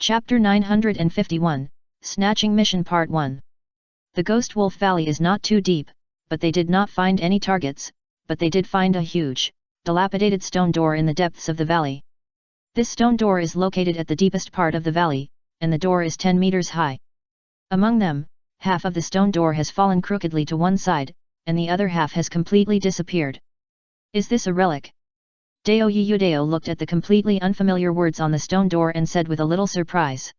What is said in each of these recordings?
Chapter 951, Snatching Mission Part 1. The Ghost Wolf Valley is not too deep, but they did not find any targets, but they did find a huge, dilapidated stone door in the depths of the valley. This stone door is located at the deepest part of the valley, and the door is 10 meters high. Among them, half of the stone door has fallen crookedly to one side, and the other half has completely disappeared. Is this a relic? Dao Yudao looked at the completely unfamiliar words on the stone door and said with a little surprise.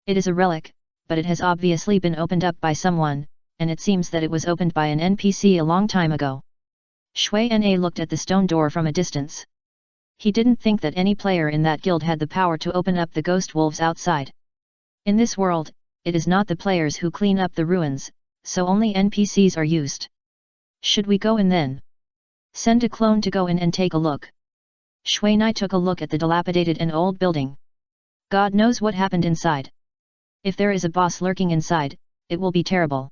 It is a relic, but it has obviously been opened up by someone, and it seems that it was opened by an NPC a long time ago. Shui Na looked at the stone door from a distance. He didn't think that any player in that guild had the power to open up the ghost wolves outside. In this world, it is not the players who clean up the ruins, so only NPCs are used. Should we go in then? Send a clone to go in and take a look. Shui Na took a look at the dilapidated and old building. God knows what happened inside. If there is a boss lurking inside, it will be terrible.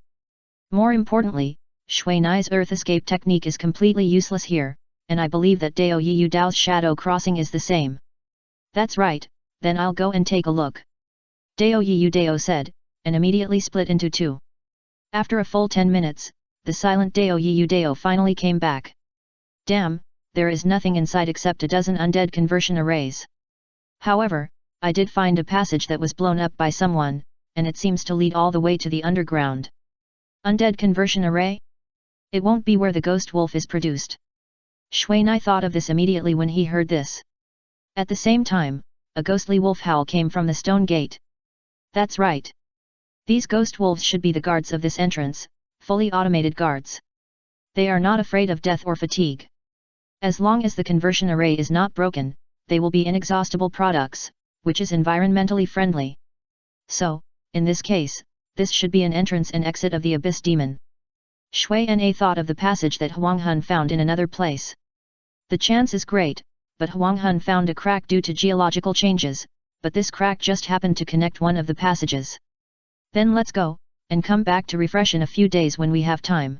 More importantly, Shui Na's earth escape technique is completely useless here, and I believe that Dao Yudao's shadow crossing is the same. That's right, then I'll go and take a look. Dao Yudao said, and immediately split into two. After a full 10 minutes, the silent Dao Yudao finally came back. Damn! There is nothing inside except a dozen undead conversion arrays. However, I did find a passage that was blown up by someone, and it seems to lead all the way to the underground. Undead conversion array? It won't be where the ghost wolf is produced. Shui Na thought of this immediately when he heard this. At the same time, a ghostly wolf howl came from the stone gate. That's right. These ghost wolves should be the guards of this entrance, fully automated guards. They are not afraid of death or fatigue. As long as the conversion array is not broken, they will be inexhaustible products, which is environmentally friendly. So, in this case, this should be an entrance and exit of the Abyss Demon. Shui Na thought of the passage that Huang Hun found in another place. The chance is great, but Huang Hun found a crack due to geological changes, but this crack just happened to connect one of the passages. Then let's go, and come back to refresh in a few days when we have time.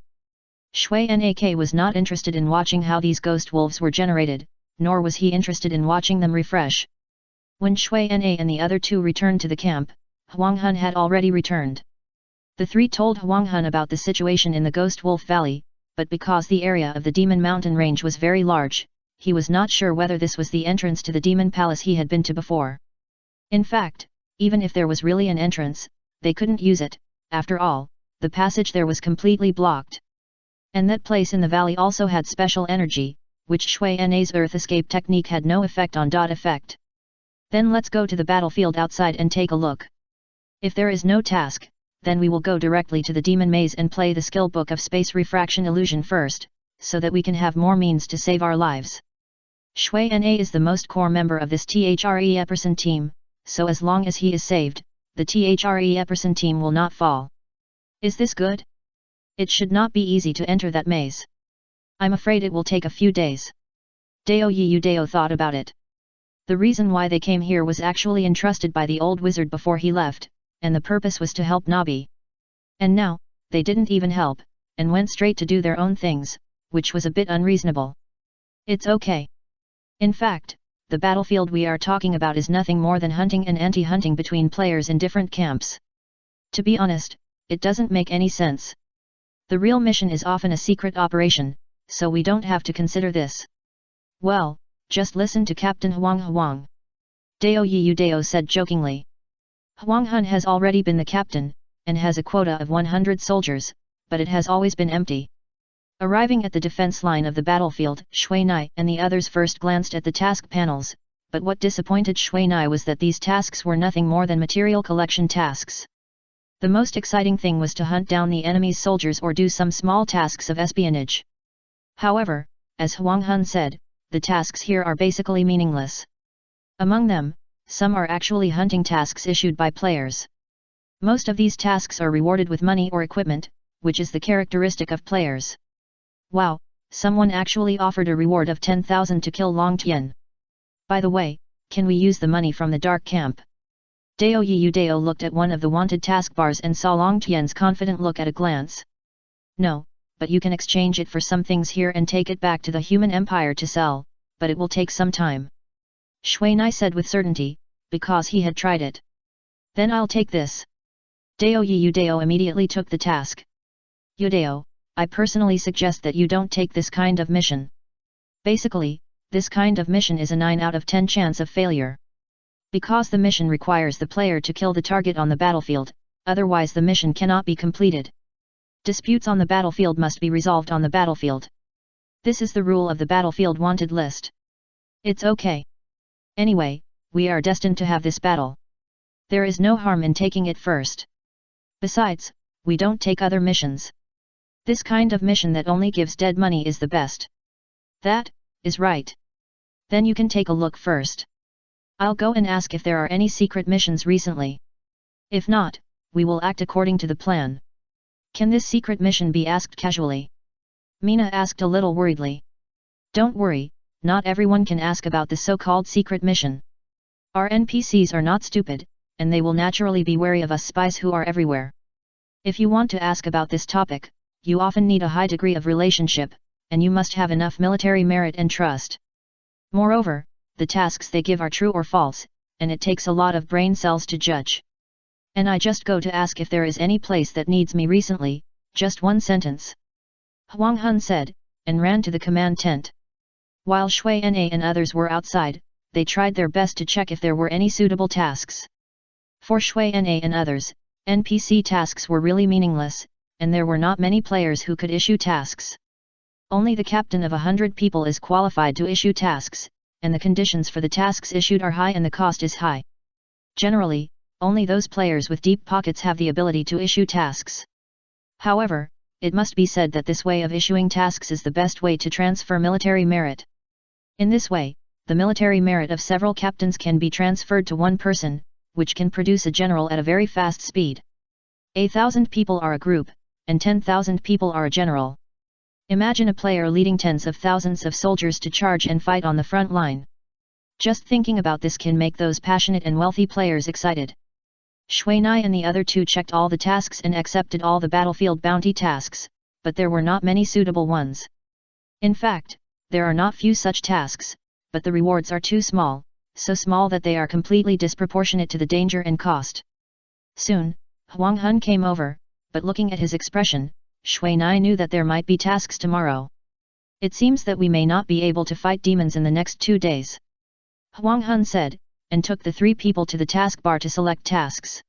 Shui Na was not interested in watching how these ghost wolves were generated, nor was he interested in watching them refresh. When Shui Na and the other two returned to the camp, Huang Hun had already returned. The three told Huang Hun about the situation in the Ghost Wolf Valley, but because the area of the Demon Mountain Range was very large, he was not sure whether this was the entrance to the Demon Palace he had been to before. In fact, even if there was really an entrance, they couldn't use it. After all, the passage there was completely blocked. And that place in the valley also had special energy, which Shui Na's earth escape technique had no effect on. Effect. Then let's go to the battlefield outside and take a look. If there is no task, then we will go directly to the demon maze and play the skill book of space refraction illusion first, so that we can have more means to save our lives. Shui Na is the most core member of this THRE Epperson team, so as long as he is saved, the THRE Epperson team will not fall. Is this good? It should not be easy to enter that maze. I'm afraid it will take a few days. Dao Yudao thought about it. The reason why they came here was actually entrusted by the old wizard before he left, and the purpose was to help Nabi. And now, they didn't even help, and went straight to do their own things, which was a bit unreasonable. It's okay. In fact, the battlefield we are talking about is nothing more than hunting and anti-hunting between players in different camps. To be honest, it doesn't make any sense. The real mission is often a secret operation, so we don't have to consider this. Well, just listen to Captain Huang. Dao Yudao said jokingly. Huang Hun has already been the captain, and has a quota of 100 soldiers, but it has always been empty. Arriving at the defense line of the battlefield, Shui Na and the others first glanced at the task panels, but what disappointed Shui Na was that these tasks were nothing more than material collection tasks. The most exciting thing was to hunt down the enemy's soldiers or do some small tasks of espionage. However, as Huang Hun said, the tasks here are basically meaningless. Among them, some are actually hunting tasks issued by players. Most of these tasks are rewarded with money or equipment, which is the characteristic of players. Wow, someone actually offered a reward of 10,000 to kill Long Tian. By the way, can we use the money from the dark camp? Dao Yudao looked at one of the wanted taskbars and saw Long Tian's confident look at a glance. No, but you can exchange it for some things here and take it back to the human empire to sell, but it will take some time. Shui Na said with certainty, because he had tried it. Then I'll take this. Dao Yudao immediately took the task. Yudao, I personally suggest that you don't take this kind of mission. Basically, this kind of mission is a 9 out of 10 chance of failure. Because the mission requires the player to kill the target on the battlefield, otherwise the mission cannot be completed. Disputes on the battlefield must be resolved on the battlefield. This is the rule of the battlefield wanted list. It's okay. Anyway, we are destined to have this battle. There is no harm in taking it first. Besides, we don't take other missions. This kind of mission that only gives dead money is the best. That is right. Then you can take a look first. I'll go and ask if there are any secret missions recently. If not, we will act according to the plan. Can this secret mission be asked casually? Mina asked a little worriedly. Don't worry, not everyone can ask about the so-called secret mission. Our NPCs are not stupid, and they will naturally be wary of us spies who are everywhere. If you want to ask about this topic, you often need a high degree of relationship, and you must have enough military merit and trust. Moreover, the tasks they give are true or false, and it takes a lot of brain cells to judge. And I just go to ask if there is any place that needs me recently, just one sentence. Huang Hun said, and ran to the command tent. While Shui Na and others were outside, they tried their best to check if there were any suitable tasks. For Shui Na and others, NPC tasks were really meaningless, and there were not many players who could issue tasks. Only the captain of 100 people is qualified to issue tasks, and the conditions for the tasks issued are high and the cost is high. Generally, only those players with deep pockets have the ability to issue tasks. However, it must be said that this way of issuing tasks is the best way to transfer military merit. In this way, the military merit of several captains can be transferred to one person, which can produce a general at a very fast speed. 1,000 people are a group, and 10,000 people are a general. Imagine a player leading tens of thousands of soldiers to charge and fight on the front line. Just thinking about this can make those passionate and wealthy players excited. Shui Nai and the other two checked all the tasks and accepted all the battlefield bounty tasks, but there were not many suitable ones. In fact, there are not few such tasks, but the rewards are too small, so small that they are completely disproportionate to the danger and cost. Soon, Huang Hun came over, but looking at his expression, Shui Nai knew that there might be tasks tomorrow. It seems that we may not be able to fight demons in the next 2 days. Huang Hun said, and took the 3 people to the taskbar to select tasks.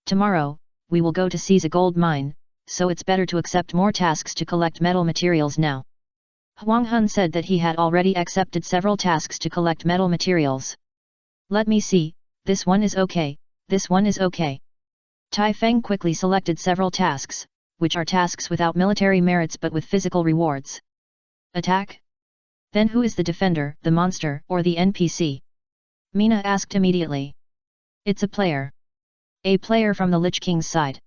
Tomorrow, we will go to seize a gold mine, so it's better to accept more tasks to collect metal materials now. Huang Hun said that he had already accepted several tasks to collect metal materials. Let me see, this one is okay, this one is okay. Tai Feng quickly selected several tasks, which are tasks without military merits but with physical rewards. Attack? Then who is the defender, the monster, or the NPC? Mina asked immediately. It's a player. A player from the Lich King's side.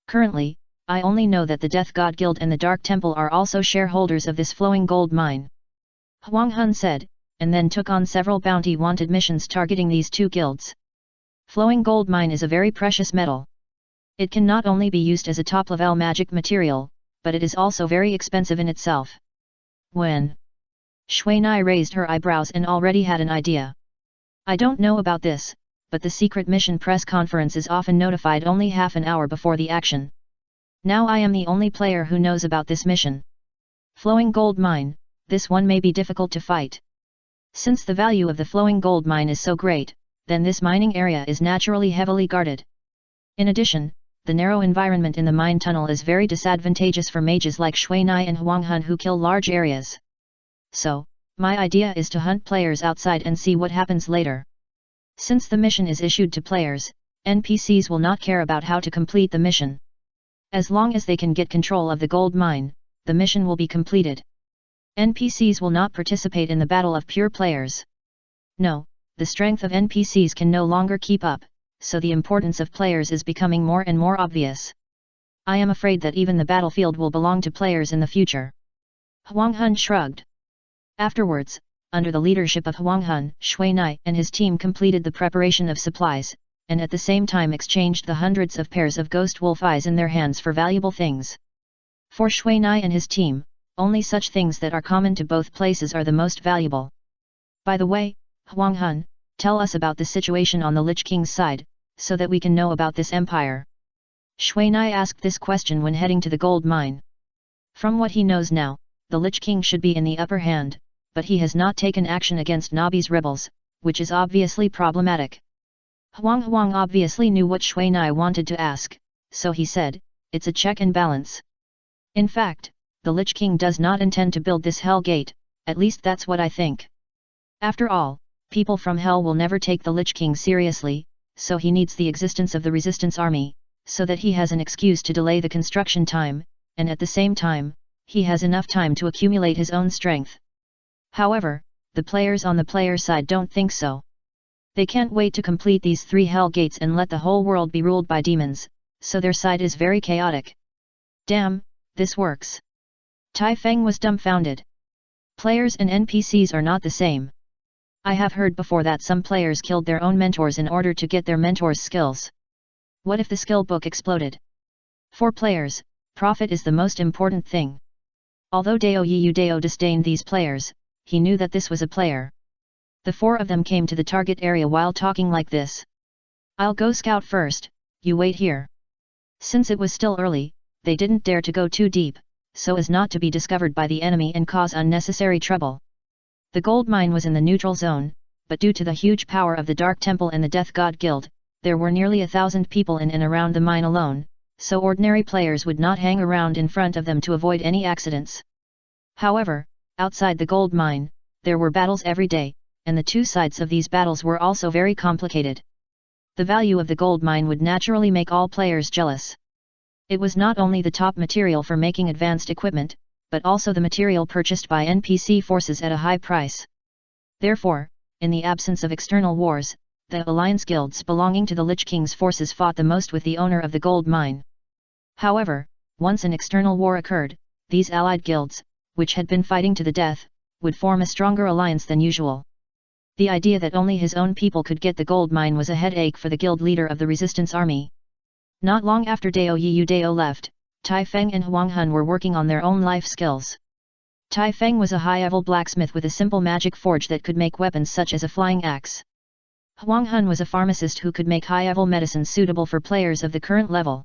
Currently, I only know that the Death God Guild and the Dark Temple are also shareholders of this flowing gold mine. Huang Hun said, and then took on several bounty-wanted missions targeting these 2 guilds. Flowing gold mine is a very precious metal. It can not only be used as a top-level magic material, but it is also very expensive in itself. When? Shui Nai raised her eyebrows and already had an idea. I don't know about this, but the secret mission press conference is often notified only half an hour before the action. Now I am the only player who knows about this mission. Flowing gold mine, this one may be difficult to fight. Since the value of the flowing gold mine is so great, then this mining area is naturally heavily guarded. In addition, the narrow environment in the mine tunnel is very disadvantageous for mages like Shui Nai and Huang Hun who kill large areas. So, my idea is to hunt players outside and see what happens later. Since the mission is issued to players, NPCs will not care about how to complete the mission. As long as they can get control of the gold mine, the mission will be completed. NPCs will not participate in the battle of pure players. No, the strength of NPCs can no longer keep up, so the importance of players is becoming more and more obvious. I am afraid that even the battlefield will belong to players in the future. Huang Hun shrugged. Afterwards, under the leadership of Huang Hun, Shui Nai and his team completed the preparation of supplies, and at the same time exchanged the hundreds of pairs of ghost wolf eyes in their hands for valuable things. For Shui Nai and his team, only such things that are common to both places are the most valuable. By the way, Huang Hun, tell us about the situation on the Lich King's side, so that we can know about this empire? Shuinai asked this question when heading to the gold mine. From what he knows now, the Lich King should be in the upper hand, but he has not taken action against Nabi's rebels, which is obviously problematic. Huang obviously knew what Shuinai wanted to ask, so he said, "It's a check and balance. In fact, the Lich King does not intend to build this Hell Gate, at least that's what I think. After all, people from Hell will never take the Lich King seriously, so he needs the existence of the resistance army, so that he has an excuse to delay the construction time, and at the same time, he has enough time to accumulate his own strength." However, the players on the player side don't think so. They can't wait to complete these 3 Hell Gates and let the whole world be ruled by demons, so their side is very chaotic. Damn, this works. Tai Feng was dumbfounded. Players and NPCs are not the same. I have heard before that some players killed their own mentors in order to get their mentors' skills. What if the skill book exploded? For players, profit is the most important thing. Although Dao Yudao disdained these players, he knew that this was a player. The 4 of them came to the target area while talking like this. "I'll go scout first, you wait here." Since it was still early, they didn't dare to go too deep, so as not to be discovered by the enemy and cause unnecessary trouble. The gold mine was in the neutral zone, but due to the huge power of the Dark Temple and the Death God Guild, there were nearly 1,000 people in and around the mine alone, so ordinary players would not hang around in front of them to avoid any accidents. However, outside the gold mine, there were battles every day, and the 2 sides of these battles were also very complicated. The value of the gold mine would naturally make all players jealous. It was not only the top material for making advanced equipment, but also the material purchased by NPC forces at a high price. Therefore, in the absence of external wars, the alliance guilds belonging to the Lich King's forces fought the most with the owner of the gold mine. However, once an external war occurred, these allied guilds, which had been fighting to the death, would form a stronger alliance than usual. The idea that only his own people could get the gold mine was a headache for the guild leader of the resistance army. Not long after Dao Yudao left, Tai Feng and Huang Hun were working on their own life skills. Tai Feng was a high-level blacksmith with a simple magic forge that could make weapons such as a flying axe. Huang Hun was a pharmacist who could make high-level medicines suitable for players of the current level.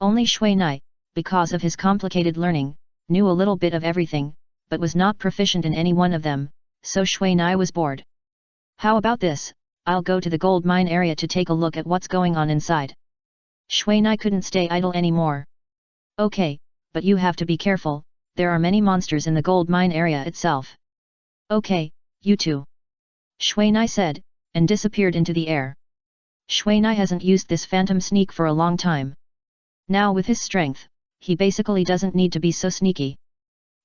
Only Shuinai, because of his complicated learning, knew a little bit of everything, but was not proficient in any one of them, so Shuinai was bored. "How about this, I'll go to the gold mine area to take a look at what's going on inside." Shuinai couldn't stay idle anymore. "Okay, but you have to be careful, there are many monsters in the gold mine area itself." "Okay, you too," Shuinai said, and disappeared into the air. Shuinai hasn't used this phantom sneak for a long time. Now with his strength, he basically doesn't need to be so sneaky.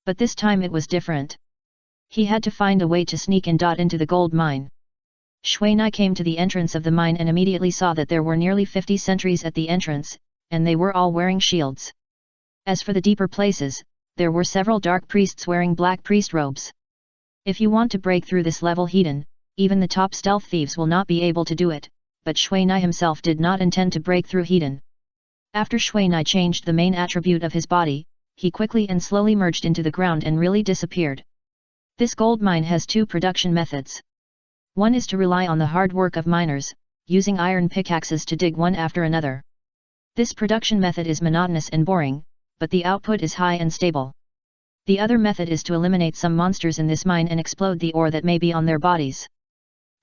But this time it was different. He had to find a way to sneak in into the gold mine. Shuinai came to the entrance of the mine and immediately saw that there were nearly 50 sentries at the entrance, and they were all wearing shields. As for the deeper places, there were several dark priests wearing black priest robes. If you want to break through this level hidden, even the top stealth thieves will not be able to do it, but Shuinai himself did not intend to break through hidden. After Shuinai changed the main attribute of his body, he quickly and slowly merged into the ground and really disappeared. This gold mine has 2 production methods. One is to rely on the hard work of miners, using iron pickaxes to dig one after another. This production method is monotonous and boring, but the output is high and stable. The other method is to eliminate some monsters in this mine and explode the ore that may be on their bodies.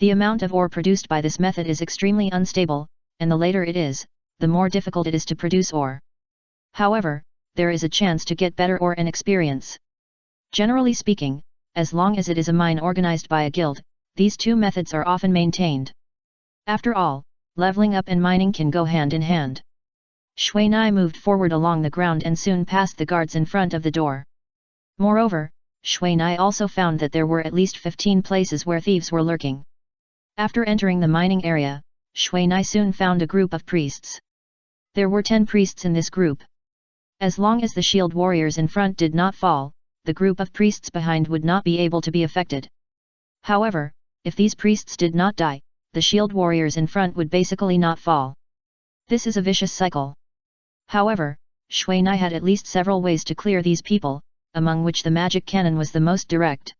The amount of ore produced by this method is extremely unstable, and the later it is, the more difficult it is to produce ore. However, there is a chance to get better ore and experience. Generally speaking, as long as it is a mine organized by a guild, these 2 methods are often maintained. After all, leveling up and mining can go hand in hand. Shuinai moved forward along the ground and soon passed the guards in front of the door. Moreover, Shuinai also found that there were at least 15 places where thieves were lurking. After entering the mining area, Shuinai soon found a group of priests. There were 10 priests in this group. As long as the shield warriors in front did not fall, the group of priests behind would not be able to be affected. However, if these priests did not die, the shield warriors in front would basically not fall. This is a vicious cycle. However, Shuinai had at least several ways to clear these people, among which the magic cannon was the most direct.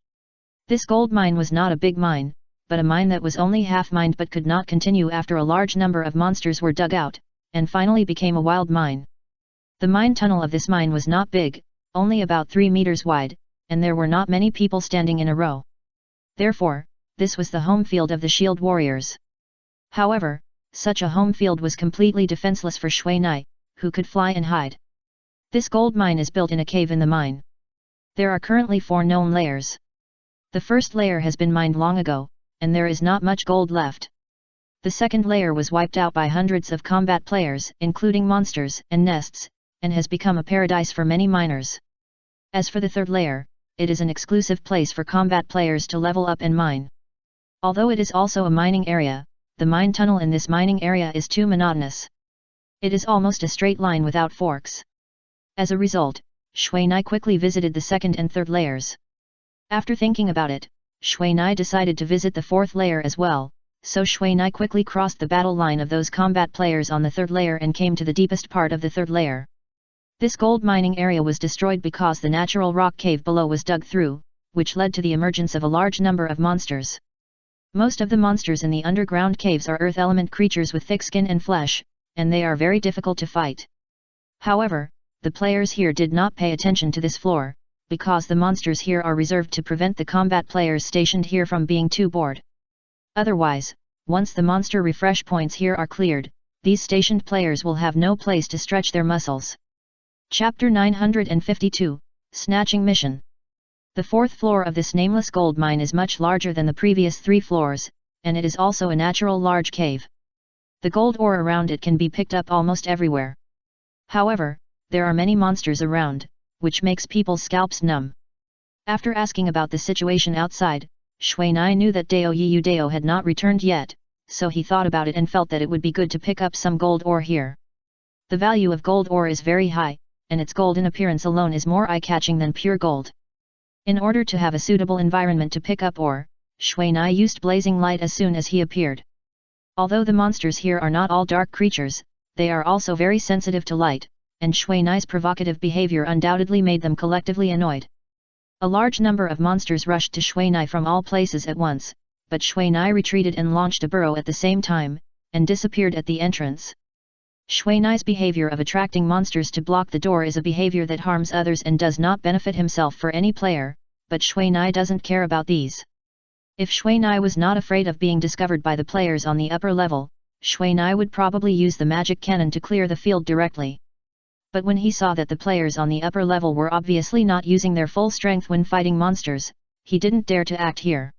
This gold mine was not a big mine, but a mine that was only half mined but could not continue after a large number of monsters were dug out, and finally became a wild mine. The mine tunnel of this mine was not big, only about 3 meters wide, and there were not many people standing in a row. Therefore, this was the home field of the shield warriors. However, such a home field was completely defenseless for Shui Nai, who could fly and hide. This gold mine is built in a cave in the mine. There are currently 4 known layers. The first layer has been mined long ago, and there is not much gold left. The second layer was wiped out by hundreds of combat players, including monsters and nests, and has become a paradise for many miners. As for the third layer, it is an exclusive place for combat players to level up and mine. Although it is also a mining area, the mine tunnel in this mining area is too monotonous. It is almost a straight line without forks. As a result, Shui Nai quickly visited the second and third layers. After thinking about it, Shui Nai decided to visit the fourth layer as well, so Shui Nai quickly crossed the battle line of those combat players on the third layer and came to the deepest part of the third layer. This gold mining area was destroyed because the natural rock cave below was dug through, which led to the emergence of a large number of monsters. Most of the monsters in the underground caves are earth element creatures with thick skin and flesh, and they are very difficult to fight. However, the players here did not pay attention to this floor, because the monsters here are reserved to prevent the combat players stationed here from being too bored. Otherwise, once the monster refresh points here are cleared, these stationed players will have no place to stretch their muscles. Chapter 952, Snatching Mission. The fourth floor of this nameless gold mine is much larger than the previous 3 floors, and it is also a natural large cave. The gold ore around it can be picked up almost everywhere. However, there are many monsters around, which makes people's scalps numb. After asking about the situation outside, Shui Nai knew that Dao Yiyu Dao had not returned yet, so he thought about it and felt that it would be good to pick up some gold ore here. The value of gold ore is very high, and its golden appearance alone is more eye-catching than pure gold. In order to have a suitable environment to pick up ore, Shui Nai used blazing light as soon as he appeared. Although the monsters here are not all dark creatures, they are also very sensitive to light, and Shui Nai's provocative behavior undoubtedly made them collectively annoyed. A large number of monsters rushed to Shui Nai from all places at once, but Shui Nai retreated and launched a burrow at the same time, and disappeared at the entrance. Shui Nai's behavior of attracting monsters to block the door is a behavior that harms others and does not benefit himself for any player, but Shui Nai doesn't care about these. If Shui Nai was not afraid of being discovered by the players on the upper level, Shui Nai would probably use the magic cannon to clear the field directly. But when he saw that the players on the upper level were obviously not using their full strength when fighting monsters, he didn't dare to act here.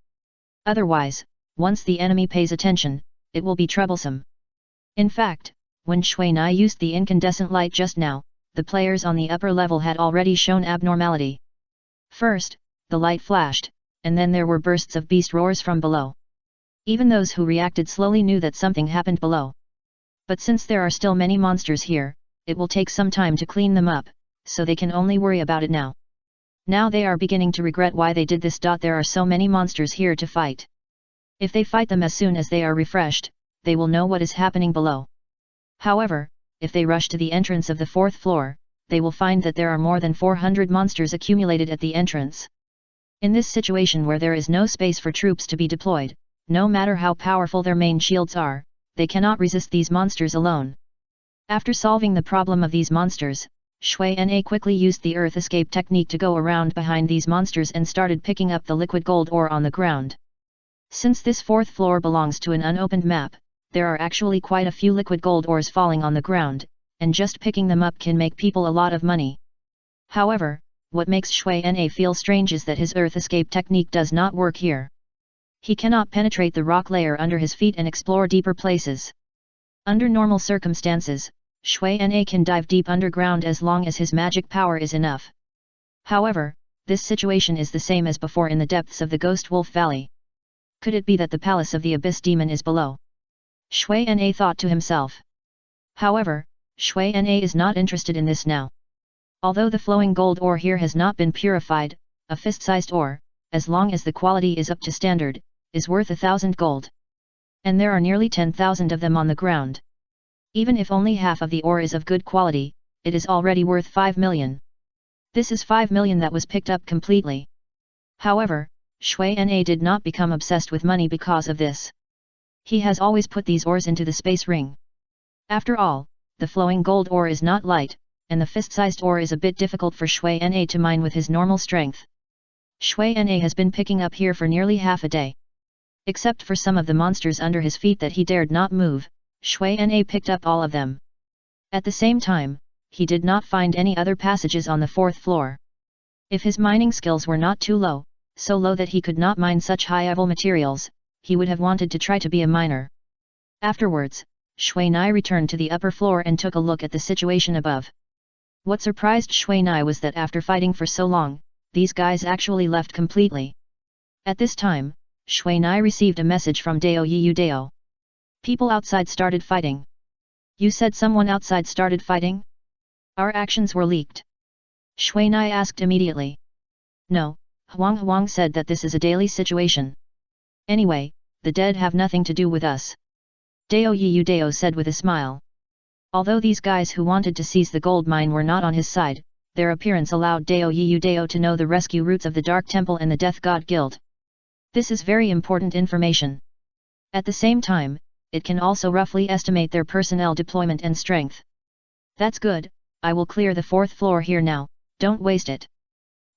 Otherwise, once the enemy pays attention, it will be troublesome. In fact, when Shui Nai used the incandescent light just now, the players on the upper level had already shown abnormality. First, the light flashed, and then there were bursts of beast roars from below. Even those who reacted slowly knew that something happened below. But since there are still many monsters here, it will take some time to clean them up, so they can only worry about it now. Now they are beginning to regret why they did this. There are so many monsters here to fight. If they fight them as soon as they are refreshed, they will know what is happening below. However, if they rush to the entrance of the fourth floor, they will find that there are more than 400 monsters accumulated at the entrance. In this situation where there is no space for troops to be deployed, no matter how powerful their main shields are, they cannot resist these monsters alone. After solving the problem of these monsters, Shui Na quickly used the earth escape technique to go around behind these monsters and started picking up the liquid gold ore on the ground. Since this fourth floor belongs to an unopened map, there are actually quite a few liquid gold ores falling on the ground, and just picking them up can make people a lot of money. However, what makes Shui Na feel strange is that his earth escape technique does not work here. He cannot penetrate the rock layer under his feet and explore deeper places. Under normal circumstances, Shui Na can dive deep underground as long as his magic power is enough. However, this situation is the same as before in the depths of the Ghost Wolf Valley. Could it be that the palace of the Abyss Demon is below? Shui Na thought to himself. However, Shui Na is not interested in this now. Although the flowing gold ore here has not been purified, a fist-sized ore, as long as the quality is up to standard, is worth 1,000 gold. And there are nearly 10,000 of them on the ground. Even if only half of the ore is of good quality, it is already worth 5 million. This is 5 million that was picked up completely. However, Shui Na did not become obsessed with money because of this. He has always put these ores into the space ring. After all, the flowing gold ore is not light, and the fist-sized ore is a bit difficult for Shui Na to mine with his normal strength. Shui Na has been picking up here for nearly half a day. Except for some of the monsters under his feet that he dared not move, Shui Na picked up all of them. At the same time, he did not find any other passages on the 4th floor. If his mining skills were not too low, so low that he could not mine such high-level materials, he would have wanted to try to be a miner. Afterwards, Shui Na returned to the upper floor and took a look at the situation above. What surprised Shui Na was that after fighting for so long, these guys actually left completely. At this time, Shui Na received a message from Dao Yiyu Dao. People outside started fighting. You said someone outside started fighting? Our actions were leaked. Shui Na asked immediately. No, Huang said that this is a daily situation. Anyway, the dead have nothing to do with us. Dao Yiyu Dao said with a smile. Although these guys who wanted to seize the gold mine were not on his side, their appearance allowed Dao Yiyu Dao to know the rescue routes of the Dark Temple and the Death God Guild. This is very important information. At the same time, it can also roughly estimate their personnel deployment and strength. That's good, I will clear the 4th floor here now, don't waste it.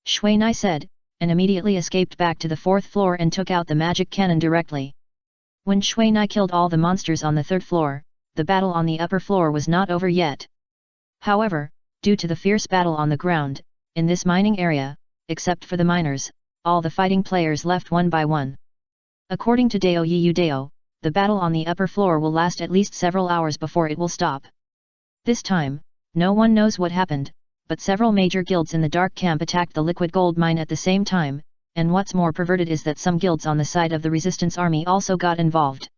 Shui Na said, and immediately escaped back to the 4th floor and took out the magic cannon directly. When Shui Na killed all the monsters on the 3rd floor, the battle on the upper floor was not over yet. However, due to the fierce battle on the ground, in this mining area, except for the miners, all the fighting players left one by one. According to Dao Yiyu Dao, the battle on the upper floor will last at least several hours before it will stop. This time, no one knows what happened, but several major guilds in the Dark Camp attacked the liquid gold mine at the same time, and what's more perverted is that some guilds on the side of the resistance army also got involved.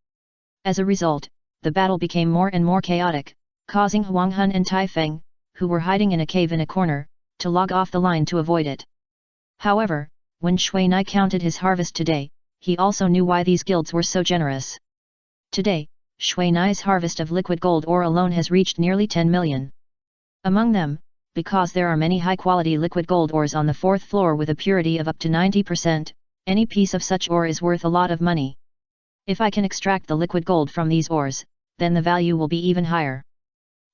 As a result, the battle became more and more chaotic, causing Huang Hun and Tai Feng, who were hiding in a cave in a corner, to log off the line to avoid it. However, when Shui Na counted his harvest today, he also knew why these guilds were so generous. Today, Shui Na's harvest of liquid gold ore alone has reached nearly 10 million. Among them, because there are many high-quality liquid gold ores on the 4th floor with a purity of up to 90%, any piece of such ore is worth a lot of money. If I can extract the liquid gold from these ores, then the value will be even higher.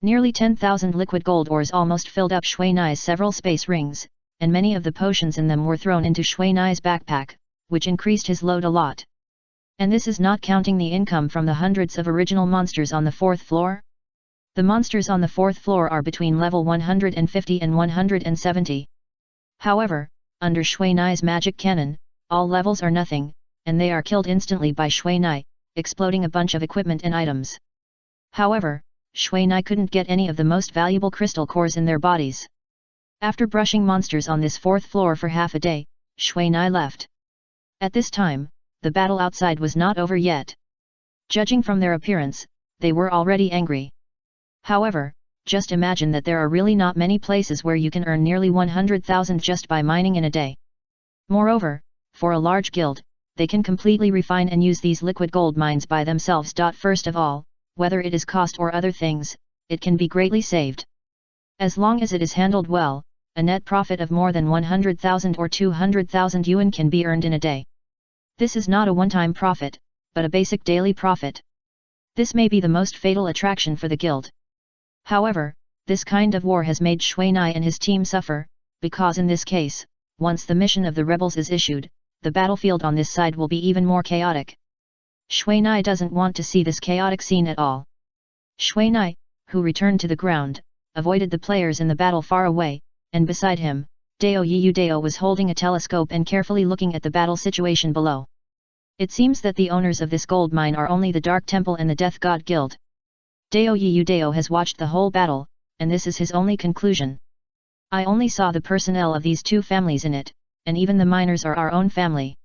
Nearly 10,000 liquid gold ores almost filled up Shui Na's several space rings, and many of the potions in them were thrown into Shui Na's backpack, which increased his load a lot. And this is not counting the income from the hundreds of original monsters on the 4th floor? The monsters on the 4th floor are between level 150 and 170. However, under Shui Na's magic cannon, all levels are nothing, and they are killed instantly by Shui Na, exploding a bunch of equipment and items. However, Shui Na couldn't get any of the most valuable crystal cores in their bodies. After brushing monsters on this 4th floor for half a day, Shui Na left. At this time, the battle outside was not over yet. Judging from their appearance, they were already angry. However, just imagine that there are really not many places where you can earn nearly 100,000 just by mining in a day. Moreover, for a large guild, they can completely refine and use these liquid gold mines by themselves. First of all, whether it is cost or other things, it can be greatly saved. As long as it is handled well, a net profit of more than 100,000 or 200,000 yuan can be earned in a day. This is not a one-time profit, but a basic daily profit. This may be the most fatal attraction for the guild. However, this kind of war has made Shui Na and his team suffer, because in this case, once the mission of the rebels is issued, the battlefield on this side will be even more chaotic. Shui Na doesn't want to see this chaotic scene at all. Shui Na, who returned to the ground, avoided the players in the battle far away, and beside him, Dao Yiyu Dao was holding a telescope and carefully looking at the battle situation below. It seems that the owners of this gold mine are only the Dark Temple and the Death God Guild. Dao Yiyu Dao has watched the whole battle, and this is his only conclusion. I only saw the personnel of these two families in it, and even the miners are our own family.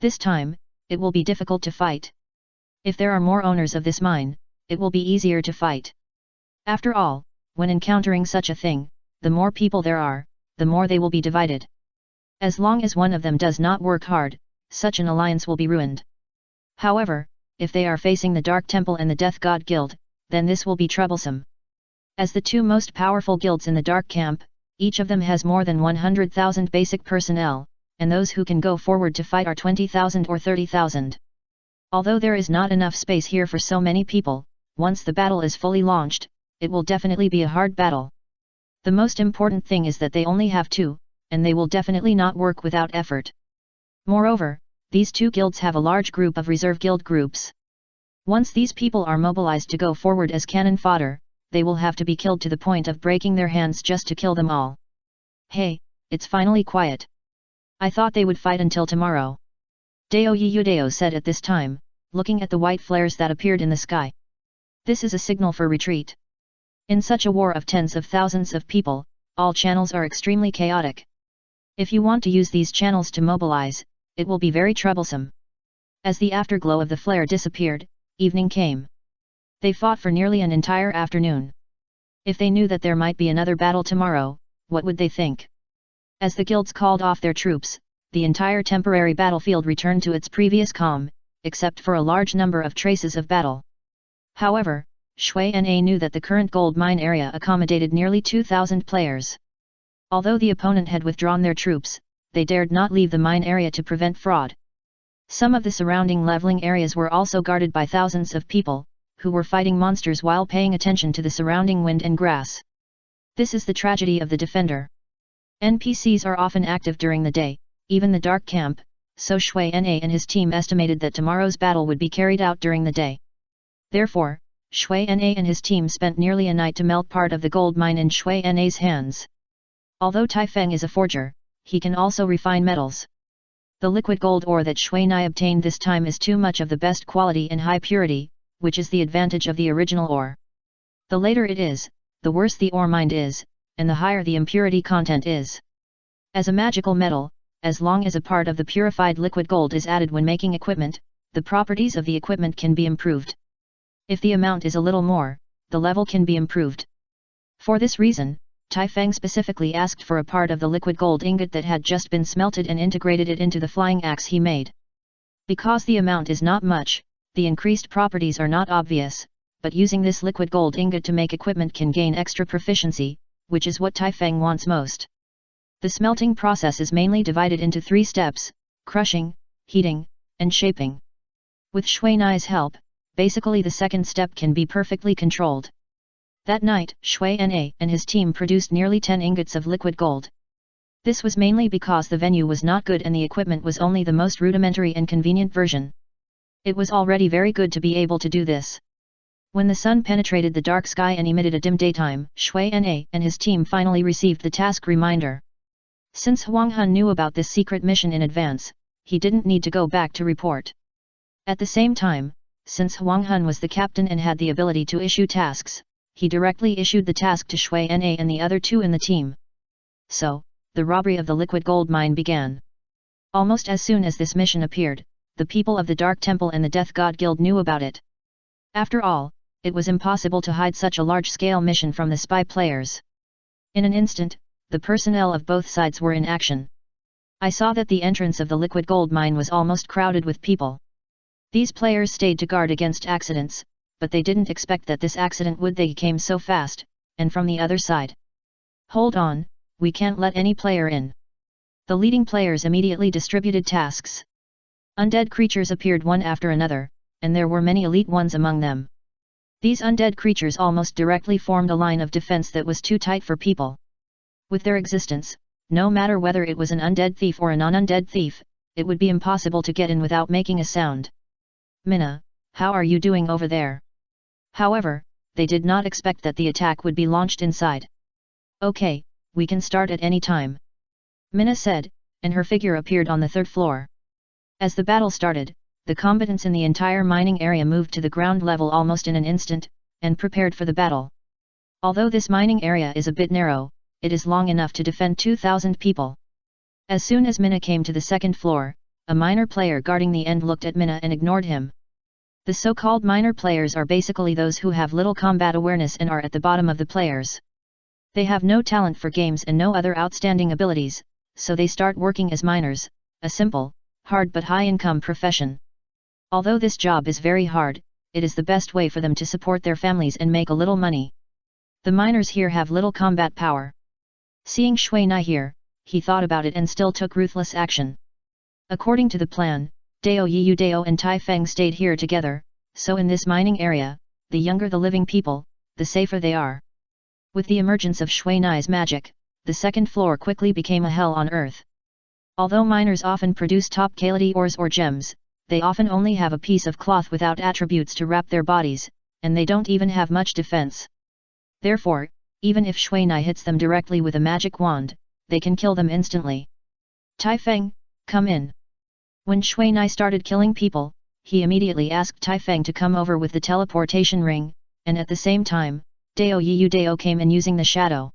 This time, it will be difficult to fight. If there are more owners of this mine, it will be easier to fight. After all, when encountering such a thing, the more people there are, the more they will be divided. As long as one of them does not work hard, such an alliance will be ruined. However, if they are facing the Dark Temple and the Death God Guild, then this will be troublesome. As the two most powerful guilds in the Dark Camp, each of them has more than 100,000 basic personnel, and those who can go forward to fight are 20,000 or 30,000. Although there is not enough space here for so many people, once the battle is fully launched, it will definitely be a hard battle. The most important thing is that they only have two, and they will definitely not work without effort. Moreover, these two guilds have a large group of reserve guild groups. Once these people are mobilized to go forward as cannon fodder, they will have to be killed to the point of breaking their hands just to kill them all. Hey, it's finally quiet. I thought they would fight until tomorrow. Deo Yudeo said at this time, looking at the white flares that appeared in the sky. This is a signal for retreat. In such a war of tens of thousands of people, all channels are extremely chaotic. If you want to use these channels to mobilize, it will be very troublesome. As the afterglow of the flare disappeared, evening came. They fought for nearly an entire afternoon. If they knew that there might be another battle tomorrow, what would they think? As the guilds called off their troops, the entire temporary battlefield returned to its previous calm, except for a large number of traces of battle. However, Shui Na knew that the current gold mine area accommodated nearly 2,000 players. Although the opponent had withdrawn their troops, they dared not leave the mine area to prevent fraud. Some of the surrounding leveling areas were also guarded by thousands of people, who were fighting monsters while paying attention to the surrounding wind and grass. This is the tragedy of the defender. NPCs are often active during the day, even the dark camp, so Shui Na and his team estimated that tomorrow's battle would be carried out during the day. Therefore, Shui Na and his team spent nearly a night to melt part of the gold mine in Shui Na's hands. Although Tai Feng is a forger, he can also refine metals. The liquid gold ore that Shui Na obtained this time is too much of the best quality and high purity, which is the advantage of the original ore. The later it is, the worse the ore mined is, and the higher the impurity content is. As a magical metal, as long as a part of the purified liquid gold is added when making equipment, the properties of the equipment can be improved. If the amount is a little more, the level can be improved. For this reason, Tai Feng specifically asked for a part of the liquid gold ingot that had just been smelted and integrated it into the flying axe he made. Because the amount is not much, the increased properties are not obvious, but using this liquid gold ingot to make equipment can gain extra proficiency, which is what Tai Feng wants most. The smelting process is mainly divided into 3 steps: crushing, heating, and shaping. With Shui Nai's help, basically the second step can be perfectly controlled. That night, Shui Na and his team produced nearly 10 ingots of liquid gold. This was mainly because the venue was not good and the equipment was only the most rudimentary and convenient version. It was already very good to be able to do this. When the sun penetrated the dark sky and emitted a dim daytime, Shui Na and his team finally received the task reminder. Since Huang Hun knew about this secret mission in advance, he didn't need to go back to report. At the same time, since Huang Hun was the captain and had the ability to issue tasks, he directly issued the task to Shui Na and the other 2 in the team. So, the robbery of the liquid gold mine began. Almost as soon as this mission appeared, the people of the Dark Temple and the Death God Guild knew about it. After all, it was impossible to hide such a large-scale mission from the spy players. In an instant, the personnel of both sides were in action. I saw that the entrance of the liquid gold mine was almost crowded with people. These players stayed to guard against accidents, but they didn't expect that this accident came so fast, and from the other side. Hold on, we can't let any player in. The leading players immediately distributed tasks. Undead creatures appeared one after another, and there were many elite ones among them. These undead creatures almost directly formed a line of defense that was too tight for people. With their existence, no matter whether it was an undead thief or a non-undead thief, it would be impossible to get in without making a sound. Minna, how are you doing over there? However, they did not expect that the attack would be launched inside. Okay, we can start at any time. Minna said, and her figure appeared on the 3rd floor. As the battle started, the combatants in the entire mining area moved to the ground level almost in an instant, and prepared for the battle. Although this mining area is a bit narrow, it is long enough to defend 2,000 people. As soon as Minna came to the 2nd floor, a minor player guarding the end looked at Minna and ignored him. The so-called minor players are basically those who have little combat awareness and are at the bottom of the players. They have no talent for games and no other outstanding abilities, so they start working as miners, a simple, hard but high-income profession. Although this job is very hard, it is the best way for them to support their families and make a little money. The miners here have little combat power. Seeing Shui Na here, he thought about it and still took ruthless action. According to the plan, Dao Yiyu Dao and Tai Feng stayed here together, so in this mining area, the younger the living people, the safer they are. With the emergence of Shui Nai's magic, the second floor quickly became a hell on earth. Although miners often produce top-quality ores or gems, they often only have a piece of cloth without attributes to wrap their bodies, and they don't even have much defense. Therefore, even if Shui Nai hits them directly with a magic wand, they can kill them instantly. Tai Feng, come in. When Shui Nai started killing people, he immediately asked Tai Feng to come over with the teleportation ring, and at the same time, Dao Yiyu Dao came in using the shadow.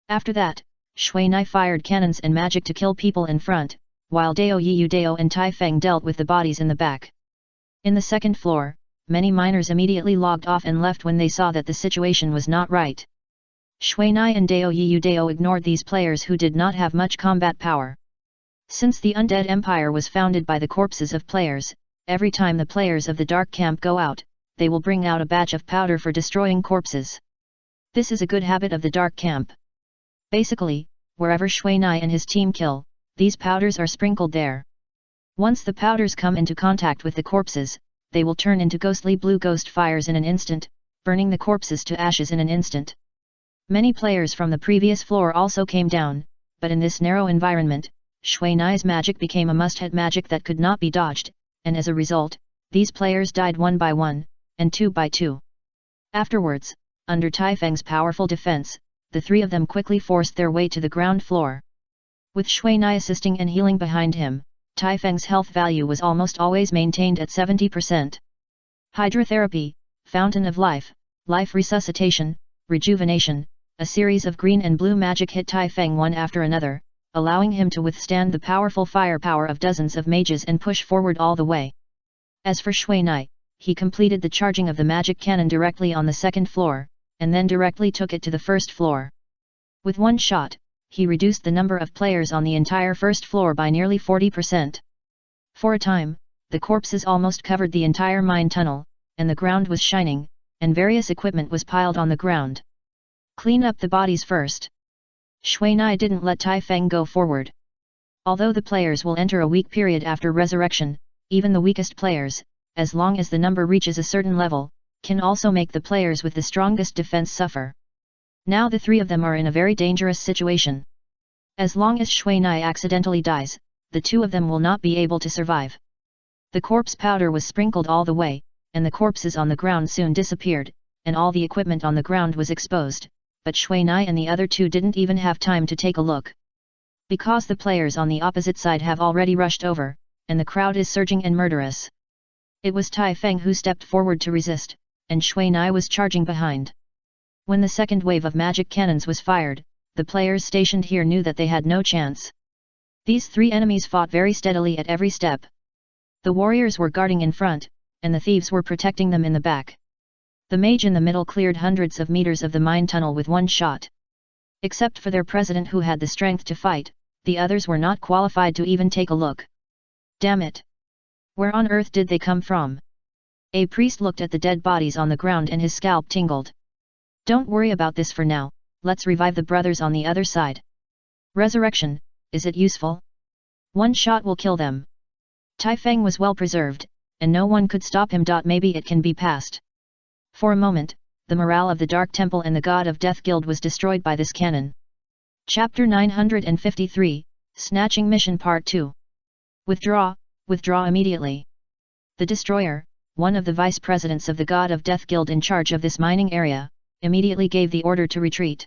After that, Shui Nai fired cannons and magic to kill people in front, while Dao Yiyu Dao and Tai Feng dealt with the bodies in the back. In the second floor, many miners immediately logged off and left when they saw that the situation was not right. Shui Nai and Dao Yiyu Dao ignored these players who did not have much combat power. Since the Undead Empire was founded by the corpses of players, every time the players of the Dark Camp go out, they will bring out a batch of powder for destroying corpses. This is a good habit of the Dark Camp. Basically, wherever Shui Nai and his team kill, these powders are sprinkled there. Once the powders come into contact with the corpses, they will turn into ghostly blue ghost fires in an instant, burning the corpses to ashes in an instant. Many players from the previous floor also came down, but in this narrow environment, Shui Nai's magic became a must-have magic that could not be dodged, and as a result, these players died one by one, and two by two. Afterwards, under Tai Feng's powerful defense, the three of them quickly forced their way to the ground floor. With Shui Nai assisting and healing behind him, Tai Feng's health value was almost always maintained at 70%. Hydrotherapy, Fountain of Life, Life Resuscitation, Rejuvenation, a series of green and blue magic hit Tai Feng one after another, allowing him to withstand the powerful firepower of dozens of mages and push forward all the way. As for Shui Nai, he completed the charging of the magic cannon directly on the second floor, and then directly took it to the first floor. With one shot, he reduced the number of players on the entire first floor by nearly 40%. For a time, the corpses almost covered the entire mine tunnel, and the ground was shining, and various equipment was piled on the ground. Clean up the bodies first. Shui Nai didn't let Tai Feng go forward. Although the players will enter a weak period after resurrection, even the weakest players, as long as the number reaches a certain level, can also make the players with the strongest defense suffer. Now the three of them are in a very dangerous situation. As long as Shui Nai accidentally dies, the two of them will not be able to survive. The corpse powder was sprinkled all the way, and the corpses on the ground soon disappeared, and all the equipment on the ground was exposed, but Shui Nai and the other two didn't even have time to take a look. Because the players on the opposite side have already rushed over, and the crowd is surging and murderous. It was Tai Feng who stepped forward to resist, and Shui Nai was charging behind. When the second wave of magic cannons was fired, the players stationed here knew that they had no chance. These three enemies fought very steadily at every step. The warriors were guarding in front, and the thieves were protecting them in the back. The mage in the middle cleared hundreds of meters of the mine tunnel with one shot. Except for their president who had the strength to fight, the others were not qualified to even take a look. Damn it! Where on earth did they come from? A priest looked at the dead bodies on the ground and his scalp tingled. Don't worry about this for now, let's revive the brothers on the other side. Resurrection, is it useful? One shot will kill them. Tai Feng was well preserved, and no one could stop him. Maybe it can be passed. For a moment, the morale of the Dark Temple and the God of Death Guild was destroyed by this cannon. Chapter 953, Snatching Mission Part 2. Withdraw immediately. The Destroyer, one of the vice presidents of the God of Death Guild in charge of this mining area, immediately gave the order to retreat.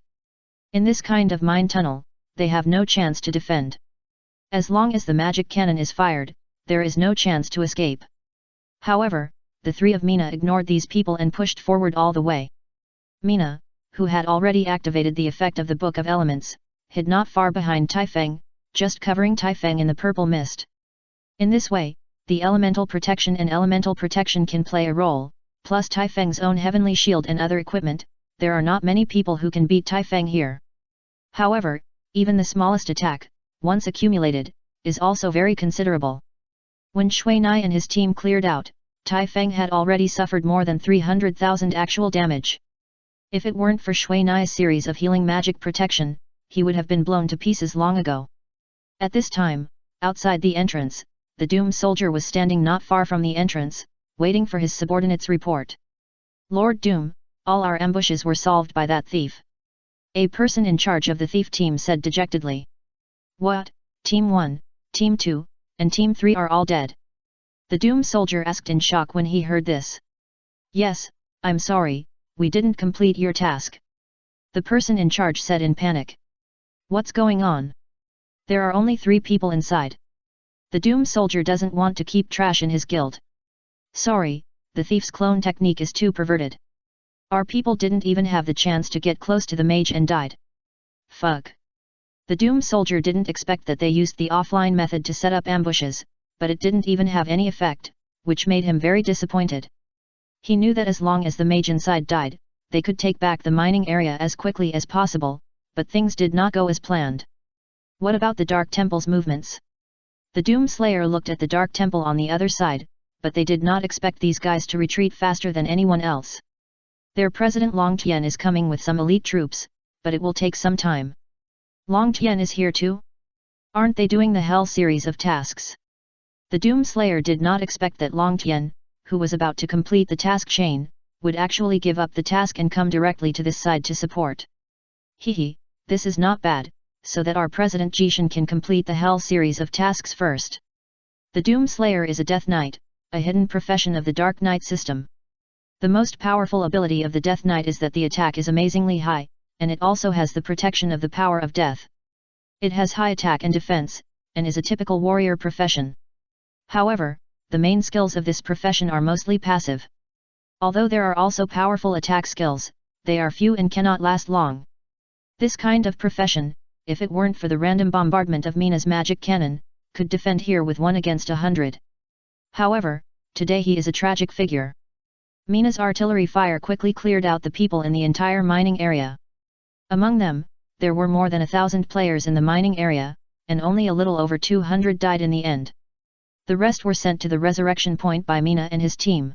In this kind of mine tunnel, they have no chance to defend. As long as the magic cannon is fired, there is no chance to escape. However, the three of Mina ignored these people and pushed forward all the way. Mina, who had already activated the effect of the Book of Elements, hid not far behind Tai Feng, just covering Tai Feng in the purple mist. In this way, the elemental protection can play a role, plus Tai Feng's own heavenly shield and other equipment. There are not many people who can beat Tai Feng here. However, even the smallest attack, once accumulated, is also very considerable. When Shui Nai and his team cleared out, Tai Feng had already suffered more than 300,000 actual damage. If it weren't for Shui Nai's series of healing magic protection, he would have been blown to pieces long ago. At this time, outside the entrance, the doomed soldier was standing not far from the entrance, waiting for his subordinate's report. Lord Doom, all our ambushes were solved by that thief. A person in charge of the thief team said dejectedly. What, Team 1, Team 2, and Team 3 are all dead? The doomed soldier asked in shock when he heard this. Yes, I'm sorry, we didn't complete your task. The person in charge said in panic. What's going on? There are only 3 people inside. The doomed soldier doesn't want to keep trash in his guild. Sorry, the thief's clone technique is too perverted. Our people didn't even have the chance to get close to the mage and died. Fuck. The doomed soldier didn't expect that they used the offline method to set up ambushes, but it didn't even have any effect, which made him very disappointed. He knew that as long as the mage inside died, they could take back the mining area as quickly as possible, but things did not go as planned. What about the Dark Temple's movements? The Doom Slayer looked at the Dark Temple on the other side, but they did not expect these guys to retreat faster than anyone else. Their president Long Tian is coming with some elite troops, but it will take some time. Long Tian is here too? Aren't they doing the Hell series of tasks? The Doom Slayer did not expect that Long Tian, who was about to complete the task chain, would actually give up the task and come directly to this side to support. Hehe, this is not bad, so that our president Jishan can complete the Hell series of tasks first. The Doom Slayer is a Death Knight, a hidden profession of the Dark Knight system. The most powerful ability of the Death Knight is that the attack is amazingly high, and it also has the protection of the power of death. It has high attack and defense, and is a typical warrior profession. However, the main skills of this profession are mostly passive. Although there are also powerful attack skills, they are few and cannot last long. This kind of profession, if it weren't for the random bombardment of Mina's magic cannon, could defend here with 1 against 100. However, today he is a tragic figure. Mina's artillery fire quickly cleared out the people in the entire mining area. Among them, there were more than 1,000 players in the mining area, and only a little over 200 died in the end. The rest were sent to the resurrection point by Mina and his team.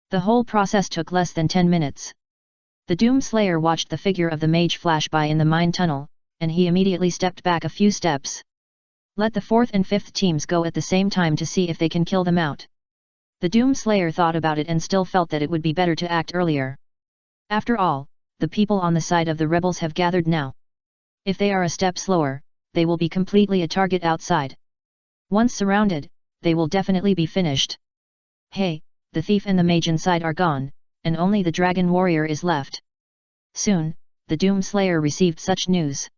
The whole process took less than 10 minutes. The Doom Slayer watched the figure of the mage flash by in the mine tunnel, and he immediately stepped back a few steps. Let the 4th and 5th teams go at the same time to see if they can kill them out. The Doom Slayer thought about it and still felt that it would be better to act earlier. After all, the people on the side of the rebels have gathered now. If they are a step slower, they will be completely a target outside. Once surrounded, they will definitely be finished. Hey, the thief and the mage inside are gone, and only the dragon warrior is left. Soon, the Doom Slayer received such news.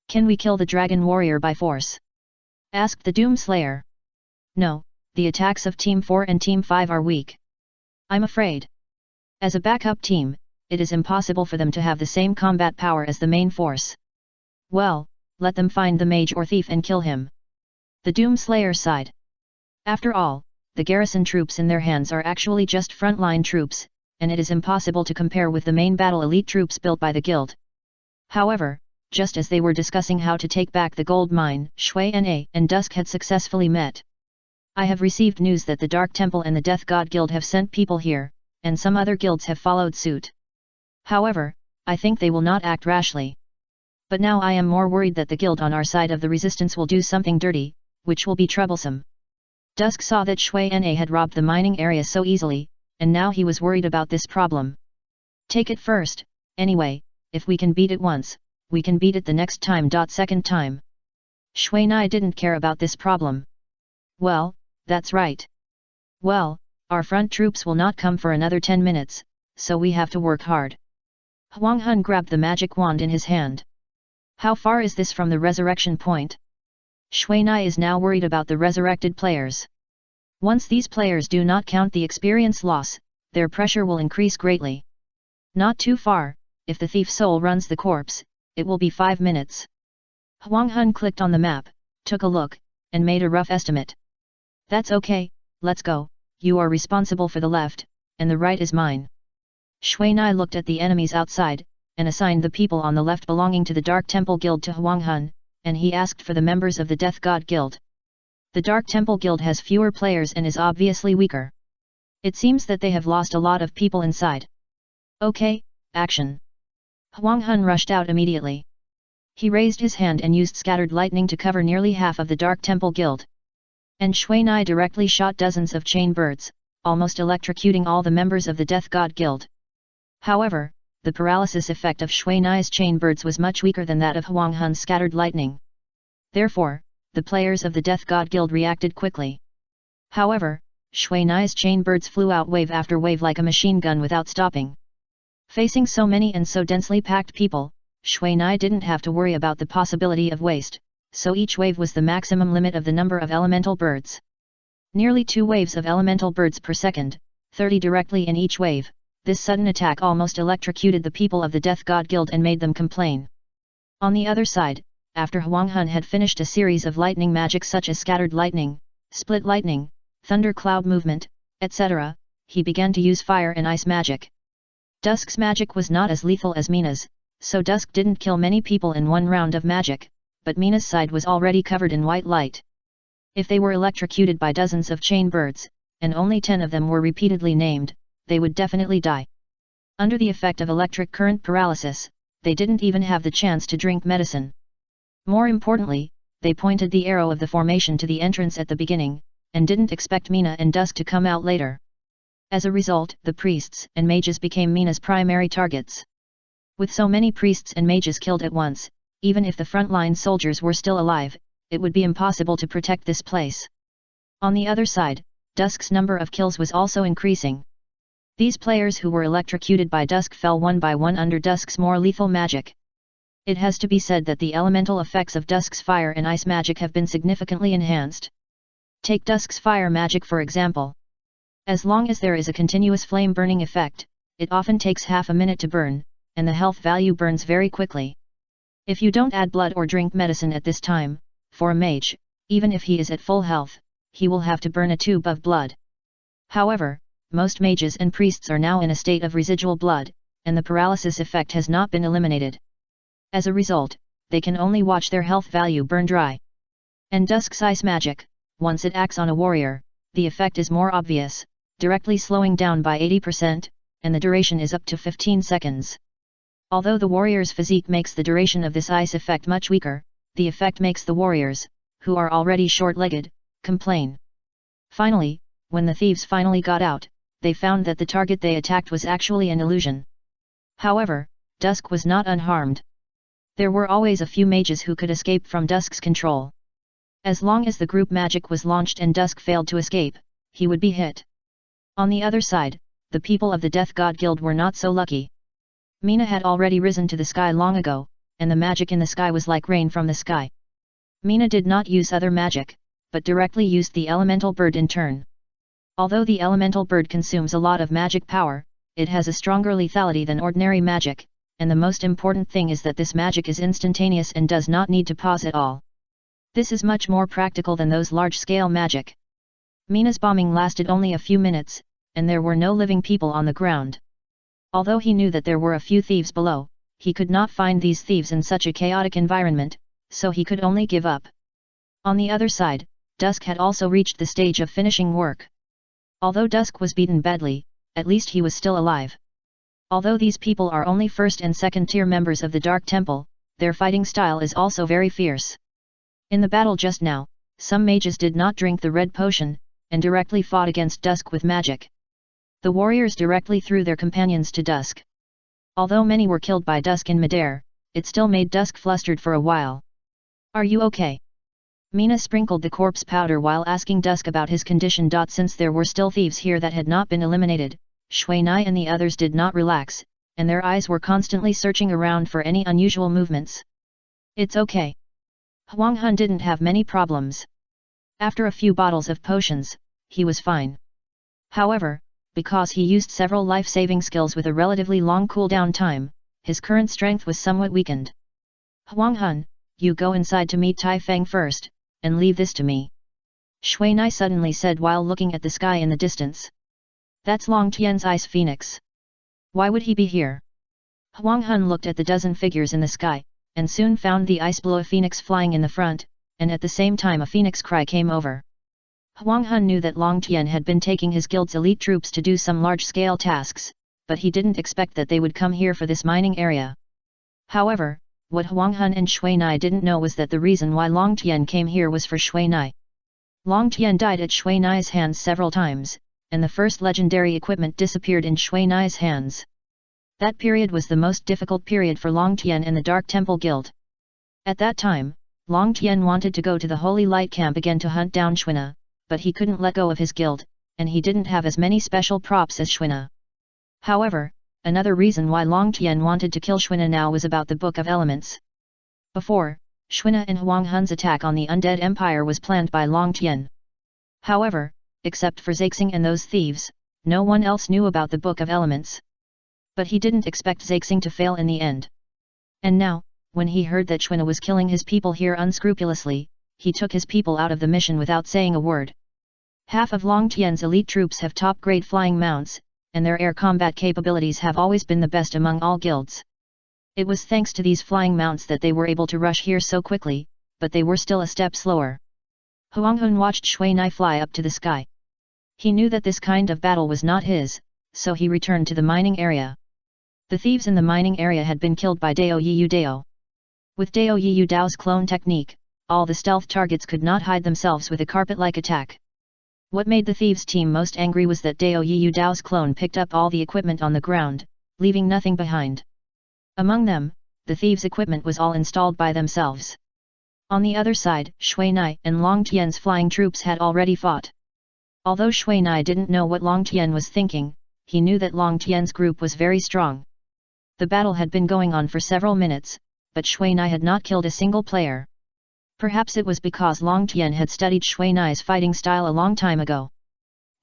Can we kill the dragon warrior by force? Asked the Doom Slayer. No, the attacks of Team 4 and Team 5 are weak. I'm afraid. As a backup team, it is impossible for them to have the same combat power as the main force. Well, let them find the mage or thief and kill him. The Doom Slayer sighed. After all, the garrison troops in their hands are actually just frontline troops, and it is impossible to compare with the main battle elite troops built by the guild. However, just as they were discussing how to take back the gold mine, Shui and Dusk had successfully met. I have received news that the Dark Temple and the Death God Guild have sent people here, and some other guilds have followed suit. However, I think they will not act rashly. But now I am more worried that the guild on our side of the resistance will do something dirty, which will be troublesome. Dusk saw that Shui had robbed the mining area so easily, and now he was worried about this problem. Take it first, anyway, if we can beat it once, we can beat it the next time. Second time. Shui didn't care about this problem. Well, that's right. Well, our front troops will not come for another 10 minutes, so we have to work hard. Huang Hun grabbed the magic wand in his hand. How far is this from the resurrection point? Shui is now worried about the resurrected players. Once these players do not count the experience loss, their pressure will increase greatly. Not too far, if the thief soul runs the corpse, it will be 5 minutes. Huang Hun clicked on the map, took a look, and made a rough estimate. That's okay, let's go, you are responsible for the left, and the right is mine. Shui looked at the enemies outside, and assigned the people on the left belonging to the Dark Temple Guild to Huang Hun, and he asked for the members of the Death God Guild. The Dark Temple Guild has fewer players and is obviously weaker. It seems that they have lost a lot of people inside. Okay, action. Huang Hun rushed out immediately. He raised his hand and used scattered lightning to cover nearly half of the Dark Temple Guild. And Shui Nai directly shot dozens of chain birds, almost electrocuting all the members of the Death God Guild. However, the paralysis effect of Shui Nai's chain birds was much weaker than that of Huang Hun's scattered lightning. Therefore, the players of the Death God Guild reacted quickly. However, Shui Nai's chain birds flew out wave after wave like a machine gun without stopping. Facing so many and so densely packed people, Shui Nai didn't have to worry about the possibility of waste, so each wave was the maximum limit of the number of elemental birds. Nearly 2 waves of elemental birds per second, 30 directly in each wave. This sudden attack almost electrocuted the people of the Death God Guild and made them complain. On the other side, after Huang Hun had finished a series of lightning magic such as scattered lightning, split lightning, thunder cloud movement, etc., he began to use fire and ice magic. Dusk's magic was not as lethal as Mina's, so Dusk didn't kill many people in one round of magic, but Mina's side was already covered in white light. If they were electrocuted by dozens of chain birds, and only 10 of them were repeatedly named, they would definitely die. Under the effect of electric current paralysis, they didn't even have the chance to drink medicine. More importantly, they pointed the arrow of the formation to the entrance at the beginning, and didn't expect Mina and Dusk to come out later. As a result, the priests and mages became Mina's primary targets. With so many priests and mages killed at once, even if the frontline soldiers were still alive, it would be impossible to protect this place. On the other side, Dusk's number of kills was also increasing. These players who were electrocuted by Dusk fell one by one under Dusk's more lethal magic. It has to be said that the elemental effects of Dusk's fire and ice magic have been significantly enhanced. Take Dusk's fire magic for example. As long as there is a continuous flame burning effect, it often takes half a minute to burn, and the health value burns very quickly. If you don't add blood or drink medicine at this time, for a mage, even if he is at full health, he will have to burn a tube of blood. However, most mages and priests are now in a state of residual blood, and the paralysis effect has not been eliminated. As a result, they can only watch their health value burn dry. And Dusk's ice magic, once it acts on a warrior, the effect is more obvious, directly slowing down by 80%, and the duration is up to 15 seconds. Although the warrior's physique makes the duration of this ice effect much weaker, the effect makes the warriors, who are already short-legged, complain. Finally, when the thieves finally got out, they found that the target they attacked was actually an illusion. However, Dusk was not unharmed. There were always a few mages who could escape from Dusk's control. As long as the group magic was launched and Dusk failed to escape, he would be hit. On the other side, the people of the Death God Guild were not so lucky. Mina had already risen to the sky long ago, and the magic in the sky was like rain from the sky. Mina did not use other magic, but directly used the elemental bird in turn. Although the elemental bird consumes a lot of magic power, it has a stronger lethality than ordinary magic, and the most important thing is that this magic is instantaneous and does not need to pause at all. This is much more practical than those large-scale magic. Mina's bombing lasted only a few minutes, and there were no living people on the ground. Although he knew that there were a few thieves below, he could not find these thieves in such a chaotic environment, so he could only give up. On the other side, Dusk had also reached the stage of finishing work. Although Dusk was beaten badly, at least he was still alive. Although these people are only first and second tier members of the Dark Temple, their fighting style is also very fierce. In the battle just now, some mages did not drink the red potion, and directly fought against Dusk with magic. The warriors directly threw their companions to Dusk. Although many were killed by Dusk in midair, it still made Dusk flustered for a while. "Are you okay?" Mina sprinkled the corpse powder while asking Dusk about his condition. Since there were still thieves here that had not been eliminated, Shui Nai and the others did not relax, and their eyes were constantly searching around for any unusual movements. "It's okay." Huang Hun didn't have many problems. After a few bottles of potions, he was fine. However, because he used several life-saving skills with a relatively long cooldown time, his current strength was somewhat weakened. "Huang Hun, you go inside to meet Tai Feng first, and leave this to me," Shui Nai suddenly said while looking at the sky in the distance. "That's Long Tian's ice phoenix. Why would he be here?" Huang Hun looked at the dozen figures in the sky, and soon found the ice blue phoenix flying in the front, and at the same time a phoenix cry came over. Huang Hun knew that Long Tian had been taking his guild's elite troops to do some large-scale tasks, but he didn't expect that they would come here for this mining area. However, what Huang Hun and Shui Nai didn't know was that the reason why Long Tian came here was for Shui Nai. Long Tian died at Shui Nai's hands several times, and the first legendary equipment disappeared in Shui Nai's hands. That period was the most difficult period for Long Tian and the Dark Temple Guild. At that time, Long Tian wanted to go to the Holy Light Camp again to hunt down Shuina, but he couldn't let go of his guild, and he didn't have as many special props as Shuina. However, another reason why Long Tian wanted to kill Shuina now was about the Book of Elements. Before, Shuina and Huang Hun's attack on the Undead Empire was planned by Long Tian. However, except for Zhaixing and those thieves, no one else knew about the Book of Elements. But he didn't expect Zhaixing to fail in the end. And now, when he heard that Shuina was killing his people here unscrupulously, he took his people out of the mission without saying a word. Half of Long Tian's elite troops have top-grade flying mounts, and their air combat capabilities have always been the best among all guilds. It was thanks to these flying mounts that they were able to rush here so quickly, but they were still a step slower. Huang Hun watched Shui Nai fly up to the sky. He knew that this kind of battle was not his, so he returned to the mining area. The thieves in the mining area had been killed by Dao Yiyu Dao. With Dao Yiyu Dao's clone technique, all the stealth targets could not hide themselves with a carpet-like attack. What made the thieves' team most angry was that Dao Yiyu Dao's clone picked up all the equipment on the ground, leaving nothing behind. Among them, the thieves' equipment was all installed by themselves. On the other side, Shui Nai and Long Tian's flying troops had already fought. Although Shui Nai didn't know what Long Tian was thinking, he knew that Long Tian's group was very strong. The battle had been going on for several minutes, but Shui Nai had not killed a single player. Perhaps it was because Long Tian had studied Shui Nai's fighting style a long time ago.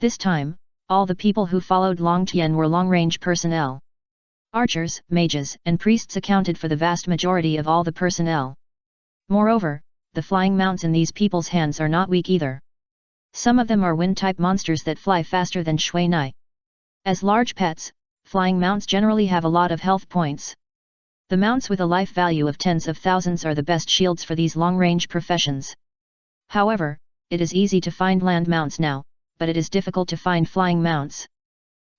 This time, all the people who followed Long Tian were long-range personnel. Archers, mages, and priests accounted for the vast majority of all the personnel. Moreover, the flying mounts in these people's hands are not weak either. Some of them are wind-type monsters that fly faster than Shui Nai. As large pets, flying mounts generally have a lot of health points. The mounts with a life value of tens of thousands are the best shields for these long-range professions. However, it is easy to find land mounts now, but it is difficult to find flying mounts.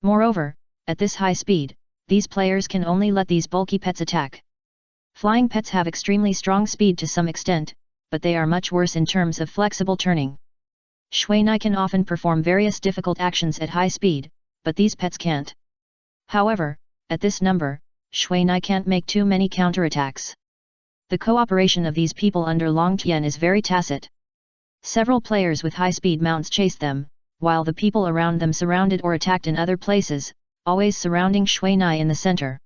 Moreover, at this high speed, these players can only let these bulky pets attack. Flying pets have extremely strong speed to some extent, but they are much worse in terms of flexible turning. Shui Nai can often perform various difficult actions at high speed, but these pets can't. However, at this number, Shui Nai can't make too many counterattacks. The cooperation of these people under Long Tian is very tacit. Several players with high-speed mounts chased them, while the people around them surrounded or attacked in other places, always surrounding Shui Nai in the center.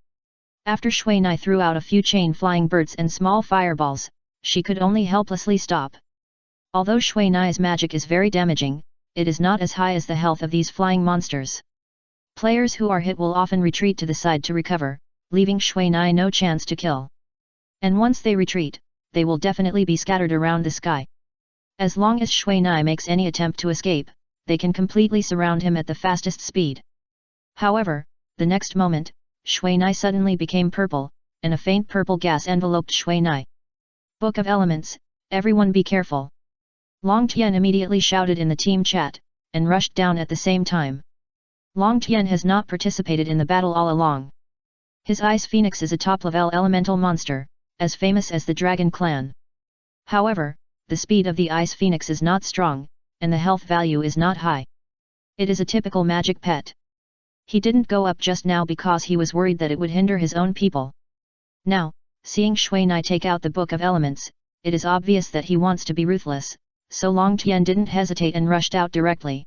After Shui Nai threw out a few chain-flying birds and small fireballs, she could only helplessly stop. Although Shui Nai's magic is very damaging, it is not as high as the health of these flying monsters. Players who are hit will often retreat to the side to recover, leaving Shui Nai no chance to kill. And once they retreat, they will definitely be scattered around the sky. As long as Shui Nai makes any attempt to escape, they can completely surround him at the fastest speed. However, the next moment, Shui Nai suddenly became purple, and a faint purple gas enveloped Shui Nai. Book of Elements, everyone be careful. Long Tian immediately shouted in the team chat, and rushed down at the same time. Long Tian has not participated in the battle all along. His Ice Phoenix is a top-level elemental monster, as famous as the Dragon Clan. However, the speed of the Ice Phoenix is not strong, and the health value is not high. It is a typical magic pet. He didn't go up just now because he was worried that it would hinder his own people. Now, seeing Shui Nai take out the Book of Elements, it is obvious that he wants to be ruthless, so Long Tian didn't hesitate and rushed out directly.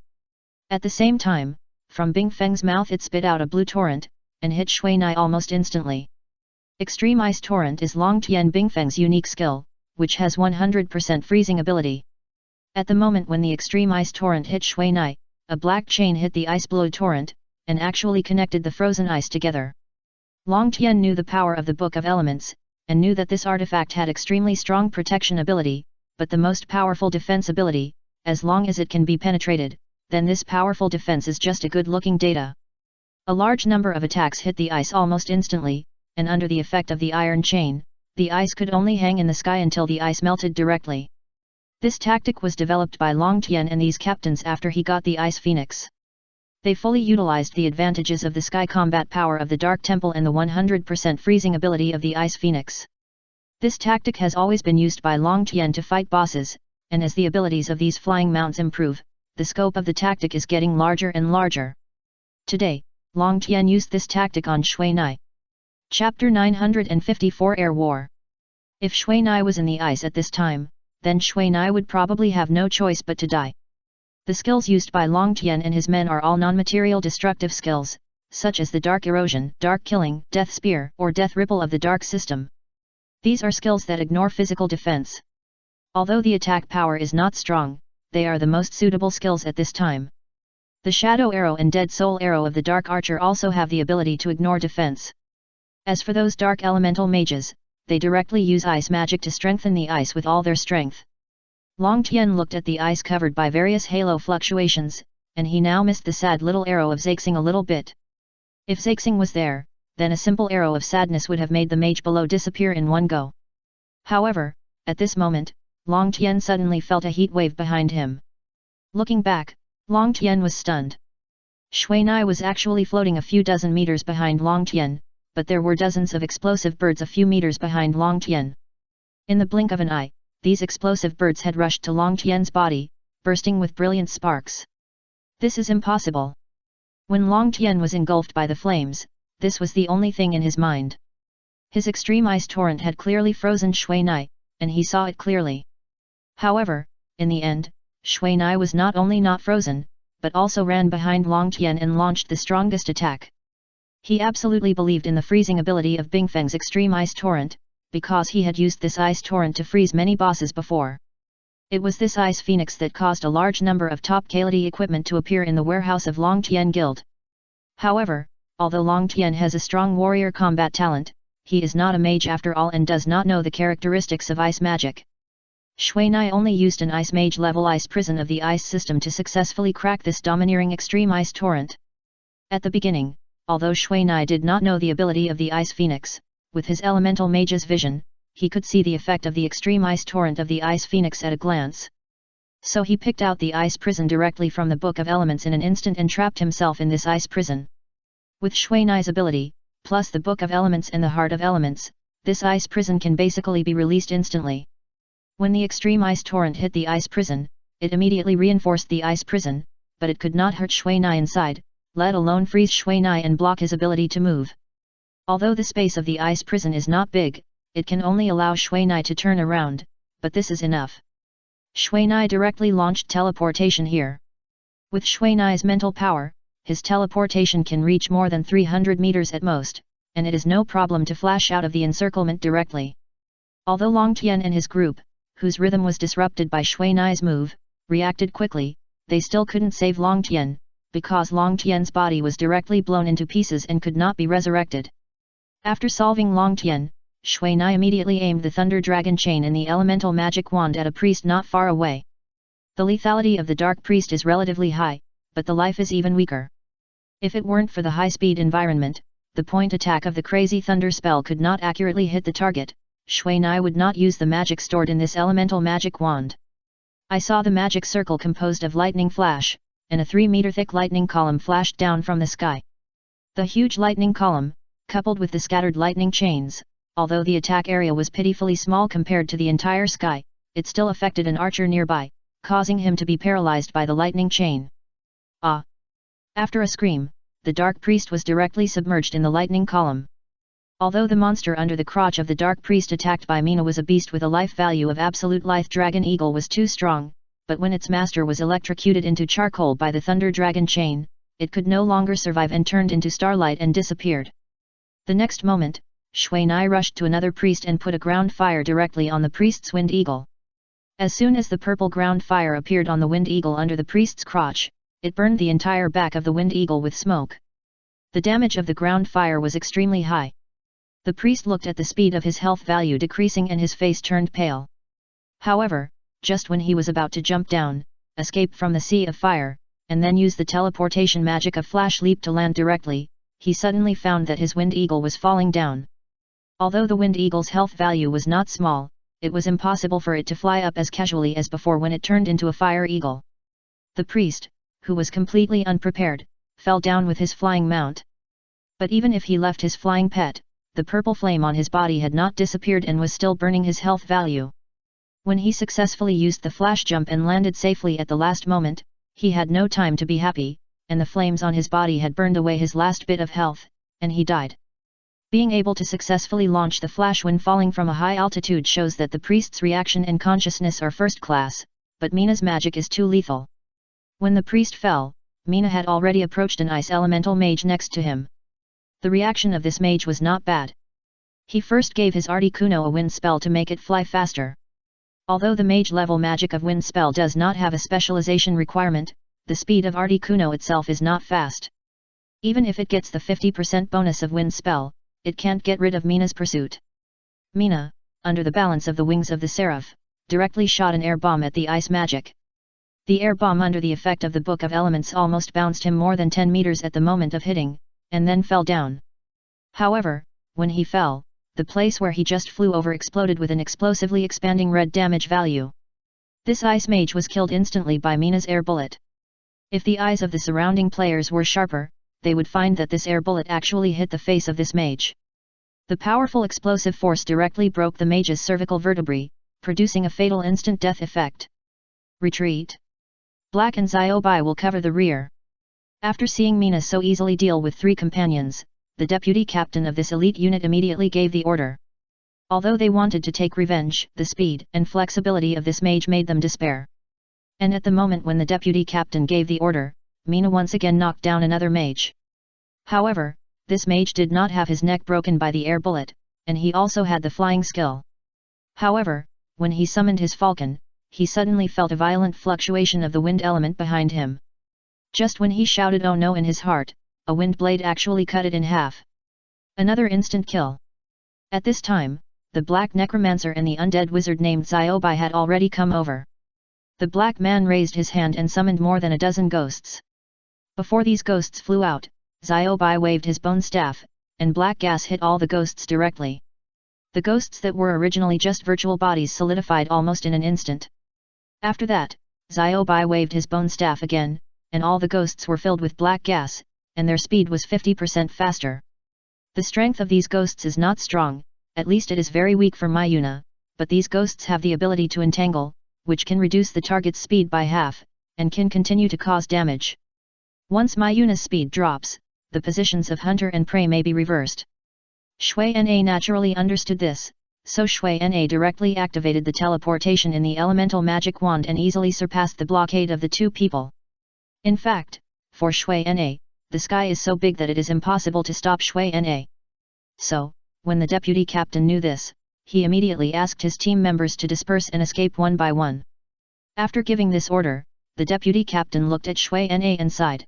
At the same time, from Bing Feng's mouth it spit out a blue torrent, and hit Shui Nai almost instantly. Extreme Ice Torrent is Long Tian Bingfeng's unique skill, which has 100% freezing ability. At the moment when the Extreme Ice Torrent hit Shui Nai, a black chain hit the Ice Blue Torrent, and actually connected the frozen ice together. Long Tian knew the power of the Book of Elements, and knew that this artifact had extremely strong protection ability, but the most powerful defense ability, as long as it can be penetrated, then this powerful defense is just a good-looking data. A large number of attacks hit the ice almost instantly, and under the effect of the iron chain, the ice could only hang in the sky until the ice melted directly. This tactic was developed by Long Tian and these captains after he got the Ice Phoenix. They fully utilized the advantages of the sky combat power of the Dark Temple and the 100% freezing ability of the Ice Phoenix. This tactic has always been used by Long Tian to fight bosses, and as the abilities of these flying mounts improve, the scope of the tactic is getting larger and larger. Today, Long Tian used this tactic on Shui Nai. Chapter 954 Air War. If Shui Nai was in the ice at this time, then Shui Nai would probably have no choice but to die. The skills used by Long Tian and his men are all non-material destructive skills, such as the Dark Erosion, Dark Killing, Death Spear, or Death Ripple of the Dark System. These are skills that ignore physical defense. Although the attack power is not strong, they are the most suitable skills at this time. The Shadow Arrow and Dead Soul Arrow of the Dark Archer also have the ability to ignore defense. As for those Dark Elemental Mages, they directly use ice magic to strengthen the ice with all their strength. Long Tian looked at the ice covered by various halo fluctuations, and he now missed the sad little arrow of Zexing a little bit. If Zexing was there, then a simple arrow of sadness would have made the mage below disappear in one go. However, at this moment, Long Tian suddenly felt a heat wave behind him. Looking back, Long Tian was stunned. Shui Nai was actually floating a few dozen meters behind Long Tian, but there were dozens of explosive birds a few meters behind Long Tian. In the blink of an eye, these explosive birds had rushed to Long Tian's body, bursting with brilliant sparks. This is impossible. When Long Tian was engulfed by the flames, this was the only thing in his mind. His extreme ice torrent had clearly frozen Shui Nai, and he saw it clearly. However, in the end, Shui Nai was not only not frozen, but also ran behind Long Tian and launched the strongest attack. He absolutely believed in the freezing ability of Bingfeng's extreme ice torrent, because he had used this ice torrent to freeze many bosses before. It was this ice phoenix that caused a large number of top quality equipment to appear in the warehouse of Long Tian Guild. However, although Long Tian has a strong warrior combat talent, he is not a mage after all and does not know the characteristics of ice magic. Shui Nai only used an ice mage level ice prison of the ice system to successfully crack this domineering extreme ice torrent. At the beginning, although Shui Nai did not know the ability of the ice phoenix, with his elemental mage's vision, he could see the effect of the extreme ice torrent of the ice phoenix at a glance. So he picked out the ice prison directly from the Book of Elements in an instant and trapped himself in this ice prison. With Shui Nai's ability, plus the Book of Elements and the Heart of Elements, this ice prison can basically be released instantly. When the extreme ice torrent hit the ice prison, it immediately reinforced the ice prison, but it could not hurt Shui Nai inside, let alone freeze Shui Nai and block his ability to move. Although the space of the ice prison is not big, it can only allow Shui Nai to turn around, but this is enough. Shui Nai directly launched teleportation here. With Shui Nai's mental power, his teleportation can reach more than 300 meters at most, and it is no problem to flash out of the encirclement directly. Although Long Tian and his group, whose rhythm was disrupted by Shui Nai's move, reacted quickly, they still couldn't save Long Tian, because Long Tian's body was directly blown into pieces and could not be resurrected. After solving Long Tian, Shui Nai immediately aimed the Thunder Dragon Chain and the Elemental Magic Wand at a priest not far away. The lethality of the Dark Priest is relatively high, but the life is even weaker. If it weren't for the high-speed environment, the point attack of the Crazy Thunder spell could not accurately hit the target. Shui Nai would not use the magic stored in this elemental magic wand. I saw the magic circle composed of lightning flash, and a 3-meter-thick lightning column flashed down from the sky. The huge lightning column, coupled with the scattered lightning chains, although the attack area was pitifully small compared to the entire sky, it still affected an archer nearby, causing him to be paralyzed by the lightning chain. Ah! After a scream, the Dark Priest was directly submerged in the lightning column. Although the monster under the crotch of the Dark Priest attacked by Mina was a beast with a life value of absolute life, Dragon Eagle was too strong, but when its master was electrocuted into charcoal by the Thunder Dragon Chain, it could no longer survive and turned into starlight and disappeared. The next moment, Shui Nai rushed to another priest and put a ground fire directly on the priest's Wind Eagle. As soon as the purple ground fire appeared on the Wind Eagle under the priest's crotch, it burned the entire back of the Wind Eagle with smoke. The damage of the ground fire was extremely high. The priest looked at the speed of his health value decreasing and his face turned pale. However, just when he was about to jump down, escape from the sea of fire, and then use the teleportation magic of Flash Leap to land directly, he suddenly found that his Wind Eagle was falling down. Although the Wind Eagle's health value was not small, it was impossible for it to fly up as casually as before when it turned into a Fire Eagle. The priest, who was completely unprepared, fell down with his flying mount. But even if he left his flying pet, the purple flame on his body had not disappeared and was still burning his health value. When he successfully used the flash jump and landed safely at the last moment, he had no time to be happy, and the flames on his body had burned away his last bit of health, and he died. Being able to successfully launch the flash when falling from a high altitude shows that the priest's reaction and consciousness are first class, but Mina's magic is too lethal. When the priest fell, Mina had already approached an ice elemental mage next to him. The reaction of this mage was not bad. He first gave his Articuno a wind spell to make it fly faster. Although the mage-level magic of wind spell does not have a specialization requirement, the speed of Articuno itself is not fast. Even if it gets the 50% bonus of wind spell, it can't get rid of Mina's pursuit. Mina, under the balance of the wings of the seraph, directly shot an air bomb at the ice magic. The air bomb under the effect of the Book of Elements almost bounced him more than 10 meters at the moment of hitting, and then fell down. However, when he fell, the place where he just flew over exploded with an explosively expanding red damage value. This ice mage was killed instantly by Mina's air bullet. If the eyes of the surrounding players were sharper, they would find that this air bullet actually hit the face of this mage. The powerful explosive force directly broke the mage's cervical vertebrae, producing a fatal instant death effect. Retreat. Black and Ziobai will cover the rear. After seeing Mina so easily deal with 3 companions, the deputy captain of this elite unit immediately gave the order. Although they wanted to take revenge, the speed and flexibility of this mage made them despair. And at the moment when the deputy captain gave the order, Mina once again knocked down another mage. However, this mage did not have his neck broken by the air bullet, and he also had the flying skill. However, when he summoned his falcon, he suddenly felt a violent fluctuation of the wind element behind him. Just when he shouted "oh no" in his heart, a wind blade actually cut it in half. Another instant kill. At this time, the black necromancer and the undead wizard named Ziobai had already come over. The black man raised his hand and summoned more than a dozen ghosts. Before these ghosts flew out, Ziobai waved his bone staff, and black gas hit all the ghosts directly. The ghosts that were originally just virtual bodies solidified almost in an instant. After that, Ziobai waved his bone staff again, and all the ghosts were filled with black gas, and their speed was 50% faster. The strength of these ghosts is not strong, at least it is very weak for Mayuna, but these ghosts have the ability to entangle, which can reduce the target's speed by half, and can continue to cause damage. Once Mayuna's speed drops, the positions of hunter and prey may be reversed. Shui Na naturally understood this, so Shui Na directly activated the teleportation in the elemental magic wand and easily surpassed the blockade of the 2 people. In fact, for Shui Na, the sky is so big that it is impossible to stop Shui Na. So, when the deputy captain knew this, he immediately asked his team members to disperse and escape one by one. After giving this order, the deputy captain looked at Shui Na and sighed.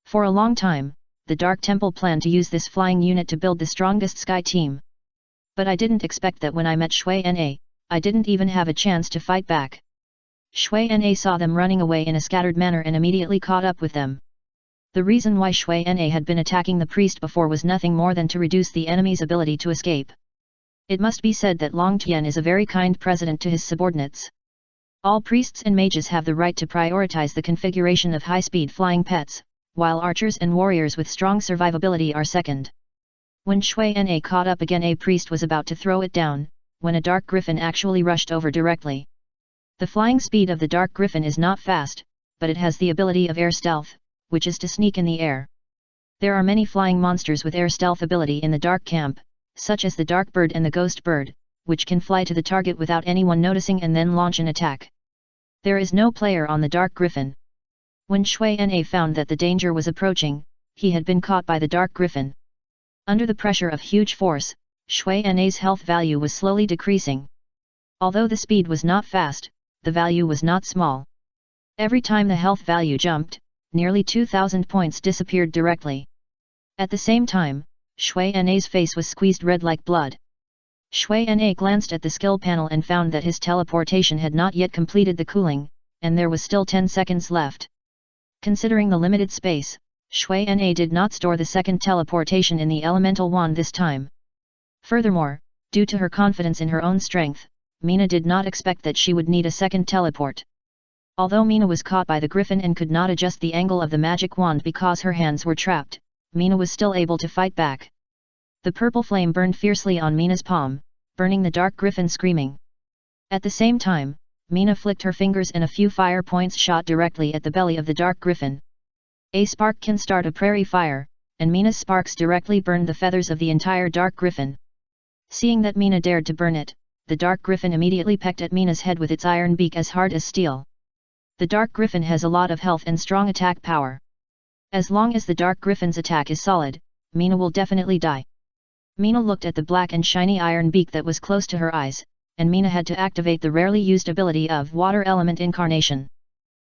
For a long time, the Dark Temple planned to use this flying unit to build the strongest sky team. But I didn't expect that when I met Shui Na, I didn't even have a chance to fight back. Shui Na saw them running away in a scattered manner and immediately caught up with them. The reason why Shui Na had been attacking the priest before was nothing more than to reduce the enemy's ability to escape. It must be said that Long Tian is a very kind president to his subordinates. All priests and mages have the right to prioritize the configuration of high-speed flying pets, while archers and warriors with strong survivability are second. When Shui Na caught up again, a priest was about to throw it down, when a dark griffin actually rushed over directly. The flying speed of the dark griffin is not fast, but it has the ability of air stealth, which is to sneak in the air. There are many flying monsters with air stealth ability in the dark camp, such as the dark bird and the ghost bird, which can fly to the target without anyone noticing and then launch an attack. There is no player on the dark griffin. When Shui Na found that the danger was approaching, he had been caught by the dark griffin. Under the pressure of huge force, Shui Na's health value was slowly decreasing. Although the speed was not fast, the value was not small. Every time the health value jumped, nearly 2,000 points disappeared directly. At the same time, Shui Na's face was squeezed red like blood. Shui Na glanced at the skill panel and found that his teleportation had not yet completed the cooling, and there was still 10 seconds left. Considering the limited space, Shui Na did not store the second teleportation in the elemental wand this time. Furthermore, due to her confidence in her own strength, Mina did not expect that she would need a second teleport. Although Mina was caught by the griffin and could not adjust the angle of the magic wand because her hands were trapped, Mina was still able to fight back. The purple flame burned fiercely on Mina's palm, burning the dark griffin screaming. At the same time, Mina flicked her fingers and a few fire points shot directly at the belly of the dark griffin. A spark can start a prairie fire, and Mina's sparks directly burned the feathers of the entire dark griffin. Seeing that Mina dared to burn it, the dark griffin immediately pecked at Mina's head with its iron beak as hard as steel. The dark griffin has a lot of health and strong attack power. As long as the dark griffin's attack is solid, Mina will definitely die. Mina looked at the black and shiny iron beak that was close to her eyes, and Mina had to activate the rarely used ability of Water Element Incarnation.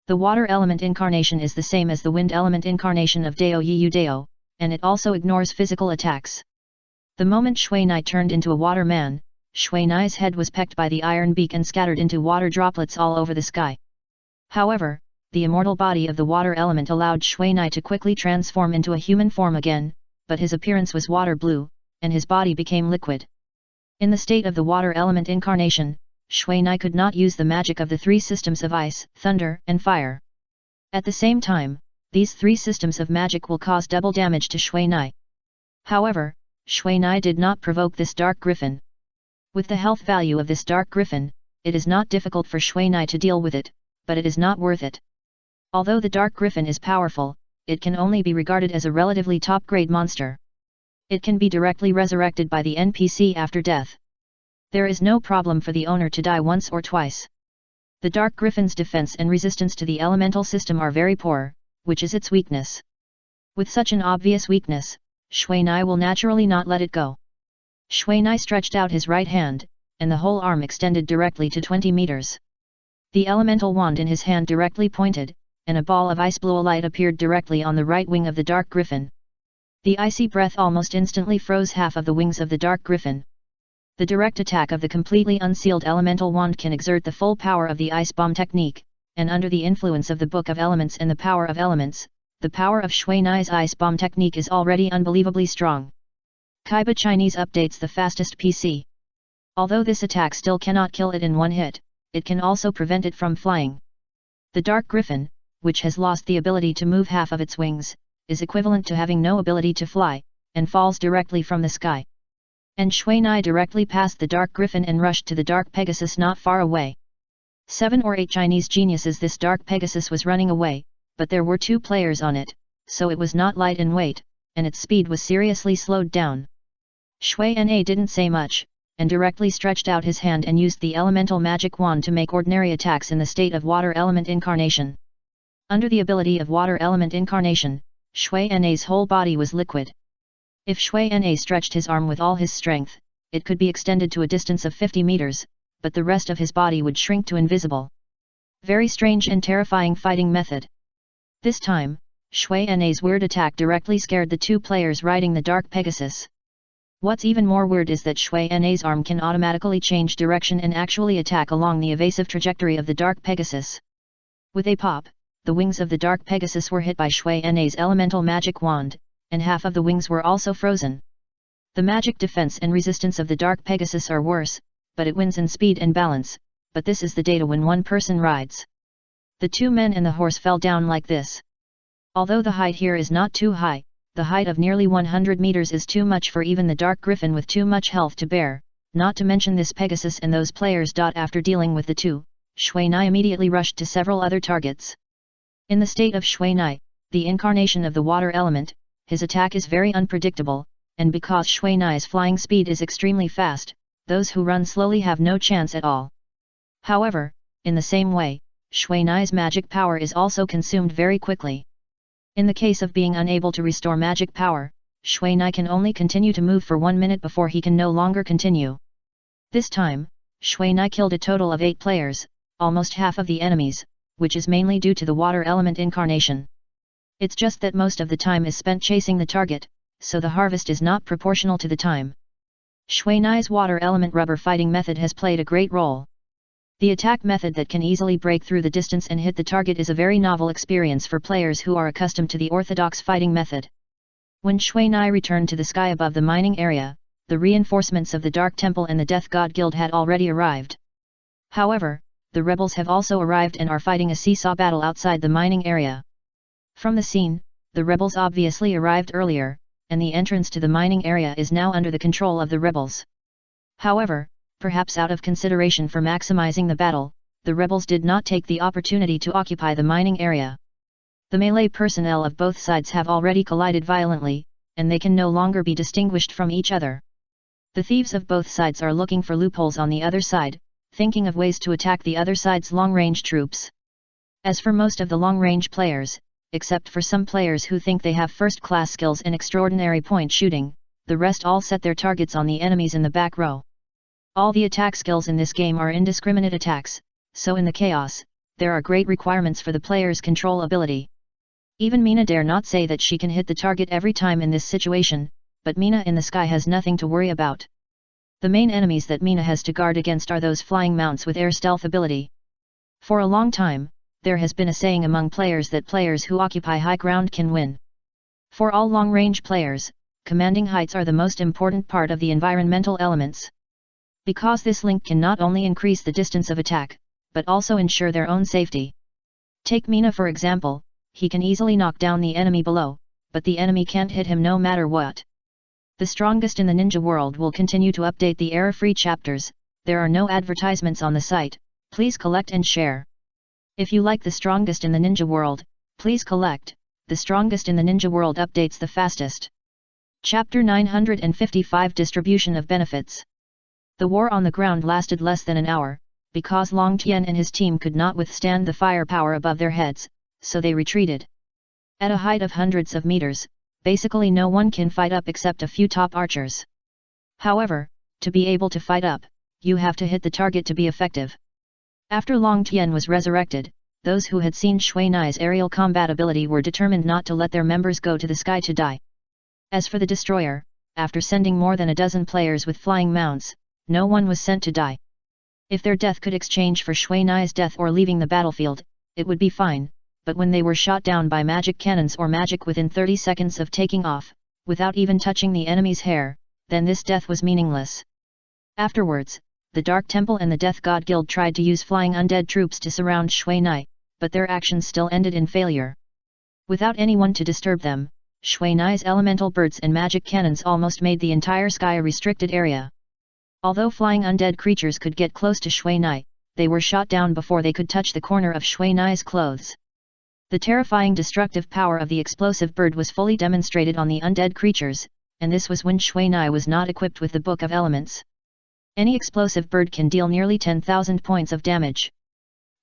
The Water Element Incarnation is the same as the Wind Element Incarnation of Dao Yi Dao, and it also ignores physical attacks. The moment Shui Nai turned into a water man, Shui Nai's head was pecked by the iron beak and scattered into water droplets all over the sky. However, the immortal body of the water element allowed Shui Nai to quickly transform into a human form again, but his appearance was water blue, and his body became liquid. In the state of the water element incarnation, Shui Nai could not use the magic of the three systems of ice, thunder, and fire. At the same time, these three systems of magic will cause double damage to Shui Nai. However, Shui Nai did not provoke this dark griffin. With the health value of this dark griffin, it is not difficult for Shui Nai to deal with it, but it is not worth it. Although the dark griffin is powerful, it can only be regarded as a relatively top-grade monster. It can be directly resurrected by the NPC after death. There is no problem for the owner to die once or twice. The dark griffin's defense and resistance to the elemental system are very poor, which is its weakness. With such an obvious weakness, Shui Nai will naturally not let it go. Shui Nai stretched out his right hand, and the whole arm extended directly to 20 meters. The elemental wand in his hand directly pointed, and a ball of ice blue light appeared directly on the right wing of the dark griffin. The icy breath almost instantly froze half of the wings of the dark griffin. The direct attack of the completely unsealed elemental wand can exert the full power of the ice bomb technique, and under the influence of the Book of Elements and the power of elements, the power of Shui Nai's ice bomb technique is already unbelievably strong. Kaiba Chinese updates the fastest PC. Although this attack still cannot kill it in one hit, it can also prevent it from flying. The dark griffin, which has lost the ability to move half of its wings, is equivalent to having no ability to fly, and falls directly from the sky. And Shui Nai directly passed the dark griffin and rushed to the dark Pegasus not far away. 7 or 8 Chinese geniuses. This dark Pegasus was running away, but there were 2 players on it, so it was not light in weight, and its speed was seriously slowed down. Shui Na didn't say much, and directly stretched out his hand and used the elemental magic wand to make ordinary attacks in the state of water element incarnation. Under the ability of water element incarnation, Shui Na's whole body was liquid. If Shui Na stretched his arm with all his strength, it could be extended to a distance of 50 meters, but the rest of his body would shrink to invisible. Very strange and terrifying fighting method. This time, Shui Na's weird attack directly scared the 2 players riding the dark Pegasus. What's even more weird is that Shui Na's arm can automatically change direction and actually attack along the evasive trajectory of the dark Pegasus. With a pop, the wings of the dark Pegasus were hit by Shui Na's elemental magic wand, and half of the wings were also frozen. The magic defense and resistance of the dark Pegasus are worse, but it wins in speed and balance, but this is the data when one person rides. The 2 men and the horse fell down like this. Although the height here is not too high, the height of nearly 100 meters is too much for even the dark griffin with too much health to bear, not to mention this Pegasus and those players. After dealing with the 2, Shui Nai immediately rushed to several other targets. In the state of Shui Nai, the incarnation of the water element, his attack is very unpredictable, and because Shui Nai's flying speed is extremely fast, those who run slowly have no chance at all. However, in the same way, Shui Nai's magic power is also consumed very quickly. In the case of being unable to restore magic power, Shui Nai can only continue to move for 1 minute before he can no longer continue. This time, Shui Nai killed a total of 8 players, almost half of the enemies, which is mainly due to the water element incarnation. It's just that most of the time is spent chasing the target, so the harvest is not proportional to the time. Shui Nai's water element rubber fighting method has played a great role. The attack method that can easily break through the distance and hit the target is a very novel experience for players who are accustomed to the orthodox fighting method. When Shui Nai returned to the sky above the mining area, the reinforcements of the Dark Temple and the Death God Guild had already arrived. However, the rebels have also arrived and are fighting a seesaw battle outside the mining area. From the scene, the rebels obviously arrived earlier, and the entrance to the mining area is now under the control of the rebels. However, perhaps out of consideration for maximizing the battle, the rebels did not take the opportunity to occupy the mining area. The melee personnel of both sides have already collided violently, and they can no longer be distinguished from each other. The thieves of both sides are looking for loopholes on the other side, thinking of ways to attack the other side's long-range troops. As for most of the long-range players, except for some players who think they have first-class skills in extraordinary point shooting, the rest all set their targets on the enemies in the back row. All the attack skills in this game are indiscriminate attacks, so in the chaos, there are great requirements for the player's control ability. Even Mina dare not say that she can hit the target every time in this situation, but Mina in the sky has nothing to worry about. The main enemies that Mina has to guard against are those flying mounts with air stealth ability. For a long time, there has been a saying among players that players who occupy high ground can win. For all long-range players, commanding heights are the most important part of the environmental elements. Because this link can not only increase the distance of attack, but also ensure their own safety. Take Mina for example, he can easily knock down the enemy below, but the enemy can't hit him no matter what. The strongest in the ninja world will continue to update the error-free chapters. There are no advertisements on the site, please collect and share. If you like the strongest in the ninja world, please collect. The strongest in the ninja world updates the fastest. Chapter 955 Distribution of Benefits. The war on the ground lasted less than an hour, because Long Tian and his team could not withstand the firepower above their heads, so they retreated. At a height of hundreds of meters, basically no one can fight up except a few top archers. However, to be able to fight up, you have to hit the target to be effective. After Long Tian was resurrected, those who had seen Shui Nai's aerial combat ability were determined not to let their members go to the sky to die. As for the destroyer, after sending more than a dozen players with flying mounts, no one was sent to die. If their death could exchange for Shui Nai's death or leaving the battlefield, it would be fine, but when they were shot down by magic cannons or magic within 30 seconds of taking off, without even touching the enemy's hair, then this death was meaningless. Afterwards, the Dark Temple and the Death God Guild tried to use flying undead troops to surround Shui Nai, but their actions still ended in failure. Without anyone to disturb them, Shui Nai's elemental birds and magic cannons almost made the entire sky a restricted area. Although flying undead creatures could get close to Shui Nai, they were shot down before they could touch the corner of Shui Nai's clothes. The terrifying destructive power of the explosive bird was fully demonstrated on the undead creatures, and this was when Shui Nai was not equipped with the Book of Elements. Any explosive bird can deal nearly 10,000 points of damage.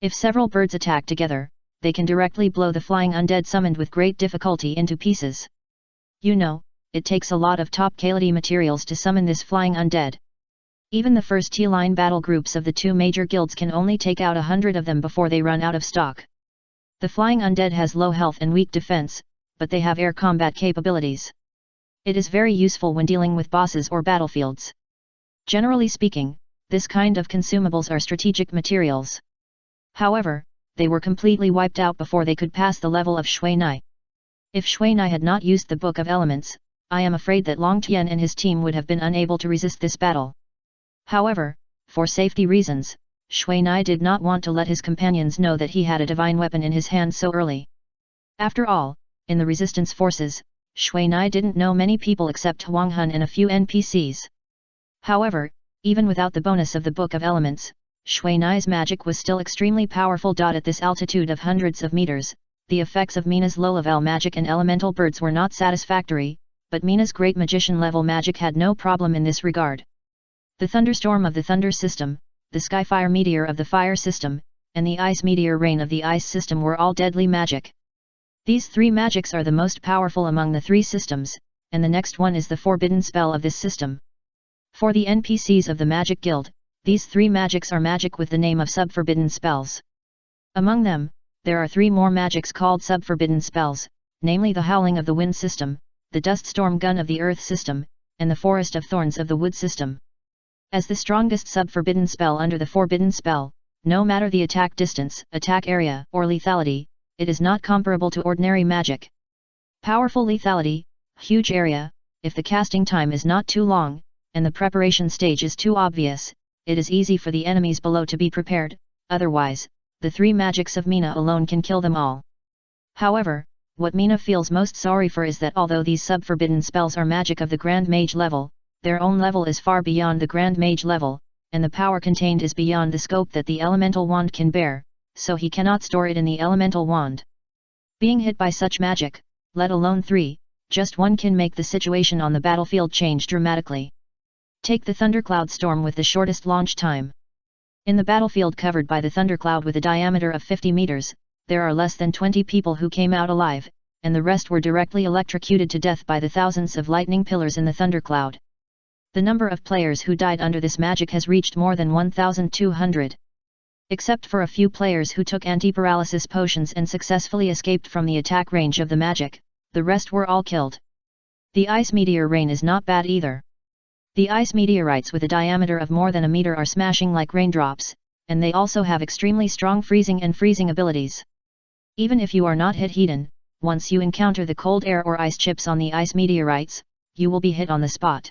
If several birds attack together, they can directly blow the flying undead summoned with great difficulty into pieces. You know, it takes a lot of top quality materials to summon this flying undead. Even the first T-line battle groups of the two major guilds can only take out 100 of them before they run out of stock. The flying undead has low health and weak defense, but they have air combat capabilities. It is very useful when dealing with bosses or battlefields. Generally speaking, this kind of consumables are strategic materials. However, they were completely wiped out before they could pass the level of Shui Nai. If Shui Nai had not used the Book of Elements, I am afraid that Long Tian and his team would have been unable to resist this battle. However, for safety reasons, Shui Nai did not want to let his companions know that he had a divine weapon in his hand so early. After all, in the resistance forces, Shui Nai didn't know many people except Huang Hun and a few NPCs. However, even without the bonus of the Book of Elements, Shui Nai's magic was still extremely powerful. At this altitude of hundreds of meters, the effects of Mina's low-level magic and elemental birds were not satisfactory, but Mina's great magician-level magic had no problem in this regard. The thunderstorm of the thunder system, the skyfire meteor of the fire system, and the ice meteor rain of the ice system were all deadly magic. These three magics are the most powerful among the three systems, and the next one is the forbidden spell of this system. For the NPCs of the Magic Guild, these three magics are magic with the name of sub-forbidden spells. Among them, there are three more magics called sub-forbidden spells, namely the Howling of the Wind system, the Dust Storm Gun of the Earth system, and the Forest of Thorns of the Wood system. As the strongest sub-forbidden spell under the forbidden spell, no matter the attack distance, attack area, or lethality, it is not comparable to ordinary magic. Powerful lethality, huge area, if the casting time is not too long, and the preparation stage is too obvious, it is easy for the enemies below to be prepared, otherwise, the three magics of Mina alone can kill them all. However, what Mina feels most sorry for is that although these sub-forbidden spells are magic of the Grand Mage level, their own level is far beyond the Grand Mage level, and the power contained is beyond the scope that the elemental wand can bear, so he cannot store it in the elemental wand. Being hit by such magic, let alone 3, just 1 can make the situation on the battlefield change dramatically. Take the thundercloud storm with the shortest launch time. In the battlefield covered by the thundercloud with a diameter of 50 meters, there are less than 20 people who came out alive, and the rest were directly electrocuted to death by the thousands of lightning pillars in the thundercloud. The number of players who died under this magic has reached more than 1,200. Except for a few players who took anti-paralysis potions and successfully escaped from the attack range of the magic, the rest were all killed. The ice meteor rain is not bad either. The ice meteorites with a diameter of more than a meter are smashing like raindrops, and they also have extremely strong freezing and freezing abilities. Even if you are not hit hidden, once you encounter the cold air or ice chips on the ice meteorites, you will be hit on the spot.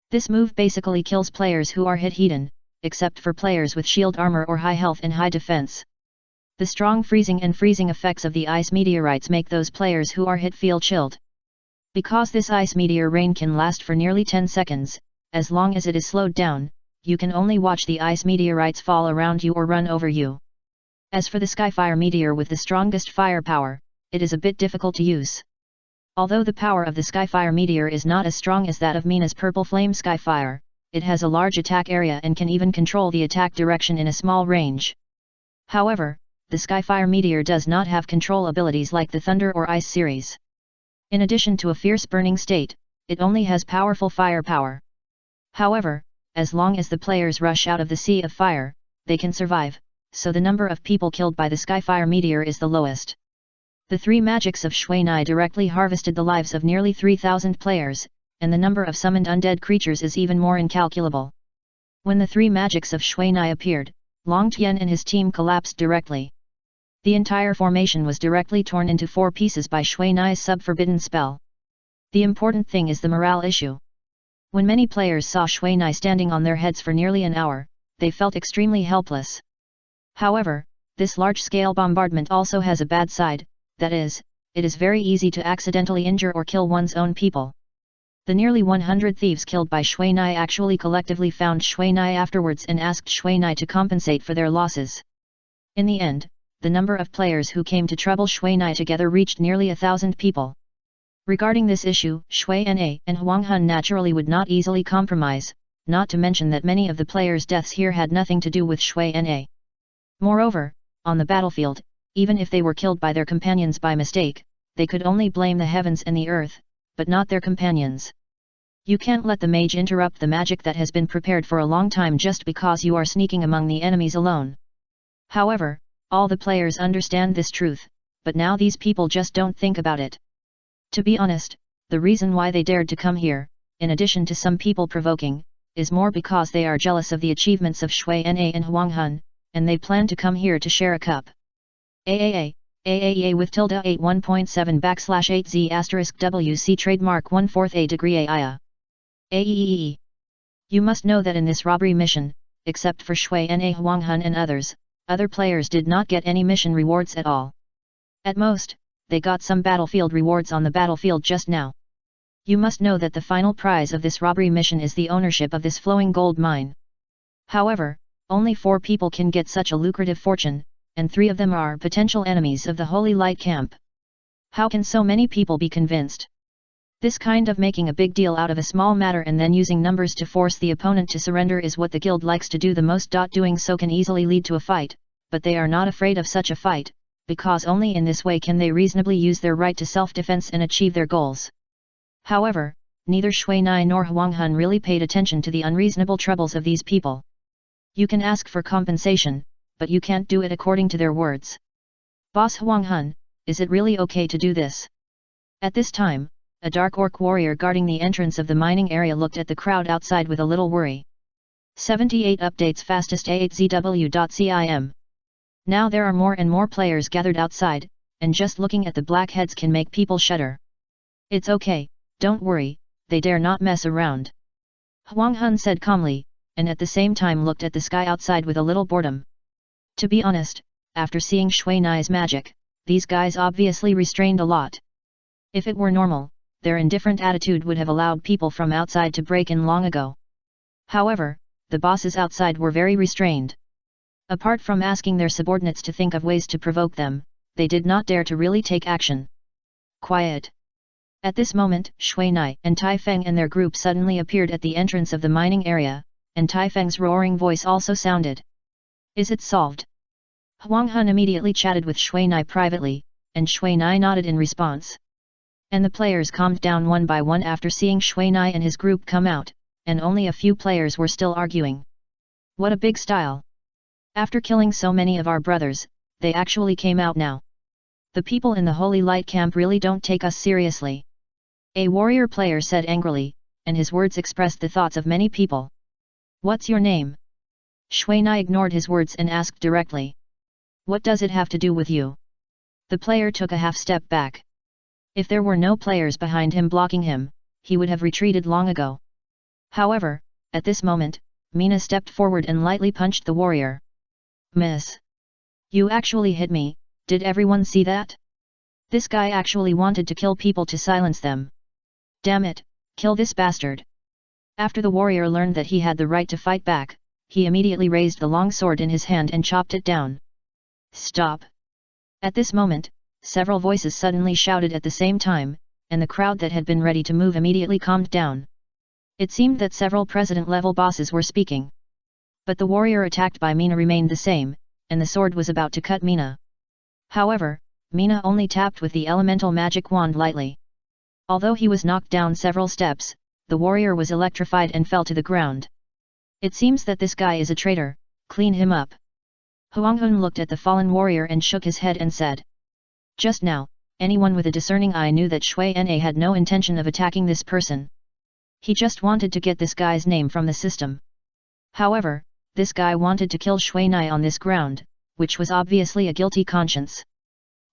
This move basically kills players who are hit hidden, except for players with shield armor or high health and high defense. The strong freezing and freezing effects of the ice meteorites make those players who are hit feel chilled. Because this ice meteor rain can last for nearly 10 seconds, as long as it is slowed down, you can only watch the ice meteorites fall around you or run over you. As for the Skyfire meteor with the strongest firepower, it is a bit difficult to use. Although the power of the Skyfire meteor is not as strong as that of Mina's Purple Flame Skyfire, it has a large attack area and can even control the attack direction in a small range. However, the Skyfire meteor does not have control abilities like the Thunder or Ice series. In addition to a fierce burning state, it only has powerful firepower. However, as long as the players rush out of the sea of fire, they can survive, so the number of people killed by the Skyfire meteor is the lowest. The 3 magics of Shui Nai directly harvested the lives of nearly 3,000 players, and the number of summoned undead creatures is even more incalculable. When the 3 magics of Shui Nai appeared, Long Tian and his team collapsed directly. The entire formation was directly torn into 4 pieces by Shui Nai's sub-forbidden spell. The important thing is the morale issue. When many players saw Shui Nai standing on their heads for nearly an hour, they felt extremely helpless. However, this large-scale bombardment also has a bad side. That is, it is very easy to accidentally injure or kill one's own people. The nearly 100 thieves killed by Shui Nai actually collectively found Shui Nai afterwards and asked Shui Nai to compensate for their losses. In the end, the number of players who came to trouble Shui Nai together reached nearly 1,000 people. Regarding this issue, Shui Na and Huang Hun naturally would not easily compromise, not to mention that many of the players' deaths here had nothing to do with Shui Na. Moreover, on the battlefield, even if they were killed by their companions by mistake, they could only blame the heavens and the earth, but not their companions. You can't let the mage interrupt the magic that has been prepared for a long time just because you are sneaking among the enemies alone. However, all the players understand this truth, but now these people just don't think about it. To be honest, the reason why they dared to come here, in addition to some people provoking, is more because they are jealous of the achievements of Shui Na and Huang Hun, and they plan to come here to share a cup. AAA with tilde 81.7 /8Z *WC trademark 1/4 A degree AIA. AEEE. You must know that in this robbery mission, except for Shui Na Huang Hun and others, other players did not get any mission rewards at all. At most, they got some battlefield rewards on the battlefield just now. You must know that the final prize of this robbery mission is the ownership of this flowing gold mine. However, only 4 people can get such a lucrative fortune, and 3 of them are potential enemies of the Holy Light Camp. How can so many people be convinced? This kind of making a big deal out of a small matter and then using numbers to force the opponent to surrender is what the guild likes to do the most. Doing so can easily lead to a fight, but they are not afraid of such a fight, because only in this way can they reasonably use their right to self-defense and achieve their goals. However, neither Shui Nai nor Huang Hun really paid attention to the unreasonable troubles of these people. You can ask for compensation, but you can't do it according to their words. Boss Huang Hun, is it really okay to do this? At this time, a dark orc warrior guarding the entrance of the mining area looked at the crowd outside with a little worry. 78 updates fastest A8ZW.CIM. Now there are more and more players gathered outside, and just looking at the black heads can make people shudder. It's okay, don't worry, they dare not mess around. Huang Hun said calmly, and at the same time looked at the sky outside with a little boredom. To be honest, after seeing Shui Nai's magic, these guys obviously restrained a lot. If it were normal, their indifferent attitude would have allowed people from outside to break in long ago. However, the bosses outside were very restrained. Apart from asking their subordinates to think of ways to provoke them, they did not dare to really take action. Quiet. At this moment, Shui Nai and Tai Feng and their group suddenly appeared at the entrance of the mining area, and Tai Feng's roaring voice also sounded. Is it solved? Huang Hun immediately chatted with Shui Nai privately, and Shui Nai nodded in response. And the players calmed down one by one after seeing Shui Nai and his group come out, and only a few players were still arguing. What a big style! After killing so many of our brothers, they actually came out now. The people in the Holy Light camp really don't take us seriously. A warrior player said angrily, and his words expressed the thoughts of many people. What's your name? Shui Nai ignored his words and asked directly. What does it have to do with you? The player took a half step back. If there were no players behind him blocking him, he would have retreated long ago. However, at this moment, Mina stepped forward and lightly punched the warrior. Miss! You actually hit me, did everyone see that? This guy actually wanted to kill people to silence them. Damn it, kill this bastard! After the warrior learned that he had the right to fight back, he immediately raised the long sword in his hand and chopped it down. Stop! At this moment, several voices suddenly shouted at the same time, and the crowd that had been ready to move immediately calmed down. It seemed that several president-level bosses were speaking. But the warrior attacked by Mina remained the same, and the sword was about to cut Mina. However, Mina only tapped with the elemental magic wand lightly. Although he was knocked down several steps, the warrior was electrified and fell to the ground. It seems that this guy is a traitor, clean him up. Huang Hun looked at the fallen warrior and shook his head and said. Just now, anyone with a discerning eye knew that Shui Na had no intention of attacking this person. He just wanted to get this guy's name from the system. However, this guy wanted to kill Shui Nai on this ground, which was obviously a guilty conscience.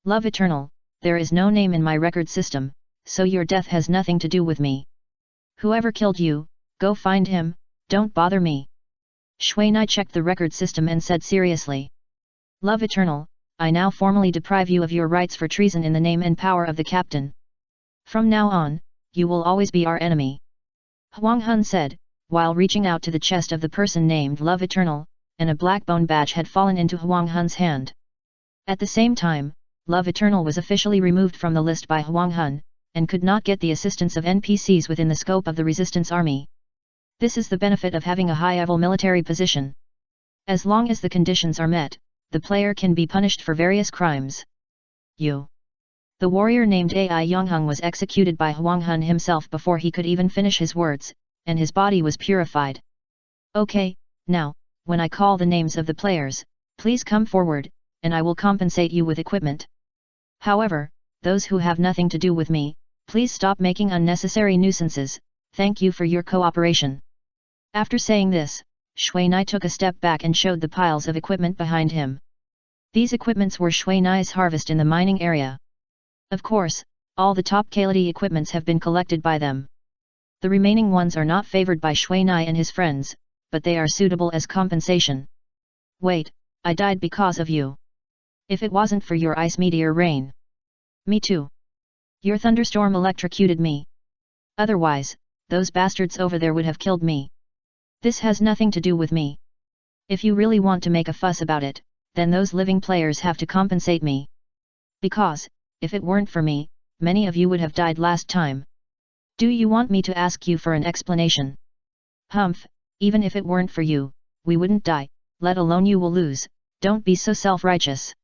Love eternal, there is no name in my record system, so your death has nothing to do with me. Whoever killed you, go find him, don't bother me. Shui Nai checked the record system and said seriously. Love eternal, I now formally deprive you of your rights for treason in the name and power of the captain. From now on, you will always be our enemy. Huang Hun said, while reaching out to the chest of the person named Love Eternal, and a black bone badge had fallen into Huang Hun's hand. At the same time, Love Eternal was officially removed from the list by Huang Hun, and could not get the assistance of NPCs within the scope of the resistance army. This is the benefit of having a high-level military position. As long as the conditions are met, the player can be punished for various crimes. The warrior named Ai Yongheng was executed by Huang Hun himself before he could even finish his words, and his body was purified. Okay, now, when I call the names of the players, please come forward, and I will compensate you with equipment. However, those who have nothing to do with me, please stop making unnecessary nuisances, thank you for your cooperation. After saying this, Shui Nai took a step back and showed the piles of equipment behind him. These equipments were Shui Nai's harvest in the mining area. Of course, all the top quality equipments have been collected by them. The remaining ones are not favored by Shui Nai and his friends, but they are suitable as compensation. Wait, I died because of you. If it wasn't for your ice meteor rain. Me too. Your thunderstorm electrocuted me. Otherwise, those bastards over there would have killed me. This has nothing to do with me. If you really want to make a fuss about it, then those living players have to compensate me. Because, if it weren't for me, many of you would have died last time. Do you want me to ask you for an explanation? Humph, even if it weren't for you, we wouldn't die, let alone you will lose, don't be so self-righteous.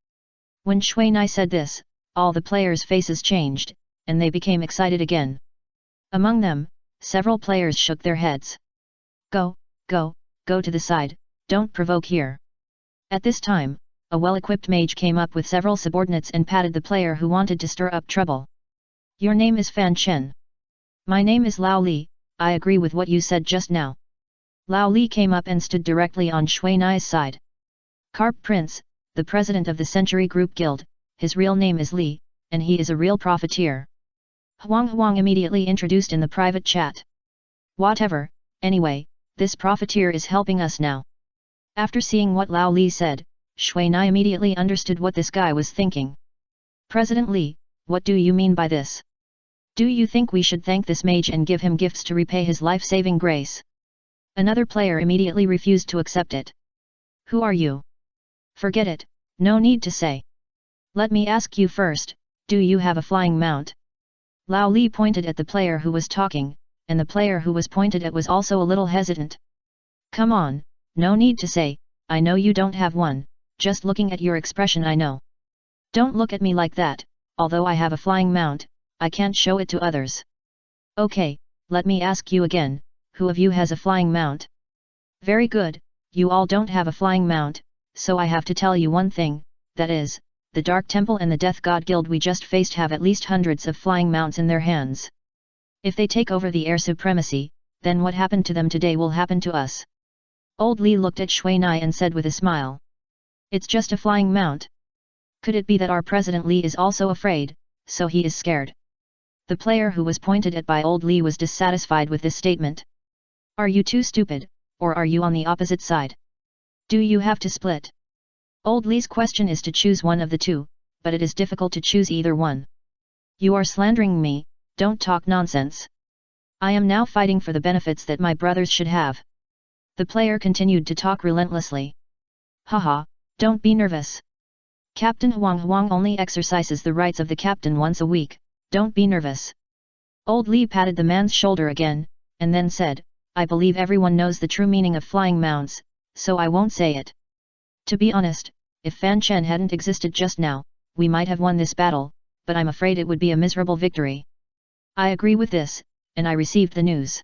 When Shui Nai said this, all the players' faces changed, and they became excited again. Among them, several players shook their heads. Go to the side, don't provoke here. At this time, a well-equipped mage came up with several subordinates and patted the player who wanted to stir up trouble. Your name is Fan Chen. My name is Lao Li, I agree with what you said just now. Lao Li came up and stood directly on Shui Nai's side. Carp Prince, the president of the Century Group Guild, his real name is Li, and he is a real profiteer. Huang immediately introduced in the private chat. Whatever, anyway, this profiteer is helping us now. After seeing what Lao Li said, Shui Nai immediately understood what this guy was thinking. President Li, what do you mean by this? Do you think we should thank this mage and give him gifts to repay his life-saving grace? Another player immediately refused to accept it. Who are you? Forget it, no need to say. Let me ask you first, do you have a flying mount? Lao Li pointed at the player who was talking, and the player who was pointed at was also a little hesitant. Come on, no need to say, I know you don't have one, just looking at your expression I know. Don't look at me like that, although I have a flying mount, I can't show it to others. Okay, let me ask you again, who of you has a flying mount? Very good, you all don't have a flying mount, so I have to tell you one thing, that is, the Dark Temple and the Death God Guild we just faced have at least hundreds of flying mounts in their hands. If they take over the air supremacy, then what happened to them today will happen to us. Old Li looked at Shui Nai and said with a smile. It's just a flying mount. Could it be that our President Li is also afraid, so he is scared? The player who was pointed at by Old Li was dissatisfied with this statement. Are you too stupid, or are you on the opposite side? Do you have to split? Old Li's question is to choose one of the two, but it is difficult to choose either one. You are slandering me, don't talk nonsense. I am now fighting for the benefits that my brothers should have. The player continued to talk relentlessly. Haha, don't be nervous. Captain Huang only exercises the rights of the captain once a week, don't be nervous. Old Li patted the man's shoulder again, and then said, I believe everyone knows the true meaning of flying mounts, so I won't say it. To be honest, if Fan Chen hadn't existed just now, we might have won this battle, but I'm afraid it would be a miserable victory. I agree with this, and I received the news.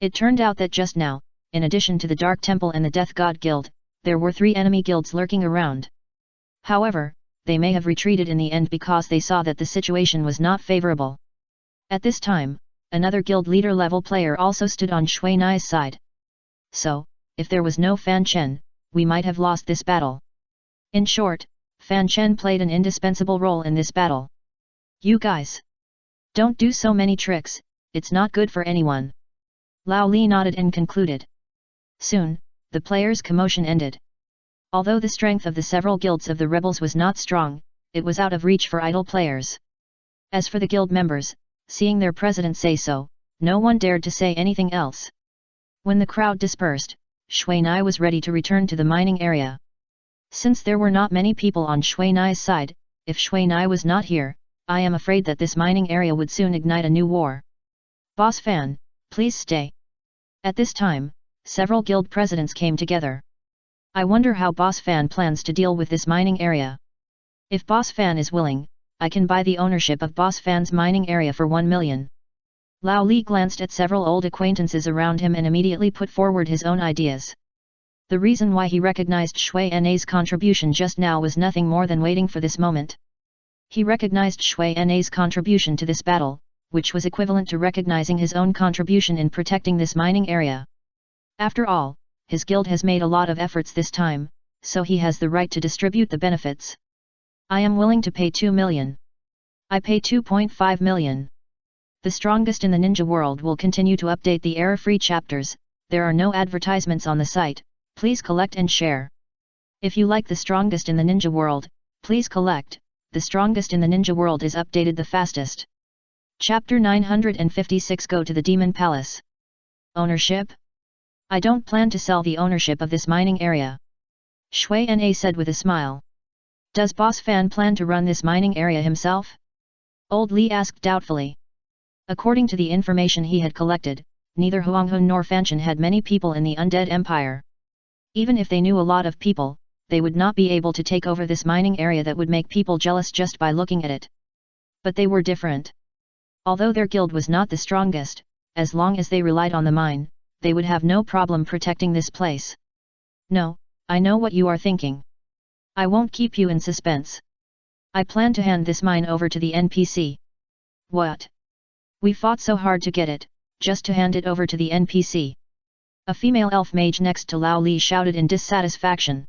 It turned out that just now, in addition to the Dark Temple and the Death God Guild, there were 3 enemy guilds lurking around. However, they may have retreated in the end because they saw that the situation was not favorable. At this time, another guild leader level player also stood on Shui Nai's side. So, if there was no Fan Chen, we might have lost this battle. In short, Fan Chen played an indispensable role in this battle. You guys! Don't do so many tricks, it's not good for anyone. Lao Li nodded and concluded. Soon, the players' commotion ended. Although the strength of the several guilds of the rebels was not strong, it was out of reach for idle players. As for the guild members, seeing their president say so, no one dared to say anything else. When the crowd dispersed, Shui Nai was ready to return to the mining area. Since there were not many people on Shui Nai's side, if Shui Nai was not here, I am afraid that this mining area would soon ignite a new war. Boss Fan, please stay. At this time, several guild presidents came together. I wonder how Boss Fan plans to deal with this mining area. If Boss Fan is willing, I can buy the ownership of Boss Fan's mining area for 1 million. Lao Li glanced at several old acquaintances around him and immediately put forward his own ideas. The reason why he recognized Shui Nai's contribution just now was nothing more than waiting for this moment. He recognized Shui Nai's contribution to this battle, which was equivalent to recognizing his own contribution in protecting this mining area. After all, his guild has made a lot of efforts this time, so he has the right to distribute the benefits. I am willing to pay 2 million. I pay 2.5 million. The strongest in the ninja world will continue to update the error-free chapters, there are no advertisements on the site, please collect and share. If you like the strongest in the ninja world, please collect, the strongest in the ninja world is updated the fastest. Chapter 956 Go to the Demon Palace. Ownership? I don't plan to sell the ownership of this mining area. Shui Na said with a smile. Does Boss Fan plan to run this mining area himself? Old Li asked doubtfully. According to the information he had collected, neither Huanghun nor Fanchen had many people in the Undead Empire. Even if they knew a lot of people, they would not be able to take over this mining area that would make people jealous just by looking at it. But they were different. Although their guild was not the strongest, as long as they relied on the mine, they would have no problem protecting this place. No, I know what you are thinking. I won't keep you in suspense. I plan to hand this mine over to the NPC. What? We fought so hard to get it, just to hand it over to the NPC. A female elf mage next to Lao Li shouted in dissatisfaction.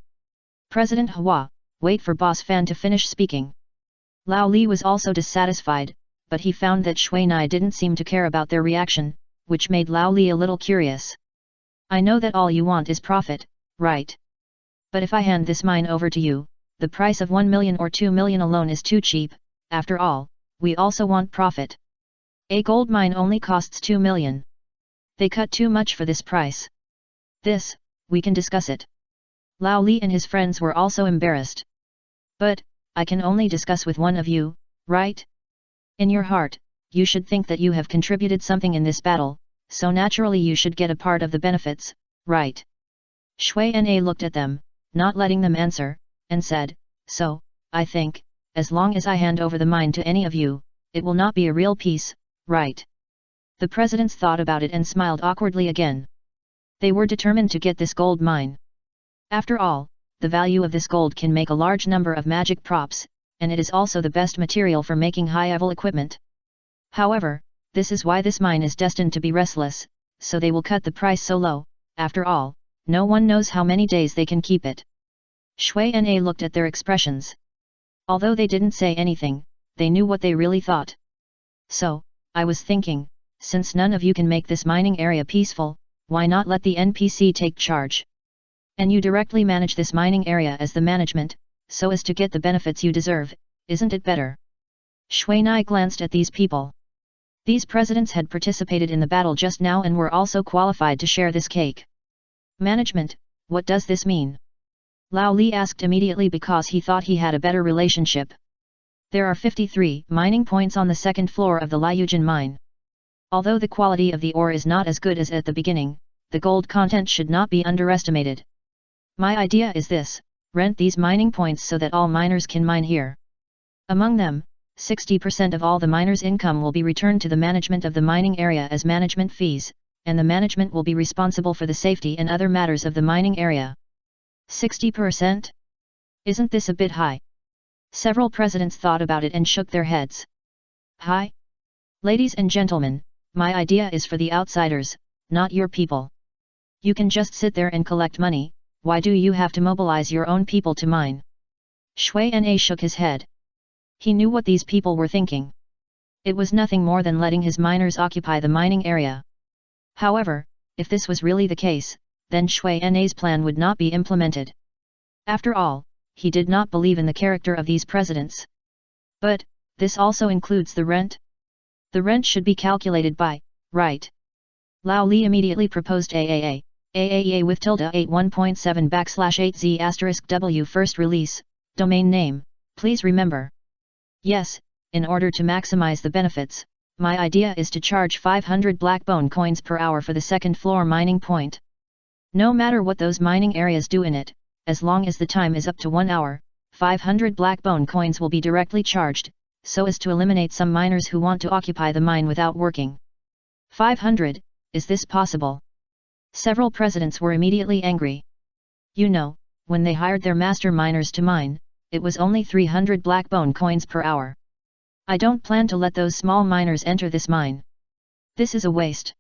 President Hua, wait for Boss Fan to finish speaking. Lao Li was also dissatisfied, but he found that Shui Nai didn't seem to care about their reaction, which made Lao Li a little curious. I know that all you want is profit, right? But if I hand this mine over to you, the price of 1 million or 2 million alone is too cheap, after all, we also want profit. A gold mine only costs 2 million. They cut too much for this price. This, we can discuss it. Lao Li and his friends were also embarrassed. But, I can only discuss with one of you, right? In your heart, you should think that you have contributed something in this battle, so naturally you should get a part of the benefits, right? Shui Na looked at them, not letting them answer, and said, so, I think, as long as I hand over the mine to any of you, it will not be a real peace, right? The presidents thought about it and smiled awkwardly again. They were determined to get this gold mine. After all, the value of this gold can make a large number of magic props, and it is also the best material for making high-level equipment. However, this is why this mine is destined to be restless, so they will cut the price so low. After all, no one knows how many days they can keep it. Shui Na looked at their expressions. Although they didn't say anything, they knew what they really thought. So, I was thinking, since none of you can make this mining area peaceful, why not let the NPC take charge? And you directly manage this mining area as the management, so as to get the benefits you deserve, isn't it better? Shui Na glanced at these people. These presidents had participated in the battle just now and were also qualified to share this cake. Management, what does this mean? Lao Li asked immediately because he thought he had a better relationship. There are 53 mining points on the second floor of the Liuyuan mine. Although the quality of the ore is not as good as at the beginning, the gold content should not be underestimated. My idea is this: rent these mining points so that all miners can mine here. Among them, 60% of all the miners' income will be returned to the management of the mining area as management fees, and the management will be responsible for the safety and other matters of the mining area. 60%? Isn't this a bit high? Several presidents thought about it and shook their heads. High? Ladies and gentlemen, my idea is for the outsiders, not your people. You can just sit there and collect money, why do you have to mobilize your own people to mine? Shui Na shook his head. He knew what these people were thinking. It was nothing more than letting his miners occupy the mining area. However, if this was really the case, then Shui Na's plan would not be implemented. After all, he did not believe in the character of these presidents. But, this also includes the rent? The rent should be calculated by, right? Lao Li immediately proposed AAA with tilde 81.7/8Z*W first release, domain name, please remember. Yes, in order to maximize the benefits, my idea is to charge 500 blackbone coins per hour for the second floor mining point. No matter what those mining areas do in it, as long as the time is up to 1 hour, 500 blackbone coins will be directly charged, so as to eliminate some miners who want to occupy the mine without working. 500, is this possible? Several presidents were immediately angry. You know, when they hired their master miners to mine, it was only 300 blackbone coins per hour. I don't plan to let those small miners enter this mine. This is a waste.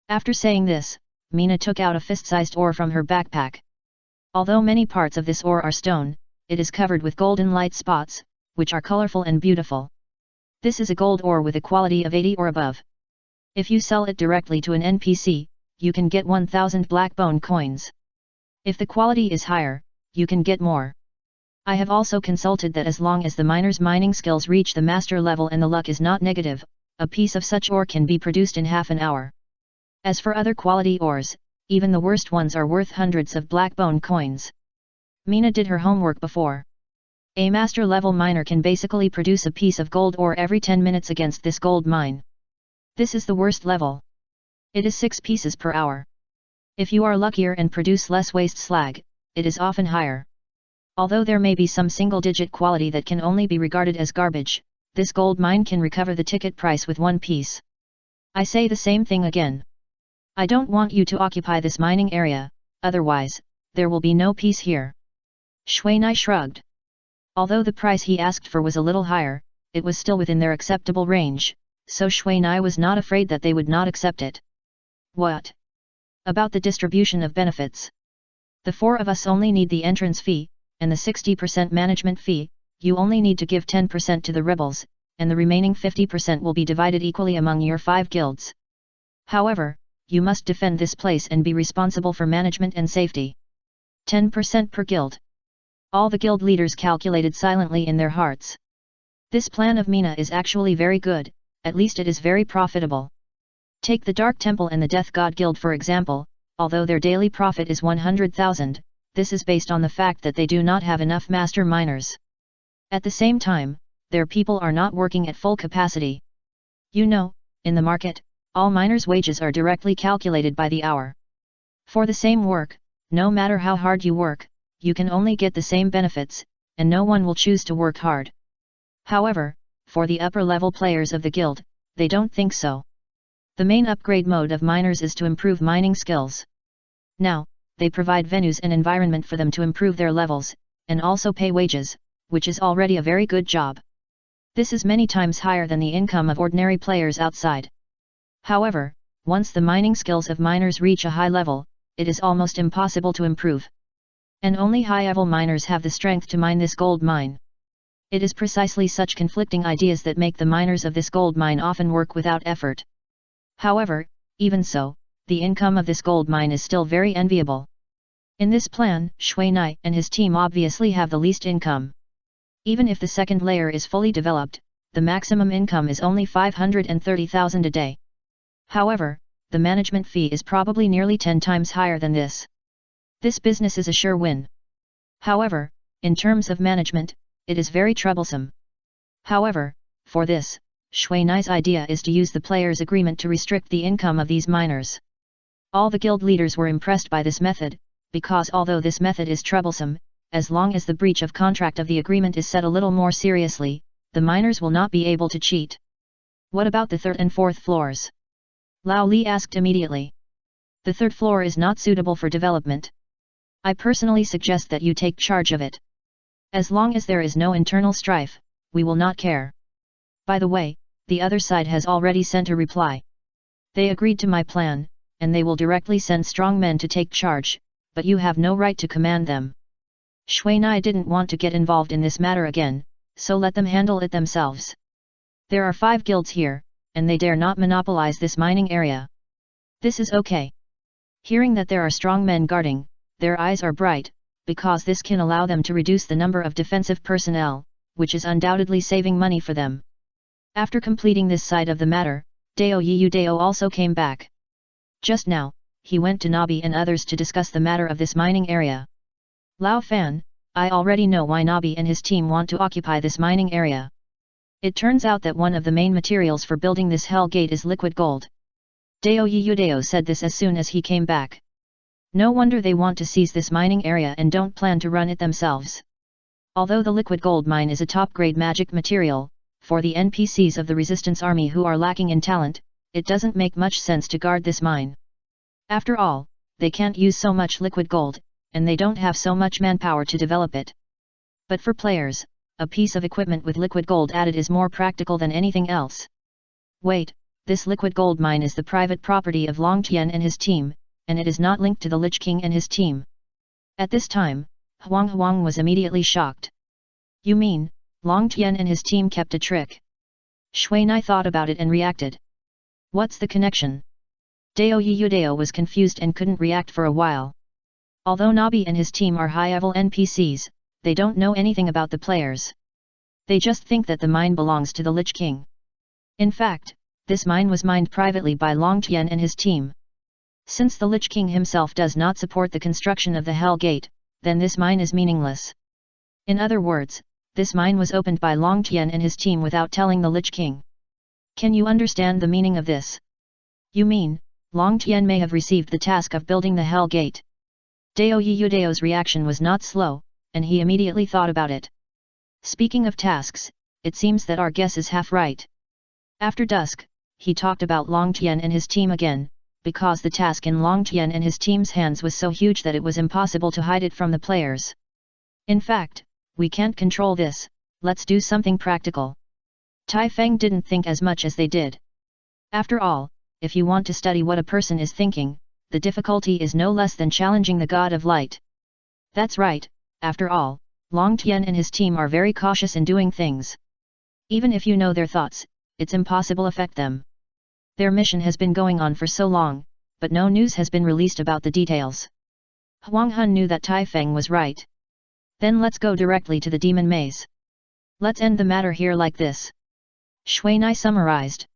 After saying this, Mina took out a fist-sized ore from her backpack. Although many parts of this ore are stone, it is covered with golden light spots, which are colorful and beautiful. This is a gold ore with a quality of 80 or above. If you sell it directly to an NPC, you can get 1000 blackbone coins. If the quality is higher, you can get more. I have also consulted that as long as the miner's mining skills reach the master level and the luck is not negative, a piece of such ore can be produced in half an hour. As for other quality ores, even the worst ones are worth hundreds of blackbone coins. Mina did her homework before. A master level miner can basically produce a piece of gold ore every 10 minutes against this gold mine. This is the worst level. It is 6 pieces per hour. If you are luckier and produce less waste slag, it is often higher. Although there may be some single-digit quality that can only be regarded as garbage, this gold mine can recover the ticket price with 1 piece. I say the same thing again. I don't want you to occupy this mining area, otherwise, there will be no peace here. Shui Na shrugged. Although the price he asked for was a little higher, it was still within their acceptable range, so Shui Na was not afraid that they would not accept it. What? About the distribution of benefits. The 4 of us only need the entrance fee, and the 60% management fee. You only need to give 10% to the rebels, and the remaining 50% will be divided equally among your 5 guilds. However, you must defend this place and be responsible for management and safety. 10% per guild. All the guild leaders calculated silently in their hearts. This plan of Mina is actually very good, at least it is very profitable. Take the Dark Temple and the Death God Guild for example, although their daily profit is 100,000, this is based on the fact that they do not have enough master miners. At the same time, their people are not working at full capacity. You know, in the market, all miners' wages are directly calculated by the hour. For the same work, no matter how hard you work, you can only get the same benefits, and no one will choose to work hard. However, for the upper-level players of the guild, they don't think so. The main upgrade mode of miners is to improve mining skills. Now, they provide venues and environment for them to improve their levels, and also pay wages, which is already a very good job. This is many times higher than the income of ordinary players outside. However, once the mining skills of miners reach a high level, it is almost impossible to improve. And only high-level miners have the strength to mine this gold mine. It is precisely such conflicting ideas that make the miners of this gold mine often work without effort. However, even so, the income of this gold mine is still very enviable. In this plan, Shui Nai and his team obviously have the least income. Even if the second layer is fully developed, the maximum income is only 530,000 a day. However, the management fee is probably nearly 10 times higher than this. This business is a sure win. However, in terms of management, it is very troublesome. However, for this, Shui Nai's idea is to use the players' agreement to restrict the income of these miners. All the guild leaders were impressed by this method, because although this method is troublesome, as long as the breach of contract of the agreement is set a little more seriously, the miners will not be able to cheat. What about the third and fourth floors? Lao Li asked immediately. The third floor is not suitable for development. I personally suggest that you take charge of it. As long as there is no internal strife, we will not care. By the way, the other side has already sent a reply. They agreed to my plan, and they will directly send strong men to take charge, but you have no right to command them. Shui Nai didn't want to get involved in this matter again, so let them handle it themselves. There are 5 guilds here, and they dare not monopolize this mining area. This is okay. Hearing that there are strong men guarding, their eyes are bright, because this can allow them to reduce the number of defensive personnel, which is undoubtedly saving money for them. After completing this side of the matter, Dao Yiyu Dao also came back. Just now, he went to Nabi and others to discuss the matter of this mining area. Lao Fan, I already know why Nabi and his team want to occupy this mining area. It turns out that one of the main materials for building this hell gate is liquid gold. Dao Yiyu Dao said this as soon as he came back. No wonder they want to seize this mining area and don't plan to run it themselves. Although the liquid gold mine is a top-grade magic material, for the NPCs of the resistance army who are lacking in talent, it doesn't make much sense to guard this mine. After all, they can't use so much liquid gold, and they don't have so much manpower to develop it. But for players, a piece of equipment with liquid gold added is more practical than anything else. Wait, this liquid gold mine is the private property of Long Tian and his team, and it is not linked to the Lich King and his team. At this time, Huang was immediately shocked. You mean, Long Tian and his team kept a trick? Shui Nai thought about it and reacted. What's the connection? Dao Yiyu Dao was confused and couldn't react for a while. Although Nabi and his team are high-level NPCs, they don't know anything about the players. They just think that the mine belongs to the Lich King. In fact, this mine was mined privately by Long Tian and his team. Since the Lich King himself does not support the construction of the Hell Gate, then this mine is meaningless. In other words, this mine was opened by Long Tian and his team without telling the Lich King. Can you understand the meaning of this? You mean, Long Tian may have received the task of building the Hell Gate? Dao Yiyu Dao's reaction was not slow, and he immediately thought about it. Speaking of tasks, it seems that our guess is half right. After dusk, he talked about Long Tian and his team again, because the task in Long Tian and his team's hands was so huge that it was impossible to hide it from the players. In fact, we can't control this, let's do something practical. Tai Feng didn't think as much as they did. After all, if you want to study what a person is thinking, the difficulty is no less than challenging the God of Light. That's right. After all, Long Tian and his team are very cautious in doing things. Even if you know their thoughts, it's impossible to affect them. Their mission has been going on for so long, but no news has been released about the details. Huang Hun knew that Tai Feng was right. Then let's go directly to the demon maze. Let's end the matter here like this. Shui Nai summarized.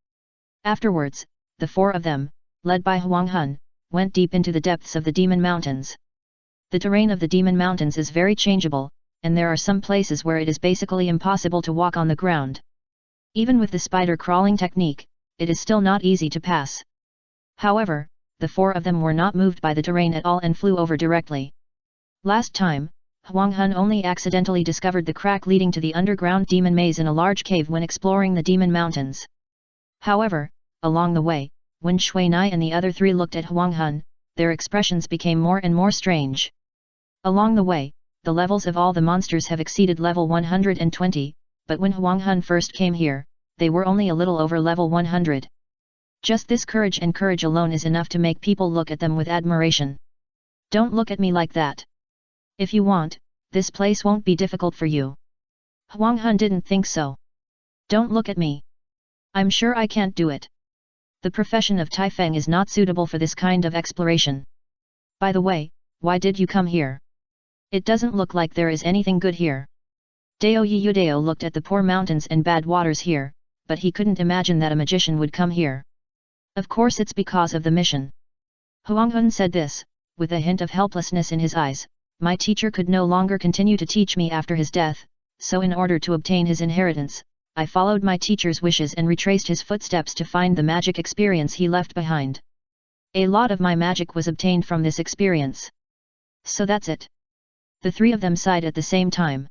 Afterwards, the four of them, led by Huang Hun, went deep into the depths of the Demon Mountains. The terrain of the Demon Mountains is very changeable, and there are some places where it is basically impossible to walk on the ground. Even with the spider crawling technique, it is still not easy to pass. However, the four of them were not moved by the terrain at all and flew over directly. Last time, Huang Hun only accidentally discovered the crack leading to the underground demon maze in a large cave when exploring the Demon Mountains. However, along the way, when Shui Nai and the other three looked at Huang Hun, their expressions became more and more strange. Along the way, the levels of all the monsters have exceeded level 120, but when Huang Hun first came here, they were only a little over level 100. Just this courage and courage alone is enough to make people look at them with admiration. Don't look at me like that. If you want, this place won't be difficult for you. Huang Hun didn't think so. Don't look at me. I'm sure I can't do it. The profession of Taifeng is not suitable for this kind of exploration. By the way, why did you come here? It doesn't look like there is anything good here. Dao Yudao looked at the poor mountains and bad waters here, but he couldn't imagine that a magician would come here. Of course it's because of the mission. Huang Hun said this, with a hint of helplessness in his eyes. My teacher could no longer continue to teach me after his death, so in order to obtain his inheritance, I followed my teacher's wishes and retraced his footsteps to find the magic experience he left behind. A lot of my magic was obtained from this experience. So that's it. The three of them sighed at the same time.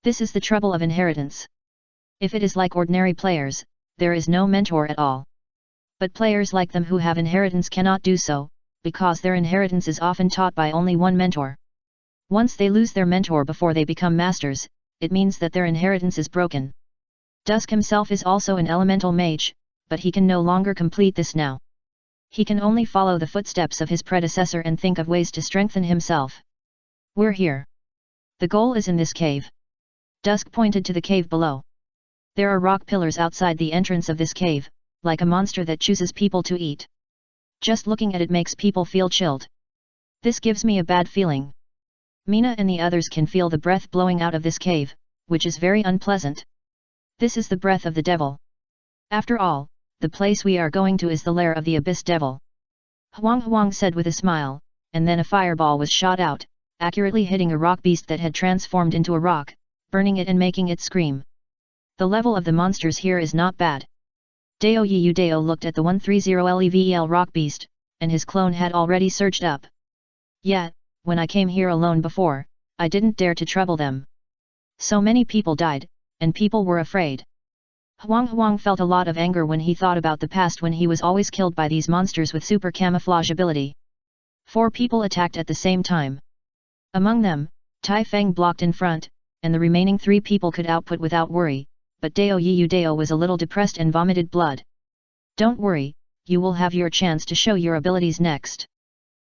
This is the trouble of inheritance. If it is like ordinary players, there is no mentor at all. But players like them who have inheritance cannot do so, because their inheritance is often taught by only one mentor. Once they lose their mentor before they become masters, it means that their inheritance is broken. Dusk himself is also an elemental mage, but he can no longer complete this now. He can only follow the footsteps of his predecessor and think of ways to strengthen himself. We're here. The goal is in this cave. Dusk pointed to the cave below. There are rock pillars outside the entrance of this cave, like a monster that chooses people to eat. Just looking at it makes people feel chilled. This gives me a bad feeling. Mina and the others can feel the breath blowing out of this cave, which is very unpleasant. This is the breath of the devil. After all, the place we are going to is the lair of the Abyss Devil. Huang said with a smile, and then a fireball was shot out, accurately hitting a rock beast that had transformed into a rock, burning it and making it scream. The level of the monsters here is not bad. Dao Yudao looked at the 130 level rock beast, and his clone had already surged up. Yet, when I came here alone before, I didn't dare to trouble them. So many people died, and people were afraid. Huang felt a lot of anger when he thought about the past when he was always killed by these monsters with super camouflage ability. 4 people attacked at the same time. Among them, Taifeng blocked in front, and the remaining 3 people could output without worry, but Dao Yudao was a little depressed and vomited blood. Don't worry, you will have your chance to show your abilities next.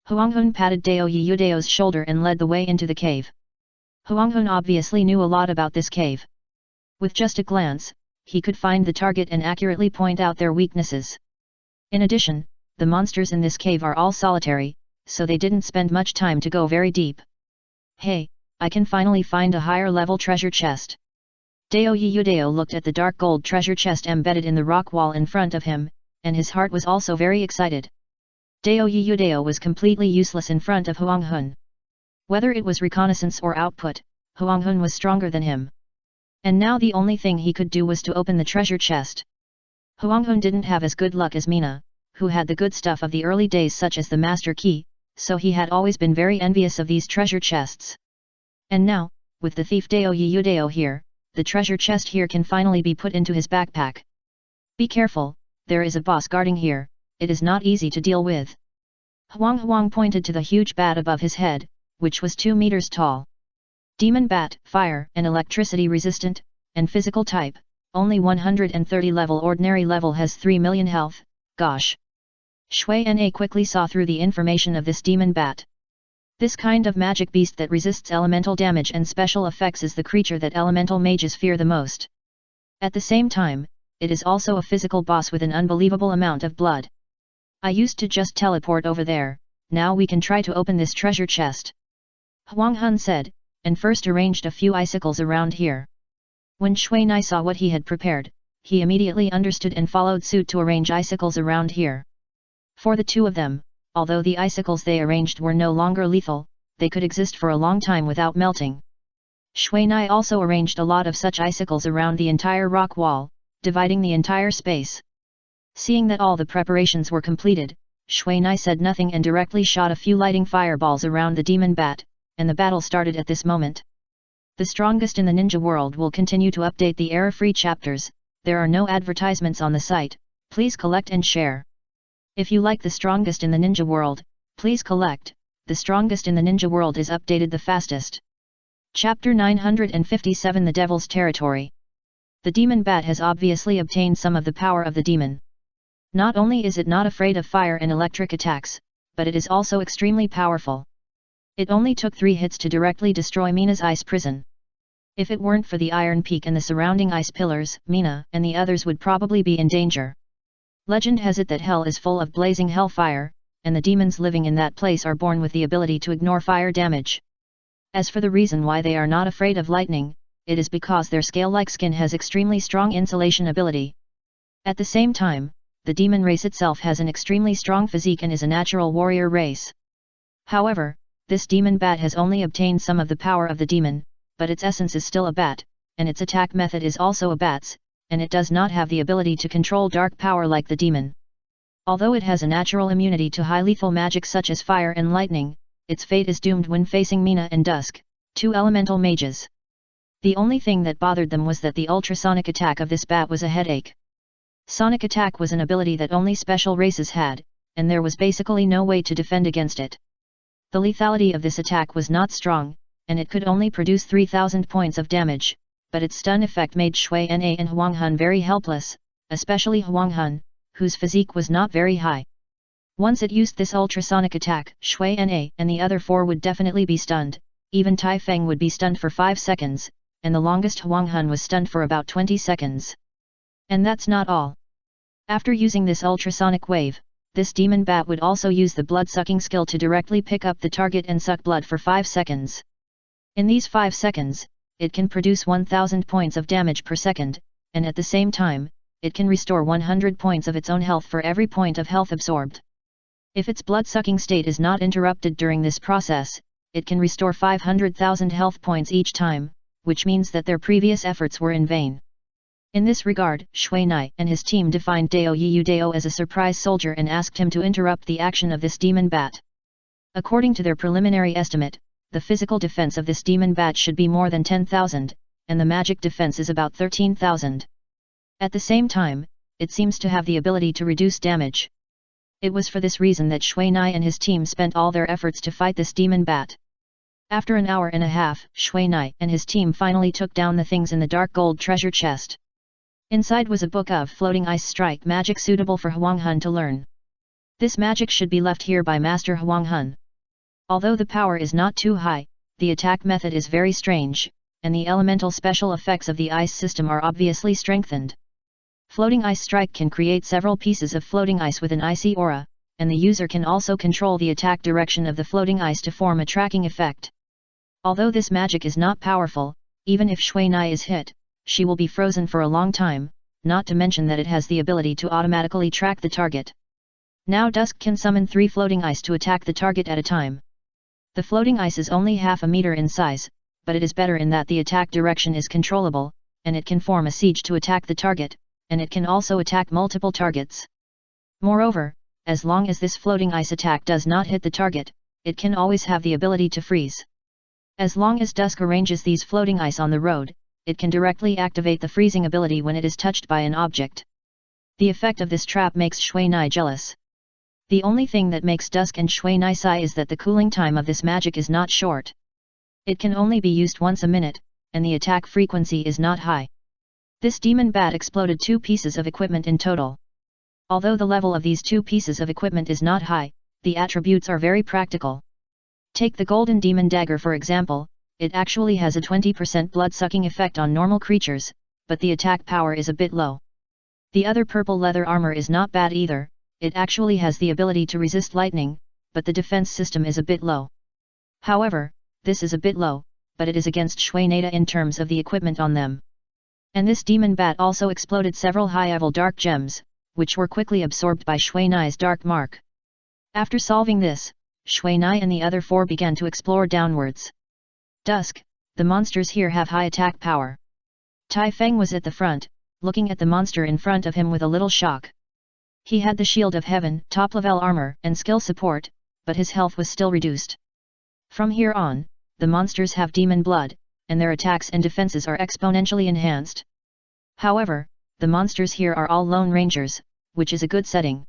Huang Hun patted Dao Yudao's shoulder and led the way into the cave. Huang Hun obviously knew a lot about this cave. With just a glance, he could find the target and accurately point out their weaknesses. In addition, the monsters in this cave are all solitary, so they didn't spend much time to go very deep. Hey, I can finally find a higher level treasure chest. Dao Yudao looked at the dark gold treasure chest embedded in the rock wall in front of him, and his heart was also very excited. Dao Yudao was completely useless in front of Huang Hun. Whether it was reconnaissance or output, Huang Hun was stronger than him. And now the only thing he could do was to open the treasure chest. Huang Hun didn't have as good luck as Mina, who had the good stuff of the early days such as the master key, so he had always been very envious of these treasure chests. And now, with the thief Dao Yudao here, the treasure chest here can finally be put into his backpack. Be careful, there is a boss guarding here, it is not easy to deal with. Huang pointed to the huge bat above his head, which was 2 meters tall. Demon bat, fire and electricity resistant, and physical type, only 130 level ordinary level has 3 million health, gosh. Shui Na quickly saw through the information of this demon bat. This kind of magic beast that resists elemental damage and special effects is the creature that elemental mages fear the most. At the same time, it is also a physical boss with an unbelievable amount of blood. I used to just teleport over there, now we can try to open this treasure chest. Huang Hun said, and first arranged a few icicles around here. When Shui Nai saw what he had prepared, he immediately understood and followed suit to arrange icicles around here. For the two of them, although the icicles they arranged were no longer lethal, they could exist for a long time without melting. Shui Nai also arranged a lot of such icicles around the entire rock wall, dividing the entire space. Seeing that all the preparations were completed, Shui Nai said nothing and directly shot a few lighting fireballs around the demon bat, and the battle started at this moment. The strongest in the ninja world will continue to update the error-free chapters. There are no advertisements on the site, please collect and share. If you like the strongest in the ninja world, please collect. The strongest in the ninja world is updated the fastest. Chapter 957 The Devil's Territory. The demon bat has obviously obtained some of the power of the demon. Not only is it not afraid of fire and electric attacks, but it is also extremely powerful. It only took 3 hits to directly destroy Mina's ice prison. If it weren't for the Iron Peak and the surrounding ice pillars, Mina and the others would probably be in danger. Legend has it that hell is full of blazing hellfire, and the demons living in that place are born with the ability to ignore fire damage. As for the reason why they are not afraid of lightning, it is because their scale-like skin has extremely strong insulation ability. At the same time, the demon race itself has an extremely strong physique and is a natural warrior race. However, this demon bat has only obtained some of the power of the demon, but its essence is still a bat, and its attack method is also a bat's, and it does not have the ability to control dark power like the demon. Although it has a natural immunity to high lethal magic such as fire and lightning, its fate is doomed when facing Mina and Dusk, 2 elemental mages. The only thing that bothered them was that the ultrasonic attack of this bat was a headache. Sonic attack was an ability that only special races had, and there was basically no way to defend against it. The lethality of this attack was not strong, and it could only produce 3,000 points of damage, but its stun effect made Shui Na and Huang Hun very helpless, especially Huang Hun, whose physique was not very high. Once it used this ultrasonic attack, Shui Na and the other 4 would definitely be stunned, even Tai Feng would be stunned for 5 seconds, and the longest Huang Hun was stunned for about 20 seconds. And that's not all. After using this ultrasonic wave, this demon bat would also use the blood-sucking skill to directly pick up the target and suck blood for 5 seconds. In these 5 seconds, it can produce 1000 points of damage per second, and at the same time, it can restore 100 points of its own health for every point of health absorbed. If its blood-sucking state is not interrupted during this process, it can restore 500,000 health points each time, which means that their previous efforts were in vain. In this regard, Shui Nai and his team defined Dao Yiyu Dao as a surprise soldier and asked him to interrupt the action of this demon bat. According to their preliminary estimate, the physical defense of this demon bat should be more than 10,000, and the magic defense is about 13,000. At the same time, it seems to have the ability to reduce damage. It was for this reason that Shui Nai and his team spent all their efforts to fight this demon bat. After an hour and a half, Shui Nai and his team finally took down the things in the dark gold treasure chest. Inside was a book of floating ice strike magic suitable for Huang Hun to learn. This magic should be left here by Master Huang Hun. Although the power is not too high, the attack method is very strange, and the elemental special effects of the ice system are obviously strengthened. Floating ice strike can create several pieces of floating ice with an icy aura, and the user can also control the attack direction of the floating ice to form a tracking effect. Although this magic is not powerful, even if Shui Nai is hit, she will be frozen for a long time, not to mention that it has the ability to automatically track the target. Now Dusk can summon 3 floating ice to attack the target at a time. The floating ice is only half a meter in size, but it is better in that the attack direction is controllable, and it can form a siege to attack the target, and it can also attack multiple targets. Moreover, as long as this floating ice attack does not hit the target, it can always have the ability to freeze. As long as Dusk arranges these floating ice on the road, it can directly activate the freezing ability when it is touched by an object. The effect of this trap makes Shui Nai jealous. The only thing that makes Dusk and Shui Nai sigh is that the cooling time of this magic is not short. It can only be used once a minute, and the attack frequency is not high. This demon bat exploded 2 pieces of equipment in total. Although the level of these 2 pieces of equipment is not high, the attributes are very practical. Take the golden demon dagger for example, it actually has a 20% blood-sucking effect on normal creatures, but the attack power is a bit low. The other purple leather armor is not bad either, it actually has the ability to resist lightning, but the defense system is a bit low. However, this is a bit low, but it is against Shui Nada in terms of the equipment on them. And this demon bat also exploded several high-level dark gems, which were quickly absorbed by Shui Nai's dark mark. After solving this, Shui Nai and the other four began to explore downwards. Dusk, the monsters here have high attack power. Tai Feng was at the front, looking at the monster in front of him with a little shock. He had the Shield of Heaven, top-level armor and skill support, but his health was still reduced. From here on, the monsters have demon blood, and their attacks and defenses are exponentially enhanced. However, the monsters here are all lone rangers, which is a good setting.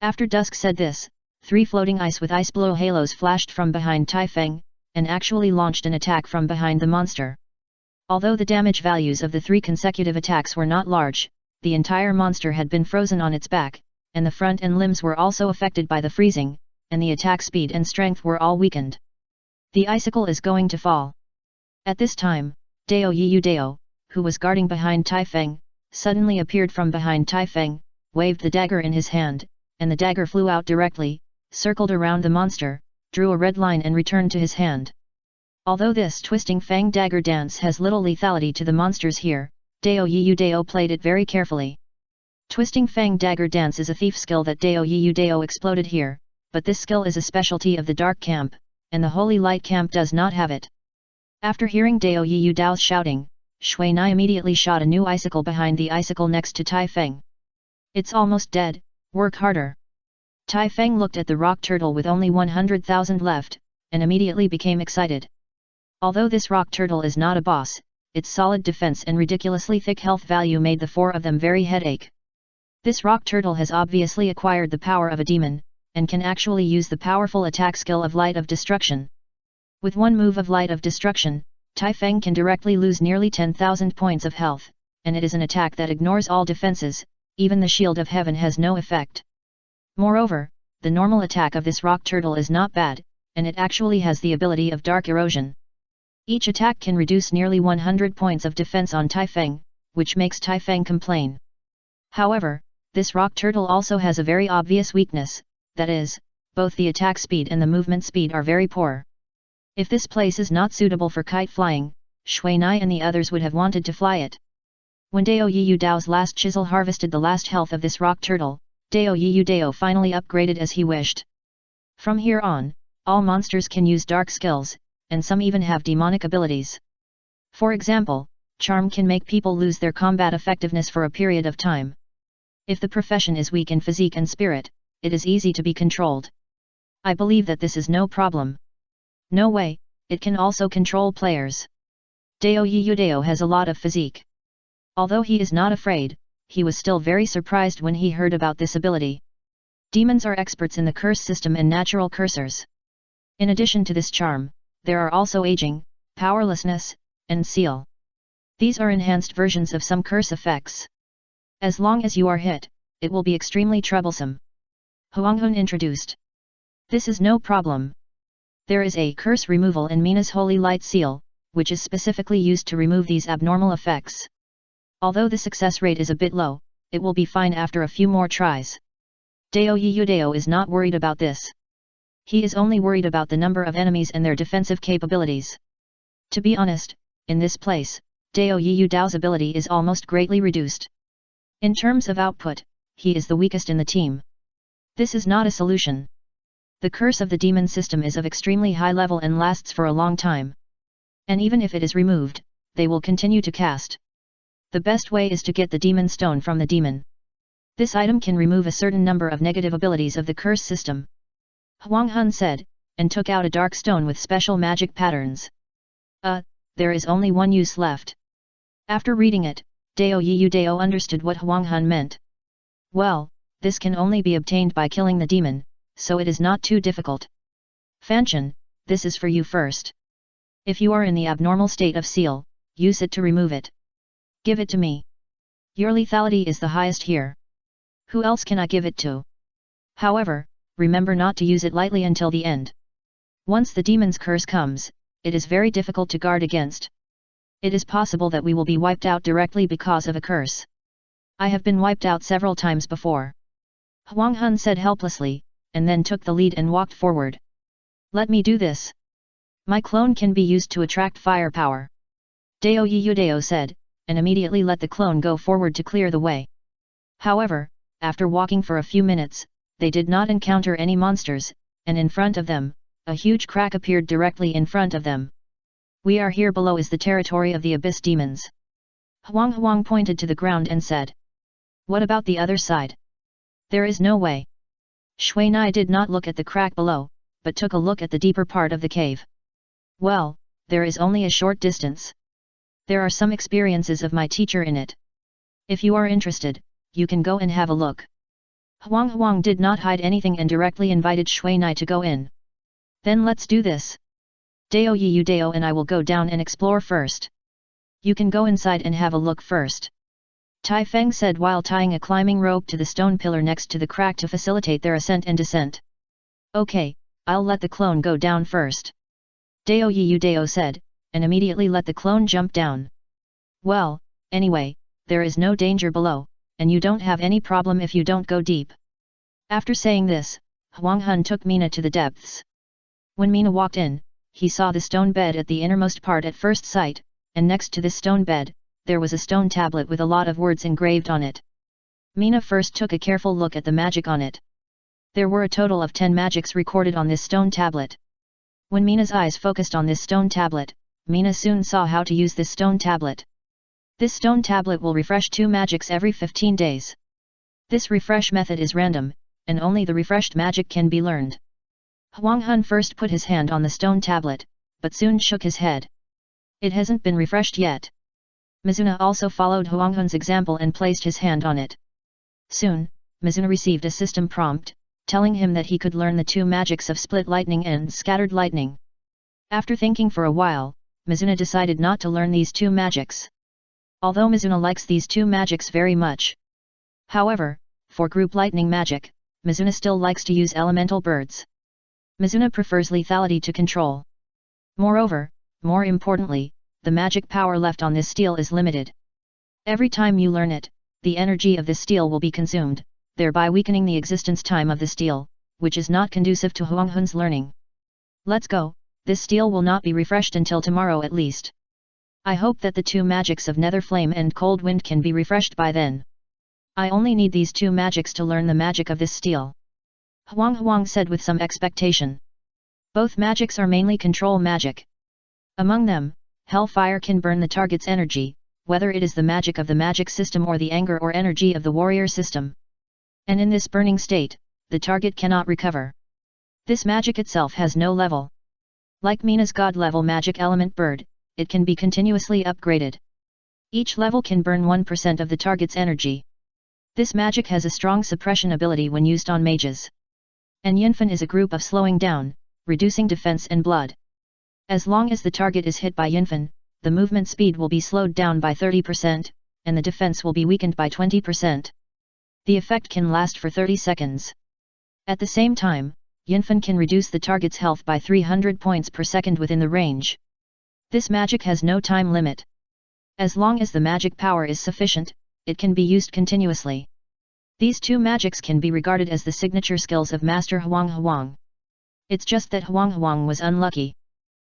After Dusk said this, 3 floating ice with ice blow halos flashed from behind Tai Feng, and actually launched an attack from behind the monster. Although the damage values of the 3 consecutive attacks were not large, the entire monster had been frozen on its back, and the front and limbs were also affected by the freezing, and the attack speed and strength were all weakened. The icicle is going to fall. At this time, Dao Yiyu Dao, who was guarding behind Tai Feng, suddenly appeared from behind Tai Feng, waved the dagger in his hand, and the dagger flew out directly, circled around the monster, drew a red line and returned to his hand. Although this twisting fang dagger dance has little lethality to the monsters here, Dao Yiyu Dao played it very carefully. Twisting fang dagger dance is a thief skill that Dao Yiyu Dao exploded here, but this skill is a specialty of the dark camp, and the holy light camp does not have it. After hearing Dao Yiyu Dao's shouting, Shui Nai immediately shot a new icicle behind the icicle next to Tai Feng. It's almost dead, work harder. Tai Feng looked at the rock turtle with only 100,000 left, and immediately became excited. Although this rock turtle is not a boss, its solid defense and ridiculously thick health value made the 4 of them very headache. This rock turtle has obviously acquired the power of a demon, and can actually use the powerful attack skill of Light of Destruction. With one move of Light of Destruction, Tai Feng can directly lose nearly 10,000 points of health, and it is an attack that ignores all defenses, even the Shield of Heaven has no effect. Moreover, the normal attack of this rock turtle is not bad, and it actually has the ability of Dark Erosion. Each attack can reduce nearly 100 points of defense on Tai Feng, which makes Tai Feng complain. However, this rock turtle also has a very obvious weakness, that is, both the attack speed and the movement speed are very poor. If this place is not suitable for kite flying, Shui Nai and the others would have wanted to fly it. When Dao Yiyu Dao's last chisel harvested the last health of this rock turtle, Dao Yiyu Dao finally upgraded as he wished. From here on, all monsters can use dark skills, and some even have demonic abilities. For example, charm can make people lose their combat effectiveness for a period of time. If the profession is weak in physique and spirit, it is easy to be controlled. I believe that this is no problem. No way, it can also control players. Dao Yiyu Dao has a lot of physique. Although he is not afraid, he was still very surprised when he heard about this ability. Demons are experts in the curse system and natural cursors. In addition to this charm, there are also aging, powerlessness, and seal. These are enhanced versions of some curse effects. As long as you are hit, it will be extremely troublesome. Huanghun introduced. This is no problem. There is a curse removal in Mina's Holy Light Seal, which is specifically used to remove these abnormal effects. Although the success rate is a bit low, it will be fine after a few more tries. Dao Yiyu Dao is not worried about this. He is only worried about the number of enemies and their defensive capabilities. To be honest, in this place, Dao Yiyu Dao's ability is almost greatly reduced. In terms of output, he is the weakest in the team. This is not a solution. The curse of the demon system is of extremely high level and lasts for a long time. And even if it is removed, they will continue to cast. The best way is to get the demon stone from the demon. This item can remove a certain number of negative abilities of the curse system. Huang Hun said, and took out a dark stone with special magic patterns. There is only one use left. After reading it, Dao Yiyu Dao understood what Huang Hun meant. Well, this can only be obtained by killing the demon, so it is not too difficult. Fanfiction, this is for you first. If you are in the abnormal state of seal, use it to remove it. Give it to me. Your lethality is the highest here. Who else can I give it to? However, remember not to use it lightly until the end. Once the demon's curse comes, it is very difficult to guard against. It is possible that we will be wiped out directly because of a curse. I have been wiped out several times before. Huang Hun said helplessly, and then took the lead and walked forward. Let me do this. My clone can be used to attract firepower. Dao Yiyu Dao said, and immediately let the clone go forward to clear the way. However, after walking for a few minutes, they did not encounter any monsters, and in front of them, a huge crack appeared directly in front of them. "We are here below is the territory of the abyss demons." Huang pointed to the ground and said. "What about the other side?" "There is no way." Shui Nai did not look at the crack below, but took a look at the deeper part of the cave. "Well, there is only a short distance. There are some experiences of my teacher in it. If you are interested, you can go and have a look." Huang did not hide anything and directly invited Shui Nai to go in. "Then let's do this. Dao Yu Dao and I will go down and explore first. You can go inside and have a look first." Tai Feng said while tying a climbing rope to the stone pillar next to the crack to facilitate their ascent and descent. "Okay, I'll let the clone go down first." Dao Yu Dao said, and immediately let the clone jump down. "Well, anyway, there is no danger below, and you don't have any problem if you don't go deep." After saying this, Huang Hun took Mina to the depths. When Mina walked in, he saw the stone bed at the innermost part at first sight, and next to this stone bed, there was a stone tablet with a lot of words engraved on it. Mina first took a careful look at the magic on it. There were a total of 10 magics recorded on this stone tablet. When Mina's eyes focused on this stone tablet, Mina soon saw how to use this stone tablet. This stone tablet will refresh 2 magics every 15 days. This refresh method is random, and only the refreshed magic can be learned. Huang Hun first put his hand on the stone tablet, but soon shook his head. "It hasn't been refreshed yet." Mizuna also followed Huang Hun's example and placed his hand on it. Soon, Mizuna received a system prompt, telling him that he could learn the 2 magics of split lightning and scattered lightning. After thinking for a while, Mizuna decided not to learn these 2 magics. Although Mizuna likes these 2 magics very much. However, for group lightning magic, Mizuna still likes to use elemental birds. Mizuna prefers lethality to control. Moreover, more importantly, the magic power left on this steel is limited. Every time you learn it, the energy of this steel will be consumed, thereby weakening the existence time of the steel, which is not conducive to Huang Hun's learning. "Let's go, this steel will not be refreshed until tomorrow at least. I hope that the 2 magics of Nether Flame and Cold Wind can be refreshed by then. I only need these 2 magics to learn the magic of this steel." Huang said with some expectation. Both magics are mainly control magic. Among them, Hellfire can burn the target's energy, whether it is the magic of the magic system or the anger or energy of the warrior system. And in this burning state, the target cannot recover. This magic itself has no level. Like Mina's god level magic element bird, it can be continuously upgraded. Each level can burn 1% of the target's energy. This magic has a strong suppression ability when used on mages. And Yinfen is a group of slowing down, reducing defense and blood. As long as the target is hit by Yinfen, the movement speed will be slowed down by 30%, and the defense will be weakened by 20%. The effect can last for 30 seconds. At the same time, Yinfen can reduce the target's health by 300 points per second within the range. This magic has no time limit. As long as the magic power is sufficient, it can be used continuously. These 2 magics can be regarded as the signature skills of Master Huang. It's just that Huang was unlucky.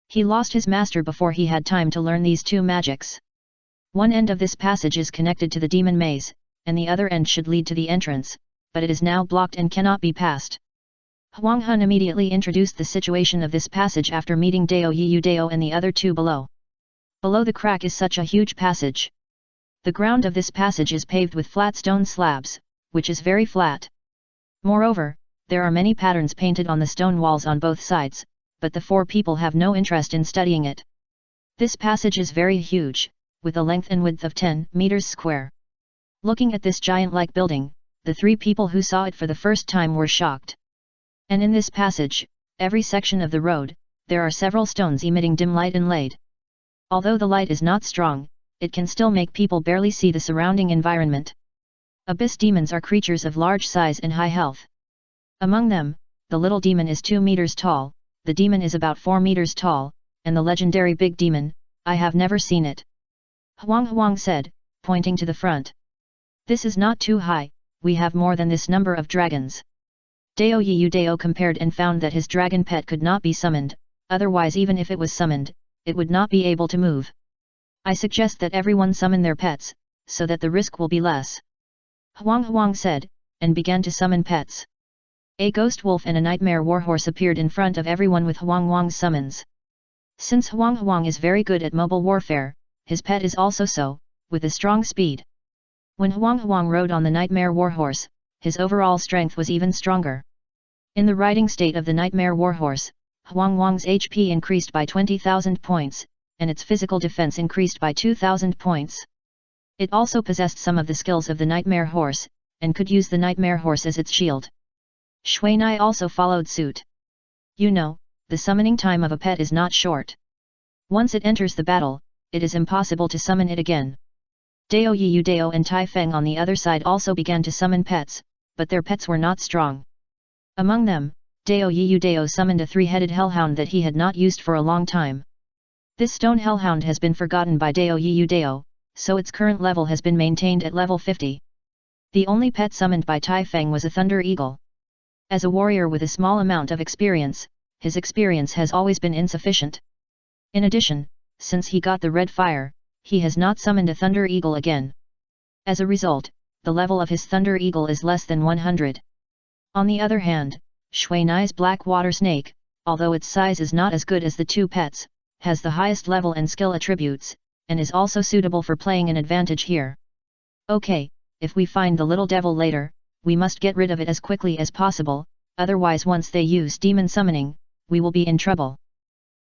He lost his master before he had time to learn these 2 magics. One end of this passage is connected to the demon maze, and the other end should lead to the entrance, but it is now blocked and cannot be passed. Huang Hun immediately introduced the situation of this passage after meeting Dao Yu Dao and the other 2 below. Below the crack is such a huge passage. The ground of this passage is paved with flat stone slabs, which is very flat. Moreover, there are many patterns painted on the stone walls on both sides, but the 4 people have no interest in studying it. This passage is very huge, with a length and width of 10 meters square. Looking at this giant-like building, the 3 people who saw it for the first time were shocked. And in this passage, every section of the road, there are several stones emitting dim light inlaid. Although the light is not strong, it can still make people barely see the surrounding environment. Abyss demons are creatures of large size and high health. Among them, the little demon is 2 meters tall, the demon is about 4 meters tall, and the legendary big demon, I have never seen it. Huang said, pointing to the front. This is not too high, we have more than this number of dragons. Dao Yu Dao compared and found that his dragon pet could not be summoned, otherwise even if it was summoned, it would not be able to move. I suggest that everyone summon their pets, so that the risk will be less. Huang said, and began to summon pets. A ghost wolf and a nightmare warhorse appeared in front of everyone with Huang's summons. Since Huang is very good at mobile warfare, his pet is also so, with a strong speed. When Huang rode on the nightmare warhorse, his overall strength was even stronger. In the riding state of the nightmare warhorse, Huang's HP increased by 20,000 points, and its physical defense increased by 2,000 points. It also possessed some of the skills of the nightmare horse, and could use the nightmare horse as its shield. Xuanai also followed suit. You know, the summoning time of a pet is not short. Once it enters the battle, it is impossible to summon it again. Dao Yiyu Dao and Tai Feng on the other side also began to summon pets, but their pets were not strong. Among them, Dao Yiyu Dao summoned a three-headed hellhound that he had not used for a long time. This stone hellhound has been forgotten by Dao Yiyu Dao, so its current level has been maintained at level 50. The only pet summoned by Tai Feng was a thunder eagle. As a warrior with a small amount of experience, his experience has always been insufficient. In addition, since he got the red fire, he has not summoned a thunder eagle again. As a result, the level of his thunder eagle is less than 100. On the other hand, Xuanai's black water snake, although its size is not as good as the two pets, has the highest level and skill attributes, and is also suitable for playing an advantage here. Okay, if we find the little devil later, we must get rid of it as quickly as possible, otherwise once they use demon summoning, we will be in trouble.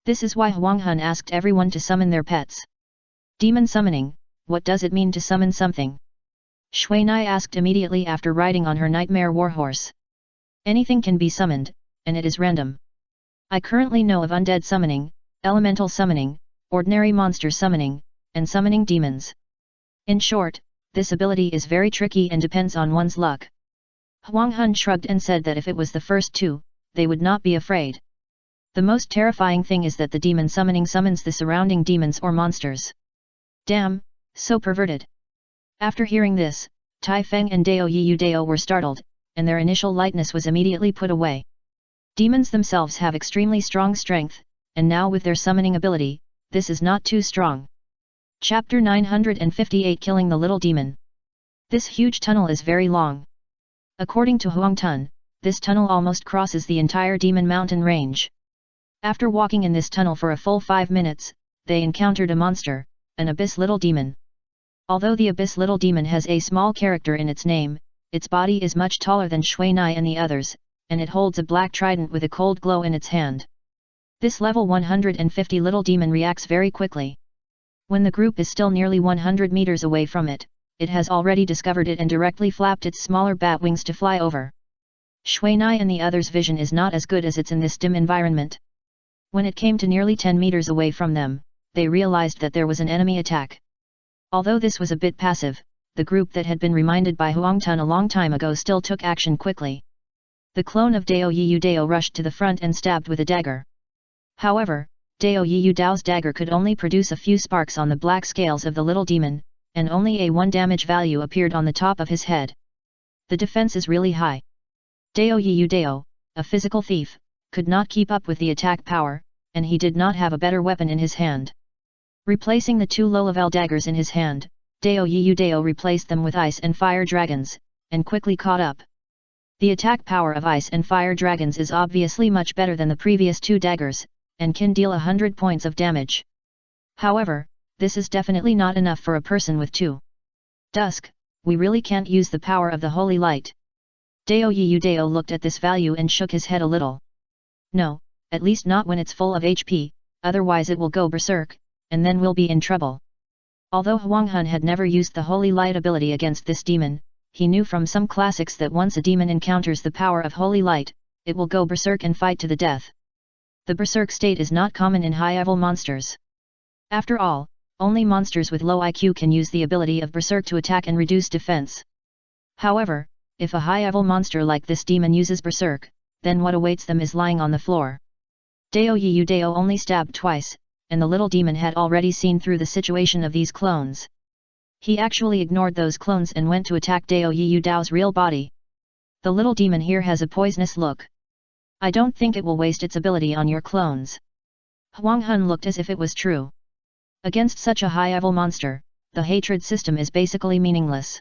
This is why Huang Hun asked everyone to summon their pets. Demon summoning, what does it mean to summon something? Xuanai asked immediately after riding on her nightmare warhorse. Anything can be summoned, and it is random. I currently know of undead summoning, elemental summoning, ordinary monster summoning, and summoning demons. In short, this ability is very tricky and depends on one's luck. Huang Hun shrugged and said that if it was the first two, they would not be afraid. The most terrifying thing is that the demon summoning summons the surrounding demons or monsters. Damn, so perverted. After hearing this, Tai Feng and Dao Yiyu Dao were startled, and their initial lightness was immediately put away. Demons themselves have extremely strong strength, and now with their summoning ability, this is not too strong. Chapter 958 Killing the Little Demon. This huge tunnel is very long. According to Huang Tun, this tunnel almost crosses the entire Demon Mountain range. After walking in this tunnel for a full 5 minutes, they encountered a monster, an Abyss Little Demon. Although the Abyss Little Demon has a small character in its name, its body is much taller than Xuanai and the others, and it holds a black trident with a cold glow in its hand. This level 150 Little Demon reacts very quickly. When the group is still nearly 100 meters away from it, it has already discovered it and directly flapped its smaller bat wings to fly over. Xuanai and the others' vision is not as good as its in this dim environment. When it came to nearly 10 meters away from them, they realized that there was an enemy attack. Although this was a bit passive, the group that had been reminded by Huang Tun a long time ago still took action quickly. The clone of Dao Yiyu Dao rushed to the front and stabbed with a dagger. However, Dao Yiyu Dao's dagger could only produce a few sparks on the black scales of the little demon, and only a 1 damage value appeared on the top of his head. The defense is really high. Dao Yiyu Dao, a physical thief, could not keep up with the attack power, and he did not have a better weapon in his hand. Replacing the 2 low-level daggers in his hand, Dao Yiyu Dao replaced them with ice and fire dragons, and quickly caught up. The attack power of ice and fire dragons is obviously much better than the previous 2 daggers, and can deal 100 points of damage. However, this is definitely not enough for a person with 2. Dusk, we really can't use the power of the holy light. Dao Yiyu Dao looked at this value and shook his head a little. No, at least not when it's full of HP, otherwise it will go berserk, and then we'll be in trouble. Although Huang Hun had never used the holy light ability against this demon, he knew from some classics that once a demon encounters the power of holy light, it will go berserk and fight to the death. The berserk state is not common in high-level monsters. After all, only monsters with low IQ can use the ability of berserk to attack and reduce defense. However, if a high-level monster like this demon uses berserk, then what awaits them is lying on the floor. Dao Yiyu Dao only stabbed twice, and the little demon had already seen through the situation of these clones. He actually ignored those clones and went to attack Dao Yiyu Dao's real body. The little demon here has a poisonous look. I don't think it will waste its ability on your clones. Huang Hun looked as if it was true. Against such a high-level monster, the hatred system is basically meaningless.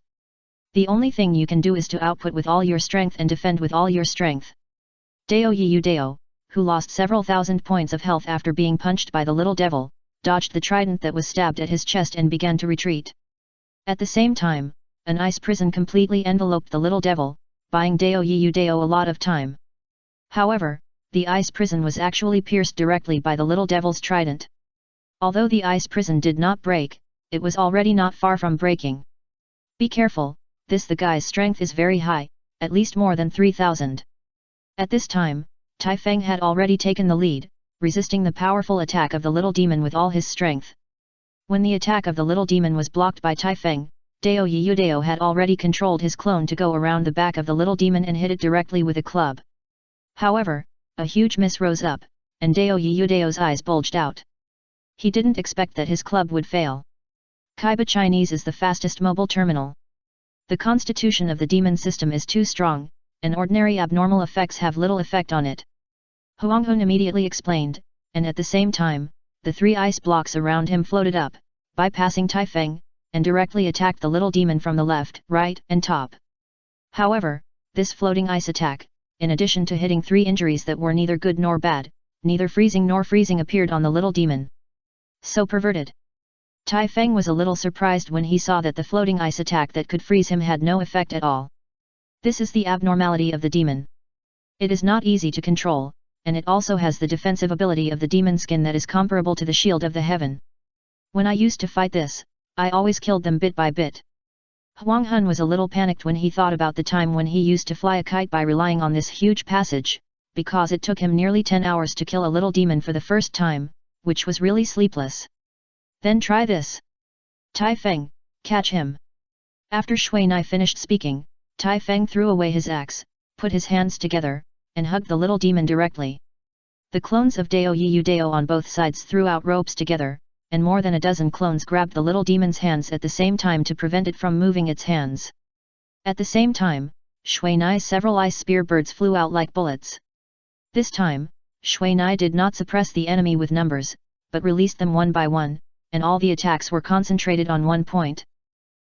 The only thing you can do is to output with all your strength and defend with all your strength. Dao Yiyu Dao, who lost several thousand points of health after being punched by the little devil, dodged the trident that was stabbed at his chest and began to retreat. At the same time, an ice prison completely enveloped the little devil, buying Dao Yiyu Dao a lot of time. However, the ice prison was actually pierced directly by the little devil's trident. Although the ice prison did not break, it was already not far from breaking. Be careful, the guy's strength is very high, at least more than 3,000. At this time, Tai Feng had already taken the lead, resisting the powerful attack of the little demon with all his strength. When the attack of the little demon was blocked by Tai Feng, Dao Yiyu Dao had already controlled his clone to go around the back of the little demon and hit it directly with a club. However, a huge mist rose up, and Dao Yiyu Dao's eyes bulged out. He didn't expect that his club would fail. Kaiba Chinese is the fastest mobile terminal. The constitution of the demon system is too strong, and ordinary abnormal effects have little effect on it. Huanghun immediately explained, and at the same time, the 3 ice blocks around him floated up, bypassing Tai Feng, and directly attacked the little demon from the left, right, and top. However, this floating ice attack, in addition to hitting 3 injuries that were neither good nor bad, neither freezing nor freezing appeared on the little demon. So perverted. Tai Feng was a little surprised when he saw that the floating ice attack that could freeze him had no effect at all. This is the abnormality of the demon. It is not easy to control, and it also has the defensive ability of the demon skin that is comparable to the shield of the heaven. When I used to fight this, I always killed them bit by bit. Huang Hun was a little panicked when he thought about the time when he used to fly a kite by relying on this huge passage, because it took him nearly 10 hours to kill a little demon for the first time, which was really sleepless. Then try this. Tai Feng, catch him. After Shui Nai finished speaking, Tai Feng threw away his axe, put his hands together, and hugged the little demon directly. The clones of Dao Yiyu Dao on both sides threw out ropes together, and more than a dozen clones grabbed the little demon's hands at the same time to prevent it from moving its hands. At the same time, Shui Nai's several ice spear birds flew out like bullets. This time, Shui Nai did not suppress the enemy with numbers, but released them one by one, and all the attacks were concentrated on one point.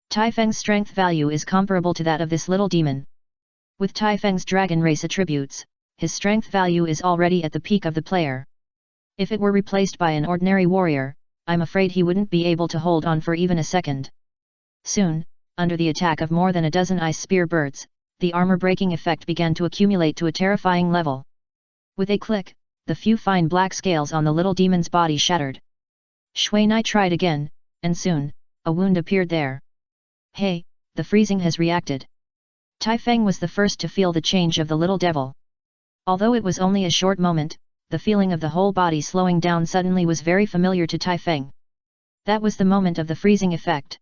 Tai Feng's strength value is comparable to that of this little demon. With Tai Feng's dragon race attributes, his strength value is already at the peak of the player. If it were replaced by an ordinary warrior, I'm afraid he wouldn't be able to hold on for even a second. Soon, under the attack of more than a dozen ice spear birds, the armor-breaking effect began to accumulate to a terrifying level. With a click, the few fine black scales on the little demon's body shattered. Shui Nai tried again, and soon, a wound appeared there. Hey, the freezing has reacted. Tai Feng was the first to feel the change of the little devil. Although it was only a short moment, the feeling of the whole body slowing down suddenly was very familiar to Tai Feng. That was the moment of the freezing effect.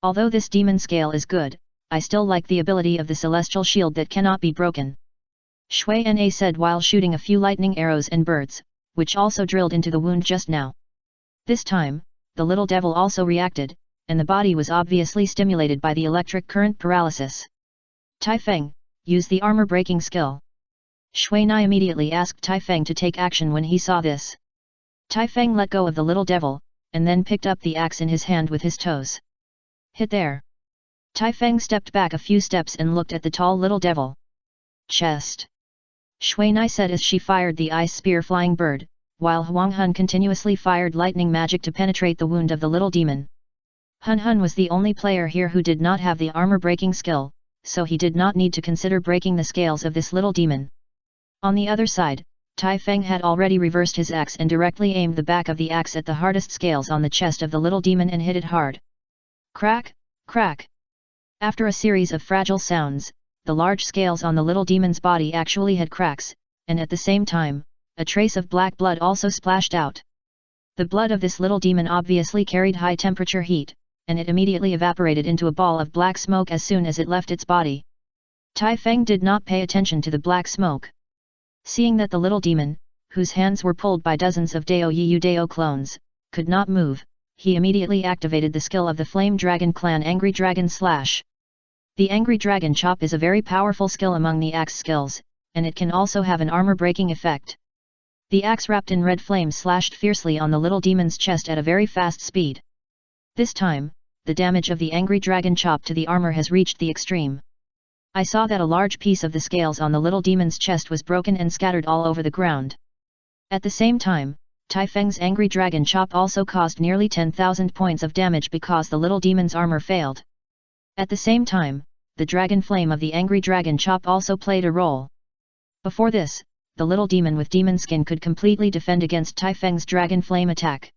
Although this demon scale is good, I still like the ability of the celestial shield that cannot be broken. Shui Na said while shooting a few lightning arrows and birds, which also drilled into the wound just now. This time, the little devil also reacted, and the body was obviously stimulated by the electric current paralysis. Tai Feng, use the armor-breaking skill. Shui Nai immediately asked Tai Feng to take action when he saw this. Tai Feng let go of the little devil, and then picked up the axe in his hand with his toes. Hit there. Tai Feng stepped back a few steps and looked at the tall little devil. Chest. Shui Nai said as she fired the ice spear flying bird, while Huang Hun continuously fired lightning magic to penetrate the wound of the little demon. Hun Hun was the only player here who did not have the armor-breaking skill, so he did not need to consider breaking the scales of this little demon. On the other side, Tai Feng had already reversed his axe and directly aimed the back of the axe at the hardest scales on the chest of the little demon and hit it hard. Crack, crack. After a series of fragile sounds, the large scales on the little demon's body actually had cracks, and at the same time, a trace of black blood also splashed out. The blood of this little demon obviously carried high temperature heat, and it immediately evaporated into a ball of black smoke as soon as it left its body. Tai Feng did not pay attention to the black smoke. Seeing that the little demon, whose hands were pulled by dozens of Dao Yiyu Dao clones, could not move, he immediately activated the skill of the Flame Dragon Clan Angry Dragon Slash. The Angry Dragon Chop is a very powerful skill among the axe skills, and it can also have an armor-breaking effect. The axe wrapped in red flames slashed fiercely on the little demon's chest at a very fast speed. This time, the damage of the angry dragon chop to the armor has reached the extreme. I saw that a large piece of the scales on the little demon's chest was broken and scattered all over the ground. At the same time, Tai Feng's angry dragon chop also caused nearly 10,000 points of damage because the little demon's armor failed. At the same time, the dragon flame of the angry dragon chop also played a role. Before this, the little demon with demon skin could completely defend against Tai Feng's dragon flame attack.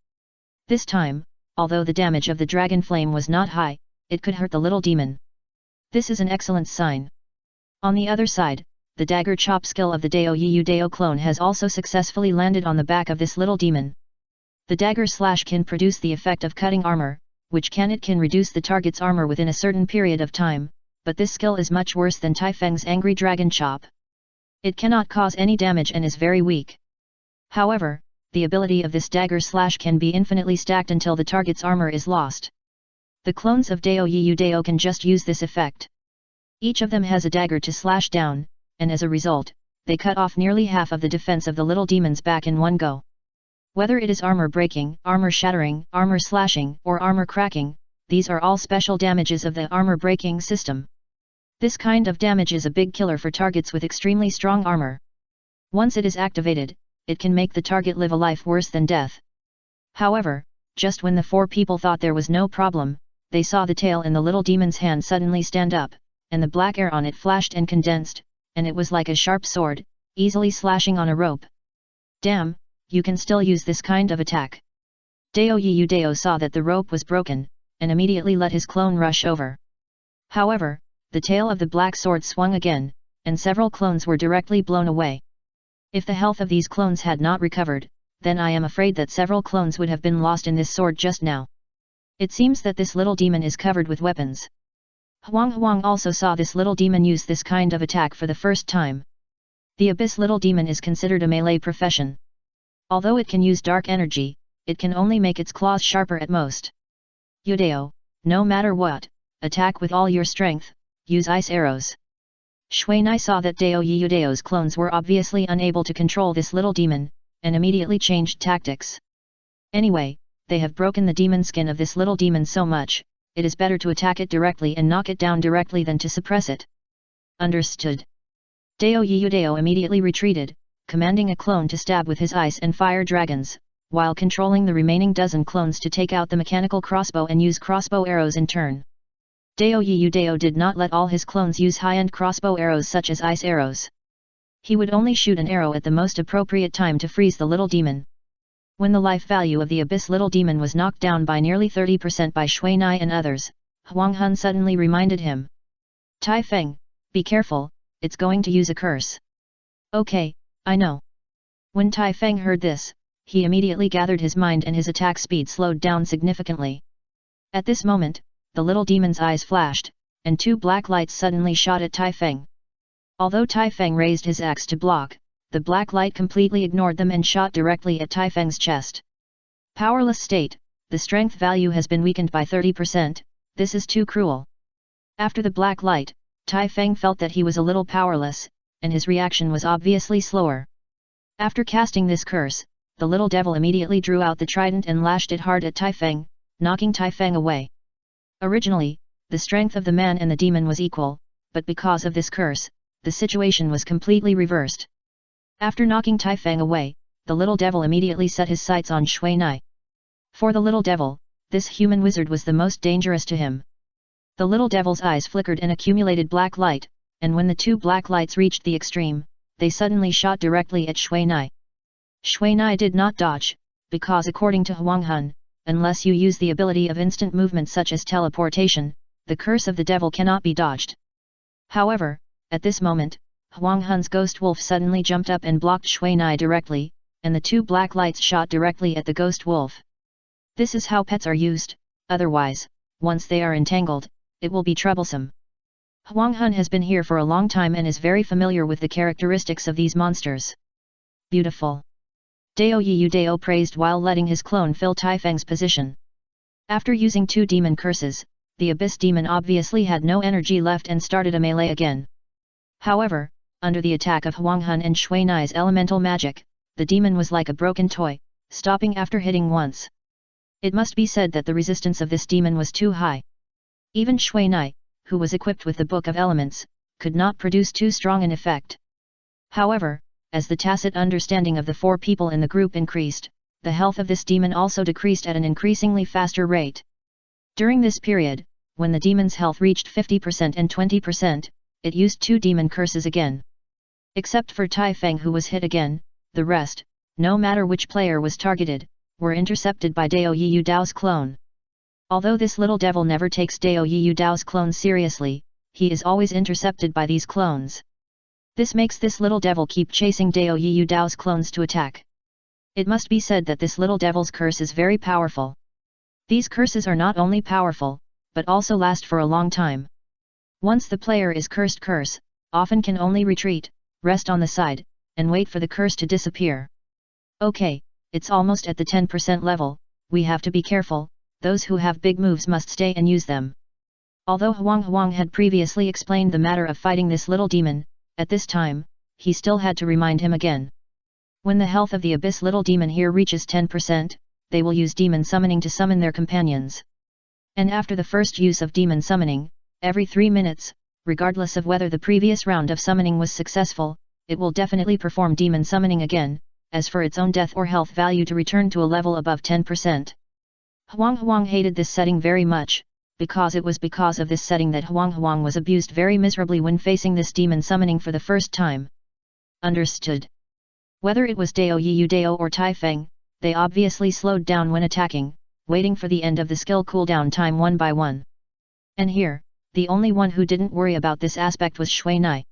This time, although the damage of the dragon flame was not high, it could hurt the little demon. This is an excellent sign. On the other side, the dagger chop skill of the Dao Yiyu Dao clone has also successfully landed on the back of this little demon. The dagger slash can produce the effect of cutting armor, which can reduce the target's armor within a certain period of time, but this skill is much worse than Tai Feng's angry dragon chop. It cannot cause any damage and is very weak. However, the ability of this dagger slash can be infinitely stacked until the target's armor is lost. The clones of Dao Yiyu Dao can just use this effect. Each of them has a dagger to slash down, and as a result, they cut off nearly half of the defense of the little demon's back in one go. Whether it is armor breaking, armor shattering, armor slashing, or armor cracking, these are all special damages of the armor breaking system. This kind of damage is a big killer for targets with extremely strong armor. Once it is activated, it can make the target live a life worse than death. However, just when the four people thought there was no problem, they saw the tail in the little demon's hand suddenly stand up, and the black air on it flashed and condensed, and it was like a sharp sword, easily slashing on a rope. Damn, you can still use this kind of attack. Dao Yiyu Dao saw that the rope was broken, and immediately let his clone rush over. However, the tail of the black sword swung again, and several clones were directly blown away. If the health of these clones had not recovered, then I am afraid that several clones would have been lost in this sword just now. It seems that this little demon is covered with weapons. Huang also saw this little demon use this kind of attack for the first time. The abyss little demon is considered a melee profession. Although it can use dark energy, it can only make its claws sharper at most. Yudao, no matter what, attack with all your strength, use ice arrows. Shuinai saw that Dao Yiyu Dao's clones were obviously unable to control this little demon, and immediately changed tactics. Anyway, they have broken the demon skin of this little demon so much, it is better to attack it directly and knock it down directly than to suppress it. Understood. Dao Yiyu Dao immediately retreated, commanding a clone to stab with his ice and fire dragons, while controlling the remaining dozen clones to take out the mechanical crossbow and use crossbow arrows in turn. Dao Yiyu Dao did not let all his clones use high-end crossbow arrows such as ice arrows. He would only shoot an arrow at the most appropriate time to freeze the little demon. When the life value of the abyss little demon was knocked down by nearly 30% by Shuinai and others, Huang Hun suddenly reminded him. Tai Feng, be careful, it's going to use a curse. Okay, I know. When Tai Feng heard this, he immediately gathered his mind and his attack speed slowed down significantly. At this moment, the little demon's eyes flashed, and two black lights suddenly shot at Tai Feng. Although Tai Feng raised his axe to block, the black light completely ignored them and shot directly at Tai Feng's chest. Powerless state, the strength value has been weakened by 30%, this is too cruel. After the black light, Tai Feng felt that he was a little powerless, and his reaction was obviously slower. After casting this curse, the little devil immediately drew out the trident and lashed it hard at Tai Feng, knocking Tai Feng away. Originally, the strength of the man and the demon was equal, but because of this curse, the situation was completely reversed. After knocking Tai Feng away, the little devil immediately set his sights on Shuinai. For the little devil, this human wizard was the most dangerous to him. The little devil's eyes flickered and accumulated black light, and when the two black lights reached the extreme, they suddenly shot directly at Shuinai. Shuinai did not dodge, because according to Huang Hun, unless you use the ability of instant movement such as teleportation, the curse of the devil cannot be dodged. However, at this moment, Huang Hun's ghost wolf suddenly jumped up and blocked Shuinai directly, and the two black lights shot directly at the ghost wolf. This is how pets are used, otherwise, once they are entangled, it will be troublesome. Huang Hun has been here for a long time and is very familiar with the characteristics of these monsters. Beautiful. Dao Yiyu Dao praised while letting his clone fill Tai Feng's position. After using two demon curses, the abyss demon obviously had no energy left and started a melee again. However, under the attack of Huang Hun and Shuinai's elemental magic, the demon was like a broken toy, stopping after hitting once. It must be said that the resistance of this demon was too high. Even Shui Nai, who was equipped with the Book of Elements, could not produce too strong an effect. However, as the tacit understanding of the 4 people in the group increased, the health of this demon also decreased at an increasingly faster rate. During this period, when the demon's health reached 50% and 20%, it used 2 demon curses again. Except for Tai Feng, who was hit again, the rest, no matter which player was targeted, were intercepted by Dao Yiyu Dao's clone. Although this little devil never takes Dao Yiyu Dao's clone seriously, he is always intercepted by these clones. This makes this little devil keep chasing Dao Yiyu Dao's clones to attack. It must be said that this little devil's curse is very powerful. These curses are not only powerful, but also last for a long time. Once the player is cursed, curse often can only retreat, rest on the side, and wait for the curse to disappear. Okay, it's almost at the 10% level, we have to be careful, those who have big moves must stay and use them. Although Huang had previously explained the matter of fighting this little demon, at this time, he still had to remind him again. When the health of the abyss little demon here reaches 10%, they will use demon summoning to summon their companions. And after the first use of demon summoning, every 3 minutes, regardless of whether the previous round of summoning was successful, it will definitely perform demon summoning again, as for its own death or health value to return to a level above 10%. Huang hated this setting very much, because it was because of this setting that Huang was abused very miserably when facing this demon summoning for the first time. Understood. Whether it was Dao Yiyu Dao or Tai Feng, they obviously slowed down when attacking, waiting for the end of the skill cooldown time one by one. And here, the only one who didn't worry about this aspect was Shui Nai.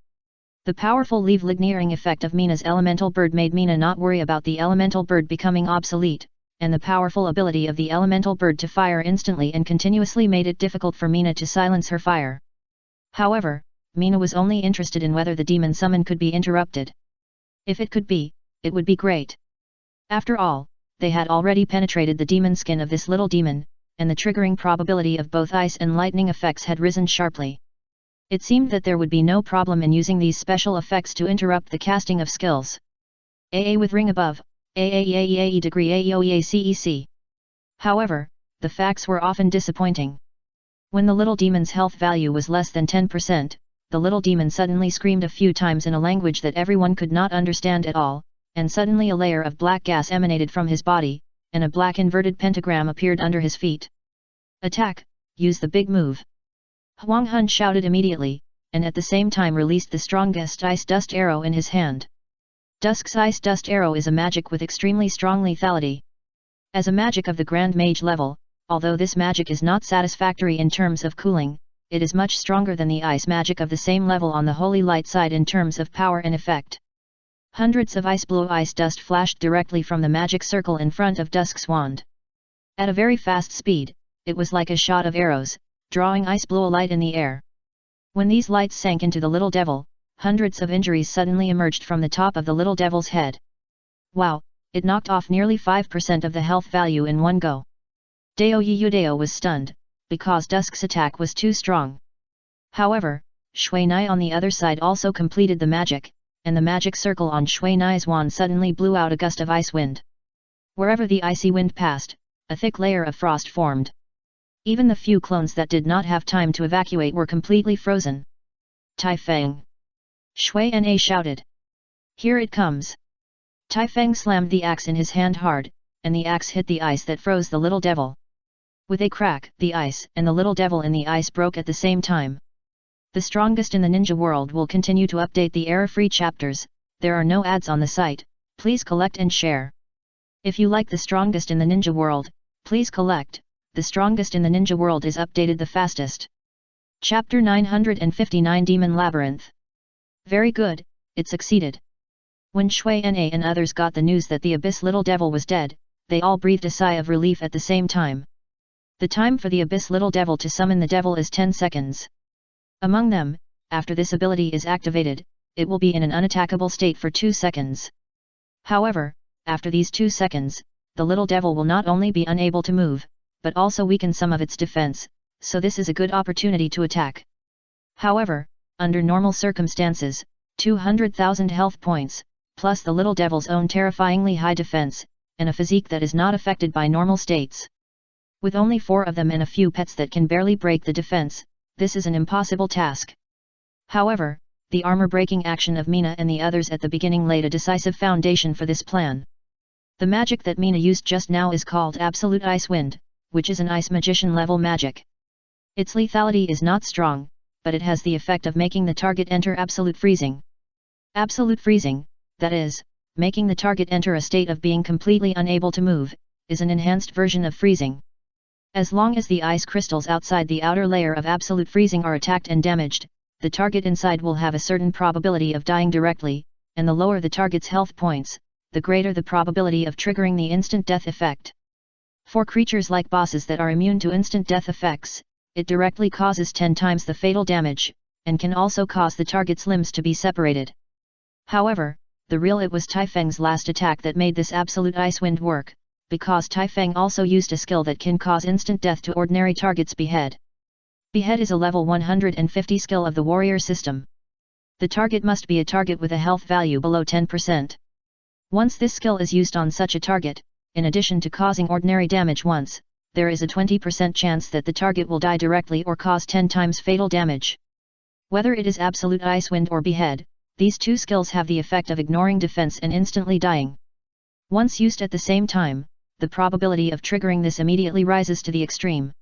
The powerful leave-ligneering effect of Mina's elemental bird made Mina not worry about the elemental bird becoming obsolete, and the powerful ability of the elemental bird to fire instantly and continuously made it difficult for Mina to silence her fire. However, Mina was only interested in whether the demon summon could be interrupted. If it could be, it would be great. After all, they had already penetrated the demon skin of this little demon, and the triggering probability of both ice and lightning effects had risen sharply. It seemed that there would be no problem in using these special effects to interrupt the casting of skills. AA with ring above, AAEAE degree AEOEACEC. However, the facts were often disappointing. When the little demon's health value was less than 10%, the little demon suddenly screamed a few times in a language that everyone could not understand at all, and suddenly a layer of black gas emanated from his body, and a black inverted pentagram appeared under his feet. Attack, use the big move. Huang Hun shouted immediately, and at the same time released the strongest ice dust arrow in his hand. Dusk's ice dust arrow is a magic with extremely strong lethality. As a magic of the Grand Mage level, although this magic is not satisfactory in terms of cooling, it is much stronger than the ice magic of the same level on the holy light side in terms of power and effect. Hundreds of ice blue ice dust flashed directly from the magic circle in front of Dusk's wand. At a very fast speed, it was like a shot of arrows, drawing ice blue light in the air. When these lights sank into the little devil, hundreds of injuries suddenly emerged from the top of the little devil's head. Wow, it knocked off nearly 5% of the health value in one go. Dao Yiyu Dao was stunned, because Dusk's attack was too strong. However, Shui Nai on the other side also completed the magic, and the magic circle on Shui Nai's wand suddenly blew out a gust of ice wind. Wherever the icy wind passed, a thick layer of frost formed. Even the few clones that did not have time to evacuate were completely frozen. Tai Feng! Shui Na shouted. Here it comes! Tai Feng slammed the axe in his hand hard, and the axe hit the ice that froze the little devil. With a crack, the ice and the little devil in the ice broke at the same time. The strongest in the ninja world will continue to update the error-free chapters. There are no ads on the site, please collect and share. If you like the strongest in the ninja world, please collect. The strongest in the ninja world is updated the fastest. Chapter 959 Demon Labyrinth. Very good, it succeeded. When Shui Na and others got the news that the abyss little devil was dead, they all breathed a sigh of relief at the same time. The time for the abyss little devil to summon the devil is 10 seconds. Among them, after this ability is activated, it will be in an unattackable state for 2 seconds. However, after these 2 seconds, the little devil will not only be unable to move, but also weaken some of its defense, so this is a good opportunity to attack. However, under normal circumstances, 200,000 health points, plus the little devil's own terrifyingly high defense, and a physique that is not affected by normal states. With only 4 of them and a few pets that can barely break the defense, this is an impossible task. However, the armor-breaking action of Mina and the others at the beginning laid a decisive foundation for this plan. The magic that Mina used just now is called Absolute Ice Wind, which is an ice magician level magic. Its lethality is not strong, but it has the effect of making the target enter absolute freezing. Absolute freezing, that is, making the target enter a state of being completely unable to move, is an enhanced version of freezing. As long as the ice crystals outside the outer layer of absolute freezing are attacked and damaged, the target inside will have a certain probability of dying directly, and the lower the target's health points, the greater the probability of triggering the instant death effect. For creatures like bosses that are immune to instant death effects, it directly causes 10 times the fatal damage, and can also cause the target's limbs to be separated. However, the real it was Tai Feng's last attack that made this absolute ice wind work, because Tai Feng also used a skill that can cause instant death to ordinary targets. Behead. Behead is a level 150 skill of the warrior system. The target must be a target with a health value below 10%. Once this skill is used on such a target, in addition to causing ordinary damage once, there is a 20% chance that the target will die directly or cause 10 times fatal damage. Whether it is Absolute Ice Wind or Behead, these two skills have the effect of ignoring defense and instantly dying. Once used at the same time, the probability of triggering this immediately rises to the extreme.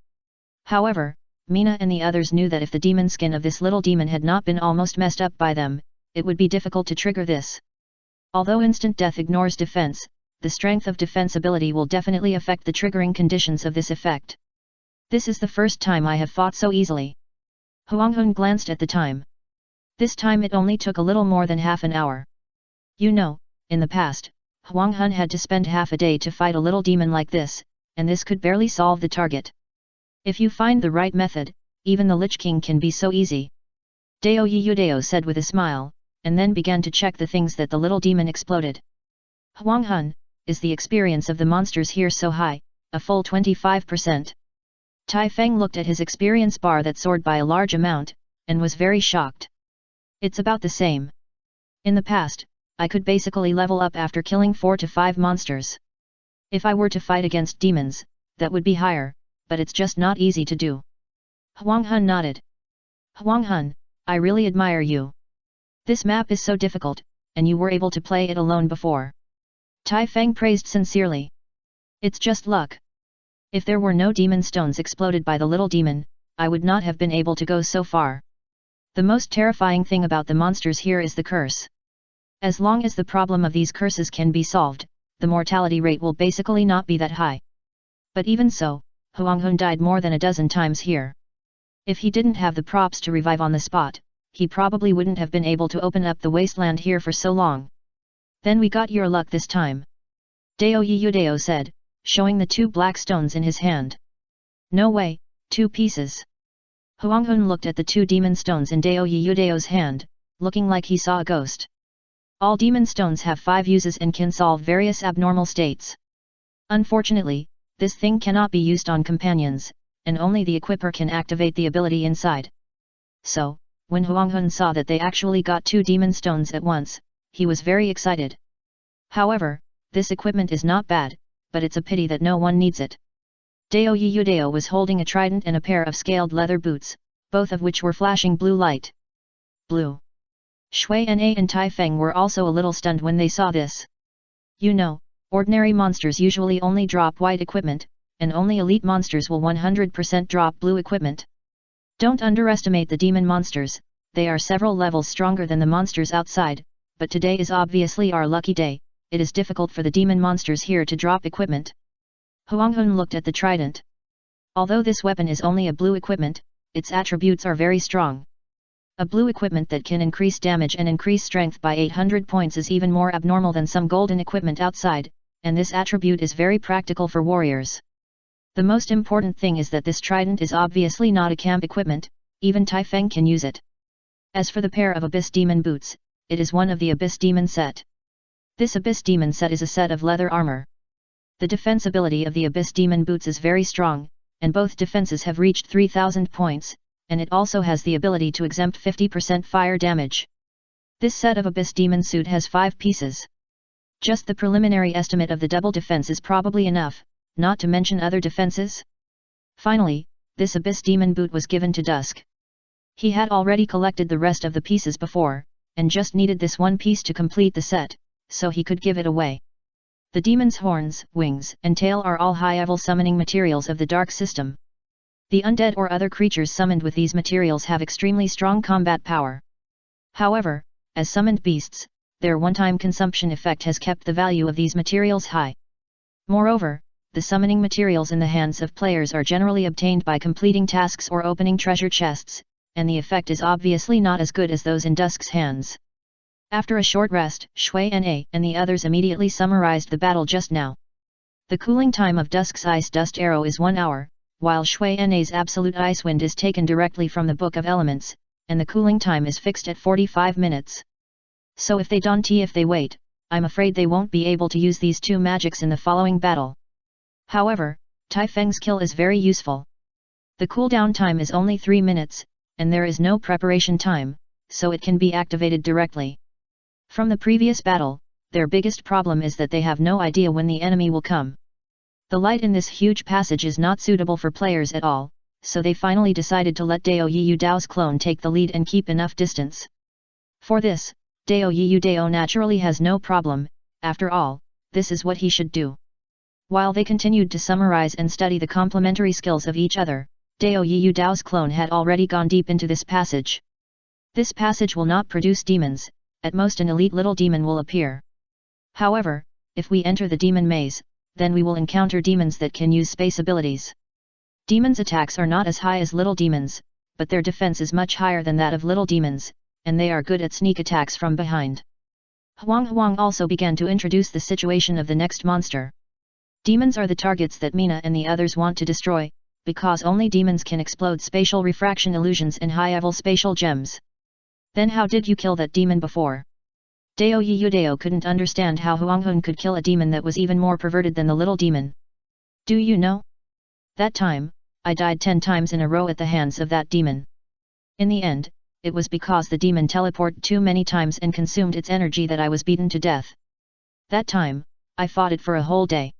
However, Mina and the others knew that if the demon skin of this little demon had not been almost messed up by them, it would be difficult to trigger this. Although instant death ignores defense, the strength of defense ability will definitely affect the triggering conditions of this effect. This is the first time I have fought so easily. Huang Hun glanced at the time. This time it only took a little more than half an hour. You know, in the past, Huang Hun had to spend half a day to fight a little demon like this, and this could barely solve the target. If you find the right method, even the Lich King can be so easy. Dao Yudao said with a smile, and then began to check the things that the little demon exploded. Huang Hun, is the experience of the monsters here so high, a full 25%. Tai Feng looked at his experience bar that soared by a large amount, and was very shocked. It's about the same. In the past, I could basically level up after killing 4 to 5 monsters. If I were to fight against demons, that would be higher, but it's just not easy to do. Huang Hun nodded. Huang Hun, I really admire you. This map is so difficult, and you were able to play it alone before. Tai Feng praised sincerely. It's just luck. If there were no demon stones exploded by the little demon, I would not have been able to go so far. The most terrifying thing about the monsters here is the curse. As long as the problem of these curses can be solved, the mortality rate will basically not be that high. But even so, Huang Hun died more than a dozen times here. If he didn't have the props to revive on the spot, he probably wouldn't have been able to open up the wasteland here for so long. Then we got your luck this time. Dao Yudao said, showing the 2 black stones in his hand. No way, 2 pieces. Huang Hun looked at the 2 demon stones in Dao Yudao's hand, looking like he saw a ghost. All demon stones have 5 uses and can solve various abnormal states. Unfortunately, this thing cannot be used on companions, and only the equipper can activate the ability inside. So, when Huang Hun saw that they actually got 2 demon stones at once, he was very excited. However, this equipment is not bad, but it's a pity that no one needs it. Dao Yudao was holding a trident and a pair of scaled leather boots, both of which were flashing blue light. Blue. Shui Na and Tai Feng were also a little stunned when they saw this. You know, ordinary monsters usually only drop white equipment, and only elite monsters will 100% drop blue equipment. Don't underestimate the demon monsters, they are several levels stronger than the monsters outside, but today is obviously our lucky day, it is difficult for the demon monsters here to drop equipment. Huang Hun looked at the trident. Although this weapon is only a blue equipment, its attributes are very strong. A blue equipment that can increase damage and increase strength by 800 points is even more abnormal than some golden equipment outside, and this attribute is very practical for warriors. The most important thing is that this trident is obviously not a camp equipment, even Tai Feng can use it. As for the pair of Abyss Demon boots, it is one of the Abyss Demon set. This Abyss Demon set is a set of leather armor. The defense ability of the Abyss Demon boots is very strong, and both defenses have reached 3000 points, and it also has the ability to exempt 50% fire damage. This set of Abyss Demon suit has 5 pieces. Just the preliminary estimate of the double defense is probably enough, not to mention other defenses. Finally, this Abyss Demon boot was given to Dusk. He had already collected the rest of the pieces before, and just needed this one piece to complete the set, so he could give it away. The demon's horns, wings, and tail are all high-level summoning materials of the Dark system. The undead or other creatures summoned with these materials have extremely strong combat power. However, as summoned beasts, their one-time consumption effect has kept the value of these materials high. Moreover, the summoning materials in the hands of players are generally obtained by completing tasks or opening treasure chests, and the effect is obviously not as good as those in Dusk's hands. After a short rest, Shui Na and the others immediately summarized the battle just now. The cooling time of Dusk's Ice Dust Arrow is 1 hour, while Shui Na's Absolute Ice Wind is taken directly from the Book of Elements, and the cooling time is fixed at 45 minutes. So if they wait, I'm afraid they won't be able to use these 2 magics in the following battle. However, Tai Feng's kill is very useful. The cooldown time is only 3 minutes, and there is no preparation time, so it can be activated directly. From the previous battle, their biggest problem is that they have no idea when the enemy will come. The light in this huge passage is not suitable for players at all, so they finally decided to let Dao Yiyu Dao's clone take the lead and keep enough distance. For this, Dao Yiyu Dao naturally has no problem. After all, this is what he should do. While they continued to summarize and study the complementary skills of each other, Dao Yiyu Dao's clone had already gone deep into this passage. This passage will not produce demons, at most an elite little demon will appear. However, if we enter the demon maze, then we will encounter demons that can use space abilities. Demons' attacks are not as high as little demons, but their defense is much higher than that of little demons, and they are good at sneak attacks from behind. Huang also began to introduce the situation of the next monster. Demons are the targets that Mina and the others want to destroy, because only demons can explode spatial refraction illusions and high-level spatial gems. Then how did you kill that demon before? Dao Yiyu Dao couldn't understand how Huanghun could kill a demon that was even more perverted than the little demon. Do you know? That time, I died 10 times in a row at the hands of that demon. In the end, it was because the demon teleported too many times and consumed its energy that I was beaten to death. That time, I fought it for a whole day.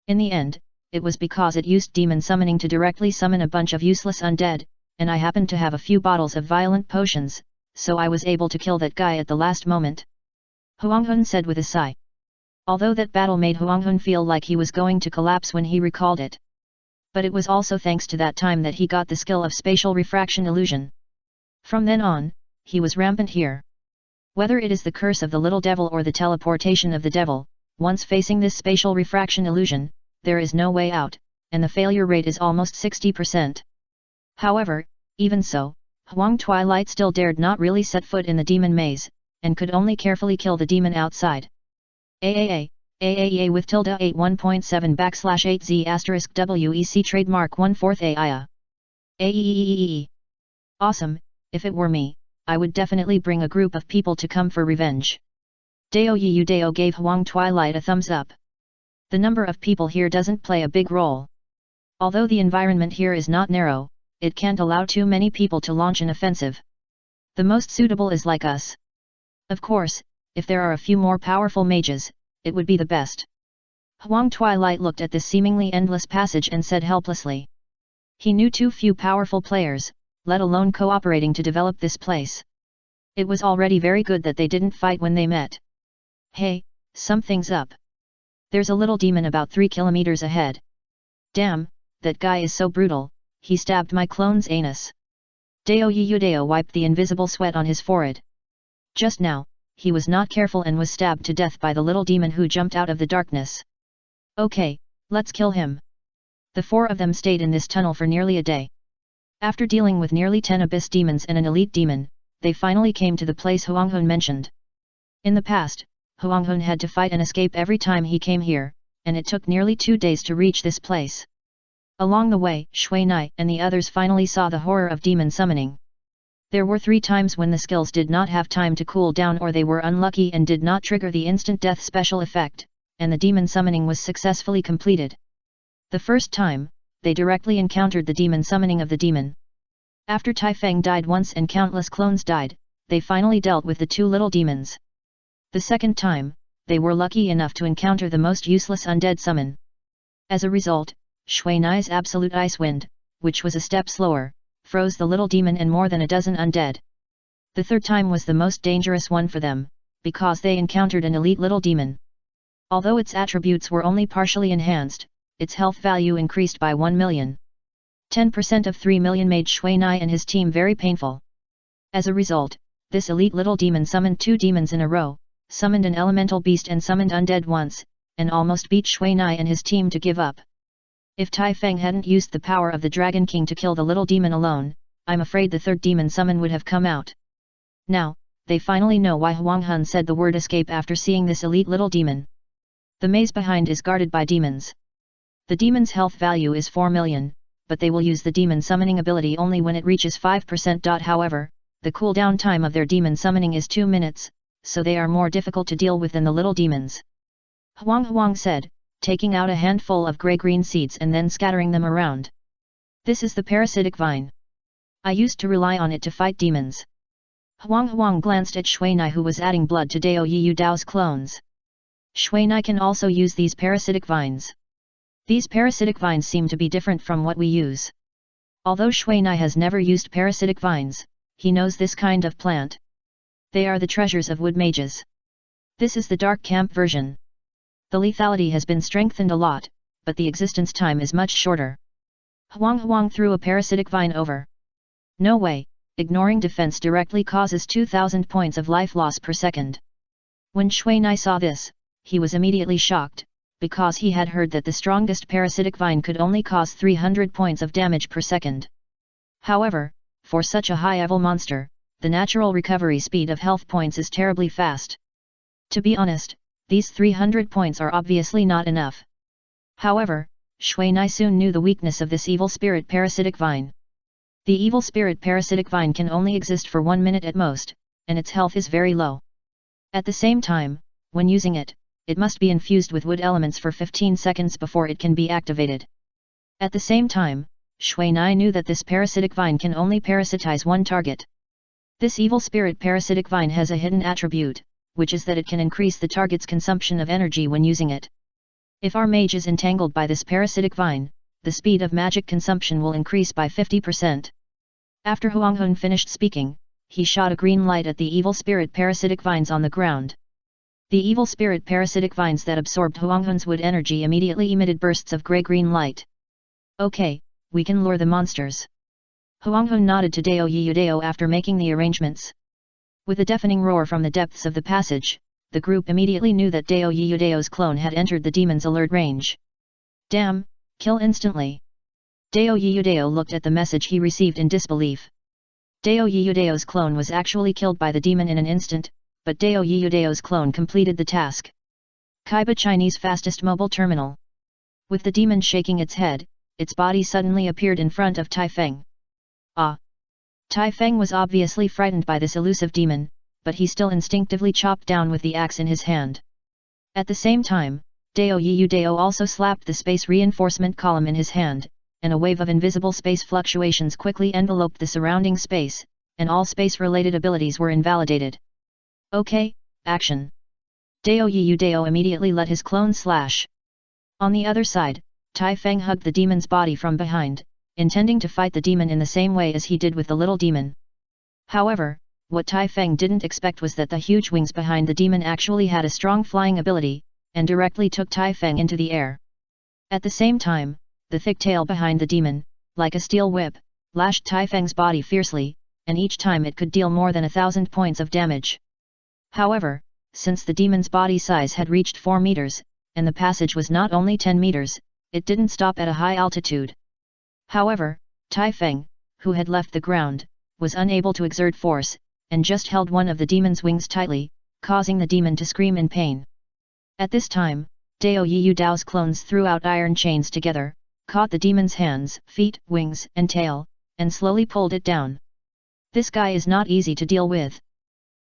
In the end, it was because it used demon summoning to directly summon a bunch of useless undead, and I happened to have a few bottles of violent potions, so I was able to kill that guy at the last moment. Huanghun said with a sigh. Although that battle made Huanghun feel like he was going to collapse when he recalled it. But it was also thanks to that time that he got the skill of spatial refraction illusion. From then on, he was rampant here. Whether it is the curse of the little devil or the teleportation of the devil, once facing this spatial refraction illusion, there is no way out, and the failure rate is almost 60%. However, even so, Huang Twilight still dared not really set foot in the demon maze, and could only carefully kill the demon outside. AAA with tilde 81.7/8Z asterisk WEC trademark 1/4 AIA. AEEEE. Awesome, if it were me, I would definitely bring a group of people to come for revenge. Dao Yiyu Dao gave Huang Twilight a thumbs up. The number of people here doesn't play a big role. Although the environment here is not narrow, it can't allow too many people to launch an offensive. The most suitable is like us. Of course, if there are a few more powerful mages, it would be the best. Huang Twilight looked at this seemingly endless passage and said helplessly. He knew too few powerful players, let alone cooperating to develop this place. It was already very good that they didn't fight when they met. Hey, something's up. There's a little demon about 3 kilometers ahead. Damn, that guy is so brutal, he stabbed my clone's anus. Dao Yiyu Dao wiped the invisible sweat on his forehead. Just now, he was not careful and was stabbed to death by the little demon who jumped out of the darkness. Okay, let's kill him. The 4 of them stayed in this tunnel for nearly a day. After dealing with nearly 10 abyss demons and an elite demon, they finally came to the place Huanghun mentioned. In the past, Huanghun had to fight and escape every time he came here, and it took nearly 2 days to reach this place. Along the way, Shui Nai and the others finally saw the horror of demon summoning. There were 3 times when the skills did not have time to cool down or they were unlucky and did not trigger the instant death special effect, and the demon summoning was successfully completed. The first time, they directly encountered the demon summoning of the demon. After Tai Feng died once and countless clones died, they finally dealt with the two little demons. The second time, they were lucky enough to encounter the most useless undead summon. As a result, Shui Nai's absolute ice wind, which was a step slower, froze the little demon and more than a dozen undead. The third time was the most dangerous one for them, because they encountered an elite little demon. Although its attributes were only partially enhanced, its health value increased by 1 million. 10% of 3 million made Shui Nai and his team very painful. As a result, this elite little demon summoned 2 demons in a row, summoned an elemental beast and summoned undead once, and almost beat Shui Nai and his team to give up. If Tai Feng hadn't used the power of the Dragon King to kill the little demon alone, I'm afraid the third demon summon would have come out. Now, they finally know why Huang Hun said the word escape after seeing this elite little demon. The maze behind is guarded by demons. The demon's health value is 4 million, but they will use the demon summoning ability only when it reaches 5%. However, the cooldown time of their demon summoning is 2 minutes, so they are more difficult to deal with than the little demons. Huang said, taking out a handful of grey-green seeds and then scattering them around. This is the parasitic vine. I used to rely on it to fight demons. Huang glanced at Shui Nai, who was adding blood to Dao Yiyu Dao's clones. Shui Nai can also use these parasitic vines. These parasitic vines seem to be different from what we use. Although Shui Nai has never used parasitic vines, he knows this kind of plant. They are the treasures of wood mages. This is the dark camp version. The lethality has been strengthened a lot, but the existence time is much shorter. Huang threw a parasitic vine over. No way, ignoring defense directly causes 2000 points of life loss per second. When Shui Nai saw this, he was immediately shocked, because he had heard that the strongest parasitic vine could only cause 300 points of damage per second. However, for such a high-level monster, the natural recovery speed of health points is terribly fast. To be honest, these 300 points are obviously not enough. However, Shui Nai soon knew the weakness of this evil spirit parasitic vine. The evil spirit parasitic vine can only exist for 1 minute at most, and its health is very low. At the same time, when using it, it must be infused with wood elements for 15 seconds before it can be activated. At the same time, Shui Nai knew that this parasitic vine can only parasitize one target. This evil spirit parasitic vine has a hidden attribute, which is that it can increase the target's consumption of energy when using it. If our mage is entangled by this parasitic vine, the speed of magic consumption will increase by 50%. After Huang Hun finished speaking, he shot a green light at the evil spirit parasitic vines on the ground. The evil spirit parasitic vines that absorbed Huang Hun's wood energy immediately emitted bursts of grey-green light. Okay, we can lure the monsters. Huang Hun nodded to Dao Yiyu Dao after making the arrangements. With a deafening roar from the depths of the passage, the group immediately knew that Dao Yiyu Dao's clone had entered the demon's alert range. Damn, kill instantly. Dao Yiyu Dao looked at the message he received in disbelief. Dao Yiyu Dao's clone was actually killed by the demon in an instant, but Dao Yiyu Dao's clone completed the task. Kaiba Chinese fastest mobile terminal. With the demon shaking its head, its body suddenly appeared in front of Tai Feng. Ah! Tai Feng was obviously frightened by this elusive demon, but he still instinctively chopped down with the axe in his hand. At the same time, Dao Yiyu Dao also slapped the space reinforcement column in his hand, and a wave of invisible space fluctuations quickly enveloped the surrounding space, and all space-related abilities were invalidated. Okay, action. Dao Yiyu Dao immediately let his clone slash. On the other side, Tai Feng hugged the demon's body from behind, intending to fight the demon in the same way as he did with the little demon. However, what Tai Feng didn't expect was that the huge wings behind the demon actually had a strong flying ability, and directly took Tai Feng into the air. At the same time, the thick tail behind the demon, like a steel whip, lashed Tai Feng's body fiercely, and each time it could deal more than 1,000 points of damage. However, since the demon's body size had reached 4 meters, and the passage was not only 10 meters, it didn't stop at a high altitude. However, Tai Feng, who had left the ground, was unable to exert force, and just held one of the demon's wings tightly, causing the demon to scream in pain. At this time, Dao Yiyu Dao's clones threw out iron chains together, caught the demon's hands, feet, wings, and tail, and slowly pulled it down. This guy is not easy to deal with.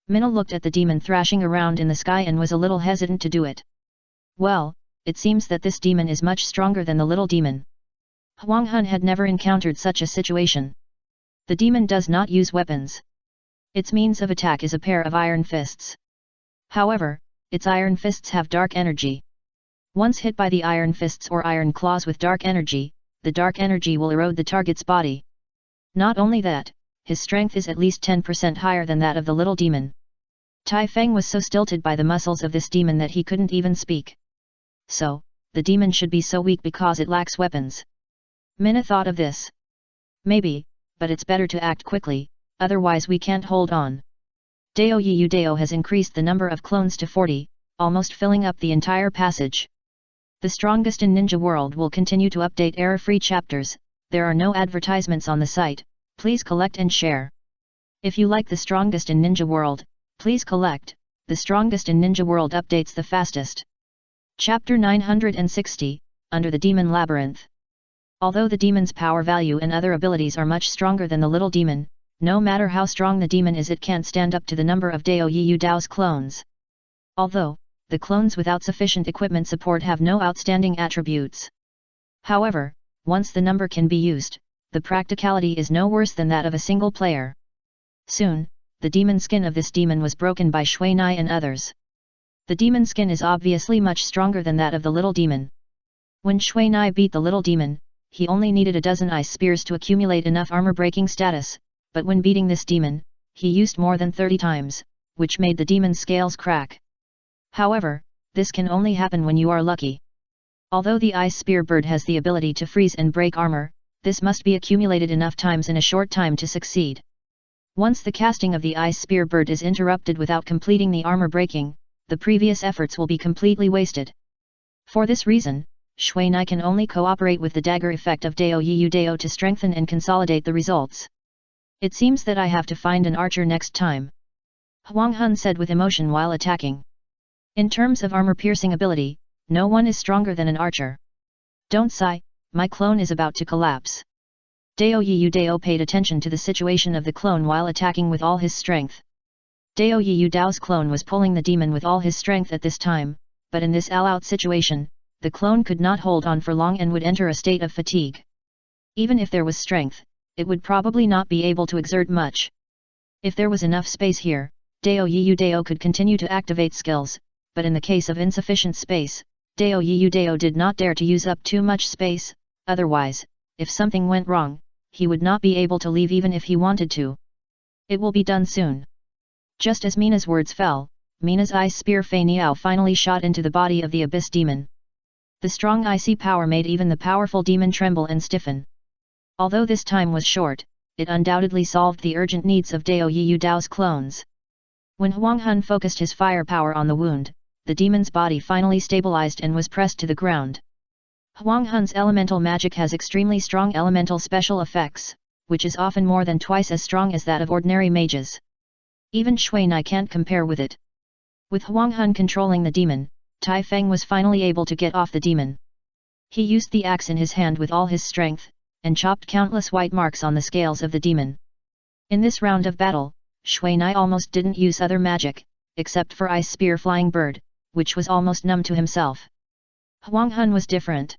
Minna looked at the demon thrashing around in the sky and was a little hesitant to do it. Well, it seems that this demon is much stronger than the little demon. Huang Hun had never encountered such a situation. The demon does not use weapons. Its means of attack is a pair of iron fists. However, its iron fists have dark energy. Once hit by the iron fists or iron claws with dark energy, the dark energy will erode the target's body. Not only that, his strength is at least 10% higher than that of the little demon. Tai Feng was so stilted by the muscles of this demon that he couldn't even speak. So, the demon should be so weak because it lacks weapons. Mina thought of this. Maybe, but it's better to act quickly, otherwise we can't hold on. Dao Yiyu Dao has increased the number of clones to 40, almost filling up the entire passage. The Strongest in Ninja World will continue to update error-free chapters. There are no advertisements on the site, please collect and share. If you like The Strongest in Ninja World, please collect. The Strongest in Ninja World updates the fastest. Chapter 960, Under the Demon Labyrinth. Although the demon's power value and other abilities are much stronger than the little demon, no matter how strong the demon is, it can't stand up to the number of Dao Yiyu Dao's clones. Although, the clones without sufficient equipment support have no outstanding attributes. However, once the number can be used, the practicality is no worse than that of a single player. Soon, the demon skin of this demon was broken by Shui Nai and others. The demon skin is obviously much stronger than that of the little demon. When Shui Nai beat the little demon, he only needed a dozen ice spears to accumulate enough armor-breaking status, but when beating this demon, he used more than 30 times, which made the demon's scales crack. However, this can only happen when you are lucky. Although the ice spear bird has the ability to freeze and break armor, this must be accumulated enough times in a short time to succeed. Once the casting of the ice spear bird is interrupted without completing the armor breaking, the previous efforts will be completely wasted. For this reason, Shui Nai can only cooperate with the dagger effect of Dao Yiyu Dao to strengthen and consolidate the results. It seems that I have to find an archer next time, Huang Hun said with emotion while attacking. In terms of armor-piercing ability, no one is stronger than an archer. Don't sigh, my clone is about to collapse. Dao Yiyu Dao paid attention to the situation of the clone while attacking with all his strength. Dao Yiyu Dao's clone was pulling the demon with all his strength at this time, but in this all-out situation, the clone could not hold on for long and would enter a state of fatigue. Even if there was strength, it would probably not be able to exert much. If there was enough space here, Dao Yiyu Dao could continue to activate skills, but in the case of insufficient space, Dao Yiyu Dao did not dare to use up too much space, otherwise, if something went wrong, he would not be able to leave even if he wanted to. It will be done soon. Just as Mina's words fell, Mina's ice spear Fei Niao finally shot into the body of the abyss demon. The strong icy power made even the powerful demon tremble and stiffen. Although this time was short, it undoubtedly solved the urgent needs of Dao Yiyu Dao's clones. When Huang Hun focused his firepower on the wound, the demon's body finally stabilized and was pressed to the ground. Huang Hun's elemental magic has extremely strong elemental special effects, which is often more than twice as strong as that of ordinary mages. Even Shui Nai can't compare with it. With Huang Hun controlling the demon, Tai Feng was finally able to get off the demon. He used the axe in his hand with all his strength, and chopped countless white marks on the scales of the demon. In this round of battle, Shui Nai almost didn't use other magic, except for Ice Spear Flying Bird, which was almost numb to himself. Huang Hun was different.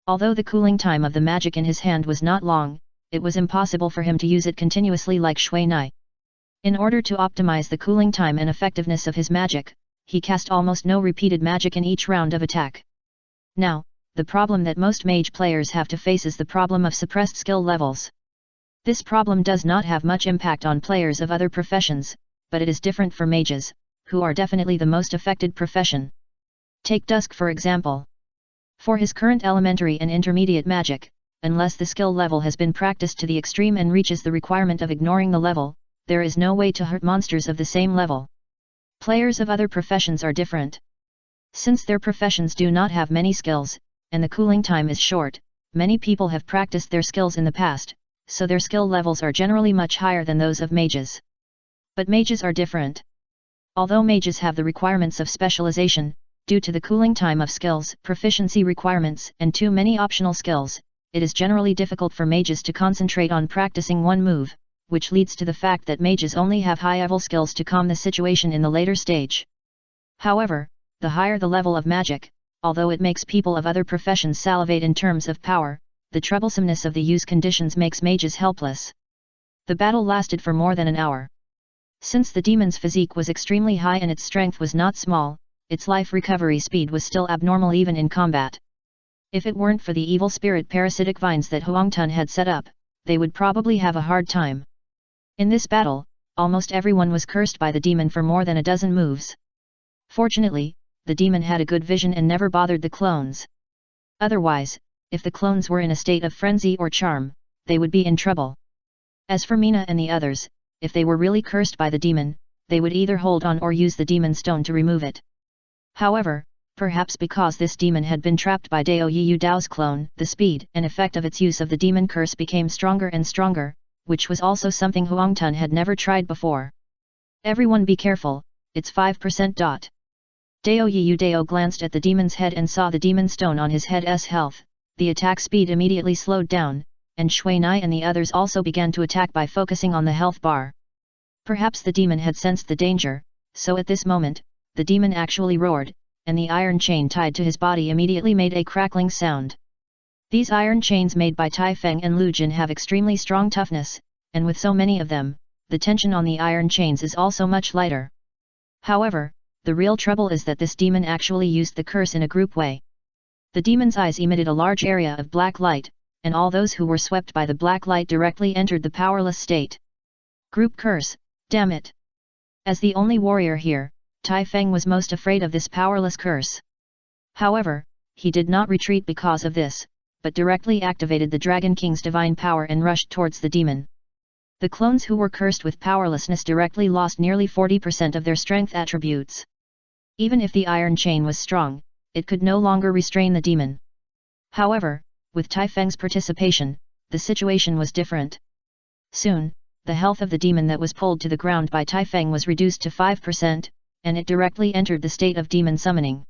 Although the cooling time of the magic in his hand was not long, it was impossible for him to use it continuously like Shui Nai. In order to optimize the cooling time and effectiveness of his magic, he cast almost no repeated magic in each round of attack. Now, the problem that most mage players have to face is the problem of suppressed skill levels. This problem does not have much impact on players of other professions, but it is different for mages, who are definitely the most affected profession. Take Dusk for example. For his current elementary and intermediate magic, unless the skill level has been practiced to the extreme and reaches the requirement of ignoring the level, there is no way to hurt monsters of the same level. Players of other professions are different. Since their professions do not have many skills, and the cooling time is short, many people have practiced their skills in the past, so their skill levels are generally much higher than those of mages. But mages are different. Although mages have the requirements of specialization, due to the cooling time of skills, proficiency requirements, and too many optional skills, it is generally difficult for mages to concentrate on practicing one move, which leads to the fact that mages only have high-level skills to calm the situation in the later stage. However, the higher the level of magic, although it makes people of other professions salivate in terms of power, the troublesomeness of the use conditions makes mages helpless. The battle lasted for more than an hour. Since the demon's physique was extremely high and its strength was not small, its life recovery speed was still abnormal even in combat. If it weren't for the evil spirit parasitic vines that Huangtun had set up, they would probably have a hard time. In this battle, almost everyone was cursed by the demon for more than a dozen moves. Fortunately, the demon had a good vision and never bothered the clones. Otherwise, if the clones were in a state of frenzy or charm, they would be in trouble. As for Mina and the others, if they were really cursed by the demon, they would either hold on or use the demon stone to remove it. However, perhaps because this demon had been trapped by Dao Yiyu Dao's clone, the speed and effect of its use of the demon curse became stronger and stronger, which was also something Huangtun had never tried before. Everyone be careful, it's 5%. Dao Yiyu Dao glanced at the demon's head and saw the demon stone on his head's health. The attack speed immediately slowed down, and Shui Nai and the others also began to attack by focusing on the health bar. Perhaps the demon had sensed the danger, so at this moment, the demon actually roared, and the iron chain tied to his body immediately made a crackling sound. These iron chains made by Tai Feng and Lu Jin have extremely strong toughness, and with so many of them, the tension on the iron chains is also much lighter. However, the real trouble is that this demon actually used the curse in a group way. The demon's eyes emitted a large area of black light, and all those who were swept by the black light directly entered the powerless state. Group curse, damn it! As the only warrior here, Tai Feng was most afraid of this powerless curse. However, he did not retreat because of this, but directly activated the Dragon King's divine power and rushed towards the demon. The clones who were cursed with powerlessness directly lost nearly 40% of their strength attributes. Even if the iron chain was strong, it could no longer restrain the demon. However, with Tai Feng's participation, the situation was different. Soon, the health of the demon that was pulled to the ground by Tai Feng was reduced to 5%, and it directly entered the state of demon summoning.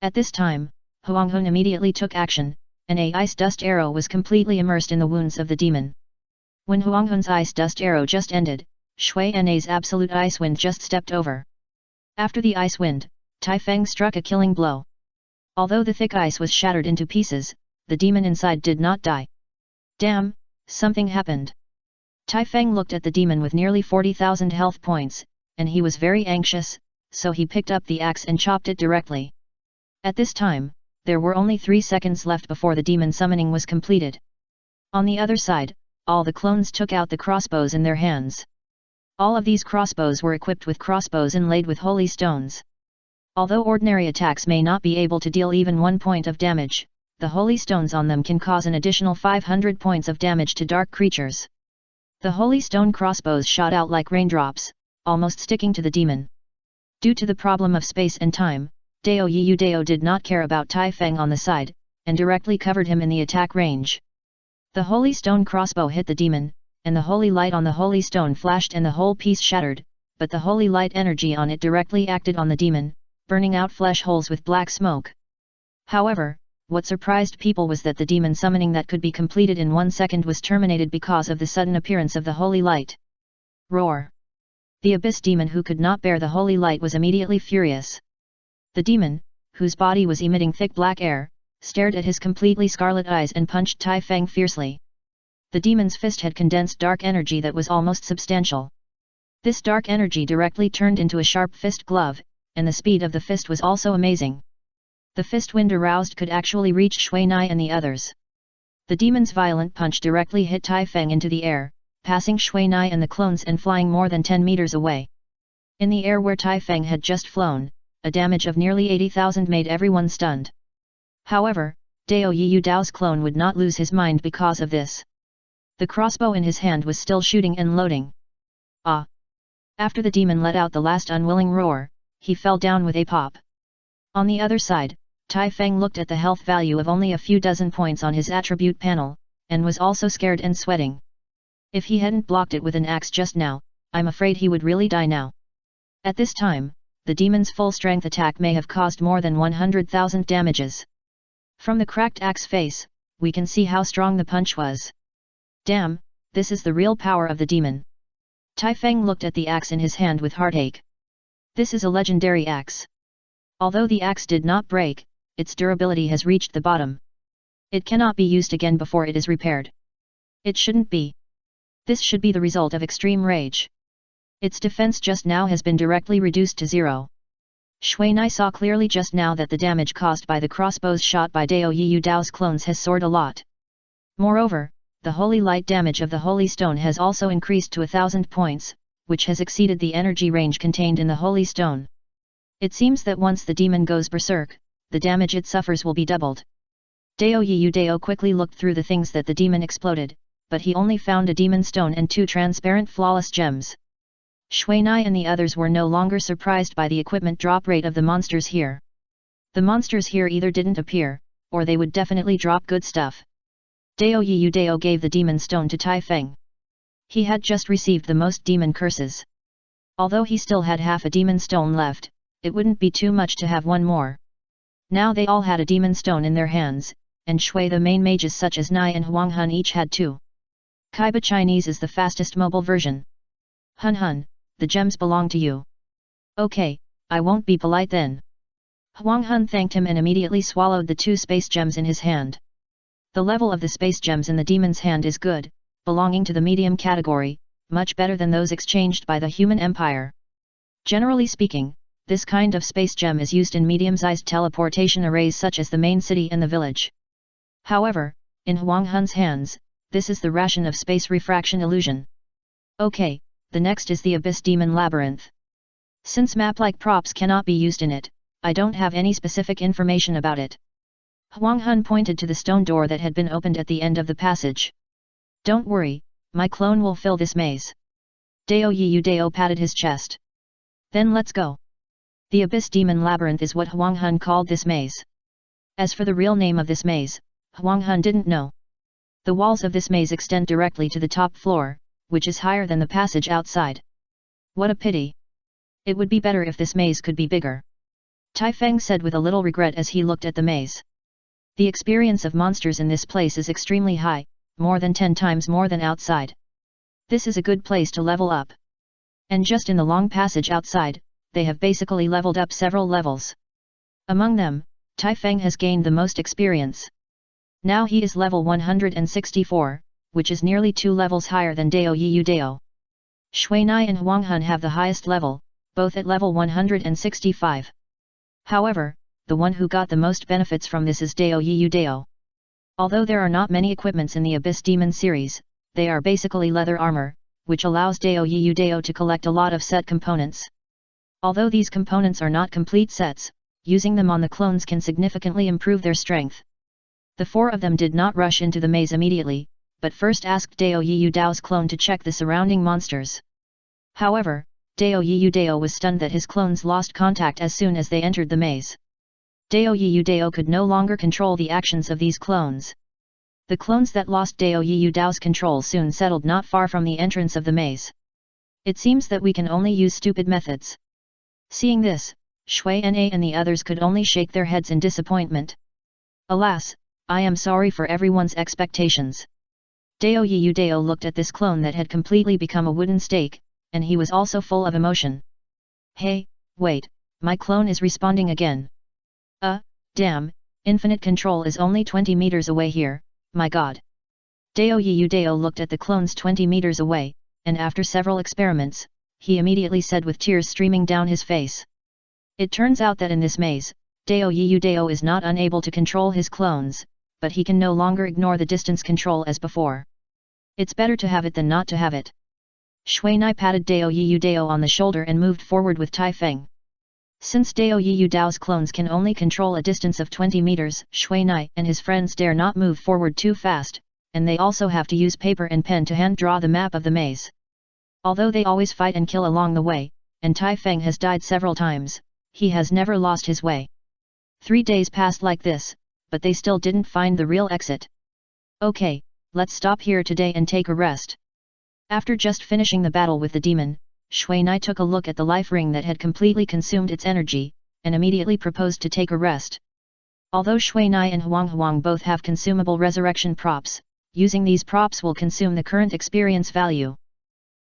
At this time, Huang Hun immediately took action, and a ice dust arrow was completely immersed in the wounds of the demon. When Huang Hun's ice dust arrow just ended, Shui Nai's absolute ice wind just stepped over. After the ice wind, Tai Feng struck a killing blow. Although the thick ice was shattered into pieces, the demon inside did not die. Damn, something happened. Tai Feng looked at the demon with nearly 40,000 health points, and he was very anxious, so he picked up the axe and chopped it directly. At this time, there were only 3 seconds left before the demon summoning was completed. On the other side, all the clones took out the crossbows in their hands. All of these crossbows were equipped with crossbows inlaid with holy stones. Although ordinary attacks may not be able to deal even 1 point of damage, the holy stones on them can cause an additional 500 points of damage to dark creatures. The holy stone crossbows shot out like raindrops, almost sticking to the demon. Due to the problem of space and time, Dao Yiyu Dao did not care about Tai Feng on the side, and directly covered him in the attack range. The holy stone crossbow hit the demon, and the holy light on the holy stone flashed and the whole piece shattered, but the holy light energy on it directly acted on the demon, burning out flesh holes with black smoke. However, what surprised people was that the demon summoning that could be completed in 1 second was terminated because of the sudden appearance of the holy light. Roar! The abyss demon who could not bear the holy light was immediately furious. The demon, whose body was emitting thick black air, stared at his completely scarlet eyes and punched Tai Feng fiercely. The demon's fist had condensed dark energy that was almost substantial. This dark energy directly turned into a sharp fist glove, and the speed of the fist was also amazing. The fist wind aroused could actually reach Shui Nai and the others. The demon's violent punch directly hit Tai Feng into the air, passing Shui Nai and the clones and flying more than 10 meters away. In the air where Tai Feng had just flown, a damage of nearly 80,000 made everyone stunned. However, Dao Yiyu Dao's clone would not lose his mind because of this. The crossbow in his hand was still shooting and loading. Ah! After the demon let out the last unwilling roar, he fell down with a pop. On the other side, Tai Feng looked at the health value of only a few dozen points on his attribute panel, and was also scared and sweating. If he hadn't blocked it with an axe just now, I'm afraid he would really die now. At this time, the demon's full-strength attack may have caused more than 100,000 damages. From the cracked axe face, we can see how strong the punch was. Damn, this is the real power of the demon. Tai Feng looked at the axe in his hand with heartache. This is a legendary axe. Although the axe did not break, its durability has reached the bottom. It cannot be used again before it is repaired. It shouldn't be. This should be the result of extreme rage. Its defense just now has been directly reduced to 0. Shui Nai saw clearly just now that the damage caused by the crossbows shot by Dao Yiyu Dao's clones has soared a lot. Moreover, the holy light damage of the holy stone has also increased to 1,000 points, which has exceeded the energy range contained in the holy stone. It seems that once the demon goes berserk, the damage it suffers will be doubled. Dao Yiyu Dao quickly looked through the things that the demon exploded, but he only found a demon stone and 2 transparent flawless gems. Shui Nai and the others were no longer surprised by the equipment drop rate of the monsters here. The monsters here either didn't appear, or they would definitely drop good stuff. Dao Yiyu Dao gave the demon stone to Tai Feng. He had just received the most demon curses. Although he still had half a demon stone left, it wouldn't be too much to have one more. Now they all had a demon stone in their hands, and Shui the main mages such as Nai and Huang Hun each had 2. Kaiba Chinese is the fastest mobile version. Hun Hun, the gems belong to you. Okay, I won't be polite then. Huang Hun thanked him and immediately swallowed the 2 space gems in his hand. The level of the space gems in the demon's hand is good, belonging to the medium category, much better than those exchanged by the human empire. Generally speaking, this kind of space gem is used in medium-sized teleportation arrays such as the main city and the village. However, in Huang Hun's hands, this is the ration of space refraction illusion. Okay, the next is the Abyss Demon Labyrinth. Since map-like props cannot be used in it, I don't have any specific information about it. Huang Hun pointed to the stone door that had been opened at the end of the passage. Don't worry, my clone will fill this maze. Dao Yiyu Dao patted his chest. Then let's go. The Abyss Demon Labyrinth is what Huang Hun called this maze. As for the real name of this maze, Huang Hun didn't know. The walls of this maze extend directly to the top floor, which is higher than the passage outside. What a pity. It would be better if this maze could be bigger. Tai Feng said with a little regret as he looked at the maze. The experience of monsters in this place is extremely high, more than 10 times more than outside. This is a good place to level up. And just in the long passage outside, they have basically leveled up several levels. Among them, Tai Feng has gained the most experience. Now he is level 164, which is nearly 2 levels higher than Dao Yiyu Dao. Shui Nai and Huang Hun have the highest level, both at level 165. However, the one who got the most benefits from this is Dao Yiyu Dao. Although there are not many equipments in the Abyss Demon series, they are basically leather armor, which allows Dao Yiyu Dao to collect a lot of set components. Although these components are not complete sets, using them on the clones can significantly improve their strength. The 4 of them did not rush into the maze immediately, but first asked Dao Yiyu Dao's clone to check the surrounding monsters. However, Dao Yiyu Dao was stunned that his clones lost contact as soon as they entered the maze. Dao Yiyu Dao could no longer control the actions of these clones. The clones that lost Dao Yiyu Dao's control soon settled not far from the entrance of the maze. It seems that we can only use stupid methods. Seeing this, Shui Na and the others could only shake their heads in disappointment. Alas, I am sorry for everyone's expectations. Dao Yiyu Dao looked at this clone that had completely become a wooden stake, and he was also full of emotion. Hey, wait, my clone is responding again. Damn, infinite control is only 20 meters away here, my god. Dao Yiyu Dao looked at the clones 20 meters away, and after several experiments, he immediately said with tears streaming down his face. It turns out that in this maze, Dao Yiyu Dao is not unable to control his clones, but he can no longer ignore the distance control as before. It's better to have it than not to have it. Shui Nai patted Dao Yiyu Dao on the shoulder and moved forward with Tai Feng. Since Dao Yiyu Dao's clones can only control a distance of 20 meters, Shui Nai and his friends dare not move forward too fast, and they also have to use paper and pen to hand draw the map of the maze. Although they always fight and kill along the way, and Tai Feng has died several times, he has never lost his way. 3 days passed like this, but they still didn't find the real exit. Okay, let's stop here today and take a rest. After just finishing the battle with the demon, Shui Nai took a look at the life ring that had completely consumed its energy, and immediately proposed to take a rest. Although Shui Nai and Huang both have consumable resurrection props, using these props will consume the current experience value.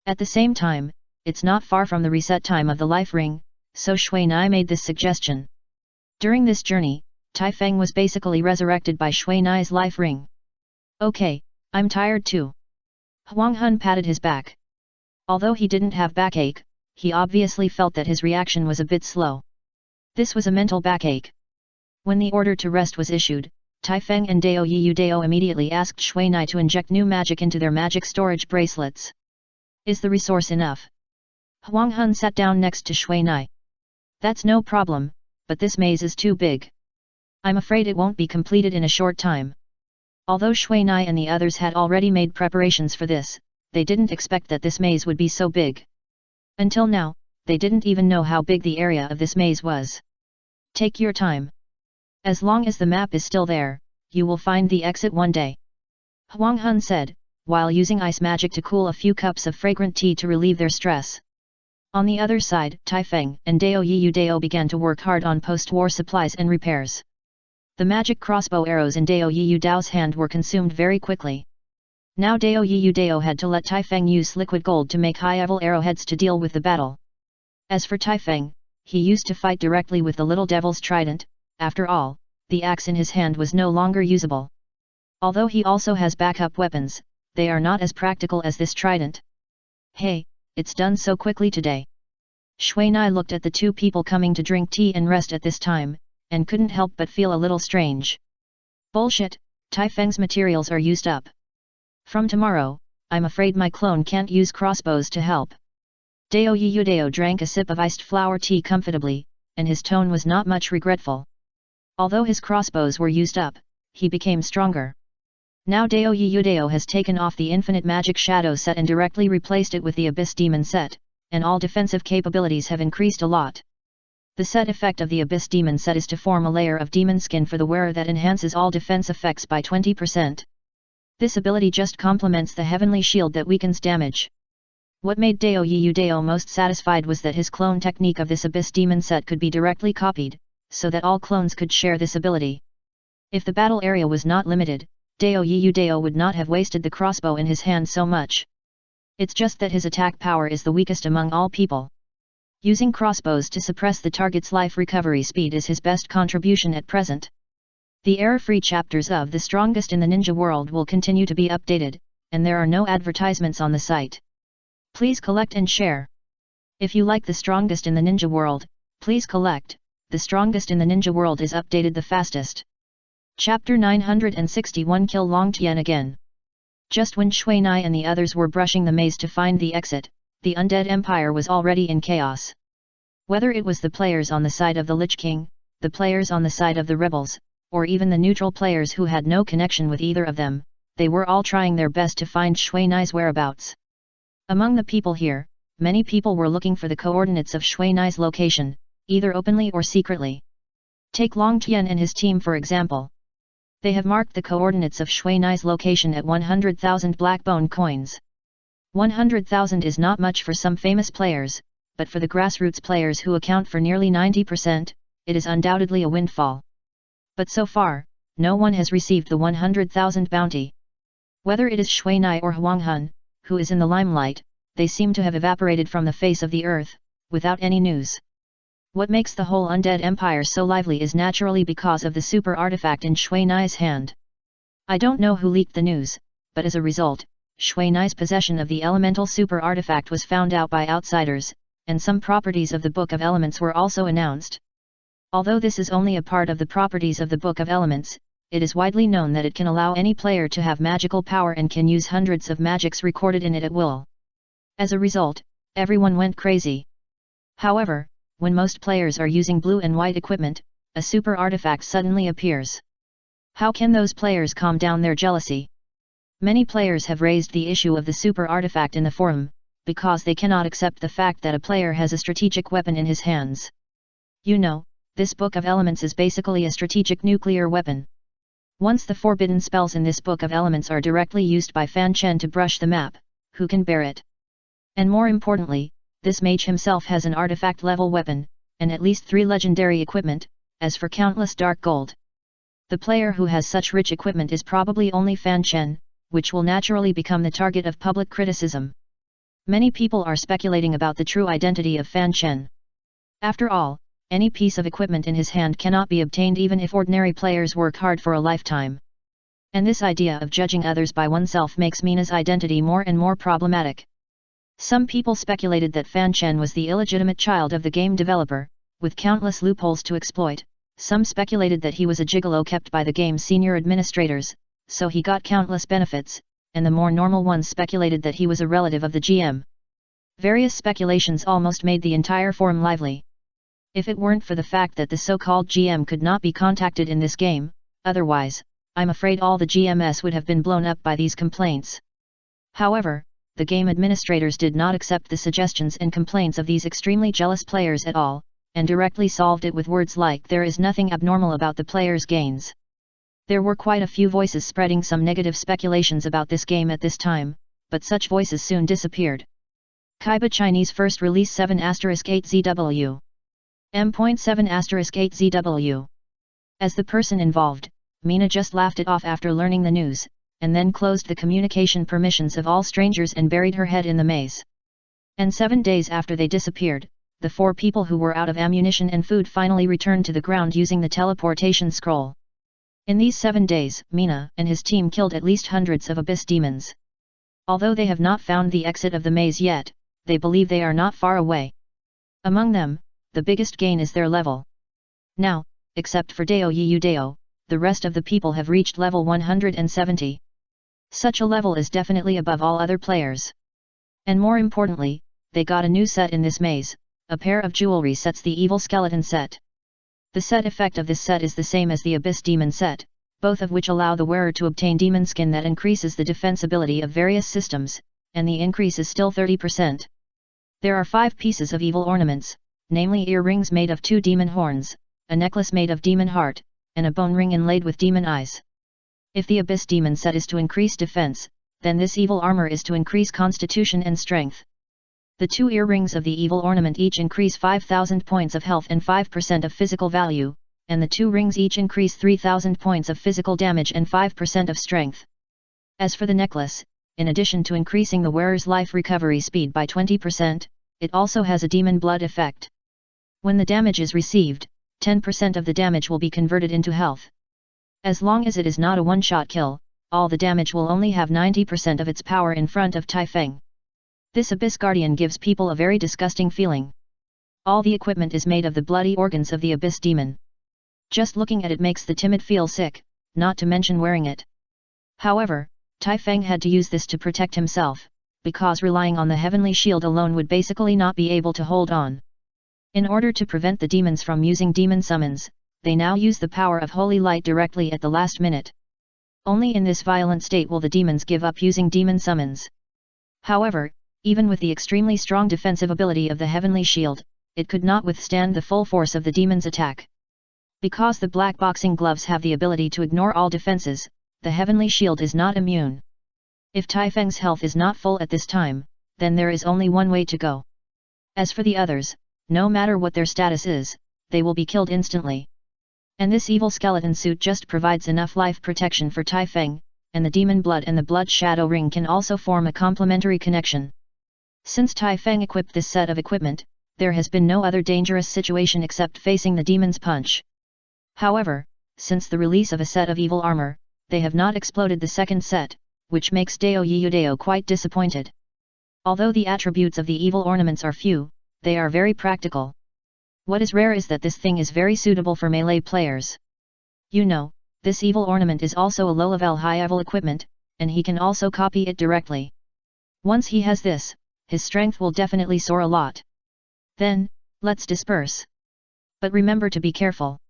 At the same time, it's not far from the reset time of the life ring, so Shui Nai made this suggestion. During this journey, Tai Feng was basically resurrected by Shui Nai's life ring. Okay, I'm tired too. Huang Hun patted his back. Although he didn't have backache, he obviously felt that his reaction was a bit slow. This was a mental backache. When the order to rest was issued, Taifeng and Dao Yiyu Dao immediately asked Shui Nai to inject new magic into their magic storage bracelets. Is the resource enough? Huang Hun sat down next to Shui Nai. That's no problem, but this maze is too big. I'm afraid it won't be completed in a short time. Although Shui Nai and the others had already made preparations for this, they didn't expect that this maze would be so big. Until now, they didn't even know how big the area of this maze was. Take your time. As long as the map is still there, you will find the exit one day. Huang Hun said, while using ice magic to cool a few cups of fragrant tea to relieve their stress. On the other side, Taifeng and Dao Yiyu Dao began to work hard on post-war supplies and repairs. The magic crossbow arrows in Dao Yiyu Dao's hand were consumed very quickly. Now Dao Yiyu Dao had to let Taifeng use liquid gold to make high-level arrowheads to deal with the battle. As for Taifeng, he used to fight directly with the little devil's trident. After all, the axe in his hand was no longer usable. Although he also has backup weapons, they are not as practical as this trident. Hey, it's done so quickly today. Shui Nai looked at the two people coming to drink tea and rest at this time, and couldn't help but feel a little strange. Bullshit, Taifeng's materials are used up. From tomorrow, I'm afraid my clone can't use crossbows to help. Dao Yiyu Dao drank a sip of iced flower tea comfortably, and his tone was not much regretful. Although his crossbows were used up, he became stronger. Now Dao Yiyu Dao has taken off the Infinite Magic Shadow set and directly replaced it with the Abyss Demon set, and all defensive capabilities have increased a lot. The set effect of the Abyss Demon set is to form a layer of demon skin for the wearer that enhances all defense effects by 20%. This ability just complements the heavenly shield that weakens damage. What made Dao Yiyu Dao most satisfied was that his clone technique of this Abyss Demon set could be directly copied, so that all clones could share this ability. If the battle area was not limited, Dao Yiyu Dao would not have wasted the crossbow in his hand so much. It's just that his attack power is the weakest among all people. Using crossbows to suppress the target's life recovery speed is his best contribution at present. The error-free chapters of The Strongest in the Ninja World will continue to be updated, and there are no advertisements on the site. Please collect and share. If you like The Strongest in the Ninja World, please collect. The Strongest in the Ninja World is updated the fastest. Chapter 961 Kill Long Tian again. Just when Shui Nai and the others were brushing the maze to find the exit, the Undead Empire was already in chaos. Whether it was the players on the side of the Lich King, the players on the side of the rebels, or even the neutral players who had no connection with either of them, they were all trying their best to find Shui Nai's whereabouts. Among the people here, many people were looking for the coordinates of Shui Nai's location, either openly or secretly. Take Long Tian and his team for example. They have marked the coordinates of Shui Nai's location at 100,000 blackbone coins. 100,000 is not much for some famous players, but for the grassroots players who account for nearly 90%, it is undoubtedly a windfall. But so far, no one has received the 100,000 bounty. Whether it is Shui Nai or Huang Hun, who is in the limelight, they seem to have evaporated from the face of the earth, without any news. What makes the whole Undead Empire so lively is naturally because of the super artifact in Shui Nai's hand. I don't know who leaked the news, but as a result, Shui Nai's possession of the elemental super artifact was found out by outsiders, and some properties of the Book of Elements were also announced. Although this is only a part of the properties of the Book of Elements, it is widely known that it can allow any player to have magical power and can use hundreds of magics recorded in it at will. As a result, everyone went crazy. However, when most players are using blue and white equipment, a super artifact suddenly appears. How can those players calm down their jealousy? Many players have raised the issue of the super artifact in the forum, because they cannot accept the fact that a player has a strategic weapon in his hands. You know, this Book of Elements is basically a strategic nuclear weapon. Once the forbidden spells in this Book of Elements are directly used by Fan Chen to brush the map, who can bear it? And more importantly, this mage himself has an artifact-level weapon, and at least 3 legendary equipment, as for countless dark gold. The player who has such rich equipment is probably only Fan Chen, which will naturally become the target of public criticism. Many people are speculating about the true identity of Fan Chen. After all, any piece of equipment in his hand cannot be obtained even if ordinary players work hard for a lifetime. And this idea of judging others by oneself makes Mina's identity more and more problematic. Some people speculated that Fan Chen was the illegitimate child of the game developer, with countless loopholes to exploit. Some speculated that he was a gigolo kept by the game's senior administrators, so he got countless benefits, and the more normal ones speculated that he was a relative of the GM. Various speculations almost made the entire forum lively. If it weren't for the fact that the so-called GM could not be contacted in this game, otherwise, I'm afraid all the GMs would have been blown up by these complaints. However, the game administrators did not accept the suggestions and complaints of these extremely jealous players at all, and directly solved it with words like there is nothing abnormal about the players' gains. There were quite a few voices spreading some negative speculations about this game at this time, but such voices soon disappeared. Kaiba Chinese first release 7*8ZW. M.7*8ZW. As the person involved, Mina just laughed it off after learning the news, and then closed the communication permissions of all strangers and buried her head in the maze. And 7 days after they disappeared, the 4 people who were out of ammunition and food finally returned to the ground using the teleportation scroll. In these 7 days, Mina and his team killed at least hundreds of abyss demons. Although they have not found the exit of the maze yet, they believe they are not far away. Among them, the biggest gain is their level. Now, except for Dao Yiyu Dao, the rest of the people have reached level 170. Such a level is definitely above all other players. And more importantly, they got a new set in this maze, a pair of jewelry sets, the Evil Skeleton set. The set effect of this set is the same as the Abyss Demon set, both of which allow the wearer to obtain demon skin that increases the defensibility of various systems, and the increase is still 30%. There are 5 pieces of evil ornaments, namely earrings made of 2 demon horns, a necklace made of demon heart, and a bone ring inlaid with demon eyes. If the Abyss Demon set is to increase defense, then this evil armor is to increase constitution and strength. The 2 earrings of the evil ornament each increase 5,000 points of health and 5% of physical value, and the 2 rings each increase 3,000 points of physical damage and 5% of strength. As for the necklace, in addition to increasing the wearer's life recovery speed by 20%, it also has a demon blood effect. When the damage is received, 10% of the damage will be converted into health. As long as it is not a one-shot kill, all the damage will only have 90% of its power in front of Tai Feng. This Abyss Guardian gives people a very disgusting feeling. All the equipment is made of the bloody organs of the Abyss Demon. Just looking at it makes the timid feel sick, not to mention wearing it. However, Tai Feng had to use this to protect himself, because relying on the heavenly shield alone would basically not be able to hold on. In order to prevent the demons from using demon summons, they now use the power of holy light directly at the last minute. Only in this violent state will the demons give up using demon summons. However, even with the extremely strong defensive ability of the heavenly shield, it could not withstand the full force of the demon's attack. Because the black boxing gloves have the ability to ignore all defenses, the heavenly shield is not immune. If Tai Feng's health is not full at this time, then there is only one way to go. As for the others, no matter what their status is, they will be killed instantly. And this evil skeleton suit just provides enough life protection for Tai Feng, and the demon blood and the blood shadow ring can also form a complementary connection. Since Tai Feng equipped this set of equipment, there has been no other dangerous situation except facing the demon's punch. However, since the release of a set of evil armor, they have not exploded the second set, which makes Dao Yiyu Dao quite disappointed. Although the attributes of the evil ornaments are few, they are very practical. What is rare is that this thing is very suitable for melee players. You know, this evil ornament is also a low-level high-level equipment, and he can also copy it directly. Once he has this, his strength will definitely soar a lot. Then, let's disperse. But remember to be careful.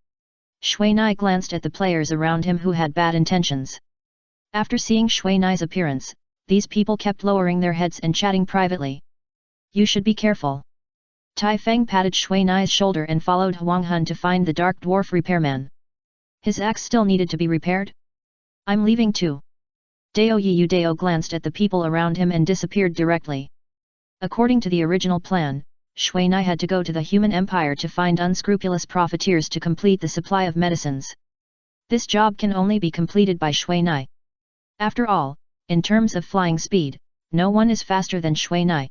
Shui Nai glanced at the players around him who had bad intentions. After seeing Shui Nai's appearance, these people kept lowering their heads and chatting privately. You should be careful. Tai Feng patted Shui Nai's shoulder and followed Huang Hun to find the dark dwarf repairman. His axe still needed to be repaired? I'm leaving too. Dao Yiyu Dao glanced at the people around him and disappeared directly. According to the original plan, Shui Nai had to go to the human empire to find unscrupulous profiteers to complete the supply of medicines. This job can only be completed by Shui Nai. After all, in terms of flying speed, no one is faster than Shui Nai.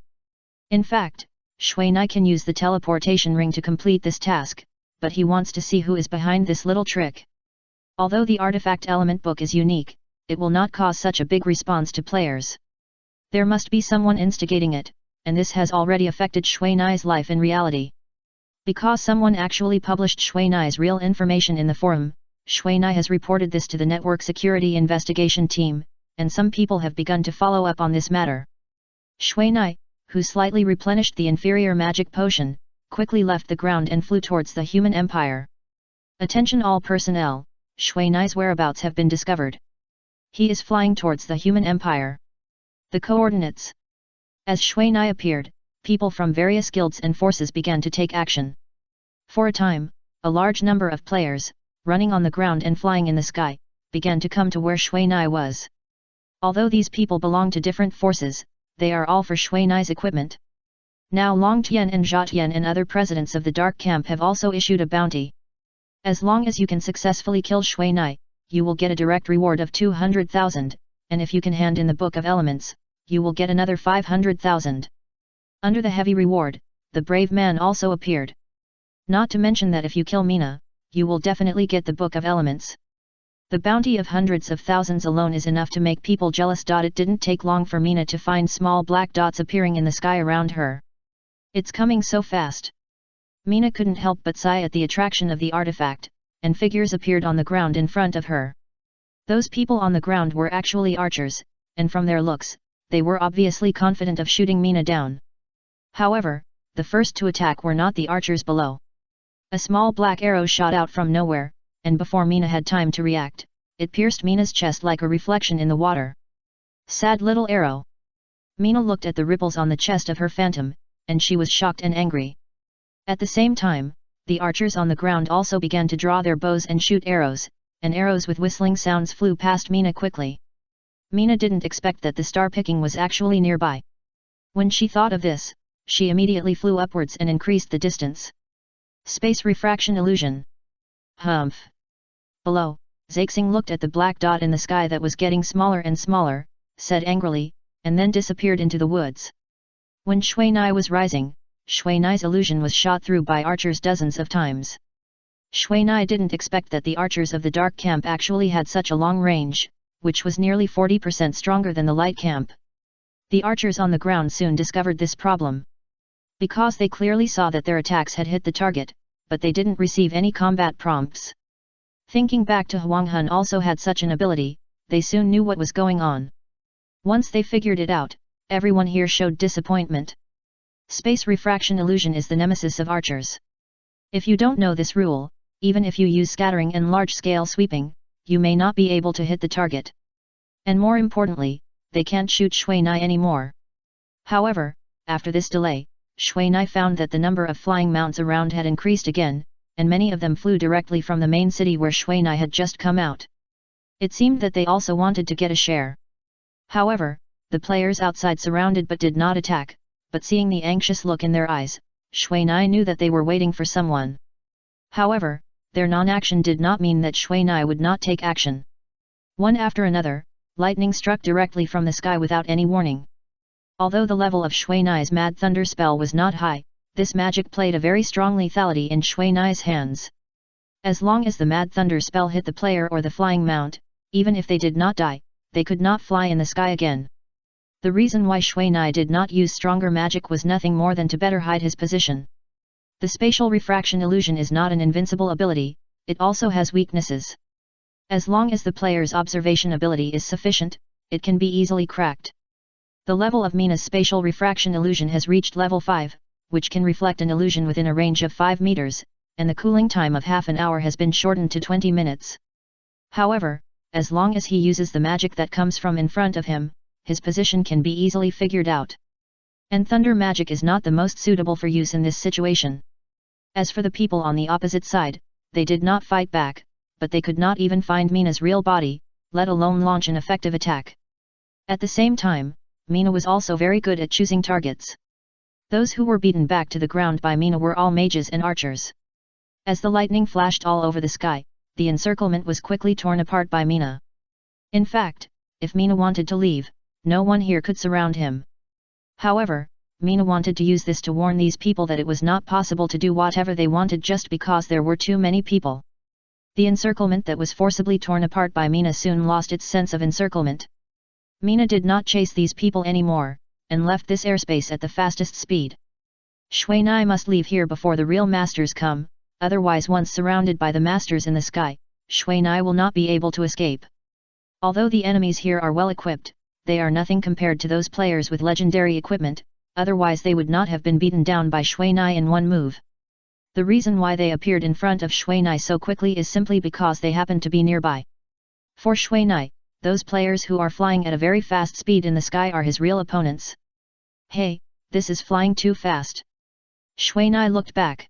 In fact, Shui Nai can use the teleportation ring to complete this task, but he wants to see who is behind this little trick. Although the artifact element book is unique, it will not cause such a big response to players. There must be someone instigating it, and this has already affected Shui Nai's life in reality. Because someone actually published Shui Nai's real information in the forum, Shui Nai has reported this to the network security investigation team, and some people have begun to follow up on this matter. Shui Nai, who slightly replenished the inferior magic potion, quickly left the ground and flew towards the human empire. Attention all personnel, Shui Nai's whereabouts have been discovered. He is flying towards the human empire. The coordinates. As Shui Nai appeared, people from various guilds and forces began to take action. For a time, a large number of players, running on the ground and flying in the sky, began to come to where Shui Nai was. Although these people belong to different forces, they are all for Shui Nai's equipment. Now Long Tian and Jia Tian and other presidents of the Dark Camp have also issued a bounty. As long as you can successfully kill Shui Nai, you will get a direct reward of 200,000, and if you can hand in the Book of Elements, you will get another 500,000. Under the heavy reward, the brave man also appeared. Not to mention that if you kill Mina, you will definitely get the Book of Elements. The bounty of hundreds of thousands alone is enough to make people jealous. It didn't take long for Mina to find small black dots appearing in the sky around her. It's coming so fast. Mina couldn't help but sigh at the attraction of the artifact, and figures appeared on the ground in front of her. Those people on the ground were actually archers, and from their looks, they were obviously confident of shooting Mina down. However, the first to attack were not the archers below. A small black arrow shot out from nowhere, and before Mina had time to react, it pierced Mina's chest like a reflection in the water. Sad little arrow. Mina looked at the ripples on the chest of her phantom, and she was shocked and angry. At the same time, the archers on the ground also began to draw their bows and shoot arrows, and arrows with whistling sounds flew past Mina quickly. Mina didn't expect that the star picking was actually nearby. When she thought of this, she immediately flew upwards and increased the distance. Space refraction illusion. Humph. Below, Zhaixing looked at the black dot in the sky that was getting smaller and smaller, said angrily, and then disappeared into the woods. When Shui Nai was rising, Shui Nai's illusion was shot through by archers dozens of times. Shui Nai didn't expect that the archers of the Dark Camp actually had such a long range, which was nearly 40% stronger than the Light Camp. The archers on the ground soon discovered this problem. Because they clearly saw that their attacks had hit the target, but they didn't receive any combat prompts. Thinking back to Huang Hun also had such an ability, they soon knew what was going on. Once they figured it out, everyone here showed disappointment. Space refraction illusion is the nemesis of archers. If you don't know this rule, even if you use scattering and large-scale sweeping, you may not be able to hit the target. And more importantly, they can't shoot Shui Nai anymore. However, after this delay, Shui Nai found that the number of flying mounts around had increased again, and many of them flew directly from the main city where Shui Nai had just come out. It seemed that they also wanted to get a share. However, the players outside surrounded but did not attack, but seeing the anxious look in their eyes, Shui Nai knew that they were waiting for someone. However, their non-action did not mean that Shui Nai would not take action. One after another, lightning struck directly from the sky without any warning. Although the level of Shui Nai's Mad Thunder spell was not high, this magic played a very strong lethality in Shui Nai's hands. As long as the Mad Thunder spell hit the player or the flying mount, even if they did not die, they could not fly in the sky again. The reason why Shui Nai did not use stronger magic was nothing more than to better hide his position. The spatial refraction illusion is not an invincible ability, it also has weaknesses. As long as the player's observation ability is sufficient, it can be easily cracked. The level of Mina's spatial refraction illusion has reached level 5, which can reflect an illusion within a range of 5 meters, and the cooling time of half an hour has been shortened to 20 minutes. However, as long as he uses the magic that comes from in front of him, his position can be easily figured out. And thunder magic is not the most suitable for use in this situation. As for the people on the opposite side, they did not fight back, but they could not even find Mina's real body, let alone launch an effective attack. At the same time, Mina was also very good at choosing targets. Those who were beaten back to the ground by Mina were all mages and archers. As the lightning flashed all over the sky, the encirclement was quickly torn apart by Mina. In fact, if Mina wanted to leave, no one here could surround him. However, Mina wanted to use this to warn these people that it was not possible to do whatever they wanted just because there were too many people. The encirclement that was forcibly torn apart by Mina soon lost its sense of encirclement. Mina did not chase these people anymore, and left this airspace at the fastest speed. Shui Nai must leave here before the real masters come, otherwise once surrounded by the masters in the sky, Shui Nai will not be able to escape. Although the enemies here are well equipped, they are nothing compared to those players with legendary equipment, otherwise they would not have been beaten down by Shui Nai in one move. The reason why they appeared in front of Shui Nai so quickly is simply because they happened to be nearby. For Shui Nai, those players who are flying at a very fast speed in the sky are his real opponents. Hey, this is flying too fast. Shui Nai looked back.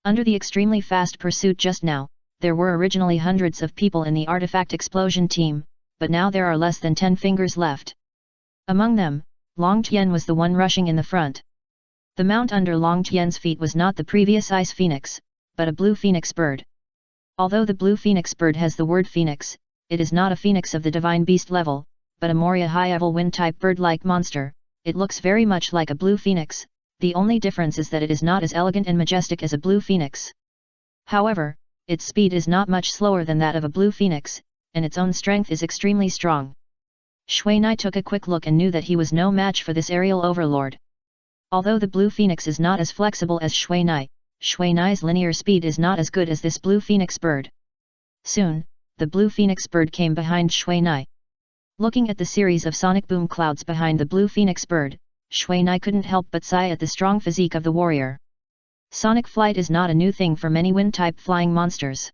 Under the extremely fast pursuit just now, there were originally hundreds of people in the artifact explosion team, but now there are less than 10 fingers left. Among them, Long Tian was the one rushing in the front. The mount under Long Tian's feet was not the previous ice phoenix, but a blue phoenix bird. Although the blue phoenix bird has the word phoenix, it is not a phoenix of the divine beast level, but a Moria high-level wind-type bird-like monster. It looks very much like a blue phoenix, the only difference is that it is not as elegant and majestic as a blue phoenix. However, its speed is not much slower than that of a blue phoenix, and its own strength is extremely strong. Shui Nai took a quick look and knew that he was no match for this aerial overlord. Although the blue phoenix is not as flexible as Shui Nai's linear speed is not as good as this blue phoenix bird. Soon, the blue phoenix bird came behind Shui Nai. Looking at the series of sonic boom clouds behind the blue phoenix bird, Shui Nai couldn't help but sigh at the strong physique of the warrior. Sonic flight is not a new thing for many wind-type flying monsters.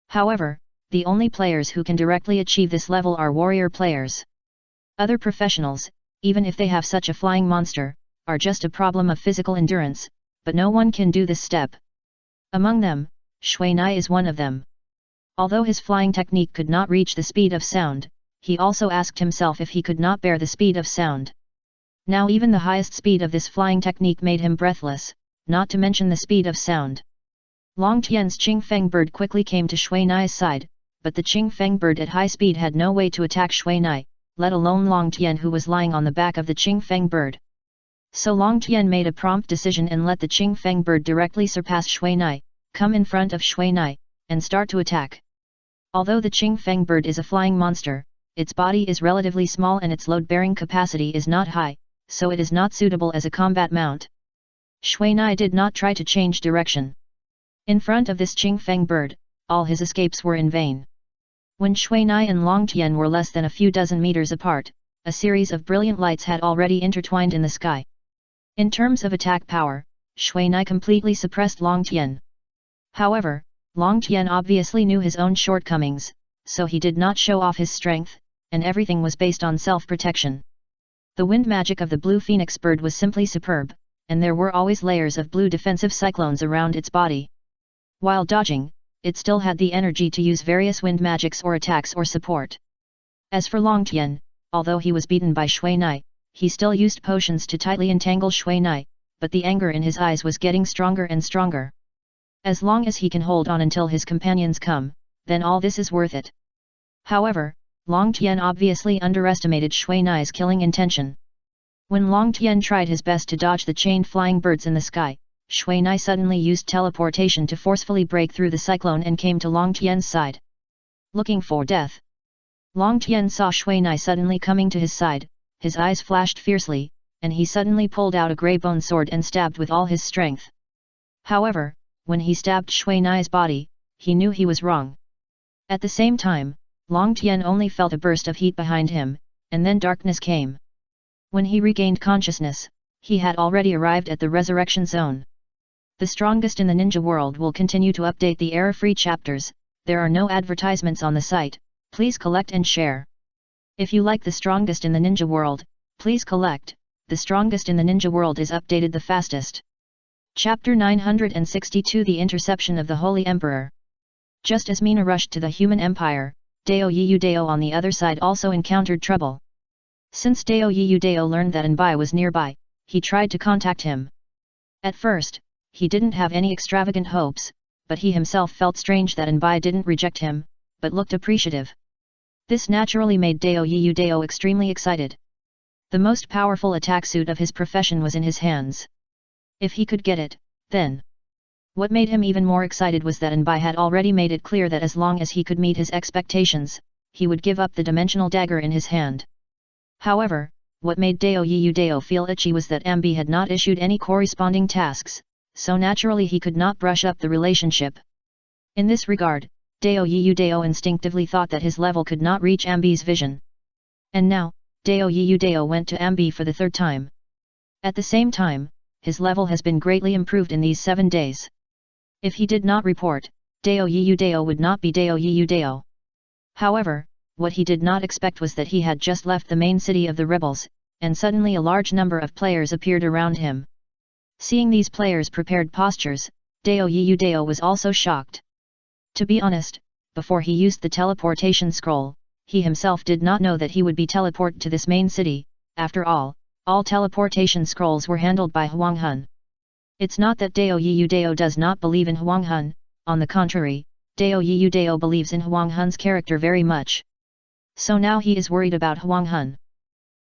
However, the only players who can directly achieve this level are warrior players. Other professionals, even if they have such a flying monster, are just a problem of physical endurance, but no one can do this step. Among them, Shui Nai is one of them. Although his flying technique could not reach the speed of sound, he also asked himself if he could not bear the speed of sound. Now even the highest speed of this flying technique made him breathless, not to mention the speed of sound. Long Tian's Qing Feng bird quickly came to Shui Nai's side, but the Qing Feng bird at high speed had no way to attack Shui Nai, let alone Long Tian who was lying on the back of the Qing Feng bird. So Long Tian made a prompt decision and let the Qing Feng bird directly surpass Shui Nai, come in front of Shui Nai, and start to attack. Although the Qing Feng bird is a flying monster, its body is relatively small and its load-bearing capacity is not high, so it is not suitable as a combat mount. Shui Nai did not try to change direction. In front of this Qing Feng bird, all his escapes were in vain. When Shui Nai and Long Tian were less than a few dozen meters apart, a series of brilliant lights had already intertwined in the sky. In terms of attack power, Shui Nai completely suppressed Long Tian. However, Long Tian obviously knew his own shortcomings, so he did not show off his strength, and everything was based on self-protection. The wind magic of the blue phoenix bird was simply superb, and there were always layers of blue defensive cyclones around its body. While dodging, it still had the energy to use various wind magics or attacks or support. As for Long Tian, although he was beaten by Shui Nai, he still used potions to tightly entangle Shui Nai, but the anger in his eyes was getting stronger and stronger. As long as he can hold on until his companions come, then all this is worth it. However, Long Tian obviously underestimated Shui Nai's killing intention. When Long Tian tried his best to dodge the chained flying birds in the sky, Shui Nai suddenly used teleportation to forcefully break through the cyclone and came to Long Tian's side. Looking for death. Long Tian saw Shui Nai suddenly coming to his side, his eyes flashed fiercely, and he suddenly pulled out a grey bone sword and stabbed with all his strength. However, when he stabbed Shui Nai's body, he knew he was wrong. At the same time, Long Tian only felt a burst of heat behind him, and then darkness came. When he regained consciousness, he had already arrived at the resurrection zone. The strongest in the ninja world will continue to update the error-free chapters. There are no advertisements on the site, please collect and share. If you like the strongest in the ninja world, please collect. The strongest in the ninja world is updated the fastest. Chapter 962 The Interception of the Holy Emperor. Just as Mina rushed to the human empire, Dao Yiyudao on the other side also encountered trouble. Since Dao Yiyudao learned that Anbai was nearby, he tried to contact him. At first, he didn't have any extravagant hopes, but he himself felt strange that Anbai didn't reject him, but looked appreciative. This naturally made Dao Yiyudao extremely excited. The most powerful attack suit of his profession was in his hands. If he could get it, then. What made him even more excited was that Anbai had already made it clear that as long as he could meet his expectations, he would give up the dimensional dagger in his hand. However, what made Dao Yudao feel itchy was that MB had not issued any corresponding tasks, so naturally he could not brush up the relationship. In this regard, Dao Yudao instinctively thought that his level could not reach MB's vision. And now, Dao Yudao went to MB for the third time. At the same time, his level has been greatly improved in these 7 days. If he did not report, Dao Yudao would not be Dao Yudao. However, what he did not expect was that he had just left the main city of the rebels, and suddenly a large number of players appeared around him. Seeing these players' prepared postures, Dao Yudao was also shocked. To be honest, before he used the teleportation scroll, he himself did not know that he would be teleported to this main city. After all teleportation scrolls were handled by Huang Hun. It's not that Dao Yudao does not believe in Huang Hun, on the contrary, Dao Yudao believes in Huang Hun's character very much. So now he is worried about Huang Hun.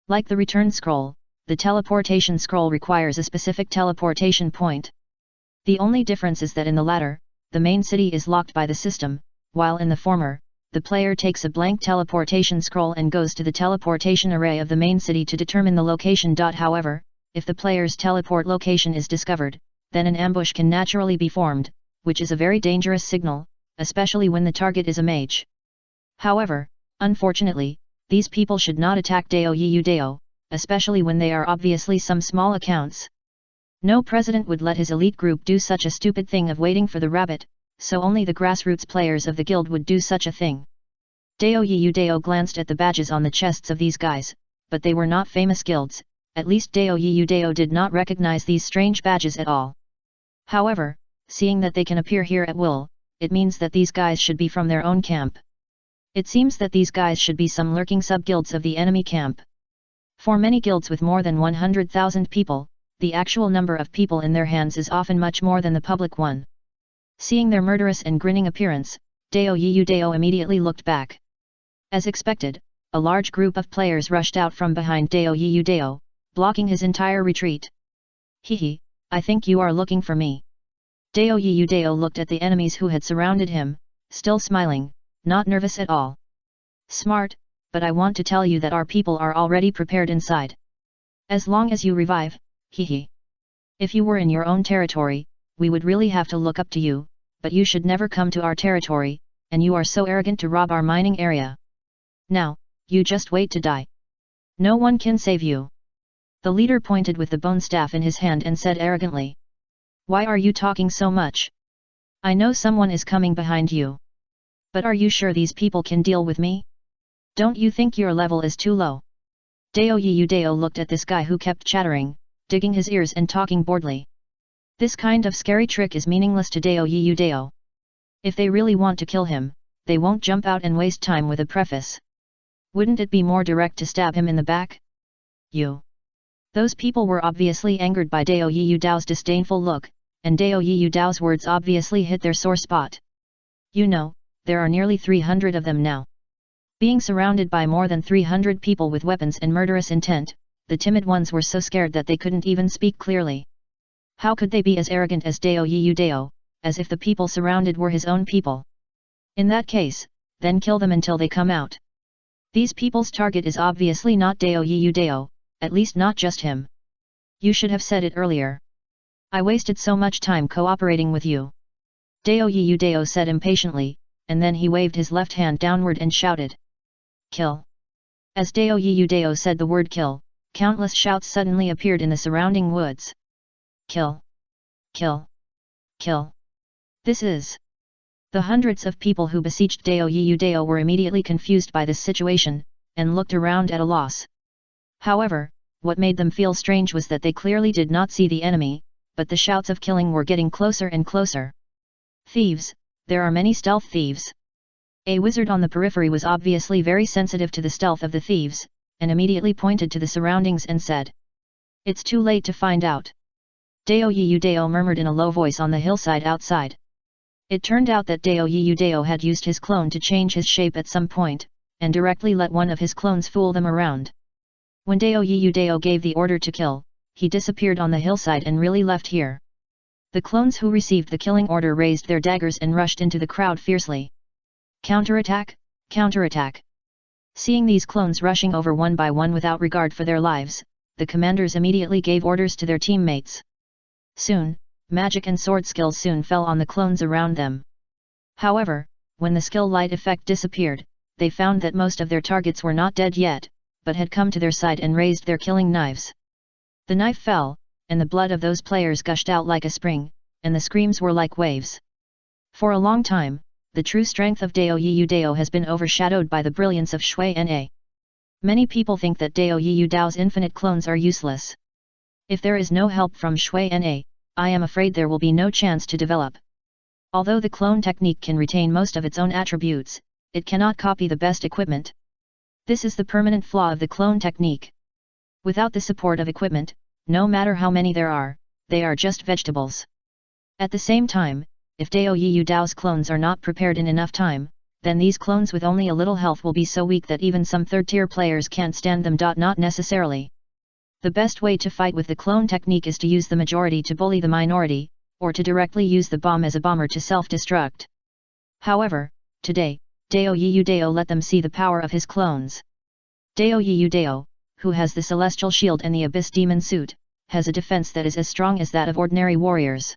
Like the return scroll, the teleportation scroll requires a specific teleportation point. The only difference is that in the latter, the main city is locked by the system, while in the former, the player takes a blank teleportation scroll and goes to the teleportation array of the main city to determine the location. However, if the player's teleport location is discovered, then an ambush can naturally be formed, which is a very dangerous signal, especially when the target is a mage. However, unfortunately, these people should not attack Dao Yudao, especially when they are obviously some small accounts. No president would let his elite group do such a stupid thing of waiting for the rabbit, so only the grassroots players of the guild would do such a thing. Dao Yudao glanced at the badges on the chests of these guys, but they were not famous guilds, at least Dao Yudao did not recognize these strange badges at all. However, seeing that they can appear here at will, it means that these guys should be from their own camp. It seems that these guys should be some lurking sub-guilds of the enemy camp. For many guilds with more than 100,000 people, the actual number of people in their hands is often much more than the public one. Seeing their murderous and grinning appearance, Dao Yudao immediately looked back. As expected, a large group of players rushed out from behind Dao Yudao, blocking his entire retreat. Hehe, I think you are looking for me. Dao Yudao looked at the enemies who had surrounded him, still smiling, not nervous at all. Smart, but I want to tell you that our people are already prepared inside. As long as you revive, hehe. If you were in your own territory, we would really have to look up to you, but you should never come to our territory, and you are so arrogant to rob our mining area. Now, you just wait to die. No one can save you. The leader pointed with the bone staff in his hand and said arrogantly. Why are you talking so much? I know someone is coming behind you. But are you sure these people can deal with me? Don't you think your level is too low? Dao Yudao looked at this guy who kept chattering, digging his ears and talking boredly. This kind of scary trick is meaningless to Dao Yudao. If they really want to kill him, they won't jump out and waste time with a preface. Wouldn't it be more direct to stab him in the back? You. Those people were obviously angered by Dao Yudao's disdainful look, and Dao Yudao's words obviously hit their sore spot. You know, there are nearly 300 of them now. Being surrounded by more than 300 people with weapons and murderous intent, the timid ones were so scared that they couldn't even speak clearly. How could they be as arrogant as Dao Yudao, as if the people surrounded were his own people? In that case, then kill them until they come out. These people's target is obviously not Dao Yudao, at least not just him. You should have said it earlier. I wasted so much time cooperating with you. Dao Yudao said impatiently, and then he waved his left hand downward and shouted. Kill. As Dao Yudao said the word kill, countless shouts suddenly appeared in the surrounding woods. Kill. Kill. Kill. This is. The hundreds of people who besieged Dao Yudao were immediately confused by this situation, and looked around at a loss. However, what made them feel strange was that they clearly did not see the enemy, but the shouts of killing were getting closer and closer. Thieves, there are many stealth thieves. A wizard on the periphery was obviously very sensitive to the stealth of the thieves, and immediately pointed to the surroundings and said. It's too late to find out. Dao Yudao murmured in a low voice on the hillside outside. It turned out that Dao Yudao had used his clone to change his shape at some point, and directly let one of his clones fool them around. When Dao Yudao gave the order to kill, he disappeared on the hillside and really left here. The clones who received the killing order raised their daggers and rushed into the crowd fiercely. Counterattack, counterattack. Seeing these clones rushing over one by one without regard for their lives, the commanders immediately gave orders to their teammates. Soon, magic and sword skills soon fell on the clones around them. However, when the skill light effect disappeared, they found that most of their targets were not dead yet, but had come to their side and raised their killing knives. The knife fell, and the blood of those players gushed out like a spring, and the screams were like waves. For a long time, the true strength of Dao Yiyu Dao has been overshadowed by the brilliance of Shui Na. Many people think that Dao Yiyu Dao's infinite clones are useless. If there is no help from Shui Na, I am afraid there will be no chance to develop. Although the clone technique can retain most of its own attributes, it cannot copy the best equipment. This is the permanent flaw of the clone technique. Without the support of equipment, no matter how many there are, they are just vegetables. At the same time, if Dao Yiyu Dao's clones are not prepared in enough time, then these clones with only a little health will be so weak that even some third-tier players can't stand them. Not necessarily. The best way to fight with the clone technique is to use the majority to bully the minority, or to directly use the bomb as a bomber to self-destruct. However, today, Dao Yiyu Dao let them see the power of his clones. Dao Yiyu Dao, who has the celestial shield and the abyss demon suit, has a defense that is as strong as that of ordinary warriors.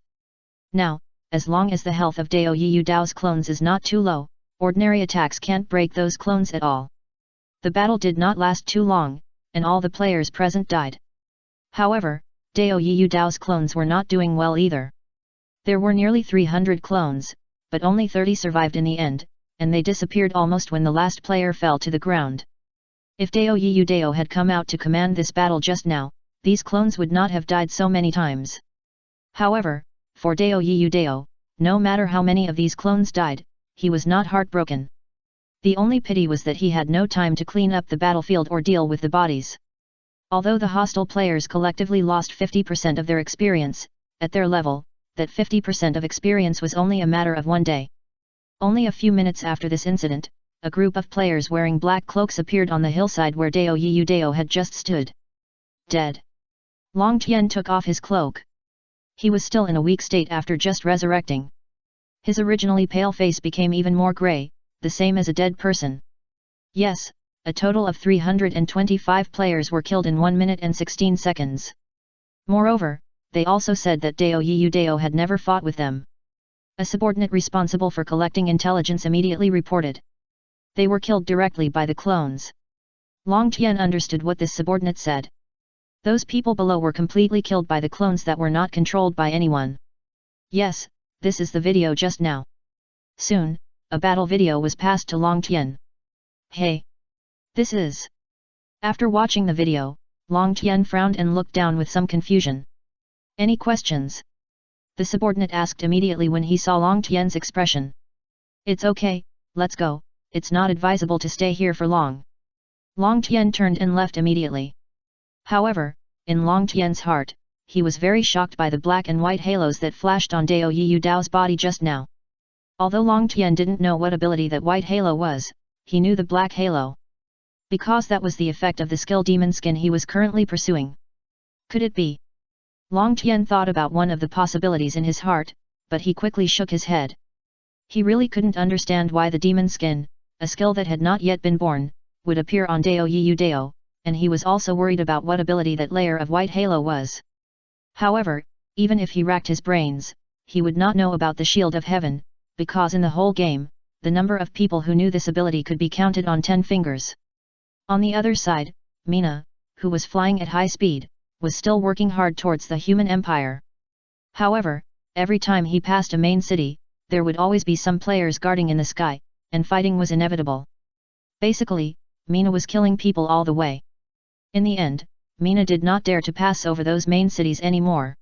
Now, as long as the health of Dao Yiyu Dao's clones is not too low, ordinary attacks can't break those clones at all. The battle did not last too long, and all the players present died. However, Dao Yiyu Dao's clones were not doing well either. There were nearly 300 clones, but only 30 survived in the end, and they disappeared almost when the last player fell to the ground. If Dao Yiyu Dao had come out to command this battle just now, these clones would not have died so many times. However, for Dao Yiyu Dao, no matter how many of these clones died, he was not heartbroken. The only pity was that he had no time to clean up the battlefield or deal with the bodies. Although the hostile players collectively lost 50% of their experience, at their level, that 50% of experience was only a matter of one day. Only a few minutes after this incident, a group of players wearing black cloaks appeared on the hillside where Dao Yiyu Dao had just stood. Dead. Long Tian took off his cloak. He was still in a weak state after just resurrecting. His originally pale face became even more grey, the same as a dead person. Yes, a total of 325 players were killed in 1 minute and 16 seconds. Moreover, they also said that Dao Yiyu Dao had never fought with them. A subordinate responsible for collecting intelligence immediately reported. They were killed directly by the clones. Long Tian understood what this subordinate said. Those people below were completely killed by the clones that were not controlled by anyone. Yes, this is the video just now. Soon, a battle video was passed to Long Tian. Hey! This is... After watching the video, Long Tian frowned and looked down with some confusion. Any questions? The subordinate asked immediately when he saw Long Tian's expression. It's okay, let's go, it's not advisable to stay here for long. Long Tian turned and left immediately. However, in Long Tian's heart, he was very shocked by the black and white halos that flashed on Dao Yiyu Dao's body just now. Although Long Tian didn't know what ability that white halo was, he knew the black halo. Because that was the effect of the skill demon skin he was currently pursuing. Could it be? Long Tian thought about one of the possibilities in his heart, but he quickly shook his head. He really couldn't understand why the demon skin, a skill that had not yet been born, would appear on Dao Yiyu Dao, and he was also worried about what ability that layer of white halo was. However, even if he racked his brains, he would not know about the Shield of Heaven, because in the whole game, the number of people who knew this ability could be counted on 10 fingers. On the other side, Mina, who was flying at high speed, was still working hard towards the human empire. However, every time he passed a main city, there would always be some players guarding in the sky, and fighting was inevitable. Basically, Mina was killing people all the way. In the end, Mina did not dare to pass over those main cities anymore.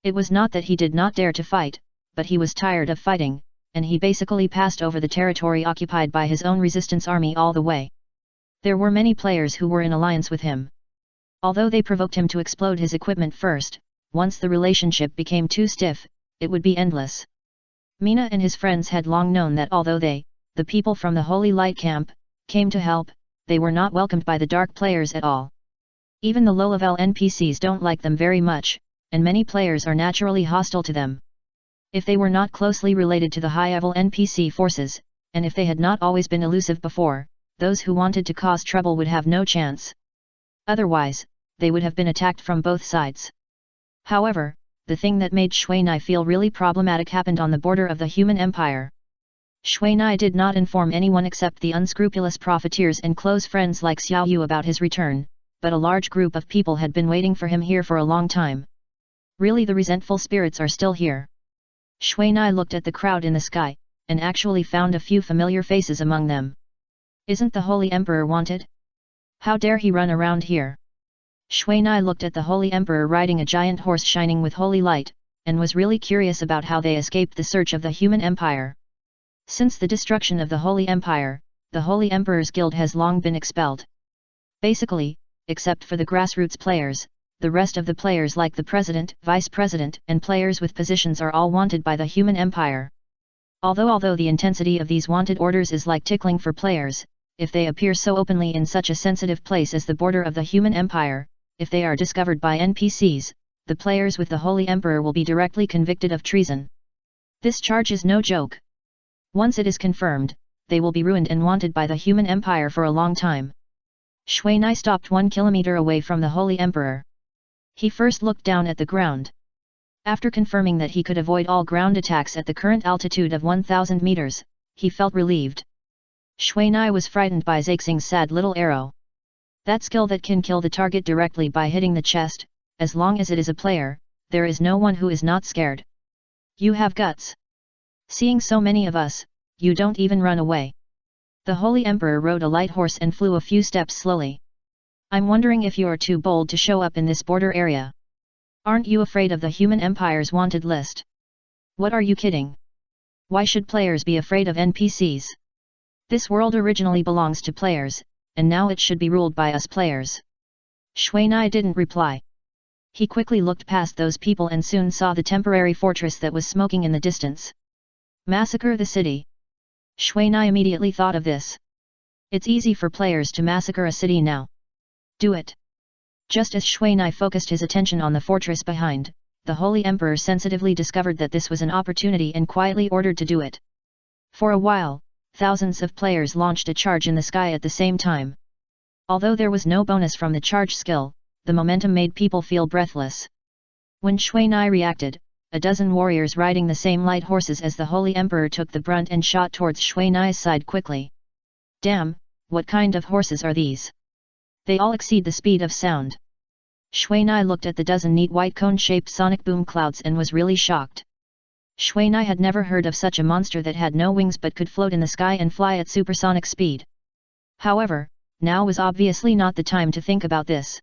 It was not that he did not dare to fight, but he was tired of fighting, and he basically passed over the territory occupied by his own resistance army all the way. There were many players who were in alliance with him. Although they provoked him to explode his equipment first, once the relationship became too stiff, it would be endless. Mina and his friends had long known that although they, the people from the Holy Light Camp, came to help, they were not welcomed by the dark players at all. Even the low-level NPCs don't like them very much, and many players are naturally hostile to them. If they were not closely related to the high-level NPC forces, and if they had not always been elusive before, those who wanted to cause trouble would have no chance. Otherwise, they would have been attacked from both sides. However, the thing that made Shui Nai feel really problematic happened on the border of the human empire. Shui Nai did not inform anyone except the unscrupulous profiteers and close friends like Xiao Yu about his return, but a large group of people had been waiting for him here for a long time. Really, the resentful spirits are still here. Shui Nai looked at the crowd in the sky, and actually found a few familiar faces among them. Isn't the Holy Emperor wanted? How dare he run around here? Shui Nai looked at the Holy Emperor riding a giant horse shining with holy light, and was really curious about how they escaped the search of the human empire. Since the destruction of the Holy Empire, the Holy Emperor's Guild has long been expelled. Basically, except for the grassroots players, the rest of the players like the president, vice president, and players with positions are all wanted by the human empire. Although the intensity of these wanted orders is like tickling for players, if they appear so openly in such a sensitive place as the border of the human empire, if they are discovered by NPCs, the players with the Holy Emperor will be directly convicted of treason. This charge is no joke. Once it is confirmed, they will be ruined and wanted by the human empire for a long time. Shui Nai stopped 1 kilometer away from the Holy Emperor. He first looked down at the ground. After confirming that he could avoid all ground attacks at the current altitude of 1000 meters, he felt relieved. Shui Nai was frightened by Zhaixing's sad little arrow. That skill that can kill the target directly by hitting the chest, as long as it is a player, there is no one who is not scared. You have guts. Seeing so many of us, you don't even run away. The Holy Emperor rode a light horse and flew a few steps slowly. I'm wondering if you are too bold to show up in this border area. Aren't you afraid of the human empire's wanted list? What are you kidding? Why should players be afraid of NPCs? This world originally belongs to players, and now it should be ruled by us players. Shui Nai didn't reply. He quickly looked past those people and soon saw the temporary fortress that was smoking in the distance. Massacre the city. Shui Nai immediately thought of this. It's easy for players to massacre a city now. Do it. Just as Shui Nai focused his attention on the fortress behind, the Holy Emperor sensitively discovered that this was an opportunity and quietly ordered to do it. For a while, thousands of players launched a charge in the sky at the same time. Although there was no bonus from the charge skill, the momentum made people feel breathless. When Shui Nai reacted, a dozen warriors riding the same light horses as the Holy Emperor took the brunt and shot towards Shui Nai's side quickly. Damn, what kind of horses are these? They all exceed the speed of sound. Shui Nai looked at the dozen neat white cone-shaped sonic boom clouds and was really shocked. Shui Nai had never heard of such a monster that had no wings but could float in the sky and fly at supersonic speed. However, now was obviously not the time to think about this.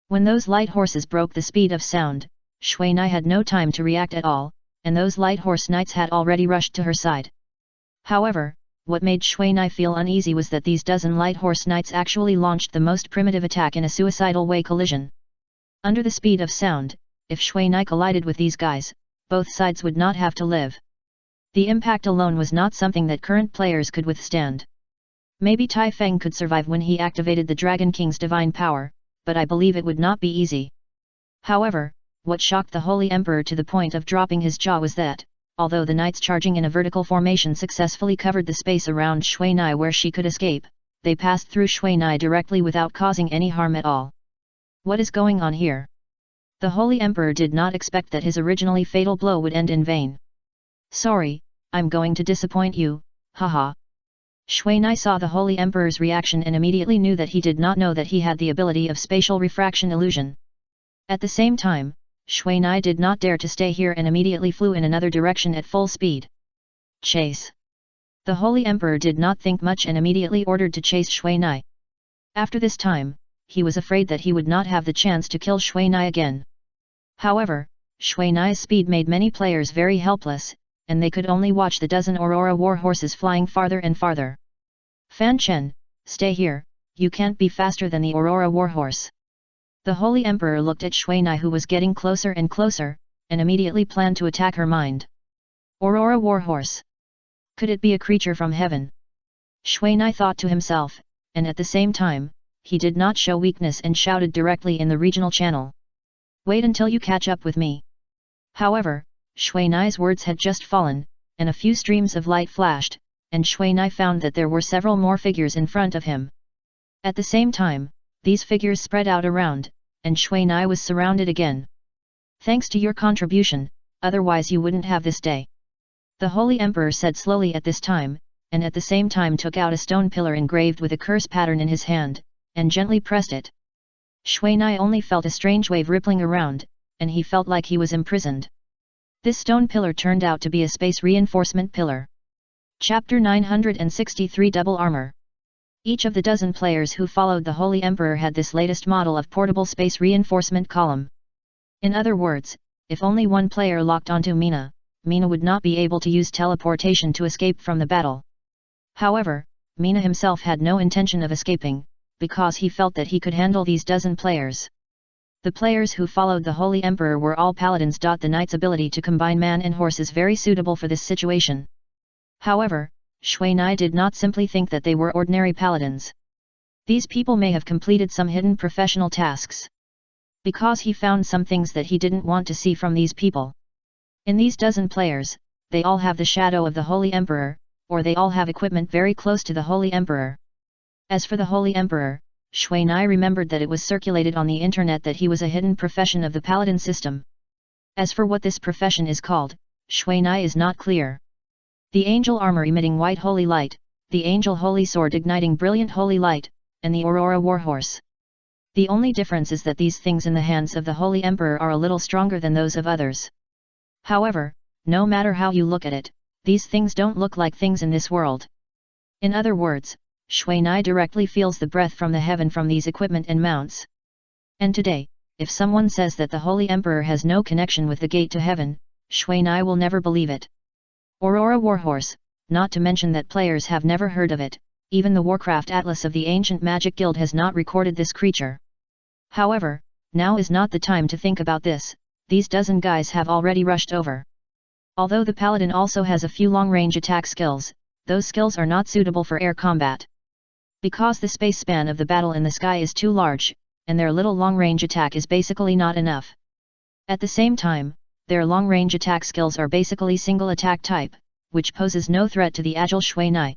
When those light horses broke the speed of sound, Shui Nai had no time to react at all, and those light horse knights had already rushed to her side. However, what made Shui Nai feel uneasy was that these dozen light horse knights actually launched the most primitive attack in a suicidal way collision. Under the speed of sound, if Shui Nai collided with these guys, both sides would not have to live. The impact alone was not something that current players could withstand. Maybe Tai Feng could survive when he activated the Dragon King's divine power, but I believe it would not be easy. However, what shocked the Holy Emperor to the point of dropping his jaw was that, although the knights charging in a vertical formation successfully covered the space around Shui Nai where she could escape, they passed through Shui Nai directly without causing any harm at all. What is going on here? The Holy Emperor did not expect that his originally fatal blow would end in vain. Sorry, I'm going to disappoint you, haha. Shui Nai saw the Holy Emperor's reaction and immediately knew that he did not know that he had the ability of spatial refraction illusion. At the same time, Shui Nai did not dare to stay here and immediately flew in another direction at full speed. Chase. The Holy Emperor did not think much and immediately ordered to chase Shui Nai. After this time, he was afraid that he would not have the chance to kill Shui Nai again. However, Shui Nai's speed made many players very helpless, and they could only watch the dozen Aurora war horses flying farther and farther. Fan Chen, stay here, you can't be faster than the Aurora warhorse. The Holy Emperor looked at Shui Nai who was getting closer and closer, and immediately planned to attack her mind. Aurora warhorse. Could it be a creature from heaven? Shui Nai thought to himself, and at the same time, he did not show weakness and shouted directly in the regional channel. Wait until you catch up with me. However, Shui Nai's words had just fallen, and a few streams of light flashed, and Shui Nai found that there were several more figures in front of him. At the same time, these figures spread out around, and Shui Nai was surrounded again. Thanks to your contribution, otherwise you wouldn't have this day. The Holy Emperor said slowly at this time, and at the same time took out a stone pillar engraved with a curse pattern in his hand, and gently pressed it. Shui Nai only felt a strange wave rippling around, and he felt like he was imprisoned. This stone pillar turned out to be a space reinforcement pillar. Chapter 963 Double Armor. Each of the dozen players who followed the Holy Emperor had this latest model of portable space reinforcement column. In other words, if only one player locked onto Mina would not be able to use teleportation to escape from the battle. However, Mina himself had no intention of escaping, because he felt that he could handle these dozen players. The players who followed the Holy Emperor were all paladins. The knight's ability to combine man and horse is very suitable for this situation. However, Shui Nai did not simply think that they were ordinary paladins. These people may have completed some hidden professional tasks. Because he found some things that he didn't want to see from these people. In these dozen players, they all have the shadow of the Holy Emperor, or they all have equipment very close to the Holy Emperor. As for the Holy Emperor, Shui Nai remembered that it was circulated on the internet that he was a hidden profession of the paladin system. As for what this profession is called, Shui Nai is not clear. The angel armor emitting white holy light, the angel holy sword igniting brilliant holy light, and the Aurora warhorse. The only difference is that these things in the hands of the Holy Emperor are a little stronger than those of others. However, no matter how you look at it, these things don't look like things in this world. In other words, Shui Nai directly feels the breath from the heaven from these equipment and mounts. And today, if someone says that the Holy Emperor has no connection with the gate to heaven, Shui Nai will never believe it. Aurora Warhorse, not to mention that players have never heard of it, even the Warcraft Atlas of the Ancient Magic Guild has not recorded this creature. However, now is not the time to think about this, these dozen guys have already rushed over. Although the paladin also has a few long-range attack skills, those skills are not suitable for air combat. Because the space span of the battle in the sky is too large, and their little long-range attack is basically not enough. At the same time, their long-range attack skills are basically single attack type, which poses no threat to the agile Shui Nai.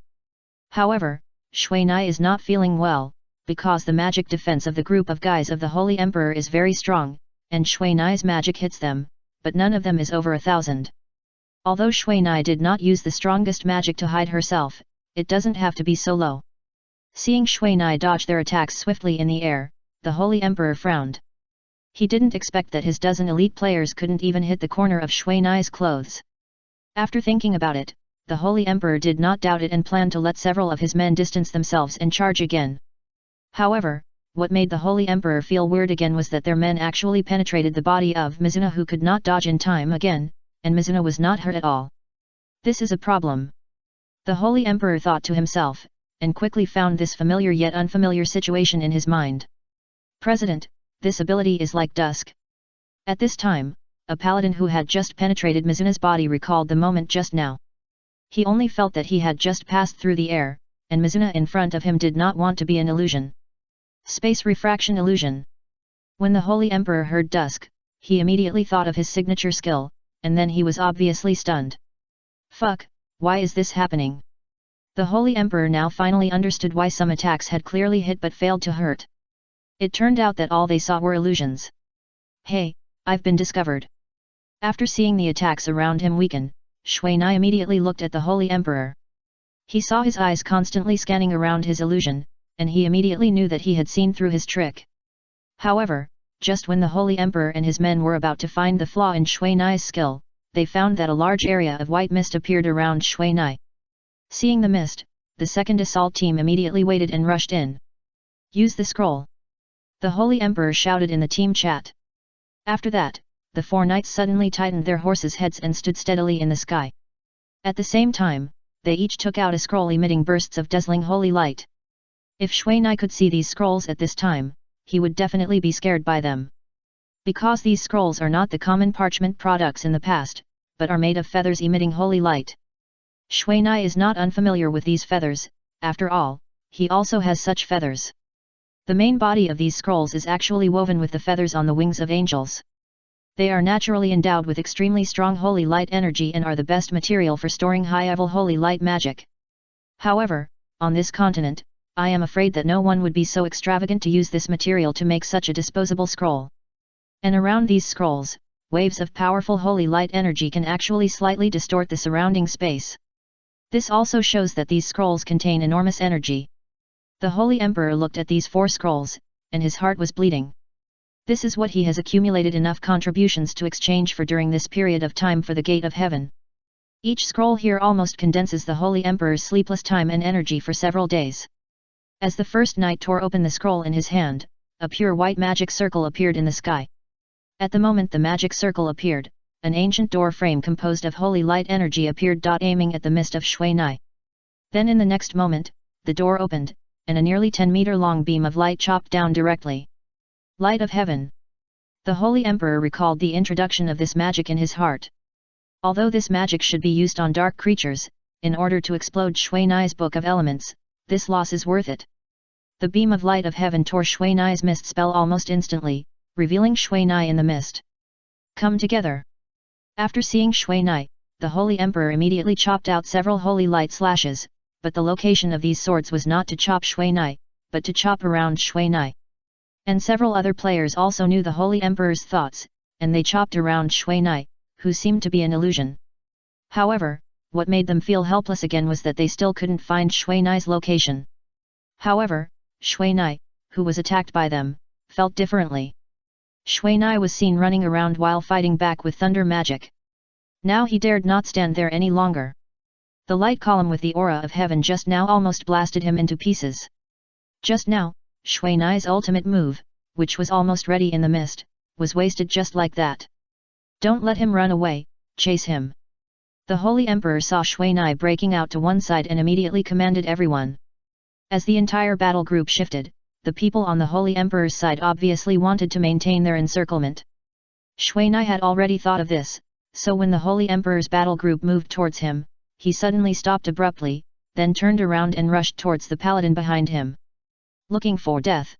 However, Shui Nai is not feeling well, because the magic defense of the group of guys of the Holy Emperor is very strong, and Shui Nai's magic hits them, but none of them is over 1,000. Although Shui Nai did not use the strongest magic to hide herself, it doesn't have to be so low. Seeing Shui Nai dodge their attacks swiftly in the air, the Holy Emperor frowned. He didn't expect that his dozen elite players couldn't even hit the corner of Shui Nai's clothes. After thinking about it, the Holy Emperor did not doubt it and planned to let several of his men distance themselves and charge again. However, what made the Holy Emperor feel weird again was that their men actually penetrated the body of Mizuna, who could not dodge in time again, and Mizuna was not hurt at all. This is a problem. The Holy Emperor thought to himself, and quickly found this familiar yet unfamiliar situation in his mind. President, this ability is like dusk. At this time, a paladin who had just penetrated Mizuna's body recalled the moment just now. He only felt that he had just passed through the air, and Mizuna in front of him did not want to be an illusion. Space refraction illusion. When the Holy Emperor heard dusk, he immediately thought of his signature skill, and then he was obviously stunned. Fuck, why is this happening? The Holy Emperor now finally understood why some attacks had clearly hit but failed to hurt. It turned out that all they saw were illusions. Hey, I've been discovered. After seeing the attacks around him weaken, Shui Nai immediately looked at the Holy Emperor. He saw his eyes constantly scanning around his illusion, and he immediately knew that he had seen through his trick. However, just when the Holy Emperor and his men were about to find the flaw in Shui Nai's skill, they found that a large area of white mist appeared around Shui Nai. Seeing the mist, the second assault team immediately waited and rushed in. Use the scroll. The Holy Emperor shouted in the team chat. After that, the four knights suddenly tightened their horses' heads and stood steadily in the sky. At the same time, they each took out a scroll emitting bursts of dazzling holy light. If Shui Nai could see these scrolls at this time, he would definitely be scared by them. Because these scrolls are not the common parchment products in the past, but are made of feathers emitting holy light. Shui Nai is not unfamiliar with these feathers, after all, he also has such feathers. The main body of these scrolls is actually woven with the feathers on the wings of angels. They are naturally endowed with extremely strong holy light energy and are the best material for storing high-level holy light magic. However, on this continent, I am afraid that no one would be so extravagant to use this material to make such a disposable scroll. And around these scrolls, waves of powerful holy light energy can actually slightly distort the surrounding space. This also shows that these scrolls contain enormous energy. The Holy Emperor looked at these 4 scrolls, and his heart was bleeding. This is what he has accumulated enough contributions to exchange for during this period of time for the Gate of Heaven. Each scroll here almost condenses the Holy Emperor's sleepless time and energy for several days. As the first knight tore open the scroll in his hand, a pure white magic circle appeared in the sky. At the moment the magic circle appeared, an ancient door frame composed of holy light energy appeared, aiming at the mist of Shui Nai. Then in the next moment, the door opened, and a nearly 10-meter long beam of light chopped down directly. Light of Heaven. The Holy Emperor recalled the introduction of this magic in his heart. Although this magic should be used on dark creatures, in order to explode Shui Nai's Book of Elements, this loss is worth it. The beam of light of heaven tore Shui Nai's mist spell almost instantly, revealing Shui Nai in the mist. Come together. After seeing Shui Nai, the Holy Emperor immediately chopped out several holy light slashes, but the location of these swords was not to chop Shui Nai, but to chop around Shui Nai. And several other players also knew the Holy Emperor's thoughts, and they chopped around Shui Nai, who seemed to be an illusion. However, what made them feel helpless again was that they still couldn't find Shui Nai's location. However, Shui Nai, who was attacked by them, felt differently. Shui Nai was seen running around while fighting back with thunder magic. Now he dared not stand there any longer. The light column with the aura of heaven just now almost blasted him into pieces. Just now, Shui Nai's ultimate move, which was almost ready in the mist, was wasted just like that. Don't let him run away, chase him. The Holy Emperor saw Shui Nai breaking out to one side and immediately commanded everyone. As the entire battle group shifted, the people on the Holy Emperor's side obviously wanted to maintain their encirclement. Shui Nai had already thought of this, so when the Holy Emperor's battle group moved towards him, he suddenly stopped abruptly, then turned around and rushed towards the paladin behind him. Looking for death.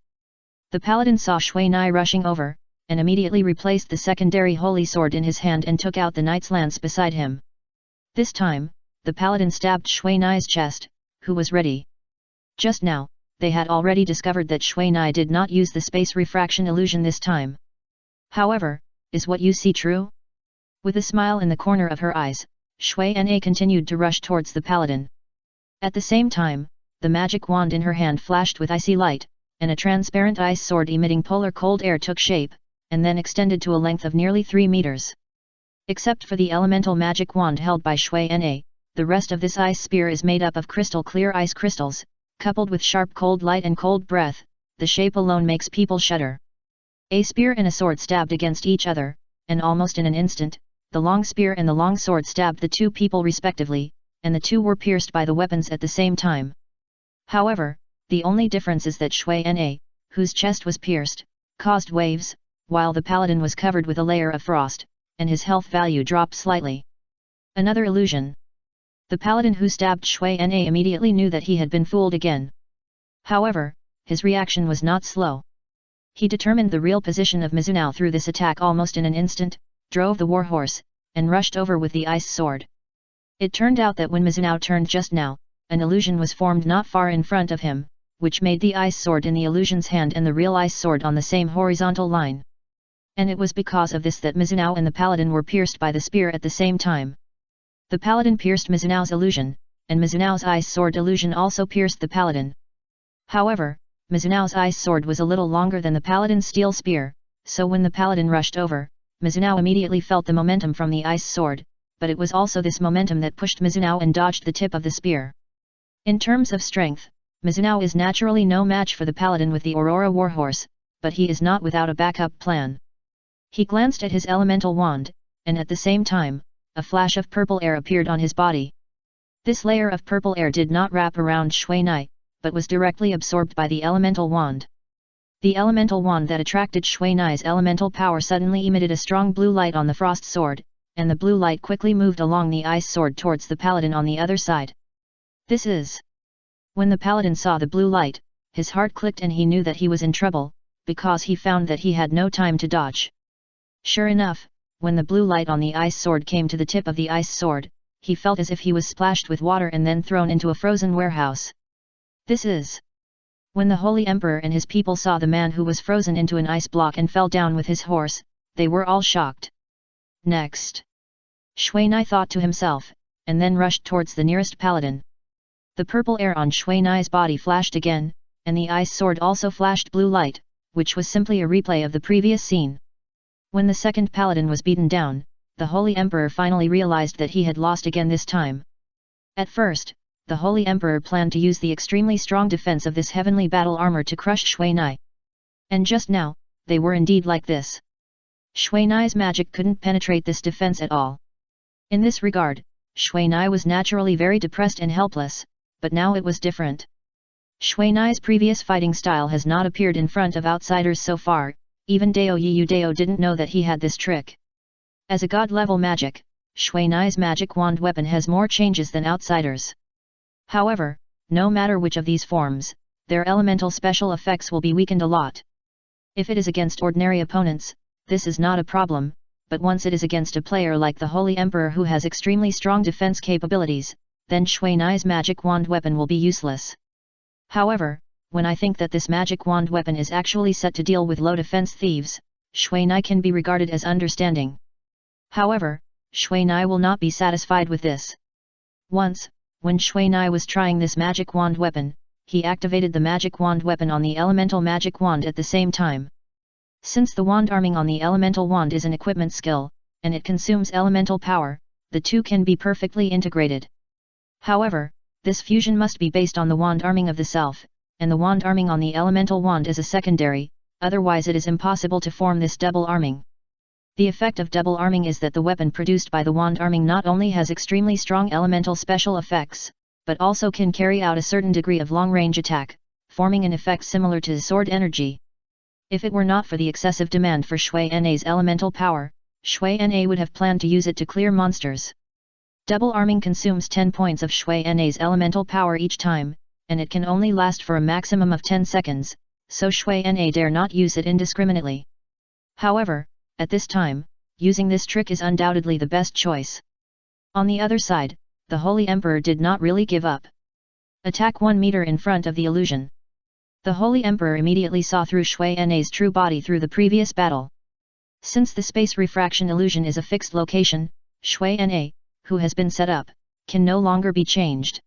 The paladin saw Shui Nai rushing over, and immediately replaced the secondary holy sword in his hand and took out the knight's lance beside him. This time, the paladin stabbed Shui Nai's chest, who was ready. Just now, they had already discovered that Shui Nai did not use the space refraction illusion this time. However, is what you see true? With a smile in the corner of her eyes, Shui Na continued to rush towards the paladin. At the same time, the magic wand in her hand flashed with icy light, and a transparent ice sword emitting polar cold air took shape, and then extended to a length of nearly 3 meters. Except for the elemental magic wand held by Shui Na, the rest of this ice spear is made up of crystal clear ice crystals, coupled with sharp cold light and cold breath. The shape alone makes people shudder. A spear and a sword stabbed against each other, and almost in an instant, the long spear and the long sword stabbed the 2 people respectively, and the 2 were pierced by the weapons at the same time. However, the only difference is that Shui Na, whose chest was pierced, caused waves, while the paladin was covered with a layer of frost, and his health value dropped slightly. Another illusion. The paladin who stabbed Shui Na immediately knew that he had been fooled again. However, his reaction was not slow. He determined the real position of Mizunao through this attack almost in an instant, drove the warhorse, and rushed over with the ice sword. It turned out that when Mizunao turned just now, an illusion was formed not far in front of him, which made the ice sword in the illusion's hand and the real ice sword on the same horizontal line. And it was because of this that Mizunao and the paladin were pierced by the spear at the same time. The paladin pierced Mizunao's illusion, and Mizunao's ice sword illusion also pierced the paladin. However, Mizunao's ice sword was a little longer than the paladin's steel spear, so when the paladin rushed over, Mizunao immediately felt the momentum from the ice sword, but it was also this momentum that pushed Mizunao and dodged the tip of the spear. In terms of strength, Mizunao is naturally no match for the paladin with the Aurora Warhorse, but he is not without a backup plan. He glanced at his elemental wand, and at the same time, a flash of purple air appeared on his body. This layer of purple air did not wrap around Shui Nai, but was directly absorbed by the elemental wand. The elemental wand that attracted Shui Nai's elemental power suddenly emitted a strong blue light on the frost sword, and the blue light quickly moved along the ice sword towards the paladin on the other side. This is... When the paladin saw the blue light, his heart clicked and he knew that he was in trouble, because he found that he had no time to dodge. Sure enough, when the blue light on the ice sword came to the tip of the ice sword, he felt as if he was splashed with water and then thrown into a frozen warehouse. This is. When the Holy Emperor and his people saw the man who was frozen into an ice block and fell down with his horse, they were all shocked. Next. Shui Nai thought to himself, and then rushed towards the nearest paladin. The purple air on Shui Nai's body flashed again, and the ice sword also flashed blue light, which was simply a replay of the previous scene. When the second paladin was beaten down, the Holy Emperor finally realized that he had lost again this time. At first, the Holy Emperor planned to use the extremely strong defense of this heavenly battle armor to crush Shui Nai. And just now, they were indeed like this. Shui Nai's magic couldn't penetrate this defense at all. In this regard, Shui Nai was naturally very depressed and helpless, but now it was different. Shui Nai's previous fighting style has not appeared in front of outsiders so far, even Dao Yiyu Dao didn't know that he had this trick. As a god-level magic, Shui Nai's magic wand weapon has more changes than outsiders. However, no matter which of these forms, their elemental special effects will be weakened a lot. If it is against ordinary opponents, this is not a problem, but once it is against a player like the Holy Emperor who has extremely strong defense capabilities, then Shui Nai's magic wand weapon will be useless. However, when I think that this magic wand weapon is actually set to deal with low defense thieves, Shui Nai can be regarded as understanding. However, Shui Nai will not be satisfied with this. Once, when Shui Nai was trying this magic wand weapon, he activated the magic wand weapon on the elemental magic wand at the same time. Since the wand arming on the elemental wand is an equipment skill, and it consumes elemental power, the two can be perfectly integrated. However, this fusion must be based on the wand arming of the self, and the wand arming on the elemental wand is a secondary, otherwise it is impossible to form this double arming. The effect of double arming is that the weapon produced by the wand arming not only has extremely strong elemental special effects, but also can carry out a certain degree of long-range attack, forming an effect similar to sword energy. If it were not for the excessive demand for Shui Nai's elemental power, Shui Na would have planned to use it to clear monsters. Double arming consumes 10 points of Shui Nai's elemental power each time, and it can only last for a maximum of 10 seconds, so Shui Na dare not use it indiscriminately. However, at this time, using this trick is undoubtedly the best choice. On the other side, the Holy Emperor did not really give up. Attack 1 meter in front of the illusion. The Holy Emperor immediately saw through Shui Nai's true body through the previous battle. Since the space refraction illusion is a fixed location, Shui Na, who has been set up, can no longer be changed.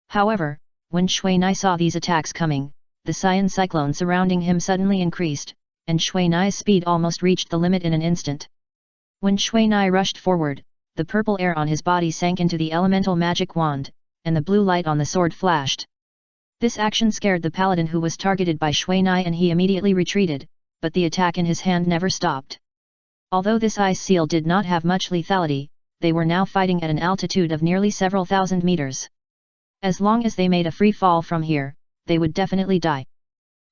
However, when Shui Nai saw these attacks coming, the cyan cyclone surrounding him suddenly increased, and Shui Nai's speed almost reached the limit in an instant. When Shui Nai rushed forward, the purple air on his body sank into the elemental magic wand, and the blue light on the sword flashed. This action scared the paladin who was targeted by Shui Nai and he immediately retreated, but the attack in his hand never stopped. Although this ice seal did not have much lethality, they were now fighting at an altitude of nearly several thousand meters. As long as they made a free fall from here, they would definitely die.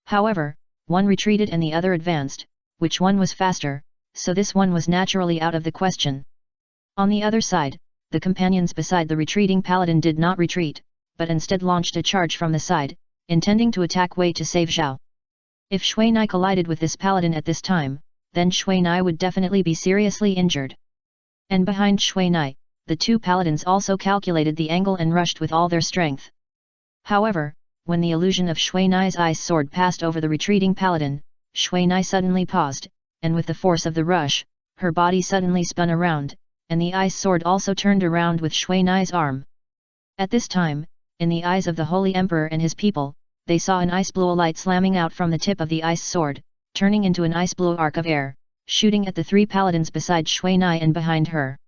However, one retreated and the other advanced, which one was faster, so this one was naturally out of the question. On the other side, the companions beside the retreating paladin did not retreat, but instead launched a charge from the side, intending to attack Wei to save Zhao. If Shui Nai collided with this paladin at this time, then Shui Nai would definitely be seriously injured. And behind Shui Nai, the two paladins also calculated the angle and rushed with all their strength. However, when the illusion of Shui Nai's ice sword passed over the retreating paladin, Shui Nai suddenly paused, and with the force of the rush, her body suddenly spun around, and the ice sword also turned around with Shui Nai's arm. At this time, in the eyes of the Holy Emperor and his people, they saw an ice blue light slamming out from the tip of the ice sword, turning into an ice blue arc of air, shooting at the three paladins beside Shui Nai and behind her.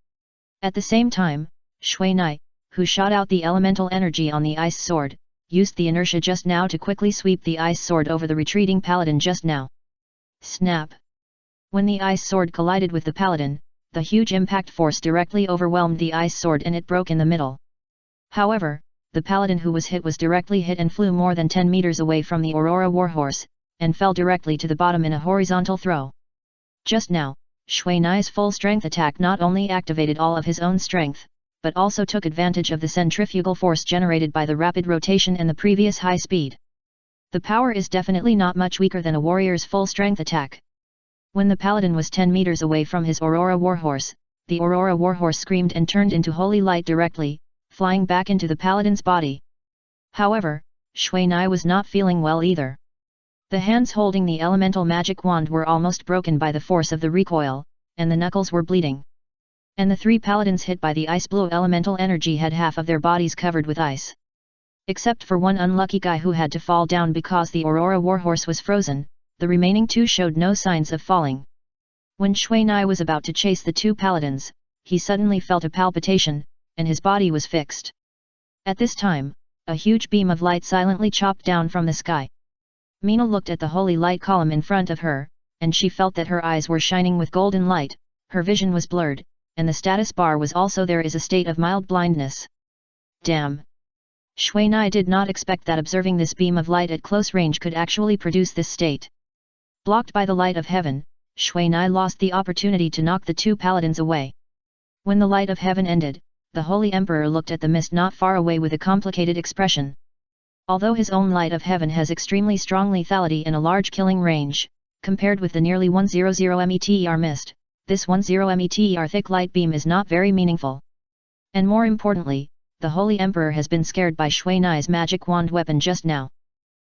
At the same time, Shui Nai, who shot out the elemental energy on the ice sword, used the inertia just now to quickly sweep the ice sword over the retreating paladin just now. Snap! When the ice sword collided with the paladin, the huge impact force directly overwhelmed the ice sword and it broke in the middle. However, the paladin who was directly hit and flew more than 10 meters away from the Aurora Warhorse, and fell directly to the bottom in a horizontal throw. Just now, Shui Nai's full-strength attack not only activated all of his own strength, but also took advantage of the centrifugal force generated by the rapid rotation and the previous high speed. The power is definitely not much weaker than a warrior's full-strength attack. When the paladin was 10 meters away from his Aurora Warhorse, the Aurora Warhorse screamed and turned into holy light directly, flying back into the paladin's body. However, Shui Nai was not feeling well either. The hands holding the elemental magic wand were almost broken by the force of the recoil, and the knuckles were bleeding. And the three paladins hit by the ice blue elemental energy had half of their bodies covered with ice. Except for one unlucky guy who had to fall down because the Aurora Warhorse was frozen, the remaining two showed no signs of falling. When Shui Nai was about to chase the two paladins, he suddenly felt a palpitation, and his body was fixed. At this time, a huge beam of light silently chopped down from the sky. Mina looked at the holy light column in front of her, and she felt that her eyes were shining with golden light, her vision was blurred, and the status bar was also there is a state of mild blindness. Damn! Shui Nai did not expect that observing this beam of light at close range could actually produce this state. Blocked by the light of heaven, Shui Nai lost the opportunity to knock the two paladins away. When the light of heaven ended, the Holy Emperor looked at the mist not far away with a complicated expression. Although his own light of heaven has extremely strong lethality and a large killing range, compared with the nearly 100 meter mist, this 10 meter thick light beam is not very meaningful. And more importantly, the Holy Emperor has been scared by Shui Nai's magic wand weapon just now.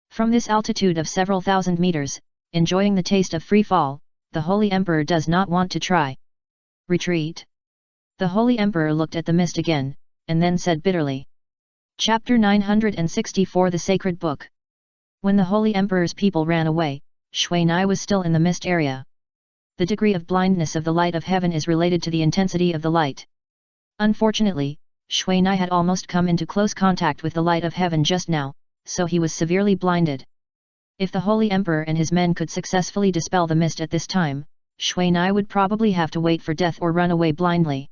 From this altitude of several thousand meters, enjoying the taste of free fall, the Holy Emperor does not want to try. Retreat. The Holy Emperor looked at the mist again, and then said bitterly. Chapter 964 The Sacred Book. When the Holy Emperor's people ran away, Shui Nai was still in the mist area. The degree of blindness of the light of heaven is related to the intensity of the light. Unfortunately, Shui Nai had almost come into close contact with the light of heaven just now, so he was severely blinded. If the Holy Emperor and his men could successfully dispel the mist at this time, Shui Nai would probably have to wait for death or run away blindly.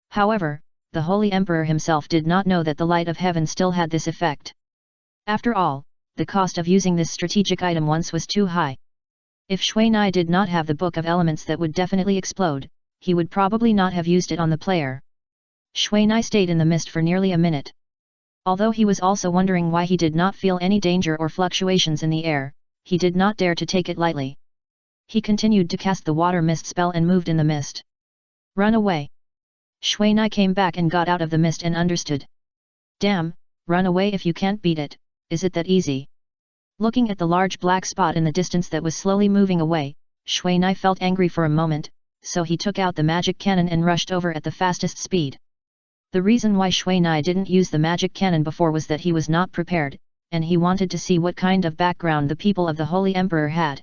However, the Holy Emperor himself did not know that the light of heaven still had this effect. After all, the cost of using this strategic item once was too high. If Shui Nai did not have the Book of Elements that would definitely explode, he would probably not have used it on the player. Shui Nai stayed in the mist for nearly a minute. Although he was also wondering why he did not feel any danger or fluctuations in the air, he did not dare to take it lightly. He continued to cast the water mist spell and moved in the mist. Run away! Shui Nai came back and got out of the mist and understood. Damn, run away if you can't beat it, is it that easy? Looking at the large black spot in the distance that was slowly moving away, Shui Nai felt angry for a moment, so he took out the magic cannon and rushed over at the fastest speed. The reason why Shui Nai didn't use the magic cannon before was that he was not prepared, and he wanted to see what kind of background the people of the Holy Emperor had.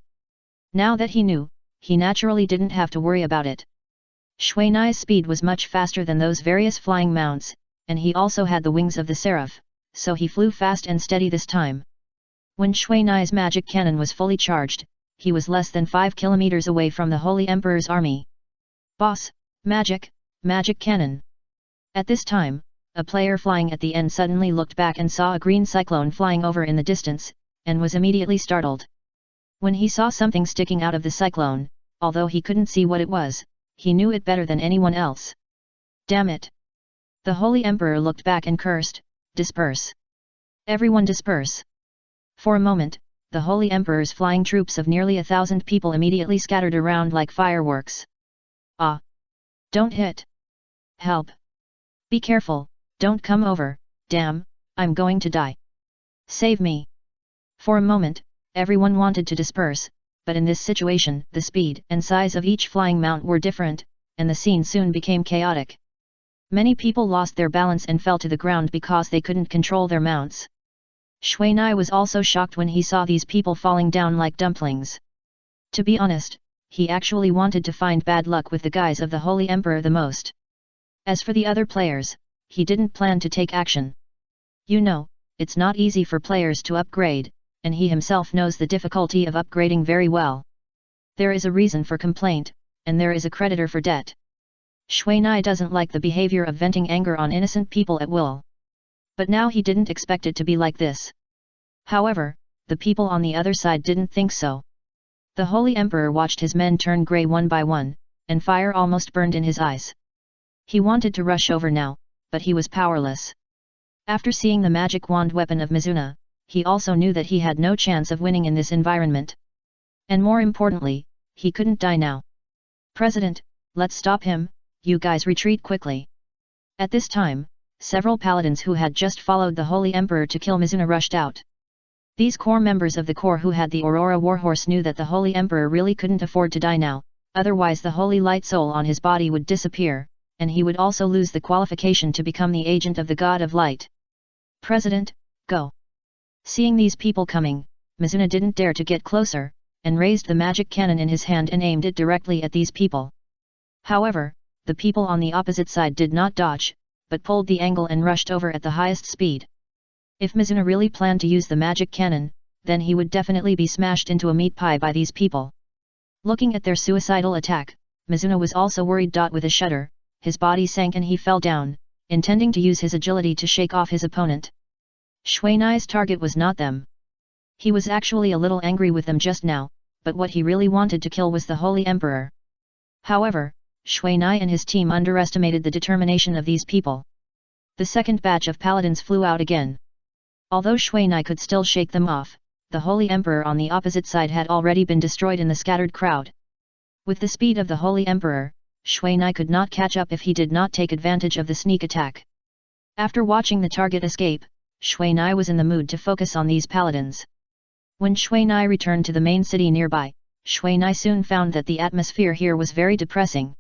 Now that he knew, he naturally didn't have to worry about it. Shui Nai's speed was much faster than those various flying mounts, and he also had the wings of the seraph, so he flew fast and steady this time. When Shui Nai's magic cannon was fully charged, he was less than 5 kilometers away from the Holy Emperor's army. Boss, magic cannon. At this time, a player flying at the end suddenly looked back and saw a green cyclone flying over in the distance, and was immediately startled. When he saw something sticking out of the cyclone, although he couldn't see what it was, he knew it better than anyone else. Damn it! The Holy Emperor looked back and cursed, disperse! Everyone disperse! For a moment, the Holy Emperor's flying troops of nearly 1,000 people immediately scattered around like fireworks. Ah! Don't hit! Help! Be careful, don't come over, damn, I'm going to die. Save me! For a moment, everyone wanted to disperse, but in this situation the speed and size of each flying mount were different, and the scene soon became chaotic. Many people lost their balance and fell to the ground because they couldn't control their mounts. Shui Nai was also shocked when he saw these people falling down like dumplings. To be honest, he actually wanted to find bad luck with the guys of the Holy Emperor the most. As for the other players, he didn't plan to take action. You know, it's not easy for players to upgrade, and he himself knows the difficulty of upgrading very well. There is a reason for complaint, and there is a creditor for debt. Shui Nai doesn't like the behavior of venting anger on innocent people at will. But now he didn't expect it to be like this. However, the people on the other side didn't think so. The Holy Emperor watched his men turn grey one by one, and fire almost burned in his eyes. He wanted to rush over now, but he was powerless. After seeing the magic wand weapon of Mizuna, he also knew that he had no chance of winning in this environment. And more importantly, he couldn't die now. President, let's stop him, you guys retreat quickly. At this time, several paladins who had just followed the Holy Emperor to kill Mizuna rushed out. These core members of the corps who had the Aurora Warhorse knew that the Holy Emperor really couldn't afford to die now, otherwise the Holy Light Soul on his body would disappear, and he would also lose the qualification to become the agent of the God of Light. President, go! Seeing these people coming, Mizuna didn't dare to get closer, and raised the magic cannon in his hand and aimed it directly at these people. However, the people on the opposite side did not dodge, but pulled the angle and rushed over at the highest speed. If Mizuna really planned to use the magic cannon, then he would definitely be smashed into a meat pie by these people. Looking at their suicidal attack, Mizuna was also worried. With a shudder, his body sank and he fell down, intending to use his agility to shake off his opponent. Shui Nai's target was not them. He was actually a little angry with them just now, but what he really wanted to kill was the Holy Emperor. However, Shui Nai and his team underestimated the determination of these people. The second batch of paladins flew out again. Although Shui Nai could still shake them off, the Holy Emperor on the opposite side had already been destroyed in the scattered crowd. With the speed of the Holy Emperor, Shui Nai could not catch up if he did not take advantage of the sneak attack. After watching the target escape, Shui Nai was in the mood to focus on these paladins. When Shui Nai returned to the main city nearby, Shui Nai soon found that the atmosphere here was very depressing.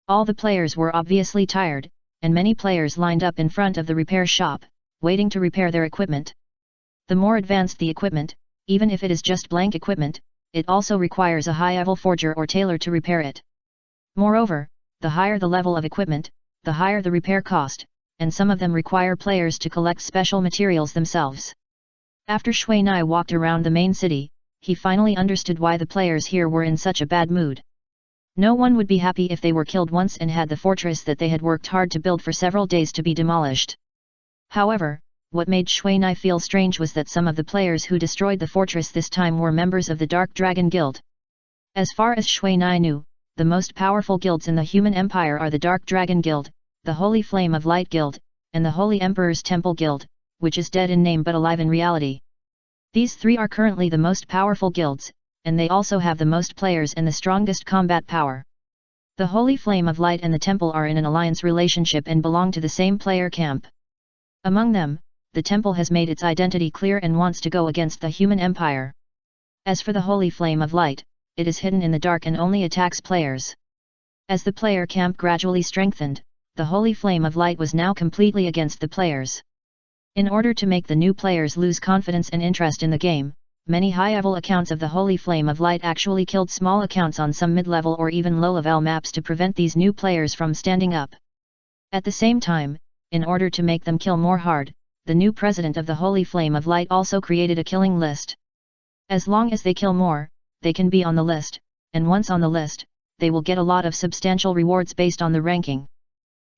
All the players were obviously tired, and many players lined up in front of the repair shop, waiting to repair their equipment. The more advanced the equipment, even if it is just blank equipment, it also requires a high-level forger or tailor to repair it. Moreover, the higher the level of equipment, the higher the repair cost, and some of them require players to collect special materials themselves. After Shui Nai walked around the main city, he finally understood why the players here were in such a bad mood. No one would be happy if they were killed once and had the fortress that they had worked hard to build for several days to be demolished. However, what made Shui Nai feel strange was that some of the players who destroyed the fortress this time were members of the Dark Dragon Guild. As far as Shui Nai knew, the most powerful guilds in the human empire are the Dark Dragon Guild, the Holy Flame of Light Guild, and the Holy Emperor's Temple Guild, which is dead in name but alive in reality. These three are currently the most powerful guilds, and they also have the most players and the strongest combat power. The Holy Flame of Light and the Temple are in an alliance relationship and belong to the same player camp. Among them, the Temple has made its identity clear and wants to go against the human empire. As for the Holy Flame of Light, it is hidden in the dark and only attacks players. As the player camp gradually strengthened, the Holy Flame of Light was now completely against the players. In order to make the new players lose confidence and interest in the game, many high-level accounts of the Holy Flame of Light actually killed small accounts on some mid-level or even low-level maps to prevent these new players from standing up. At the same time, in order to make them kill more hard, the new president of the Holy Flame of Light also created a killing list. As long as they kill more, they can be on the list, and once on the list, they will get a lot of substantial rewards based on the ranking.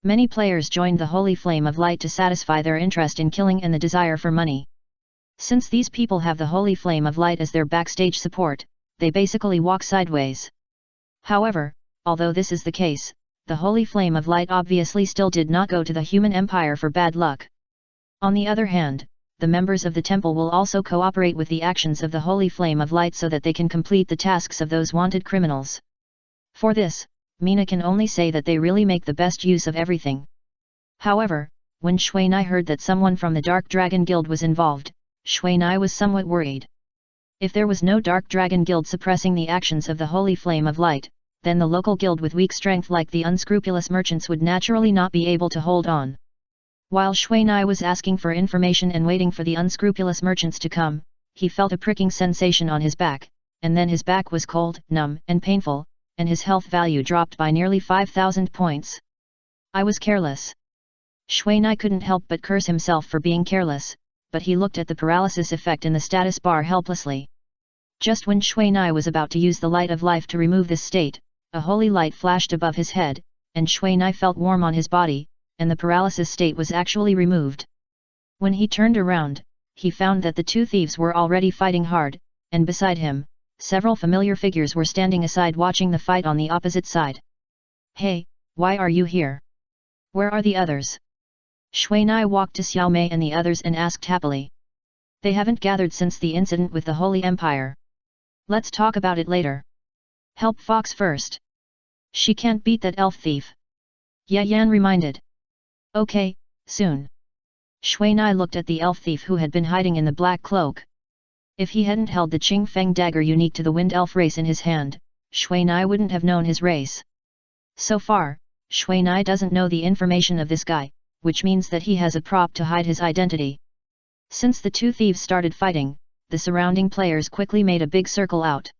Many players joined the Holy Flame of Light to satisfy their interest in killing and the desire for money. Since these people have the Holy Flame of Light as their backstage support, they basically walk sideways. However, although this is the case, the Holy Flame of Light obviously still did not go to the human empire for bad luck. On the other hand, the members of the temple will also cooperate with the actions of the Holy Flame of Light so that they can complete the tasks of those wanted criminals. For this, Mina can only say that they really make the best use of everything. However, when Shui Nai heard that someone from the Dark Dragon Guild was involved, Shui Nai was somewhat worried. If there was no Dark Dragon Guild suppressing the actions of the Holy Flame of Light, then the local guild with weak strength like the unscrupulous merchants would naturally not be able to hold on. While Shui Nai was asking for information and waiting for the unscrupulous merchants to come, he felt a pricking sensation on his back, and then his back was cold, numb, and painful, and his health value dropped by nearly 5,000 points. I was careless. Shui Nai couldn't help but curse himself for being careless, but he looked at the paralysis effect in the status bar helplessly. Just when Shui Nai was about to use the light of life to remove this state, a holy light flashed above his head, and Shui Nai felt warm on his body, and the paralysis state was actually removed. When he turned around, he found that the two thieves were already fighting hard, and beside him, several familiar figures were standing aside watching the fight on the opposite side. Hey, why are you here? Where are the others? Shui Nai walked to Xiao Mei and the others and asked happily. They haven't gathered since the incident with the Holy Empire. Let's talk about it later. Help Fox first. She can't beat that elf thief. Yan reminded. Okay, soon. Shui Nai looked at the elf thief who had been hiding in the black cloak. If he hadn't held the Qing Feng dagger unique to the Wind Elf race in his hand, Shui Nai wouldn't have known his race. So far, Shui Nai doesn't know the information of this guy, which means that he has a prop to hide his identity. Since the two thieves started fighting, the surrounding players quickly made a big circle out.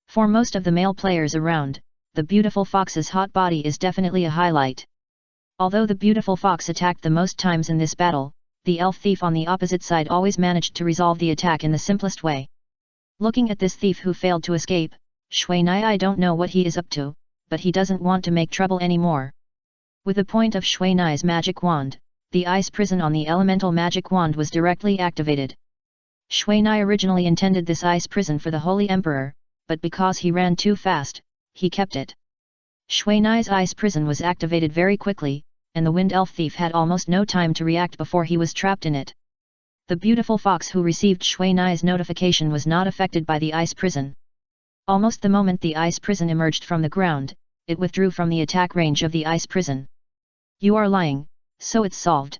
For most of the male players around, the beautiful fox's hot body is definitely a highlight. Although the beautiful fox attacked the most times in this battle, the elf thief on the opposite side always managed to resolve the attack in the simplest way. Looking at this thief who failed to escape, Shui Nai, I don't know what he is up to, but he doesn't want to make trouble anymore. With the point of Shui Nai's magic wand, the ice prison on the elemental magic wand was directly activated. Shui Nai originally intended this ice prison for the Holy Emperor, but because he ran too fast, he kept it. Shui Nai's ice prison was activated very quickly, and the Wind Elf thief had almost no time to react before he was trapped in it. The beautiful fox who received Shui Nai's notification was not affected by the ice prison. Almost the moment the ice prison emerged from the ground, it withdrew from the attack range of the ice prison. You are lying, so it's solved.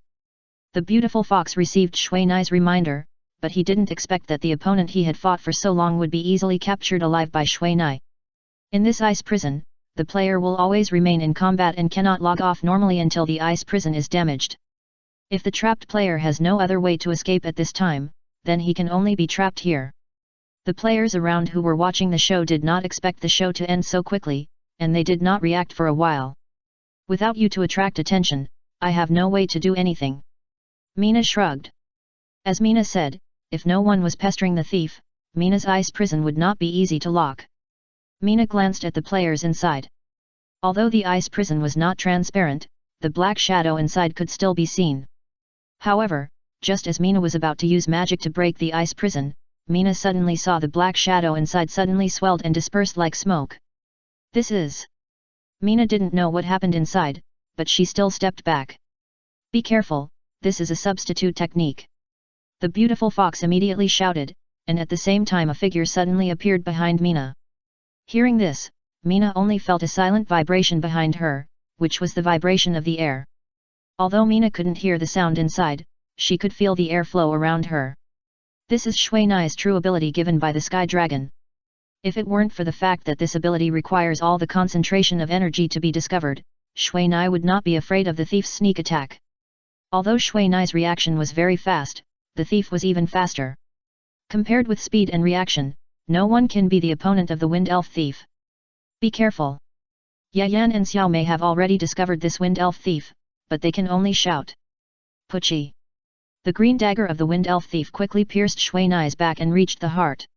The beautiful fox received Shui Nai's reminder, but he didn't expect that the opponent he had fought for so long would be easily captured alive by Shui Nai. In this ice prison, the player will always remain in combat and cannot log off normally until the ice prison is damaged. If the trapped player has no other way to escape at this time, then he can only be trapped here. The players around who were watching the show did not expect the show to end so quickly, and they did not react for a while. Without you to attract attention, I have no way to do anything. Mina shrugged. As Mina said, if no one was pestering the thief, Mina's ice prison would not be easy to lock. Mina glanced at the players inside. Although the ice prison was not transparent, the black shadow inside could still be seen. However, just as Mina was about to use magic to break the ice prison, Mina suddenly saw the black shadow inside suddenly swelled and dispersed like smoke. This is... Mina didn't know what happened inside, but she still stepped back. Be careful, this is a substitute technique. The beautiful fox immediately shouted, and at the same time a figure suddenly appeared behind Mina. Hearing this, Mina only felt a silent vibration behind her, which was the vibration of the air. Although Mina couldn't hear the sound inside, she could feel the air flow around her. This is Shui Nai's true ability given by the Sky Dragon. If it weren't for the fact that this ability requires all the concentration of energy to be discovered, Shui Nai would not be afraid of the thief's sneak attack. Although Shui Nai's reaction was very fast, the thief was even faster. Compared with speed and reaction, no one can be the opponent of the Wind Elf thief. Be careful. Yan and Xiao may have already discovered this Wind Elf thief, but they can only shout. Puchi. The green dagger of the Wind Elf thief quickly pierced Shui Nai's back and reached the heart.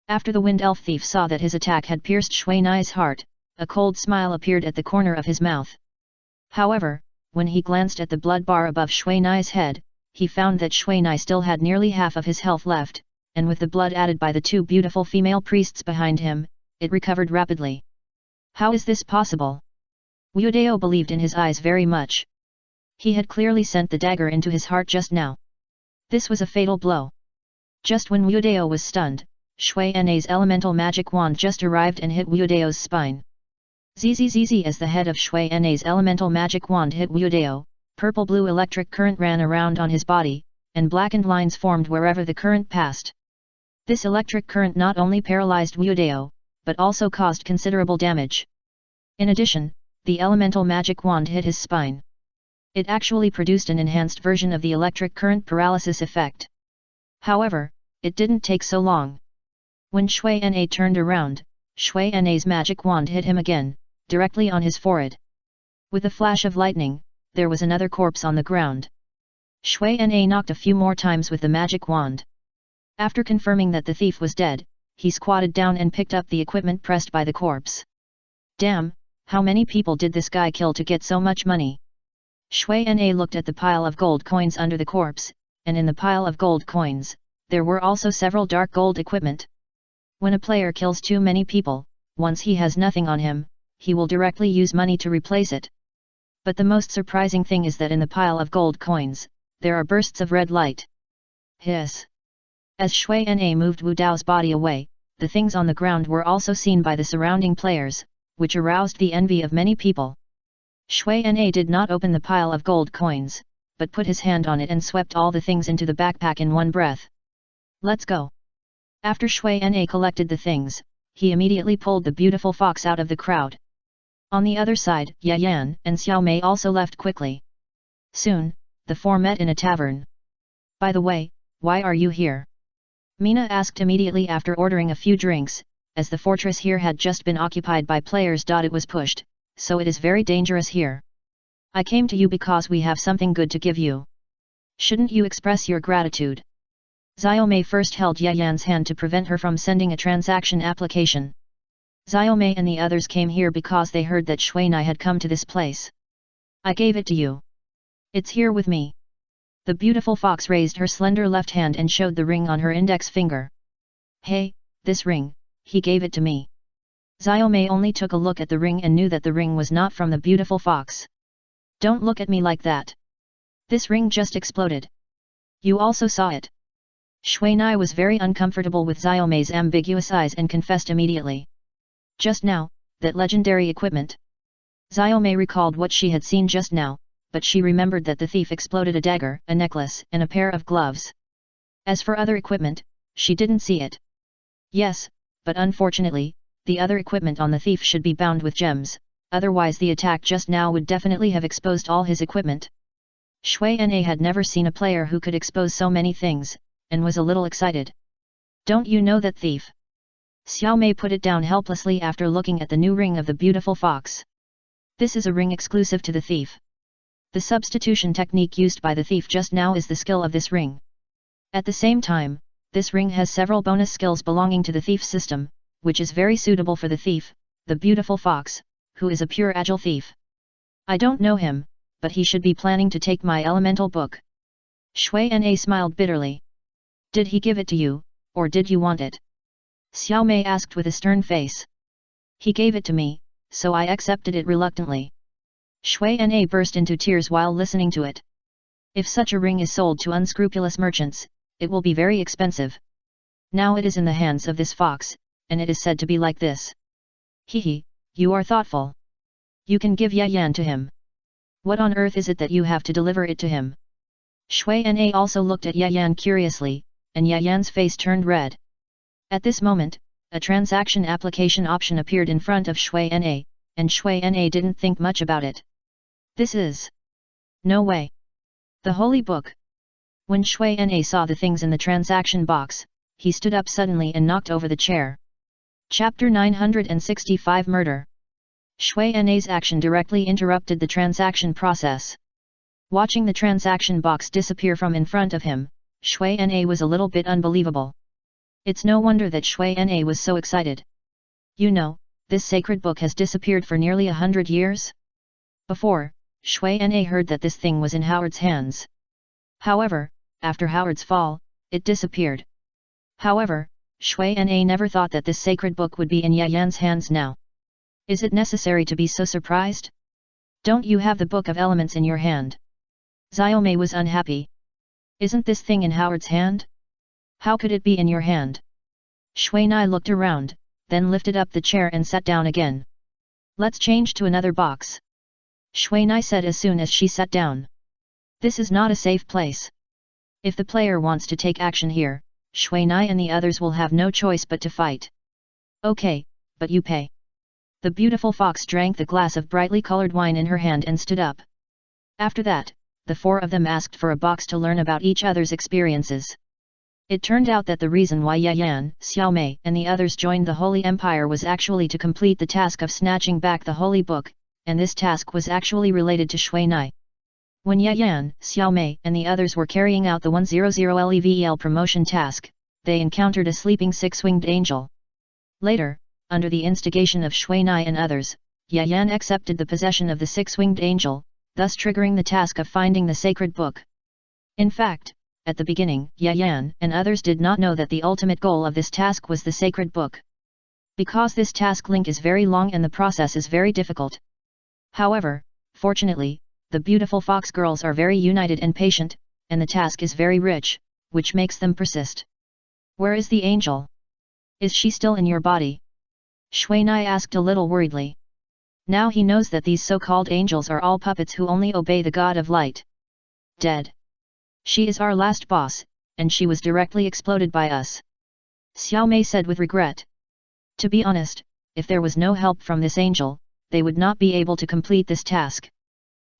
After the Wind Elf thief saw that his attack had pierced Shui Nai's heart, a cold smile appeared at the corner of his mouth. However, when he glanced at the blood bar above Shui Nai's head, he found that Shui Nai still had nearly half of his health left, and with the blood added by the two beautiful female priests behind him, it recovered rapidly. How is this possible? Wu Dao believed in his eyes very much. He had clearly sent the dagger into his heart just now. This was a fatal blow. Just when Wu Dao was stunned, Shui Nai's elemental magic wand just arrived and hit Wu Dao's spine. Zzz as the head of Shui Nai's elemental magic wand hit Wu Dao, purple-blue electric current ran around on his body, and blackened lines formed wherever the current passed. This electric current not only paralyzed Wu Dao, but also caused considerable damage. In addition, the elemental magic wand hit his spine. It actually produced an enhanced version of the electric current paralysis effect. However, it didn't take so long. When Shui Na turned around, Shui Na's magic wand hit him again, directly on his forehead. With a flash of lightning, there was another corpse on the ground. Shui Na knocked a few more times with the magic wand. After confirming that the thief was dead, he squatted down and picked up the equipment pressed by the corpse. Damn, how many people did this guy kill to get so much money? Shui Na looked at the pile of gold coins under the corpse, and in the pile of gold coins, there were also several dark gold equipment. When a player kills too many people, once he has nothing on him, he will directly use money to replace it. But the most surprising thing is that in the pile of gold coins, there are bursts of red light. Hiss. As Shui Na moved Wu Dao's body away, the things on the ground were also seen by the surrounding players, which aroused the envy of many people. Shui Na did not open the pile of gold coins, but put his hand on it and swept all the things into the backpack in one breath. Let's go. After Shui Na collected the things, he immediately pulled the beautiful fox out of the crowd. On the other side, Yan and Xiao Mei also left quickly. Soon, the four met in a tavern. By the way, why are you here? Mina asked immediately after ordering a few drinks, as the fortress here had just been occupied by players. It was pushed, so it is very dangerous here. I came to you because we have something good to give you. Shouldn't you express your gratitude? Xiao Mei first held Yan's hand to prevent her from sending a transaction application. Xiao Mei and the others came here because they heard that Shui Na had come to this place. I gave it to you. It's here with me. The beautiful fox raised her slender left hand and showed the ring on her index finger. Hey, this ring, he gave it to me. Xiao Mei only took a look at the ring and knew that the ring was not from the beautiful fox. Don't look at me like that. This ring just exploded. You also saw it. Shui Na was very uncomfortable with Xiao Mei's ambiguous eyes and confessed immediately. Just now, that legendary equipment. Xiao Mei recalled what she had seen just now, but she remembered that the thief exploded a dagger, a necklace, and a pair of gloves. As for other equipment, she didn't see it. Yes, but unfortunately, the other equipment on the thief should be bound with gems, otherwise the attack just now would definitely have exposed all his equipment. Shui Na had never seen a player who could expose so many things, and was a little excited. Don't you know that thief? Xiao Mei put it down helplessly after looking at the new ring of the beautiful fox. This is a ring exclusive to the thief. The substitution technique used by the thief just now is the skill of this ring. At the same time, this ring has several bonus skills belonging to the thief system, which is very suitable for the thief, the beautiful fox, who is a pure agile thief. I don't know him, but he should be planning to take my elemental book. Shui Na smiled bitterly. Did he give it to you, or did you want it? Xiao Mei asked with a stern face. He gave it to me, so I accepted it reluctantly. Shui Na burst into tears while listening to it. If such a ring is sold to unscrupulous merchants, it will be very expensive. Now it is in the hands of this fox, and it is said to be like this. Hehe, you are thoughtful. You can give Yan to him. What on earth is it that you have to deliver it to him? Shui Na also looked at Yan curiously, and Yan's face turned red. At this moment, a transaction application option appeared in front of Shui Na, and Shui Na didn't think much about it. This is... No way. The holy book. When Shui Na saw the things in the transaction box, he stood up suddenly and knocked over the chair. Chapter 965 Murder. Shui Na's action directly interrupted the transaction process. Watching the transaction box disappear from in front of him, Shui Na was a little bit unbelievable. It's no wonder that Shui Na was so excited. You know, this sacred book has disappeared for nearly 100 years? Before, Shui Na heard that this thing was in Howard's hands. However, after Howard's fall, it disappeared. However, Shui Na never thought that this sacred book would be in Yan's hands now. Is it necessary to be so surprised? Don't you have the Book of Elements in your hand? Xiao Mei was unhappy. Isn't this thing in Howard's hand? How could it be in your hand? Shui Na looked around, then lifted up the chair and sat down again. Let's change to another box. Shui Na said as soon as she sat down. This is not a safe place. If the player wants to take action here, Shui Na and the others will have no choice but to fight. Okay, but you pay. The beautiful fox drank the glass of brightly colored wine in her hand and stood up. After that, the four of them asked for a box to learn about each other's experiences. It turned out that the reason why Yan, Xiao Mei and the others joined the Holy Empire was actually to complete the task of snatching back the Holy Book, and this task was actually related to Shui Na. When Yan, Xiao Mei and the others were carrying out the 100 level promotion task, they encountered a sleeping six-winged angel. Later, under the instigation of Shui Na and others, Yan accepted the possession of the six-winged angel, thus triggering the task of finding the sacred book. In fact, at the beginning, Yan and others did not know that the ultimate goal of this task was the sacred book. Because this task link is very long and the process is very difficult. However, fortunately, the beautiful fox girls are very united and patient, and the task is very rich, which makes them persist. Where is the angel? Is she still in your body? Shui Na asked a little worriedly. Now he knows that these so-called angels are all puppets who only obey the god of light. Dead. She is our last boss, and she was directly exploded by us. Xiao Mei said with regret. To be honest, if there was no help from this angel, they would not be able to complete this task.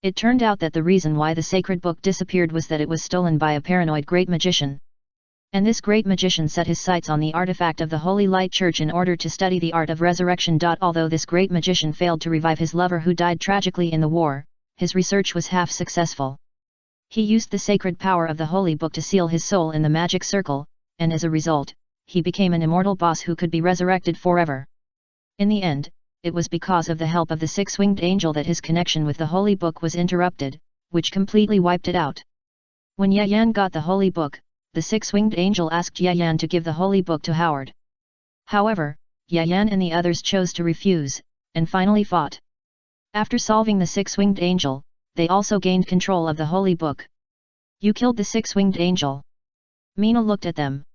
It turned out that the reason why the sacred book disappeared was that it was stolen by a paranoid great magician. And this great magician set his sights on the artifact of the Holy Light Church in order to study the art of resurrection. Although this great magician failed to revive his lover who died tragically in the war, his research was half successful. He used the sacred power of the Holy Book to seal his soul in the magic circle, and as a result, he became an immortal boss who could be resurrected forever. In the end, it was because of the help of the six-winged angel that his connection with the Holy Book was interrupted, which completely wiped it out. When Ye Yan got the Holy Book, the six-winged angel asked Ye Yan to give the Holy Book to Howard. However, Ye Yan and the others chose to refuse, and finally fought. After solving the six-winged angel, they also gained control of the Holy Book. You killed the six-winged angel. Mina looked at them.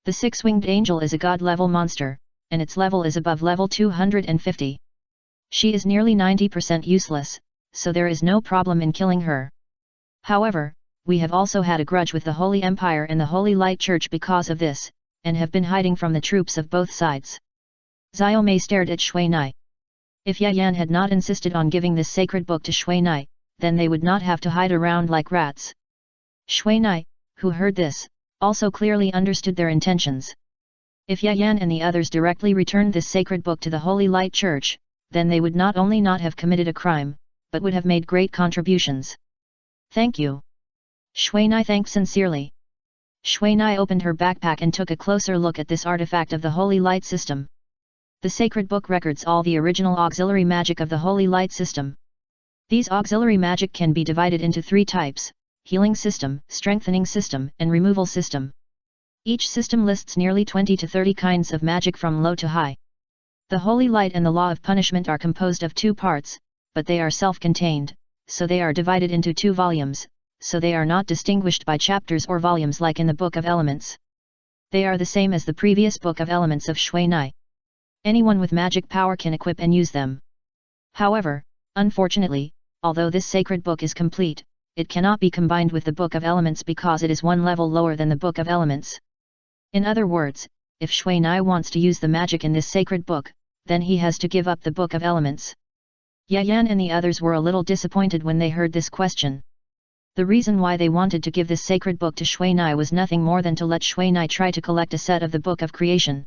The six-winged angel is a god-level monster, and its level is above level 250. She is nearly 90% useless, so there is no problem in killing her. However, we have also had a grudge with the Holy Empire and the Holy Light Church because of this, and have been hiding from the troops of both sides. Xiao Mei stared at Shui Nai. If Ye Yan had not insisted on giving this sacred book to Shui Nai, then they would not have to hide around like rats. Shui Nai, who heard this, also clearly understood their intentions. If Ye Yan and the others directly returned this sacred book to the Holy Light Church, then they would not only not have committed a crime, but would have made great contributions. Thank you. Shui Nai thanked sincerely. Shui Nai opened her backpack and took a closer look at this artifact of the Holy Light System. The sacred book records all the original auxiliary magic of the Holy Light System. These auxiliary magic can be divided into 3 types: healing system, strengthening system, and removal system. Each system lists nearly 20 to 30 kinds of magic from low to high. The Holy Light and the Law of Punishment are composed of 2 parts, but they are self-contained, so they are divided into 2 volumes, so they are not distinguished by chapters or volumes like in the Book of Elements. They are the same as the previous Book of Elements of Shui Nai. Anyone with magic power can equip and use them. However, unfortunately, although this sacred book is complete, it cannot be combined with the Book of Elements because it is 1 level lower than the Book of Elements. In other words, if Shui Nai wants to use the magic in this sacred book, then he has to give up the Book of Elements. Ye Yan and the others were a little disappointed when they heard this question. The reason why they wanted to give this sacred book to Shui Nai was nothing more than to let Shui Nai try to collect a set of the Book of Creation.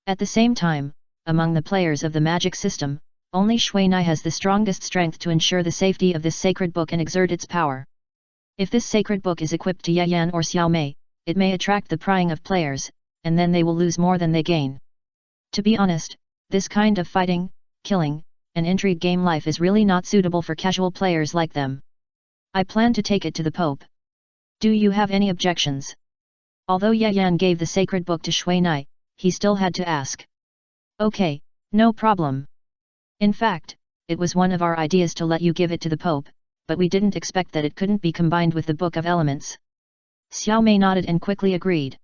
At the same time, among the players of the magic system, only Shui Nai has the strongest strength to ensure the safety of this sacred book and exert its power. If this sacred book is equipped to Ye Yan or Xiao Mei, it may attract the prying of players, and then they will lose more than they gain. To be honest, this kind of fighting, killing, and intrigue game life is really not suitable for casual players like them. I plan to take it to the Pope. Do you have any objections? Although Ye Yan gave the sacred book to Shui Nai, he still had to ask. Okay, no problem. In fact, it was one of our ideas to let you give it to the Pope, but we didn't expect that it couldn't be combined with the Book of Elements. Xiao Mei nodded and quickly agreed.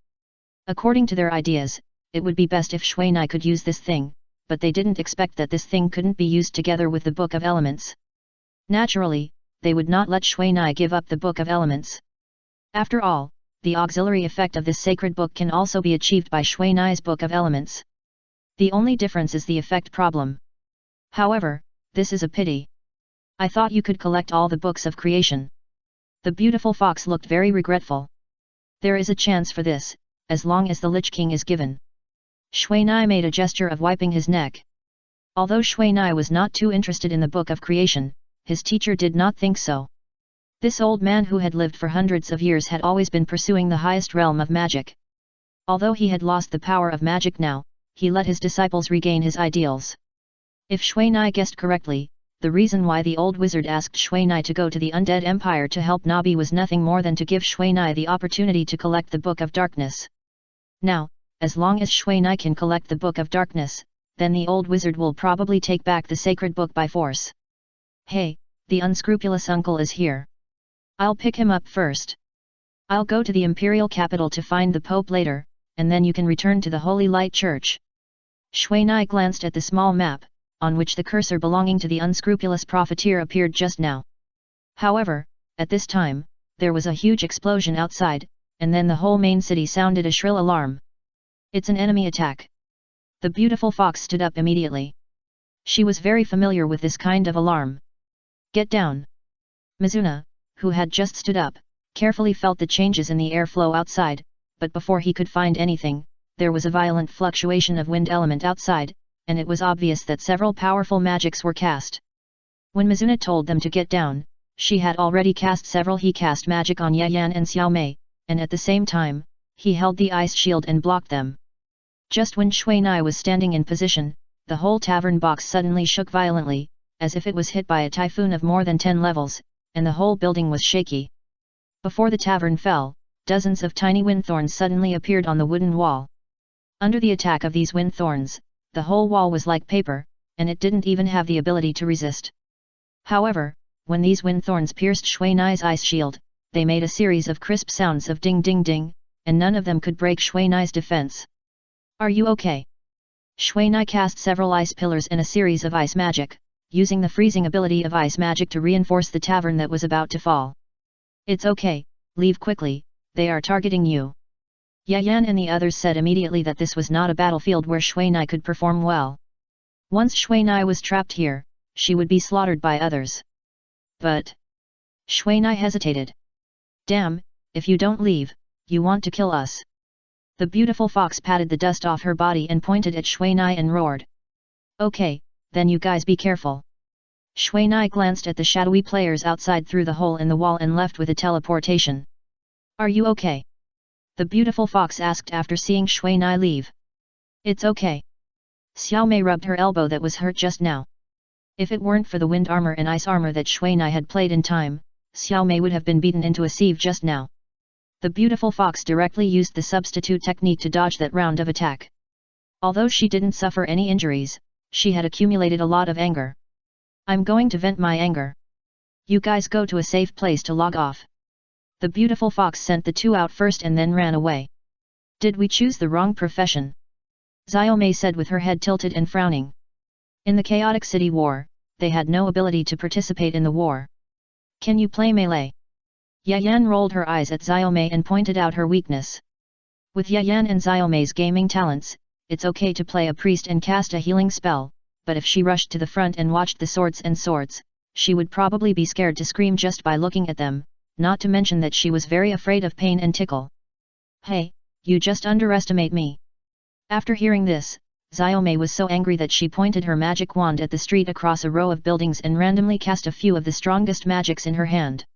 According to their ideas, it would be best if Shui Nai could use this thing, but they didn't expect that this thing couldn't be used together with the Book of Elements. Naturally, they would not let Shui Nai give up the Book of Elements. After all, the auxiliary effect of this sacred book can also be achieved by Shui Nai's Book of Elements. The only difference is the effect problem. However, this is a pity. I thought you could collect all the books of creation. The beautiful fox looked very regretful. There is a chance for this, as long as the Lich King is given. Shui Nai made a gesture of wiping his neck. Although Shui Nai was not too interested in the Book of Creation, his teacher did not think so. This old man who had lived for hundreds of years had always been pursuing the highest realm of magic. Although he had lost the power of magic now, he let his disciples regain his ideals. If Shui Nai guessed correctly, the reason why the old wizard asked Shui Nai to go to the Undead Empire to help Nabi was nothing more than to give Shui Nai the opportunity to collect the Book of Darkness. Now, as long as Shui Nai can collect the Book of Darkness, then the old wizard will probably take back the sacred book by force. Hey, the unscrupulous uncle is here. I'll pick him up first. I'll go to the imperial capital to find the Pope later, and then you can return to the Holy Light Church. Shui Nai glanced at the small map, on which the cursor belonging to the unscrupulous profiteer appeared just now. However, at this time, there was a huge explosion outside, and then the whole main city sounded a shrill alarm. It's an enemy attack. The beautiful fox stood up immediately. She was very familiar with this kind of alarm. Get down! Mizuna, who had just stood up, carefully felt the changes in the airflow outside, but before he could find anything, there was a violent fluctuation of wind element outside, and it was obvious that several powerful magics were cast. When Mizuna told them to get down, she had already cast several he-cast magic on Yayan and Xiaomei, and at the same time, he held the ice shield and blocked them. Just when Shui Nai was standing in position, the whole tavern box suddenly shook violently, as if it was hit by a typhoon of more than 10 levels, and the whole building was shaky. Before the tavern fell, dozens of tiny wind thorns suddenly appeared on the wooden wall. Under the attack of these wind thorns, the whole wall was like paper, and it didn't even have the ability to resist. However, when these wind thorns pierced Shui Nai's ice shield, they made a series of crisp sounds of ding ding ding, and none of them could break Shui Nai's defense. Are you okay? Shui Nai cast several ice pillars and a series of ice magic, using the freezing ability of ice magic to reinforce the tavern that was about to fall. It's okay, leave quickly, they are targeting you. Yayan and the others said immediately that this was not a battlefield where Shui Nai could perform well. Once Shui Nai was trapped here, she would be slaughtered by others. But Shui Nai hesitated. Damn, if you don't leave, you want to kill us. The beautiful fox patted the dust off her body and pointed at Shui Nai and roared. Okay, then you guys be careful. Shui Nai glanced at the shadowy players outside through the hole in the wall and left with a teleportation. Are you okay? The beautiful fox asked after seeing Shui Nai leave. It's okay. Xiaomei rubbed her elbow that was hurt just now. If it weren't for the wind armor and ice armor that Shui Nai had played in time, Xiaomei would have been beaten into a sieve just now. The beautiful fox directly used the substitute technique to dodge that round of attack. Although she didn't suffer any injuries, she had accumulated a lot of anger. I'm going to vent my anger. You guys go to a safe place to log off. The beautiful fox sent the two out first and then ran away. Did we choose the wrong profession? Xiaomei said with her head tilted and frowning. In the chaotic city war, they had no ability to participate in the war. Can you play melee? Yayan rolled her eyes at Xiaomei and pointed out her weakness. With Yayan and Xiaomei's gaming talents, it's okay to play a priest and cast a healing spell, but if she rushed to the front and watched the swords, she would probably be scared to scream just by looking at them, not to mention that she was very afraid of pain and tickle. Hey, you just underestimate me. After hearing this, Xiaomei was so angry that she pointed her magic wand at the street across a row of buildings and randomly cast a few of the strongest magics in her hand.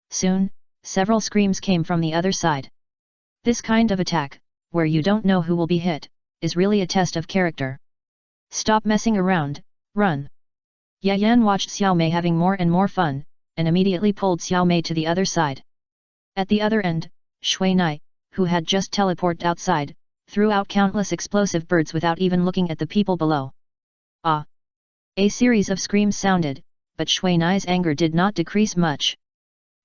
Soon, several screams came from the other side. This kind of attack, where you don't know who will be hit, is really a test of character. Stop messing around, run. Yayan watched Xiaomei having more and more fun, and immediately pulled Xiaomei to the other side. At the other end, Shui Nai, who had just teleported outside, threw out countless explosive birds without even looking at the people below. Ah! A series of screams sounded, but Shui Nai's anger did not decrease much.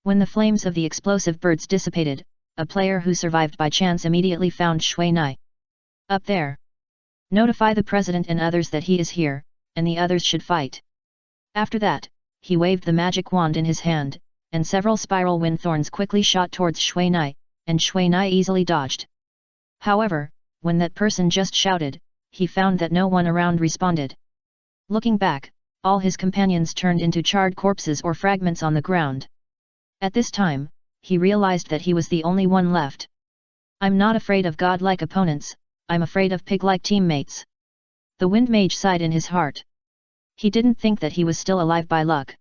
When the flames of the explosive birds dissipated, a player who survived by chance immediately found Shui Nai. Up there! Notify the president and others that he is here, and the others should fight. After that, he waved the magic wand in his hand, and several spiral wind thorns quickly shot towards Shui Nai, and Shui Nai easily dodged. However, when that person just shouted, he found that no one around responded. Looking back, all his companions turned into charred corpses or fragments on the ground. At this time, he realized that he was the only one left. I'm not afraid of godlike opponents, I'm afraid of pig-like teammates. The wind mage sighed in his heart. He didn't think that he was still alive by luck.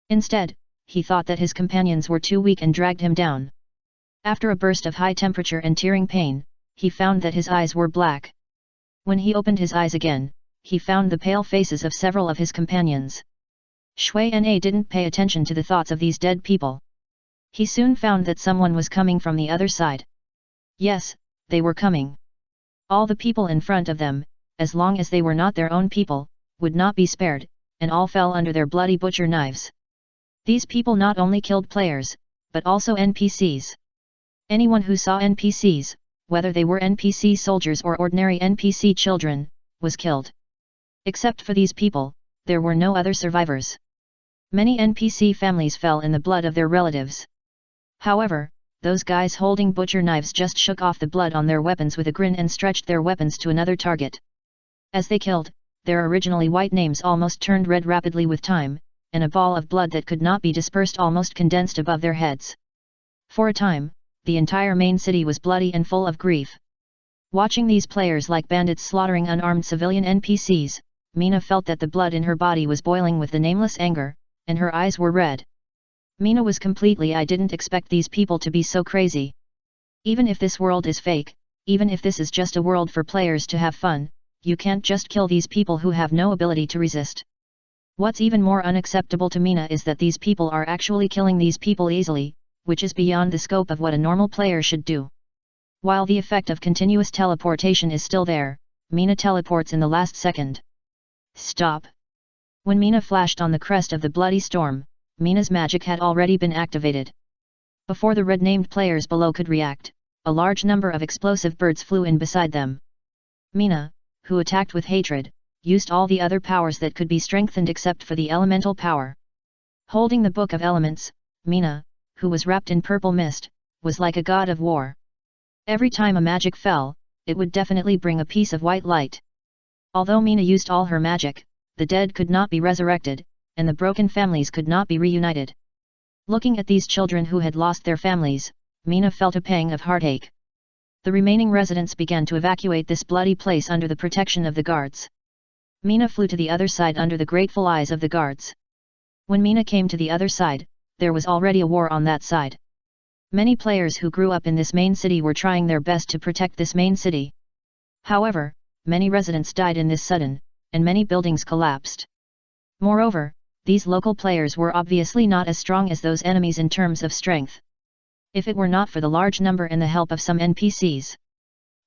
Instead, he thought that his companions were too weak and dragged him down. After a burst of high temperature and tearing pain, he found that his eyes were black. When he opened his eyes again, he found the pale faces of several of his companions. Shui Na didn't pay attention to the thoughts of these dead people. He soon found that someone was coming from the other side. Yes, they were coming. All the people in front of them, as long as they were not their own people, would not be spared, and all fell under their bloody butcher knives. These people not only killed players, but also NPCs. Anyone who saw NPCs, whether they were NPC soldiers or ordinary NPC children, was killed. Except for these people, there were no other survivors. Many NPC families fell in the blood of their relatives. However, those guys holding butcher knives just shook off the blood on their weapons with a grin and stretched their weapons to another target. As they killed, their originally white names almost turned red rapidly with time, and a ball of blood that could not be dispersed almost condensed above their heads. For a time, the entire main city was bloody and full of grief. Watching these players like bandits slaughtering unarmed civilian NPCs, Mina felt that the blood in her body was boiling with the nameless anger, and her eyes were red. Mina was I didn't expect these people to be so crazy. Even if this world is fake, even if this is just a world for players to have fun, you can't just kill these people who have no ability to resist. What's even more unacceptable to Mina is that these people are actually killing these people easily, which is beyond the scope of what a normal player should do. While the effect of continuous teleportation is still there, Mina teleports in the last second. Stop! When Mina flashed on the crest of the bloody storm, Mina's magic had already been activated. Before the red-named players below could react, a large number of explosive birds flew in beside them. Mina, who attacked with hatred, used all the other powers that could be strengthened except for the elemental power. Holding the Book of Elements, Mina, who was wrapped in purple mist, was like a god of war. Every time a magic fell, it would definitely bring a piece of white light. Although Mina used all her magic, the dead could not be resurrected, and the broken families could not be reunited. Looking at these children who had lost their families, Mina felt a pang of heartache. The remaining residents began to evacuate this bloody place under the protection of the guards. Mina flew to the other side under the grateful eyes of the guards. When Mina came to the other side, there was already a war on that side. Many players who grew up in this main city were trying their best to protect this main city. However, many residents died in this sudden, and many buildings collapsed. Moreover, these local players were obviously not as strong as those enemies in terms of strength. If it were not for the large number and the help of some NPCs.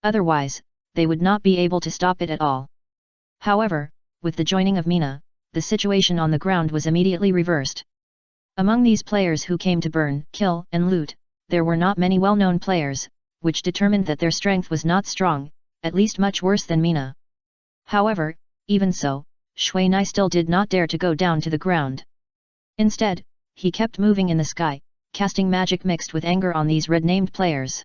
Otherwise, they would not be able to stop it at all. However, with the joining of Mina, the situation on the ground was immediately reversed. Among these players who came to burn, kill, and loot, there were not many well-known players, which determined that their strength was not strong, at least much worse than Mina. However, even so, Shui Nai still did not dare to go down to the ground. Instead, he kept moving in the sky, casting magic mixed with anger on these red-named players.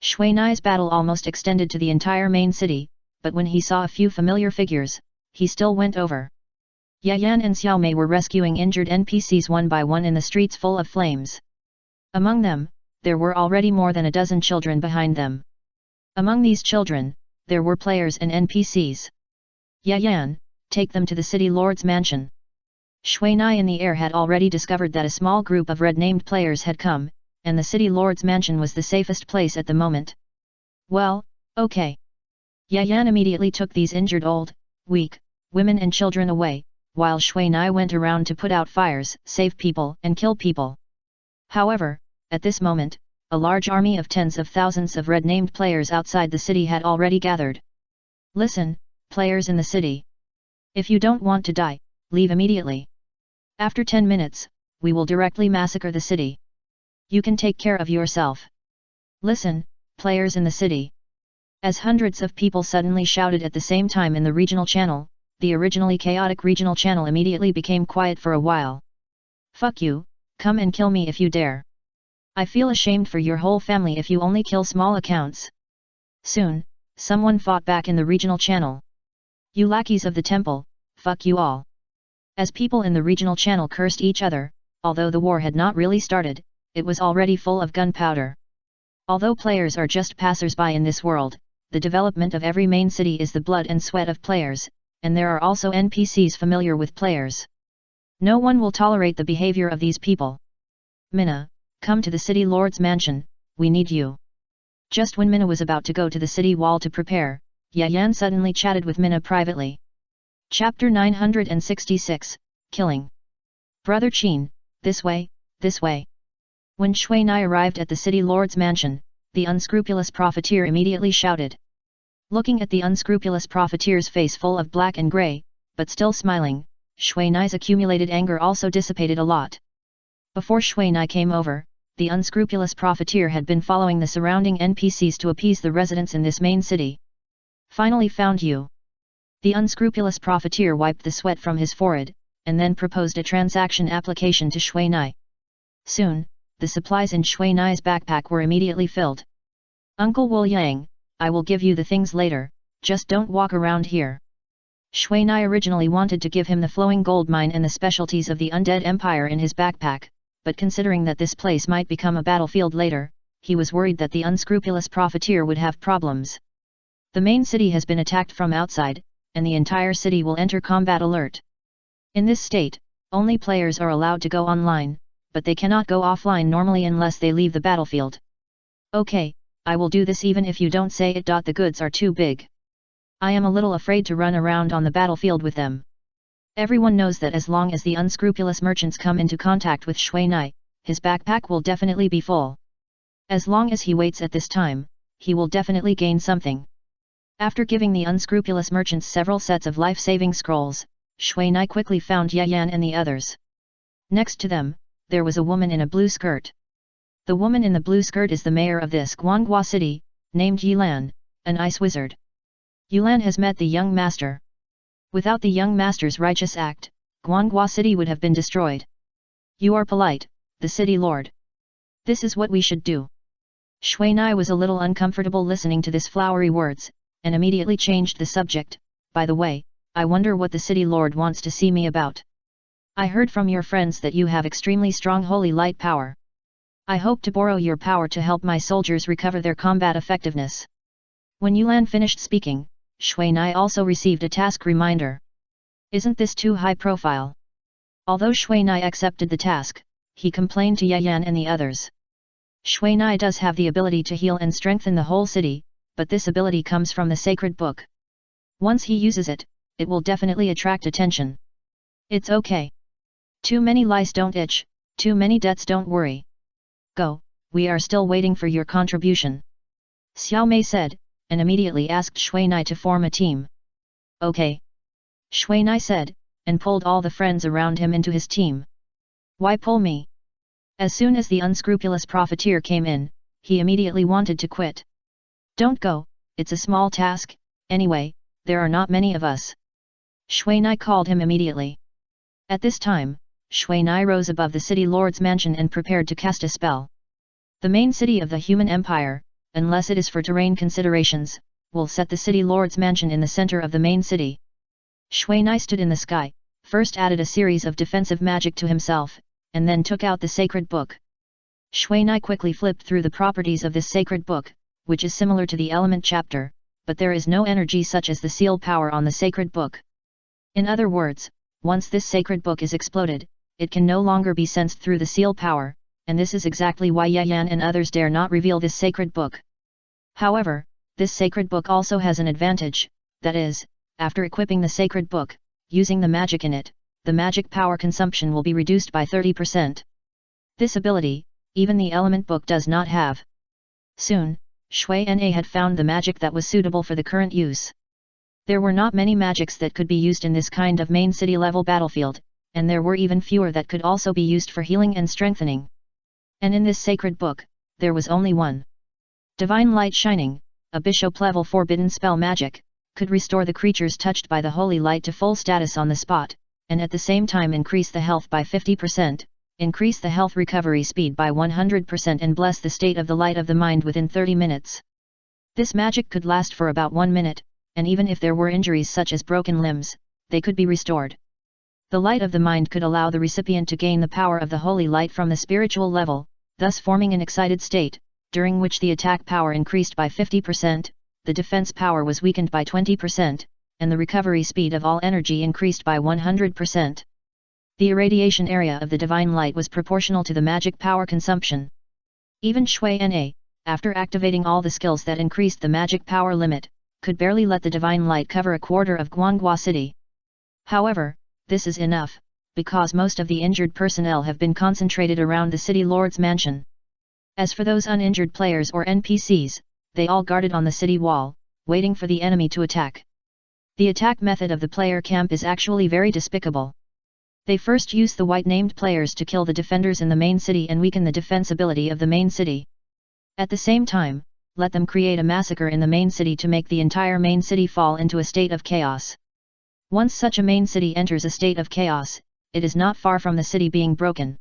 Shui Nai's battle almost extended to the entire main city, but when he saw a few familiar figures, he still went over. Yayan and Xiaomei were rescuing injured NPCs one by one in the streets full of flames. Among them, there were already more than a dozen children behind them. Among these children, there were players and NPCs. Yayan, take them to the city lord's mansion. Shui Nai in the air had already discovered that a small group of red-named players had come, and the city lord's mansion was the safest place at the moment. Well, okay. Yayan immediately took these injured old, weak, women and children away, while Shui Nai went around to put out fires, save people and kill people. However, at this moment, a large army of tens of thousands of red-named players outside the city had already gathered. Listen, players in the city. If you don't want to die, leave immediately. After 10 minutes, we will directly massacre the city. You can take care of yourself. Listen, players in the city. As hundreds of people suddenly shouted at the same time in the regional channel, the originally chaotic regional channel immediately became quiet for a while. Fuck you, come and kill me if you dare. I feel ashamed for your whole family if you only kill small accounts. Soon, someone fought back in the regional channel. You lackeys of the temple, fuck you all. As people in the regional channel cursed each other, although the war had not really started, it was already full of gunpowder. Although players are just passers-by in this world, the development of every main city is the blood and sweat of players, and there are also NPCs familiar with players. No one will tolerate the behavior of these people. Mina, come to the city lord's mansion, we need you. Just when Mina was about to go to the city wall to prepare, Yayan suddenly chatted with Mina privately. Chapter 966, Killing. Brother Qin, this way, this way. When Shui Nai arrived at the city lord's mansion, the unscrupulous profiteer immediately shouted. Looking at the unscrupulous profiteer's face full of black and grey, but still smiling, Shui Nai's accumulated anger also dissipated a lot. Before Shui Nai came over, the unscrupulous profiteer had been following the surrounding NPCs to appease the residents in this main city. Finally found you. The unscrupulous profiteer wiped the sweat from his forehead, and then proposed a transaction application to Shui Nai. Soon, the supplies in Shui Nai's backpack were immediately filled. "Uncle Wu Yang, I will give you the things later, just don't walk around here." Shui Nai originally wanted to give him the flowing gold mine and the specialties of the Undead Empire in his backpack, but considering that this place might become a battlefield later, he was worried that the unscrupulous profiteer would have problems. The main city has been attacked from outside, and the entire city will enter combat alert. In this state, only players are allowed to go online, but they cannot go offline normally unless they leave the battlefield. "Okay, I will do this even if you don't say it. The goods are too big. I am a little afraid to run around on the battlefield with them." Everyone knows that as long as the unscrupulous merchants come into contact with Shui Nai, his backpack will definitely be full. As long as he waits at this time, he will definitely gain something. After giving the unscrupulous merchants several sets of life-saving scrolls, Shui Nai quickly found Yan and the others. Next to them, there was a woman in a blue skirt. The woman in the blue skirt is the mayor of this Guanghua city, named Yilan, an ice wizard. Yilan has met the young master. Without the young master's righteous act, Guanghua city would have been destroyed. "You are polite, the city lord. This is what we should do." Shui Nai was a little uncomfortable listening to this flowery words, and immediately changed the subject. "By the way, I wonder what the city lord wants to see me about. I heard from your friends that you have extremely strong holy light power. I hope to borrow your power to help my soldiers recover their combat effectiveness." When Yulan finished speaking, Shui Nai also received a task reminder. Isn't this too high profile? Although Shui Nai accepted the task, he complained to Yan and the others. Shui Nai does have the ability to heal and strengthen the whole city, but this ability comes from the sacred book. Once he uses it, it will definitely attract attention. "It's okay. Too many lice don't itch, too many debts don't worry. Go, we are still waiting for your contribution," Xiao Mei said, and immediately asked Shui Nai to form a team. "Okay," Shui Nai said, and pulled all the friends around him into his team. "Why pull me?" As soon as the unscrupulous profiteer came in, he immediately wanted to quit. "Don't go, it's a small task, anyway, there are not many of us." Shui Nai called him immediately. At this time, Shui Nai rose above the city lord's mansion and prepared to cast a spell. The main city of the human empire, unless it is for terrain considerations, will set the city lord's mansion in the center of the main city. Shui Nai stood in the sky, first added a series of defensive magic to himself, and then took out the sacred book. Shui Nai quickly flipped through the properties of this sacred book, which is similar to the element chapter, but there is no energy such as the seal power on the sacred book. In other words, once this sacred book is exploded, it can no longer be sensed through the seal power, and this is exactly why Yan and others dare not reveal this sacred book. However, this sacred book also has an advantage, that is, after equipping the sacred book, using the magic in it, the magic power consumption will be reduced by 30%. This ability, even the element book does not have. Soon, Shui Na had found the magic that was suitable for the current use. There were not many magics that could be used in this kind of main city level battlefield, and there were even fewer that could also be used for healing and strengthening. And in this sacred book, there was only one. Divine Light Shining, a bishop level forbidden spell magic, could restore the creatures touched by the holy light to full status on the spot, and at the same time increase the health by 50%, increase the health recovery speed by 100% and bless the state of the light of the mind within 30 minutes. This magic could last for about 1 minute, and even if there were injuries such as broken limbs, they could be restored. The light of the mind could allow the recipient to gain the power of the holy light from the spiritual level, thus forming an excited state, during which the attack power increased by 50%, the defense power was weakened by 20%, and the recovery speed of all energy increased by 100%. The irradiation area of the divine light was proportional to the magic power consumption. Even Shui Na, after activating all the skills that increased the magic power limit, could barely let the divine light cover a quarter of Guanghua city. However, this is enough, because most of the injured personnel have been concentrated around the city lord's mansion. As for those uninjured players or NPCs, they all guarded on the city wall, waiting for the enemy to attack. The attack method of the player camp is actually very despicable. They first use the white-named players to kill the defenders in the main city and weaken the defense ability of the main city. At the same time, let them create a massacre in the main city to make the entire main city fall into a state of chaos. Once such a main city enters a state of chaos, it is not far from the city being broken.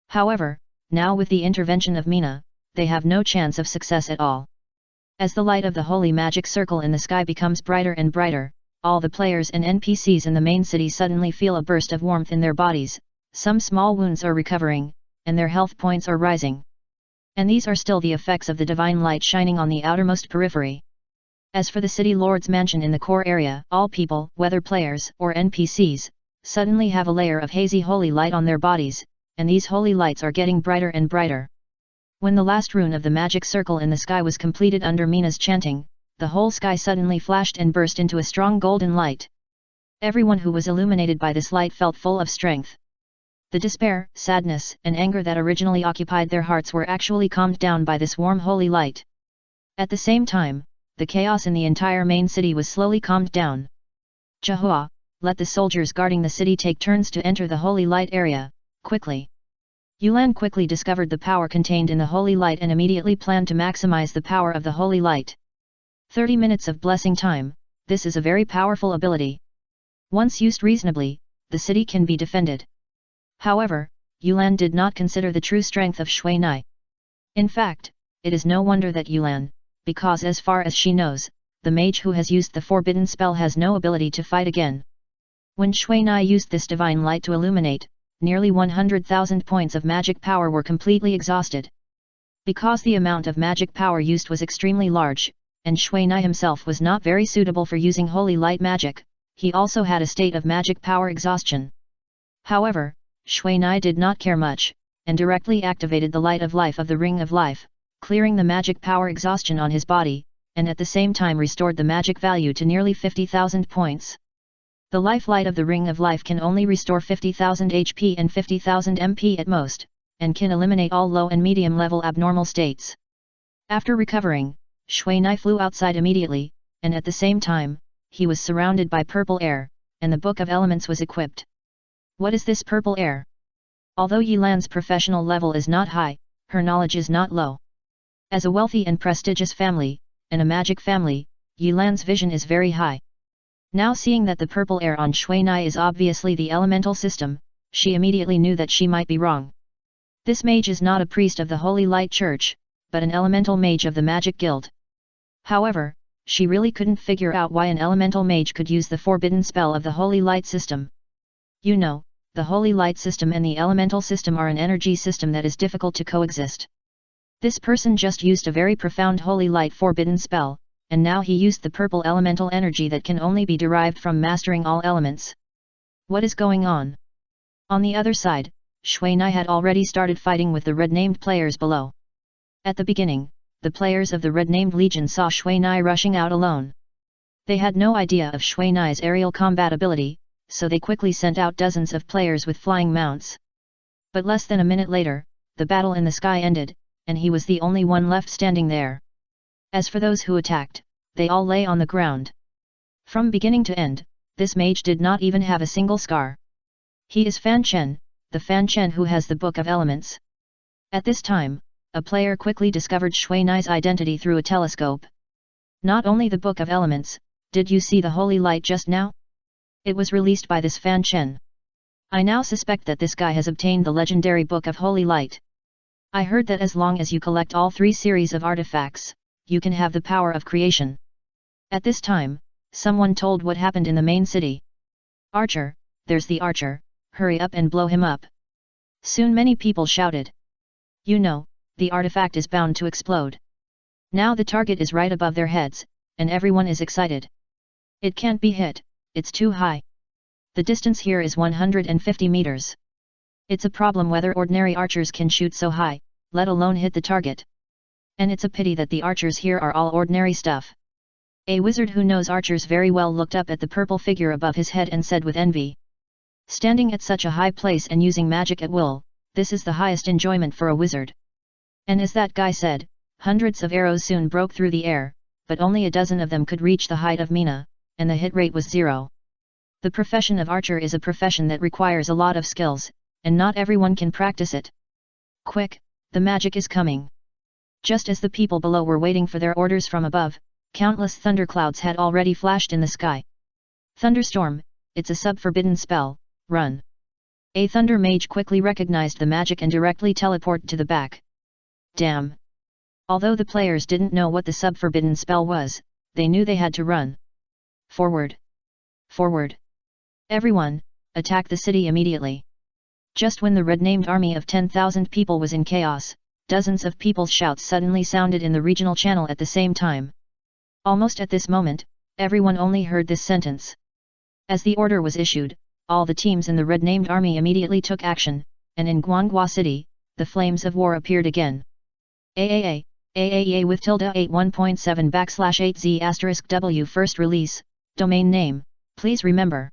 However, now with the intervention of Mina, they have no chance of success at all. As the light of the holy magic circle in the sky becomes brighter and brighter, all the players and NPCs in the main city suddenly feel a burst of warmth in their bodies, some small wounds are recovering, and their health points are rising. And these are still the effects of the divine light shining on the outermost periphery. As for the city lord's mansion in the core area, all people, whether players or NPCs, suddenly have a layer of hazy holy light on their bodies, and these holy lights are getting brighter and brighter. When the last rune of the magic circle in the sky was completed under Mina's chanting, the whole sky suddenly flashed and burst into a strong golden light. Everyone who was illuminated by this light felt full of strength. The despair, sadness, and anger that originally occupied their hearts were actually calmed down by this warm holy light. At the same time, the chaos in the entire main city was slowly calmed down. Jahua, let the soldiers guarding the city take turns to enter the holy light area, quickly. Yulan quickly discovered the power contained in the holy light and immediately planned to maximize the power of the holy light. 30 minutes of blessing time, this is a very powerful ability. Once used reasonably, the city can be defended. However, Yulan did not consider the true strength of Shui Nai. In fact, it is no wonder that Yulan, because as far as she knows, the mage who has used the forbidden spell has no ability to fight again. When Shui Nai used this divine light to illuminate, nearly 100,000 points of magic power were completely exhausted. Because the amount of magic power used was extremely large, and Shui Nai himself was not very suitable for using holy light magic, he also had a state of magic power exhaustion. However, Shui Nai did not care much, and directly activated the light of life of the Ring of Life, clearing the magic power exhaustion on his body, and at the same time restored the magic value to nearly 50,000 points. The life light of the Ring of Life can only restore 50,000 HP and 50,000 MP at most, and can eliminate all low and medium level abnormal states. After recovering, Shui Nai flew outside immediately, and at the same time, he was surrounded by purple air, and the Book of Elements was equipped. What is this purple air? Although Yilan's professional level is not high, her knowledge is not low. As a wealthy and prestigious family, and a magic family, Yilan's vision is very high. Now seeing that the purple air on Shui Nai is obviously the elemental system, she immediately knew that she might be wrong. This mage is not a priest of the Holy Light Church, but an elemental mage of the Magic Guild. However, she really couldn't figure out why an elemental mage could use the forbidden spell of the Holy Light system. You know, the Holy Light system and the elemental system are an energy system that is difficult to coexist. This person just used a very profound Holy Light forbidden spell, and now he used the purple elemental energy that can only be derived from mastering all elements. What is going on? On the other side, Shui Nai had already started fighting with the red-named players below. At the beginning, the players of the red-named legion saw Shui Nai rushing out alone. They had no idea of Shui Nai's aerial combat ability, so they quickly sent out dozens of players with flying mounts. But less than a minute later, the battle in the sky ended, and he was the only one left standing there. As for those who attacked, they all lay on the ground. From beginning to end, this mage did not even have a single scar. He is Fan Chen, the Fan Chen who has the Book of Elements. At this time, a player quickly discovered Shui Nai's identity through a telescope. Not only the Book of Elements, did you see the holy light just now? It was released by this Fan Chen. I now suspect that this guy has obtained the legendary Book of Holy Light. I heard that as long as you collect all 3 series of artifacts, you can have the power of creation. At this time, someone told what happened in the main city. Archer, there's the archer, hurry up and blow him up. Soon many people shouted. You know, the artifact is bound to explode. Now the target is right above their heads, and everyone is excited. It can't be hit, it's too high. The distance here is 150 meters. It's a problem whether ordinary archers can shoot so high, let alone hit the target. And it's a pity that the archers here are all ordinary stuff. A wizard who knows archers very well looked up at the purple figure above his head and said with envy. Standing at such a high place and using magic at will, this is the highest enjoyment for a wizard. And as that guy said, hundreds of arrows soon broke through the air, but only a dozen of them could reach the height of Mina, and the hit rate was 0. The profession of archer is a profession that requires a lot of skills, and not everyone can practice it. Quick, the magic is coming. Just as the people below were waiting for their orders from above, countless thunderclouds had already flashed in the sky. Thunderstorm, it's a sub-forbidden spell, run. A thunder mage quickly recognized the magic and directly teleported to the back. Damn. Although the players didn't know what the sub-forbidden spell was, they knew they had to run. Forward. Forward. Everyone, attack the city immediately. Just when the red-named army of 10,000 people was in chaos, dozens of people's shouts suddenly sounded in the regional channel at the same time. Almost at this moment, everyone only heard this sentence. As the order was issued, all the teams in the red-named army immediately took action, and in Guanghua City, the flames of war appeared again. AAA with tilde 81.7/8Z*W first release, domain name, please remember.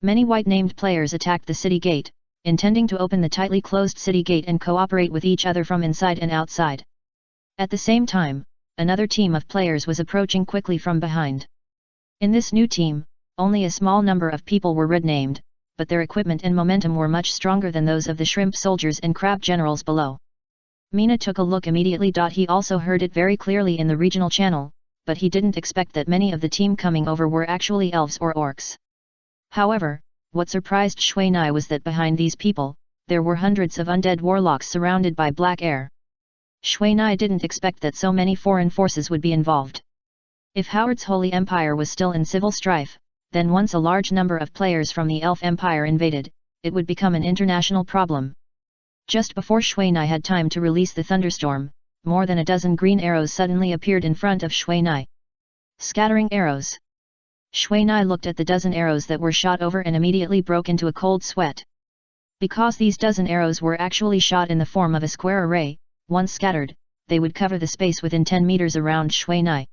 Many white-named players attacked the city gate, intending to open the tightly closed city gate and cooperate with each other from inside and outside. At the same time, another team of players was approaching quickly from behind. In this new team, only a small number of people were red-named, but their equipment and momentum were much stronger than those of the shrimp soldiers and crab generals below. Mina took a look immediately. He also heard it very clearly in the regional channel, but he didn't expect that many of the team coming over were actually elves or orcs. However, what surprised Shui Nai was that behind these people, there were hundreds of undead warlocks surrounded by black air. Shui Nai didn't expect that so many foreign forces would be involved. If Howard's Holy Empire was still in civil strife, then once a large number of players from the Elf Empire invaded, it would become an international problem. Just before Shui Nai had time to release the thunderstorm, more than a dozen green arrows suddenly appeared in front of Shui Nai. Scattering arrows. Shui Nai looked at the dozen arrows that were shot over and immediately broke into a cold sweat. Because these dozen arrows were actually shot in the form of a square array, once scattered, they would cover the space within 10 meters around Shui Nai.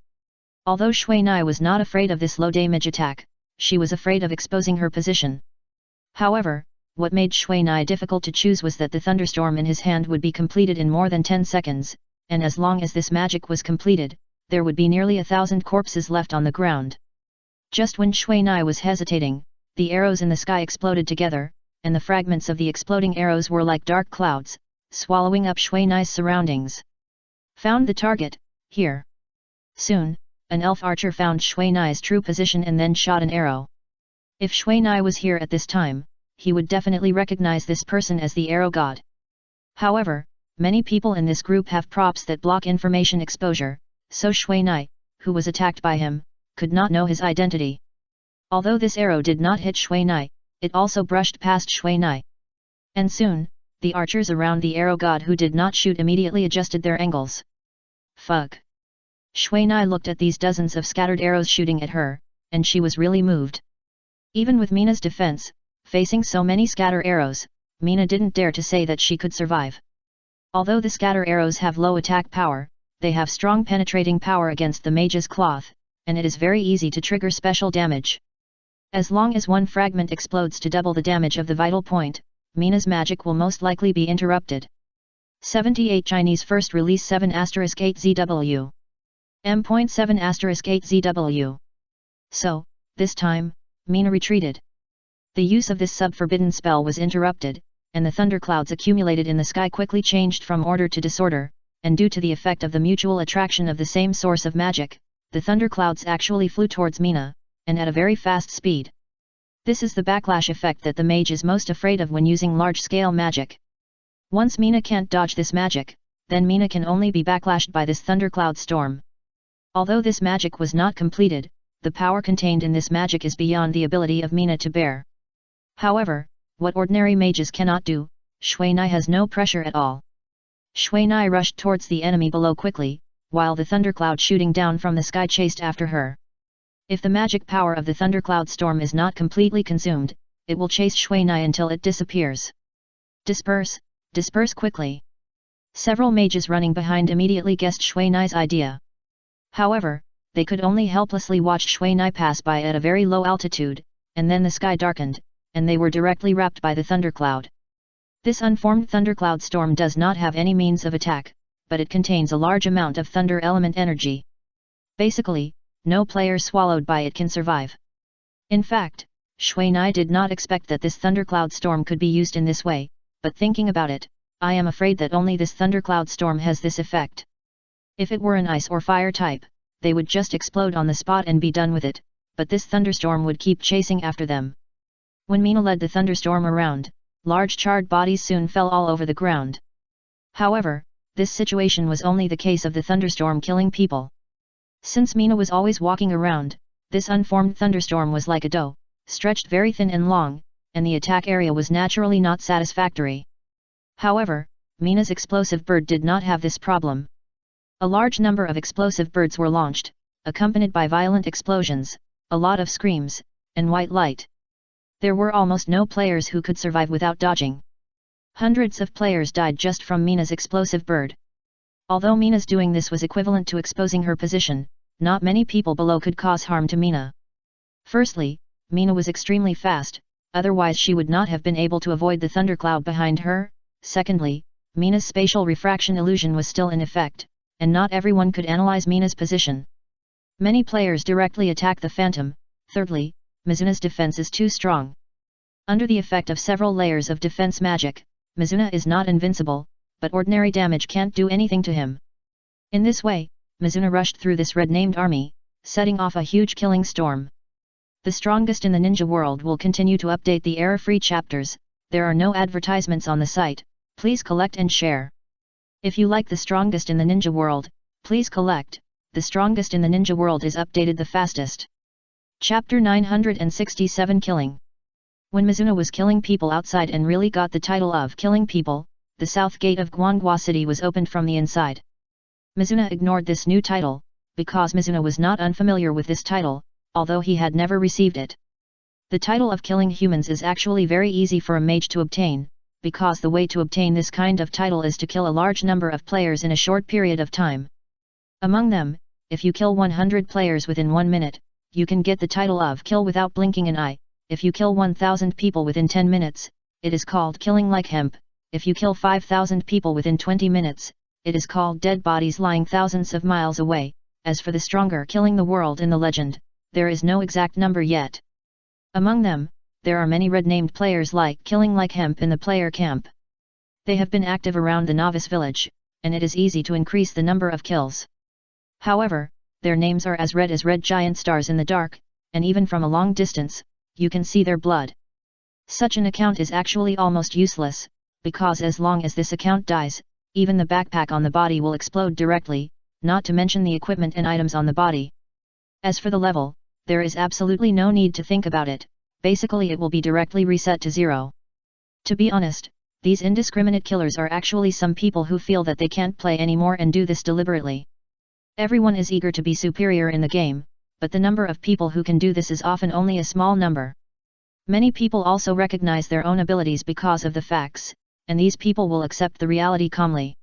Although Shui Nai was not afraid of this low damage attack, she was afraid of exposing her position. However, what made Shui Nai difficult to choose was that the thunderstorm in his hand would be completed in more than 10 seconds, and as long as this magic was completed, there would be nearly 1,000 corpses left on the ground. Just when Shui Nai was hesitating, the arrows in the sky exploded together, and the fragments of the exploding arrows were like dark clouds, swallowing up Shui Nai's surroundings. Found the target, here. Soon, an elf archer found Shui Nai's true position and then shot an arrow. If Shui Nai was here at this time, he would definitely recognize this person as the arrow god. However, many people in this group have props that block information exposure, so Shui Nai, who was attacked by him, could not know his identity. Although this arrow did not hit Shui Nai, it also brushed past Shui Nai. And soon, the archers around the arrow god who did not shoot immediately adjusted their angles. Fuck. Shui Nai looked at these dozens of scattered arrows shooting at her, and she was really moved. Even with Mina's defense, facing so many scatter arrows, Mina didn't dare to say that she could survive. Although the scatter arrows have low attack power, they have strong penetrating power against the mage's cloth, and it is very easy to trigger special damage. As long as one fragment explodes to double the damage of the vital point, Mina's magic will most likely be interrupted. 78 Chinese first release 7*8ZW. M.7*8ZW. So, this time, Mina retreated. The use of this sub-forbidden spell was interrupted, and the thunderclouds accumulated in the sky quickly changed from order to disorder, and due to the effect of the mutual attraction of the same source of magic, the thunderclouds actually flew towards Mina, and at a very fast speed. This is the backlash effect that the mage is most afraid of when using large-scale magic. Once Mina can't dodge this magic, then Mina can only be backlashed by this thundercloud storm. Although this magic was not completed, the power contained in this magic is beyond the ability of Mina to bear. However, what ordinary mages cannot do, Shui Nai has no pressure at all. Shui Nai rushed towards the enemy below quickly, while the thundercloud shooting down from the sky chased after her. If the magic power of the thundercloud storm is not completely consumed, it will chase Shui Nai until it disappears. Disperse, disperse quickly. Several mages running behind immediately guessed Shui Nai's idea. However, they could only helplessly watch Shui Nai pass by at a very low altitude, and then the sky darkened, and they were directly wrapped by the thundercloud. This unformed thundercloud storm does not have any means of attack, but it contains a large amount of thunder element energy. Basically, no player swallowed by it can survive. In fact, Shui Nai did not expect that this thundercloud storm could be used in this way, but thinking about it, I am afraid that only this thundercloud storm has this effect. If it were an ice or fire type, they would just explode on the spot and be done with it, but this thunderstorm would keep chasing after them, When Mina led the thunderstorm around, large charred bodies soon fell all over the ground. However, this situation was only the case of the thunderstorm killing people. Since Mina was always walking around, this unformed thunderstorm was like a dough, stretched very thin and long, and the attack area was naturally not satisfactory. However, Mina's explosive bird did not have this problem. A large number of explosive birds were launched, accompanied by violent explosions, a lot of screams, and white light. There were almost no players who could survive without dodging. Hundreds of players died just from Mina's explosive bird. Although Mina's doing this was equivalent to exposing her position, not many people below could cause harm to Mina. Firstly, Mina was extremely fast, otherwise she would not have been able to avoid the thundercloud behind her. Secondly, Mina's spatial refraction illusion was still in effect, and not everyone could analyze Mina's position. Many players directly attack the phantom. Thirdly, Mizuna's defense is too strong. Under the effect of several layers of defense magic, Mizuna is not invincible, but ordinary damage can't do anything to him. In this way, Mizuna rushed through this red-named army, setting off a huge killing storm. The Strongest in the Ninja World will continue to update the error-free chapters. There are no advertisements on the site. Please collect and share. If you like The Strongest in the Ninja World, please collect. The Strongest in the Ninja World is updated the fastest. Chapter 967 Killing. When Mizuna was killing people outside and really got the title of killing people, the south gate of Guanghua City was opened from the inside. Mizuna ignored this new title, because Mizuna was not unfamiliar with this title, although he had never received it. The title of killing humans is actually very easy for a mage to obtain, because the way to obtain this kind of title is to kill a large number of players in a short period of time. Among them, if you kill 100 players within 1 minute, you can get the title of kill without blinking an eye. If you kill 1000 people within 10 minutes, it is called killing like hemp. If you kill 5000 people within 20 minutes, it is called dead bodies lying thousands of miles away. As for the stronger killing the world in the legend, there is no exact number yet. Among them, there are many red-named players like killing like hemp in the player camp. They have been active around the novice village, and it is easy to increase the number of kills. However, their names are as red giant stars in the dark, and even from a long distance, you can see their blood. Such an account is actually almost useless, because as long as this account dies, even the backpack on the body will explode directly, not to mention the equipment and items on the body. As for the level, there is absolutely no need to think about it, basically it will be directly reset to 0. To be honest, these indiscriminate killers are actually some people who feel that they can't play anymore and do this deliberately. Everyone is eager to be superior in the game, but the number of people who can do this is often only a small number. Many people also recognize their own abilities because of the facts, and these people will accept the reality calmly.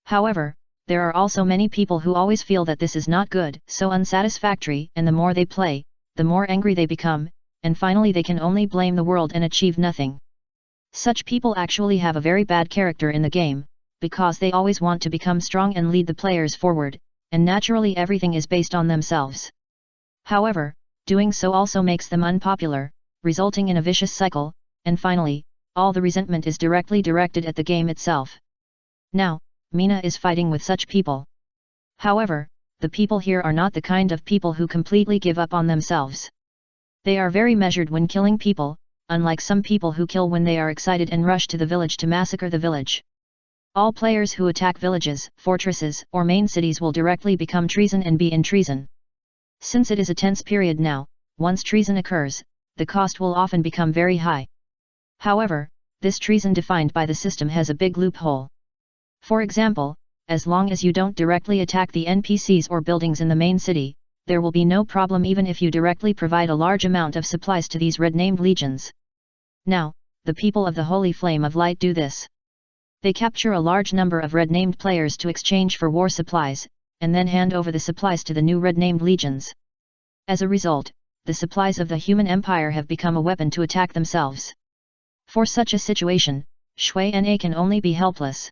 However, there are also many people who always feel that this is not good, so unsatisfactory, and the more they play, the more angry they become, and finally they can only blame the world and achieve nothing. Such people actually have a very bad character in the game, because they always want to become strong and lead the players forward, and naturally everything is based on themselves. However, doing so also makes them unpopular, resulting in a vicious cycle, and finally, all the resentment is directly directed at the game itself. Now, Mina is fighting with such people. However, the people here are not the kind of people who completely give up on themselves. They are very measured when killing people, unlike some people who kill when they are excited and rush to the village to massacre the village. All players who attack villages, fortresses, or main cities will directly become treason and be in treason. Since it is a tense period now, once treason occurs, the cost will often become very high. However, this treason defined by the system has a big loophole. For example, as long as you don't directly attack the NPCs or buildings in the main city, there will be no problem even if you directly provide a large amount of supplies to these red-named legions. Now, the people of the Holy Flame of Light do this. They capture a large number of red-named players to exchange for war supplies, and then hand over the supplies to the new red-named legions. As a result, the supplies of the human empire have become a weapon to attack themselves. For such a situation, Shui Na can only be helpless.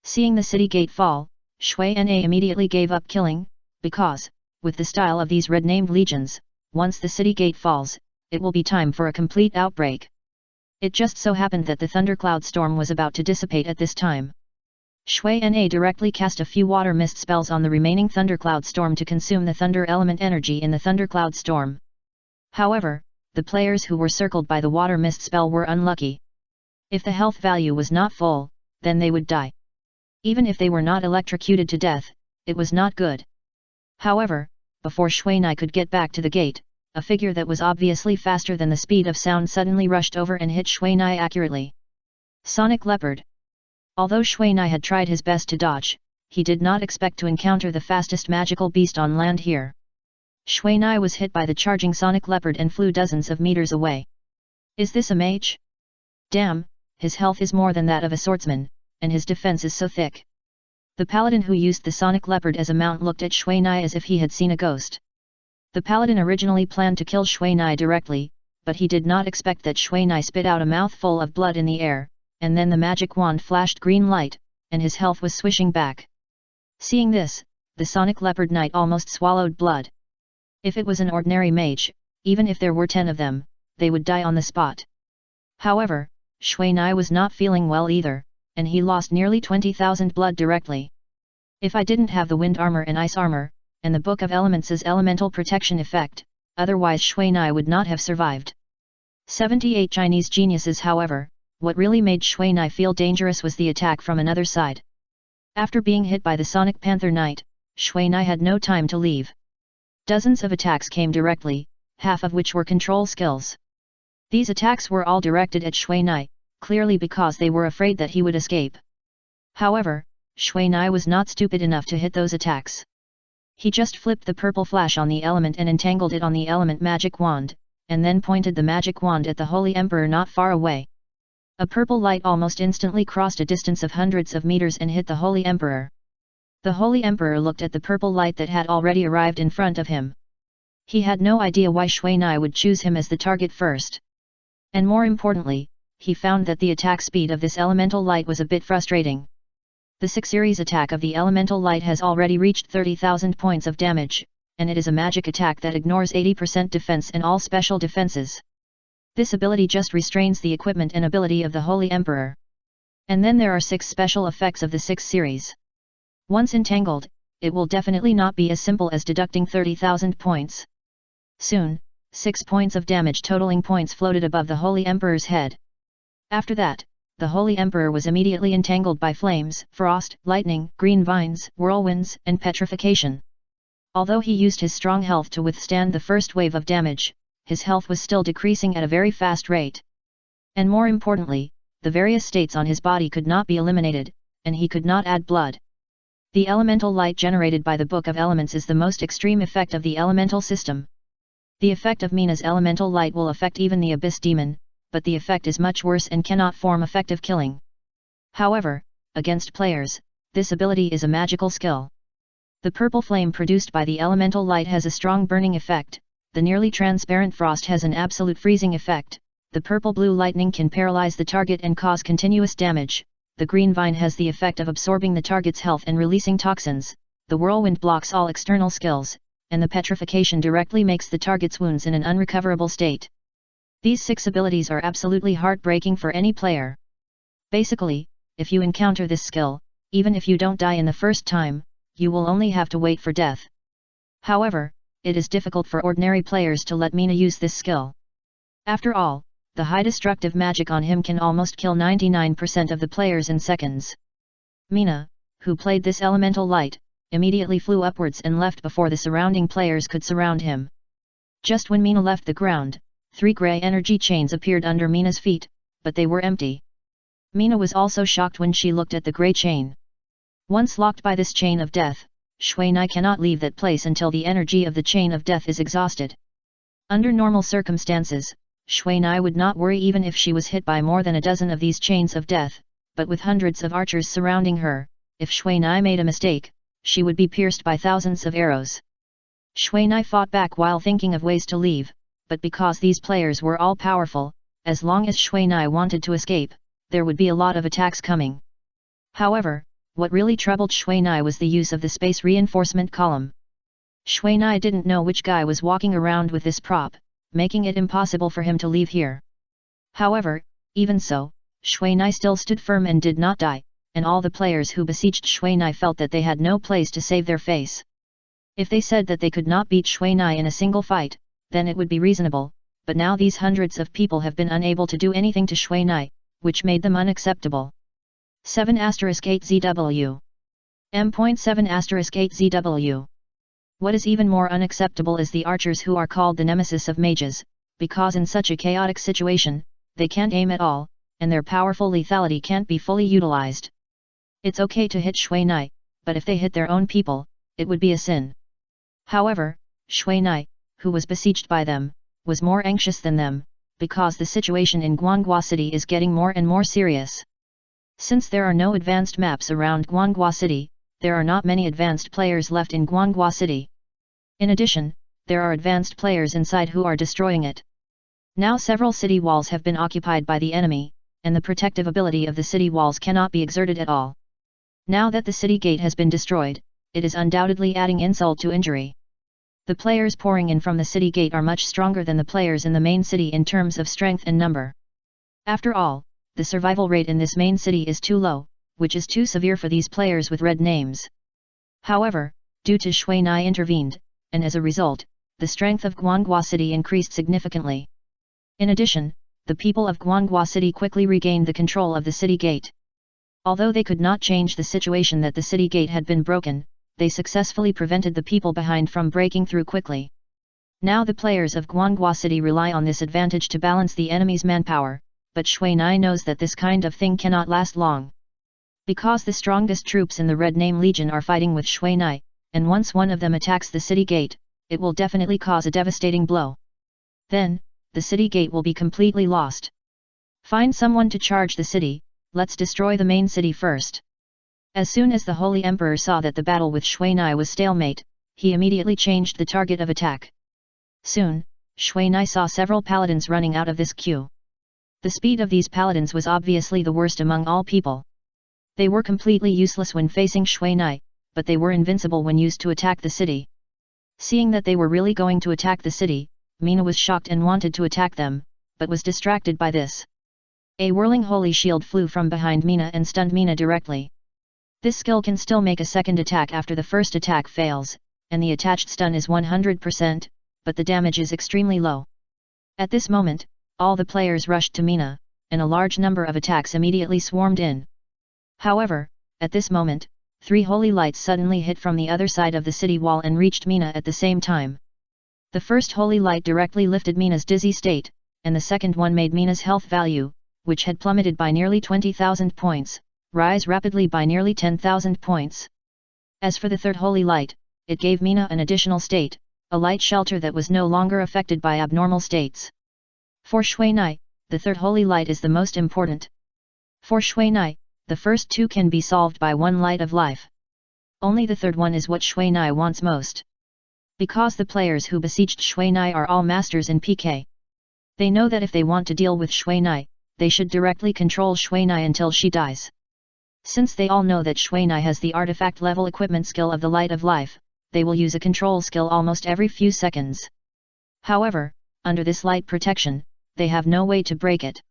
Seeing the city gate fall, Shui Na immediately gave up killing, because, with the style of these red-named legions, once the city gate falls, it will be time for a complete outbreak. It just so happened that the thundercloud storm was about to dissipate at this time. Shui Na directly cast a few water mist spells on the remaining thundercloud storm to consume the thunder element energy in the thundercloud storm. However, the players who were circled by the water mist spell were unlucky. If the health value was not full, then they would die. Even if they were not electrocuted to death, it was not good. However, before Shuinai could get back to the gate, a figure that was obviously faster than the speed of sound suddenly rushed over and hit Shuinai accurately. Sonic Leopard. Although Shuinai had tried his best to dodge, he did not expect to encounter the fastest magical beast on land here. Shuinai was hit by the charging Sonic Leopard and flew dozens of meters away. Is this a mage? Damn, his health is more than that of a swordsman, and his defense is so thick. The paladin who used the Sonic Leopard as a mount looked at Shuinai as if he had seen a ghost. The paladin originally planned to kill Shuinai directly, but he did not expect that Shuinai spit out a mouthful of blood in the air, and then the magic wand flashed green light, and his health was swishing back. Seeing this, the Sonic Leopard Knight almost swallowed blood. If it was an ordinary mage, even if there were 10 of them, they would die on the spot. However, Shuinai was not feeling well either, and he lost nearly 20,000 blood directly. If I didn't have the wind armor and ice armor, and the Book of Elements' elemental protection effect, otherwise Shuinai would not have survived. 78 Chinese geniuses. However, what really made Shuinai feel dangerous was the attack from another side. After being hit by the Sonic Panther Knight, Shuinai had no time to leave. Dozens of attacks came directly, half of which were control skills. These attacks were all directed at Shuinai, clearly because they were afraid that he would escape. However, Shuinai was not stupid enough to hit those attacks. He just flipped the purple flash on the element and entangled it on the element magic wand, and then pointed the magic wand at the Holy Emperor not far away. A purple light almost instantly crossed a distance of hundreds of meters and hit the Holy Emperor. The Holy Emperor looked at the purple light that had already arrived in front of him. He had no idea why Shuinai would choose him as the target first. And more importantly, he found that the attack speed of this elemental light was a bit frustrating. The 6 series attack of the elemental light has already reached 30,000 points of damage, and it is a magic attack that ignores 80% defense and all special defenses. This ability just restrains the equipment and ability of the Holy Emperor. And then there are 6 special effects of the 6 series. Once entangled, it will definitely not be as simple as deducting 30,000 points. Soon, 6 points of damage totaling points floated above the Holy Emperor's head. After that, the Holy Emperor was immediately entangled by flames, frost, lightning, green vines, whirlwinds, and petrification. Although he used his strong health to withstand the first wave of damage, his health was still decreasing at a very fast rate. And more importantly, the various states on his body could not be eliminated, and he could not add blood. The elemental light generated by the Book of Elements is the most extreme effect of the elemental system. The effect of Mina's elemental light will affect even the Abyss Demon, but the effect is much worse and cannot form effective killing. However, against players, this ability is a magical skill. The purple flame produced by the elemental light has a strong burning effect, the nearly transparent frost has an absolute freezing effect, the purple-blue lightning can paralyze the target and cause continuous damage, the green vine has the effect of absorbing the target's health and releasing toxins, the whirlwind blocks all external skills, and the petrification directly makes the target's wounds in an unrecoverable state. These 6 abilities are absolutely heartbreaking for any player. Basically, if you encounter this skill, even if you don't die in the first time, you will only have to wait for death. However, it is difficult for ordinary players to let Mina use this skill. After all, the high destructive magic on him can almost kill 99% of the players in seconds. Mina, who played this elemental light, immediately flew upwards and left before the surrounding players could surround him. Just when Mina left the ground, 3 grey energy chains appeared under Mina's feet, but they were empty. Mina was also shocked when she looked at the grey chain. Once locked by this chain of death, Shuinai cannot leave that place until the energy of the chain of death is exhausted. Under normal circumstances, Shuinai would not worry even if she was hit by more than a dozen of these chains of death, but with hundreds of archers surrounding her, if Shuinai made a mistake, she would be pierced by thousands of arrows. Shuinai fought back while thinking of ways to leave, but because these players were all powerful, as long as Shuinai wanted to escape, there would be a lot of attacks coming. However, what really troubled Shuinai was the use of the space reinforcement column. Shuinai didn't know which guy was walking around with this prop, making it impossible for him to leave here. However, even so, Shuinai still stood firm and did not die, and all the players who besieged Shuinai felt that they had no place to save their face. If they said that they could not beat Shuinai in a single fight, then it would be reasonable, but now these hundreds of people have been unable to do anything to Shui Nai, which made them unacceptable. 7*8ZW M.7*8ZW. What is even more unacceptable is the archers, who are called the nemesis of mages, because in such a chaotic situation, they can't aim at all, and their powerful lethality can't be fully utilized. It's okay to hit Shui Nai, but if they hit their own people, it would be a sin. However, Shui Nai, who was besieged by them, was more anxious than them, because the situation in Guanghua City is getting more and more serious. Since there are no advanced maps around Guanghua City, there are not many advanced players left in Guanghua City. In addition, there are advanced players inside who are destroying it. Now several city walls have been occupied by the enemy, and the protective ability of the city walls cannot be exerted at all. Now that the city gate has been destroyed, it is undoubtedly adding insult to injury. The players pouring in from the city gate are much stronger than the players in the main city in terms of strength and number. After all, the survival rate in this main city is too low, which is too severe for these players with red names. However, due to Shui Nai intervened, and as a result, the strength of Guanghua City increased significantly. In addition, the people of Guanghua City quickly regained the control of the city gate. Although they could not change the situation that the city gate had been broken, they successfully prevented the people behind from breaking through quickly. Now the players of Guanghua City rely on this advantage to balance the enemy's manpower, but Shui Nai knows that this kind of thing cannot last long. Because the strongest troops in the Red Name Legion are fighting with Shui Nai, and once one of them attacks the city gate, it will definitely cause a devastating blow. Then, the city gate will be completely lost. Find someone to charge the city, let's destroy the main city first. As soon as the Holy Emperor saw that the battle with Shui Nai was stalemate, he immediately changed the target of attack. Soon, Shui Nai saw several paladins running out of this queue. The speed of these paladins was obviously the worst among all people. They were completely useless when facing Shui Nai, but they were invincible when used to attack the city. Seeing that they were really going to attack the city, Mina was shocked and wanted to attack them, but was distracted by this. A whirling holy shield flew from behind Mina and stunned Mina directly. This skill can still make a second attack after the first attack fails, and the attached stun is 100%, but the damage is extremely low. At this moment, all the players rushed to Mina, and a large number of attacks immediately swarmed in. However, at this moment, 3 holy lights suddenly hit from the other side of the city wall and reached Mina at the same time. The first holy light directly lifted Mina's dizzy state, and the second one made Mina's health value, which had plummeted by nearly 20,000 points, rise rapidly by nearly 10,000 points. As for the third holy light, it gave Mina an additional state, a light shelter that was no longer affected by abnormal states. For Shui Nai, the third holy light is the most important. For Shui Nai, the first 2 can be solved by 1 light of life. Only the third one is what Shui Nai wants most. Because the players who besieged Shui Nai are all masters in PK. They know that if they want to deal with Shui Nai, they should directly control Shui Nai until she dies. Since they all know that Shui Nai has the artifact level equipment skill of the light of life, they will use a control skill almost every few seconds. However, under this light protection, they have no way to break it.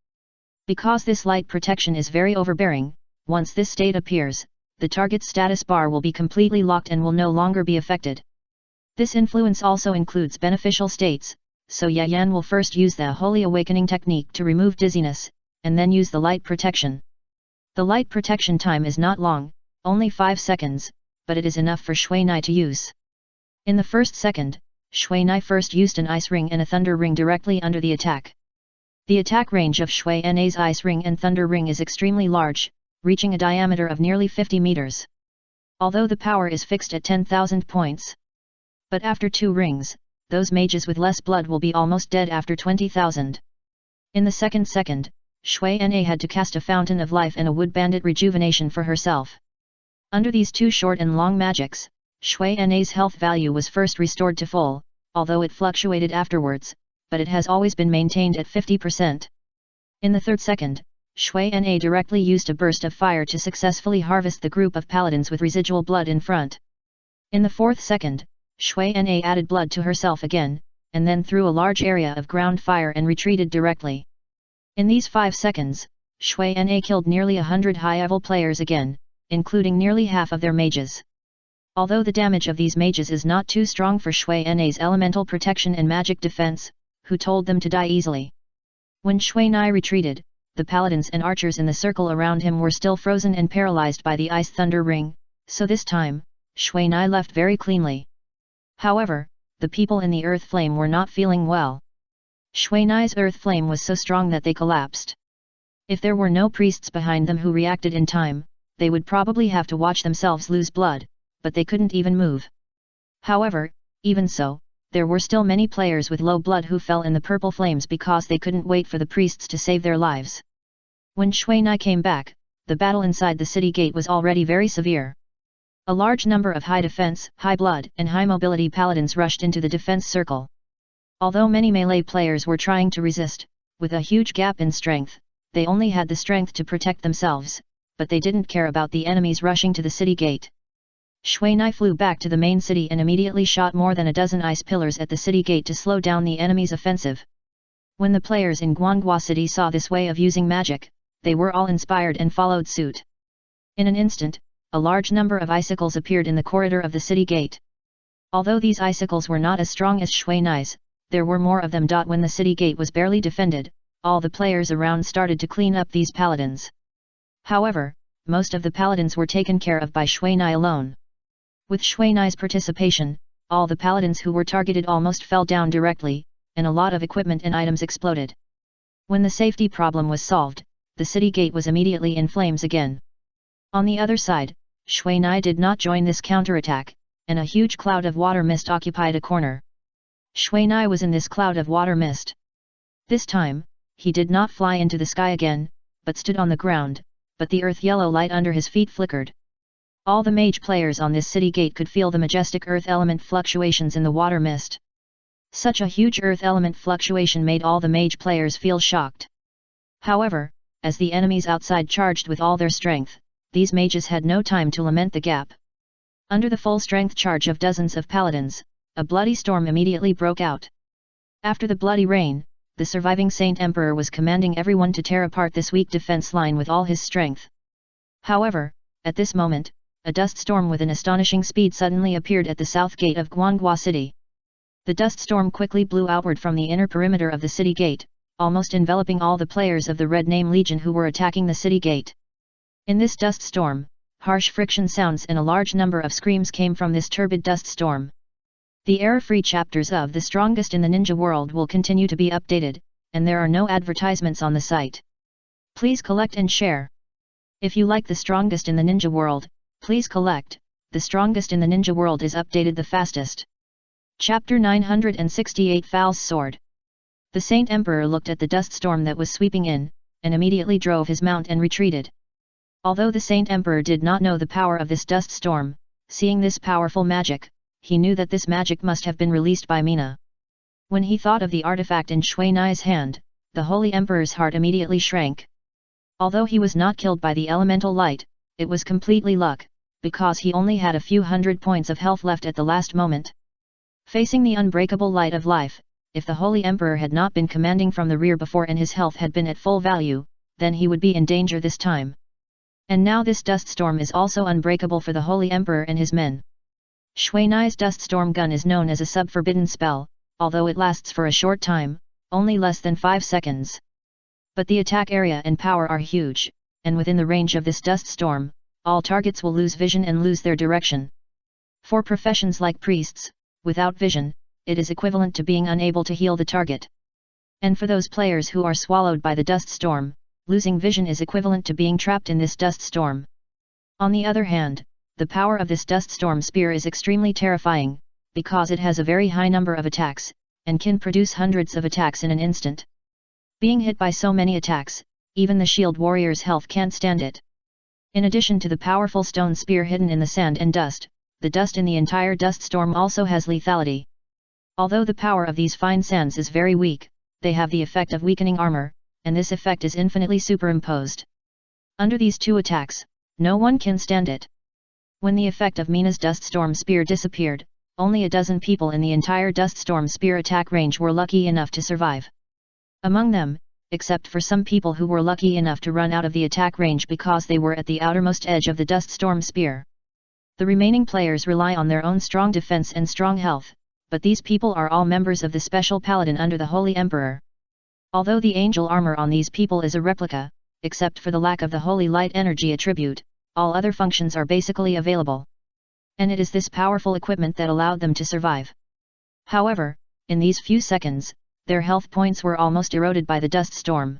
Because this light protection is very overbearing, once this state appears, the target's status bar will be completely locked and will no longer be affected. This influence also includes beneficial states, so Yayan will first use the Holy Awakening technique to remove dizziness, and then use the light protection. The light protection time is not long, only 5 seconds, but it is enough for Shui Nai to use. In the first second, Shui Nai first used an ice ring and a thunder ring directly under the attack. The attack range of Shui Nai's ice ring and thunder ring is extremely large, reaching a diameter of nearly 50 meters. Although the power is fixed at 10,000 points. But after 2 rings, those mages with less blood will be almost dead after 20,000. In the second, Shui Na had to cast a fountain of life and a wood bandit rejuvenation for herself. Under these 2 short and long magics, Shui Na's health value was first restored to full, although it fluctuated afterwards, but it has always been maintained at 50%. In the third second, Shui Na directly used a burst of fire to successfully harvest the group of paladins with residual blood in front. In the fourth second, Shui Na added blood to herself again, and then threw a large area of ground fire and retreated directly. In these 5 seconds, Shui Na killed nearly 100 high-level players again, including nearly half of their mages. Although the damage of these mages is not too strong for Shui Na's elemental protection and magic defense, who told them to die easily. When Shui Nai retreated, the paladins and archers in the circle around him were still frozen and paralyzed by the ice thunder ring, so this time, Shui Nai left very cleanly. However, the people in the earth flame were not feeling well. Shui Nai's earth flame was so strong that they collapsed. If there were no priests behind them who reacted in time, they would probably have to watch themselves lose blood, but they couldn't even move. However, even so, there were still many players with low blood who fell in the purple flames because they couldn't wait for the priests to save their lives. When Shui Nai came back, the battle inside the city gate was already very severe. A large number of high defense, high blood, and high mobility paladins rushed into the defense circle. Although many melee players were trying to resist, with a huge gap in strength, they only had the strength to protect themselves, but they didn't care about the enemies rushing to the city gate. Shui Nai flew back to the main city and immediately shot more than a dozen ice pillars at the city gate to slow down the enemy's offensive. When the players in Guanghua City saw this way of using magic, they were all inspired and followed suit. In an instant, a large number of icicles appeared in the corridor of the city gate. Although these icicles were not as strong as Shui Nai's, there were more of them. When the city gate was barely defended, all the players around started to clean up these paladins. However, most of the paladins were taken care of by Shui Nai alone. With Shui Nai's participation, all the paladins who were targeted almost fell down directly, and a lot of equipment and items exploded. When the safety problem was solved, the city gate was immediately in flames again. On the other side, Shui Nai did not join this counterattack, and a huge cloud of water mist occupied a corner. Shui Nai was in this cloud of water mist. This time, he did not fly into the sky again, but stood on the ground, but the earth yellow light under his feet flickered. All the mage players on this city gate could feel the majestic earth element fluctuations in the water mist. Such a huge earth element fluctuation made all the mage players feel shocked. However, as the enemies outside charged with all their strength, these mages had no time to lament the gap. Under the full strength charge of dozens of paladins, a bloody storm immediately broke out. After the bloody rain, the surviving Saint Emperor was commanding everyone to tear apart this weak defense line with all his strength. However, at this moment, a dust storm with an astonishing speed suddenly appeared at the south gate of Guanghua City. The dust storm quickly blew outward from the inner perimeter of the city gate, almost enveloping all the players of the Red Name Legion who were attacking the city gate. In this dust storm, harsh friction sounds and a large number of screams came from this turbid dust storm. The error-free chapters of The Strongest in the Ninja World will continue to be updated, and there are no advertisements on the site. Please collect and share. If you like The Strongest in the Ninja World, please collect. The Strongest in the Ninja World is updated the fastest. Chapter 968 Fal's Sword. The Saint Emperor looked at the dust storm that was sweeping in, and immediately drove his mount and retreated. Although the Saint Emperor did not know the power of this dust storm, seeing this powerful magic, he knew that this magic must have been released by Mina. When he thought of the artifact in Shui Nai's hand, the Holy Emperor's heart immediately shrank. Although he was not killed by the elemental light, it was completely luck, because he only had a few hundred points of health left at the last moment. Facing the unbreakable light of life, if the Holy Emperor had not been commanding from the rear before and his health had been at full value, then he would be in danger this time. And now this dust storm is also unbreakable for the Holy Emperor and his men. Shui Nai's dust storm gun is known as a sub-forbidden spell, although it lasts for a short time, only less than 5 seconds. But the attack area and power are huge, and within the range of this dust storm, all targets will lose vision and lose their direction. For professions like priests, without vision, it is equivalent to being unable to heal the target. And for those players who are swallowed by the dust storm, losing vision is equivalent to being trapped in this dust storm. On the other hand, the power of this dust storm spear is extremely terrifying, because it has a very high number of attacks, and can produce hundreds of attacks in an instant. Being hit by so many attacks, even the shield warrior's health can't stand it. In addition to the powerful stone spear hidden in the sand and dust, the dust in the entire dust storm also has lethality. Although the power of these fine sands is very weak, they have the effect of weakening armor, and this effect is infinitely superimposed. Under these two attacks, no one can stand it. When the effect of Mina's dust storm spear disappeared, only a dozen people in the entire dust storm spear attack range were lucky enough to survive. Among them, except for some people who were lucky enough to run out of the attack range because they were at the outermost edge of the dust storm spear. The remaining players rely on their own strong defense and strong health, but these people are all members of the special paladin under the Holy Emperor. Although the angel armor on these people is a replica, except for the lack of the holy light energy attribute, all other functions are basically available. And it is this powerful equipment that allowed them to survive. However, in these few seconds, their health points were almost eroded by the dust storm.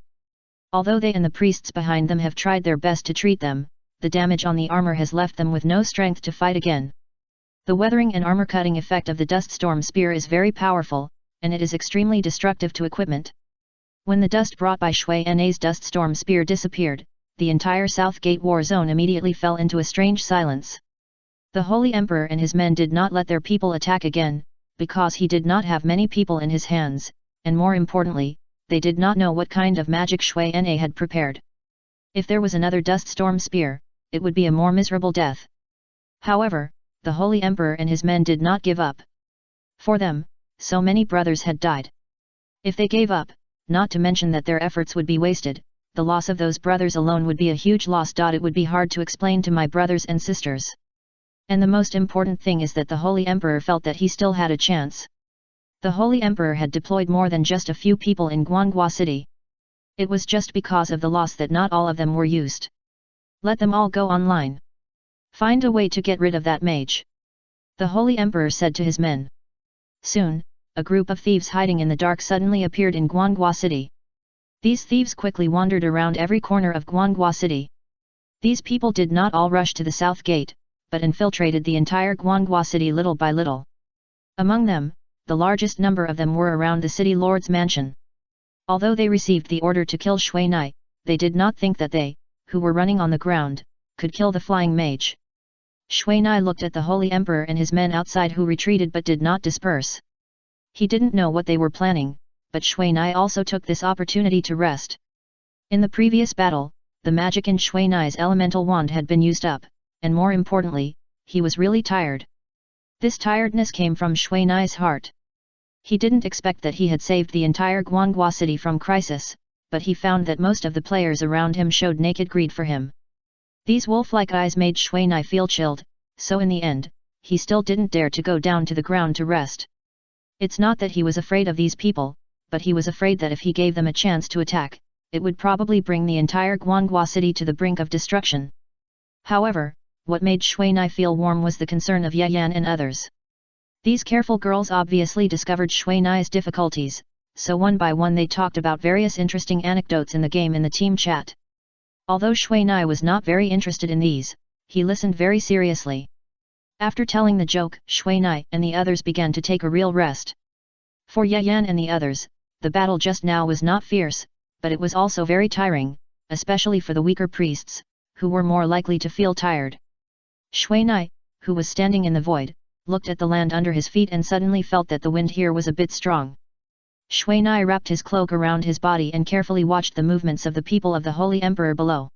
Although they and the priests behind them have tried their best to treat them, the damage on the armor has left them with no strength to fight again. The weathering and armor-cutting effect of the dust storm spear is very powerful, and it is extremely destructive to equipment. When the dust brought by Shui Na's dust storm spear disappeared, the entire South Gate war zone immediately fell into a strange silence. The Holy Emperor and his men did not let their people attack again, because he did not have many people in his hands, and more importantly, they did not know what kind of magic Shui Na had prepared. If there was another dust storm spear, it would be a more miserable death. However, the Holy Emperor and his men did not give up. For them, so many brothers had died. If they gave up, not to mention that their efforts would be wasted, the loss of those brothers alone would be a huge loss. It would be hard to explain to my brothers and sisters. And the most important thing is that the Holy Emperor felt that he still had a chance. The Holy Emperor had deployed more than just a few people in Guanghua City. It was just because of the loss that not all of them were used. Let them all go online. Find a way to get rid of that mage. The Holy Emperor said to his men. Soon, a group of thieves hiding in the dark suddenly appeared in Guanghua City. These thieves quickly wandered around every corner of Guanghua City. These people did not all rush to the South Gate, but infiltrated the entire Guanghua City little by little. Among them, the largest number of them were around the city lord's mansion. Although they received the order to kill Shui Na, they did not think that they, who were running on the ground, could kill the flying mage. Shui Na looked at the Holy Emperor and his men outside who retreated but did not disperse. He didn't know what they were planning, but Shui Na also took this opportunity to rest. In the previous battle, the magic in Shui Na's elemental wand had been used up, and more importantly, he was really tired. This tiredness came from Shui Na's heart. He didn't expect that he had saved the entire Guanghua City from crisis, but he found that most of the players around him showed naked greed for him. These wolf-like eyes made Shui Na feel chilled, so in the end, he still didn't dare to go down to the ground to rest. It's not that he was afraid of these people, but he was afraid that if he gave them a chance to attack, it would probably bring the entire Guanghua City to the brink of destruction. However, what made Shui Na feel warm was the concern of Yan and others. These careful girls obviously discovered Shui Na's difficulties, so one by one they talked about various interesting anecdotes in the game in the team chat. Although Shui Na was not very interested in these, he listened very seriously. After telling the joke, Shui Na and the others began to take a real rest. For Yan and the others, the battle just now was not fierce, but it was also very tiring, especially for the weaker priests, who were more likely to feel tired. Shui Na, who was standing in the void, looked at the land under his feet and suddenly felt that the wind here was a bit strong. Shui Na wrapped his cloak around his body and carefully watched the movements of the people of the Holy Emperor below.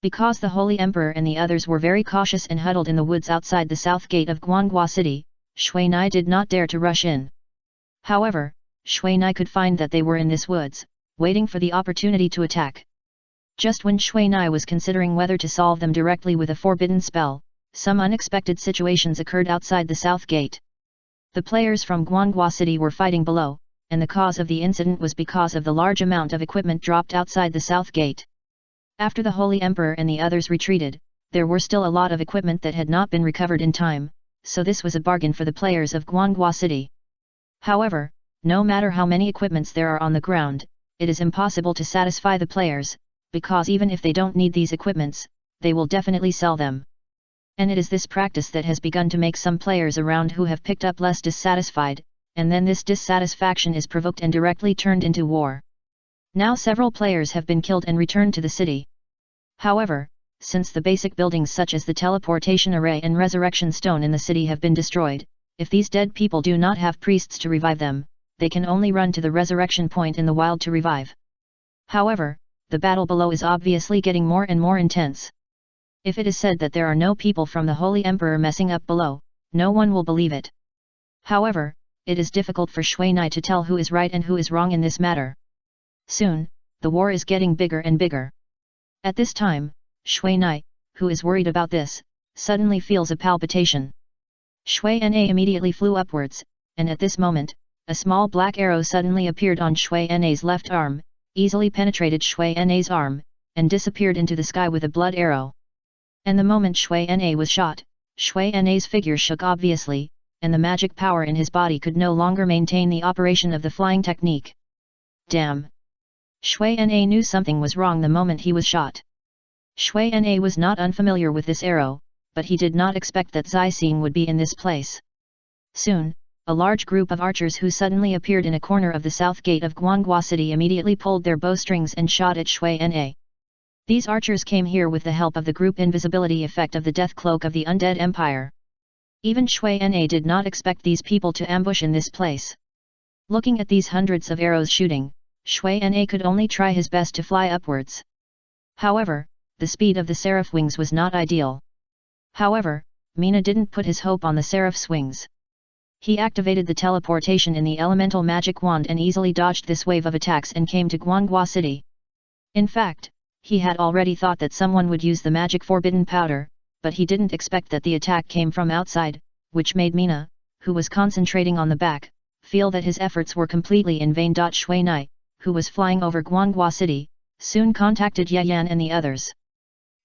Because the Holy Emperor and the others were very cautious and huddled in the woods outside the south gate of Guanghua City, Shui Na did not dare to rush in. However, Shui Na could find that they were in this woods, waiting for the opportunity to attack. Just when Shui Na was considering whether to solve them directly with a forbidden spell, some unexpected situations occurred outside the south gate. The players from Guanghua City were fighting below, and the cause of the incident was because of the large amount of equipment dropped outside the south gate. After the Holy Emperor and the others retreated, there were still a lot of equipment that had not been recovered in time, so this was a bargain for the players of Guanghua City. However, no matter how many equipments there are on the ground, it is impossible to satisfy the players, because even if they don't need these equipments, they will definitely sell them. And it is this practice that has begun to make some players around who have picked up less dissatisfied, and then this dissatisfaction is provoked and directly turned into war. Now several players have been killed and returned to the city. However, since the basic buildings such as the teleportation array and resurrection stone in the city have been destroyed, if these dead people do not have priests to revive them, they can only run to the resurrection point in the wild to revive. However, the battle below is obviously getting more and more intense. If it is said that there are no people from the Holy Emperor messing up below, no one will believe it. However, it is difficult for Shui Na to tell who is right and who is wrong in this matter. Soon, the war is getting bigger and bigger. At this time, Shui Na, who is worried about this, suddenly feels a palpitation. Shui Na immediately flew upwards, and at this moment, a small black arrow suddenly appeared on Shui Na's left arm, easily penetrated Shui Na's arm, and disappeared into the sky with a blood arrow. And the moment Shui Na was shot, Shui Na's figure shook obviously, and the magic power in his body could no longer maintain the operation of the flying technique. Damn! Shui Na knew something was wrong the moment he was shot. Shui Na was not unfamiliar with this arrow, but he did not expect that Zai Xing would be in this place. Soon, a large group of archers who suddenly appeared in a corner of the south gate of Guanghua City immediately pulled their bowstrings and shot at Shui Na. These archers came here with the help of the group invisibility effect of the death cloak of the Undead Empire. Even Shui Na did not expect these people to ambush in this place. Looking at these hundreds of arrows shooting, Shui Na could only try his best to fly upwards. However, the speed of the seraph wings was not ideal. However, Mina didn't put his hope on the seraph's wings. He activated the teleportation in the elemental magic wand and easily dodged this wave of attacks and came to Guanghua City. In fact, he had already thought that someone would use the magic forbidden powder, but he didn't expect that the attack came from outside, which made Mina, who was concentrating on the back, feel that his efforts were completely in vain. Shui Na, who was flying over Guanghua City, soon contacted Yayan and the others.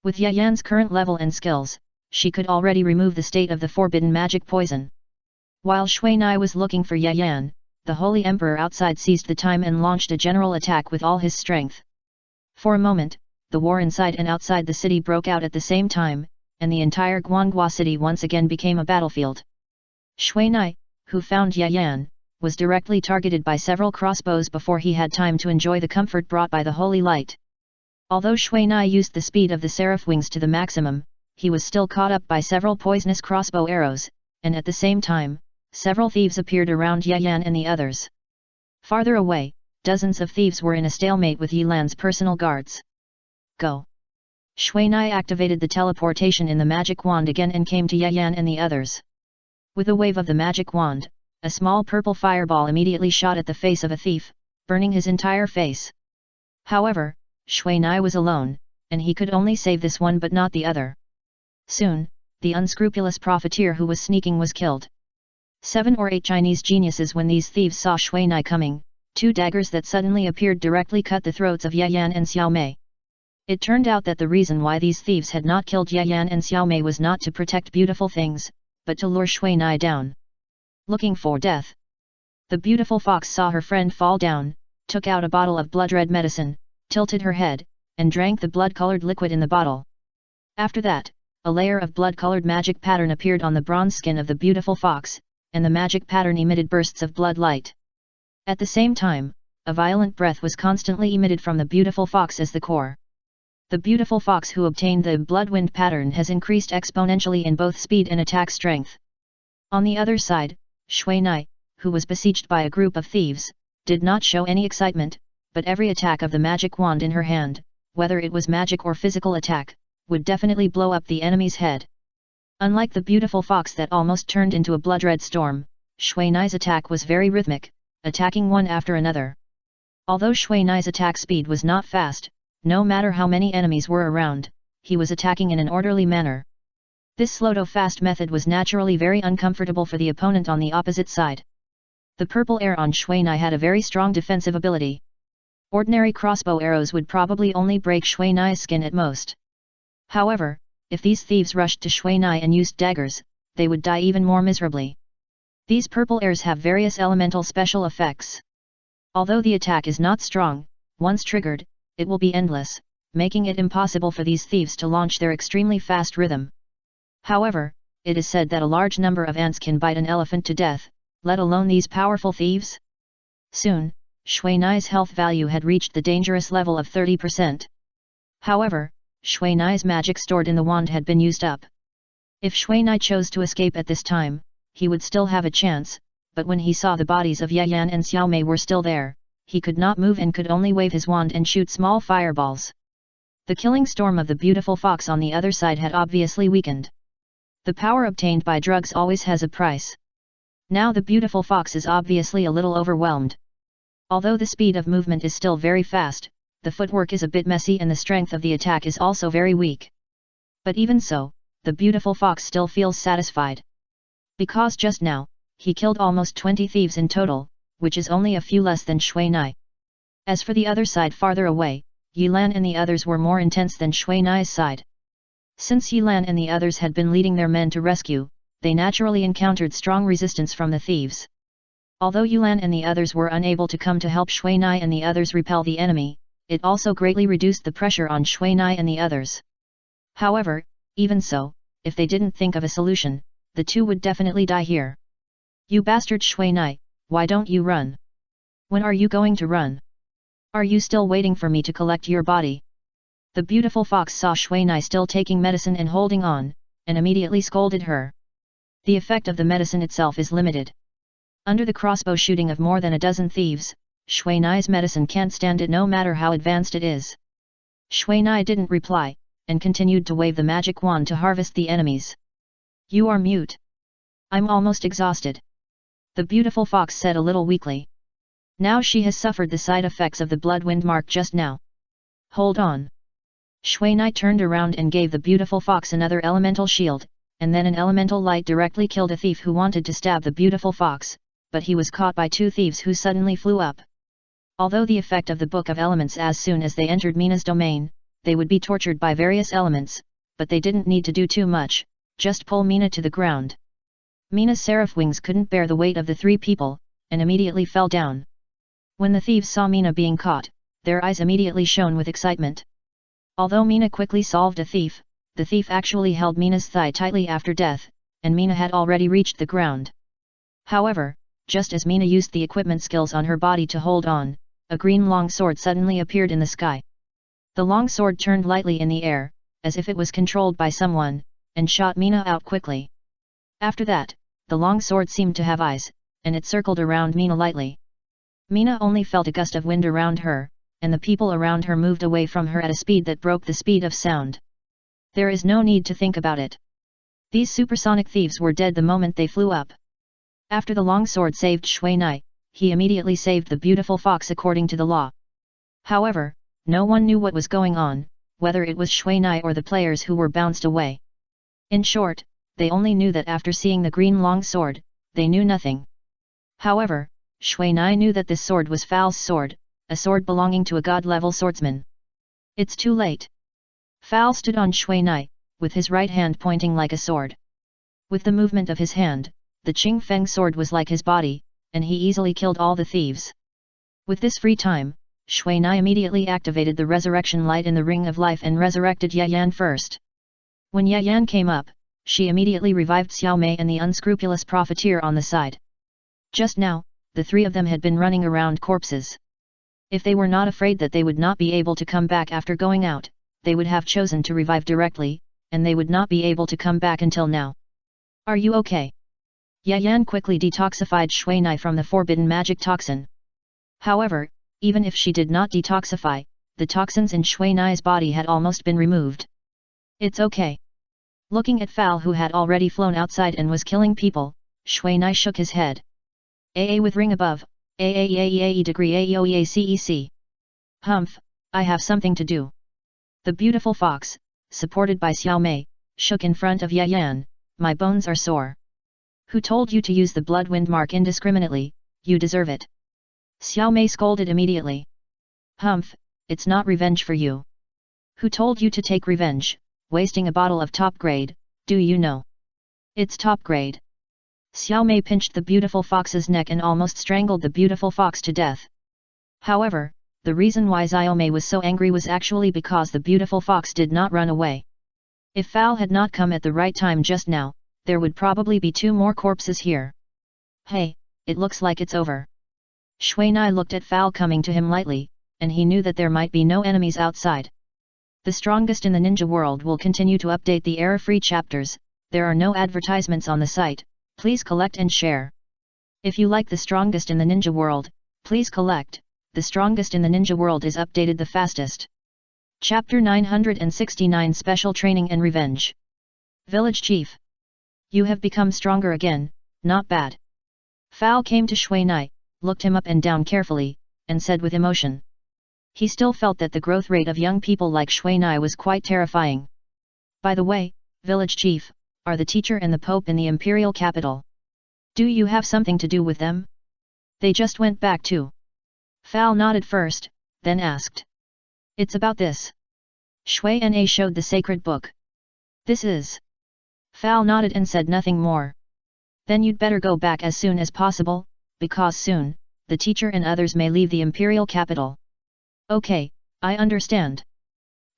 With Yayan's current level and skills, she could already remove the state of the forbidden magic poison. While Shui Na was looking for Yayan, the Holy Emperor outside seized the time and launched a general attack with all his strength. For a moment, the war inside and outside the city broke out at the same time, and the entire Guanghua City once again became a battlefield. Shui Na, who found Yayan, was directly targeted by several crossbows before he had time to enjoy the comfort brought by the holy light. Although Shui Na used the speed of the seraph wings to the maximum, he was still caught up by several poisonous crossbow arrows, and at the same time, several thieves appeared around Yayan and the others. Farther away, dozens of thieves were in a stalemate with Yilan's personal guards. Go! Shui Na activated the teleportation in the magic wand again and came to Yayan and the others. With a wave of the magic wand, a small purple fireball immediately shot at the face of a thief, burning his entire face. However, Shui Na was alone, and he could only save this one but not the other. Soon, the unscrupulous profiteer who was sneaking was killed. 7 or 8 Chinese geniuses. When these thieves saw Shui Na coming, 2 daggers that suddenly appeared directly cut the throats of Yayan and Xiao Mei. It turned out that the reason why these thieves had not killed Yayan and Xiao Mei was not to protect beautiful things, but to lure Shui Na down. Looking for death. The beautiful fox saw her friend fall down, took out a bottle of blood-red medicine, tilted her head, and drank the blood-colored liquid in the bottle. After that, a layer of blood-colored magic pattern appeared on the bronze skin of the beautiful fox, and the magic pattern emitted bursts of blood light. At the same time, a violent breath was constantly emitted from the beautiful fox as the core. The beautiful fox who obtained the blood-wind pattern has increased exponentially in both speed and attack strength. On the other side, Shui Na, who was besieged by a group of thieves, did not show any excitement, but every attack of the magic wand in her hand, whether it was magic or physical attack, would definitely blow up the enemy's head. Unlike the beautiful fox that almost turned into a blood-red storm, Shui Na's attack was very rhythmic, attacking one after another. Although Shui Na's attack speed was not fast, no matter how many enemies were around, he was attacking in an orderly manner. This slow-to-fast method was naturally very uncomfortable for the opponent on the opposite side. The purple air on Shui Na had a very strong defensive ability. Ordinary crossbow arrows would probably only break Shui Na's skin at most. However, if these thieves rushed to Shui Na and used daggers, they would die even more miserably. These purple airs have various elemental special effects. Although the attack is not strong, once triggered, it will be endless, making it impossible for these thieves to launch their extremely fast rhythm. However, it is said that a large number of ants can bite an elephant to death, let alone these powerful thieves. Soon, Shui Na's health value had reached the dangerous level of 30%. However, Shui Na's magic stored in the wand had been used up. If Shui Na chose to escape at this time, he would still have a chance, but when he saw the bodies of Yayan and Xiao Mei were still there, he could not move and could only wave his wand and shoot small fireballs. The killing storm of the beautiful fox on the other side had obviously weakened. The power obtained by drugs always has a price. Now the beautiful fox is obviously a little overwhelmed. Although the speed of movement is still very fast, the footwork is a bit messy and the strength of the attack is also very weak. But even so, the beautiful fox still feels satisfied. Because just now, he killed almost 20 thieves in total, which is only a few less than Shui Nai. As for the other side farther away, Yilan and the others were more intense than Shui Nai's side. Since Yilan and the others had been leading their men to rescue, they naturally encountered strong resistance from the thieves. Although Yilan and the others were unable to come to help Shui Nai and the others repel the enemy, it also greatly reduced the pressure on Shui Nai and the others. However, even so, if they didn't think of a solution, the two would definitely die here. You bastard Shui Nai, why don't you run? When are you going to run? Are you still waiting for me to collect your body? The beautiful fox saw Shui Nai still taking medicine and holding on, and immediately scolded her. The effect of the medicine itself is limited. Under the crossbow shooting of more than a dozen thieves, Shui Nai's medicine can't stand it no matter how advanced it is. Shui Nai didn't reply, and continued to wave the magic wand to harvest the enemies. You are mute. I'm almost exhausted. The beautiful fox said a little weakly. Now she has suffered the side effects of the blood wind mark just now. Hold on. Shui Nai turned around and gave the beautiful fox another elemental shield, and then an elemental light directly killed a thief who wanted to stab the beautiful fox, but he was caught by two thieves who suddenly flew up. Although the effect of the Book of Elements as soon as they entered Mina's domain, they would be tortured by various elements, but they didn't need to do too much, just pull Mina to the ground. Mina's seraph wings couldn't bear the weight of the three people, and immediately fell down. When the thieves saw Mina being caught, their eyes immediately shone with excitement. Although Mina quickly solved a thief, the thief actually held Mina's thigh tightly after death, and Mina had already reached the ground. However, just as Mina used the equipment skills on her body to hold on, a green long sword suddenly appeared in the sky. The long sword turned lightly in the air, as if it was controlled by someone, and shot Mina out quickly. After that, the long sword seemed to have eyes, and it circled around Mina lightly. Mina only felt a gust of wind around her, and the people around her moved away from her at a speed that broke the speed of sound. There is no need to think about it. These supersonic thieves were dead the moment they flew up. After the long sword saved Shui Nai, he immediately saved the beautiful fox according to the law. However, no one knew what was going on, whether it was Shui Nai or the players who were bounced away. In short, they only knew that after seeing the green long sword, they knew nothing. However, Shui Nai knew that this sword was Fal's sword, a sword belonging to a god-level swordsman. It's too late. Fal stood on Shui Nai, with his right hand pointing like a sword. With the movement of his hand, the Qing Feng sword was like his body, and he easily killed all the thieves. With this free time, Shui Nai immediately activated the resurrection light in the Ring of Life and resurrected Yayan first. When Yayan came up, she immediately revived Xiao Mei and the unscrupulous profiteer on the side. Just now, the three of them had been running around corpses. If they were not afraid that they would not be able to come back after going out, they would have chosen to revive directly, and they would not be able to come back until now. Are you okay? Yayan quickly detoxified Shui Nai from the forbidden magic toxin. However, even if she did not detoxify, the toxins in Shui Nai's body had almost been removed. It's okay. Looking at Fal who had already flown outside and was killing people, Shui Nai shook his head. AA with ring above, AAEAE degree AEOEACEC. Humph, I have something to do. The beautiful fox, supported by Xiao Mei, shook in front of Yayan. My bones are sore. Who told you to use the blood wind mark indiscriminately? You deserve it. Xiao Mei scolded immediately. Humph, it's not revenge for you. Who told you to take revenge, wasting a bottle of top grade, do you know? It's top grade. Xiao Mei pinched the beautiful fox's neck and almost strangled the beautiful fox to death. However, the reason why Xiao Mei was so angry was actually because the beautiful fox did not run away. If Fal had not come at the right time just now, there would probably be 2 more corpses here. Hey, it looks like it's over. Shui Nai looked at Fal coming to him lightly, and he knew that there might be no enemies outside. The strongest in the ninja world will continue to update the error-free chapters. There are no advertisements on the site, please collect and share. If you like the strongest in the ninja world, please collect. The strongest in the ninja world is updated the fastest. Chapter 969 Special Training and Revenge. Village Chief. You have become stronger again, not bad. Fal came to Shui Nai, looked him up and down carefully, and said with emotion. He still felt that the growth rate of young people like Shui Nai was quite terrifying. By the way, Village Chief, are the teacher and the Pope in the imperial capital. Do you have something to do with them? They just went back too. Fal nodded first, then asked. It's about this. Shui Na showed the sacred book. This is. Fal nodded and said nothing more. Then you'd better go back as soon as possible, because soon, the teacher and others may leave the imperial capital. Okay, I understand.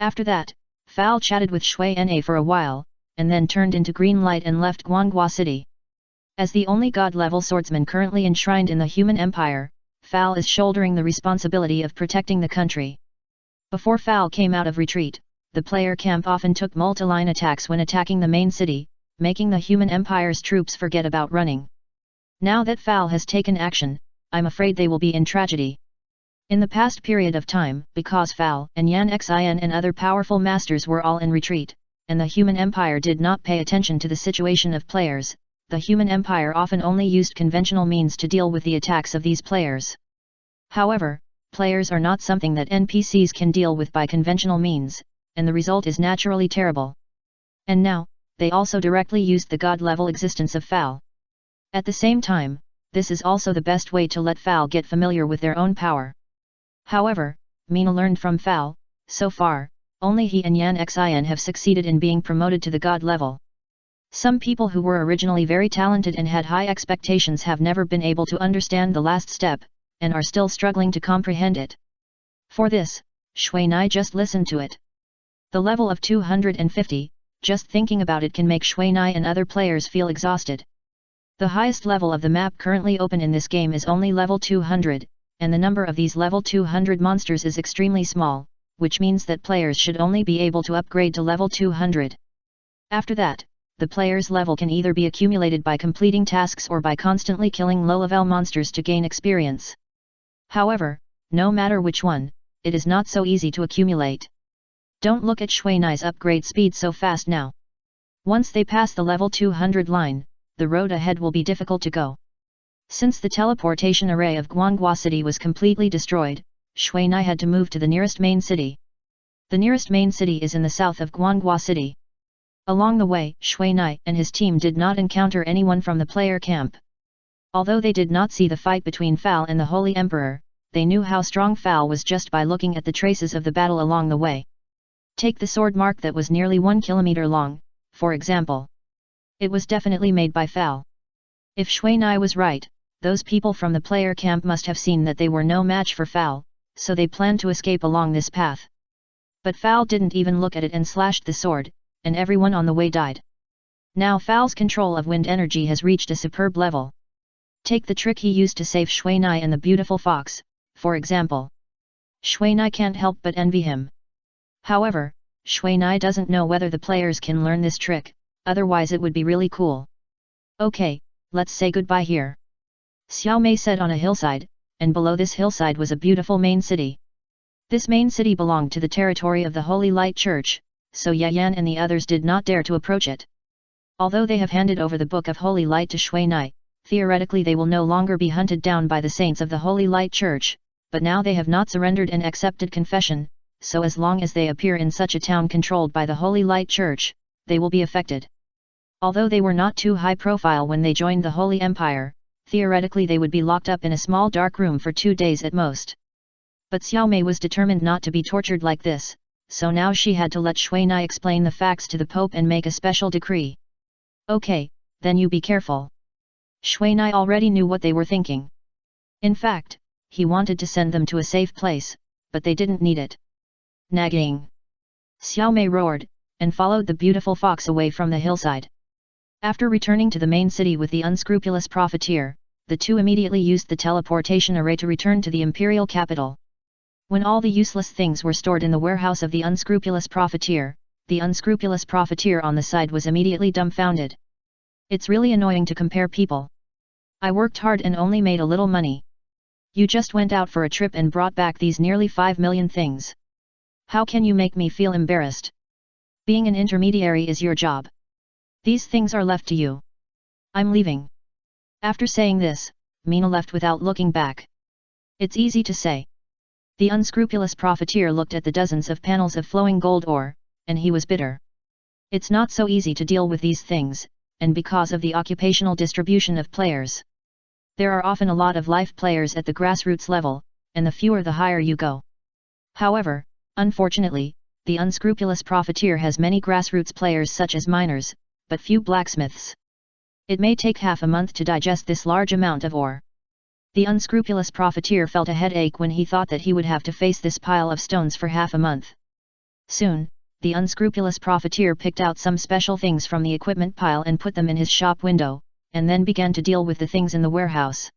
After that, Fal chatted with Shui Na for a while, and then turned into green light and left Guanghua City. As the only god-level swordsman currently enshrined in the human empire, Fal is shouldering the responsibility of protecting the country. Before Fal came out of retreat, the player camp often took multi-line attacks when attacking the main city, making the human empire's troops forget about running. Now that Fal has taken action, I'm afraid they will be in tragedy. In the past period of time, because Fal and Yan Xin and other powerful masters were all in retreat, and the human empire did not pay attention to the situation of players, the human empire often only used conventional means to deal with the attacks of these players. However, players are not something that NPCs can deal with by conventional means, and the result is naturally terrible. And now, they also directly used the god-level existence of Fal. At the same time, this is also the best way to let Fal get familiar with their own power. However, Mina learned from Fal, so far, only he and Yan Xin have succeeded in being promoted to the god level. Some people who were originally very talented and had high expectations have never been able to understand the last step, and are still struggling to comprehend it. For this, Shui Na just listened to it. The level of 250, just thinking about it can make Shui Na and other players feel exhausted. The highest level of the map currently open in this game is only level 200, and the number of these level 200 monsters is extremely small, which means that players should only be able to upgrade to level 200. After that, the player's level can either be accumulated by completing tasks or by constantly killing low-level monsters to gain experience. However, no matter which one, it is not so easy to accumulate. Don't look at Shui Nai's upgrade speed so fast now. Once they pass the level 200 line, the road ahead will be difficult to go. Since the teleportation array of Guanghua City was completely destroyed, Shui Na had to move to the nearest main city. The nearest main city is in the south of Guanghua City. Along the way, Shui Na and his team did not encounter anyone from the player camp. Although they did not see the fight between Fal and the Holy Emperor, they knew how strong Fal was just by looking at the traces of the battle along the way. Take the sword mark that was nearly 1 kilometer long, for example. It was definitely made by Fal. If Shui Na was right, those people from the player camp must have seen that they were no match for Fal, so they planned to escape along this path. But Fal didn't even look at it and slashed the sword, and everyone on the way died. Now Fal's control of wind energy has reached a superb level. Take the trick he used to save Shui Na and the beautiful fox, for example. Shui Na can't help but envy him. However, Shui Na doesn't know whether the players can learn this trick, otherwise it would be really cool. Okay, let's say goodbye here. Xiao Mei said on a hillside, and below this hillside was a beautiful main city. This main city belonged to the territory of the Holy Light Church, so Yayan and the others did not dare to approach it. Although they have handed over the Book of Holy Light to Shui Na, theoretically they will no longer be hunted down by the saints of the Holy Light Church, but now they have not surrendered and accepted confession, so as long as they appear in such a town controlled by the Holy Light Church, they will be affected. Although they were not too high profile when they joined the Holy Empire, theoretically they would be locked up in a small dark room for 2 days at most. But Xiao Mei was determined not to be tortured like this, so now she had to let Shui Na explain the facts to the Pope and make a special decree. Okay, then you be careful. Shui Na already knew what they were thinking. In fact, he wanted to send them to a safe place, but they didn't need it. Nagging! Xiao Mei roared, and followed the beautiful fox away from the hillside. After returning to the main city with the unscrupulous profiteer, the two immediately used the teleportation array to return to the imperial capital. When all the useless things were stored in the warehouse of the unscrupulous profiteer, the unscrupulous profiteer on the side was immediately dumbfounded. It's really annoying to compare people. I worked hard and only made a little money. You just went out for a trip and brought back these nearly 5 million things. How can you make me feel embarrassed? Being an intermediary is your job. These things are left to you. I'm leaving. After saying this, Mina left without looking back. It's easy to say. The unscrupulous profiteer looked at the dozens of panels of flowing gold ore, and he was bitter. It's not so easy to deal with these things, and because of the occupational distribution of players. There are often a lot of life players at the grassroots level, and the fewer the higher you go. However, unfortunately, the unscrupulous profiteer has many grassroots players such as miners, but few blacksmiths. It may take half a month to digest this large amount of ore. The unscrupulous profiteer felt a headache when he thought that he would have to face this pile of stones for half a month. Soon, the unscrupulous profiteer picked out some special things from the equipment pile and put them in his shop window, and then began to deal with the things in the warehouse.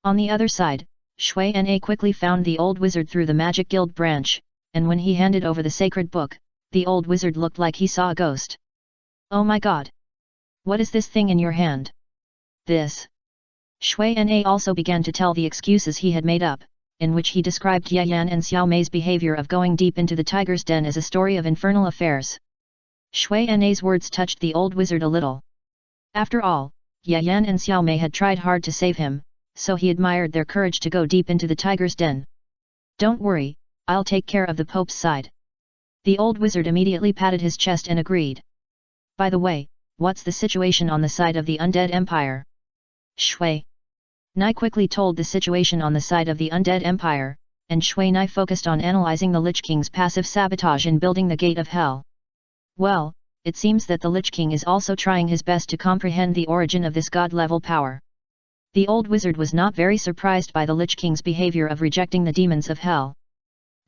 On the other side, Shui Na quickly found the old wizard through the magic guild branch, and when he handed over the sacred book, the old wizard looked like he saw a ghost. "Oh my god! What is this thing in your hand?" "This." Shui Na also began to tell the excuses he had made up, in which he described Ye Yan and Xiao Mei's behavior of going deep into the tiger's den as a story of infernal affairs. Shui Na's words touched the old wizard a little. After all, Ye Yan and Xiao Mei had tried hard to save him, so he admired their courage to go deep into the tiger's den. "Don't worry, I'll take care of the Pope's side." The old wizard immediately patted his chest and agreed. "By the way, what's the situation on the side of the Undead Empire?" Shui Nai quickly told the situation on the side of the Undead Empire, and Shui Nai focused on analyzing the Lich King's passive sabotage in building the Gate of Hell. Well, it seems that the Lich King is also trying his best to comprehend the origin of this god-level power. The old wizard was not very surprised by the Lich King's behavior of rejecting the demons of hell.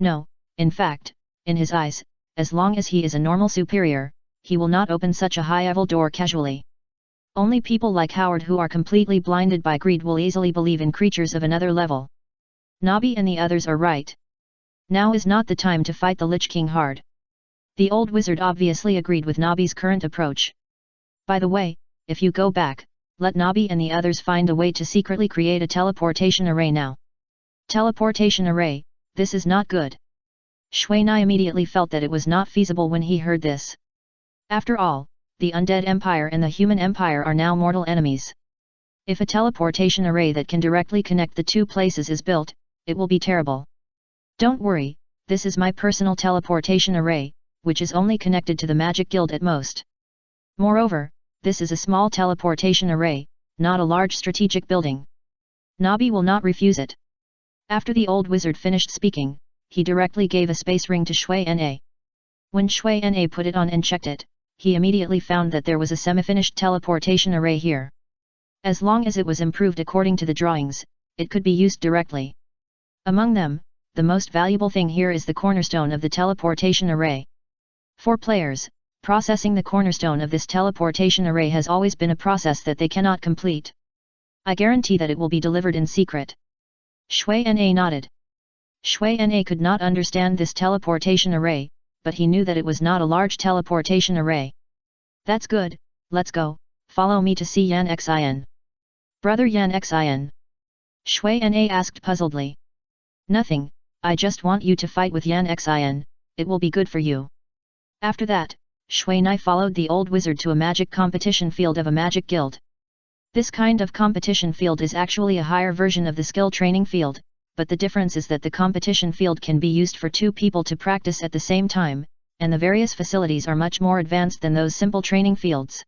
No, in fact, in his eyes, as long as he is a normal superior, he will not open such a high-level door casually. Only people like Howard who are completely blinded by greed will easily believe in creatures of another level. Nabi and the others are right. Now is not the time to fight the Lich King hard. The old wizard obviously agreed with Nabi's current approach. By the way, if you go back, let Nabi and the others find a way to secretly create a teleportation array now. Teleportation array, this is not good. Shui Nai immediately felt that it was not feasible when he heard this. After all, the Undead Empire and the Human Empire are now mortal enemies. If a teleportation array that can directly connect the two places is built, it will be terrible. Don't worry, this is my personal teleportation array, which is only connected to the Magic Guild at most. Moreover, this is a small teleportation array, not a large strategic building. Nabi will not refuse it. After the old wizard finished speaking, he directly gave a space ring to Shui Na. When Shui Na put it on and checked it, he immediately found that there was a semi-finished teleportation array here. As long as it was improved according to the drawings, it could be used directly. Among them, the most valuable thing here is the cornerstone of the teleportation array. For players, processing the cornerstone of this teleportation array has always been a process that they cannot complete. I guarantee that it will be delivered in secret. Shui Na nodded. Shui Na could not understand this teleportation array, but he knew that it was not a large teleportation array. That's good, let's go, follow me to see Yan Xin. Brother Yan Xin. Shui Na asked puzzledly. Nothing, I just want you to fight with Yan Xin, it will be good for you. After that, Shui Nai followed the old wizard to a magic competition field of a magic guild. This kind of competition field is actually a higher version of the skill training field, but the difference is that the competition field can be used for two people to practice at the same time, and the various facilities are much more advanced than those simple training fields.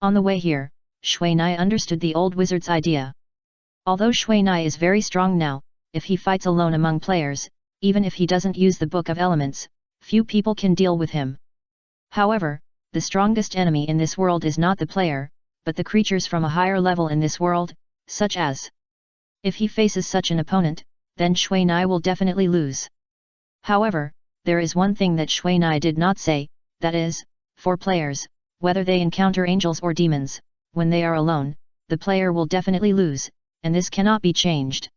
On the way here, Shui Nai understood the old wizard's idea. Although Shui Nai is very strong now, if he fights alone among players, even if he doesn't use the Book of Elements, few people can deal with him. However, the strongest enemy in this world is not the player, but the creatures from a higher level in this world, such as. If he faces such an opponent, then Shui Nai will definitely lose. However, there is one thing that Shui Nai did not say, that is, for players, whether they encounter angels or demons, when they are alone, the player will definitely lose, and this cannot be changed.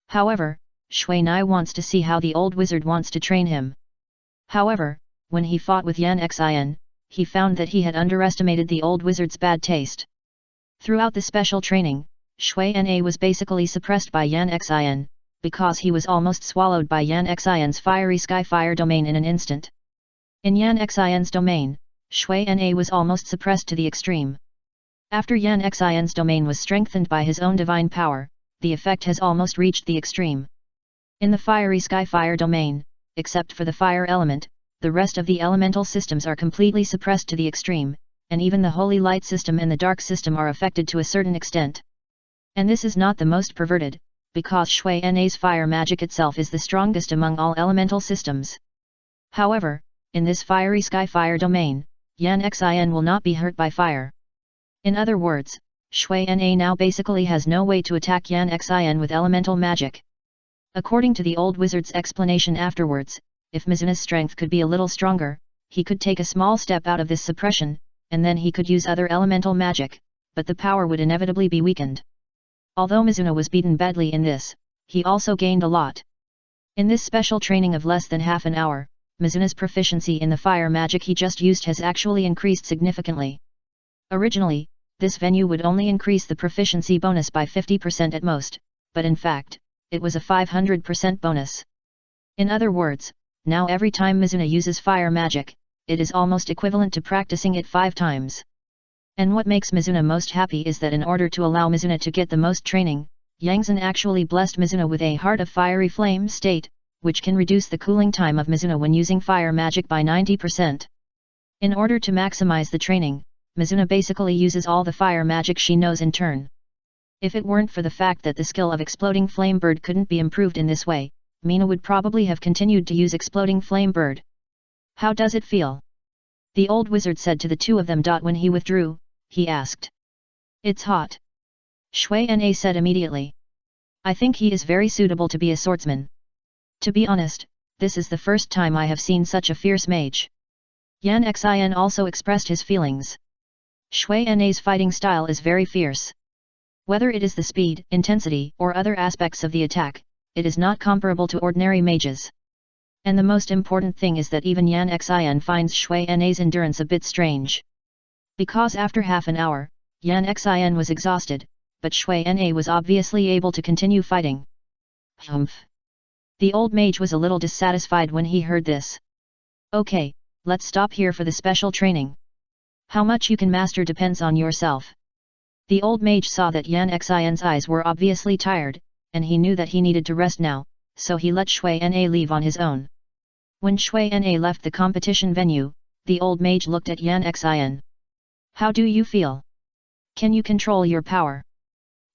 However, Shui Nai wants to see how the old wizard wants to train him. However, when he fought with Yan Xin, he found that he had underestimated the old wizard's bad taste. Throughout the special training, Shui Na was basically suppressed by Yan Xin, because he was almost swallowed by Yan Xin's fiery sky-fire domain in an instant. In Yan Xin's domain, Shui Na was almost suppressed to the extreme. After Yan Xin's domain was strengthened by his own divine power, the effect has almost reached the extreme. In the fiery sky-fire domain, except for the fire element, the rest of the elemental systems are completely suppressed to the extreme, and even the holy light system and the dark system are affected to a certain extent. And this is not the most perverted, because Shui Na's fire magic itself is the strongest among all elemental systems. However, in this fiery sky fire domain, Yan Xin will not be hurt by fire. In other words, Shui Na now basically has no way to attack Yan Xin with elemental magic. According to the old wizard's explanation afterwards, if Mizuna's strength could be a little stronger, he could take a small step out of this suppression, and then he could use other elemental magic, but the power would inevitably be weakened. Although Mizuna was beaten badly in this, he also gained a lot. In this special training of less than half an hour, Mizuna's proficiency in the fire magic he just used has actually increased significantly. Originally, this venue would only increase the proficiency bonus by 50% at most, but in fact, it was a 500% bonus. In other words, now every time Mizuna uses fire magic, it is almost equivalent to practicing it 5 times. And what makes Mizuna most happy is that in order to allow Mizuna to get the most training, Yangzhen actually blessed Mizuna with a heart of fiery flame state, which can reduce the cooling time of Mizuna when using fire magic by 90%. In order to maximize the training, Mizuna basically uses all the fire magic she knows in turn. If it weren't for the fact that the skill of Exploding Flame Bird couldn't be improved in this way, Mina would probably have continued to use Exploding Flame Bird. How does it feel? The old wizard said to the two of them. When he withdrew, he asked. It's hot. Shui Na said immediately. I think he is very suitable to be a swordsman. To be honest, this is the first time I have seen such a fierce mage. Yan Xin also expressed his feelings. Shui Na's fighting style is very fierce. Whether it is the speed, intensity, or other aspects of the attack, it is not comparable to ordinary mages. And the most important thing is that even Yan Xin finds Shui Na's endurance a bit strange. Because after half an hour, Yan Xin was exhausted, but Shui Na was obviously able to continue fighting. Humph. The old mage was a little dissatisfied when he heard this. Okay, let's stop here for the special training. How much you can master depends on yourself. The old mage saw that Yan Xin's eyes were obviously tired, and he knew that he needed to rest now, so he let Shui Na leave on his own. When Shui Na left the competition venue, the old mage looked at Yan Xin. How do you feel? Can you control your power?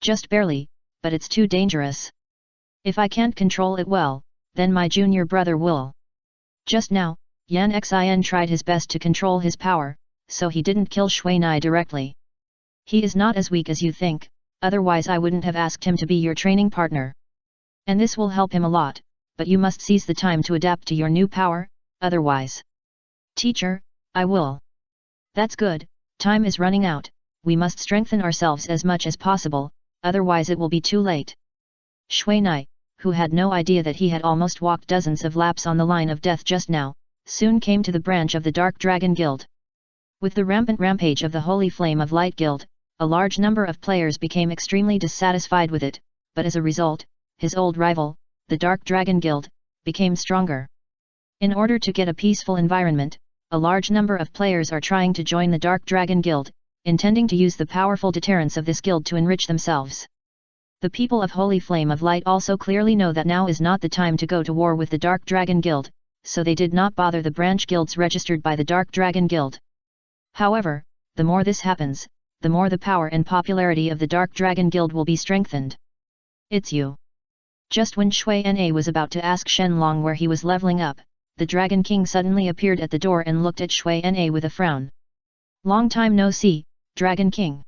Just barely, but it's too dangerous. If I can't control it well, then my junior brother will. Just now, Yan Xin tried his best to control his power, so he didn't kill Shui Na directly. He is not as weak as you think, otherwise I wouldn't have asked him to be your training partner. And this will help him a lot, but you must seize the time to adapt to your new power, otherwise. Teacher, I will. That's good, time is running out, we must strengthen ourselves as much as possible, otherwise it will be too late. Shui Na, who had no idea that he had almost walked dozens of laps on the line of death just now, soon came to the branch of the Dark Dragon Guild. With the rampant rampage of the Holy Flame of Light Guild, a large number of players became extremely dissatisfied with it, but as a result, his old rival, the Dark Dragon Guild, became stronger. In order to get a peaceful environment, a large number of players are trying to join the Dark Dragon Guild, intending to use the powerful deterrence of this guild to enrich themselves. The people of Holy Flame of Light also clearly know that now is not the time to go to war with the Dark Dragon Guild, so they did not bother the branch guilds registered by the Dark Dragon Guild. However, the more this happens, the more the power and popularity of the Dark Dragon Guild will be strengthened. It's you. Just when Shui Na was about to ask Shenlong where he was leveling up, the Dragon King suddenly appeared at the door and looked at Shui Na with a frown. Long time no see, Dragon King.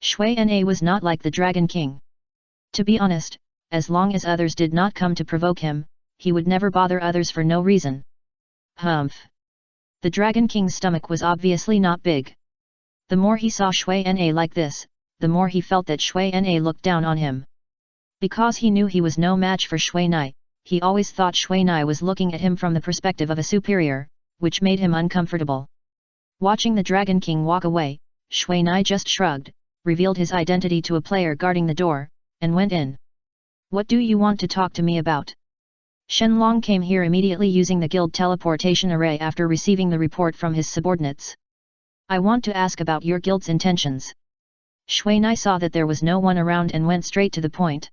Shui Na was not like the Dragon King. To be honest, as long as others did not come to provoke him, he would never bother others for no reason. Humph. The Dragon King's stomach was obviously not big. The more he saw Shui Na like this, the more he felt that Shui Na looked down on him. Because he knew he was no match for Shui Na, he always thought Shui Na was looking at him from the perspective of a superior, which made him uncomfortable. Watching the Dragon King walk away, Shui Na just shrugged, revealed his identity to a player guarding the door, and went in. What do you want to talk to me about? Shenlong came here immediately using the guild teleportation array after receiving the report from his subordinates. I want to ask about your guild's intentions. Shui Na saw that there was no one around and went straight to the point.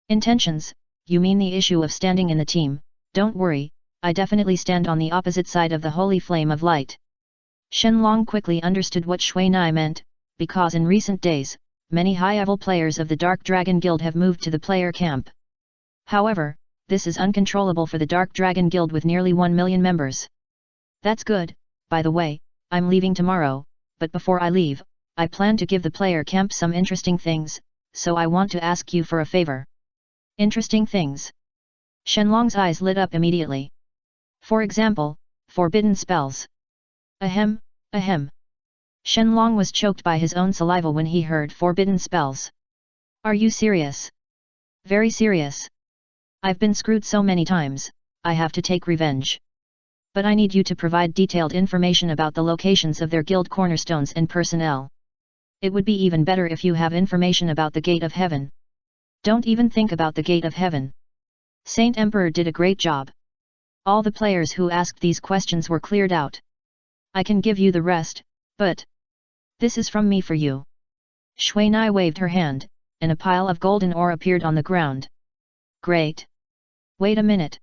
Intentions, you mean the issue of standing in the team? Don't worry, I definitely stand on the opposite side of the Holy Flame of Light. Shenlong quickly understood what Shui Nai meant, because in recent days, many high-level players of the Dark Dragon Guild have moved to the player camp. However, this is uncontrollable for the Dark Dragon Guild with nearly 1 million members. That's good. By the way, I'm leaving tomorrow, but before I leave, I plan to give the player camp some interesting things, so I want to ask you for a favor. Interesting things? Shenlong's eyes lit up immediately. For example, forbidden spells. Ahem, ahem. Shenlong was choked by his own saliva when he heard forbidden spells. Are you serious? Very serious. I've been screwed so many times, I have to take revenge. But I need you to provide detailed information about the locations of their guild cornerstones and personnel. It would be even better if you have information about the Gate of Heaven. Don't even think about the Gate of Heaven. Saint Emperor did a great job. All the players who asked these questions were cleared out. I can give you the rest, but this is from me for you. Shui Nai waved her hand, and a pile of golden ore appeared on the ground. Great. Wait a minute.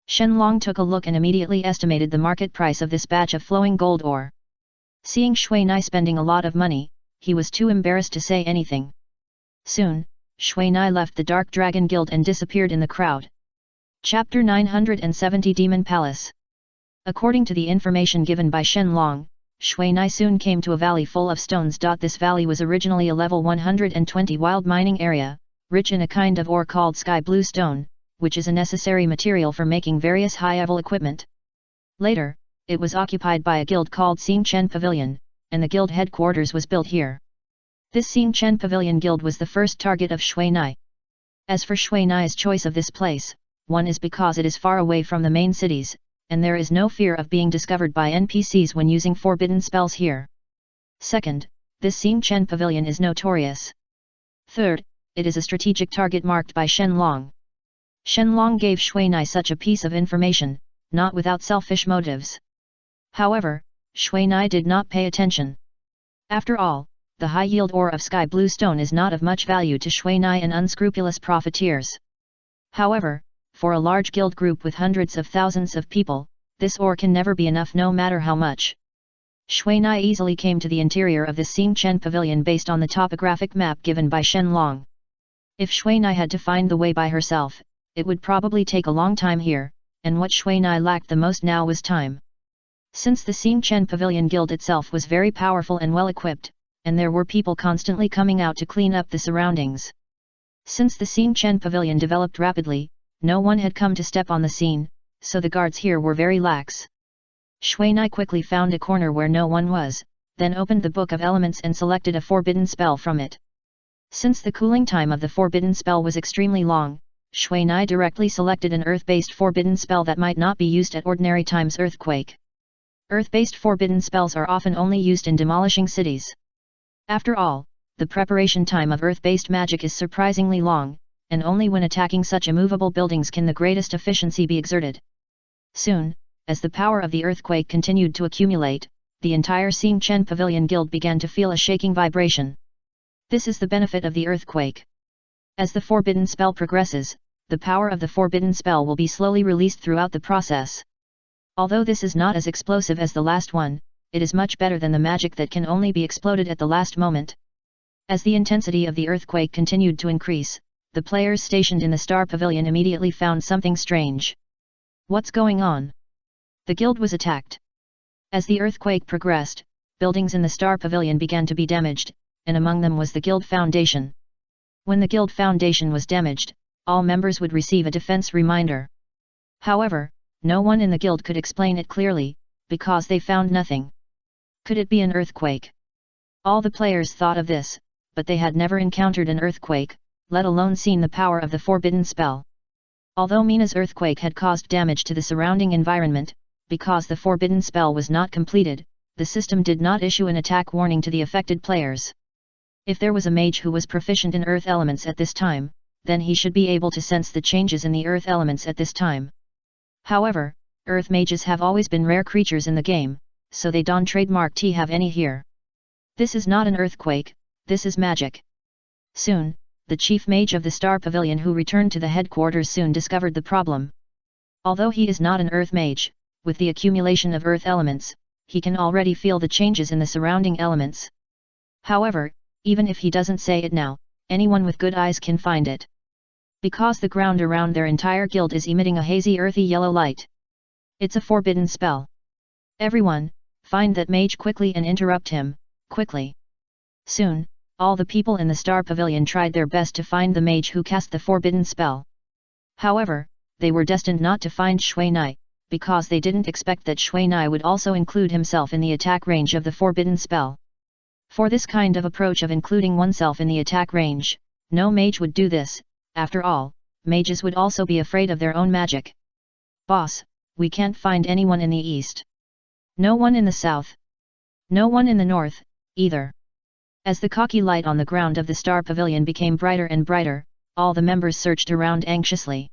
Shenlong took a look and immediately estimated the market price of this batch of flowing gold ore. Seeing Shui Nai spending a lot of money, he was too embarrassed to say anything. Soon, Shui Nai left the Dark Dragon Guild and disappeared in the crowd. Chapter 970 Demon Palace. According to the information given by Shenlong, Shui Nai soon came to a valley full of stones. This valley was originally a level 120 wild mining area, rich in a kind of ore called sky blue stone, which is a necessary material for making various high-level equipment. Later, it was occupied by a guild called Xing Chen Pavilion, and the guild headquarters was built here. This Xing Chen Pavilion guild was the first target of Shui Nai. As for Shui Nai's choice of this place, one is because it is far away from the main cities, and there is no fear of being discovered by NPCs when using forbidden spells here. Second, this Xing Chen Pavilion is notorious. Third, it is a strategic target marked by Shenlong. Shenlong gave Shui Nai such a piece of information, not without selfish motives. However, Shui Nai did not pay attention. After all, the high-yield ore of sky blue stone is not of much value to Shui Nai and unscrupulous profiteers. However, for a large guild group with hundreds of thousands of people, this ore can never be enough no matter how much. Shui Nai easily came to the interior of the Xing Chen Pavilion based on the topographic map given by Shenlong. If Shui Nai had to find the way by herself, it would probably take a long time here, and what Shui Nai lacked the most now was time. Since the Xing Chen Pavilion Guild itself was very powerful and well equipped, and there were people constantly coming out to clean up the surroundings. Since the Xing Chen Pavilion developed rapidly, no one had come to step on the scene, so the guards here were very lax. Shui Nai quickly found a corner where no one was, then opened the Book of Elements and selected a forbidden spell from it. Since the cooling time of the forbidden spell was extremely long, Shui Nai directly selected an earth-based forbidden spell that might not be used at ordinary times. Earthquake. Earth-based forbidden spells are often only used in demolishing cities. After all, the preparation time of earth-based magic is surprisingly long, and only when attacking such immovable buildings can the greatest efficiency be exerted. Soon, as the power of the earthquake continued to accumulate, the entire Xing Chen Pavilion Guild began to feel a shaking vibration. This is the benefit of the earthquake. As the forbidden spell progresses, the power of the forbidden spell will be slowly released throughout the process. Although this is not as explosive as the last one, it is much better than the magic that can only be exploded at the last moment. As the intensity of the earthquake continued to increase, the players stationed in the Star Pavilion immediately found something strange. What's going on? The guild was attacked. As the earthquake progressed, buildings in the Star Pavilion began to be damaged, and among them was the guild foundation. When the guild foundation was damaged, all members would receive a defense reminder. However, no one in the guild could explain it clearly, because they found nothing. Could it be an earthquake? All the players thought of this, but they had never encountered an earthquake, let alone seen the power of the forbidden spell. Although Mina's earthquake had caused damage to the surrounding environment, because the forbidden spell was not completed, the system did not issue an attack warning to the affected players. If there was a mage who was proficient in earth elements at this time, then he should be able to sense the changes in the earth elements at this time. However, earth mages have always been rare creatures in the game, so they don't trademark to have any here. This is not an earthquake, this is magic. Soon, the chief mage of the Star Pavilion who returned to the headquarters soon discovered the problem. Although he is not an earth mage, with the accumulation of earth elements, he can already feel the changes in the surrounding elements. However, even if he doesn't say it now, anyone with good eyes can find it. Because the ground around their entire guild is emitting a hazy earthy yellow light. It's a forbidden spell. Everyone, find that mage quickly and interrupt him, quickly. Soon, all the people in the Star Pavilion tried their best to find the mage who cast the forbidden spell. However, they were destined not to find Shui Nai, because they didn't expect that Shui Nai would also include himself in the attack range of the forbidden spell. For this kind of approach of including oneself in the attack range, no mage would do this. After all, mages would also be afraid of their own magic. Boss, we can't find anyone in the east. No one in the south. No one in the north, either. As the cocky light on the ground of the Star Pavilion became brighter and brighter, all the members searched around anxiously.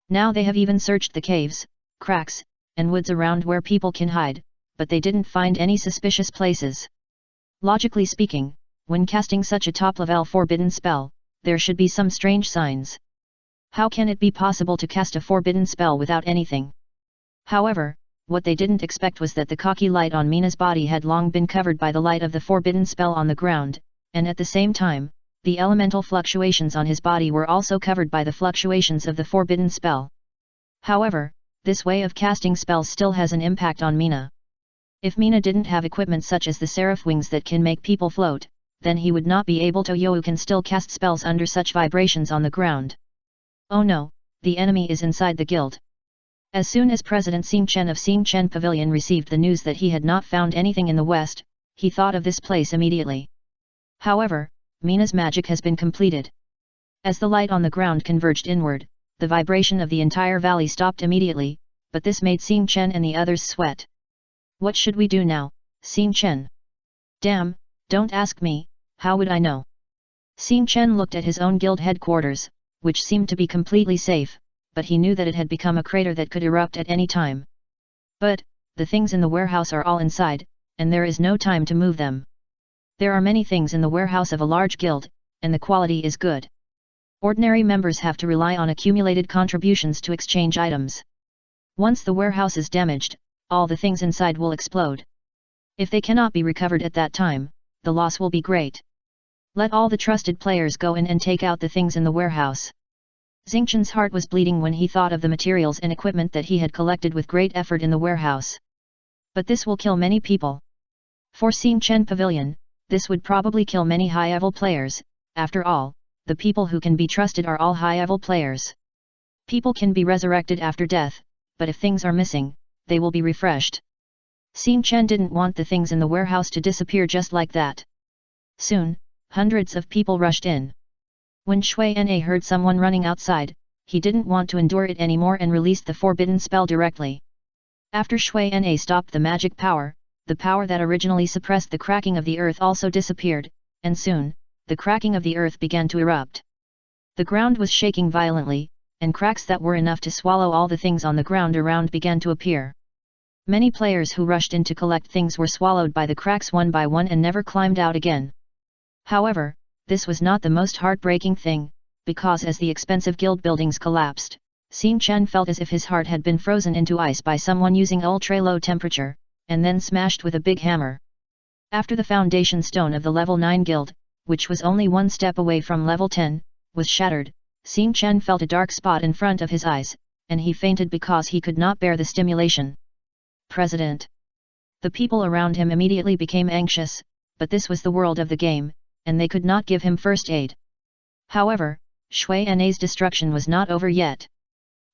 Now they have even searched the caves, cracks, and woods around where people can hide, but they didn't find any suspicious places. Logically speaking, when casting such a top-level forbidden spell, there should be some strange signs. How can it be possible to cast a forbidden spell without anything? However, what they didn't expect was that the cocky light on Mina's body had long been covered by the light of the forbidden spell on the ground, and at the same time, the elemental fluctuations on his body were also covered by the fluctuations of the forbidden spell. However, this way of casting spells still has an impact on Mina. If Mina didn't have equipment such as the seraph wings that can make people float, then he would not be able to. You can still cast spells under such vibrations on the ground. Oh no, the enemy is inside the guild. As soon as President Xing Chen of Xing Chen Pavilion received the news that he had not found anything in the west, he thought of this place immediately. However, Mina's magic has been completed. As the light on the ground converged inward, the vibration of the entire valley stopped immediately, but this made Xing Chen and the others sweat. What should we do now, Xing Chen? Damn, don't ask me, how would I know? Xing Chen looked at his own guild headquarters, which seemed to be completely safe, but he knew that it had become a crater that could erupt at any time. But, the things in the warehouse are all inside, and there is no time to move them. There are many things in the warehouse of a large guild, and the quality is good. Ordinary members have to rely on accumulated contributions to exchange items. Once the warehouse is damaged, all the things inside will explode. If they cannot be recovered at that time, the loss will be great. Let all the trusted players go in and take out the things in the warehouse. Xing Chen's heart was bleeding when he thought of the materials and equipment that he had collected with great effort in the warehouse. But this will kill many people. For Xing Chen Pavilion, this would probably kill many high-level players. After all, the people who can be trusted are all high-level players. People can be resurrected after death, but if things are missing, they will be refreshed. Xing Chen didn't want the things in the warehouse to disappear just like that. Soon, hundreds of people rushed in. When Shui Na heard someone running outside, he didn't want to endure it anymore and released the forbidden spell directly. After Shui Na stopped the magic power, the power that originally suppressed the cracking of the earth also disappeared, and soon, the cracking of the earth began to erupt. The ground was shaking violently, and cracks that were enough to swallow all the things on the ground around began to appear. Many players who rushed in to collect things were swallowed by the cracks one by one and never climbed out again. However, this was not the most heartbreaking thing, because as the expensive guild buildings collapsed, Xing Chen felt as if his heart had been frozen into ice by someone using ultra-low temperature, and then smashed with a big hammer. After the foundation stone of the level 9 guild, which was only one step away from level 10, was shattered, Xing Chen felt a dark spot in front of his eyes, and he fainted because he could not bear the stimulation. President. The people around him immediately became anxious, but this was the world of the game, and they could not give him first aid. However, Shui Na's destruction was not over yet.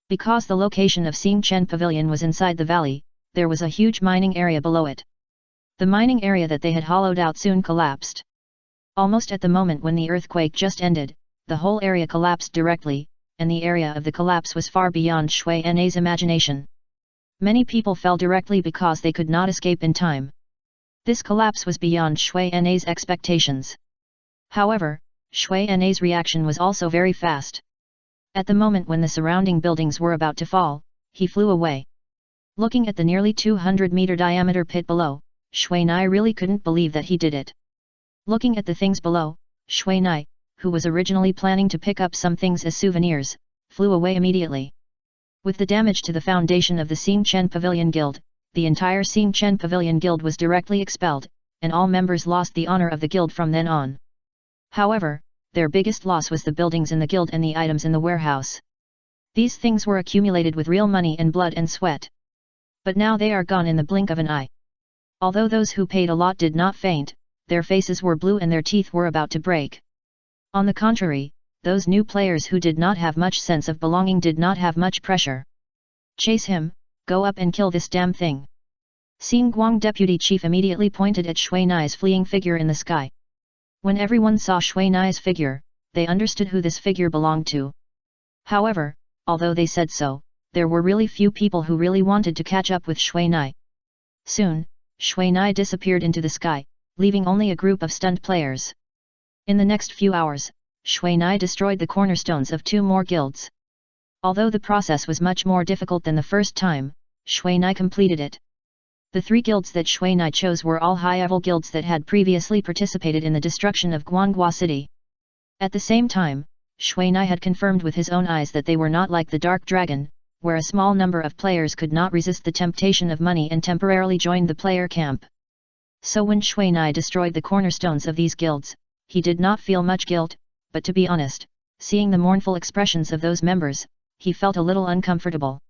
Because the location of Xing Chen Pavilion was inside the valley, there was a huge mining area below it. The mining area that they had hollowed out soon collapsed. Almost at the moment when the earthquake just ended, the whole area collapsed directly, and the area of the collapse was far beyond Shui Na's imagination. Many people fell directly because they could not escape in time. This collapse was beyond Shui Na's expectations. However, Shui Na's reaction was also very fast. At the moment when the surrounding buildings were about to fall, he flew away. Looking at the nearly 200-meter diameter pit below, Shui Na really couldn't believe that he did it. Looking at the things below, Shui Na, who was originally planning to pick up some things as souvenirs, flew away immediately. With the damage to the foundation of the Xing Chen Pavilion Guild, the entire Sing Chen Pavilion Guild was directly expelled, and all members lost the honor of the guild from then on. However, their biggest loss was the buildings in the guild and the items in the warehouse. These things were accumulated with real money and blood and sweat. But now they are gone in the blink of an eye. Although those who paid a lot did not faint, their faces were blue and their teeth were about to break. On the contrary, those new players who did not have much sense of belonging did not have much pressure. Chase him, go up and kill this damn thing. Xinguang deputy chief immediately pointed at Shui Nai's fleeing figure in the sky. When everyone saw Shui Nai's figure, they understood who this figure belonged to. However, although they said so, there were really few people who really wanted to catch up with Shui Nai. Soon, Shui Nai disappeared into the sky, leaving only a group of stunned players. In the next few hours, Shui Nai destroyed the cornerstones of 2 more guilds. Although the process was much more difficult than the first time, Shui Nai completed it. The 3 guilds that Shui Nai chose were all high-level guilds that had previously participated in the destruction of Guanghua City. At the same time, Shui Nai had confirmed with his own eyes that they were not like the Dark Dragon, where a small number of players could not resist the temptation of money and temporarily joined the player camp. So when Shui Nai destroyed the cornerstones of these guilds, he did not feel much guilt, but to be honest, seeing the mournful expressions of those members, he felt a little uncomfortable.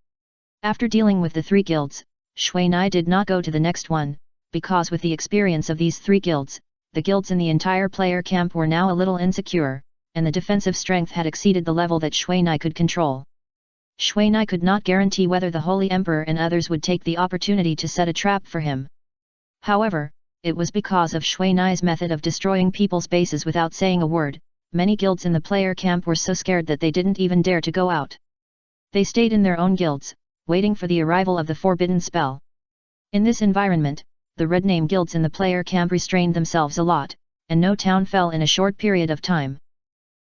After dealing with the 3 guilds, Shui Nai did not go to the next one, because with the experience of these 3 guilds, the guilds in the entire player camp were now a little insecure, and the defensive strength had exceeded the level that Shui Nai could control. Shui Nai could not guarantee whether the Holy Emperor and others would take the opportunity to set a trap for him. However, it was because of Shui Nai's method of destroying people's bases without saying a word, many guilds in the player camp were so scared that they didn't even dare to go out. They stayed in their own guilds, waiting for the arrival of the forbidden spell. In this environment, the red name guilds in the player camp restrained themselves a lot, and no town fell in a short period of time.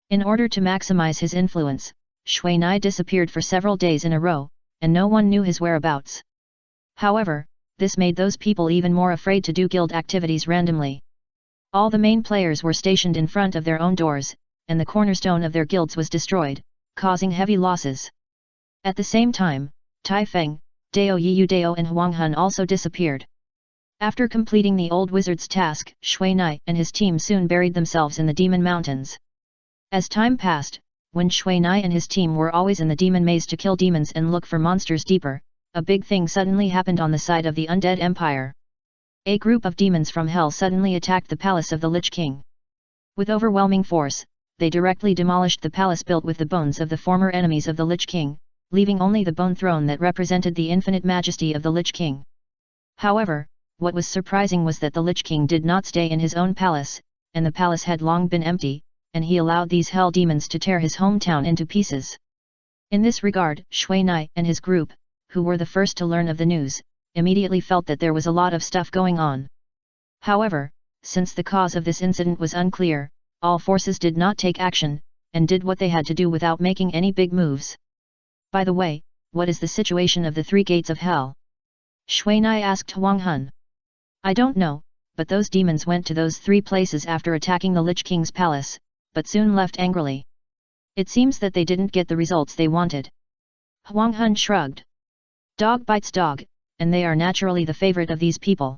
In order to maximize his influence, Shui Nai disappeared for several days in a row, and no one knew his whereabouts. However, this made those people even more afraid to do guild activities randomly. All the main players were stationed in front of their own doors, and the cornerstone of their guilds was destroyed, causing heavy losses. At the same time, Tai Feng, Dao Yiyu Dao and Huang Hun also disappeared. After completing the old wizard's task, Shui Nai and his team soon buried themselves in the Demon Mountains. As time passed, when Shui Nai and his team were always in the demon maze to kill demons and look for monsters deeper, a big thing suddenly happened on the side of the Undead Empire. A group of demons from hell suddenly attacked the palace of the Lich King. With overwhelming force, they directly demolished the palace built with the bones of the former enemies of the Lich King, leaving only the bone throne that represented the infinite majesty of the Lich King. However, what was surprising was that the Lich King did not stay in his own palace, and the palace had long been empty, and he allowed these hell demons to tear his hometown into pieces. In this regard, Shui Nai and his group, who were the first to learn of the news, immediately felt that there was a lot of stuff going on. However, since the cause of this incident was unclear, all forces did not take action, and did what they had to do without making any big moves. By the way, what is the situation of the 3 gates of hell? Shui Nai asked Huang Hun. I don't know, but those demons went to those 3 places after attacking the Lich King's palace, but soon left angrily. It seems that they didn't get the results they wanted. Huang Hun shrugged. Dog bites dog, and they are naturally the favorite of these people.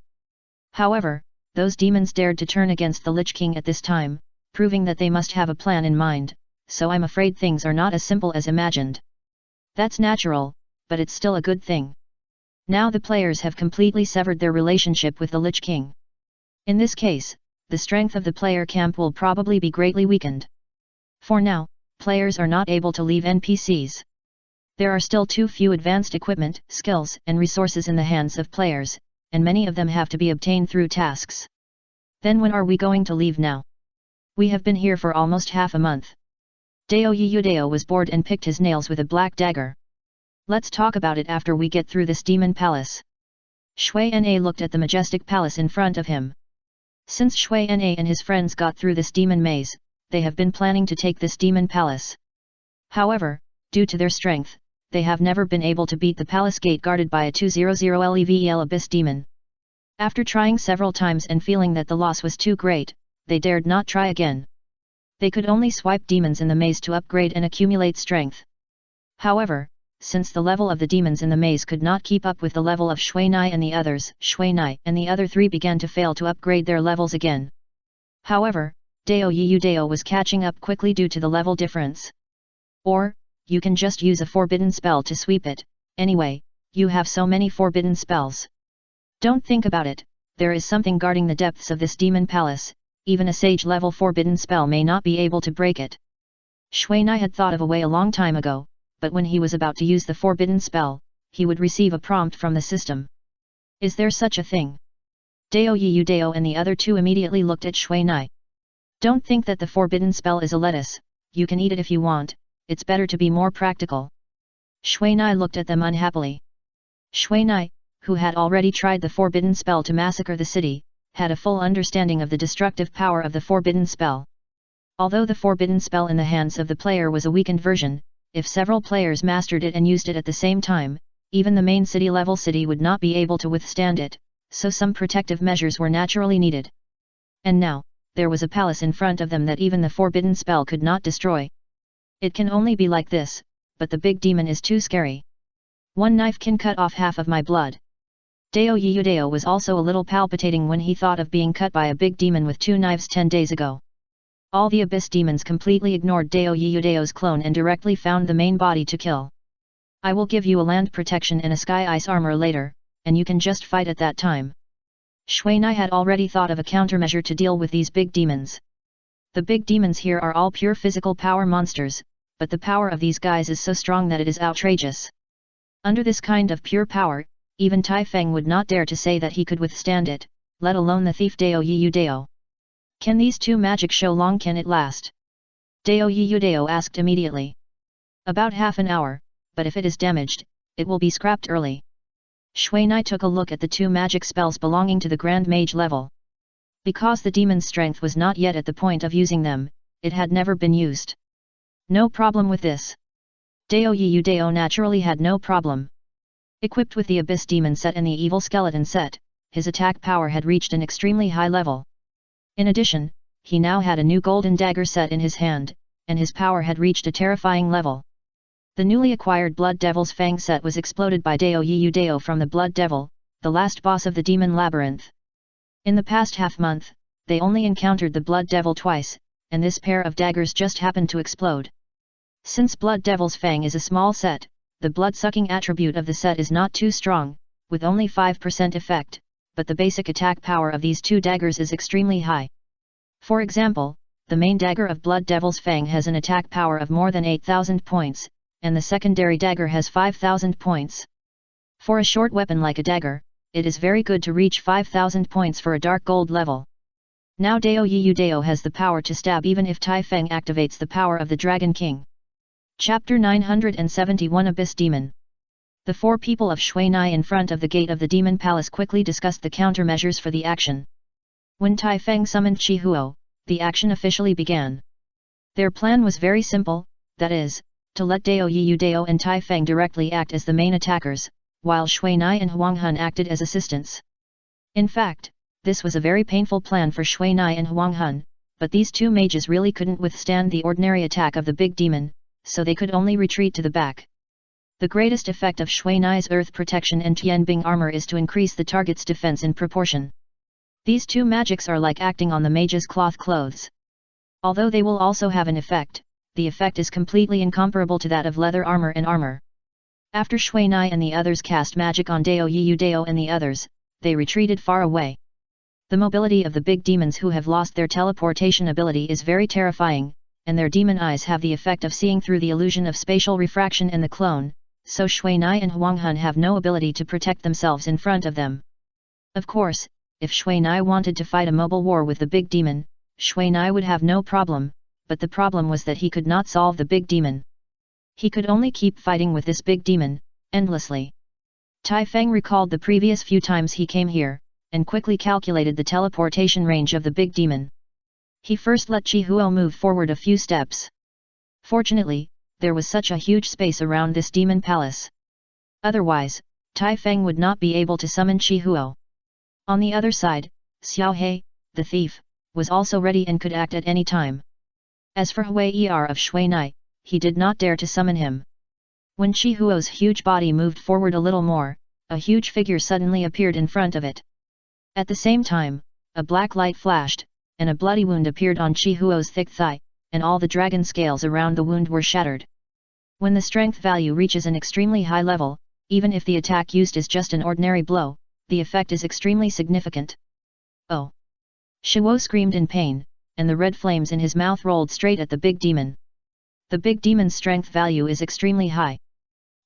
However, those demons dared to turn against the Lich King at this time, proving that they must have a plan in mind, so I'm afraid things are not as simple as imagined. That's natural, but it's still a good thing. Now the players have completely severed their relationship with the Lich King. In this case, the strength of the player camp will probably be greatly weakened. For now, players are not able to leave NPCs. There are still too few advanced equipment, skills and resources in the hands of players, and many of them have to be obtained through tasks. Then when are we going to leave now? We have been here for almost half a month. Dao Yiyudao was bored and picked his nails with a black dagger. Let's talk about it after we get through this demon palace. Shui Na looked at the majestic palace in front of him. Since Shui Na and his friends got through this demon maze, they have been planning to take this demon palace. However, due to their strength, they have never been able to beat the palace gate guarded by a 200 level abyss demon. After trying several times and feeling that the loss was too great, they dared not try again. They could only swipe demons in the maze to upgrade and accumulate strength. However, since the level of the demons in the maze could not keep up with the level of Shui Nai and the others. Shui Nai and the other three began to fail to upgrade their levels again. However, Dao Yiyu Dao was catching up quickly due to the level difference. Or, you can just use a forbidden spell to sweep it. Anyway, you have so many forbidden spells. Don't think about it, there is something guarding the depths of this demon palace, even a sage-level forbidden spell may not be able to break it. Shui Nai had thought of a way a long time ago, but when he was about to use the forbidden spell, he would receive a prompt from the system. Is there such a thing? Dao Yiyu Dao and the other two immediately looked at Shui Nai. Don't think that the forbidden spell is a lettuce, you can eat it if you want, it's better to be more practical. Shui Nai looked at them unhappily. Shui Nai, who had already tried the forbidden spell to massacre the city, had a full understanding of the destructive power of the forbidden spell. Although the forbidden spell in the hands of the player was a weakened version, if several players mastered it and used it at the same time, even the main city-level city would not be able to withstand it, so some protective measures were naturally needed. And now, there was a palace in front of them that even the forbidden spell could not destroy. It can only be like this, but the big demon is too scary. One knife can cut off half of my blood. Dao Yiyu Dao was also a little palpitating when he thought of being cut by a big demon with 2 knives 10 days ago. All the abyss demons completely ignored Dao Yiyu Dao's clone and directly found the main body to kill. I will give you a land protection and a sky ice armor later, and you can just fight at that time. Shui Nai had already thought of a countermeasure to deal with these big demons. The big demons here are all pure physical power monsters, but the power of these guys is so strong that it is outrageous. Under this kind of pure power, even Tai Feng would not dare to say that he could withstand it, let alone the thief Dao Yiyu Dao. Can these two magic show long can it last? Dao Yiyu Dao asked immediately. About half an hour, but if it is damaged, it will be scrapped early. Shui Nai took a look at the 2 magic spells belonging to the Grand Mage level. Because the demon's strength was not yet at the point of using them, it had never been used. No problem with this. Dao Yiyu Dao naturally had no problem. Equipped with the Abyss Demon set and the Evil Skeleton set, his attack power had reached an extremely high level. In addition, he now had a new Golden Dagger set in his hand, and his power had reached a terrifying level. The newly acquired Blood Devil's Fang set was exploded by Dao Yiyu Dao from the Blood Devil, the last boss of the Demon Labyrinth. In the past half-month, they only encountered the Blood Devil twice, and this pair of daggers just happened to explode. Since Blood Devil's Fang is a small set, the blood-sucking attribute of the set is not too strong, with only 5% effect, but the basic attack power of these 2 daggers is extremely high. For example, the main dagger of Blood Devil's Fang has an attack power of more than 8,000 points, and the secondary dagger has 5,000 points. For a short weapon like a dagger, it is very good to reach 5,000 points for a dark gold level. Now Dao Yiyu Dao has the power to stab even if Tai Feng activates the power of the Dragon King. Chapter 971 Abyss Demon. The 4 people of Shui Nai in front of the gate of the Demon Palace quickly discussed the countermeasures for the action. When Tai Feng summoned Chi Huo, the action officially began. Their plan was very simple, that is, to let Dao Yiyu Dao and Tai Feng directly act as the main attackers, while Shui Nai and Huang Hun acted as assistants. In fact, this was a very painful plan for Shui Nai and Huang Hun, but these 2 mages really couldn't withstand the ordinary attack of the big demon, so they could only retreat to the back. The greatest effect of Shui Nai's Earth Protection and Tianbing armor is to increase the target's defense in proportion. These 2 magics are like acting on the mage's cloth clothes. Although they will also have an effect, the effect is completely incomparable to that of leather armor and armor. After Shui Nai and the others cast magic on Dao Yiyu Dao and the others, they retreated far away. The mobility of the big demons who have lost their teleportation ability is very terrifying, and their demon eyes have the effect of seeing through the illusion of spatial refraction and the clone, so Shui Nai and Huang Hun have no ability to protect themselves in front of them. Of course, if Shui Nai wanted to fight a mobile war with the big demon, Shui Nai would have no problem, but the problem was that he could not solve the big demon. He could only keep fighting with this big demon, endlessly. Tai Feng recalled the previous few times he came here, and quickly calculated the teleportation range of the big demon. He first let Chi Huo move forward a few steps. Fortunately, there was such a huge space around this demon palace. Otherwise, Tai Feng would not be able to summon Chi Huo. On the other side, Xiao He, the thief, was also ready and could act at any time. As for Hui Er of Shui Nai, he did not dare to summon him. When Chi Huo's huge body moved forward a little more, a huge figure suddenly appeared in front of it. At the same time, a black light flashed, and a bloody wound appeared on Chi Huo's thick thigh, and all the dragon scales around the wound were shattered. When the strength value reaches an extremely high level, even if the attack used is just an ordinary blow, the effect is extremely significant. Oh! Shuo screamed in pain, and the red flames in his mouth rolled straight at the big demon. The big demon's strength value is extremely high.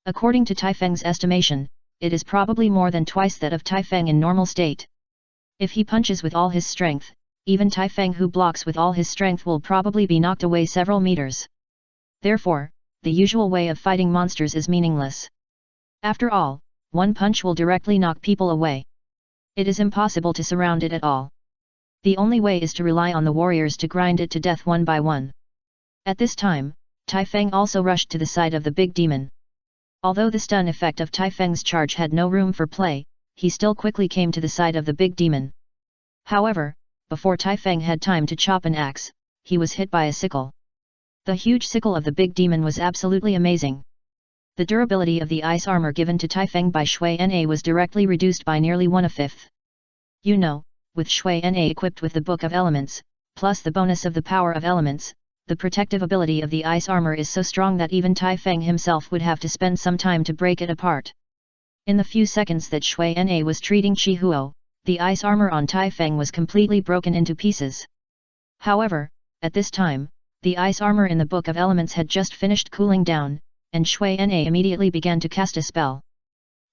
According to Taifeng's estimation, it is probably more than twice that of Taifeng in normal state. If he punches with all his strength, even Taifeng who blocks with all his strength will probably be knocked away several meters. Therefore, the usual way of fighting monsters is meaningless. After all, one punch will directly knock people away. It is impossible to surround it at all. The only way is to rely on the warriors to grind it to death one by one. At this time, Taifeng also rushed to the side of the big demon. Although the stun effect of Taifeng's charge had no room for play, he still quickly came to the side of the big demon. However, before Taifeng had time to chop an axe, he was hit by a sickle. The huge sickle of the big demon was absolutely amazing. The durability of the ice armor given to Taifeng by Shui Na was directly reduced by nearly 1/5. You know, with Shui Na equipped with the Book of Elements, plus the bonus of the Power of Elements, the protective ability of the ice armor is so strong that even Taifeng himself would have to spend some time to break it apart. In the few seconds that Shui Na was treating Chi Huo, the ice armor on Taifeng was completely broken into pieces. However, at this time, the ice armor in the Book of Elements had just finished cooling down, and Shui Na immediately began to cast a spell.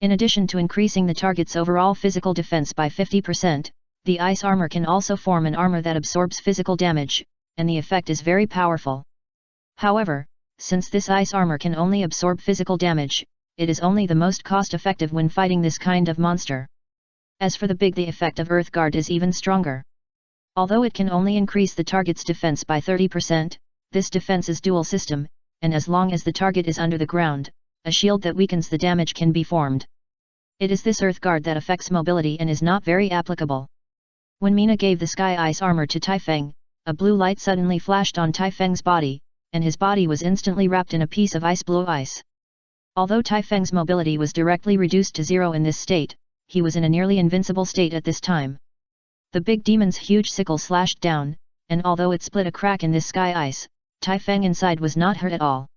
In addition to increasing the target's overall physical defense by 50%, the ice armor can also form an armor that absorbs physical damage, and the effect is very powerful. However, since this ice armor can only absorb physical damage, it is only the most cost-effective when fighting this kind of monster. As for the big, the effect of Earth Guard is even stronger. Although it can only increase the target's defense by 30%, this defense is dual system, and as long as the target is under the ground, a shield that weakens the damage can be formed. It is this Earth Guard that affects mobility and is not very applicable. When Mina gave the Sky Ice armor to Taifeng, a blue light suddenly flashed on Taifeng's body, and his body was instantly wrapped in a piece of ice blue ice. Although Taifeng's mobility was directly reduced to 0 in this state, he was in a nearly invincible state at this time. The big demon's huge sickle slashed down, and although it split a crack in this sky ice, Taifeng inside was not hurt at all.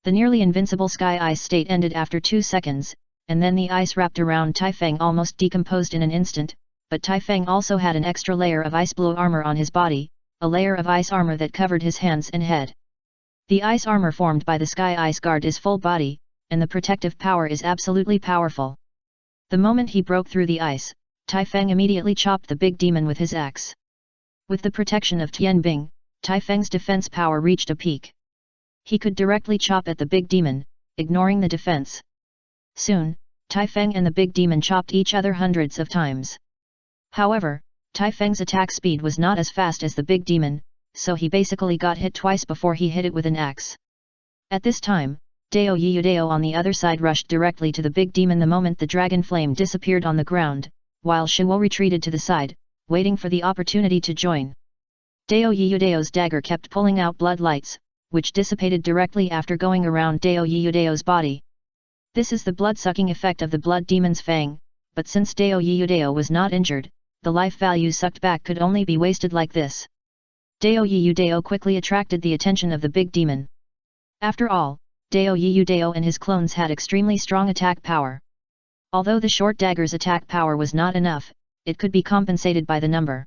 The nearly invincible sky ice state ended after 2 seconds, and then the ice wrapped around Taifeng almost decomposed in an instant, but Taifeng also had an extra layer of ice blue armor on his body, a layer of ice armor that covered his hands and head. The ice armor formed by the Sky Ice Guard is full body, and the protective power is absolutely powerful. The moment he broke through the ice, Taifeng immediately chopped the big demon with his axe. With the protection of Tianbing, Taifeng's defense power reached a peak. He could directly chop at the big demon, ignoring the defense. Soon, Taifeng and the big demon chopped each other hundreds of times. However, Taifeng's attack speed was not as fast as the big demon, so he basically got hit twice before he hit it with an axe. At this time, Dao Yiyudao on the other side rushed directly to the big demon the moment the dragon flame disappeared on the ground, while Shuo retreated to the side, waiting for the opportunity to join. Dao Yiyudao's dagger kept pulling out blood lights, which dissipated directly after going around Dao Yiyudao's body. This is the blood-sucking effect of the blood demon's fang, but since Dao Yiyudao was not injured, the life value sucked back could only be wasted like this. Dao Yiyudao quickly attracted the attention of the big demon. After all, Dao Yiyudao and his clones had extremely strong attack power. Although the short dagger's attack power was not enough, it could be compensated by the number.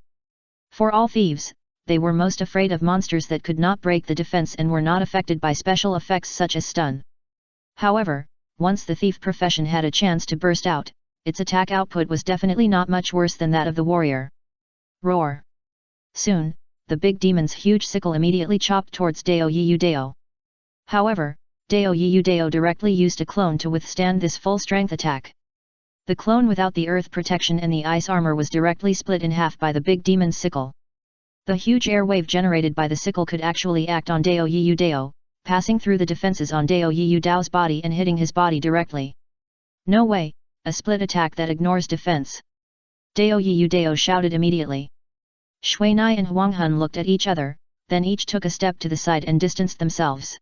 For all thieves, they were most afraid of monsters that could not break the defense and were not affected by special effects such as stun. However, once the thief profession had a chance to burst out, its attack output was definitely not much worse than that of the warrior. Roar! Soon, the big demon's huge sickle immediately chopped towards Dao Yiyudao. However, Dao Yiyudao directly used a clone to withstand this full-strength attack. The clone without the earth protection and the ice armor was directly split in half by the big demon's sickle. The huge air wave generated by the sickle could actually act on Dao Yiyudao, passing through the defenses on Dao Yiyudao's body and hitting his body directly. No way, a split attack that ignores defense. Dao Yiyudao shouted immediately. Shui Nai and Huang Hun looked at each other, then each took a step to the side and distanced themselves.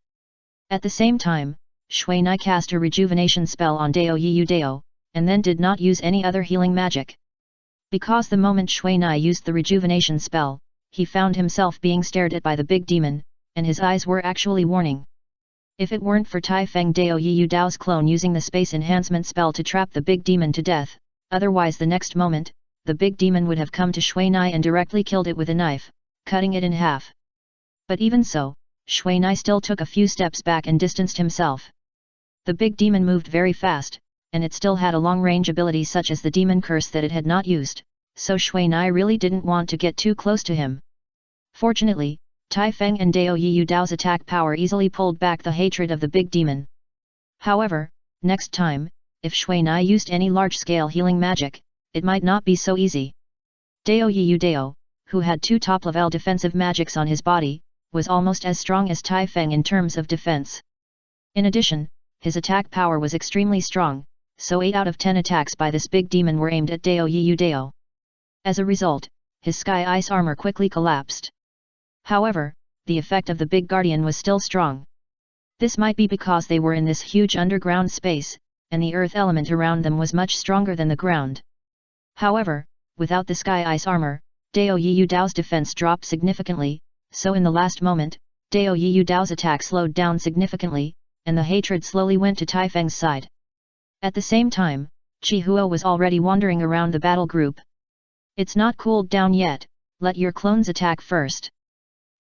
At the same time, Shui Nai cast a rejuvenation spell on Dao Yiyu Dao, and then did not use any other healing magic. Because the moment Shui Nai used the rejuvenation spell, he found himself being stared at by the big demon, and his eyes were actually warning. If it weren't for Tai Feng Dao Yiyu Dao's clone using the space enhancement spell to trap the big demon to death, otherwise the next moment, the big demon would have come to Shui Nai and directly killed it with a knife, cutting it in half. But even so, Shui Nai still took a few steps back and distanced himself. The big demon moved very fast, and it still had a long-range ability such as the demon curse that it had not used, so Shui Nai really didn't want to get too close to him. Fortunately, Tai Feng and Dao Yiyu Dao's attack power easily pulled back the hatred of the big demon. However, next time, if Shui Nai used any large-scale healing magic, it might not be so easy. Dao Yiyu Dao, who had 2 top-level defensive magics on his body, was almost as strong as Tai Feng in terms of defense. In addition, his attack power was extremely strong, so 8 out of 10 attacks by this big demon were aimed at Dao Yiyu Dao. As a result, his sky ice armor quickly collapsed. However, the effect of the big guardian was still strong. This might be because they were in this huge underground space, and the earth element around them was much stronger than the ground. However, without the sky ice armor, Dao Yiyu Dao's defense dropped significantly, so in the last moment, Dao Yiyu Dao's attack slowed down significantly, and the hatred slowly went to Tai Feng's side. At the same time, Chi Huo was already wandering around the battle group. "It's not cooled down yet, let your clones attack first."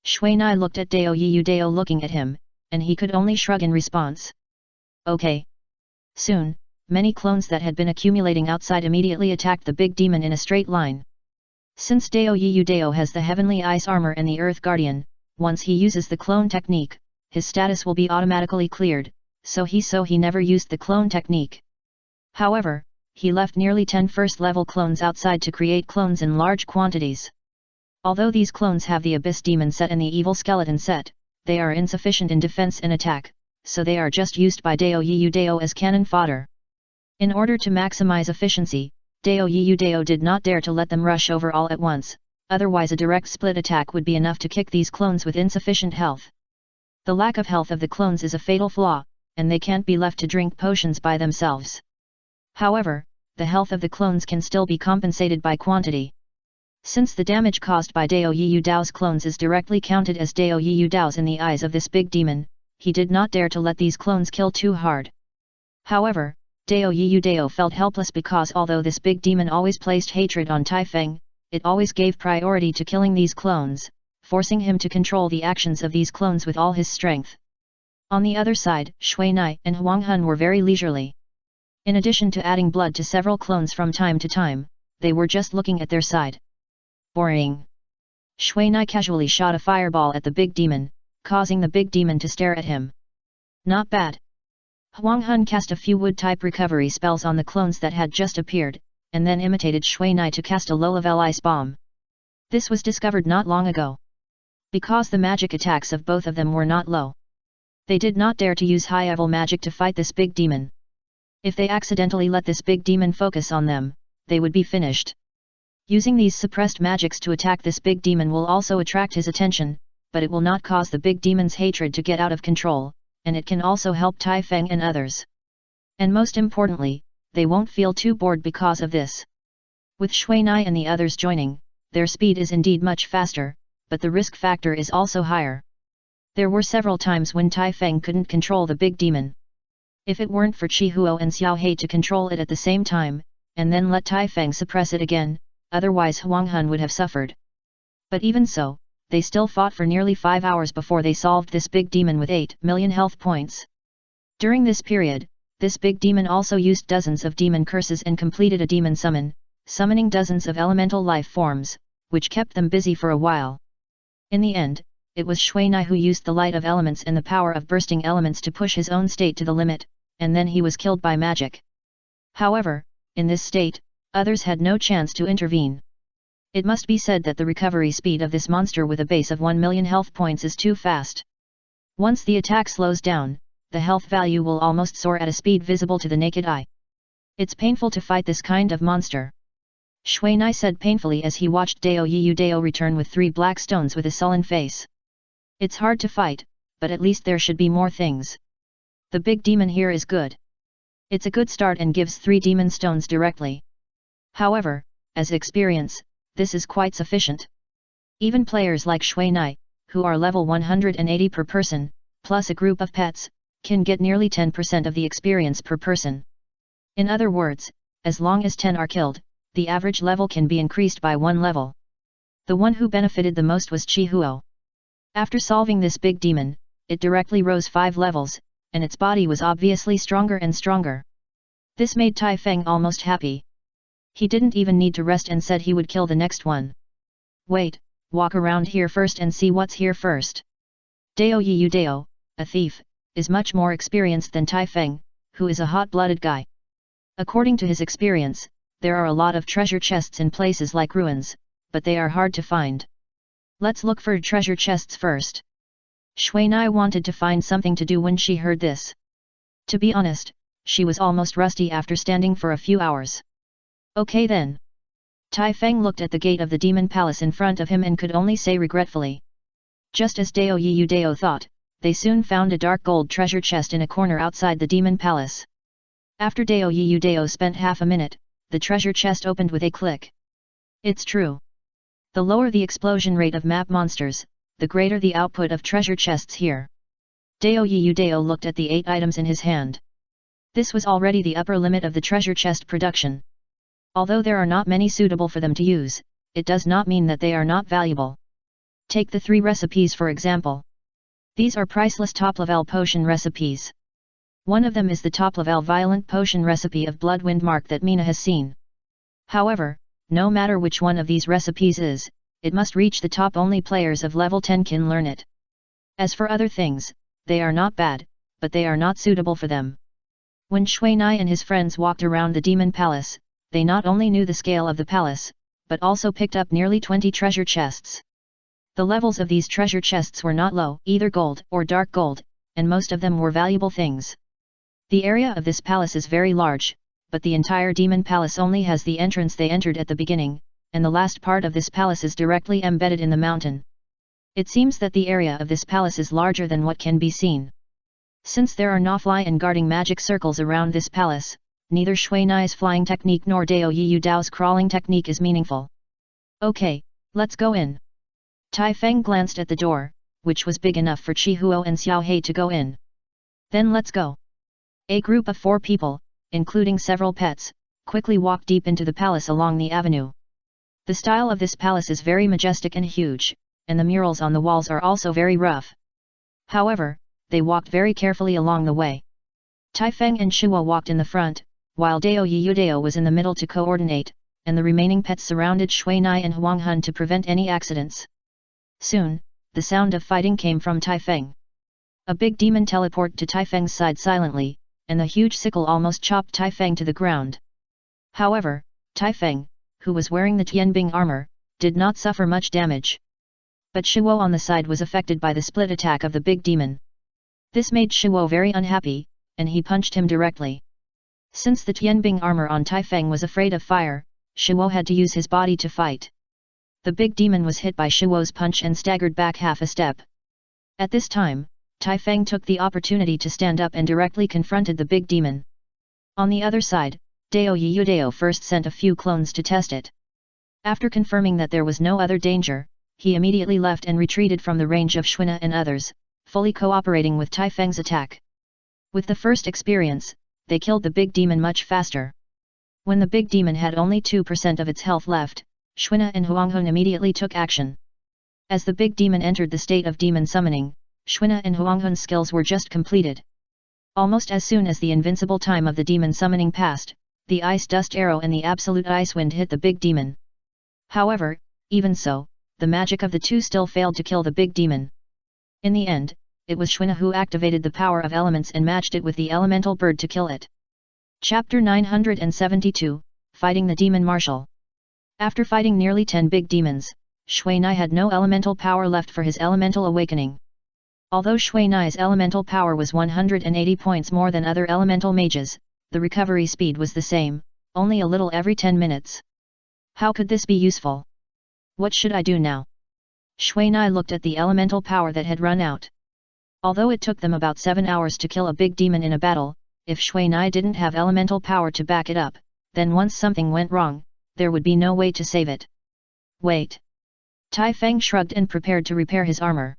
Shui Nai looked at Dao Yiyu Dao looking at him, and he could only shrug in response. Okay. Soon, many clones that had been accumulating outside immediately attacked the big demon in a straight line. Since Dao Yiyu Dao has the heavenly ice armor and the earth guardian, once he uses the clone technique, his status will be automatically cleared, so he never used the clone technique. However, he left nearly 10 first-level clones outside to create clones in large quantities. Although these clones have the Abyss Demon set and the Evil Skeleton set, they are insufficient in defense and attack, so they are just used by Dao Yiyu Dao as cannon fodder. In order to maximize efficiency, Dao Yiyu Dao did not dare to let them rush over all at once, otherwise a direct split attack would be enough to kick these clones with insufficient health. The lack of health of the clones is a fatal flaw, and they can't be left to drink potions by themselves. However, the health of the clones can still be compensated by quantity. Since the damage caused by Dao Yiyu Dao's clones is directly counted as Dao Yiyu Dao's in the eyes of this big demon, he did not dare to let these clones kill too hard. However, Dao Yiyu Dao felt helpless because although this big demon always placed hatred on Tai Feng, it always gave priority to killing these clones, forcing him to control the actions of these clones with all his strength. On the other side, Shui Nai and Huang Hun were very leisurely. In addition to adding blood to several clones from time to time, they were just looking at their side. Boring. Shui Nai casually shot a fireball at the big demon, causing the big demon to stare at him. Not bad. Huang Hun cast a few wood-type recovery spells on the clones that had just appeared, and then imitated Shui Nai to cast a low-level ice bomb. This was discovered not long ago. Because the magic attacks of both of them were not low, they did not dare to use high-level magic to fight this big demon. If they accidentally let this big demon focus on them, they would be finished. Using these suppressed magics to attack this big demon will also attract his attention, but it will not cause the big demon's hatred to get out of control, and it can also help Tai Feng and others. And most importantly, they won't feel too bored because of this. With Shui Nai and the others joining, their speed is indeed much faster, but the risk factor is also higher. There were several times when Tai Feng couldn't control the big demon. If it weren't for Chi Huo and Xiao He to control it at the same time, and then let Tai Feng suppress it again, otherwise Huang Hun would have suffered. But even so, they still fought for nearly 5 hours before they solved this big demon with 8 million health points. During this period, this big demon also used dozens of demon curses and completed a demon summon, summoning dozens of elemental life forms, which kept them busy for a while. In the end, it was Shui Nai who used the light of elements and the power of bursting elements to push his own state to the limit, and then he was killed by magic. However, in this state, others had no chance to intervene. It must be said that the recovery speed of this monster with a base of 1 million health points is too fast. Once the attack slows down, the health value will almost soar at a speed visible to the naked eye. It's painful to fight this kind of monster. Shui Nai said painfully as he watched Dao Yiyu Dao return with 3 black stones with a sullen face. It's hard to fight, but at least there should be more things. The big demon here is good. It's a good start and gives 3 demon stones directly. However, as experience, this is quite sufficient. Even players like Shui Nai, who are level 180 per person, plus a group of pets, can get nearly 10% of the experience per person. In other words, as long as 10 are killed, the average level can be increased by 1 level. The one who benefited the most was Chi Huo. After solving this big demon, it directly rose 5 levels, and its body was obviously stronger and stronger. This made Tai Feng almost happy. He didn't even need to rest and said he would kill the next one. Wait, walk around here first and see what's here first. Dao Yiyu Dao, a thief, is much more experienced than Tai Feng, who is a hot-blooded guy. According to his experience, there are a lot of treasure chests in places like ruins, but they are hard to find. Let's look for treasure chests first. Shui Nai wanted to find something to do when she heard this. To be honest, she was almost rusty after standing for a few hours. Okay then. Tai Feng looked at the gate of the demon palace in front of him and could only say regretfully. Just as Dao Yiyu Dao thought, they soon found a dark gold treasure chest in a corner outside the demon palace. After Dao Yiyu Dao spent half a minute, the treasure chest opened with a click. It's true. The lower the explosion rate of map monsters, the greater the output of treasure chests here. Dao Yiyu Dao looked at the 8 items in his hand. This was already the upper limit of the treasure chest production. Although there are not many suitable for them to use, it does not mean that they are not valuable. Take the 3 recipes for example. These are priceless top-level potion recipes. One of them is the top-level violent potion recipe of Bloodwind Mark that Mina has seen. However, no matter which one of these recipes is, it must reach the top. Only players of level 10 can learn it. As for other things, they are not bad, but they are not suitable for them. When Shui Nai and his friends walked around the demon palace, they not only knew the scale of the palace, but also picked up nearly 20 treasure chests. The levels of these treasure chests were not low, either gold or dark gold, and most of them were valuable things. The area of this palace is very large, but the entire demon palace only has the entrance they entered at the beginning, and the last part of this palace is directly embedded in the mountain. It seems that the area of this palace is larger than what can be seen. Since there are no fly and guarding magic circles around this palace, neither Shui Nai's flying technique nor Dao Yiyu Dao's crawling technique is meaningful. Okay, let's go in. Tai Feng glanced at the door, which was big enough for Chi Huo and Xiao He to go in. Then let's go. A group of 4 people, including several pets, quickly walked deep into the palace along the avenue. The style of this palace is very majestic and huge, and the murals on the walls are also very rough. However, they walked very carefully along the way. Tai Feng and Shuo walked in the front, while Dao Yiyu Dao was in the middle to coordinate, and the remaining pets surrounded Shui Nai and Huang Hun to prevent any accidents. Soon, the sound of fighting came from Tai Feng. A big demon teleported to Tai Feng's side silently, and the huge sickle almost chopped Tai Feng to the ground. However, Tai Feng, who was wearing the Tianbing armor, did not suffer much damage. But Shuo on the side was affected by the split attack of the big demon. This made Shuo very unhappy, and he punched him directly. Since the Tianbing armor on Tai Feng was afraid of fire, Shuo had to use his body to fight. The big demon was hit by Shuo's punch and staggered back half a step. At this time, Tai Feng took the opportunity to stand up and directly confronted the big demon. On the other side, Dao Yiyu Dao first sent a few clones to test it. After confirming that there was no other danger, he immediately left and retreated from the range of Shuina and others, fully cooperating with Tai Feng's attack. With the first experience, they killed the big demon much faster. When the big demon had only 2% of its health left, Shuina and Huanghun immediately took action. As the big demon entered the state of demon summoning, Shuina and Huanghun's skills were just completed. Almost as soon as the invincible time of the demon summoning passed, the ice dust arrow and the absolute ice wind hit the big demon. However, even so, the magic of the two still failed to kill the big demon. In the end, it was Shuina who activated the power of elements and matched it with the elemental bird to kill it. Chapter 972, Fighting the Demon Marshal. After fighting nearly 10 big demons, Shui Nai had no elemental power left for his elemental awakening. Although Shui Nai's elemental power was 180 points more than other elemental mages, the recovery speed was the same, only a little every 10 minutes. How could this be useful? What should I do now? Shui Nai looked at the elemental power that had run out. Although it took them about 7 hours to kill a big demon in a battle, if Shui Nai didn't have elemental power to back it up, then once something went wrong, there would be no way to save it. Wait. Tai Feng shrugged and prepared to repair his armor.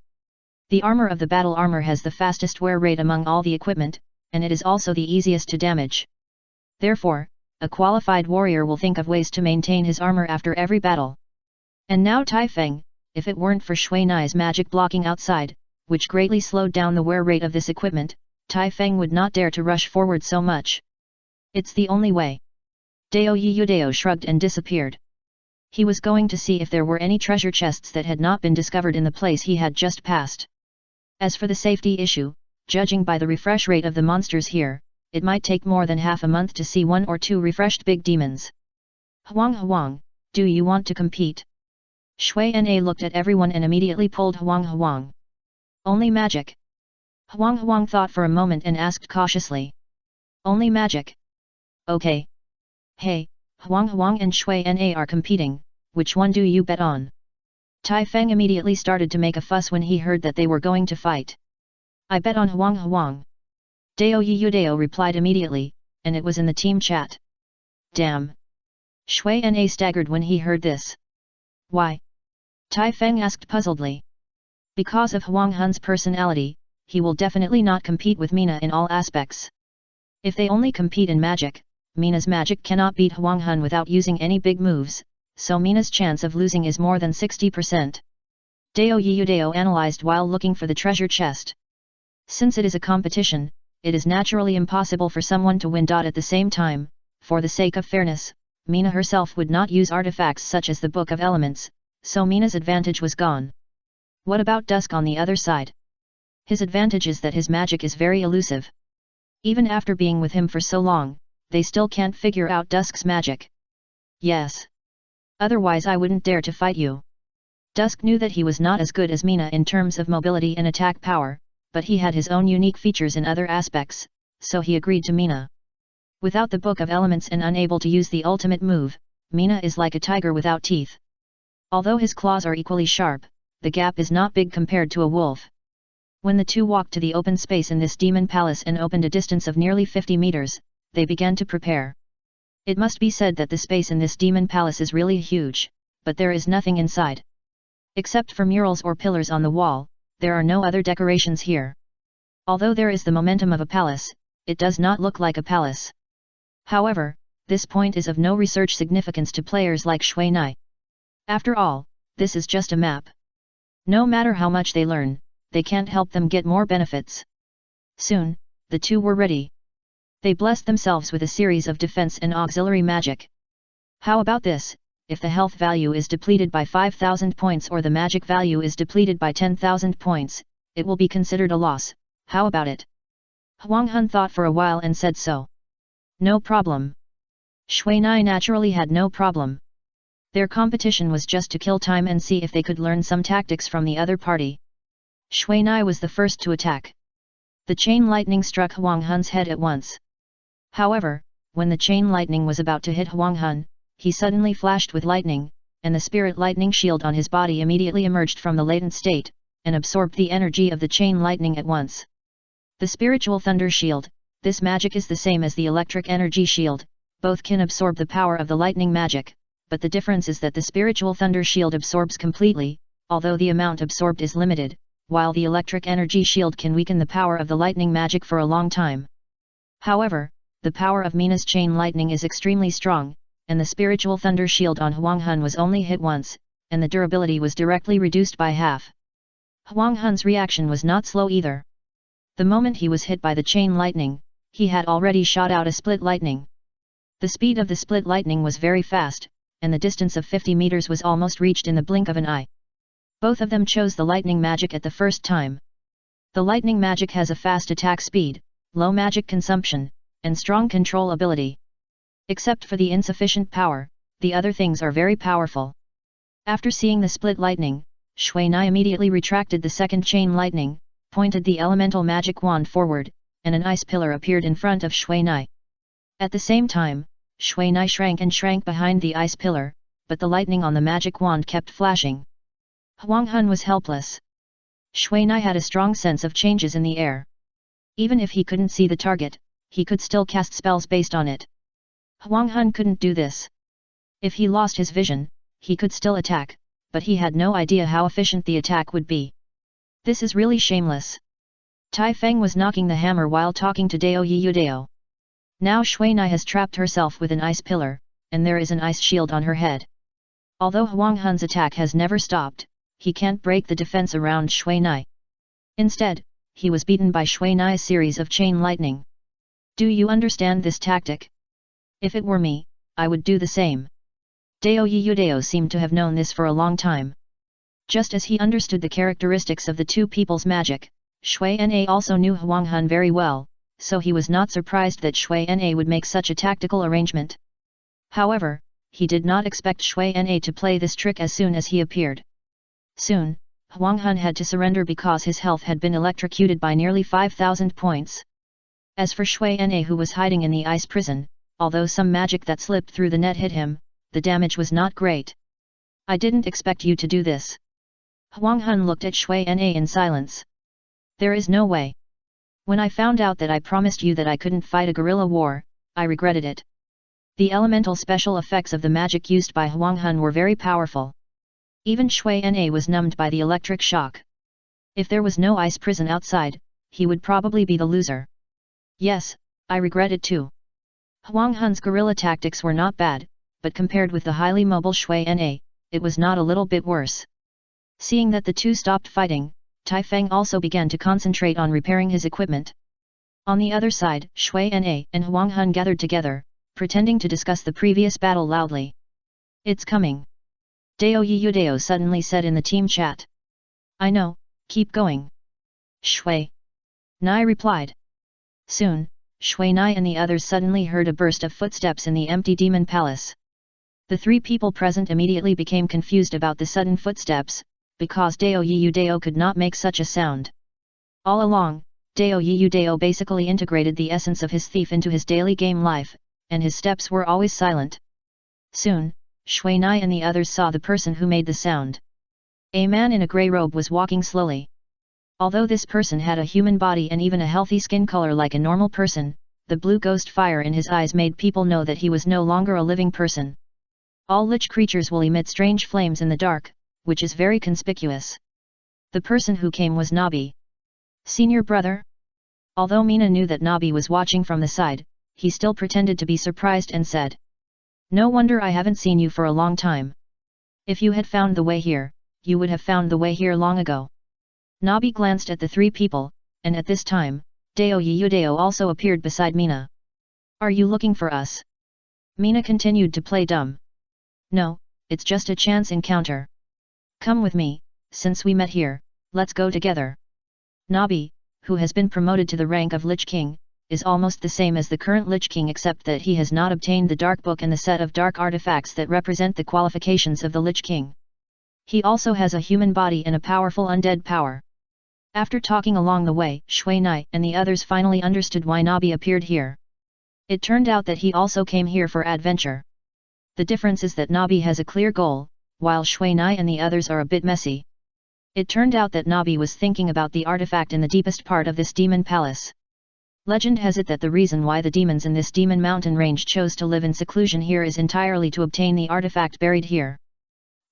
The armor of the battle armor has the fastest wear rate among all the equipment, and it is also the easiest to damage. Therefore, a qualified warrior will think of ways to maintain his armor after every battle. And now Tai Feng, if it weren't for Shui Nai's magic blocking outside, which greatly slowed down the wear rate of this equipment, Tai Feng would not dare to rush forward so much. It's the only way. Dao Yudao shrugged and disappeared. He was going to see if there were any treasure chests that had not been discovered in the place he had just passed. As for the safety issue, judging by the refresh rate of the monsters here, it might take more than half a month to see 1 or 2 refreshed big demons. Huang, do you want to compete? Shui Na looked at everyone and immediately pulled Huang. Only magic. Huang thought for a moment and asked cautiously. Only magic. Okay. Hey, Huang and Shui Na are competing, which one do you bet on? Tai Feng immediately started to make a fuss when he heard that they were going to fight. I bet on Huang. Dao Yudao replied immediately, and it was in the team chat. Damn. Shui Na staggered when he heard this. Why? Tai Feng asked puzzledly. Because of Huang Hun's personality, he will definitely not compete with Mina in all aspects. If they only compete in magic, Mina's magic cannot beat Huang Hun without using any big moves, so Mina's chance of losing is more than 60%. Dao Yudao analyzed while looking for the treasure chest. Since it is a competition, it is naturally impossible for someone to win. At the same time, for the sake of fairness, Mina herself would not use artifacts such as the Book of Elements, so Mina's advantage was gone. What about Dusk on the other side? His advantage is that his magic is very elusive. Even after being with him for so long, they still can't figure out Dusk's magic. Yes. Otherwise I wouldn't dare to fight you. Dusk knew that he was not as good as Mina in terms of mobility and attack power, but he had his own unique features in other aspects, so he agreed to Mina. Without the Book of Elements and unable to use the ultimate move, Mina is like a tiger without teeth. Although his claws are equally sharp, the gap is not big compared to a wolf. When the two walked to the open space in this demon palace and opened a distance of nearly 50 meters, they began to prepare. It must be said that the space in this demon palace is really huge, but there is nothing inside. Except for murals or pillars on the wall, there are no other decorations here. Although there is the momentum of a palace, it does not look like a palace. However, this point is of no research significance to players like Shui Nai. After all, this is just a map. No matter how much they learn, they can't help them get more benefits. Soon, the two were ready. They blessed themselves with a series of defense and auxiliary magic. How about this? If the health value is depleted by 5,000 points or the magic value is depleted by 10,000 points, it will be considered a loss. How about it? Huang Hun thought for a while and said so. No problem. Shui Nai naturally had no problem. Their competition was just to kill time and see if they could learn some tactics from the other party. Shui Nai was the first to attack. The chain lightning struck Huang Hun's head at once. However, when the chain lightning was about to hit Huang Hun, he suddenly flashed with lightning, and the spirit lightning shield on his body immediately emerged from the latent state, and absorbed the energy of the chain lightning at once. The spiritual thunder shield, this magic is the same as the electric energy shield, both can absorb the power of the lightning magic, but the difference is that the spiritual thunder shield absorbs completely, although the amount absorbed is limited, while the electric energy shield can weaken the power of the lightning magic for a long time. However, the power of Mina's chain lightning is extremely strong, and the spiritual thunder shield on Huang Hun was only hit once, and the durability was directly reduced by half. Huang Hun's reaction was not slow either. The moment he was hit by the chain lightning, he had already shot out a split lightning. The speed of the split lightning was very fast, and the distance of 50 meters was almost reached in the blink of an eye. Both of them chose the lightning magic at the first time. The lightning magic has a fast attack speed, low magic consumption, and strong control ability. Except for the insufficient power, the other things are very powerful. After seeing the split lightning, Shui Nai immediately retracted the second chain lightning, pointed the elemental magic wand forward, and an ice pillar appeared in front of Shui Nai. At the same time, Shui Nai shrank behind the ice pillar, but the lightning on the magic wand kept flashing. Huang Hun was helpless. Shui Nai had a strong sense of changes in the air. Even if he couldn't see the target, he could still cast spells based on it. Huang Hun couldn't do this. If he lost his vision, he could still attack, but he had no idea how efficient the attack would be. This is really shameless. Tai Feng was knocking the hammer while talking to Dao Yiyudao. Now Shui Nai has trapped herself with an ice pillar, and there is an ice shield on her head. Although Huang Hun's attack has never stopped, he can't break the defense around Shui Nai. Instead, he was beaten by Shui Nai's series of chain lightning. Do you understand this tactic? If it were me, I would do the same. Dao Yiyudao seemed to have known this for a long time. Just as he understood the characteristics of the two people's magic, Shui Na also knew Huang Hun very well, so he was not surprised that Shui Na would make such a tactical arrangement. However, he did not expect Shui Na to play this trick as soon as he appeared. Soon, Huang Hun had to surrender because his health had been electrocuted by nearly 5,000 points. As for Shui Na, who was hiding in the ice prison, although some magic that slipped through the net hit him, the damage was not great. I didn't expect you to do this. Huang Hun looked at Shui Na in silence. There is no way. When I found out that I promised you that I couldn't fight a guerrilla war, I regretted it. The elemental special effects of the magic used by Huang Hun were very powerful. Even Shui Na was numbed by the electric shock. If there was no ice prison outside, he would probably be the loser. Yes, I regret it too. Huang Hun's guerrilla tactics were not bad, but compared with the highly mobile Shui Na, it was not a little bit worse. Seeing that the two stopped fighting, Tai Feng also began to concentrate on repairing his equipment. On the other side, Shui Na and Huang Hun gathered together, pretending to discuss the previous battle loudly. It's coming. Dao Yiyudao suddenly said in the team chat. I know, keep going. Shui Nai replied. Soon, Shui Nai and the others suddenly heard a burst of footsteps in the empty demon palace. The three people present immediately became confused about the sudden footsteps, because Dao Yiyudao could not make such a sound. All along, Dao Yiyudao basically integrated the essence of his thief into his daily game life, and his steps were always silent. Soon, Shui Nai and the others saw the person who made the sound. A man in a grey robe was walking slowly. Although this person had a human body and even a healthy skin color like a normal person, the blue ghost fire in his eyes made people know that he was no longer a living person. All lich creatures will emit strange flames in the dark, which is very conspicuous. The person who came was Nabi. Senior brother? Although Mina knew that Nabi was watching from the side, he still pretended to be surprised and said, No wonder I haven't seen you for a long time. If you had found the way here, you would have found the way here long ago. Nabi glanced at the three people, and at this time, Dao Yiyudao also appeared beside Mina. Are you looking for us? Mina continued to play dumb. No, it's just a chance encounter. Come with me, since we met here, let's go together. Nabi, who has been promoted to the rank of Lich King, is almost the same as the current Lich King except that he has not obtained the Dark Book and the set of dark artifacts that represent the qualifications of the Lich King. He also has a human body and a powerful undead power. After talking along the way, Shui Nai and the others finally understood why Nabi appeared here. It turned out that he also came here for adventure. The difference is that Nabi has a clear goal, while Shui Nai and the others are a bit messy. It turned out that Nabi was thinking about the artifact in the deepest part of this demon palace. Legend has it that the reason why the demons in this demon mountain range chose to live in seclusion here is entirely to obtain the artifact buried here.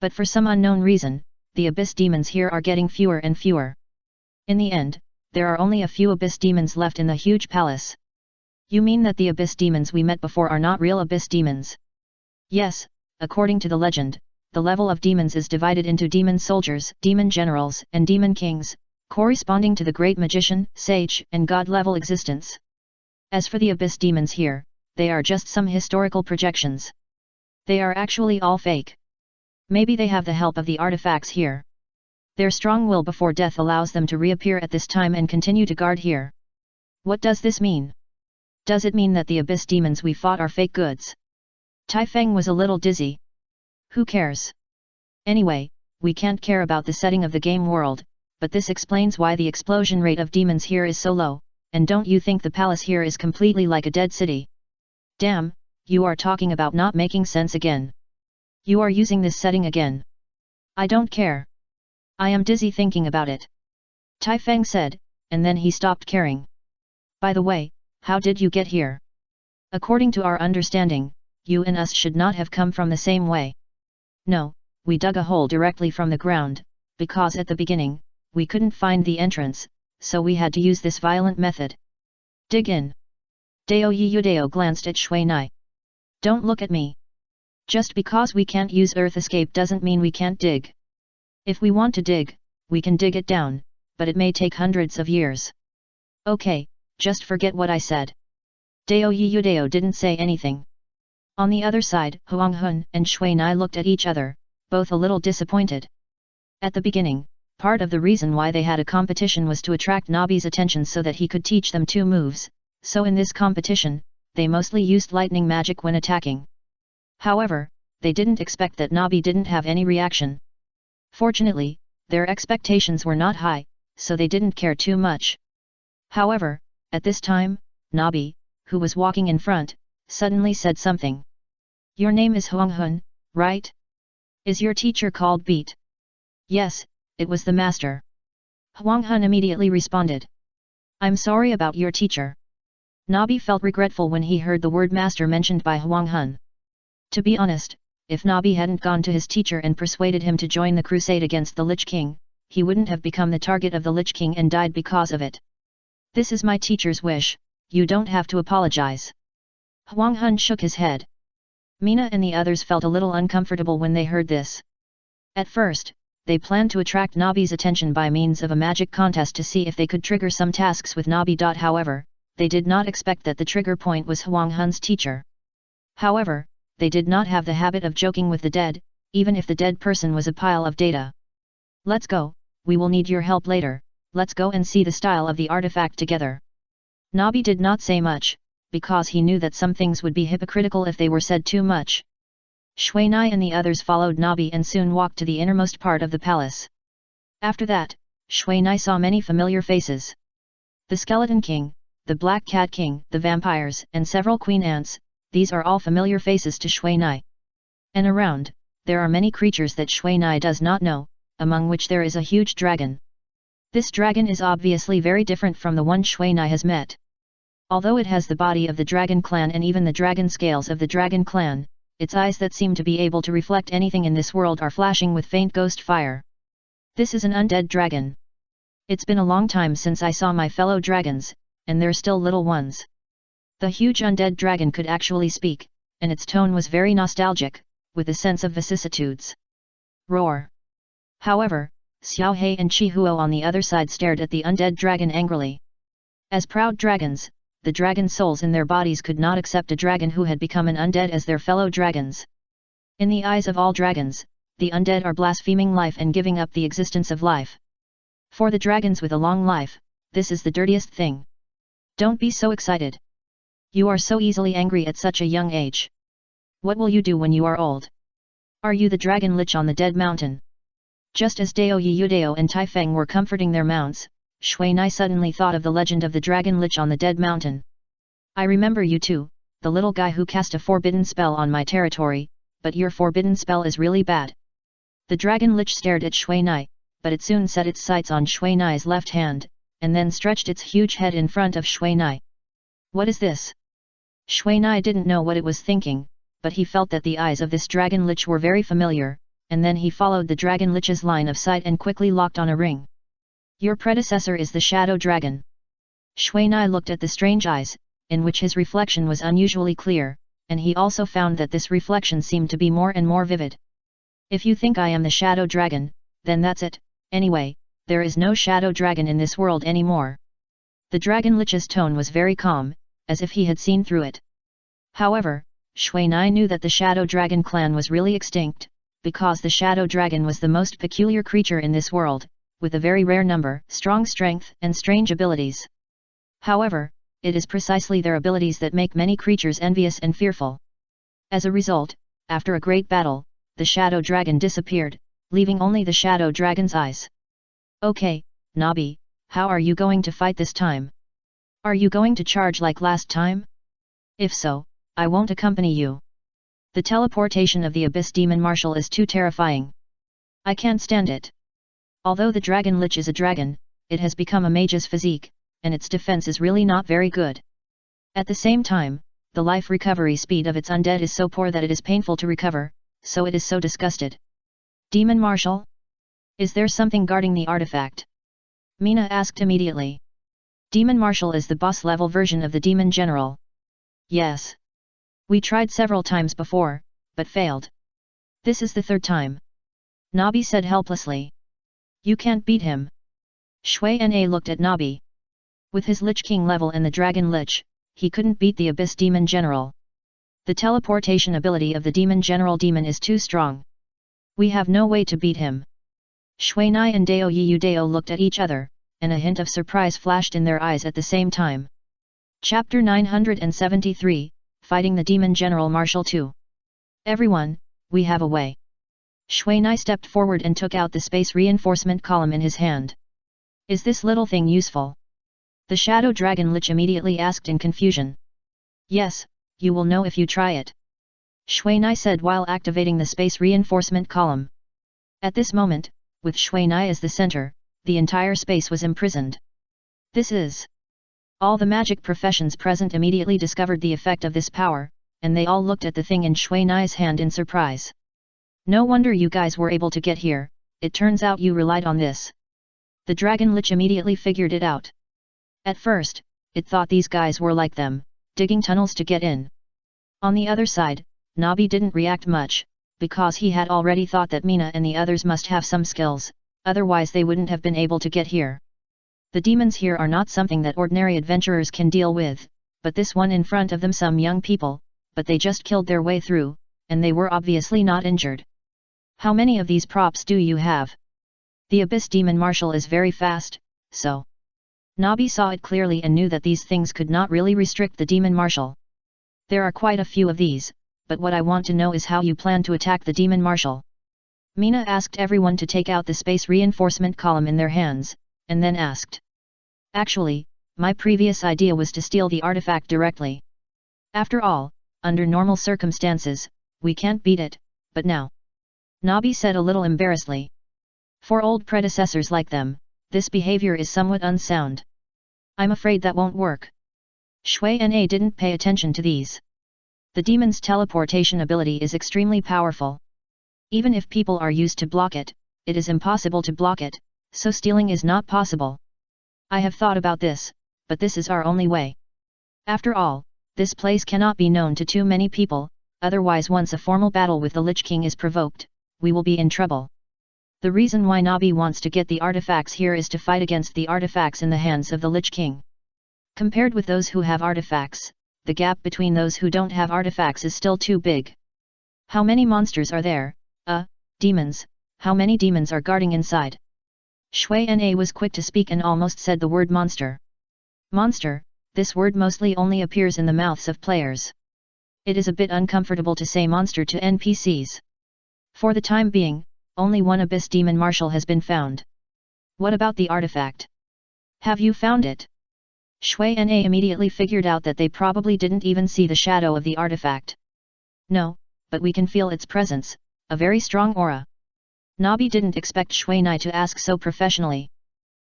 But for some unknown reason, the abyss demons here are getting fewer and fewer. In the end, there are only a few abyss demons left in the huge palace. You mean that the abyss demons we met before are not real abyss demons? Yes, according to the legend, the level of demons is divided into demon soldiers, demon generals, and demon kings, corresponding to the great magician, sage, and god level existence. As for the abyss demons here, they are just some historical projections. They are actually all fake. Maybe they have the help of the artifacts here. Their strong will before death allows them to reappear at this time and continue to guard here. What does this mean? Does it mean that the abyss demons we fought are fake goods? Tai Feng was a little dizzy. Who cares? Anyway, we can't care about the setting of the game world, but this explains why the explosion rate of demons here is so low, and don't you think the palace here is completely like a dead city? Damn, you are talking about not making sense again. You are using this setting again. I don't care. I am dizzy thinking about it. Tai Feng said, and then he stopped caring. By the way, how did you get here? According to our understanding, you and us should not have come from the same way. No, we dug a hole directly from the ground, because at the beginning, we couldn't find the entrance, so we had to use this violent method. Dig in. Dao Yudao glanced at Shui Nai. Don't look at me. Just because we can't use earth escape doesn't mean we can't dig. If we want to dig, we can dig it down, but it may take hundreds of years. Okay, just forget what I said. Dao Yudao didn't say anything. On the other side, Huang Hun and Shui Nai looked at each other, both a little disappointed. At the beginning, part of the reason why they had a competition was to attract Nabi's attention so that he could teach them 2 moves, so in this competition, they mostly used lightning magic when attacking. However, they didn't expect that Nabi didn't have any reaction. Fortunately, their expectations were not high, so they didn't care too much. However, at this time, Nabi, who was walking in front, suddenly said something. Your name is Huang Hun, right? Is your teacher called Beat? Yes, it was the master. Huang Hun immediately responded. I'm sorry about your teacher. Nabi felt regretful when he heard the word master mentioned by Huang Hun. To be honest, if Nabi hadn't gone to his teacher and persuaded him to join the crusade against the Lich King, he wouldn't have become the target of the Lich King and died because of it. This is my teacher's wish, you don't have to apologize. Huang Hun shook his head. Mina and the others felt a little uncomfortable when they heard this. At first, they planned to attract Nabi's attention by means of a magic contest to see if they could trigger some tasks with Nabi. However, they did not expect that the trigger point was Huang Hun's teacher. However, they did not have the habit of joking with the dead, even if the dead person was a pile of data. Let's go, we will need your help later, let's go and see the style of the artifact together. Nabi did not say much, because he knew that some things would be hypocritical if they were said too much. Shui Nai and the others followed Nabi and soon walked to the innermost part of the palace. After that, Shui Nai saw many familiar faces. The Skeleton King, the Black Cat King, the vampires, and several queen ants, these are all familiar faces to Shui Nai. And around, there are many creatures that Shui Nai does not know, among which there is a huge dragon. This dragon is obviously very different from the one Shui Nai has met. Although it has the body of the dragon clan and even the dragon scales of the dragon clan, its eyes that seem to be able to reflect anything in this world are flashing with faint ghost fire. This is an undead dragon. It's been a long time since I saw my fellow dragons, and they're still little ones. The huge undead dragon could actually speak, and its tone was very nostalgic, with a sense of vicissitudes. Roar! However, Xiao He and Chi Huo on the other side stared at the undead dragon angrily. As proud dragons, the dragon souls in their bodies could not accept a dragon who had become an undead as their fellow dragons. In the eyes of all dragons, the undead are blaspheming life and giving up the existence of life. For the dragons with a long life, this is the dirtiest thing. Don't be so excited. You are so easily angry at such a young age. What will you do when you are old? Are you the dragon lich on the dead mountain? Just as Dao Yudao and Tai Feng were comforting their mounts, Shui Nai suddenly thought of the legend of the dragon lich on the dead mountain. I remember you too, the little guy who cast a forbidden spell on my territory, but your forbidden spell is really bad. The dragon lich stared at Shui Nai, but it soon set its sights on Shui Nai's left hand, and then stretched its huge head in front of Shui Nai. What is this? Shui Nai didn't know what it was thinking, but he felt that the eyes of this dragon lich were very familiar, and then he followed the dragon lich's line of sight and quickly locked on a ring. Your predecessor is the shadow dragon. Shui Nai looked at the strange eyes, in which his reflection was unusually clear, and he also found that this reflection seemed to be more and more vivid. If you think I am the shadow dragon, then that's it. Anyway, there is no shadow dragon in this world anymore. The dragon lich's tone was very calm, as if he had seen through it. However, Shui Nai knew that the shadow dragon clan was really extinct, because the shadow dragon was the most peculiar creature in this world, with a very rare number, strong strength, and strange abilities. However, it is precisely their abilities that make many creatures envious and fearful. As a result, after a great battle, the shadow dragon disappeared, leaving only the shadow dragon's eyes. Okay, Nabi, how are you going to fight this time? Are you going to charge like last time? If so, I won't accompany you. The teleportation of the Abyss Demon Marshal is too terrifying. I can't stand it. Although the dragon lich is a dragon, it has become a mage's physique, and its defense is really not very good. At the same time, the life recovery speed of its undead is so poor that it is painful to recover, so it is so disgusted. Demon Marshal? Is there something guarding the artifact? Mina asked immediately. Demon Marshal is the boss-level version of the Demon General. Yes. We tried several times before, but failed. This is the third time. Nabi said helplessly. You can't beat him. Shui Na looked at Nabi. With his Lich King level and the Dragon Lich, he couldn't beat the Abyss Demon General. The teleportation ability of the Demon General Demon is too strong. We have no way to beat him. Shui Na and Dao Yiyu Dao looked at each other, and a hint of surprise flashed in their eyes at the same time. Chapter 973, Fighting the Demon General Marshal 2. Everyone, we have a way. Shui Na stepped forward and took out the space reinforcement column in his hand. Is this little thing useful? The Shadow Dragon Lich immediately asked in confusion. Yes, you will know if you try it. Shui Na said while activating the space reinforcement column. At this moment, with Shui Na as the center, the entire space was imprisoned. This is... All the magic professions present immediately discovered the effect of this power, and they all looked at the thing in Shui Na's hand in surprise. No wonder you guys were able to get here, it turns out you relied on this. The Dragon Lich immediately figured it out. At first, it thought these guys were like them, digging tunnels to get in. On the other side, Nabi didn't react much, because he had already thought that Mina and the others must have some skills, otherwise they wouldn't have been able to get here. The demons here are not something that ordinary adventurers can deal with, but this one in front of them some young people, but they just killed their way through, and they were obviously not injured. How many of these props do you have? The Abyss Demon Marshal is very fast, so... Nabi saw it clearly and knew that these things could not really restrict the Demon Marshal. There are quite a few of these, but what I want to know is how you plan to attack the Demon Marshal. Mina asked everyone to take out the space reinforcement column in their hands, and then asked. Actually, my previous idea was to steal the artifact directly. After all, under normal circumstances, we can't beat it, but now. Nabi said a little embarrassedly. For old predecessors like them, this behavior is somewhat unsound. I'm afraid that won't work. Shui Na didn't pay attention to these. The demon's teleportation ability is extremely powerful. Even if people are used to block it, it is impossible to block it, so stealing is not possible. I have thought about this, but this is our only way. After all, this place cannot be known to too many people, otherwise once a formal battle with the Lich King is provoked, we will be in trouble. The reason why Nabi wants to get the artifacts here is to fight against the artifacts in the hands of the Lich King. Compared with those who have artifacts, the gap between those who don't have artifacts is still too big. How many monsters are there? Demons, how many demons are guarding inside? Shui Na was quick to speak and almost said the word monster. Monster, this word mostly only appears in the mouths of players. It is a bit uncomfortable to say monster to NPCs. For the time being, only one Abyss Demon Marshal has been found. What about the artifact? Have you found it? Shui Na immediately figured out that they probably didn't even see the shadow of the artifact. No, but we can feel its presence, a very strong aura. Nabi didn't expect Shui Na to ask so professionally.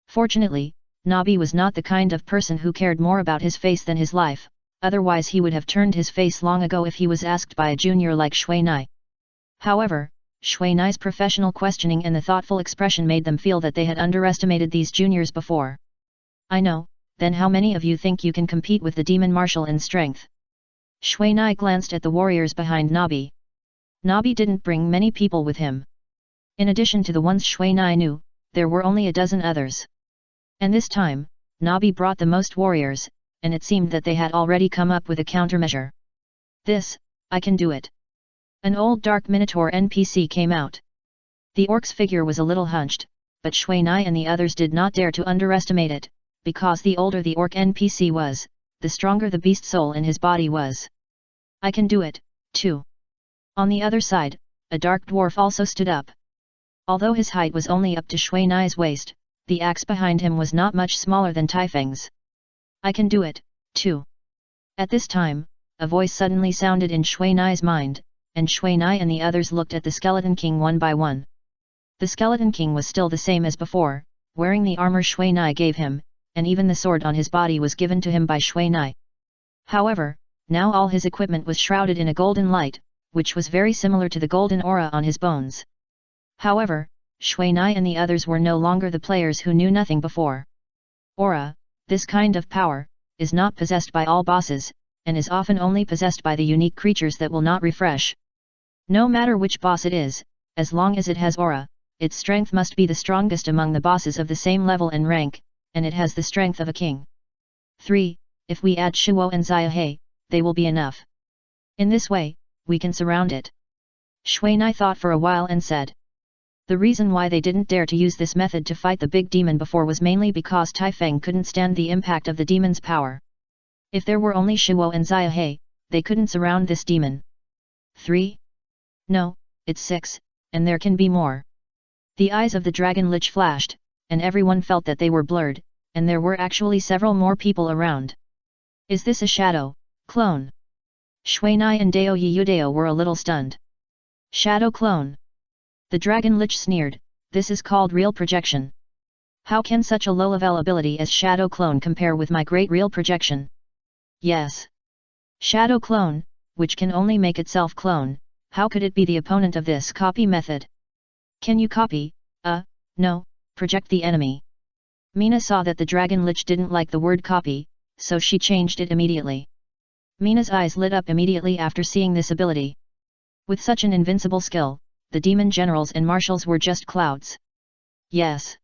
Fortunately, Nabi was not the kind of person who cared more about his face than his life, otherwise he would have turned his face long ago if he was asked by a junior like Shui Na. However, Shui Na's professional questioning and the thoughtful expression made them feel that they had underestimated these juniors before. I know, then how many of you think you can compete with the Demon Marshal in strength? Shui Na glanced at the warriors behind Nabi. Nabi didn't bring many people with him. In addition to the ones Shui Na knew, there were only a dozen others. And this time, Nabi brought the most warriors, and it seemed that they had already come up with a countermeasure. This, I can do it. An old dark Minotaur NPC came out. The orc's figure was a little hunched, but Shui Na and the others did not dare to underestimate it, because the older the orc NPC was, the stronger the beast soul in his body was. I can do it, too. On the other side, a dark dwarf also stood up. Although his height was only up to Shui Na's waist, the axe behind him was not much smaller than Taifeng's. I can do it, too. At this time, a voice suddenly sounded in Shui Na's mind, and Shui Na and the others looked at the Skeleton King one by one. The Skeleton King was still the same as before, wearing the armor Shui Nai gave him, and even the sword on his body was given to him by Shui Nai. However, now all his equipment was shrouded in a golden light, which was very similar to the golden aura on his bones. However, Shui Nai and the others were no longer the players who knew nothing before. Aura, this kind of power, is not possessed by all bosses, and is often only possessed by the unique creatures that will not refresh. No matter which boss it is, as long as it has aura, its strength must be the strongest among the bosses of the same level and rank, and it has the strength of a king. 3. If we add Shuo and Xiahe, they will be enough. In this way, we can surround it. Shui Nai thought for a while and said. The reason why they didn't dare to use this method to fight the big demon before was mainly because Tai Feng couldn't stand the impact of the demon's power. If there were only Shuo and Xiahe, they couldn't surround this demon. 3. No, it's 6, and there can be more. The eyes of the Dragon Lich flashed, and everyone felt that they were blurred, and there were actually several more people around. Is this a shadow, clone? Shui Nai and Dao Yudao were a little stunned. Shadow clone? The Dragon Lich sneered, this is called real projection. How can such a low-level ability as Shadow Clone compare with my great real projection? Yes. Shadow Clone, which can only make itself clone, how could it be the opponent of this copy method? Can you copy? No, project the enemy. Mina saw that the Dragon Lich didn't like the word copy, so she changed it immediately. Mina's eyes lit up immediately after seeing this ability. With such an invincible skill, the demon generals and marshals were just clouds. Yes.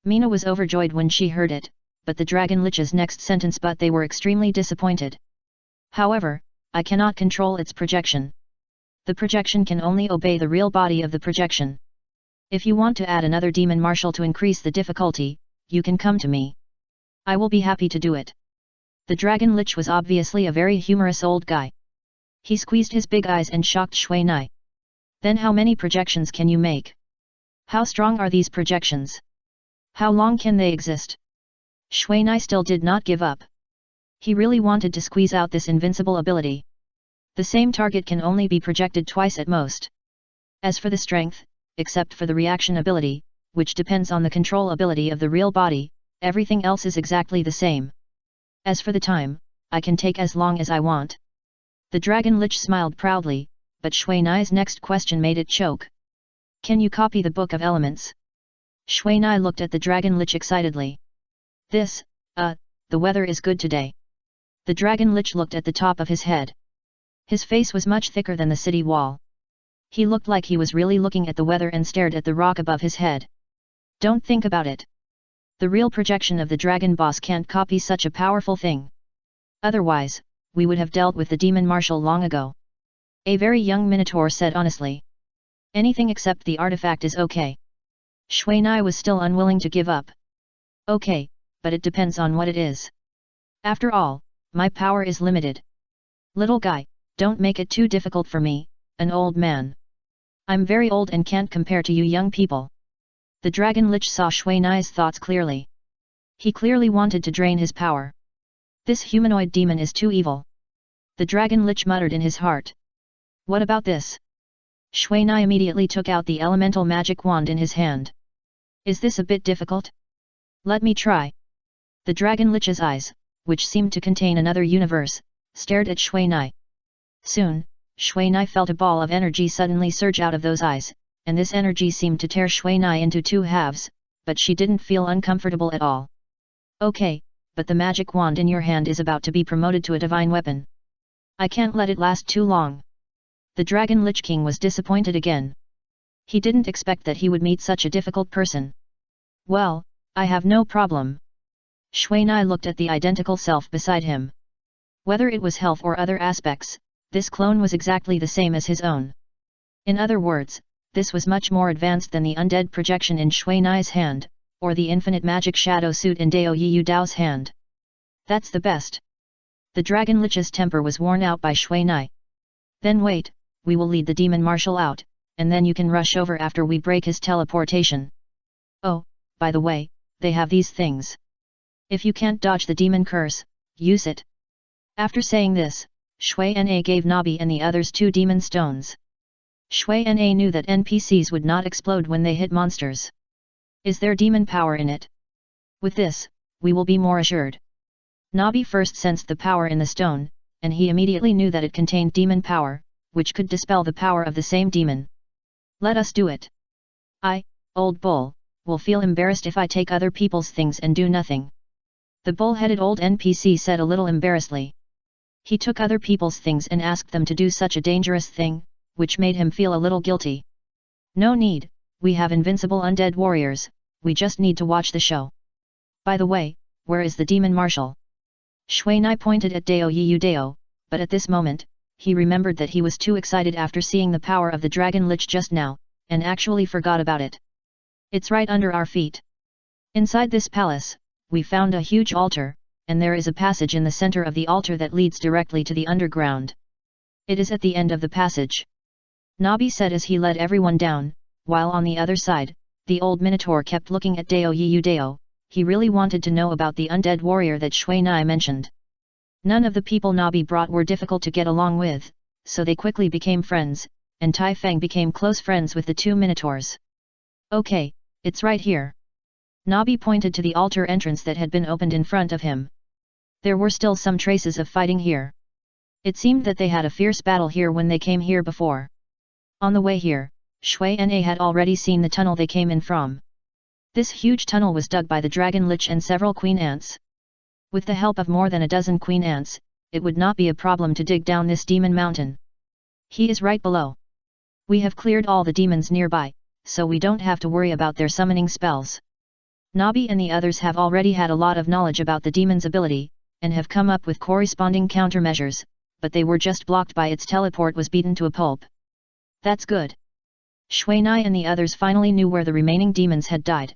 Mina was overjoyed when she heard it, but the Dragon Lich's next sentence but they were extremely disappointed. However, I cannot control its projection. The projection can only obey the real body of the projection. If you want to add another demon marshal to increase the difficulty, you can come to me. I will be happy to do it. The Dragon Lich was obviously a very humorous old guy. He squeezed his big eyes and shocked Shui Nai. Then how many projections can you make? How strong are these projections? How long can they exist? Shui Nai still did not give up. He really wanted to squeeze out this invincible ability. The same target can only be projected twice at most. As for the strength, except for the reaction ability, which depends on the control ability of the real body, everything else is exactly the same. As for the time, I can take as long as I want. The Dragon Lich smiled proudly, but Shui Nai's next question made it choke. Can you copy the Book of Elements? Shui Nai looked at the Dragon Lich excitedly. The weather is good today. The Dragon Lich looked at the top of his head. His face was much thicker than the city wall. He looked like he was really looking at the weather and stared at the rock above his head. Don't think about it. The real projection of the dragon boss can't copy such a powerful thing. Otherwise, we would have dealt with the demon marshal long ago. A very young Minotaur said honestly. Anything except the artifact is okay. Shui Nai was still unwilling to give up. Okay, but it depends on what it is. After all, my power is limited. Little guy, don't make it too difficult for me, an old man. I'm very old and can't compare to you young people. The Dragon Lich saw Shui Nai's thoughts clearly. He clearly wanted to drain his power. This humanoid demon is too evil. The Dragon Lich muttered in his heart. What about this? Shui Nai immediately took out the elemental magic wand in his hand. Is this a bit difficult? Let me try. The Dragon Lich's eyes, which seemed to contain another universe, stared at Shui Nai. Soon, Shui Nai felt a ball of energy suddenly surge out of those eyes, and this energy seemed to tear Shui Nai into two halves, but she didn't feel uncomfortable at all. Okay, but the magic wand in your hand is about to be promoted to a divine weapon. I can't let it last too long. The Dragon Lich King was disappointed again. He didn't expect that he would meet such a difficult person. Well, I have no problem. Shui Nai looked at the identical self beside him. Whether it was health or other aspects, this clone was exactly the same as his own. In other words, this was much more advanced than the undead projection in Shui Nai's hand, or the infinite magic shadow suit in Dao Yu Dao's hand. That's the best. The Dragon Lich's temper was worn out by Shui Nai. Then wait, we will lead the demon marshal out, and then you can rush over after we break his teleportation. Oh, by the way, they have these things. If you can't dodge the demon curse, use it. After saying this, Shui Na gave Nabi and the others 2 demon stones. Shui Na knew that NPCs would not explode when they hit monsters. Is there demon power in it? With this, we will be more assured. Nabi first sensed the power in the stone, and he immediately knew that it contained demon power, which could dispel the power of the same demon. Let us do it. I, old bull, will feel embarrassed if I take other people's things and do nothing. The bull-headed old NPC said a little embarrassedly. He took other people's things and asked them to do such a dangerous thing, which made him feel a little guilty. No need, we have invincible undead warriors, we just need to watch the show. By the way, where is the demon marshal? Shui Nai pointed at Dao Yiyu Dao, but at this moment, he remembered that he was too excited after seeing the power of the dragon lich just now, and actually forgot about it. It's right under our feet. Inside this palace, we found a huge altar, and there is a passage in the center of the altar that leads directly to the underground. It is at the end of the passage. Nabi said as he led everyone down, while on the other side, the old Minotaur kept looking at Dao Yiyu Dao. He really wanted to know about the undead warrior that Shui Nai mentioned. None of the people Nabi brought were difficult to get along with, so they quickly became friends, and Tai Feng became close friends with the two Minotaurs. Okay, it's right here. Nabi pointed to the altar entrance that had been opened in front of him. There were still some traces of fighting here. It seemed that they had a fierce battle here when they came here before. On the way here, Shui Na had already seen the tunnel they came in from. This huge tunnel was dug by the dragon lich and several queen ants. With the help of more than a dozen queen ants, it would not be a problem to dig down this demon mountain. He is right below. We have cleared all the demons nearby, so we don't have to worry about their summoning spells. Nabi and the others have already had a lot of knowledge about the demon's ability, and have come up with corresponding countermeasures, but they were just blocked by its teleport was beaten to a pulp. That's good. Shui Nai and the others finally knew where the remaining demons had died.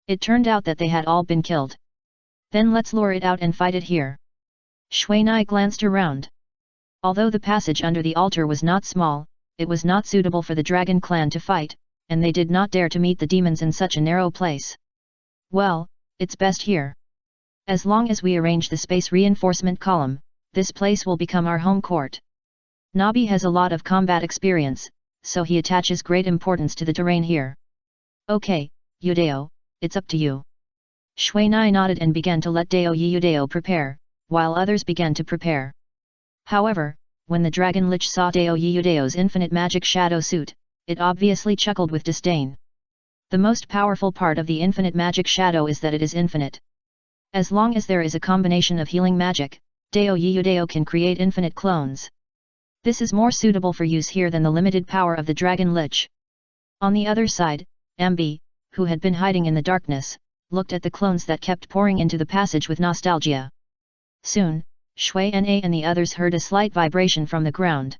It turned out that they had all been killed. Then let's lure it out and fight it here. Shui Nai glanced around. Although the passage under the altar was not small, it was not suitable for the dragon clan to fight, and they did not dare to meet the demons in such a narrow place. Well, it's best here. As long as we arrange the space reinforcement column, this place will become our home court. Nabi has a lot of combat experience, so he attaches great importance to the terrain here. Okay, Yudao, it's up to you. Shui Nai nodded and began to let Dao Yiyu Dao prepare, while others began to prepare. However, when the dragon lich saw Dao Yiyu Dao's infinite magic shadow suit, it obviously chuckled with disdain. The most powerful part of the infinite magic shadow is that it is infinite. As long as there is a combination of healing magic, Dao Yiyu Dao can create infinite clones. This is more suitable for use here than the limited power of the dragon lich. On the other side, Ambi, who had been hiding in the darkness, looked at the clones that kept pouring into the passage with nostalgia. Soon, Shui Na and the others heard a slight vibration from the ground.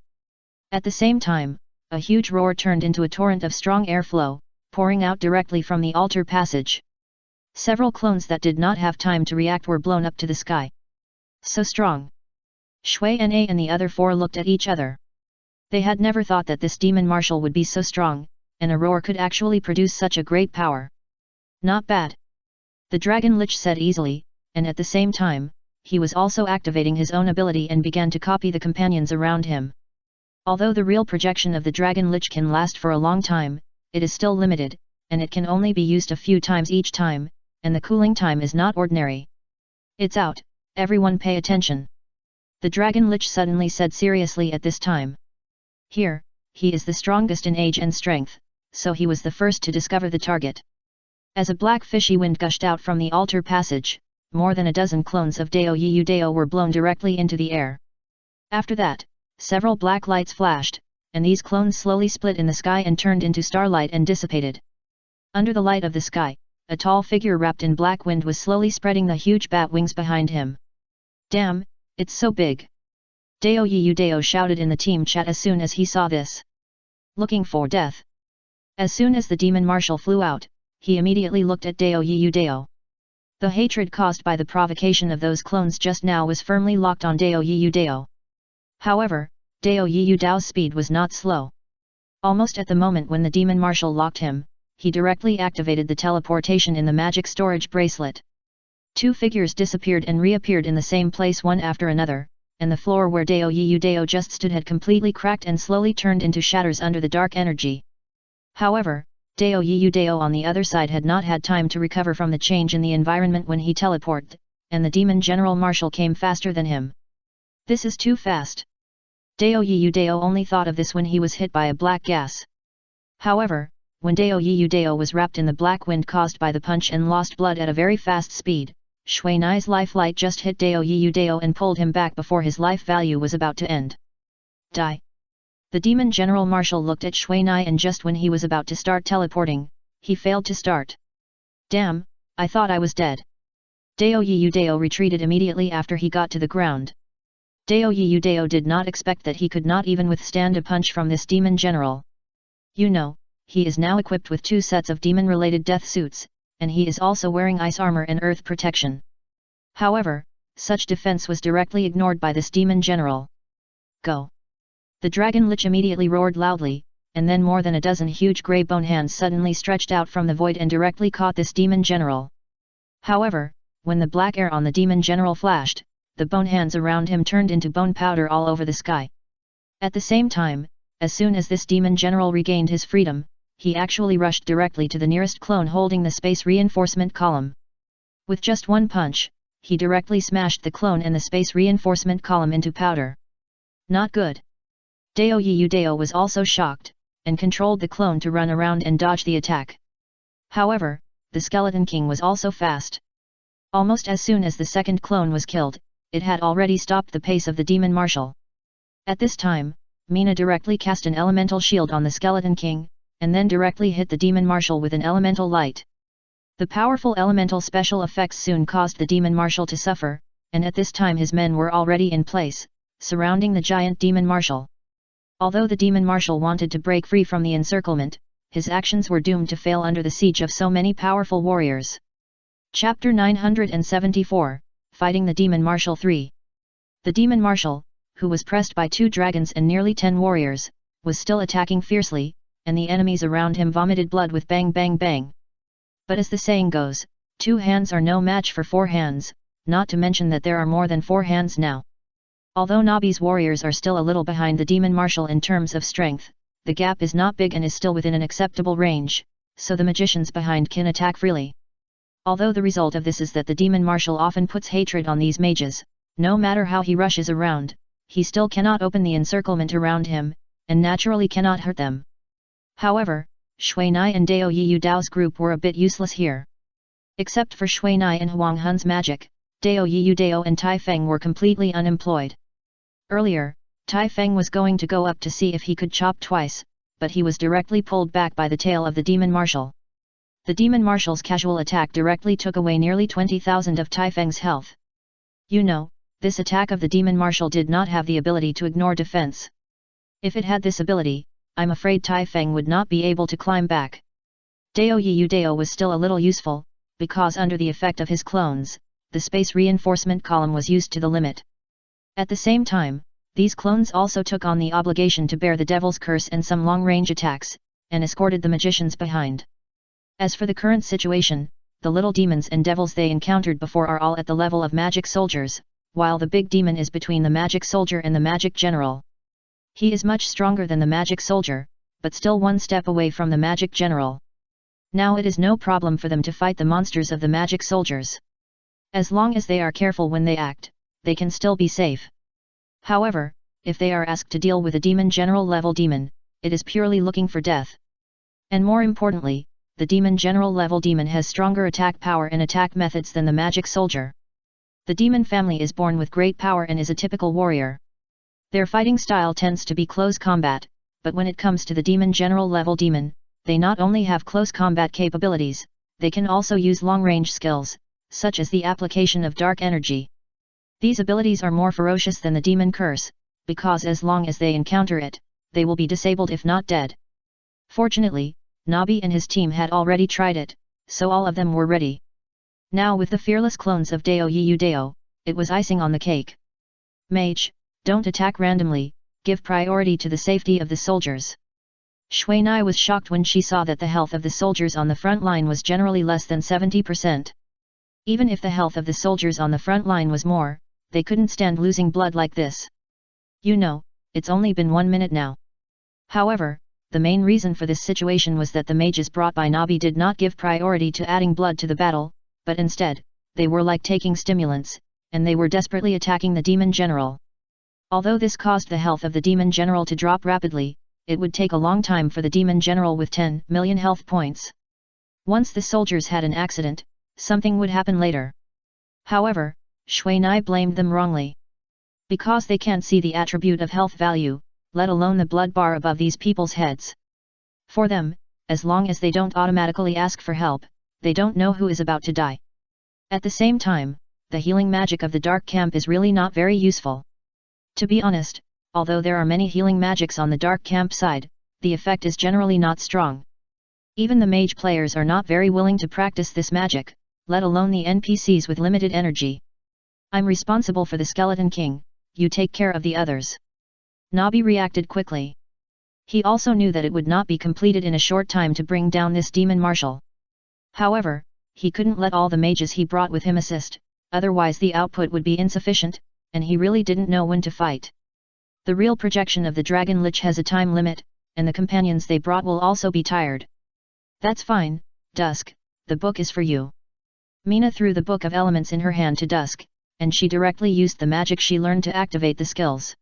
At the same time, a huge roar turned into a torrent of strong airflow, pouring out directly from the altar passage. Several clones that did not have time to react were blown up to the sky. So strong. Shui Na and the other four looked at each other. They had never thought that this demon marshal would be so strong, and a roar could actually produce such a great power. Not bad. The dragon lich said easily, and at the same time, he was also activating his own ability and began to copy the companions around him. Although the real projection of the dragon lich can last for a long time, it is still limited, and it can only be used a few times each time, and the cooling time is not ordinary. It's out, everyone pay attention. The dragon lich suddenly said seriously at this time. Here, he is the strongest in age and strength, so he was the first to discover the target. As a black fishy wind gushed out from the altar passage, more than a dozen clones of Dao Yiyu Dao were blown directly into the air. After that, several black lights flashed, and these clones slowly split in the sky and turned into starlight and dissipated. Under the light of the sky, a tall figure wrapped in black wind was slowly spreading the huge bat wings behind him. Damn, it's so big! Dao Yiyu Dao shouted in the team chat as soon as he saw this. Looking for death. As soon as the demon marshal flew out, he immediately looked at Dao Yiyu Dao. The hatred caused by the provocation of those clones just now was firmly locked on Dao Yiyu Dao. However, Dao Yiyu Dao's speed was not slow. Almost at the moment when the demon marshal locked him, he directly activated the teleportation in the magic storage bracelet. Two figures disappeared and reappeared in the same place one after another, and the floor where Dao Yiyu Dao just stood had completely cracked and slowly turned into shatters under the dark energy. However, Dao Yiyu Dao on the other side had not had time to recover from the change in the environment when he teleported, and the Demon General Marshal came faster than him. This is too fast. Dao Yiyu Dao only thought of this when he was hit by a black gas. However, when Dao Yiyu Dao was wrapped in the black wind caused by the punch and lost blood at a very fast speed, Shui Nai's life light just hit Dao Yiyu Dao and pulled him back before his life value was about to end. Die. The Demon General Marshal looked at Shui Nai, and just when he was about to start teleporting, he failed to start. Damn, I thought I was dead. Dao Yiyu Dao retreated immediately after he got to the ground. Dao Yiyu Dao did not expect that he could not even withstand a punch from this Demon General. You know, he is now equipped with 2 sets of demon-related death suits, and he is also wearing ice armor and earth protection. However, such defense was directly ignored by this Demon General. Go! The Dragon Lich immediately roared loudly, and then more than a dozen huge grey bone hands suddenly stretched out from the void and directly caught this Demon General. However, when the black air on the Demon General flashed, the bone hands around him turned into bone powder all over the sky. At the same time, as soon as this Demon General regained his freedom, he actually rushed directly to the nearest clone holding the space reinforcement column. With just one punch, he directly smashed the clone and the space reinforcement column into powder. Not good. Dao Yiyu Dao was also shocked, and controlled the clone to run around and dodge the attack. However, the Skeleton King was also fast. Almost as soon as the second clone was killed, it had already stopped the pace of the Demon Marshal. At this time, Mina directly cast an elemental shield on the Skeleton King, and then directly hit the Demon Marshal with an elemental light. The powerful elemental special effects soon caused the Demon Marshal to suffer, and at this time his men were already in place, surrounding the giant Demon Marshal. Although the Demon Marshal wanted to break free from the encirclement, his actions were doomed to fail under the siege of so many powerful warriors. Chapter 974, Fighting the Demon Marshal 3. The Demon Marshal, who was pressed by 2 dragons and nearly 10 warriors, was still attacking fiercely, and the enemies around him vomited blood with bang bang bang. But as the saying goes, 2 hands are no match for 4 hands, not to mention that there are more than 4 hands now. Although Nabi's warriors are still a little behind the Demon Marshal in terms of strength, the gap is not big and is still within an acceptable range, so the magicians behind can attack freely. Although the result of this is that the Demon Marshal often puts hatred on these mages, no matter how he rushes around, he still cannot open the encirclement around him, and naturally cannot hurt them. However, Shui Nai and Dao Yiyu Dao's group were a bit useless here. Except for Shui Nai and Huang Hun's magic, Dao Yiyu Dao and Tai Feng were completely unemployed. Earlier, Tai Feng was going to go up to see if he could chop twice, but he was directly pulled back by the tail of the Demon Marshal. The Demon Marshal's casual attack directly took away nearly 20,000 of Tai Feng's health. You know, this attack of the Demon Marshal did not have the ability to ignore defense. If it had this ability, I'm afraid Tai Feng would not be able to climb back. Dao Yiyu Dao was still a little useful, because under the effect of his clones, the space reinforcement column was used to the limit. At the same time, these clones also took on the obligation to bear the Devil's Curse and some long-range attacks, and escorted the magicians behind. As for the current situation, the little demons and devils they encountered before are all at the level of magic soldiers, while the big demon is between the magic soldier and the magic general. He is much stronger than the magic soldier, but still one step away from the magic general. Now it is no problem for them to fight the monsters of the magic soldiers. As long as they are careful when they act, they can still be safe. However, if they are asked to deal with a demon general level demon, it is purely looking for death. And more importantly, the demon general level demon has stronger attack power and attack methods than the magic soldier. The demon family is born with great power and is a typical warrior. Their fighting style tends to be close combat, but when it comes to the demon general level demon, they not only have close combat capabilities, they can also use long-range skills, such as the application of dark energy. These abilities are more ferocious than the demon curse, because as long as they encounter it, they will be disabled if not dead. Fortunately, Nabi and his team had already tried it, so all of them were ready. Now with the fearless clones of Dao Yiyu Dao, it was icing on the cake. Mage, don't attack randomly, give priority to the safety of the soldiers. Shui Nai was shocked when she saw that the health of the soldiers on the front line was generally less than 70%. Even if the health of the soldiers on the front line was more, they couldn't stand losing blood like this. You know, it's only been 1 minute now. However, the main reason for this situation was that the mages brought by Nabi did not give priority to adding blood to the battle, but instead, they were like taking stimulants, and they were desperately attacking the demon general. Although this caused the health of the demon general to drop rapidly, it would take a long time for the demon general with 10 million health points. Once the soldiers had an accident, something would happen later. However, Shui Nai blamed them wrongly. Because they can't see the attribute of health value, let alone the blood bar above these people's heads. For them, as long as they don't automatically ask for help, they don't know who is about to die. At the same time, the healing magic of the dark camp is really not very useful. To be honest, although there are many healing magics on the dark camp side, the effect is generally not strong. Even the mage players are not very willing to practice this magic, let alone the NPCs with limited energy. I'm responsible for the Skeleton King, you take care of the others. Nabi reacted quickly. He also knew that it would not be completed in a short time to bring down this demon marshal. However, he couldn't let all the mages he brought with him assist, otherwise the output would be insufficient, and he really didn't know when to fight. The real projection of the Dragon Lich has a time limit, and the companions they brought will also be tired. That's fine, Dusk, the book is for you. Mina threw the Book of Elements in her hand to Dusk, and she directly used the magic she learned to activate the skills.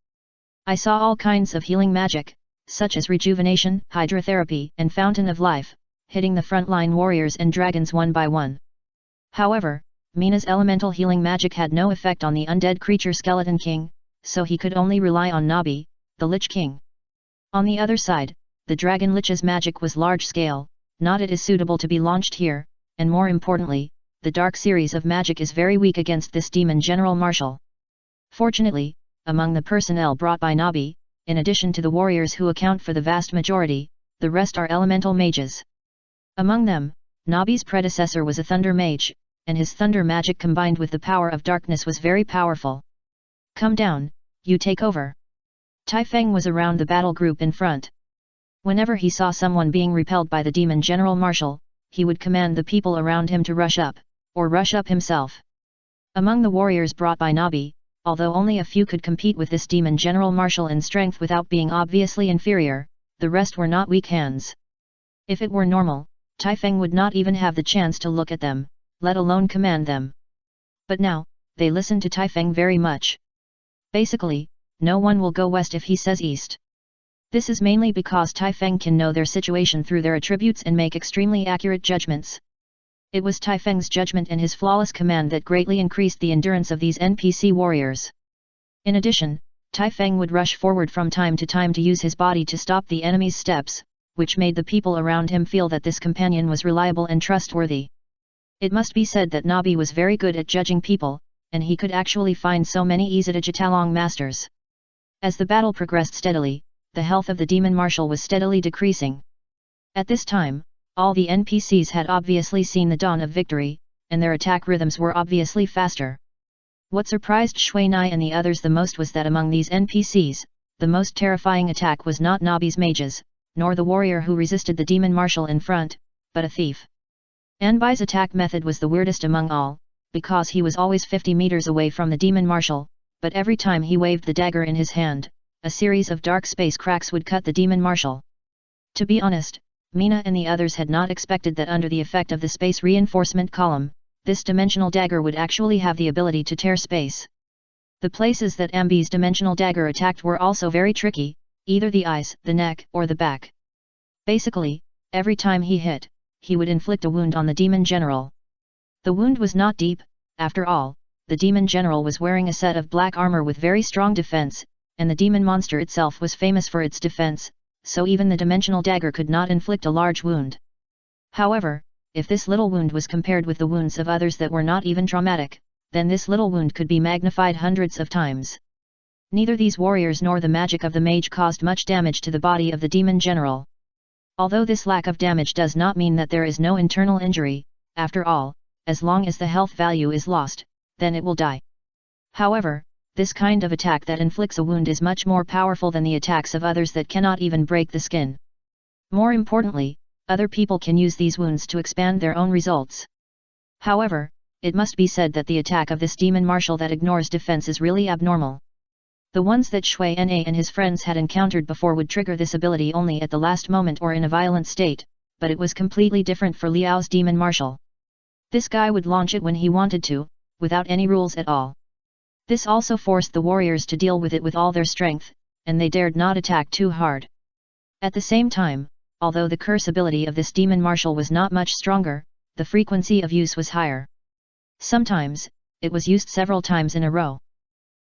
I saw all kinds of healing magic, such as rejuvenation, hydrotherapy, and fountain of life, hitting the frontline warriors and dragons one by one. However, Mina's elemental healing magic had no effect on the undead creature Skeleton King, so he could only rely on Nabi, the Lich King. On the other side, the Dragon Lich's magic was large-scale, not it is suitable to be launched here, and more importantly, the Dark series of magic is very weak against this demon general marshal. Fortunately, among the personnel brought by Nabi, in addition to the warriors who account for the vast majority, the rest are elemental mages. Among them, Nabi's predecessor was a thunder mage, and his thunder magic combined with the power of darkness was very powerful. Come down, you take over. Tai Feng was around the battle group in front. Whenever he saw someone being repelled by the demon general marshal, he would command the people around him to rush up, or rush up himself. Among the warriors brought by Nabi, although only a few could compete with this demon general marshal in strength without being obviously inferior, the rest were not weak hands. If it were normal, Tai Feng would not even have the chance to look at them, let alone command them. But now, they listen to Tai Feng very much. Basically, no one will go west if he says east. This is mainly because Tai Feng can know their situation through their attributes and make extremely accurate judgments. It was Tai Feng's judgment and his flawless command that greatly increased the endurance of these NPC warriors. In addition, Tai Feng would rush forward from time to time to use his body to stop the enemy's steps, which made the people around him feel that this companion was reliable and trustworthy. It must be said that Nabi was very good at judging people, and he could actually find so many Easy-to-Jitalong masters. As the battle progressed steadily, the health of the demon marshal was steadily decreasing. At this time, all the NPCs had obviously seen the dawn of victory, and their attack rhythms were obviously faster. What surprised Shui Nai and the others the most was that among these NPCs, the most terrifying attack was not Nabi's mages, nor the warrior who resisted the demon marshal in front, but a thief. Anbai's attack method was the weirdest among all, because he was always 50 meters away from the demon marshal, but every time he waved the dagger in his hand, a series of dark space cracks would cut the demon marshal. To be honest, Mina and the others had not expected that under the effect of the space reinforcement column, this dimensional dagger would actually have the ability to tear space. The places that Ambi's dimensional dagger attacked were also very tricky, either the eyes, the neck, or the back. Basically, every time he hit, he would inflict a wound on the demon general. The wound was not deep, after all, the demon general was wearing a set of black armor with very strong defense, and the demon monster itself was famous for its defense, so even the dimensional dagger could not inflict a large wound. However, if this little wound was compared with the wounds of others that were not even traumatic, then this little wound could be magnified hundreds of times. Neither these warriors nor the magic of the mage caused much damage to the body of the demon general. Although this lack of damage does not mean that there is no internal injury, after all, as long as the health value is lost, then it will die. However, this kind of attack that inflicts a wound is much more powerful than the attacks of others that cannot even break the skin. More importantly, other people can use these wounds to expand their own results. However, it must be said that the attack of this demon marshal that ignores defense is really abnormal. The ones that Shui Na and his friends had encountered before would trigger this ability only at the last moment or in a violent state, but it was completely different for Liao's demon martial. This guy would launch it when he wanted to, without any rules at all. This also forced the warriors to deal with it with all their strength, and they dared not attack too hard. At the same time, although the curse ability of this demon martial was not much stronger, the frequency of use was higher. Sometimes, it was used several times in a row.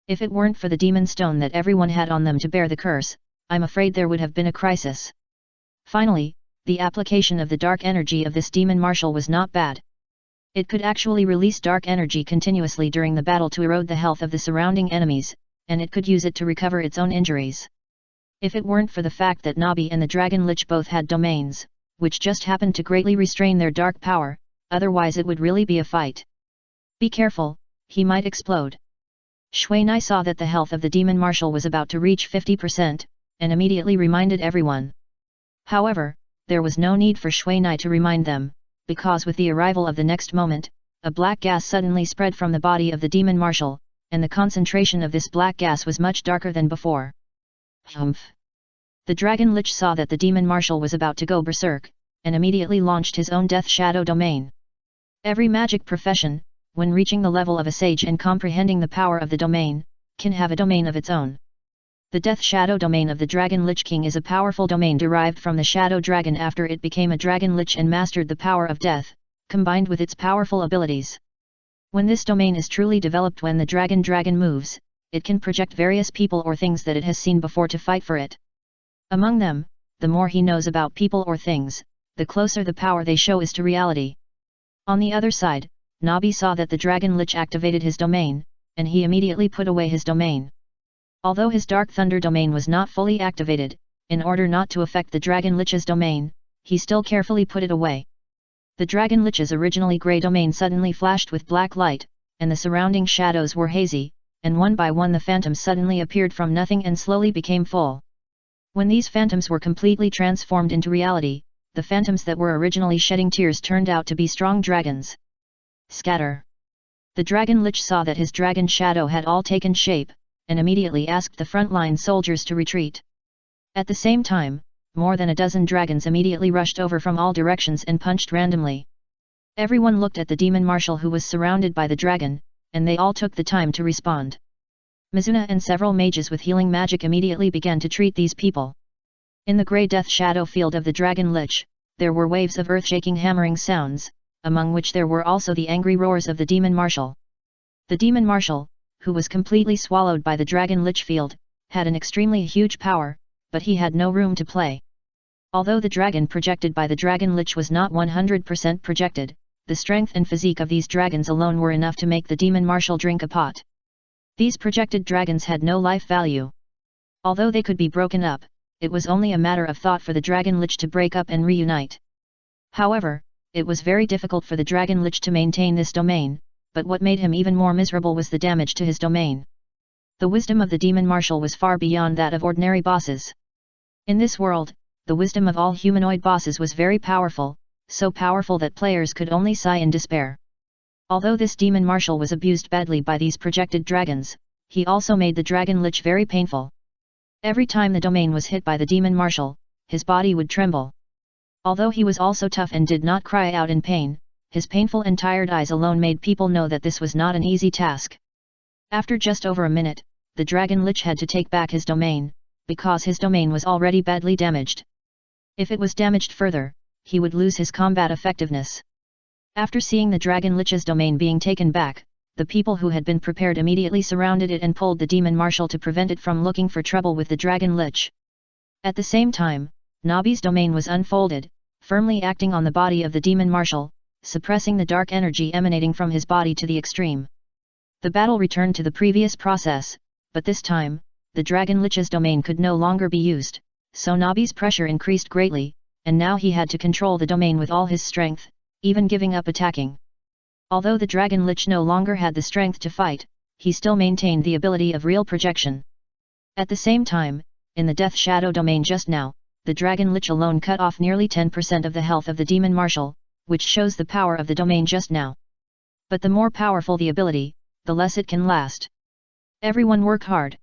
If it weren't for the demon stone that everyone had on them to bear the curse, I'm afraid there would have been a crisis. Finally, the application of the dark energy of this demon martial was not bad. It could actually release dark energy continuously during the battle to erode the health of the surrounding enemies, and it could use it to recover its own injuries. If it weren't for the fact that Nabi and the Dragon Lich both had domains, which just happened to greatly restrain their dark power, otherwise it would really be a fight. Be careful, he might explode. Shui Na saw that the health of the demon martial was about to reach 50%, and immediately reminded everyone. However, there was no need for Shui Na to remind them, because with the arrival of the next moment, a black gas suddenly spread from the body of the demon martial, and the concentration of this black gas was much darker than before. Humph! The Dragon Lich saw that the demon martial was about to go berserk, and immediately launched his own Death Shadow domain. Every magic profession, when reaching the level of a sage and comprehending the power of the domain, can have a domain of its own. The Death Shadow domain of the Dragon Lich King is a powerful domain derived from the Shadow Dragon after it became a Dragon Lich and mastered the power of death, combined with its powerful abilities. When this domain is truly developed, when the dragon moves, it can project various people or things that it has seen before to fight for it. Among them, the more he knows about people or things, the closer the power they show is to reality. On the other side, Nabi saw that the Dragon Lich activated his domain, and he immediately put away his domain. Although his Dark Thunder domain was not fully activated, in order not to affect the Dragon Lich's domain, he still carefully put it away. The Dragon Lich's originally grey domain suddenly flashed with black light, and the surrounding shadows were hazy, and one by one the phantoms suddenly appeared from nothing and slowly became full. When these phantoms were completely transformed into reality, the phantoms that were originally shedding tears turned out to be strong dragons. Scatter! The Dragon Lich saw that his dragon shadow had all taken shape, and immediately asked the frontline soldiers to retreat. At the same time, more than a dozen dragons immediately rushed over from all directions and punched randomly. Everyone looked at the demon marshal who was surrounded by the dragon, and they all took the time to respond. Mizuna and several mages with healing magic immediately began to treat these people. In the grey death shadow field of the Dragon Lich, there were waves of earth-shaking hammering sounds, among which there were also the angry roars of the demon marshal. The demon marshal, who was completely swallowed by the Dragon Lich field, had an extremely huge power, but he had no room to play. Although the dragon projected by the Dragon Lich was not 100% projected, the strength and physique of these dragons alone were enough to make the demon marshal drink a pot. These projected dragons had no life value. Although they could be broken up, it was only a matter of thought for the Dragon Lich to break up and reunite. However, it was very difficult for the Dragon Lich to maintain this domain, but what made him even more miserable was the damage to his domain. The wisdom of the demon marshal was far beyond that of ordinary bosses. In this world, the wisdom of all humanoid bosses was very powerful, so powerful that players could only sigh in despair. Although this demon marshal was abused badly by these projected dragons, he also made the Dragon Lich very painful. Every time the domain was hit by the demon marshal, his body would tremble. Although he was also tough and did not cry out in pain, his painful and tired eyes alone made people know that this was not an easy task. After just over a minute, the Dragon Lich had to take back his domain, because his domain was already badly damaged. If it was damaged further, he would lose his combat effectiveness. After seeing the Dragon Lich's domain being taken back, the people who had been prepared immediately surrounded it and pulled the demon marshal to prevent it from looking for trouble with the Dragon Lich. At the same time, Nabi's domain was unfolded, firmly acting on the body of the demon marshal, suppressing the dark energy emanating from his body to the extreme. The battle returned to the previous process, but this time, the Dragon Lich's domain could no longer be used, so Nabi's pressure increased greatly, and now he had to control the domain with all his strength, even giving up attacking. Although the Dragon Lich no longer had the strength to fight, he still maintained the ability of real projection. At the same time, in the Death Shadow domain just now, the Dragon Lich alone cut off nearly 10% of the health of the demon marshal, which shows the power of the domain just now. But the more powerful the ability, the less it can last. Everyone work hard.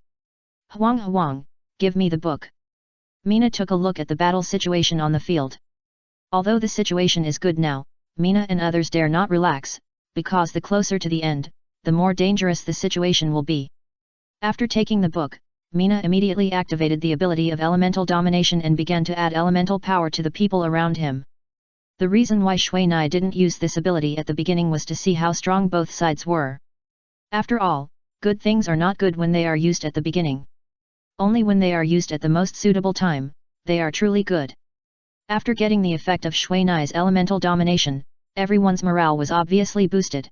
Huang, give me the book. Mina took a look at the battle situation on the field. Although the situation is good now, Mina and others dare not relax, because the closer to the end, the more dangerous the situation will be. After taking the book, Mina immediately activated the ability of elemental domination and began to add elemental power to the people around him. The reason why Shui Nai didn't use this ability at the beginning was to see how strong both sides were. After all, good things are not good when they are used at the beginning. Only when they are used at the most suitable time, they are truly good. After getting the effect of Shui Nai's elemental domination, everyone's morale was obviously boosted.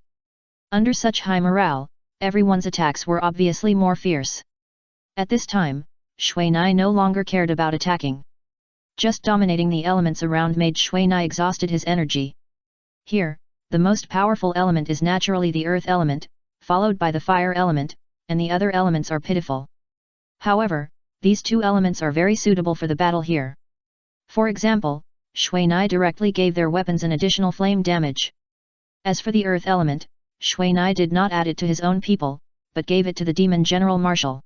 Under such high morale, everyone's attacks were obviously more fierce. At this time, Shui Nai no longer cared about attacking. Just dominating the elements around made Shui Nai exhausted his energy. Here, the most powerful element is naturally the earth element, followed by the fire element, and the other elements are pitiful. However, these two elements are very suitable for the battle here. For example, Shui Nai directly gave their weapons an additional flame damage. As for the earth element, Shui Nai did not add it to his own people, but gave it to the demon general marshal.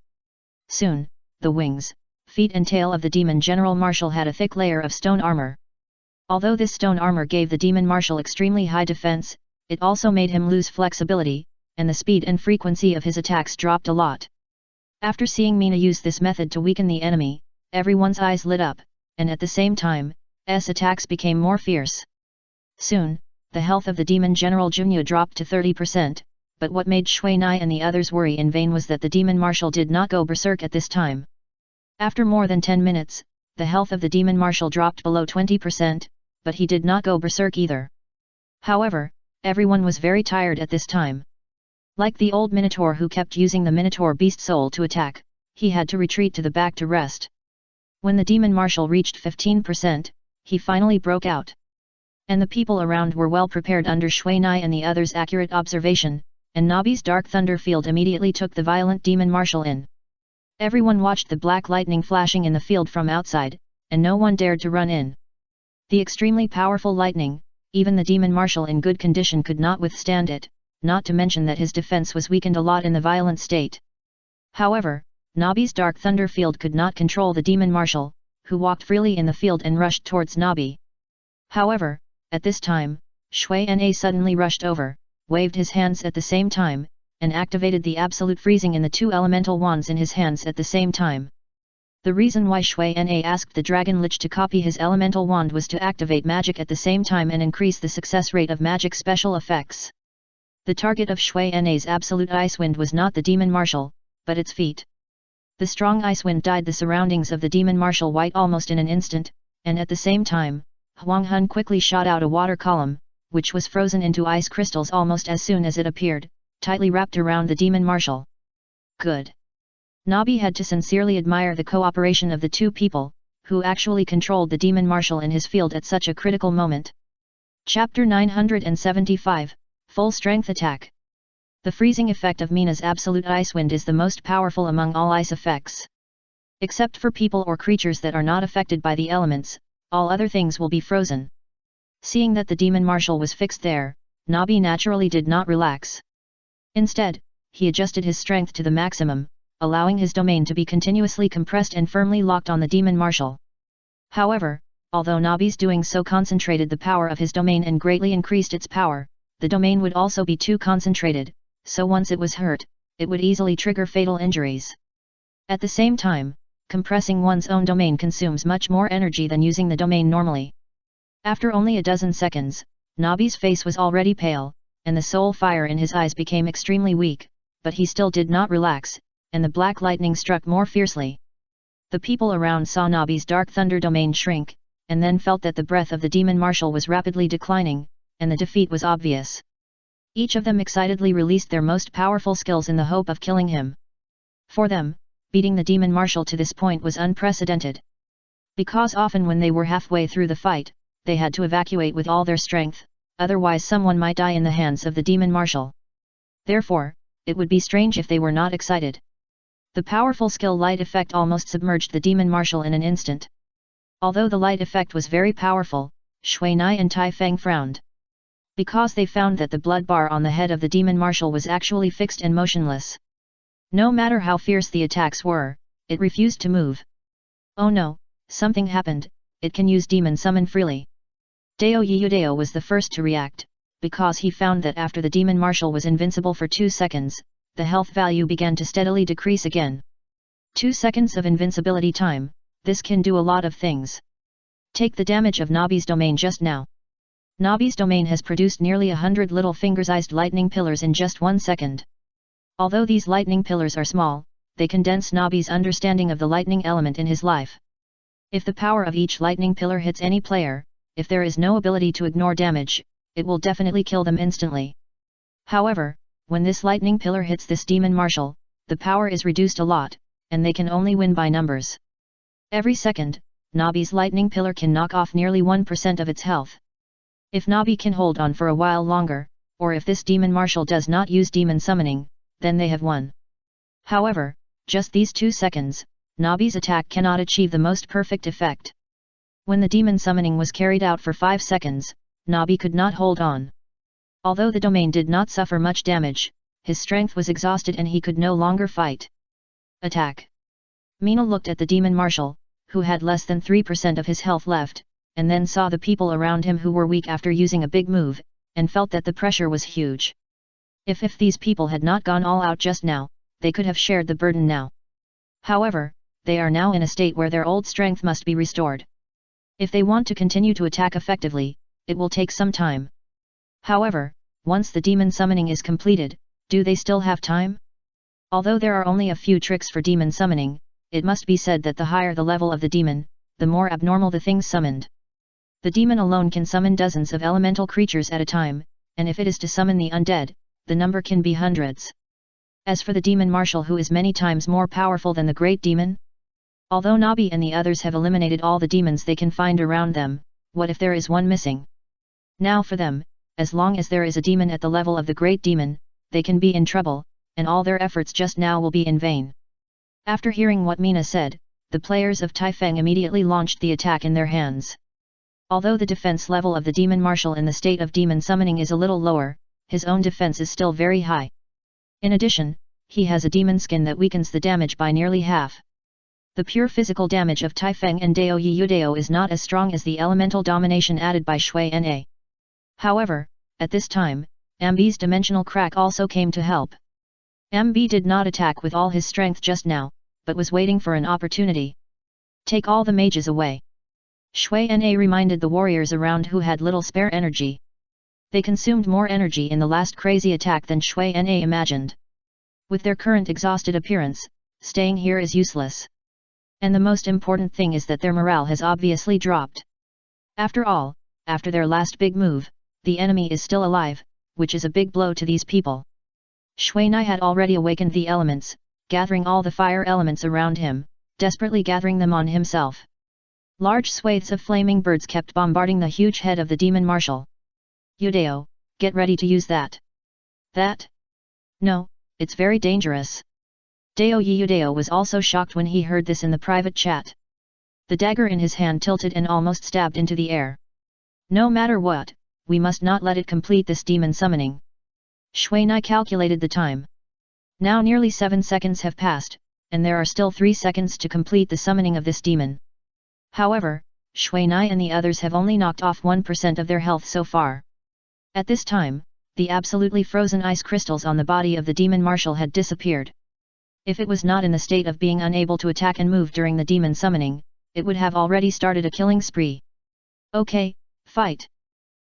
Soon, the wings, feet and tail of the demon general marshal had a thick layer of stone armor. Although this stone armor gave the demon marshal extremely high defense, it also made him lose flexibility, and the speed and frequency of his attacks dropped a lot. After seeing Mina use this method to weaken the enemy, everyone's eyes lit up, and at the same time, attacks became more fierce. Soon, the health of the demon general Junya dropped to 30%, but what made Shui Nai and the others worry in vain was that the demon marshal did not go berserk at this time. After more than 10 minutes, the health of the demon marshal dropped below 20%, but he did not go berserk either. However, everyone was very tired at this time. Like the old Minotaur who kept using the Minotaur beast soul to attack, he had to retreat to the back to rest. When the demon marshal reached 15%, he finally broke out. And the people around were well prepared under Shui Nai and the others' accurate observation, and Nabi's dark thunder field immediately took the violent demon marshal in. Everyone watched the black lightning flashing in the field from outside, and no one dared to run in. The extremely powerful lightning, even the demon marshal in good condition could not withstand it, not to mention that his defense was weakened a lot in the violent state. However, Nabi's dark thunder field could not control the demon marshal, who walked freely in the field and rushed towards Nabi. However, at this time, Shui Na suddenly rushed over, waved his hands at the same time, and activated the absolute freezing in the two elemental wands in his hands at the same time. The reason why Shui Na asked the Dragon Lich to copy his elemental wand was to activate magic at the same time and increase the success rate of magic special effects. The target of Shui Na's absolute ice wind was not the demon marshal, but its feet. The strong ice wind dyed the surroundings of the demon marshal white almost in an instant, and at the same time, Huang Hun quickly shot out a water column, which was frozen into ice crystals almost as soon as it appeared, tightly wrapped around the demon marshal. Good. Nabi had to sincerely admire the cooperation of the two people, who actually controlled the demon marshal in his field at such a critical moment. Chapter 975, Full Strength Attack. The freezing effect of Mina's absolute ice wind is the most powerful among all ice effects. Except for people or creatures that are not affected by the elements, all other things will be frozen. Seeing that the demon marshal was fixed there, Nabi naturally did not relax. Instead, he adjusted his strength to the maximum, allowing his domain to be continuously compressed and firmly locked on the demon marshal. However, although Nabi's doing so concentrated the power of his domain and greatly increased its power, the domain would also be too concentrated, so once it was hurt, it would easily trigger fatal injuries. At the same time, compressing one's own domain consumes much more energy than using the domain normally. After only a dozen seconds, Nabi's face was already pale, and the soul fire in his eyes became extremely weak, but he still did not relax, and the black lightning struck more fiercely. The people around saw Nabi's dark thunder domain shrink, and then felt that the breath of the demon marshal was rapidly declining, and the defeat was obvious. Each of them excitedly released their most powerful skills in the hope of killing him. For them, beating the demon marshal to this point was unprecedented. Because often when they were halfway through the fight, they had to evacuate with all their strength, otherwise someone might die in the hands of the demon marshal. Therefore, it would be strange if they were not excited. The powerful skill light effect almost submerged the demon marshal in an instant. Although the light effect was very powerful, Shui Nai and Tai Feng frowned. Because they found that the blood bar on the head of the demon marshal was actually fixed and motionless. No matter how fierce the attacks were, It refused to move. Oh no, something happened, it can use demon summon freely. Dao Yudao was the first to react, because he found that after the demon marshal was invincible for 2 seconds, the health value began to steadily decrease again. 2 seconds of invincibility time, this can do a lot of things. Take the damage of Nabi's domain just now. Nabi's domain has produced nearly 100 little finger-sized lightning pillars in just 1 second. Although these lightning pillars are small, they condense Nabi's understanding of the lightning element in his life. If the power of each lightning pillar hits any player, if there is no ability to ignore damage, it will definitely kill them instantly. However, when this lightning pillar hits this demon marshal, the power is reduced a lot, and they can only win by numbers. Every second, Nabi's lightning pillar can knock off nearly 1% of its health. If Nabi can hold on for a while longer, or if this demon marshal does not use demon summoning, then they have won. However, just these 2 seconds, Nabi's attack cannot achieve the most perfect effect. When the demon summoning was carried out for 5 seconds, Nabi could not hold on. Although the domain did not suffer much damage, his strength was exhausted and he could no longer fight. Attack. Mina looked at the demon marshal, who had less than 3% of his health left, and then saw the people around him who were weak after using a big move, and felt that the pressure was huge. If these people had not gone all out just now, they could have shared the burden now. However, they are now in a state where their old strength must be restored. If they want to continue to attack effectively, it will take some time. However, once the demon summoning is completed, do they still have time? Although there are only a few tricks for demon summoning, it must be said that the higher the level of the demon, the more abnormal the things summoned. The demon alone can summon dozens of elemental creatures at a time, and if it is to summon the undead, the number can be hundreds. As for the demon marshal, who is many times more powerful than the great demon? Although Nabi and the others have eliminated all the demons they can find around them, what if there is one missing? Now for them, as long as there is a demon at the level of the great demon, they can be in trouble, and all their efforts just now will be in vain. After hearing what Mina said, the players of Taifeng immediately launched the attack in their hands. Although the defense level of the demon marshal in the state of demon summoning is a little lower, his own defense is still very high. In addition, he has a demon skin that weakens the damage by nearly half. The pure physical damage of Taifeng and Dao Yudao is not as strong as the elemental domination added by Shui Na. However, at this time, Ambi's dimensional crack also came to help. Ambi did not attack with all his strength just now, but was waiting for an opportunity. Take all the mages away. Shui Na reminded the warriors around who had little spare energy. They consumed more energy in the last crazy attack than Shui Na imagined. With their current exhausted appearance, staying here is useless. And the most important thing is that their morale has obviously dropped. After all, after their last big move, the enemy is still alive, which is a big blow to these people. Shui Na had already awakened the elements, gathering all the fire elements around him, desperately gathering them on himself. Large swathes of flaming birds kept bombarding the huge head of the demon marshal. Yudao, get ready to use that. That? No, it's very dangerous. Dao Yudao was also shocked when he heard this in the private chat. The dagger in his hand tilted and almost stabbed into the air. No matter what, we must not let it complete this demon summoning. Shui Na calculated the time. Now nearly 7 seconds have passed, and there are still 3 seconds to complete the summoning of this demon. However, Shui Na and the others have only knocked off 1% of their health so far. At this time, the absolutely frozen ice crystals on the body of the demon marshal had disappeared. If it was not in the state of being unable to attack and move during the demon summoning, it would have already started a killing spree. Okay, fight.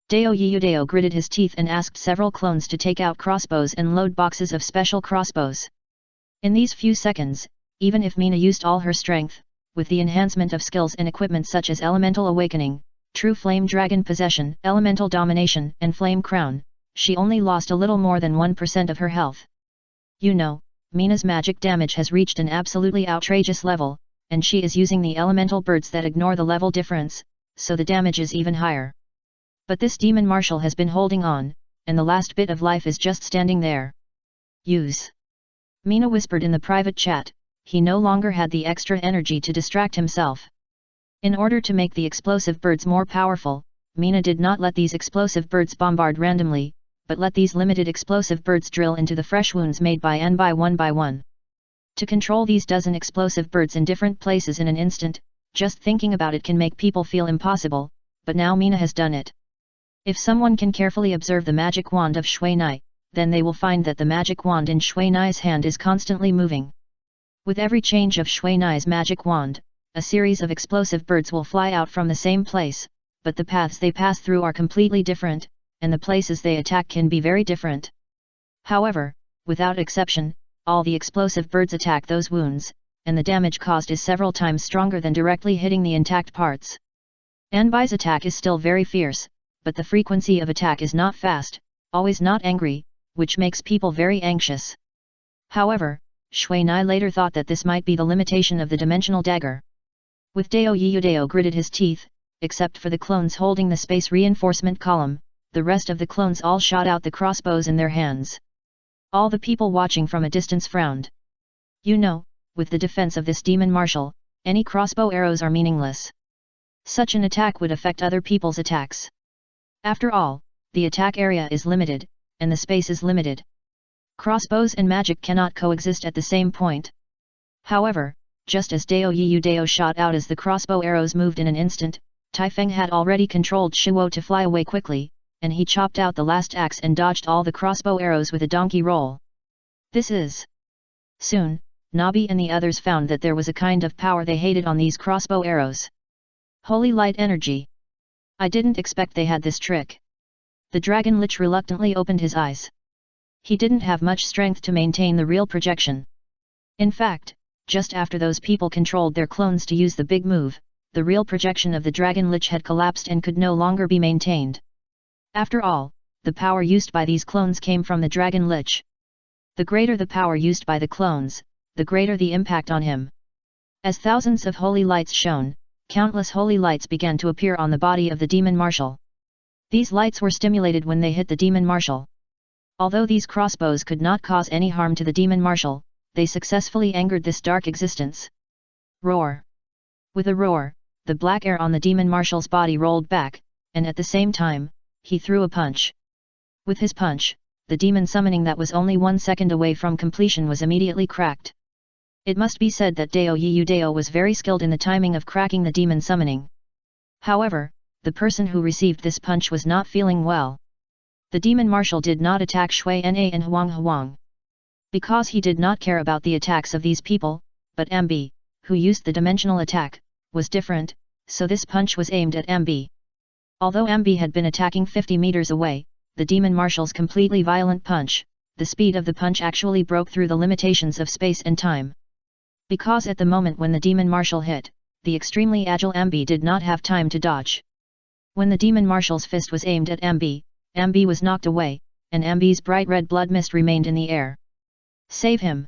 Dao Yudao gritted his teeth and asked several clones to take out crossbows and load boxes of special crossbows. In these few seconds, even if Mina used all her strength, with the enhancement of skills and equipment such as Elemental Awakening, True Flame Dragon Possession, Elemental Domination and Flame Crown, she only lost a little more than 1% of her health. You know, Mina's magic damage has reached an absolutely outrageous level, and she is using the elemental birds that ignore the level difference, so the damage is even higher. But this demon marshal has been holding on, and the last bit of life is just standing there. Use. Mina whispered in the private chat, he no longer had the extra energy to distract himself. In order to make the explosive birds more powerful, Mina did not let these explosive birds bombard randomly, but let these limited explosive birds drill into the fresh wounds made by N by one. To control these dozen explosive birds in different places in an instant, just thinking about it can make people feel impossible, but now Mina has done it. If someone can carefully observe the magic wand of Shui Nai, then they will find that the magic wand in Shui Nai's hand is constantly moving. With every change of Shui Nai's magic wand, a series of explosive birds will fly out from the same place, but the paths they pass through are completely different, and the places they attack can be very different. However, without exception, all the explosive birds attack those wounds, and the damage caused is several times stronger than directly hitting the intact parts. Anbai's attack is still very fierce, but the frequency of attack is not fast, always not angry, which makes people very anxious. However, Shui Nai later thought that this might be the limitation of the dimensional dagger. With Dao Yiyudao gritted his teeth, except for the clones holding the space reinforcement column, the rest of the clones all shot out the crossbows in their hands. All the people watching from a distance frowned. You know, with the defense of this demon marshal, any crossbow arrows are meaningless. Such an attack would affect other people's attacks. After all, the attack area is limited, and the space is limited. Crossbows and magic cannot coexist at the same point. However, just as Dao Yiyudao shot out as the crossbow arrows moved in an instant, Taifeng had already controlled Shiwo to fly away quickly, and he chopped out the last axe and dodged all the crossbow arrows with a donkey roll. This is... Soon, Nabi and the others found that there was a kind of power they hated on these crossbow arrows. Holy light energy. I didn't expect they had this trick. The Dragon Lich reluctantly opened his eyes. He didn't have much strength to maintain the real projection. In fact, just after those people controlled their clones to use the big move, the real projection of the Dragon Lich had collapsed and could no longer be maintained. After all, the power used by these clones came from the Dragon Lich. The greater the power used by the clones, the greater the impact on him. As thousands of holy lights shone, countless holy lights began to appear on the body of the demon marshal. These lights were stimulated when they hit the demon marshal. Although these crossbows could not cause any harm to the demon marshal, they successfully angered this dark existence. Roar! With a roar, the black air on the demon marshal's body rolled back, and at the same time, he threw a punch. With his punch, the demon summoning that was only 1 second away from completion was immediately cracked. It must be said that Dao Yiyudao was very skilled in the timing of cracking the demon summoning. However, the person who received this punch was not feeling well. The demon marshal did not attack Shui Na and Huang, because he did not care about the attacks of these people, but MB, who used the dimensional attack, was different, so this punch was aimed at MB. Although MB had been attacking 50 meters away, the demon marshal's completely violent punch, the speed of the punch actually broke through the limitations of space and time. Because at the moment when the demon marshal hit, the extremely agile MB did not have time to dodge. When the demon marshal's fist was aimed at MB, MB was knocked away, and MB's bright red blood mist remained in the air. Save him!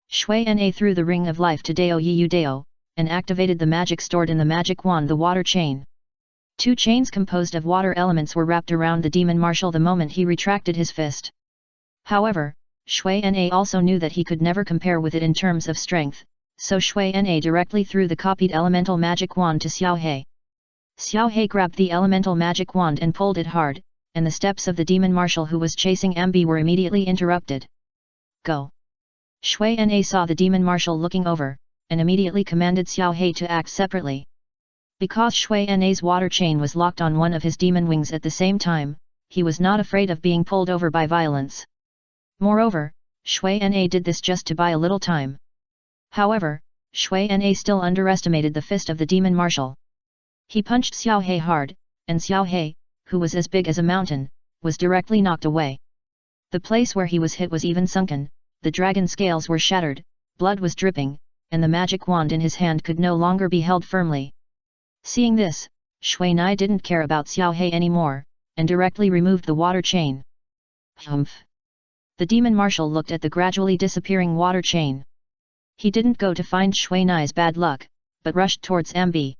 Shui Na threw the ring of life to Dao Yiyudao, and activated the magic stored in the magic wand, the water chain. 2 chains composed of water elements were wrapped around the demon marshal the moment he retracted his fist. However, Shui Na also knew that he could never compare with it in terms of strength, so Shui Na directly threw the copied elemental magic wand to Xiao He. Xiao He grabbed the elemental magic wand and pulled it hard, and the steps of the demon marshal who was chasing MB were immediately interrupted. Go! Shui Na saw the demon marshal looking over, and immediately commanded Xiao He to act separately. Because Shui Na's water chain was locked on one of his demon wings at the same time, he was not afraid of being pulled over by violence. Moreover, Shui Na did this just to buy a little time. However, Shui Na still underestimated the fist of the demon marshal. He punched Xiao He hard, and Xiao He, who was as big as a mountain, was directly knocked away. The place where he was hit was even sunken, the dragon scales were shattered, blood was dripping, and the magic wand in his hand could no longer be held firmly. Seeing this, Shui Na didn't care about Xiao He anymore, and directly removed the water chain. Humph! The demon marshal looked at the gradually disappearing water chain. He didn't go to find Shui Na's bad luck, but rushed towards MB.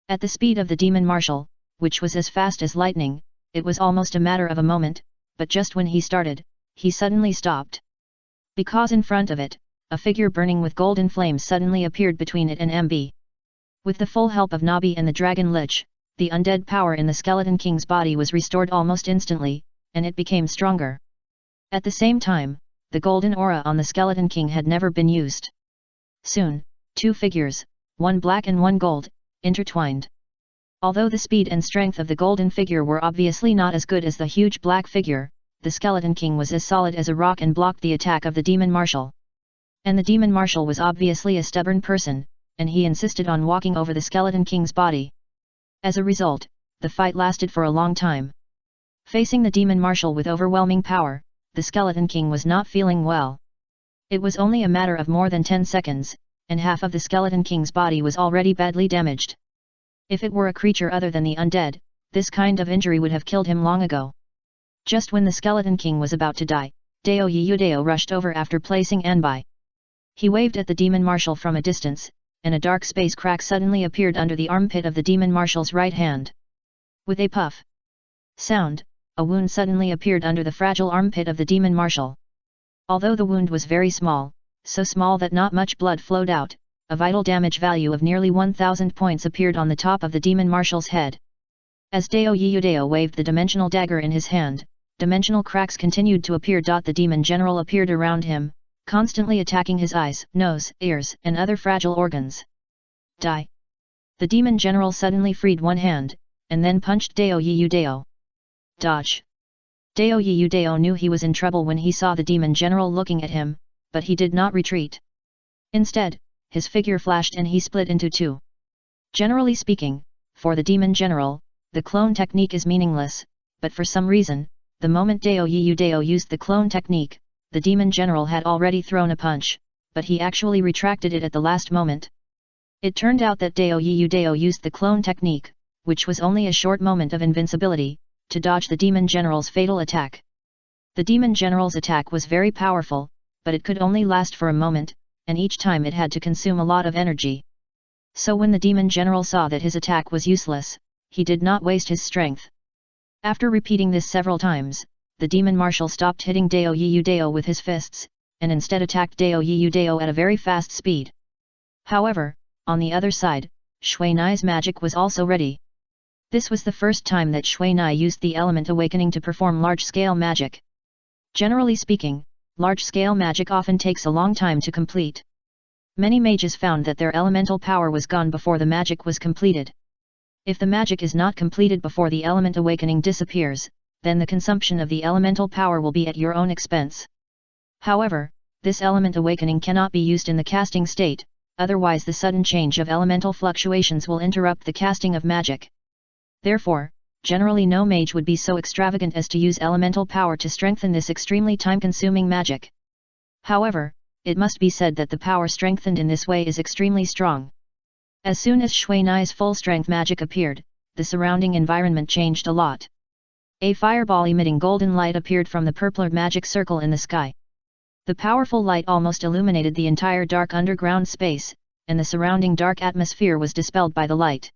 At the speed of the demon marshal, which was as fast as lightning, it was almost a matter of a moment, but just when he started, he suddenly stopped. Because in front of it, a figure burning with golden flames suddenly appeared between it and MB. With the full help of Nabi and the Dragon Lich, the undead power in the Skeleton King's body was restored almost instantly, and it became stronger. At the same time, the golden aura on the Skeleton King had never been used. Soon, two figures, one black and one gold, intertwined. Although the speed and strength of the golden figure were obviously not as good as the huge black figure, the Skeleton King was as solid as a rock and blocked the attack of the Demon Marshal. And the Demon Marshal was obviously a stubborn person, and he insisted on walking over the Skeleton King's body. As a result, the fight lasted for a long time. Facing the Demon Marshal with overwhelming power, the Skeleton King was not feeling well. It was only a matter of more than 10 seconds, and half of the Skeleton King's body was already badly damaged. If it were a creature other than the undead, this kind of injury would have killed him long ago. Just when the Skeleton King was about to die, Dao Yudao rushed over after placing Anbai. He waved at the Demon Marshal from a distance, and a dark space crack suddenly appeared under the armpit of the Demon Marshal's right hand. With a puff sound, a wound suddenly appeared under the fragile armpit of the Demon Marshal. Although the wound was very small, so small that not much blood flowed out, a vital damage value of nearly 1,000 points appeared on the top of the Demon Marshal's head. As Dao Yudao waved the dimensional dagger in his hand, dimensional cracks continued to appear. The Demon General appeared around him, constantly attacking his eyes, nose, ears, and other fragile organs. Die! The Demon General suddenly freed one hand, and then punched Dao Yudao. Dodge! Dao Yudao knew he was in trouble when he saw the Demon General looking at him, but he did not retreat. Instead, his figure flashed and he split into two. Generally speaking, for the Demon General, the clone technique is meaningless, but for some reason, the moment Dao Yudao used the clone technique, the Demon General had already thrown a punch, but he actually retracted it at the last moment. It turned out that Dao Yudao used the clone technique, which was only a short moment of invincibility, to dodge the Demon General's fatal attack. The Demon General's attack was very powerful, but it could only last for a moment, and each time it had to consume a lot of energy. So when the Demon General saw that his attack was useless, he did not waste his strength. After repeating this several times, the Demon Marshal stopped hitting Dao Yudao with his fists, and instead attacked Dao Yudao at a very fast speed. However, on the other side, Shui Nai's magic was also ready. This was the first time that Shui Nai used the element awakening to perform large-scale magic. Generally speaking, large-scale magic often takes a long time to complete. Many mages found that their elemental power was gone before the magic was completed. If the magic is not completed before the element awakening disappears, then the consumption of the elemental power will be at your own expense. However, this element awakening cannot be used in the casting state, otherwise the sudden change of elemental fluctuations will interrupt the casting of magic. Therefore, generally no mage would be so extravagant as to use elemental power to strengthen this extremely time-consuming magic. However, it must be said that the power strengthened in this way is extremely strong. As soon as Shui Nai's full-strength magic appeared, the surrounding environment changed a lot. A fireball emitting golden light appeared from the purpler magic circle in the sky. The powerful light almost illuminated the entire dark underground space, and the surrounding dark atmosphere was dispelled by the light.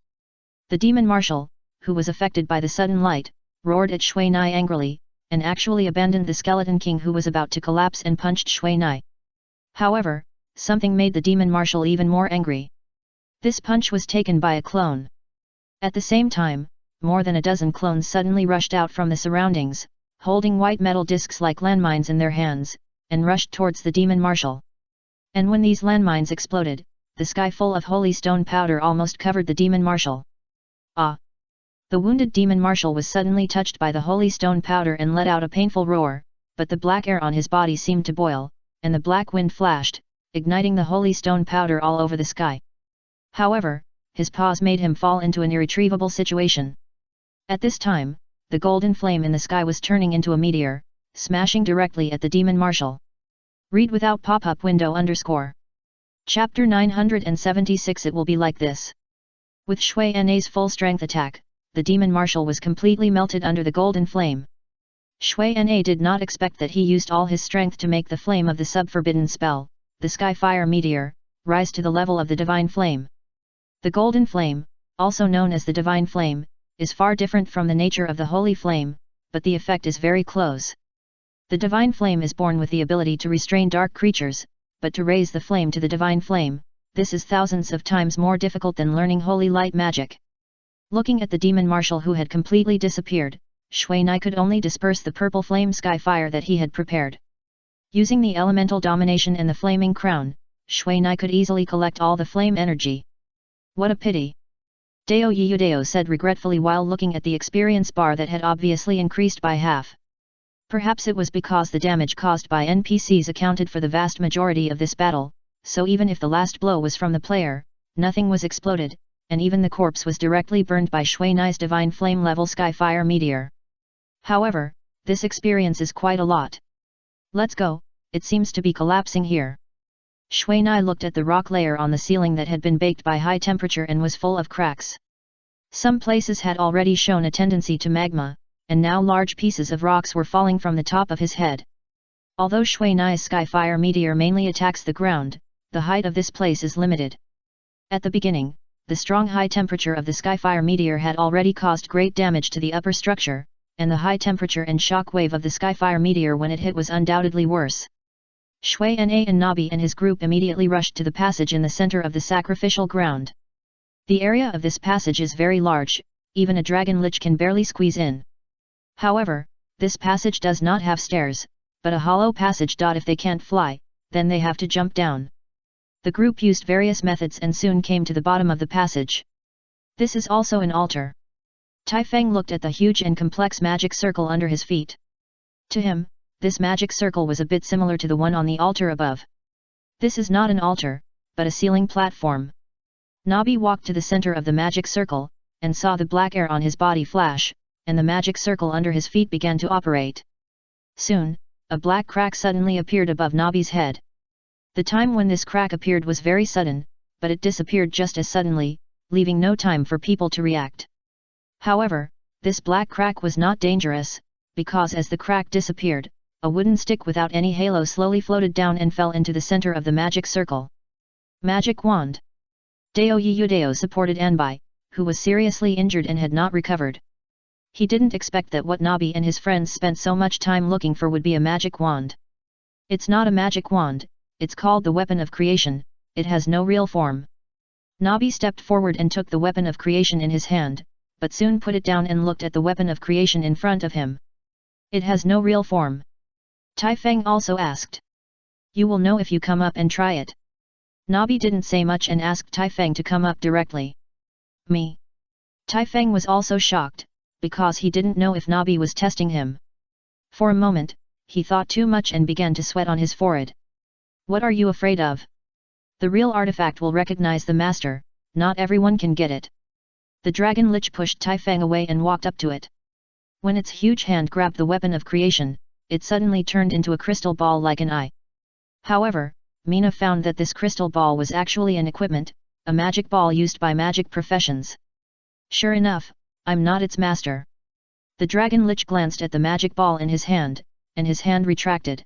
The Demon Marshal, who was affected by the sudden light, roared at Shui Nai angrily, and actually abandoned the Skeleton King who was about to collapse and punched Shui Nai. However, something made the Demon Marshal even more angry. This punch was taken by a clone. At the same time, more than a dozen clones suddenly rushed out from the surroundings, holding white metal discs like landmines in their hands, and rushed towards the Demon Marshal. And when these landmines exploded, the sky full of holy stone powder almost covered the Demon Marshal. Ah! The wounded Demon Marshal was suddenly touched by the holy stone powder and let out a painful roar, but the black air on his body seemed to boil, and the black wind flashed, igniting the holy stone powder all over the sky. However, his pause made him fall into an irretrievable situation. At this time, the golden flame in the sky was turning into a meteor, smashing directly at the Demon Marshal. Read without pop-up window _ Chapter 976. It will be like this. With Shui Nai's full-strength attack, the Demon Marshal was completely melted under the golden flame. Shui Na did not expect that he used all his strength to make the flame of the sub-forbidden spell, the Sky Fire Meteor, rise to the level of the Divine Flame. The Golden Flame, also known as the Divine Flame, is far different from the nature of the Holy Flame, but the effect is very close. The Divine Flame is born with the ability to restrain dark creatures, but to raise the flame to the Divine Flame, this is thousands of times more difficult than learning Holy Light magic. Looking at the Demon Marshal who had completely disappeared, Shui Nai could only disperse the purple flame sky fire that he had prepared. Using the elemental domination and the flaming crown, Shui Nai could easily collect all the flame energy. What a pity. Dao Yudao said regretfully while looking at the experience bar that had obviously increased by half. Perhaps it was because the damage caused by NPCs accounted for the vast majority of this battle, so even if the last blow was from the player, nothing was exploded, and even the corpse was directly burned by Shui Nai's divine flame level Skyfire meteor. However, this experience is quite a lot. Let's go, it seems to be collapsing here. Shui Nai looked at the rock layer on the ceiling that had been baked by high temperature and was full of cracks. Some places had already shown a tendency to magma, and now large pieces of rocks were falling from the top of his head. Although Shui Nai's Skyfire meteor mainly attacks the ground, the height of this place is limited. At the beginning, the strong high temperature of the Skyfire meteor had already caused great damage to the upper structure, and the high temperature and shock wave of the Skyfire meteor when it hit was undoubtedly worse. Shui Na and Nabi and his group immediately rushed to the passage in the center of the sacrificial ground. The area of this passage is very large, even a dragon lich can barely squeeze in. However, this passage does not have stairs, but a hollow passage. If they can't fly, then they have to jump down. The group used various methods and soon came to the bottom of the passage. This is also an altar. Tai Feng looked at the huge and complex magic circle under his feet. To him, this magic circle was a bit similar to the one on the altar above. This is not an altar, but a ceiling platform. Nabi walked to the center of the magic circle, and saw the black air on his body flash, and the magic circle under his feet began to operate. Soon, a black crack suddenly appeared above Nabi's head. The time when this crack appeared was very sudden, but it disappeared just as suddenly, leaving no time for people to react. However, this black crack was not dangerous, because as the crack disappeared, a wooden stick without any halo slowly floated down and fell into the center of the magic circle. Magic wand. Dao Yudao supported Anbai, who was seriously injured and had not recovered. He didn't expect that what Nabi and his friends spent so much time looking for would be a magic wand. It's not a magic wand, it's called the weapon of creation, it has no real form. Nabi stepped forward and took the weapon of creation in his hand, but soon put it down and looked at the weapon of creation in front of him. It has no real form. Tai Feng also asked. You will know if you come up and try it. Nabi didn't say much and asked Tai Feng to come up directly. Me. Tai Feng was also shocked, because he didn't know if Nabi was testing him. For a moment, he thought too much and began to sweat on his forehead. What are you afraid of? The real artifact will recognize the master, not everyone can get it. The dragon lich pushed Tai Feng away and walked up to it. When its huge hand grabbed the weapon of creation, it suddenly turned into a crystal ball like an eye. However, Mina found that this crystal ball was actually an equipment, a magic ball used by magic professions. Sure enough, I'm not its master. The dragon lich glanced at the magic ball in his hand, and his hand retracted.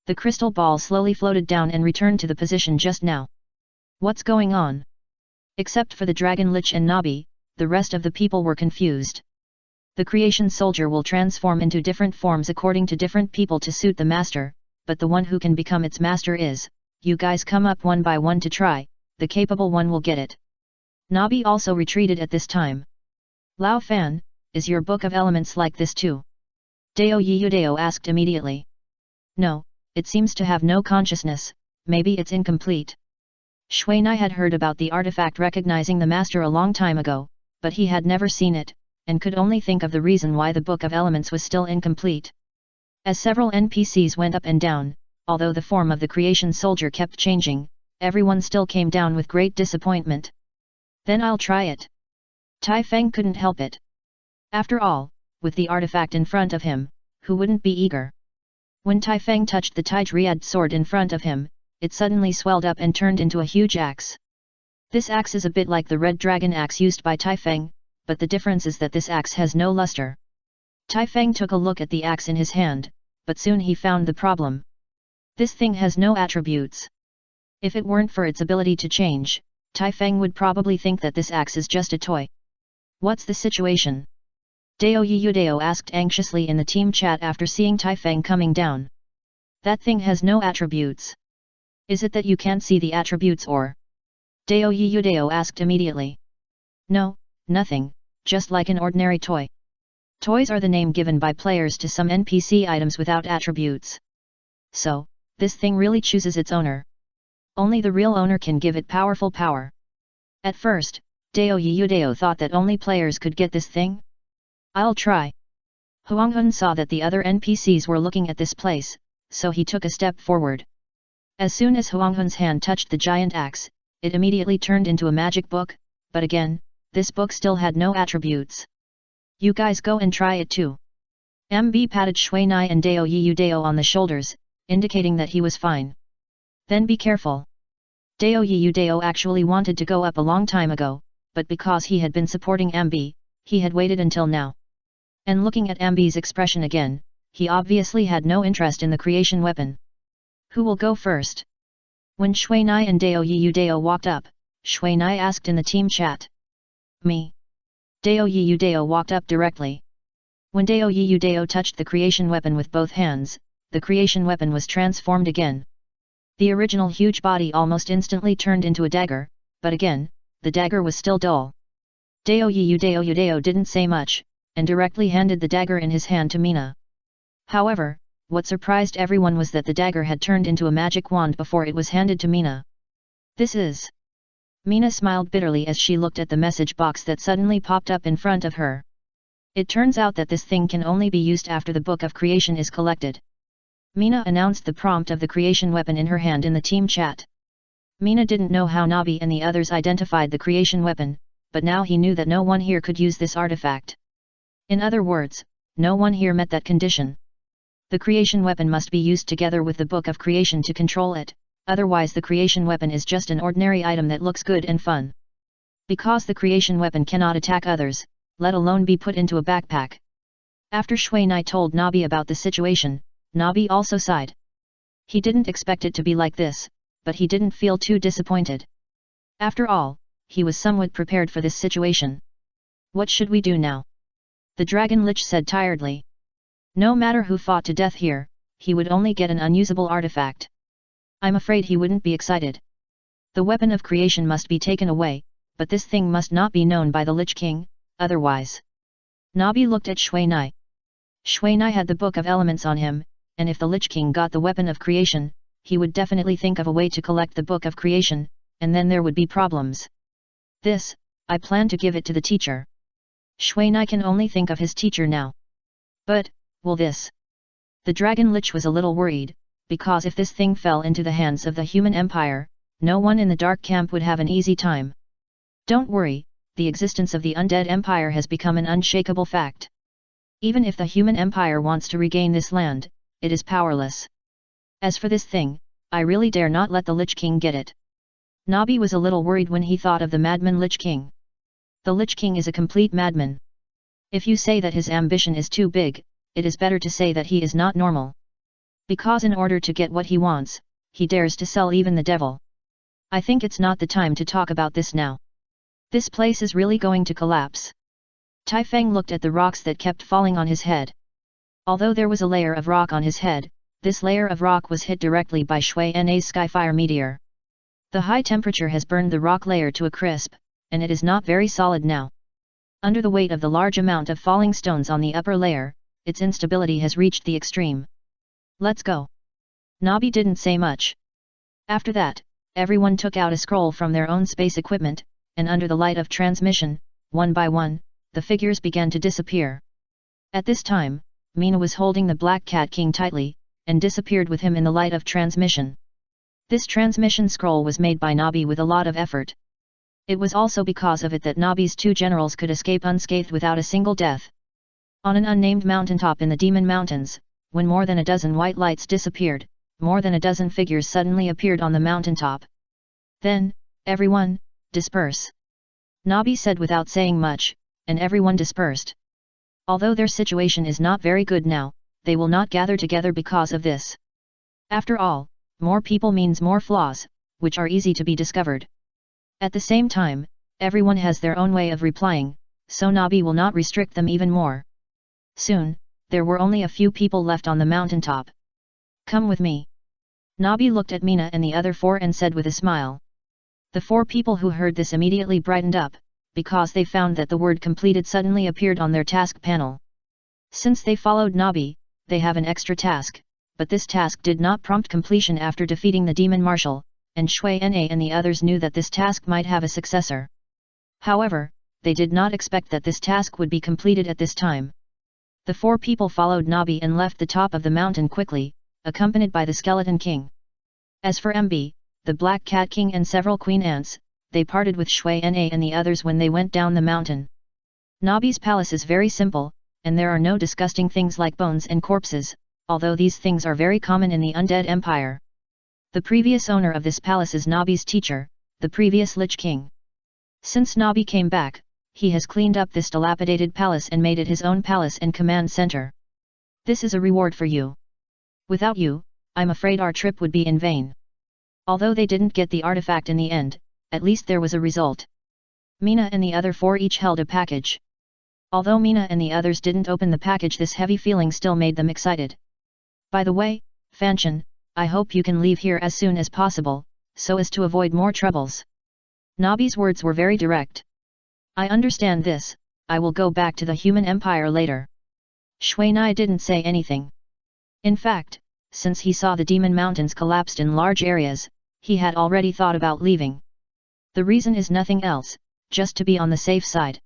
The crystal ball slowly floated down and returned to the position just now. What's going on? Except for the dragon lich and Nabi, the rest of the people were confused. The creation soldier will transform into different forms according to different people to suit the master, but the one who can become its master is, you guys come up one by one to try, the capable one will get it. Nabi also retreated at this time. Lao Fan, is your book of elements like this too? Dao Yudao asked immediately. No, it seems to have no consciousness, maybe it's incomplete. Shui Nai had heard about the artifact recognizing the master a long time ago, but he had never seen it, and could only think of the reason why the book of elements was still incomplete. As several NPCs went up and down, although the form of the creation soldier kept changing, everyone still came down with great disappointment. Then I'll try it. Tai Feng couldn't help it. After all, with the artifact in front of him, who wouldn't be eager? When Tai Feng touched the Tijriad sword in front of him, it suddenly swelled up and turned into a huge axe. This axe is a bit like the red dragon axe used by Tai Feng, but the difference is that this axe has no luster. Tai Feng took a look at the axe in his hand, but soon he found the problem. This thing has no attributes. If it weren't for its ability to change, Tai Feng would probably think that this axe is just a toy. What's the situation? Dao Yudao asked anxiously in the team chat after seeing Tai Feng coming down. That thing has no attributes. Is it that you can't see the attributes or? Dao Yudao asked immediately. No, nothing, just like an ordinary toy. Toys are the name given by players to some NPC items without attributes. So, this thing really chooses its owner. Only the real owner can give it powerful power. At first, Dao Yudao thought that only players could get this thing. I'll try. Huanghun saw that the other NPCs were looking at this place, so he took a step forward. As soon as Huanghun's hand touched the giant axe, it immediately turned into a magic book, but again, this book still had no attributes. You guys go and try it too. MB patted Shui Nai and Dao Yudao on the shoulders, indicating that he was fine. Then be careful. Dao Yudao actually wanted to go up a long time ago, but because he had been supporting MB, he had waited until now. And looking at MB's expression again, he obviously had no interest in the creation weapon. Who will go first? When Shui Nai and Dao Yudao walked up, Shui Nai asked in the team chat. Me. Dao Yudao walked up directly. When Dao Yudao touched the creation weapon with both hands, the creation weapon was transformed again. The original huge body almost instantly turned into a dagger, but again, the dagger was still dull. Dao Yudao didn't say much, and directly handed the dagger in his hand to Mina. However, what surprised everyone was that the dagger had turned into a magic wand before it was handed to Mina. This is... Mina smiled bitterly as she looked at the message box that suddenly popped up in front of her. It turns out that this thing can only be used after the Book of Creation is collected. Mina announced the prompt of the creation weapon in her hand in the team chat. Mina didn't know how Nabi and the others identified the creation weapon, but now he knew that no one here could use this artifact. In other words, no one here met that condition. The creation weapon must be used together with the Book of Creation to control it, otherwise the creation weapon is just an ordinary item that looks good and fun. Because the creation weapon cannot attack others, let alone be put into a backpack. After Shui Nai told Nabi about the situation, Nabi also sighed. He didn't expect it to be like this, but he didn't feel too disappointed. After all, he was somewhat prepared for this situation. What should we do now? The Dragon Lich said tiredly. No matter who fought to death here, he would only get an unusable artifact. I'm afraid he wouldn't be excited. The weapon of creation must be taken away, but this thing must not be known by the Lich King, otherwise. Nabi looked at Shui Nai. Shui Nai had the Book of Elements on him, and if the Lich King got the weapon of creation, he would definitely think of a way to collect the Book of Creation, and then there would be problems. This, I plan to give it to the teacher. Shui Nai can only think of his teacher now. But, will this? The Dragon Lich was a little worried, because if this thing fell into the hands of the human empire, no one in the Dark Camp would have an easy time. Don't worry, the existence of the Undead Empire has become an unshakable fact. Even if the human empire wants to regain this land, it is powerless. As for this thing, I really dare not let the Lich King get it. Nabi was a little worried when he thought of the madman Lich King. The Lich King is a complete madman. If you say that his ambition is too big, it is better to say that he is not normal. Because in order to get what he wants, he dares to sell even the devil. I think it's not the time to talk about this now. This place is really going to collapse. Tai Feng looked at the rocks that kept falling on his head. Although there was a layer of rock on his head, this layer of rock was hit directly by Shui Nai's Skyfire meteor. The high temperature has burned the rock layer to a crisp, and it is not very solid now. Under the weight of the large amount of falling stones on the upper layer, its instability has reached the extreme. Let's go. Nabi didn't say much. After that, everyone took out a scroll from their own space equipment, and under the light of transmission, one by one, the figures began to disappear. At this time, Mina was holding the Black Cat King tightly, and disappeared with him in the light of transmission. This transmission scroll was made by Nabi with a lot of effort. It was also because of it that Nabi's two generals could escape unscathed without a single death. On an unnamed mountaintop in the Demon Mountains, when more than a dozen white lights disappeared, more than a dozen figures suddenly appeared on the mountaintop. Then, everyone, disperse. Nabi said without saying much, and everyone dispersed. Although their situation is not very good now, they will not gather together because of this. After all, more people means more flaws, which are easy to be discovered. At the same time, everyone has their own way of replying, so Nabi will not restrict them even more. Soon, there were only a few people left on the mountaintop. Come with me. Nabi looked at Mina and the other four and said with a smile. The four people who heard this immediately brightened up, because they found that the word completed suddenly appeared on their task panel. Since they followed Nabi, they have an extra task, but this task did not prompt completion after defeating the demon marshal, and Shui Na and the others knew that this task might have a successor. However, they did not expect that this task would be completed at this time. The 4 people followed Nabi and left the top of the mountain quickly, accompanied by the Skeleton King. As for MB, the Black Cat King and several Queen Ants, they parted with Shui Na and the others when they went down the mountain. Nabi's palace is very simple, and there are no disgusting things like bones and corpses, although these things are very common in the Undead Empire. The previous owner of this palace is Nabi's teacher, the previous Lich King. Since Nabi came back, he has cleaned up this dilapidated palace and made it his own palace and command center. This is a reward for you. Without you, I'm afraid our trip would be in vain. Although they didn't get the artifact in the end, at least there was a result. Mina and the other 4 each held a package. Although Mina and the others didn't open the package, this heavy feeling still made them excited. By the way, Fanfiction, I hope you can leave here as soon as possible, so as to avoid more troubles. Nabi's words were very direct. I understand this, I will go back to the human empire later. Shui Na didn't say anything. In fact, since he saw the demon mountains collapsed in large areas, he had already thought about leaving. The reason is nothing else, just to be on the safe side.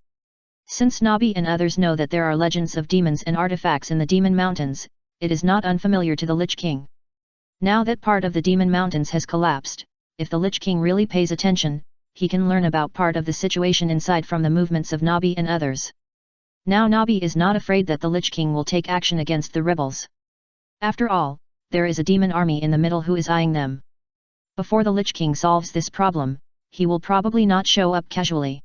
Since Nabi and others know that there are legends of demons and artifacts in the demon mountains, it is not unfamiliar to the Lich King. Now that part of the demon mountains has collapsed, if the Lich King really pays attention, he can learn about part of the situation inside from the movements of Nabi and others. Now Nabi is not afraid that the Lich King will take action against the rebels. After all, there is a demon army in the middle who is eyeing them. Before the Lich King solves this problem, he will probably not show up casually.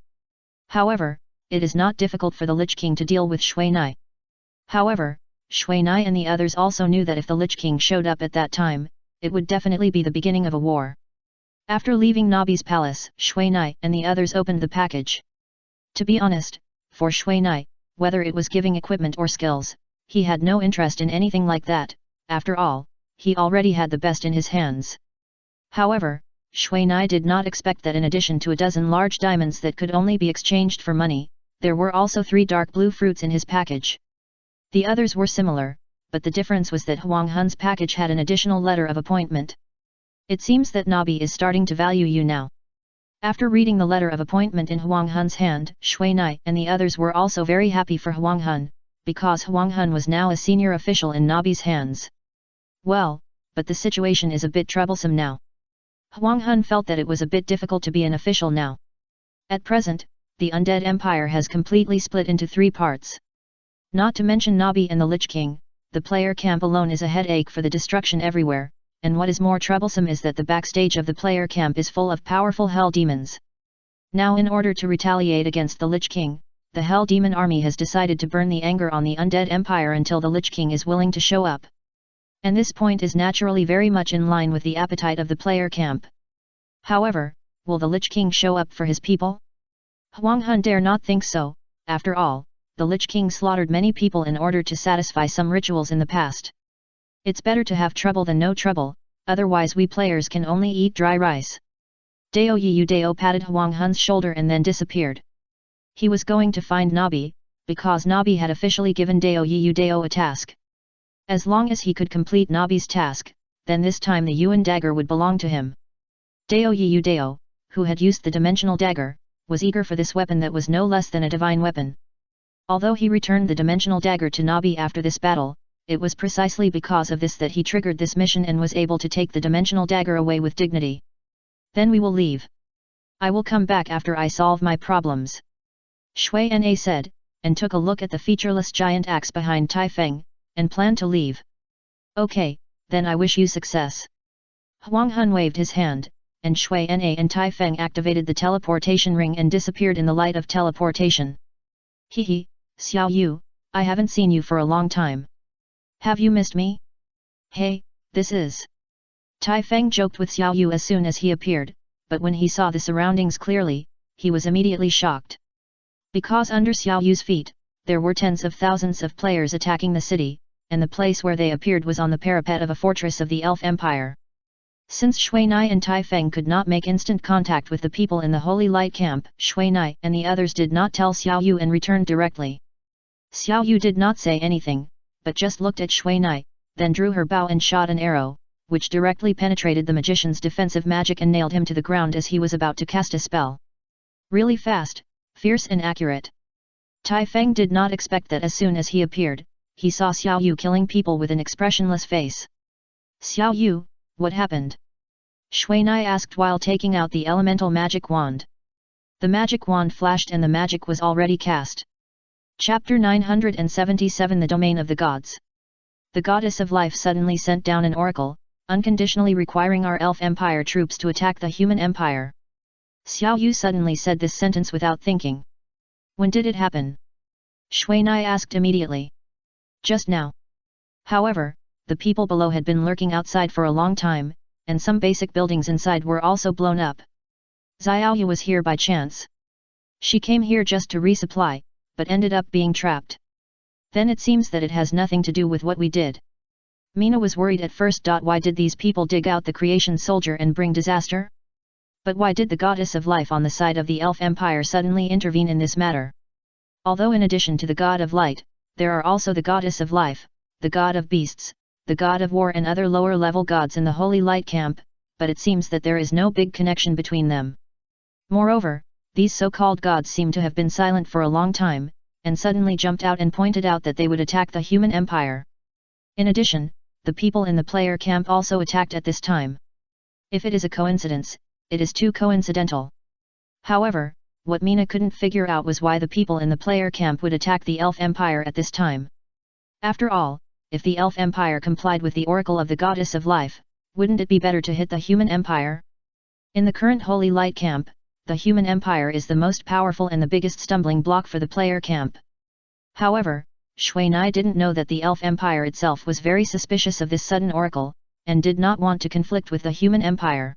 However, it is not difficult for the Lich King to deal with Shui Na. However, Shui Na and the others also knew that if the Lich King showed up at that time, it would definitely be the beginning of a war. After leaving Nabi's palace, Shui Na and the others opened the package. To be honest, for Shui Na, whether it was giving equipment or skills, he had no interest in anything like that. After all, he already had the best in his hands. However, Shui Na did not expect that in addition to a dozen large diamonds that could only be exchanged for money, there were also 3 dark blue fruits in his package. The others were similar, but the difference was that Huang Hun's package had an additional letter of appointment. It seems that Nabi is starting to value you now. After reading the letter of appointment in Huang Hun's hand, Shui Na and the others were also very happy for Huang Hun, because Huang Hun was now a senior official in Nabi's hands. Well, but the situation is a bit troublesome now. Huang Hun felt that it was a bit difficult to be an official now. At present, the Undead Empire has completely split into 3 parts. Not to mention Nabi and the Lich King, the player camp alone is a headache for the destruction everywhere, and what is more troublesome is that the backstage of the player camp is full of powerful hell demons. Now in order to retaliate against the Lich King, the Hell Demon Army has decided to burn the anger on the Undead Empire until the Lich King is willing to show up. And this point is naturally very much in line with the appetite of the player camp. However, will the Lich King show up for his people? Huang Hun dare not think so. After all, the Lich King slaughtered many people in order to satisfy some rituals in the past. It's better to have trouble than no trouble, otherwise we players can only eat dry rice. Dao Yiyu Dao patted Huang Hun's shoulder and then disappeared. He was going to find Nabi, because Nabi had officially given Dao Yiyu Dao a task. As long as he could complete Nabi's task, then this time the Yuan dagger would belong to him. Dao Yiyu Dao, who had used the dimensional dagger, was eager for this weapon that was no less than a divine weapon. Although he returned the dimensional dagger to Nabi after this battle, it was precisely because of this that he triggered this mission and was able to take the dimensional dagger away with dignity. Then we will leave. I will come back after I solve my problems. Shui Na said, and took a look at the featureless giant axe behind Tai Feng, and planned to leave. Okay, then I wish you success. Huang Hun waved his hand, and Shui Na and Tai Feng activated the teleportation ring and disappeared in the light of teleportation. Hehe, Xiao Yu, I haven't seen you for a long time. Have you missed me? Hey, this is... Tai Feng joked with Xiao Yu as soon as he appeared, but when he saw the surroundings clearly, he was immediately shocked. Because under Xiao Yu's feet, there were tens of thousands of players attacking the city, and the place where they appeared was on the parapet of a fortress of the Elf Empire. Since Shui Na and Tai Feng could not make instant contact with the people in the Holy Light Camp, Shui Na and the others did not tell Xiao Yu and returned directly. Xiao Yu did not say anything, but just looked at Shui Na, then drew her bow and shot an arrow, which directly penetrated the magician's defensive magic and nailed him to the ground as he was about to cast a spell. Really fast, fierce and accurate. Tai Feng did not expect that as soon as he appeared, he saw Xiao Yu killing people with an expressionless face. Xiao Yu, what happened? Shui Nai asked while taking out the elemental magic wand. The magic wand flashed and the magic was already cast. Chapter 977 The Domain of the Gods. The Goddess of Life suddenly sent down an oracle, unconditionally requiring our elf empire troops to attack the human empire. Xiao Yu suddenly said this sentence without thinking. When did it happen? Shui Nai asked immediately. Just now. However, the people below had been lurking outside for a long time, and some basic buildings inside were also blown up. Xiaoyu was here by chance. She came here just to resupply, but ended up being trapped. Then it seems that it has nothing to do with what we did. Mina was worried at first. Why did these people dig out the creation soldier and bring disaster? But why did the goddess of life on the side of the elf empire suddenly intervene in this matter? Although in addition to the god of light, there are also the goddess of life, the god of beasts, the god of war and other lower level gods in the holy light camp, but it seems that there is no big connection between them. Moreover, these so-called gods seem to have been silent for a long time, and suddenly jumped out and pointed out that they would attack the human empire. In addition, the people in the player camp also attacked at this time. If it is a coincidence, it is too coincidental. However, what Mina couldn't figure out was why the people in the player camp would attack the elf empire at this time. After all, if the elf empire complied with the oracle of the goddess of life, wouldn't it be better to hit the human empire? In the current holy light camp, the human empire is the most powerful and the biggest stumbling block for the player camp. However, Shui Nai didn't know that the elf empire itself was very suspicious of this sudden oracle, and did not want to conflict with the human empire.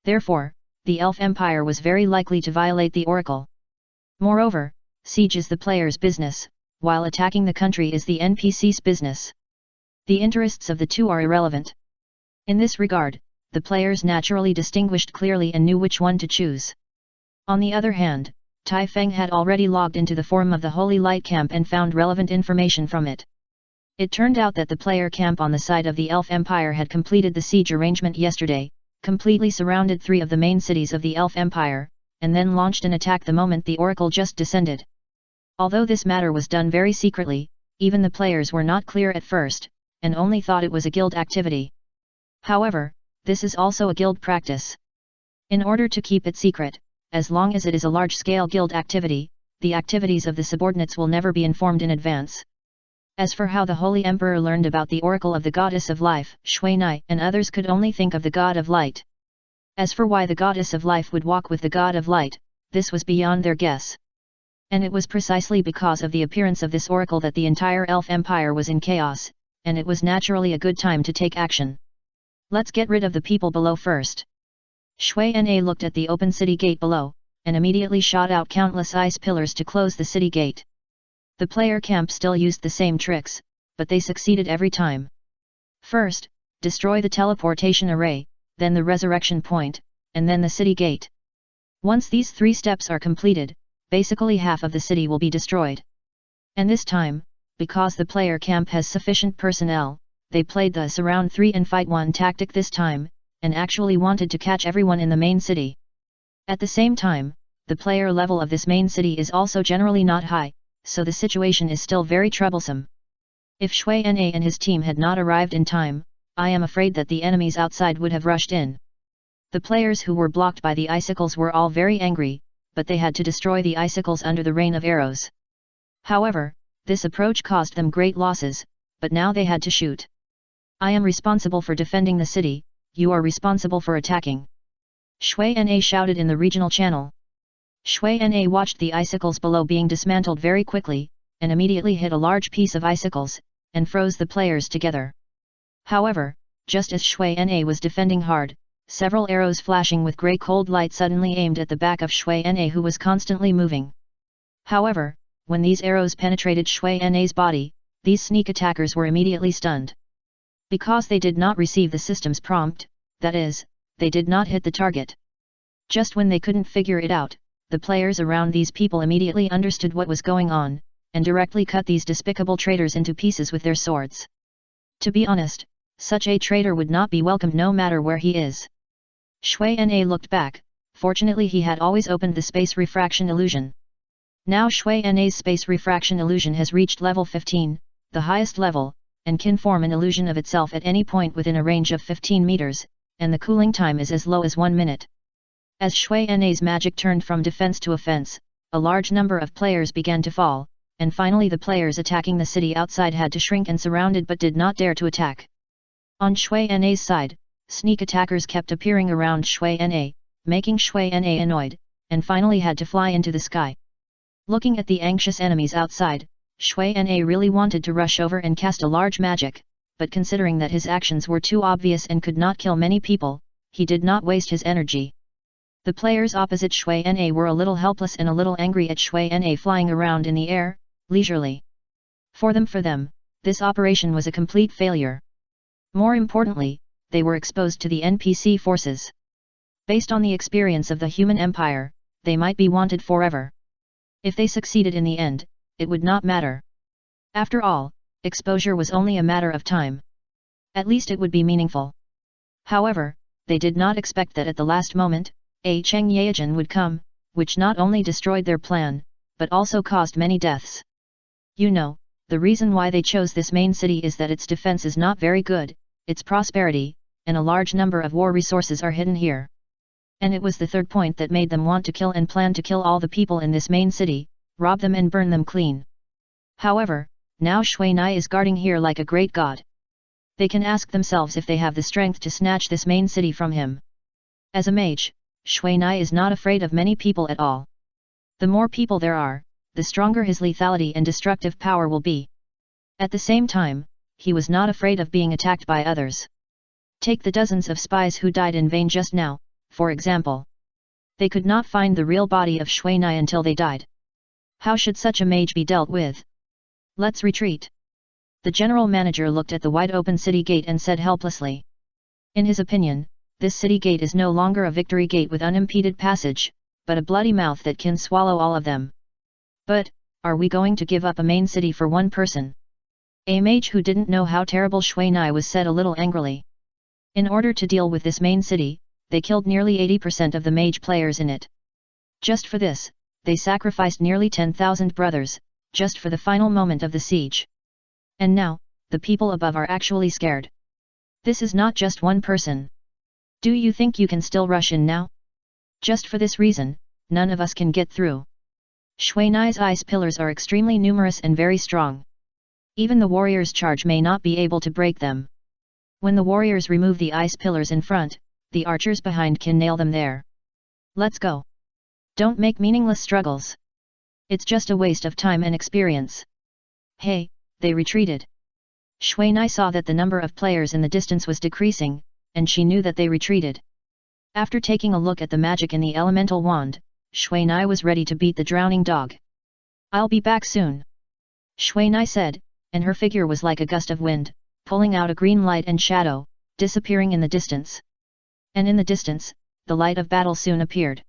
Therefore, the elf empire was very likely to violate the oracle. Moreover, siege is the player's business, while attacking the country is the NPC's business. The interests of the two are irrelevant. In this regard, the players naturally distinguished clearly and knew which one to choose. On the other hand, Tai Feng had already logged into the forum of the Holy Light Camp and found relevant information from it. It turned out that the player camp on the side of the Elf Empire had completed the siege arrangement yesterday, completely surrounded 3 of the main cities of the Elf Empire, and then launched an attack the moment the oracle just descended. Although this matter was done very secretly, even the players were not clear at first, and only thought it was a guild activity. However, this is also a guild practice. In order to keep it secret, as long as it is a large-scale guild activity, the activities of the subordinates will never be informed in advance. As for how the Holy Emperor learned about the oracle of the Goddess of Life, Shui Nai and others could only think of the God of Light. As for why the Goddess of Life would walk with the God of Light, this was beyond their guess. And it was precisely because of the appearance of this oracle that the entire Elf Empire was in chaos, and it was naturally a good time to take action. Let's get rid of the people below first. Shui Na looked at the open city gate below, and immediately shot out countless ice pillars to close the city gate. The player camp still used the same tricks, but they succeeded every time. First, destroy the teleportation array, then the resurrection point, and then the city gate. Once these 3 steps are completed, basically half of the city will be destroyed. And this time, because the player camp has sufficient personnel, they played the surround 3 and fight 1 tactic this time, and actually wanted to catch everyone in the main city. At the same time, the player level of this main city is also generally not high, so the situation is still very troublesome. If Shui Na and his team had not arrived in time, I am afraid that the enemies outside would have rushed in. The players who were blocked by the icicles were all very angry, but they had to destroy the icicles under the rain of arrows. However, this approach caused them great losses, but now they had to shoot. I am responsible for defending the city, you are responsible for attacking. Shui Na shouted in the regional channel. Shui Na watched the icicles below being dismantled very quickly, and immediately hit a large piece of icicles, and froze the players together. However, just as Shui Na was defending hard, several arrows flashing with grey cold light suddenly aimed at the back of Shui Na, who was constantly moving. However, when these arrows penetrated Shui Na's body, these sneak attackers were immediately stunned. Because they did not receive the system's prompt, that is, they did not hit the target. Just when they couldn't figure it out, the players around these people immediately understood what was going on, and directly cut these despicable traitors into pieces with their swords. To be honest, such a traitor would not be welcomed no matter where he is. Shui Na looked back, fortunately he had always opened the space refraction illusion. Now Shui Na's space refraction illusion has reached level 15, the highest level, and can form an illusion of itself at any point within a range of 15 meters, and the cooling time is as low as 1 minute. As Shui Na's magic turned from defense to offense, a large number of players began to fall, and finally the players attacking the city outside had to shrink and surrounded but did not dare to attack. On Shui Na's side, sneak attackers kept appearing around Shui Na, making Shui Na annoyed, and finally had to fly into the sky. Looking at the anxious enemies outside, Shui Na really wanted to rush over and cast a large magic, but considering that his actions were too obvious and could not kill many people, he did not waste his energy. The players opposite Shui Na were a little helpless and a little angry at Shui Na flying around in the air, leisurely. For them, this operation was a complete failure. More importantly, they were exposed to the NPC forces. Based on the experience of the human empire, they might be wanted forever. If they succeeded in the end, it would not matter. After all, exposure was only a matter of time. At least it would be meaningful. However, they did not expect that at the last moment, a Cheng Yaojin would come, which not only destroyed their plan, but also caused many deaths. You know, the reason why they chose this main city is that its defense is not very good, its prosperity, and a large number of war resources are hidden here. And it was the third point that made them want to kill and plan to kill all the people in this main city, rob them and burn them clean. However, now Shui Na is guarding here like a great god. They can ask themselves if they have the strength to snatch this main city from him. As a mage, Shui Na is not afraid of many people at all. The more people there are, the stronger his lethality and destructive power will be. At the same time, he was not afraid of being attacked by others. Take the dozens of spies who died in vain just now, for example. They could not find the real body of Shui Na until they died. How should such a mage be dealt with? Let's retreat. The general manager looked at the wide-open city gate and said helplessly. In his opinion, this city gate is no longer a victory gate with unimpeded passage, but a bloody mouth that can swallow all of them. But, are we going to give up a main city for one person? A mage who didn't know how terrible Shui Na was said a little angrily. In order to deal with this main city, they killed nearly 80% of the mage players in it. Just for this, they sacrificed nearly 10,000 brothers, just for the final moment of the siege. And now, the people above are actually scared. This is not just one person. Do you think you can still rush in now? Just for this reason, none of us can get through. Shui Na's ice pillars are extremely numerous and very strong. Even the warriors' charge may not be able to break them. When the warriors remove the ice pillars in front, the archers behind can nail them there. Let's go. Don't make meaningless struggles. It's just a waste of time and experience. Hey, they retreated. Shui Na saw that the number of players in the distance was decreasing, and she knew that they retreated. After taking a look at the magic in the elemental wand, Shui Na was ready to beat the drowning dog. I'll be back soon. Shui Na said, and her figure was like a gust of wind, pulling out a green light and shadow, disappearing in the distance. And in the distance, the light of battle soon appeared.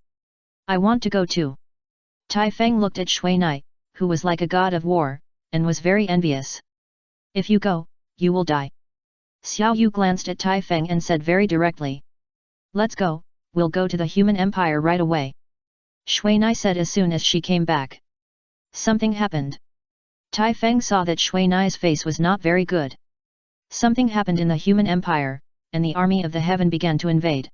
I want to go too. Tai Feng looked at Shui Na, who was like a god of war, and was very envious. If you go, you will die. Xiao Yu glanced at Tai Feng and said very directly. Let's go, we'll go to the human empire right away. Shui Na said as soon as she came back. Something happened. Tai Feng saw that Shui Na's face was not very good. Something happened in the human empire, and the army of the heaven began to invade.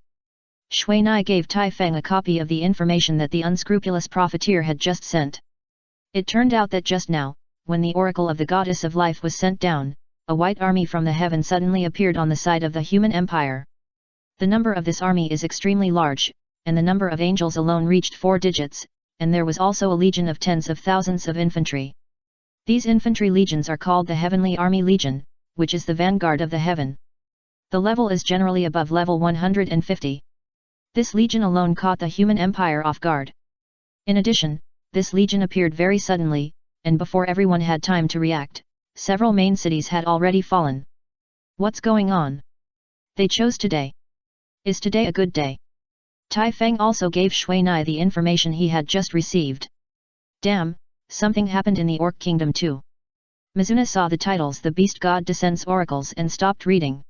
Shui Na gave Tai Feng a copy of the information that the unscrupulous profiteer had just sent. It turned out that just now, when the oracle of the goddess of life was sent down, a white army from the heaven suddenly appeared on the side of the human empire. The number of this army is extremely large, and the number of angels alone reached 4 digits, and there was also a legion of tens of thousands of infantry. These infantry legions are called the Heavenly Army Legion, which is the vanguard of the heaven. The level is generally above level 150. This legion alone caught the human empire off guard. In addition, this legion appeared very suddenly, and before everyone had time to react, several main cities had already fallen. What's going on? They chose today. Is today a good day? Tai Feng also gave Shui Na the information he had just received. Damn, something happened in the Orc Kingdom too. Mizuna saw the titles The Beast God Descends Oracles and stopped reading.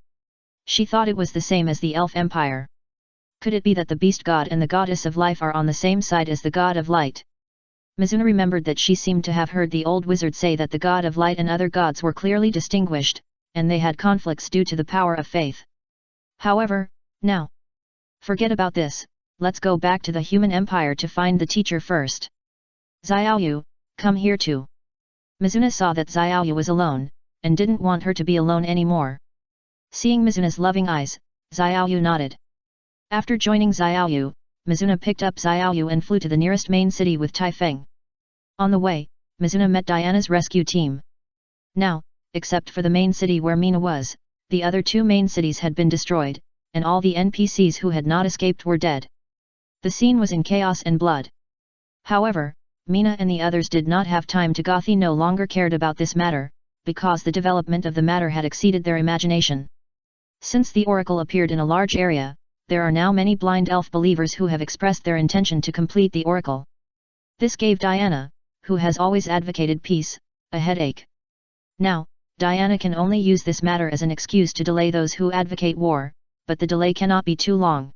She thought it was the same as the elf empire. Could it be that the beast god and the goddess of life are on the same side as the god of light? Mizuna remembered that she seemed to have heard the old wizard say that the god of light and other gods were clearly distinguished, and they had conflicts due to the power of faith. However, now, forget about this, let's go back to the human empire to find the teacher first. Xiaoyu, come here too. Mizuna saw that Xiaoyu was alone, and didn't want her to be alone anymore. Seeing Mizuna's loving eyes, Xiaoyu nodded. After joining Xiaoyu, Mizuna picked up Xiaoyu and flew to the nearest main city with Taifeng. On the way, Mizuna met Diana's rescue team. Now, except for the main city where Mina was, the other two main cities had been destroyed, and all the NPCs who had not escaped were dead. The scene was in chaos and blood. However, Mina and the others did not have time to Gothi no longer cared about this matter, because the development of the matter had exceeded their imagination. Since the oracle appeared in a large area, there are now many blind elf believers who have expressed their intention to complete the oracle. This gave Diana, who has always advocated peace, a headache. Now, Diana can only use this matter as an excuse to delay those who advocate war, but the delay cannot be too long.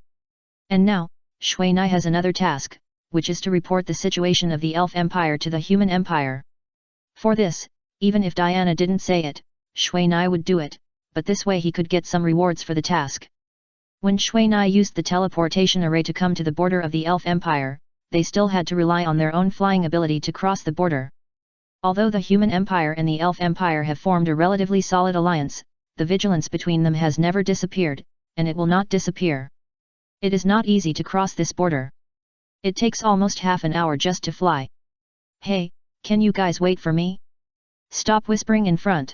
And now, Shui Nai has another task, which is to report the situation of the elf empire to the human empire. For this, even if Diana didn't say it, Shui Nai would do it, but this way he could get some rewards for the task. When Shui Nai used the teleportation array to come to the border of the elf empire, they still had to rely on their own flying ability to cross the border. Although the human empire and the elf empire have formed a relatively solid alliance, the vigilance between them has never disappeared, and it will not disappear. It is not easy to cross this border. It takes almost half an hour just to fly. Hey, can you guys wait for me? Stop whispering in front.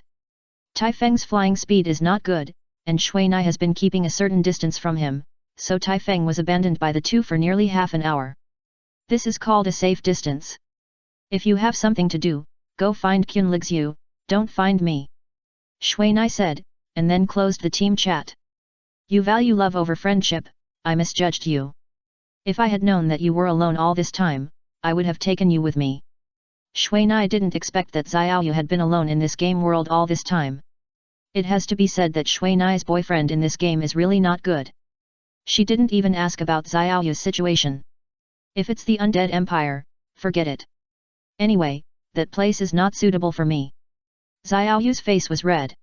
Taifeng's flying speed is not good, and Shui Nai has been keeping a certain distance from him, so Taifeng was abandoned by the two for nearly half an hour. This is called a safe distance. If you have something to do, go find Qun Lixu, don't find me. Shui Nai said, and then closed the team chat. You value love over friendship, I misjudged you. If I had known that you were alone all this time, I would have taken you with me. Shui Nai didn't expect that Xiaoyu had been alone in this game world all this time. It has to be said that Shui Nai's boyfriend in this game is really not good. She didn't even ask about Xiaoyu's situation. If it's the undead empire, forget it. Anyway, that place is not suitable for me. Xiaoyu's face was red.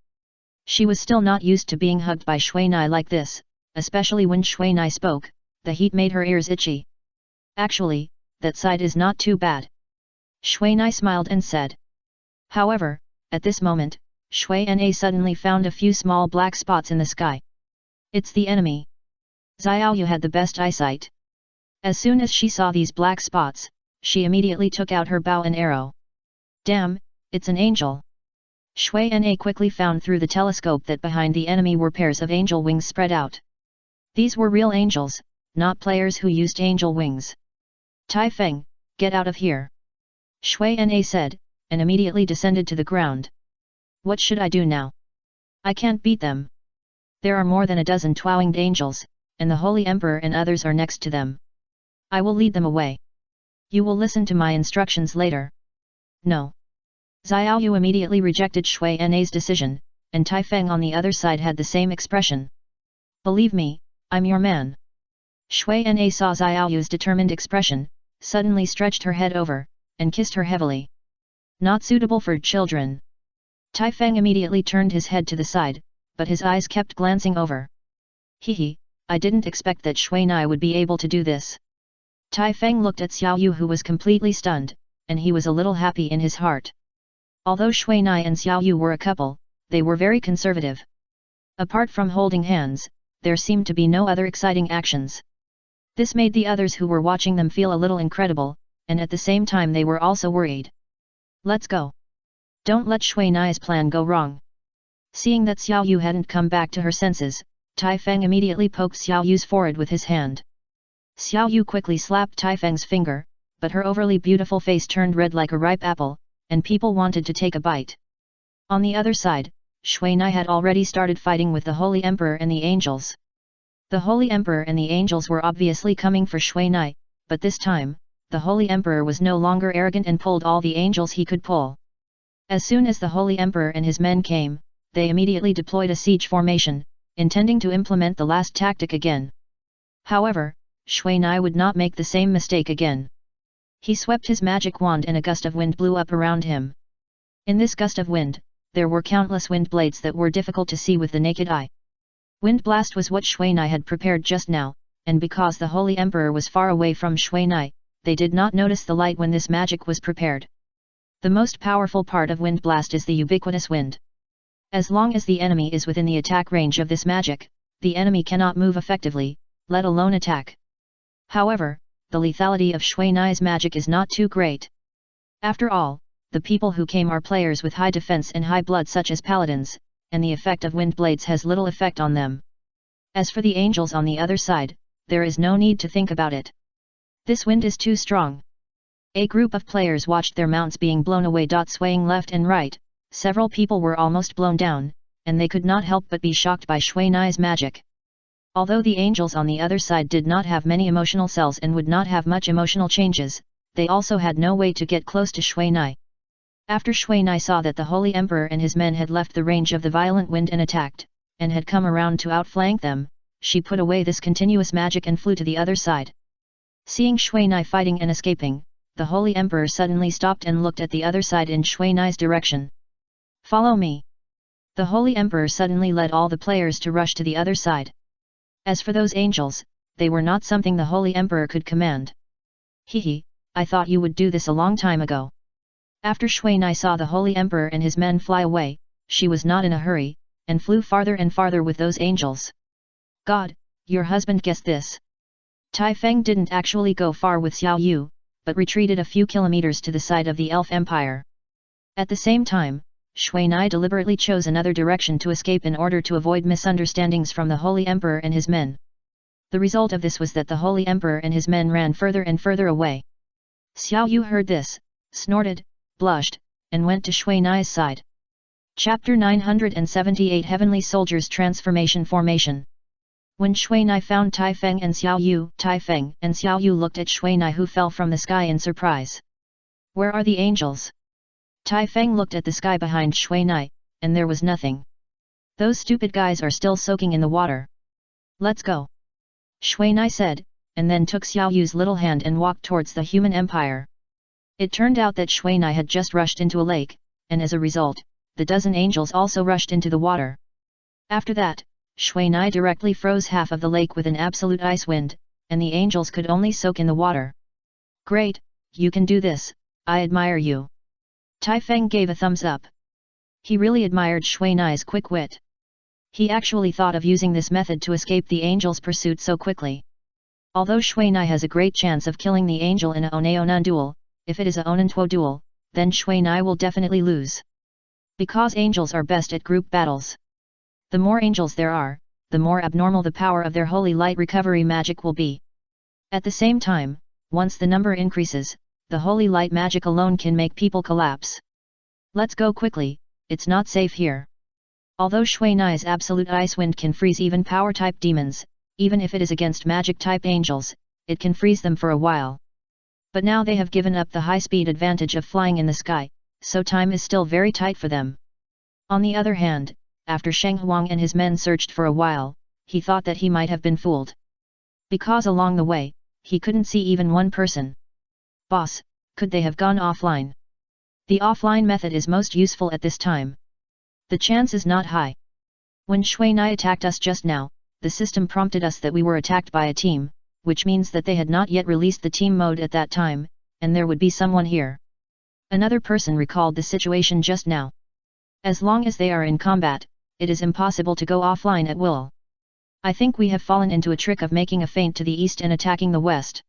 She was still not used to being hugged by Shui Nai like this, especially when Shui Nai spoke, the heat made her ears itchy. Actually, that side is not too bad. Shui Nai smiled and said. However, at this moment, Shui Na suddenly found a few small black spots in the sky. It's the enemy. Xiaoyu had the best eyesight. As soon as she saw these black spots, she immediately took out her bow and arrow. Damn, it's an angel. Shui Na quickly found through the telescope that behind the enemy were pairs of angel wings spread out. These were real angels, not players who used angel wings. Taifeng, get out of here. Shui Na said, and immediately descended to the ground. What should I do now? I can't beat them. There are more than a dozen twanged angels, and the Holy Emperor and others are next to them. I will lead them away. You will listen to my instructions later. No. Xiaoyu immediately rejected Shui Na's decision, and Taifeng on the other side had the same expression. Believe me, I'm your man. Shui Na saw Xiaoyu's determined expression, suddenly stretched her head over, and kissed her heavily. Not suitable for children. Taifeng immediately turned his head to the side, but his eyes kept glancing over. Hehe, I didn't expect that Shui Nai would be able to do this. Taifeng looked at Xiaoyu who was completely stunned, and he was a little happy in his heart. Although Shui Nai and Xiaoyu were a couple, they were very conservative. Apart from holding hands, there seemed to be no other exciting actions. This made the others who were watching them feel a little incredible, and at the same time they were also worried. Let's go. Don't let Shui Nai's plan go wrong. Seeing that Xiaoyu hadn't come back to her senses, Taifeng immediately poked Xiaoyu's forehead with his hand. Xiaoyu quickly slapped Taifeng's finger, but her overly beautiful face turned red like a ripe apple, and people wanted to take a bite. On the other side, Shui Nai had already started fighting with the Holy Emperor and the angels. The Holy Emperor and the angels were obviously coming for Shui Nai, but this time, the Holy Emperor was no longer arrogant and pulled all the angels he could pull. As soon as the Holy Emperor and his men came, they immediately deployed a siege formation, intending to implement the last tactic again. However, Shui Nai would not make the same mistake again. He swept his magic wand and a gust of wind blew up around him. In this gust of wind, there were countless wind blades that were difficult to see with the naked eye. Wind blast was what Shui Nai had prepared just now, and because the Holy Emperor was far away from Shui Nai, they did not notice the light when this magic was prepared. The most powerful part of wind blast is the ubiquitous wind. As long as the enemy is within the attack range of this magic, the enemy cannot move effectively, let alone attack. However, the lethality of Shui Nai's magic is not too great. After all, the people who came are players with high defense and high blood such as paladins, and the effect of wind blades has little effect on them. As for the angels on the other side, there is no need to think about it. This wind is too strong. A group of players watched their mounts being blown away. Swaying left and right, several people were almost blown down, and they could not help but be shocked by Shui Nai's magic. Although the angels on the other side did not have many emotional cells and would not have much emotional changes, they also had no way to get close to Shui Nai. After Shui Nai saw that the Holy Emperor and his men had left the range of the violent wind and attacked, and had come around to outflank them, she put away this continuous magic and flew to the other side. Seeing Shui Nai fighting and escaping, the Holy Emperor suddenly stopped and looked at the other side in Shui Nai's direction. "Follow me." The Holy Emperor suddenly led all the players to rush to the other side. As for those angels, they were not something the Holy Emperor could command. "Hehe, I thought you would do this a long time ago." After Shui Nai saw the Holy Emperor and his men fly away, she was not in a hurry, and flew farther and farther with those angels. "God, your husband guessed this." Tai Feng didn't actually go far with Xiao Yu, but retreated a few kilometers to the side of the Elf Empire. At the same time, Shui Nai deliberately chose another direction to escape in order to avoid misunderstandings from the Holy Emperor and his men. The result of this was that the Holy Emperor and his men ran further and further away. Xiao Yu heard this, snorted, blushed, and went to Shui Nai's side. Chapter 978 Heavenly Soldiers Transformation Formation. When Shui Nai found Tai Feng and Xiao Yu, Tai Feng and Xiao Yu looked at Shui Nai, who fell from the sky in surprise. "Where are the angels?" Tai Feng looked at the sky behind Shui Nai, and there was nothing. "Those stupid guys are still soaking in the water. Let's go," Shui Nai said, and then took Xiao Yu's little hand and walked towards the human empire. It turned out that Shui Nai had just rushed into a lake, and as a result, the dozen angels also rushed into the water. After that, Shui Nai directly froze half of the lake with an absolute ice wind, and the angels could only soak in the water. "Great, you can do this, I admire you." Tai Feng gave a thumbs up. He really admired Shui Nai's quick wit. He actually thought of using this method to escape the angel's pursuit so quickly. Although Shui Nai has a great chance of killing the angel in a Oneonan duel, if it is a Onantuo duel, then Shui Nai will definitely lose. Because angels are best at group battles. The more angels there are, the more abnormal the power of their holy light recovery magic will be. At the same time, once the number increases, the holy light magic alone can make people collapse. "Let's go quickly, it's not safe here." Although Shui Nai's absolute ice wind can freeze even power-type demons, even if it is against magic-type angels, it can freeze them for a while. But now they have given up the high-speed advantage of flying in the sky, so time is still very tight for them. On the other hand, after Sheng Huang and his men searched for a while, he thought that he might have been fooled. Because along the way, he couldn't see even one person. "Boss, could they have gone offline?" The offline method is most useful at this time. The chance is not high. When Shui Nai attacked us just now, the system prompted us that we were attacked by a team, which means that they had not yet released the team mode at that time, and there would be someone here. Another person recalled the situation just now. As long as they are in combat, it is impossible to go offline at will. I think we have fallen into a trick of making a feint to the east and attacking the west.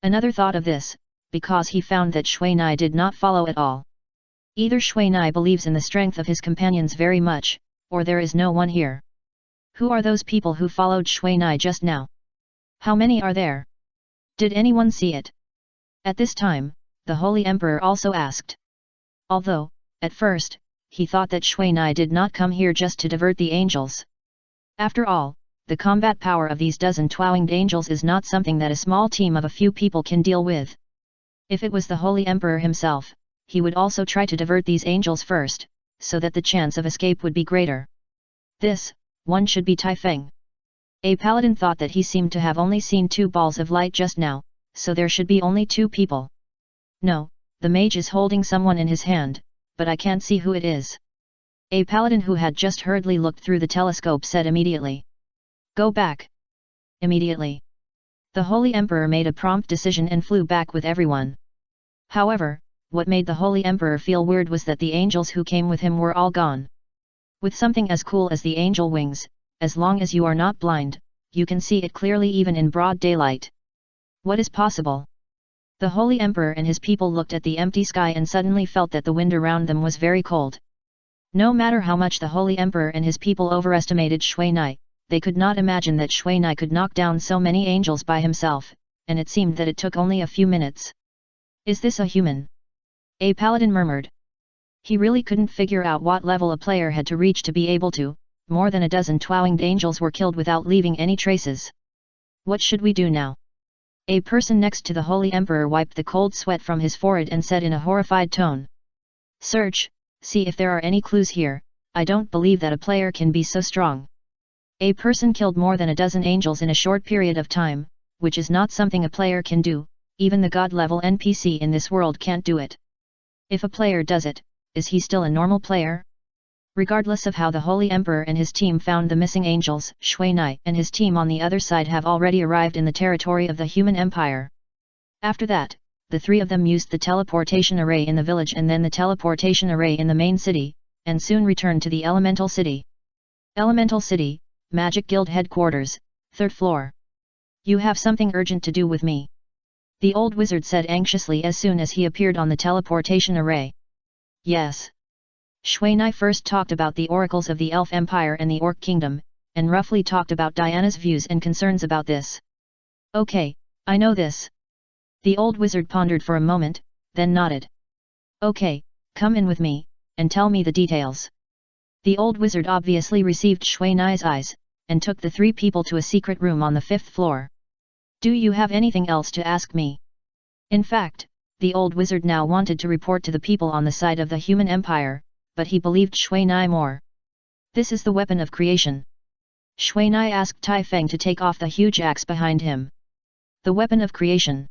Another thought of this, because he found that Shui Nai did not follow at all. Either Shui Nai believes in the strength of his companions very much, or there is no one here. Who are those people who followed Shui Nai just now? How many are there? Did anyone see it? At this time, the Holy Emperor also asked. Although, at first, he thought that Shui Nai did not come here just to divert the angels. After all, the combat power of these dozen twanged angels is not something that a small team of a few people can deal with. If it was the Holy Emperor himself, he would also try to divert these angels first, so that the chance of escape would be greater. This, One should be Tai Feng. A paladin thought that he seemed to have only seen 2 balls of light just now, so there should be only 2 people. No, the mage is holding someone in his hand, but I can't see who it is. A paladin who had just hurriedly looked through the telescope said immediately. Go back. Immediately. The Holy Emperor made a prompt decision and flew back with everyone. However, what made the Holy Emperor feel weird was that the angels who came with him were all gone. With something as cool as the angel wings, as long as you are not blind, you can see it clearly even in broad daylight. What is possible? The Holy Emperor and his people looked at the empty sky and suddenly felt that the wind around them was very cold. No matter how much the Holy Emperor and his people overestimated Shui Nai, they could not imagine that Shui Nai could knock down so many angels by himself, and it seemed that it took only a few minutes. Is this a human? A paladin murmured. He really couldn't figure out what level a player had to reach to be able to. More than a dozen twanged angels were killed without leaving any traces. What should we do now? A person next to the Holy Emperor wiped the cold sweat from his forehead and said in a horrified tone. Search, see if there are any clues here. I don't believe that a player can be so strong. A person killed more than a dozen angels in a short period of time, which is not something a player can do, even the god-level NPC in this world can't do it. If a player does it, is he still a normal player? Regardless of how the Holy Emperor and his team found the missing angels, Shui Nai and his team on the other side have already arrived in the territory of the human empire. After that, the 3 of them used the teleportation array in the village and then the teleportation array in the main city, and soon returned to the Elemental City. Elemental City, Magic Guild Headquarters, 3rd floor. You have something urgent to do with me. The old wizard said anxiously as soon as he appeared on the teleportation array. Yes. Shui Nai first talked about the oracles of the Elf Empire and the Orc Kingdom, and roughly talked about Diana's views and concerns about this. Okay, I know this. The old wizard pondered for a moment, then nodded. Okay, come in with me, and tell me the details. The old wizard obviously received Shui Nai's eyes, and took the 3 people to a secret room on the 5th floor. Do you have anything else to ask me? In fact, the old wizard now wanted to report to the people on the side of the human empire, but he believed Shui Nai more. This is the weapon of creation. Shui Nai asked Tai Feng to take off the huge axe behind him. The weapon of creation.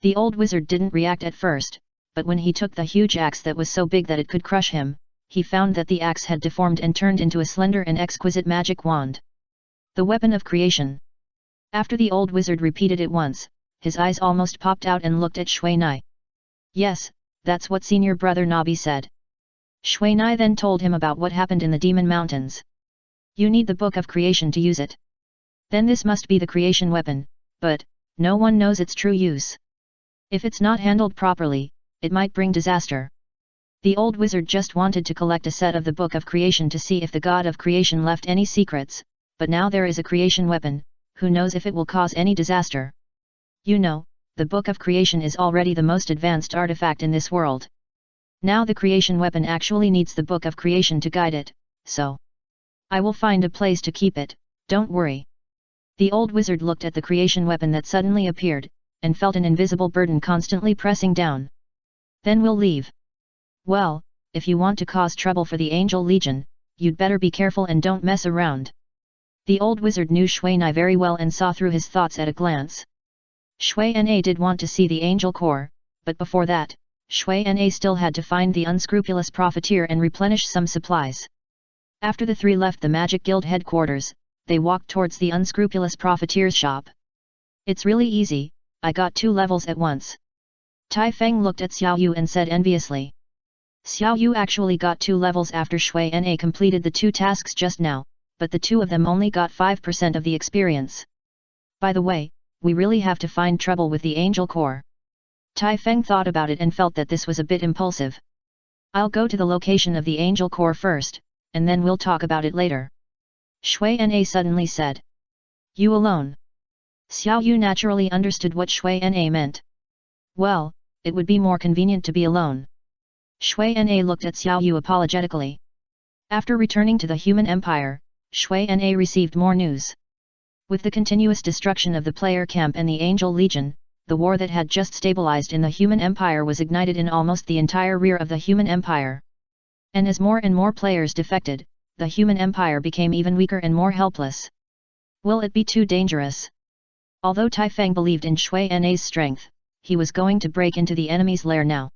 The old wizard didn't react at first, but when he took the huge axe that was so big that it could crush him, he found that the axe had deformed and turned into a slender and exquisite magic wand. The weapon of creation. After the old wizard repeated it once, his eyes almost popped out and looked at Shui Nai. Yes, that's what senior brother Nabi said. Shui Nai then told him about what happened in the Demon Mountains. You need the Book of Creation to use it. Then this must be the creation weapon, but no one knows its true use. If it's not handled properly, it might bring disaster. The old wizard just wanted to collect a set of the Book of Creation to see if the God of Creation left any secrets, but now there is a creation weapon, who knows if it will cause any disaster. You know, the Book of Creation is already the most advanced artifact in this world. Now the creation weapon actually needs the Book of Creation to guide it, so I will find a place to keep it, don't worry. The old wizard looked at the creation weapon that suddenly appeared, and felt an invisible burden constantly pressing down. Then we'll leave. Well, if you want to cause trouble for the Angel Legion, you'd better be careful and don't mess around. The old wizard knew Shui Nai very well and saw through his thoughts at a glance. Shui Na did want to see the Angel Core, but before that, Shui Na still had to find the unscrupulous profiteer and replenish some supplies. After the 3 left the Magic Guild headquarters, they walked towards the unscrupulous profiteer's shop. It's really easy, I got 2 levels at once. Tai Feng looked at Xiao Yu and said enviously. Xiao Yu actually got 2 levels after Shui Na completed the 2 tasks just now, but the 2 of them only got 5% of the experience. By the way, we really have to find trouble with the Angel Core. Tai Feng thought about it and felt that this was a bit impulsive. I'll go to the location of the Angel Core first, and then we'll talk about it later. Shui Na suddenly said. You alone? Xiao Yu naturally understood what Shui Na meant. Well, it would be more convenient to be alone. Shui Na looked at Xiao Yu apologetically. After returning to the human empire, Shui Na received more news. With the continuous destruction of the player camp and the Angel Legion, the war that had just stabilized in the human empire was ignited in almost the entire rear of the human empire. And as more and more players defected, the human empire became even weaker and more helpless. Will it be too dangerous? Although Tai Feng believed in Shui Na's strength, he was going to break into the enemy's lair now.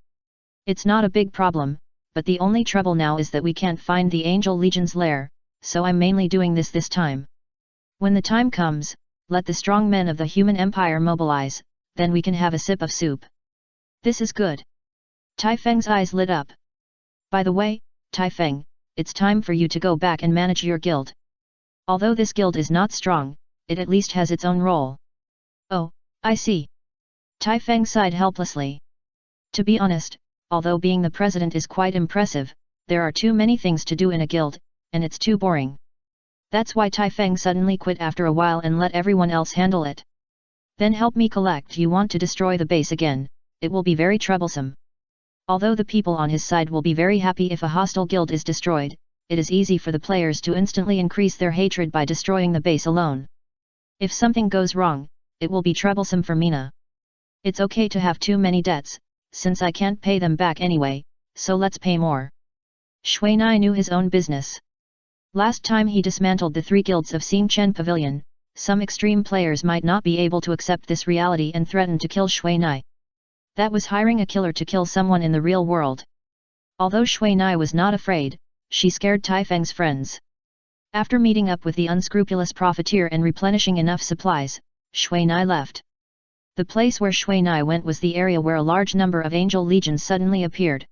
It's not a big problem, but the only trouble now is that we can't find the Angel Legion's lair, so I'm mainly doing this time. When the time comes, let the strong men of the human empire mobilize, then we can have a sip of soup. This is good. Tai Feng's eyes lit up. By the way, Tai Feng, it's time for you to go back and manage your guild. Although this guild is not strong, it at least has its own role. Oh, I see. Tai Feng sighed helplessly. To be honest, although being the president is quite impressive, there are too many things to do in a guild, and it's too boring. That's why Tai Feng suddenly quit after a while and let everyone else handle it. Then help me collect. You want to destroy the base again, it will be very troublesome. Although the people on his side will be very happy if a hostile guild is destroyed, it is easy for the players to instantly increase their hatred by destroying the base alone. If something goes wrong, it will be troublesome for Mina. It's okay to have too many debts, since I can't pay them back anyway, so let's pay more. Shui Nai knew his own business. Last time he dismantled the 3 guilds of Xingchen Pavilion, some extreme players might not be able to accept this reality and threaten to kill Shui Nai. That was hiring a killer to kill someone in the real world. Although Shui Nai was not afraid, she scared Tai Feng's friends. After meeting up with the unscrupulous profiteer and replenishing enough supplies, Shui Nai left. The place where Shui Nai went was the area where a large number of angel legions suddenly appeared.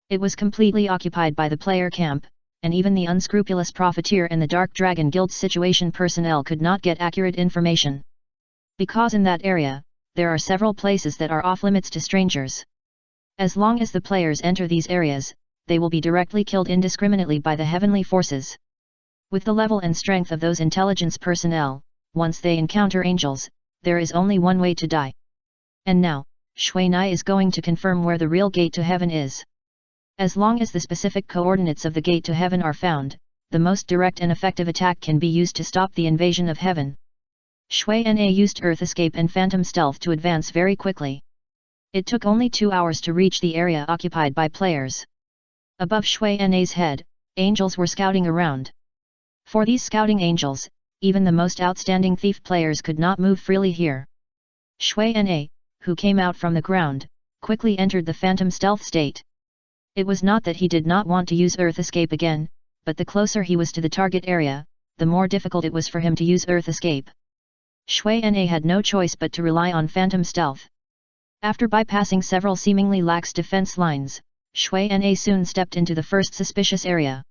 It was completely occupied by the player camp, and even the unscrupulous profiteer and the Dark Dragon Guild's situation personnel could not get accurate information. Because in that area, there are several places that are off-limits to strangers. As long as the players enter these areas, they will be directly killed indiscriminately by the heavenly forces. With the level and strength of those intelligence personnel, once they encounter angels, there is only one way to die. And now, Shui Nai is going to confirm where the real gate to heaven is. As long as the specific coordinates of the gate to heaven are found, the most direct and effective attack can be used to stop the invasion of heaven. Shui Na used Earth Escape and Phantom Stealth to advance very quickly. It took only 2 hours to reach the area occupied by players. Above Shui Na's head, angels were scouting around. For these scouting angels, even the most outstanding thief players could not move freely here. Shui Na, who came out from the ground, quickly entered the Phantom Stealth state. It was not that he did not want to use Earth Escape again, but the closer he was to the target area, the more difficult it was for him to use Earth Escape. Shui Na had no choice but to rely on Phantom Stealth. After bypassing several seemingly lax defense lines, Shui Na soon stepped into the first suspicious area.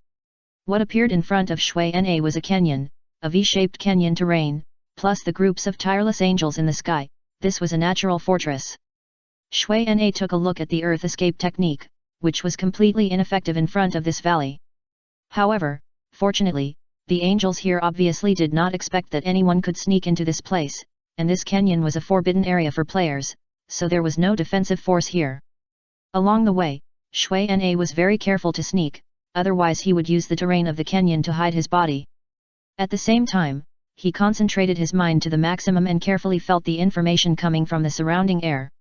What appeared in front of Shui Na was a canyon, a V-shaped canyon terrain, plus the groups of tireless angels in the sky. This was a natural fortress. Shui Na took a look at the Earth Escape technique, which was completely ineffective in front of this valley. However, fortunately, the angels here obviously did not expect that anyone could sneak into this place, and this canyon was a forbidden area for players, so there was no defensive force here. Along the way, Shui Na was very careful to sneak, otherwise he would use the terrain of the canyon to hide his body. At the same time, he concentrated his mind to the maximum and carefully felt the information coming from the surrounding air.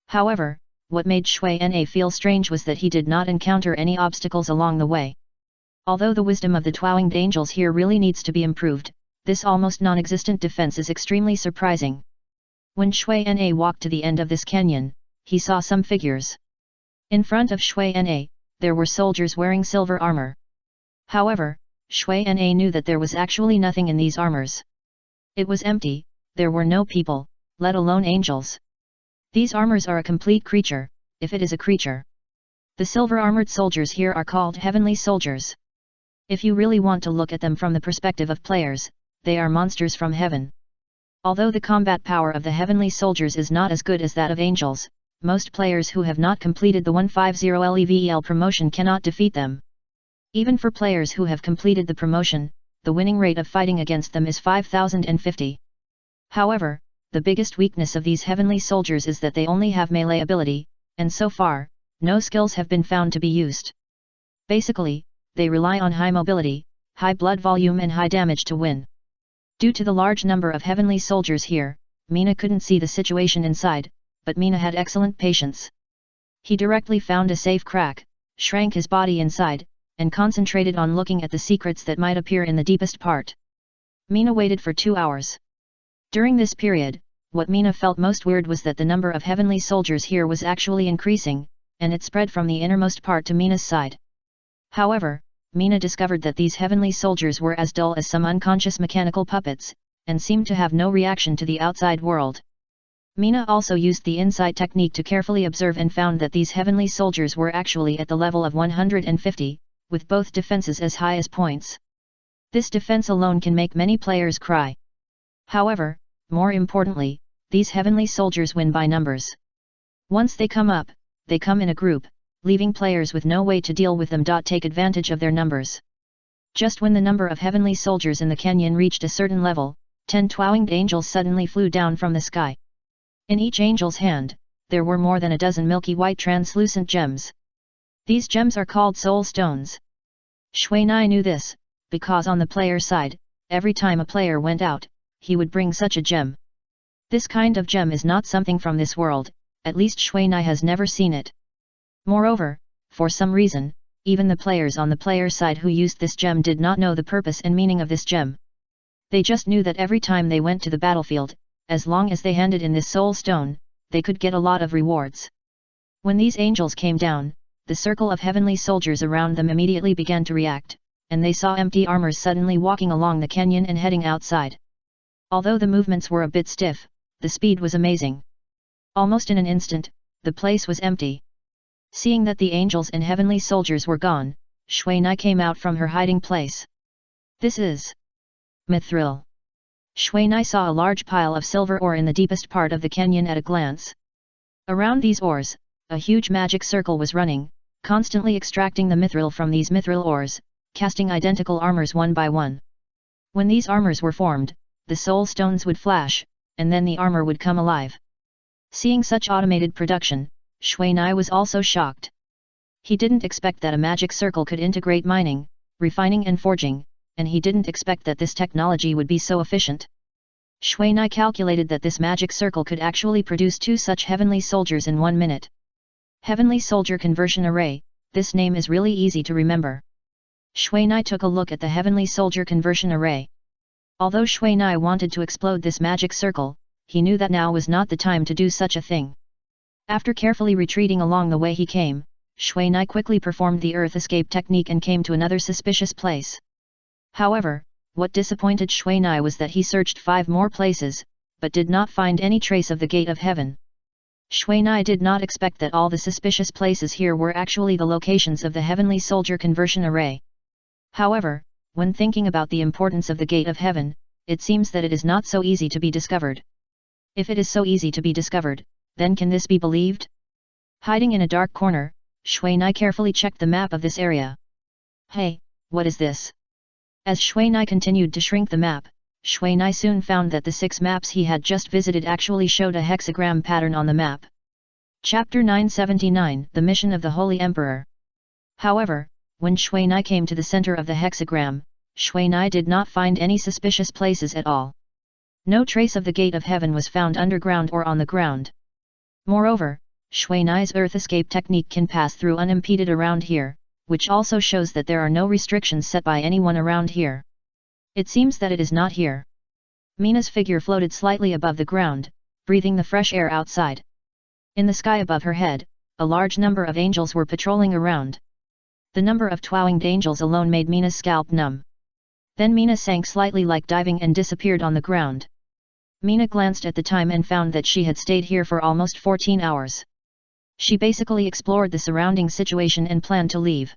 However, what made Shui Na feel strange was that he did not encounter any obstacles along the way. Although the wisdom of the Twelve Angels here really needs to be improved, this almost non-existent defense is extremely surprising. When Shui Na walked to the end of this canyon, he saw some figures. In front of Shui Na, there were soldiers wearing silver armor. However, Shui Na knew that there was actually nothing in these armors. It was empty, there were no people, let alone angels. These armors are a complete creature, if it is a creature. The silver-armored soldiers here are called heavenly soldiers. If you really want to look at them from the perspective of players, they are monsters from heaven. Although the combat power of the heavenly soldiers is not as good as that of angels, most players who have not completed the 150 level promotion cannot defeat them. Even for players who have completed the promotion, the winning rate of fighting against them is 5050. However, the biggest weakness of these heavenly soldiers is that they only have melee ability, and so far, no skills have been found to be used. Basically, they rely on high mobility, high blood volume and high damage to win. Due to the large number of heavenly soldiers here, Mina couldn't see the situation inside, but Mina had excellent patience. He directly found a safe crack, shrank his body inside, and concentrated on looking at the secrets that might appear in the deepest part. Mina waited for 2 hours. During this period, what Mina felt most weird was that the number of heavenly soldiers here was actually increasing, and it spread from the innermost part to Mina's side. However, Mina discovered that these heavenly soldiers were as dull as some unconscious mechanical puppets, and seemed to have no reaction to the outside world. Mina also used the insight technique to carefully observe and found that these heavenly soldiers were actually at the level of 150, with both defenses as high as points. This defense alone can make many players cry. However, more importantly, these heavenly soldiers win by numbers. Once they come up, they come in a group, leaving players with no way to deal with them. Take advantage of their numbers. Just when the number of heavenly soldiers in the canyon reached a certain level, 10 2-winged angels suddenly flew down from the sky. In each angel's hand, there were more than a dozen milky white translucent gems. These gems are called soul stones. Shui Nai knew this, because on the player side, every time a player went out, he would bring such a gem. This kind of gem is not something from this world, at least Shui Nai has never seen it. Moreover, for some reason, even the players on the player side who used this gem did not know the purpose and meaning of this gem. They just knew that every time they went to the battlefield, as long as they handed in this soul stone, they could get a lot of rewards. When these angels came down, the circle of heavenly soldiers around them immediately began to react, and they saw empty armors suddenly walking along the canyon and heading outside. Although the movements were a bit stiff, the speed was amazing. Almost in an instant, the place was empty. Seeing that the angels and heavenly soldiers were gone, Shui Nai came out from her hiding place. This is Mithril. Shui Nai saw a large pile of silver ore in the deepest part of the canyon at a glance. Around these ores, a huge magic circle was running, constantly extracting the mithril from these mithril ores, casting identical armors one by one. When these armors were formed, the soul stones would flash, and then the armor would come alive. Seeing such automated production, Shui Nai was also shocked. He didn't expect that a magic circle could integrate mining, refining and forging, and he didn't expect that this technology would be so efficient. Shui Nai calculated that this magic circle could actually produce 2 such heavenly soldiers in 1 minute. Heavenly Soldier Conversion Array, this name is really easy to remember. Shui Nai took a look at the Heavenly Soldier Conversion Array. Although Shui Nai wanted to explode this magic circle, he knew that now was not the time to do such a thing. After carefully retreating along the way he came, Shui Nai quickly performed the earth escape technique and came to another suspicious place. However, what disappointed Shui Nai was that he searched 5 more places, but did not find any trace of the gate of heaven. Shui Nai did not expect that all the suspicious places here were actually the locations of the Heavenly Soldier Conversion Array. However, when thinking about the importance of the gate of heaven, it seems that it is not so easy to be discovered. If it is so easy to be discovered, then can this be believed? Hiding in a dark corner, Shui Nai carefully checked the map of this area. Hey, what is this? As Shui Nai continued to shrink the map, Shui Nai soon found that the 6 maps he had just visited actually showed a hexagram pattern on the map. Chapter 979, The Mission of the Holy Emperor. However, when Shui Nai came to the center of the hexagram, Shui Nai did not find any suspicious places at all. No trace of the gate of heaven was found underground or on the ground. Moreover, Shui Nai's earth escape technique can pass through unimpeded around here, which also shows that there are no restrictions set by anyone around here. It seems that it is not here. Mina's figure floated slightly above the ground, breathing the fresh air outside. In the sky above her head, a large number of angels were patrolling around. The number of 2-winged angels alone made Mina's scalp numb. Then Mina sank slightly like diving and disappeared on the ground. Mina glanced at the time and found that she had stayed here for almost 14 hours. She basically explored the surrounding situation and planned to leave.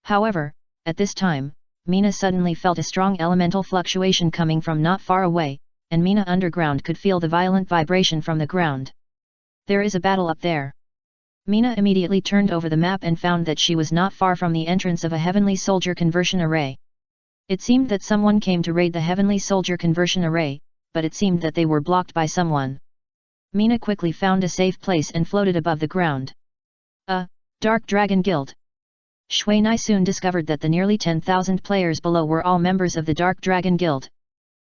However, at this time, Mina suddenly felt a strong elemental fluctuation coming from not far away, and Mina underground could feel the violent vibration from the ground. There is a battle up there. Mina immediately turned over the map and found that she was not far from the entrance of a Heavenly Soldier Conversion Array. It seemed that someone came to raid the Heavenly Soldier Conversion Array, but it seemed that they were blocked by someone. Mina quickly found a safe place and floated above the ground. Dark Dragon Guild. Shui Nai soon discovered that the nearly 10,000 players below were all members of the Dark Dragon Guild.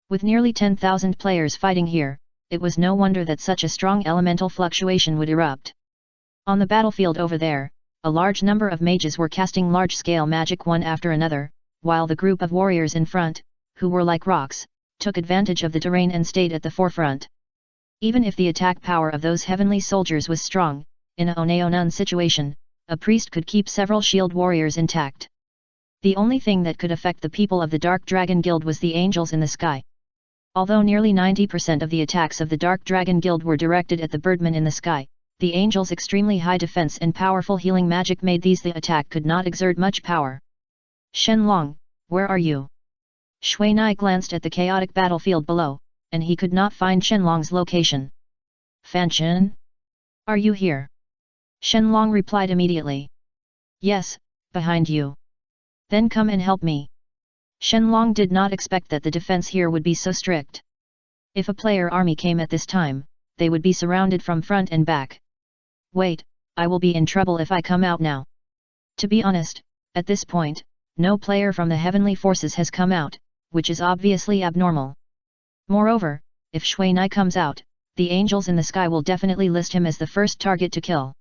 With nearly 10,000 players fighting here, it was no wonder that such a strong elemental fluctuation would erupt. On the battlefield over there, a large number of mages were casting large-scale magic one after another, while the group of warriors in front, who were like rocks, took advantage of the terrain and stayed at the forefront. Even if the attack power of those heavenly soldiers was strong, in a Oneonun situation, a priest could keep several shield warriors intact. The only thing that could affect the people of the Dark Dragon Guild was the angels in the sky. Although nearly 90% of the attacks of the Dark Dragon Guild were directed at the birdmen in the sky, the angels' extremely high defense and powerful healing magic made these the attack could not exert much power. Shenlong, where are you? Shui Nai glanced at the chaotic battlefield below, and he could not find Shenlong's location. Fanfiction? Are you here? Shenlong replied immediately. Yes, behind you. Then come and help me. Shenlong did not expect that the defense here would be so strict. If a player army came at this time, they would be surrounded from front and back. Wait, I will be in trouble if I come out now. To be honest, at this point, no player from the heavenly forces has come out, which is obviously abnormal. Moreover, if Shui Nai comes out, the angels in the sky will definitely list him as the first target to kill.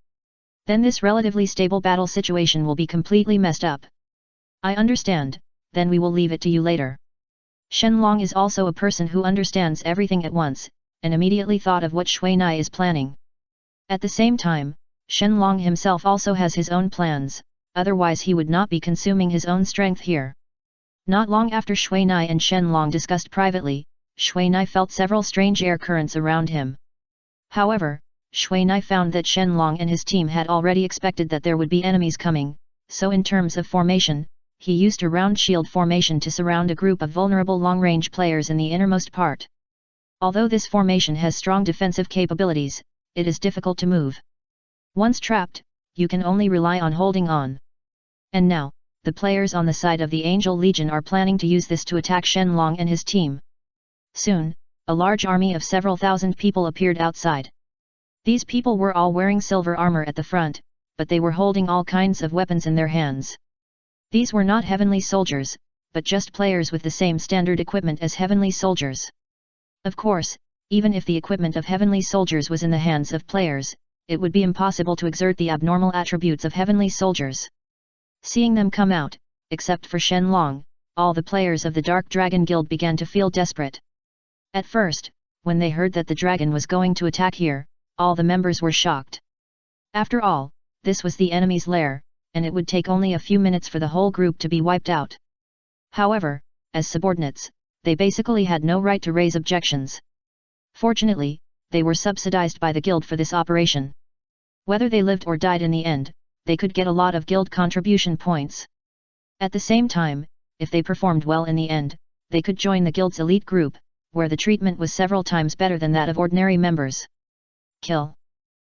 Then this relatively stable battle situation will be completely messed up. I understand, then we will leave it to you later. Shenlong is also a person who understands everything at once, and immediately thought of what Shui Nai is planning. At the same time, Shenlong himself also has his own plans, otherwise he would not be consuming his own strength here. Not long after Shui Nai and Shenlong discussed privately, Shui Nai felt several strange air currents around him. However, Shui Nai found that Shenlong and his team had already expected that there would be enemies coming, so in terms of formation, he used a round shield formation to surround a group of vulnerable long-range players in the innermost part. Although this formation has strong defensive capabilities, it is difficult to move. Once trapped, you can only rely on holding on. And now, the players on the side of the Angel Legion are planning to use this to attack Shenlong and his team. Soon, a large army of several thousand people appeared outside. These people were all wearing silver armor at the front, but they were holding all kinds of weapons in their hands. These were not heavenly soldiers, but just players with the same standard equipment as heavenly soldiers. Of course, even if the equipment of heavenly soldiers was in the hands of players, it would be impossible to exert the abnormal attributes of heavenly soldiers. Seeing them come out, except for Shenlong, all the players of the Dark Dragon Guild began to feel desperate. At first, when they heard that the dragon was going to attack here, all the members were shocked. After all, this was the enemy's lair, and it would take only a few minutes for the whole group to be wiped out. However, as subordinates, they basically had no right to raise objections. Fortunately, they were subsidized by the guild for this operation. Whether they lived or died in the end, they could get a lot of guild contribution points. At the same time, if they performed well in the end, they could join the guild's elite group, where the treatment was several times better than that of ordinary members. Kill.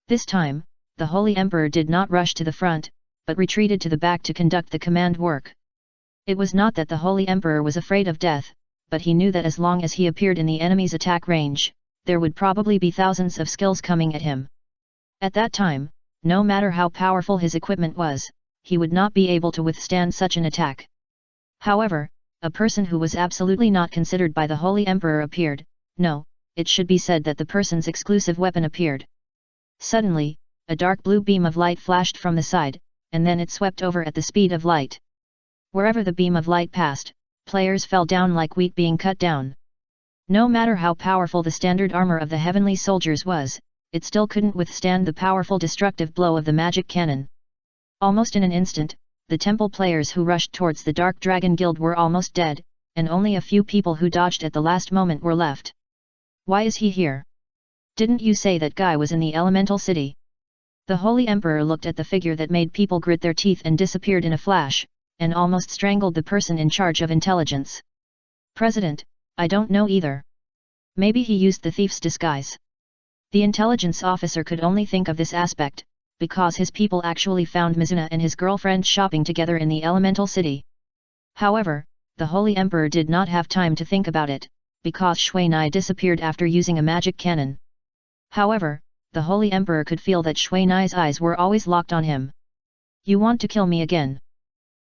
This time, the Holy Emperor did not rush to the front, but retreated to the back to conduct the command work. It was not that the Holy Emperor was afraid of death, but he knew that as long as he appeared in the enemy's attack range, there would probably be thousands of skills coming at him. At that time, no matter how powerful his equipment was, he would not be able to withstand such an attack. However, a person who was absolutely not considered by the Holy Emperor appeared. No, it should be said that the person's exclusive weapon appeared. Suddenly, a dark blue beam of light flashed from the side, and then it swept over at the speed of light. Wherever the beam of light passed, players fell down like wheat being cut down. No matter how powerful the standard armor of the heavenly soldiers was, it still couldn't withstand the powerful destructive blow of the magic cannon. Almost in an instant, the temple players who rushed towards the Dark Dragon Guild were almost dead, and only a few people who dodged at the last moment were left. Why is he here? Didn't you say that guy was in the elemental city? The Holy Emperor looked at the figure that made people grit their teeth and disappeared in a flash, and almost strangled the person in charge of intelligence. President, I don't know either. Maybe he used the thief's disguise. The intelligence officer could only think of this aspect, because his people actually found Mizuna and his girlfriend shopping together in the elemental city. However, the Holy Emperor did not have time to think about it, because Shui Nai disappeared after using a magic cannon. However, the Holy Emperor could feel that Shui Nai's eyes were always locked on him. You want to kill me again?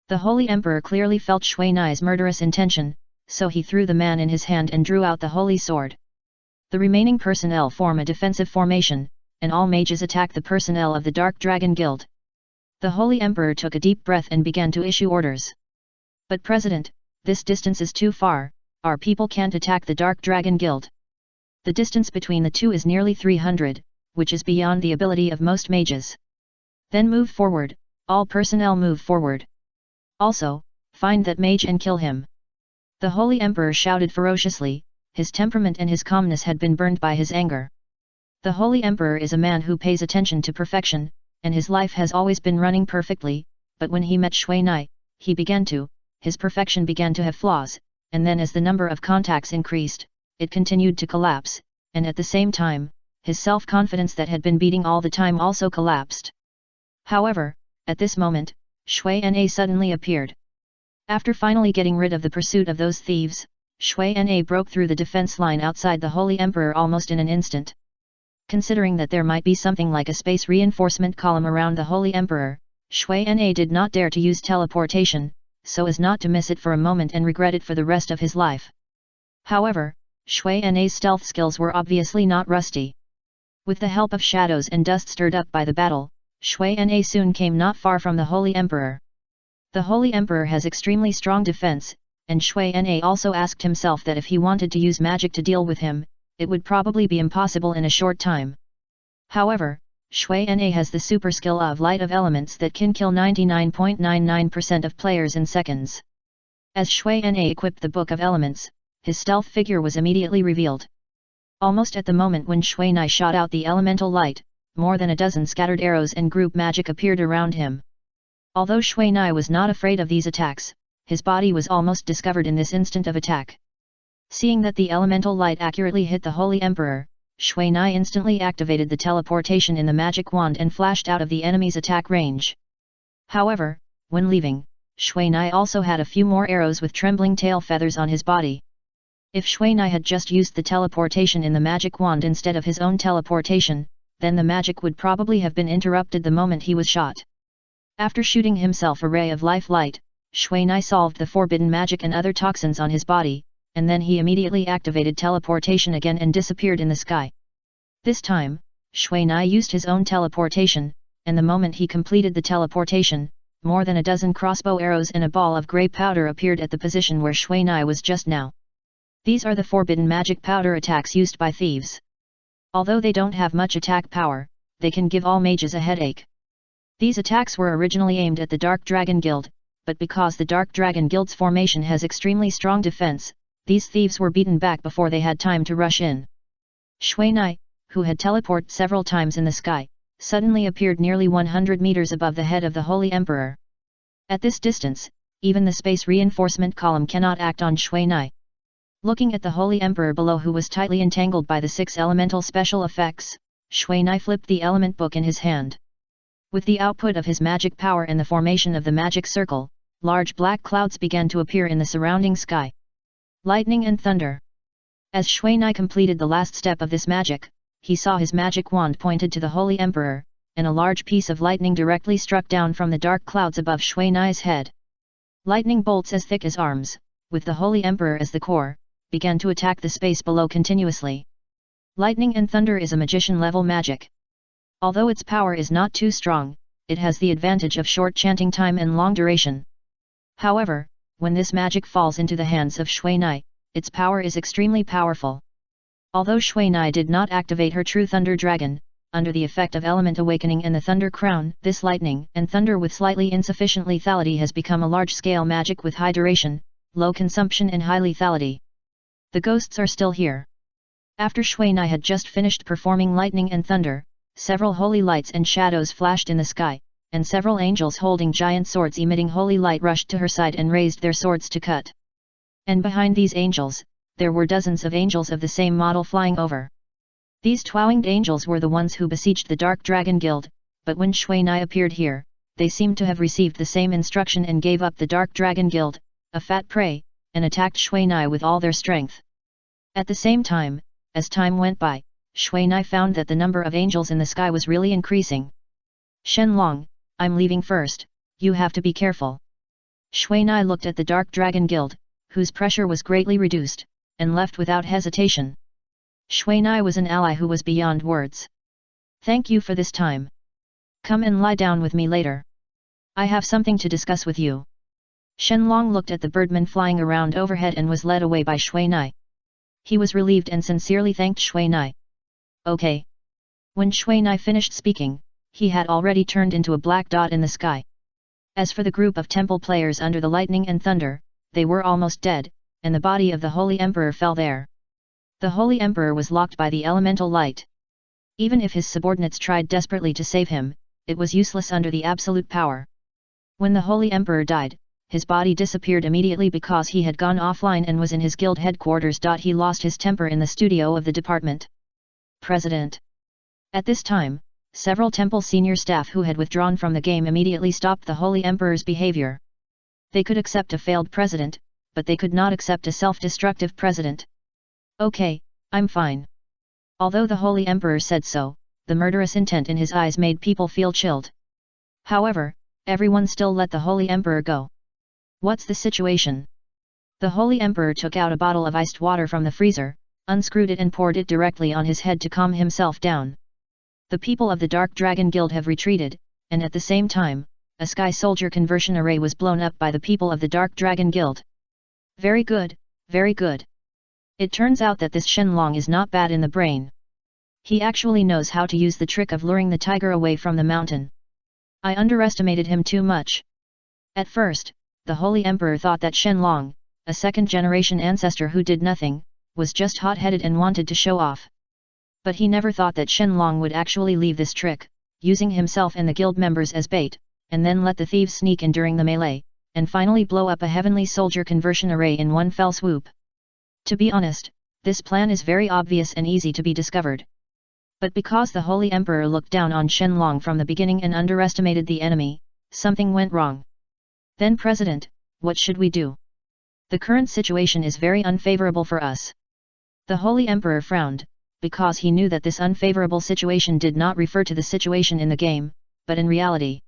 The Holy Emperor clearly felt Shui Nai's murderous intention, so he threw the man in his hand and drew out the holy sword. The remaining personnel form a defensive formation, and all mages attack the personnel of the Dark Dragon Guild. The Holy Emperor took a deep breath and began to issue orders. But President, this distance is too far, our people can't attack the Dark Dragon Guild. The distance between the two is nearly 300, which is beyond the ability of most mages. Then move forward, all personnel move forward. Also, find that mage and kill him. The Holy Emperor shouted ferociously, his temperament and his calmness had been burned by his anger. The Holy Emperor is a man who pays attention to perfection, and his life has always been running perfectly, but when he met Shui Nai, his perfection began to have flaws, and then as the number of contacts increased, it continued to collapse, and at the same time, his self-confidence that had been beating all the time also collapsed. However, at this moment, Shui Na suddenly appeared. After finally getting rid of the pursuit of those thieves, Shui Na broke through the defense line outside the Holy Emperor almost in an instant. Considering that there might be something like a space reinforcement column around the Holy Emperor, Shui Na did not dare to use teleportation, so as not to miss it for a moment and regret it for the rest of his life. However, Shui Na's stealth skills were obviously not rusty. With the help of shadows and dust stirred up by the battle, Shui Na soon came not far from the Holy Emperor. The Holy Emperor has extremely strong defense, and Shui Na also asked himself that if he wanted to use magic to deal with him, it would probably be impossible in a short time. However, Shui Na has the super skill of Light of Elements that can kill 99.99% of players in seconds. As Shui Na equipped the Book of Elements, his stealth figure was immediately revealed. Almost at the moment when Shui Na shot out the elemental light, more than a dozen scattered arrows and group magic appeared around him. Although Shui Na was not afraid of these attacks, his body was almost discovered in this instant of attack. Seeing that the elemental light accurately hit the Holy Emperor, Shui Na instantly activated the teleportation in the magic wand and flashed out of the enemy's attack range. However, when leaving, Shui Na also had a few more arrows with trembling tail feathers on his body. If Shui Na had just used the teleportation in the magic wand instead of his own teleportation, then the magic would probably have been interrupted the moment he was shot. After shooting himself a ray of life light, Shui Na solved the forbidden magic and other toxins on his body, and then he immediately activated teleportation again and disappeared in the sky. This time, Shui Na used his own teleportation, and the moment he completed the teleportation, more than a dozen crossbow arrows and a ball of grey powder appeared at the position where Shui Na was just now. These are the forbidden magic powder attacks used by thieves. Although they don't have much attack power, they can give all mages a headache. These attacks were originally aimed at the Dark Dragon Guild, but because the Dark Dragon Guild's formation has extremely strong defense, these thieves were beaten back before they had time to rush in. Shui Na, who had teleported several times in the sky, suddenly appeared nearly 100 meters above the head of the Holy Emperor. At this distance, even the space reinforcement column cannot act on Shui Na. Looking at the Holy Emperor below who was tightly entangled by the 6 elemental special effects, Shui Na flipped the element book in his hand. With the output of his magic power and the formation of the magic circle, large black clouds began to appear in the surrounding sky. Lightning and thunder. As Shui Na completed the last step of this magic, he saw his magic wand pointed to the Holy Emperor, and a large piece of lightning directly struck down from the dark clouds above Shui Na's head. Lightning bolts as thick as arms, with the Holy Emperor as the core, began to attack the space below continuously. Lightning and thunder is a magician-level magic. Although its power is not too strong, it has the advantage of short chanting time and long duration. However, when this magic falls into the hands of Shui Na, its power is extremely powerful. Although Shui Na did not activate her true Thunder Dragon, under the effect of Element Awakening and the Thunder Crown, this lightning and thunder with slightly insufficient lethality has become a large-scale magic with high duration, low consumption and high lethality. The ghosts are still here. After Shui Na had just finished performing lightning and thunder, several holy lights and shadows flashed in the sky, and several angels holding giant swords emitting holy light rushed to her side and raised their swords to cut. And behind these angels, there were dozens of angels of the same model flying over. These twin-winged angels were the ones who besieged the Dark Dragon Guild, but when Shui Na appeared here, they seemed to have received the same instruction and gave up the Dark Dragon Guild, a fat prey, and attacked Shui Na with all their strength. At the same time, as time went by, Shui Na found that the number of angels in the sky was really increasing. Shenlong, I'm leaving first, you have to be careful. Shui Na looked at the Dark Dragon Guild, whose pressure was greatly reduced, and left without hesitation. Shui Na was an ally who was beyond words. Thank you for this time. Come and lie down with me later. I have something to discuss with you. Shenlong looked at the birdman flying around overhead and was led away by Shui Nai. He was relieved and sincerely thanked Shui Nai. Okay. When Shui Nai finished speaking, he had already turned into a black dot in the sky. As for the group of temple players under the lightning and thunder, they were almost dead, and the body of the Holy Emperor fell there. The Holy Emperor was locked by the elemental light. Even if his subordinates tried desperately to save him, it was useless under the absolute power. When the Holy Emperor died, his body disappeared immediately because he had gone offline and was in his guild headquarters. He lost his temper in the studio of the department. President. At this time, several temple senior staff who had withdrawn from the game immediately stopped the Holy Emperor's behavior. They could accept a failed president, but they could not accept a self-destructive president. Okay, I'm fine. Although the Holy Emperor said so, the murderous intent in his eyes made people feel chilled. However, everyone still let the Holy Emperor go. What's the situation? The Holy Emperor took out a bottle of iced water from the freezer, unscrewed it and poured it directly on his head to calm himself down. The people of the Dark Dragon Guild have retreated, and at the same time, a Sky Soldier conversion array was blown up by the people of the Dark Dragon Guild. Very good, very good. It turns out that this Shenlong is not bad in the brain. He actually knows how to use the trick of luring the tiger away from the mountain. I underestimated him too much. At first, the Holy Emperor thought that Shenlong, a second-generation ancestor who did nothing, was just hot-headed and wanted to show off. But he never thought that Shenlong would actually leave this trick, using himself and the guild members as bait, and then let the thieves sneak in during the melee, and finally blow up a heavenly soldier conversion array in one fell swoop. To be honest, this plan is very obvious and easy to be discovered. But because the Holy Emperor looked down on Shenlong from the beginning and underestimated the enemy, something went wrong. Then President, what should we do? The current situation is very unfavorable for us. The Holy Emperor frowned, because he knew that this unfavorable situation did not refer to the situation in the game, but in reality.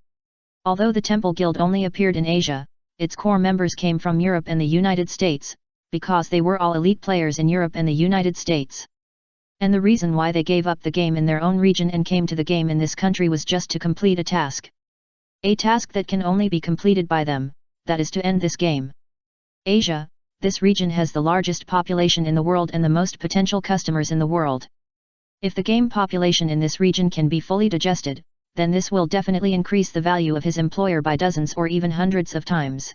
Although the Temple Guild only appeared in Asia, its core members came from Europe and the United States, because they were all elite players in Europe and the United States. And the reason why they gave up the game in their own region and came to the game in this country was just to complete a task. A task that can only be completed by them, that is to end this game. Asia, this region has the largest population in the world and the most potential customers in the world. If the game population in this region can be fully digested, then this will definitely increase the value of his employer by dozens or even hundreds of times.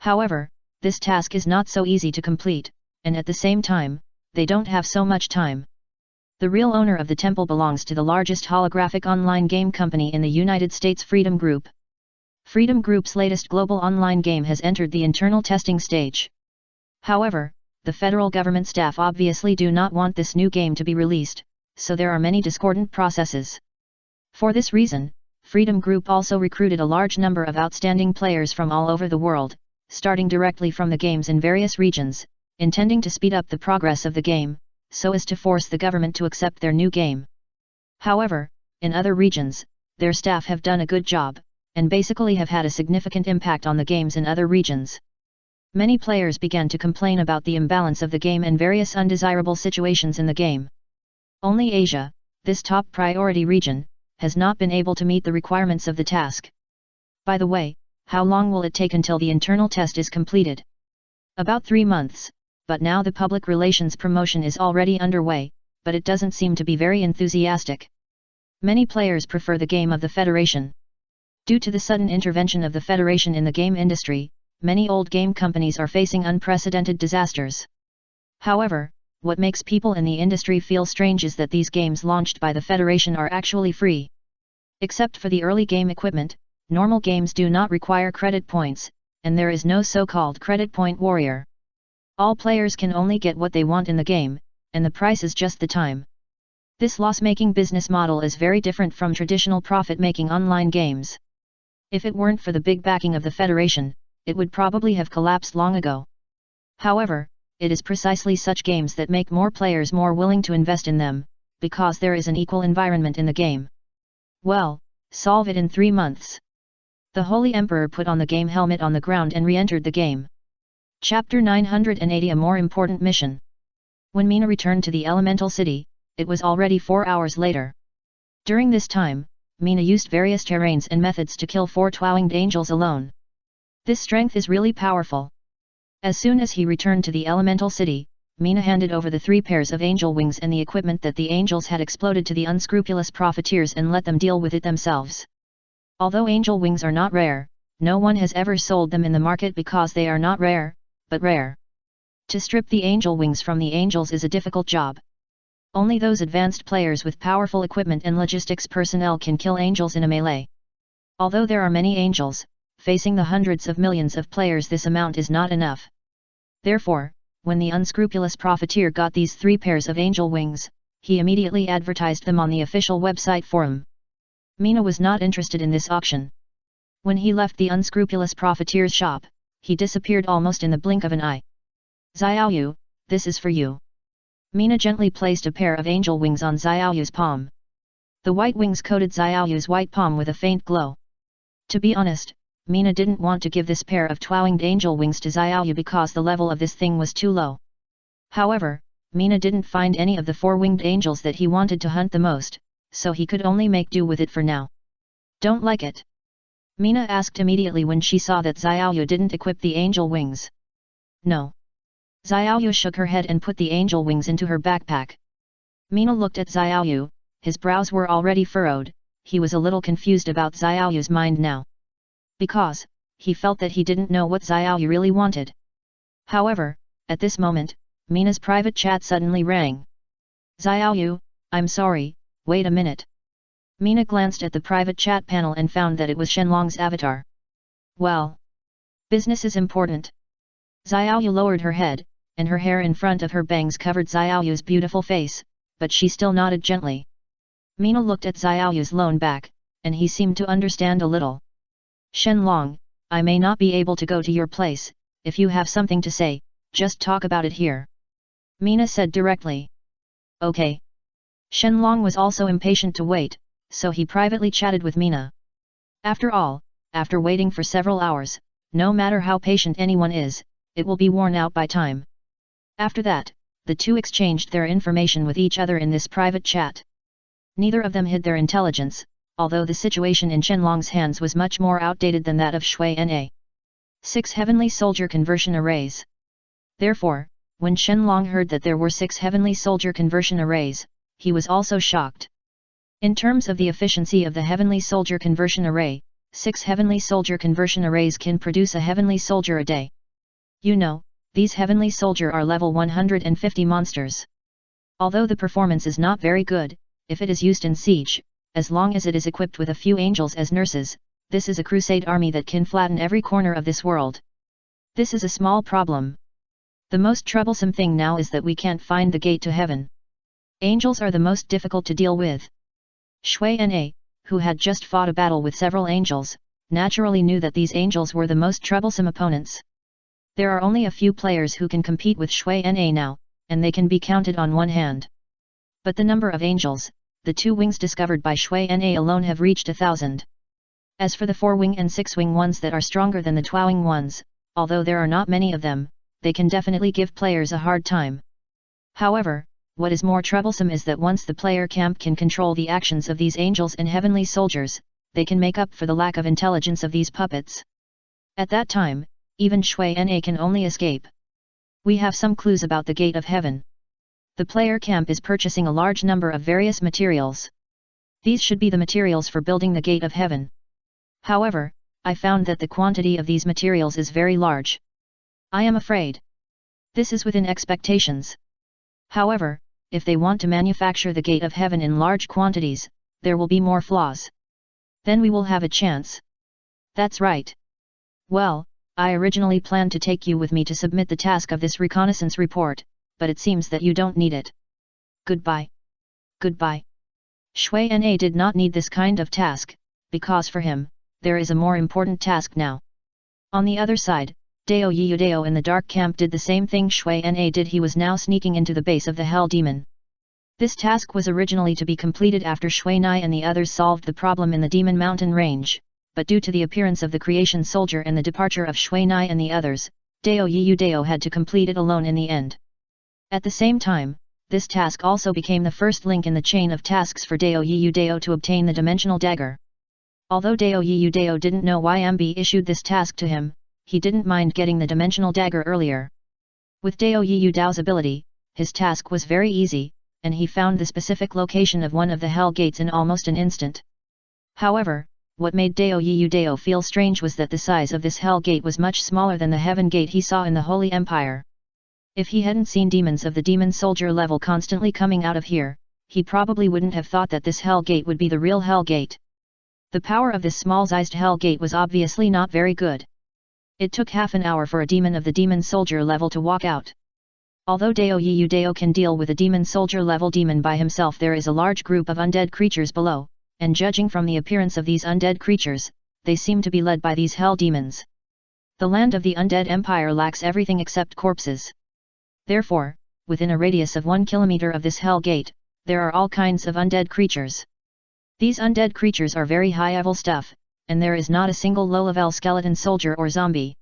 However, this task is not so easy to complete, and at the same time, they don't have so much time. The real owner of the temple belongs to the largest holographic online game company in the United States, Freedom Group. Freedom Group's latest global online game has entered the internal testing stage. However, the federal government staff obviously do not want this new game to be released, so there are many discordant processes. For this reason, Freedom Group also recruited a large number of outstanding players from all over the world, starting directly from the games in various regions, intending to speed up the progress of the game, so as to force the government to accept their new game. However, in other regions, their staff have done a good job, and basically have had a significant impact on the games in other regions. Many players began to complain about the imbalance of the game and various undesirable situations in the game. Only Asia, this top priority region, has not been able to meet the requirements of the task. By the way, how long will it take until the internal test is completed? About 3 months. But now the public relations promotion is already underway, but it doesn't seem to be very enthusiastic. Many players prefer the game of the Federation. Due to the sudden intervention of the Federation in the game industry, many old game companies are facing unprecedented disasters. However, what makes people in the industry feel strange is that these games launched by the Federation are actually free. Except for the early game equipment, normal games do not require credit points, and there is no so-called credit point warrior. All players can only get what they want in the game, and the price is just the time. This loss-making business model is very different from traditional profit-making online games. If it weren't for the big backing of the Federation, it would probably have collapsed long ago. However, it is precisely such games that make more players more willing to invest in them, because there is an equal environment in the game. Well, solve it in 3 months. The Holy Emperor put on the game helmet on the ground and re-entered the game. Chapter 980, a more important mission. When Mina returned to the elemental city, it was already 4 hours later. During this time, Mina used various terrains and methods to kill 4 twin-winged angels alone. This strength is really powerful. As soon as he returned to the elemental city, Mina handed over the 3 pairs of angel wings and the equipment that the angels had exploded to the unscrupulous profiteers and let them deal with it themselves. Although angel wings are not rare, no one has ever sold them in the market because they are not rare, but rare. To strip the angel wings from the angels is a difficult job. Only those advanced players with powerful equipment and logistics personnel can kill angels in a melee. Although there are many angels, facing the hundreds of millions of players, this amount is not enough. Therefore, when the unscrupulous profiteer got these 3 pairs of angel wings, he immediately advertised them on the official website forum. Mina was not interested in this auction. When he left the unscrupulous profiteer's shop, he disappeared almost in the blink of an eye. Xiaoyu, this is for you. Mina gently placed a pair of angel wings on Xiaoyu's palm. The white wings coated Xiaoyu's white palm with a faint glow. To be honest, Mina didn't want to give this pair of twin-winged angel wings to Xiaoyu because the level of this thing was too low. However, Mina didn't find any of the 4-winged angels that he wanted to hunt the most, so he could only make do with it for now. Don't like it? Mina asked immediately when she saw that Xiaoyu didn't equip the angel wings. No. Xiaoyu shook her head and put the angel wings into her backpack. Mina looked at Xiaoyu, his brows were already furrowed, he was a little confused about Xiaoyu's mind now. Because, he felt that he didn't know what Xiaoyu really wanted. However, at this moment, Mina's private chat suddenly rang. Xiaoyu, I'm sorry, wait a minute. Mina glanced at the private chat panel and found that it was Shenlong's avatar. Well. Business is important. Xiaoyu lowered her head, and her hair in front of her bangs covered Xiaoyu's beautiful face, but she still nodded gently. Mina looked at Xiaoyu's lone back, and he seemed to understand a little. Shenlong, I may not be able to go to your place, if you have something to say, just talk about it here. Mina said directly. Okay. Shenlong was also impatient to wait, so he privately chatted with Mina. After all, after waiting for several hours, no matter how patient anyone is, it will be worn out by time. After that, the two exchanged their information with each other in this private chat. Neither of them hid their intelligence, although the situation in Shenlong's hands was much more outdated than that of Shui Na. 6 heavenly soldier conversion arrays. Therefore, when Shenlong heard that there were 6 heavenly soldier conversion arrays, he was also shocked. In terms of the efficiency of the heavenly soldier conversion array, 6 heavenly soldier conversion arrays can produce a heavenly soldier a day. You know, these heavenly soldier are level 150 monsters. Although the performance is not very good, if it is used in siege, as long as it is equipped with a few angels as nurses, this is a crusade army that can flatten every corner of this world. This is a small problem. The most troublesome thing now is that we can't find the gate to heaven. Angels are the most difficult to deal with. Shui Na, who had just fought a battle with several angels, naturally knew that these angels were the most troublesome opponents. There are only a few players who can compete with Shui Na now, and they can be counted on one hand. But the number of angels, the 2 wings discovered by Shui Na alone have reached 1,000. As for the 4-wing and 6-wing ones that are stronger than the twin-wing ones, although there are not many of them, they can definitely give players a hard time. However, what is more troublesome is that once the player camp can control the actions of these angels and heavenly soldiers, they can make up for the lack of intelligence of these puppets. At that time, even Shui Na can only escape. We have some clues about the gate of heaven. The player camp is purchasing a large number of various materials. These should be the materials for building the gate of heaven. However, I found that the quantity of these materials is very large. I am afraid. This is within expectations. However, if they want to manufacture the gate of heaven in large quantities, there will be more flaws. Then we will have a chance. That's right. Well, I originally planned to take you with me to submit the task of this reconnaissance report, but it seems that you don't need it. Goodbye. Goodbye. Shui Na did not need this kind of task, because for him, there is a more important task now. On the other side, Dao Yiyudao in the dark camp did the same thing Shui Na did. He was now sneaking into the base of the Hell Demon. This task was originally to be completed after Shui Na and the others solved the problem in the Demon Mountain range, but due to the appearance of the Creation Soldier and the departure of Shui Na and the others, Dao Yiyudao had to complete it alone in the end. At the same time, this task also became the first link in the chain of tasks for Dao Yiyu Dao to obtain the dimensional dagger. Although Dao Yiyu Dao didn't know why MB issued this task to him, he didn't mind getting the dimensional dagger earlier. With Dao Yiyu Dao's ability, his task was very easy, and he found the specific location of one of the Hell Gates in almost an instant. However, what made Dao Yiyu Dao feel strange was that the size of this Hell Gate was much smaller than the Heaven Gate he saw in the Holy Empire. If he hadn't seen demons of the demon soldier level constantly coming out of here, he probably wouldn't have thought that this Hell Gate would be the real Hell Gate. The power of this small-sized Hell Gate was obviously not very good. It took half an hour for a demon of the demon soldier level to walk out. Although Dao Yiyu Dao can deal with a demon soldier level demon by himself, there is a large group of undead creatures below, and judging from the appearance of these undead creatures, they seem to be led by these hell demons. The land of the undead empire lacks everything except corpses. Therefore, within a radius of 1 kilometer of this Hell Gate, there are all kinds of undead creatures. These undead creatures are very high-level stuff, and there is not a single low-level skeleton soldier or zombie.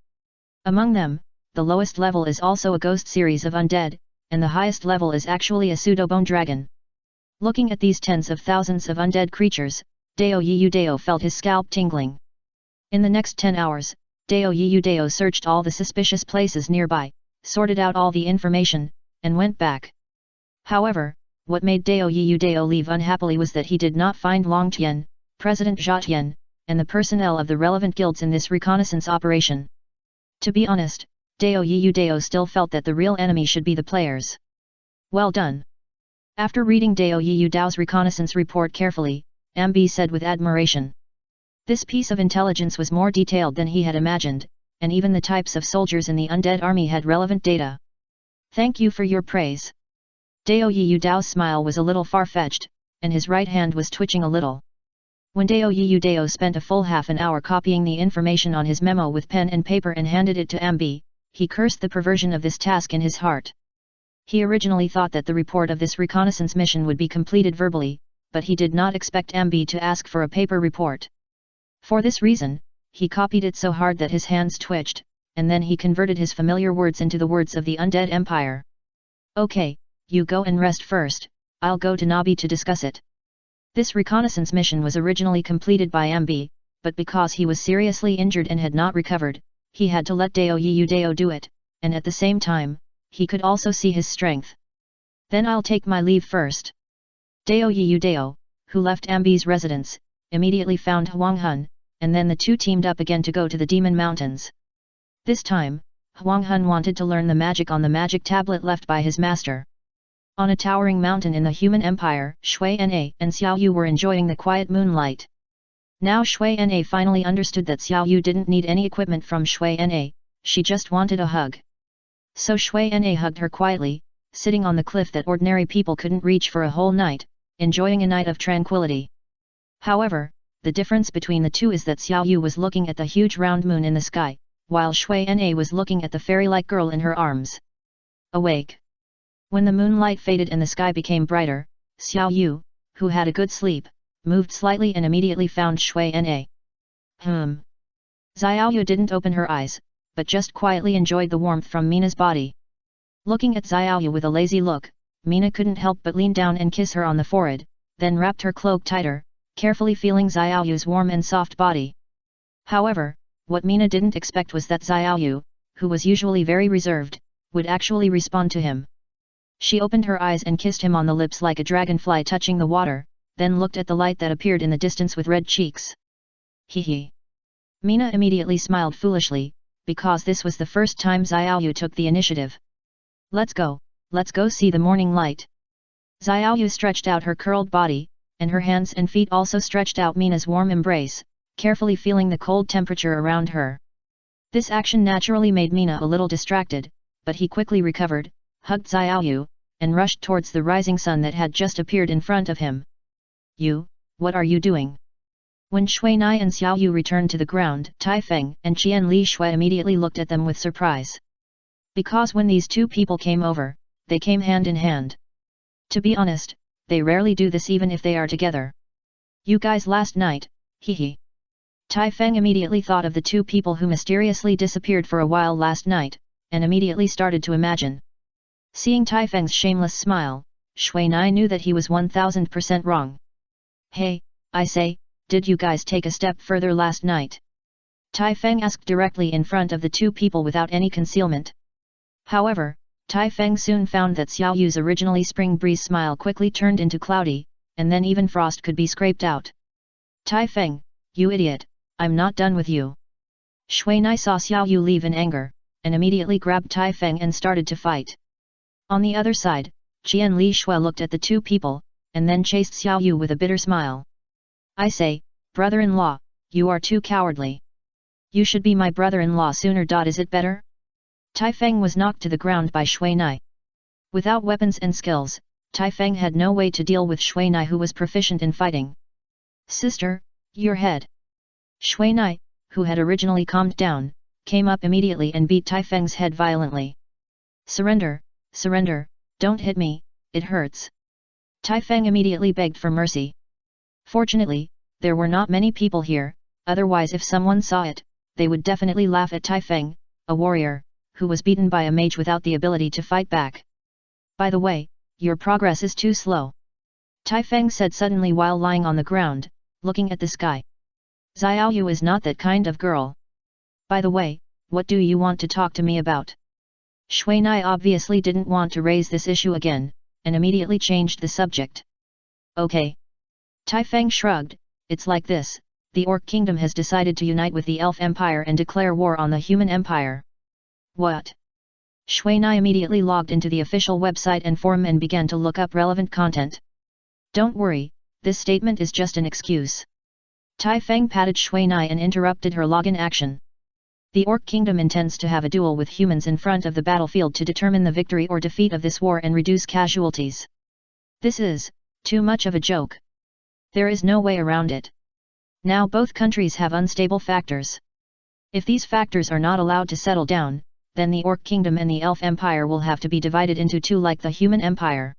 Among them, the lowest level is also a ghost series of undead, and the highest level is actually a pseudo-bone dragon. Looking at these tens of thousands of undead creatures, Dao Yiyu Dao felt his scalp tingling. In the next 10 hours, Dao Yiyu Dao searched all the suspicious places nearby, sorted out all the information, and went back. However, what made Dao Yiyu Dao leave unhappily was that he did not find Long Tian, President Zha Tian, and the personnel of the relevant guilds in this reconnaissance operation. To be honest, Dao Yiyu Dao still felt that the real enemy should be the players. Well done. After reading Dao Yiyu Dao's reconnaissance report carefully, MB said with admiration. This piece of intelligence was more detailed than he had imagined, and even the types of soldiers in the undead army had relevant data. Thank you for your praise. Dao Yiyu Dao's smile was a little far-fetched, and his right hand was twitching a little. When Dao Yiyu Dao spent a full half an hour copying the information on his memo with pen and paper and handed it to MB, he cursed the perversion of this task in his heart. He originally thought that the report of this reconnaissance mission would be completed verbally, but he did not expect MB to ask for a paper report. For this reason, he copied it so hard that his hands twitched, and then he converted his familiar words into the words of the undead empire. Okay, you go and rest first, I'll go to Nabi to discuss it. This reconnaissance mission was originally completed by MB, but because he was seriously injured and had not recovered, he had to let Dao Yiyu Dao do it, and at the same time, he could also see his strength. Then I'll take my leave first. Dao Yiyu Dao, who left MB's residence, immediately found Huang Hun, and then the two teamed up again to go to the Demon Mountains. This time, Huang Hun wanted to learn the magic on the magic tablet left by his master. On a towering mountain in the human empire, Shui Na and Xiao Yu were enjoying the quiet moonlight. Now Shui Na finally understood that Xiao Yu didn't need any equipment from Shui Na, she just wanted a hug. So Shui Na hugged her quietly, sitting on the cliff that ordinary people couldn't reach for a whole night, enjoying a night of tranquility. However, the difference between the two is that Xiao Yu was looking at the huge round moon in the sky, while Shui Na was looking at the fairy-like girl in her arms. Awake. When the moonlight faded and the sky became brighter, Xiao Yu, who had a good sleep, moved slightly and immediately found Shui Na. Xiao Yu didn't open her eyes, but just quietly enjoyed the warmth from Mina's body. Looking at Xiao Yu with a lazy look, Mina couldn't help but lean down and kiss her on the forehead, then wrapped her cloak tighter, carefully feeling Xiao Yu's warm and soft body. However, what Mina didn't expect was that Xiao Yu, who was usually very reserved, would actually respond to him. She opened her eyes and kissed him on the lips like a dragonfly touching the water, then looked at the light that appeared in the distance with red cheeks. Hee. Mina immediately smiled foolishly, because this was the first time Xiao Yu took the initiative. Let's go see the morning light. Xiao Yu stretched out her curled body, and her hands and feet also stretched out Mina's warm embrace, carefully feeling the cold temperature around her. This action naturally made Mina a little distracted, but he quickly recovered, hugged Xiao Yu, and rushed towards the rising sun that had just appeared in front of him. You, what are you doing? When Shui Nai and Xiao Yu returned to the ground, Tai Feng and Qian Li Shui immediately looked at them with surprise. Because when these two people came over, they came hand in hand. To be honest, they rarely do this even if they are together. You guys last night, hee. Tai Feng immediately thought of the two people who mysteriously disappeared for a while last night, and immediately started to imagine. Seeing Tai Feng's shameless smile, Shui Nai knew that he was 1000% wrong. Hey, I say, did you guys take a step further last night? Tai Feng asked directly in front of the two people without any concealment. However, Tai Feng soon found that Xiao Yu's originally spring breeze smile quickly turned into cloudy, and then even frost could be scraped out. Tai Feng, you idiot, I'm not done with you. Shui Nai saw Xiao Yu leave in anger, and immediately grabbed Tai Feng and started to fight. On the other side, Qian Li Shui looked at the two people, and then chased Xiao Yu with a bitter smile. I say, brother-in-law, you are too cowardly. You should be my brother-in-law sooner. Is it better? Tai Feng was knocked to the ground by Shui Nai. Without weapons and skills, Tai Feng had no way to deal with Shui Nai, who was proficient in fighting. Sister, your head. Shui Nai, who had originally calmed down, came up immediately and beat Tai Feng's head violently. Surrender, surrender, don't hit me, it hurts. Tai Feng immediately begged for mercy. Fortunately, there were not many people here, otherwise if someone saw it, they would definitely laugh at Tai Feng, a warrior, who was beaten by a mage without the ability to fight back. By the way, your progress is too slow. Tai Feng said suddenly while lying on the ground, looking at the sky. Xiao Yu is not that kind of girl. By the way, what do you want to talk to me about? Shui Nai obviously didn't want to raise this issue again, and immediately changed the subject. Okay. Tai Feng shrugged, it's like this, the Orc Kingdom has decided to unite with the Elf Empire and declare war on the Human Empire. What? Shui Nai immediately logged into the official website and forum and began to look up relevant content. Don't worry, this statement is just an excuse. Tai Feng patted Shui Nai and interrupted her login action. The Orc Kingdom intends to have a duel with humans in front of the battlefield to determine the victory or defeat of this war and reduce casualties. This is too much of a joke. There is no way around it. Now both countries have unstable factors. If these factors are not allowed to settle down, then the Orc Kingdom and the Elf Empire will have to be divided into two like the Human Empire.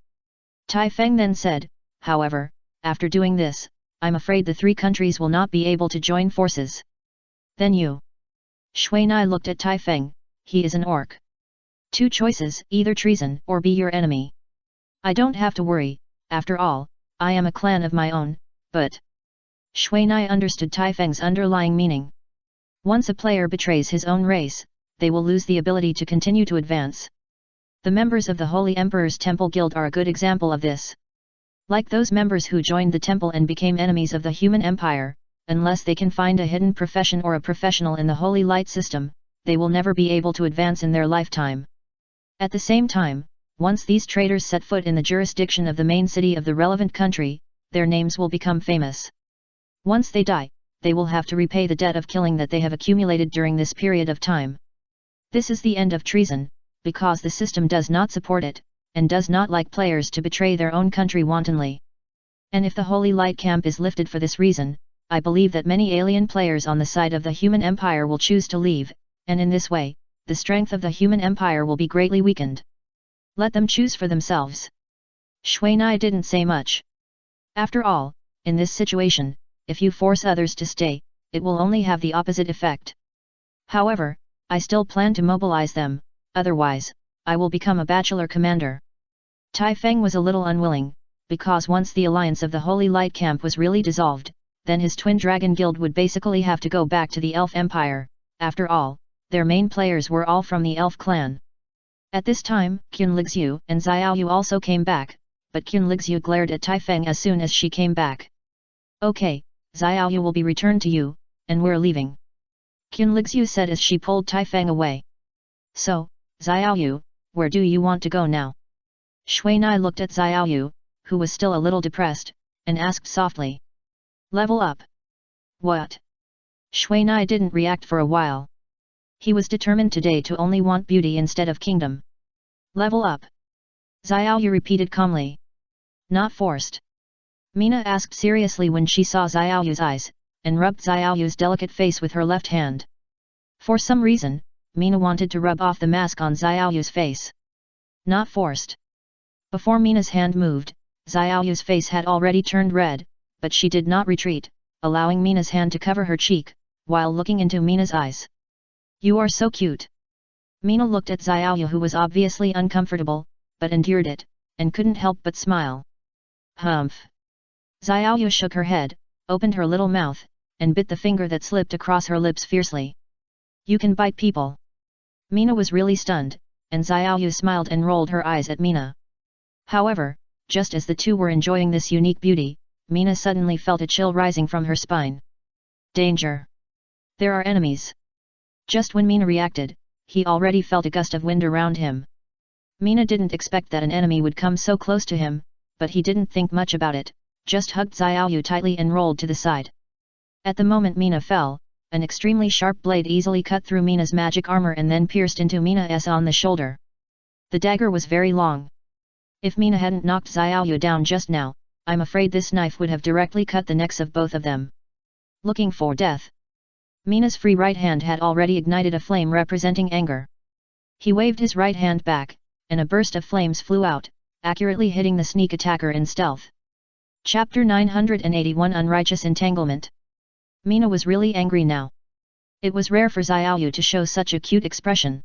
Tai Feng then said, however, after doing this, I'm afraid the three countries will not be able to join forces. Then you. Shui Nai looked at Tai Feng, he is an orc. Two choices, either treason or be your enemy. I don't have to worry, after all, I am a clan of my own, but... Shui Nai understood Tai Feng's underlying meaning. Once a player betrays his own race, they will lose the ability to continue to advance. The members of the Holy Emperor's Temple Guild are a good example of this. Like those members who joined the temple and became enemies of the Human Empire, unless they can find a hidden profession or a professional in the Holy Light system, they will never be able to advance in their lifetime. At the same time, once these traitors set foot in the jurisdiction of the main city of the relevant country, their names will become famous. Once they die, they will have to repay the debt of killing that they have accumulated during this period of time. This is the end of treason, because the system does not support it, and does not like players to betray their own country wantonly. And if the Holy Light Camp is lifted for this reason, I believe that many alien players on the side of the Human Empire will choose to leave, and in this way, the strength of the Human Empire will be greatly weakened. Let them choose for themselves. Shui Nai didn't say much. After all, in this situation, if you force others to stay, it will only have the opposite effect. However, I still plan to mobilize them, otherwise, I will become a bachelor commander. Tai Feng was a little unwilling, because once the alliance of the Holy Light Camp was really dissolved, then his Twin Dragon Guild would basically have to go back to the Elf Empire. After all, their main players were all from the Elf clan. At this time, Qin Lixu and Xiao Yu also came back, but Qin Lixu glared at Tai Feng as soon as she came back. Okay, Xiao Yu will be returned to you, and we're leaving. Qin Lixu said as she pulled Tai Feng away. So, Xiao Yu, where do you want to go now? Shui Nai looked at Xiao Yu, who was still a little depressed, and asked softly. Level up. What? Shui Nai didn't react for a while. He was determined today to only want beauty instead of kingdom. Level up. Xiao Yu repeated calmly. Not forced. Mina asked seriously when she saw Xiao Yu's eyes, and rubbed Xiao Yu's delicate face with her left hand. For some reason, Mina wanted to rub off the mask on Xiao Yu's face. Not forced. Before Mina's hand moved, Xiao Yu's face had already turned red, but she did not retreat, allowing Mina's hand to cover her cheek, while looking into Mina's eyes. You are so cute. Mina looked at Xiao Yu, who was obviously uncomfortable, but endured it, and couldn't help but smile. Humph! Xiaoyu shook her head, opened her little mouth, and bit the finger that slipped across her lips fiercely. You can bite people. Mina was really stunned, and Xiaoyu smiled and rolled her eyes at Mina. However, just as the two were enjoying this unique beauty, Mina suddenly felt a chill rising from her spine. Danger! There are enemies! Just when Mina reacted, he already felt a gust of wind around him. Mina didn't expect that an enemy would come so close to him, but he didn't think much about it, just hugged Xiaoyu tightly and rolled to the side. At the moment Mina fell, an extremely sharp blade easily cut through Mina's magic armor and then pierced into Mina's on the shoulder. The dagger was very long. If Mina hadn't knocked Xiaoyu down just now, I'm afraid this knife would have directly cut the necks of both of them. Looking for death. Mina's free right hand had already ignited a flame representing anger. He waved his right hand back, and a burst of flames flew out, accurately hitting the sneak attacker in stealth. Chapter 981 Unrighteous Entanglement. Mina was really angry now. It was rare for Xiaoyu to show such a cute expression.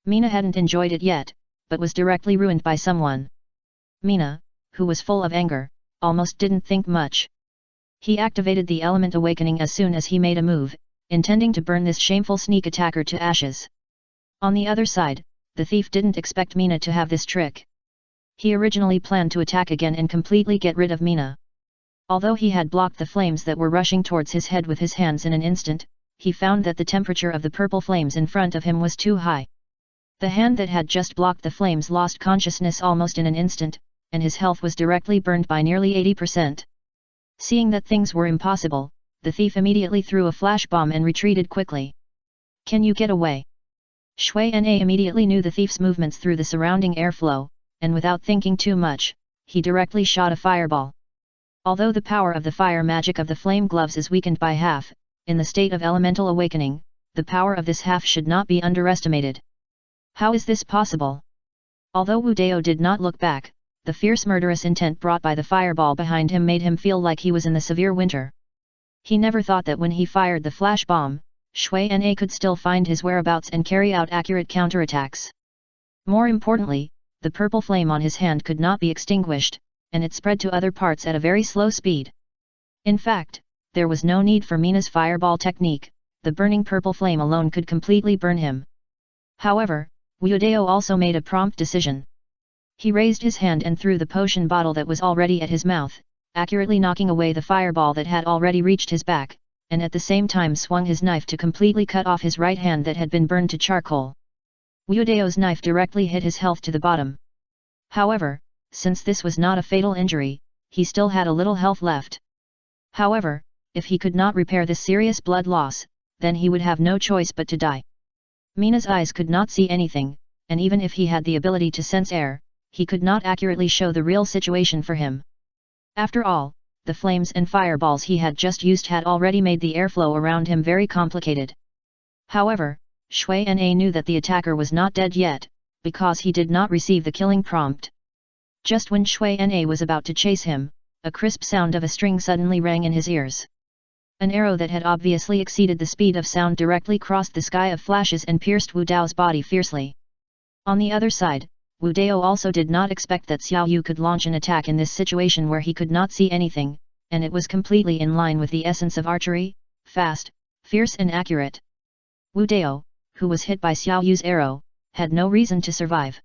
Mina hadn't enjoyed it yet, but was directly ruined by someone. Mina, who was full of anger, almost didn't think much. He activated the element awakening as soon as he made a move, intending to burn this shameful sneak attacker to ashes. On the other side, the thief didn't expect Mina to have this trick. He originally planned to attack again and completely get rid of Mina. Although he had blocked the flames that were rushing towards his head with his hands in an instant, he found that the temperature of the purple flames in front of him was too high. The hand that had just blocked the flames lost consciousness almost in an instant, and his health was directly burned by nearly 80%. Seeing that things were impossible, the thief immediately threw a flash bomb and retreated quickly. Can you get away? Shui Na immediately knew the thief's movements through the surrounding airflow, and without thinking too much, he directly shot a fireball. Although the power of the fire magic of the flame gloves is weakened by half, in the state of elemental awakening, the power of this half should not be underestimated. How is this possible? Although Wu Dao did not look back, the fierce murderous intent brought by the fireball behind him made him feel like he was in the severe winter. He never thought that when he fired the flash bomb, Shui Na could still find his whereabouts and carry out accurate counterattacks. More importantly, the purple flame on his hand could not be extinguished, and it spread to other parts at a very slow speed. In fact, there was no need for Mina's fireball technique, the burning purple flame alone could completely burn him. However, Wu Dao also made a prompt decision. He raised his hand and threw the potion bottle that was already at his mouth, accurately knocking away the fireball that had already reached his back, and at the same time swung his knife to completely cut off his right hand that had been burned to charcoal. Wu Dao's knife directly hit his health to the bottom. However, since this was not a fatal injury, he still had a little health left. However, if he could not repair this serious blood loss, then he would have no choice but to die. Mina's eyes could not see anything, and even if he had the ability to sense air, he could not accurately show the real situation for him. After all, the flames and fireballs he had just used had already made the airflow around him very complicated. However, Shui Na knew that the attacker was not dead yet, because he did not receive the killing prompt. Just when Shui Na was about to chase him, a crisp sound of a string suddenly rang in his ears. An arrow that had obviously exceeded the speed of sound directly crossed the sky of flashes and pierced Wu Dao's body fiercely. On the other side, Wu Dao also did not expect that Xiao Yu could launch an attack in this situation where he could not see anything, and it was completely in line with the essence of archery, fast, fierce and accurate. Wu Dao, who was hit by Xiao Yu's arrow, had no reason to survive.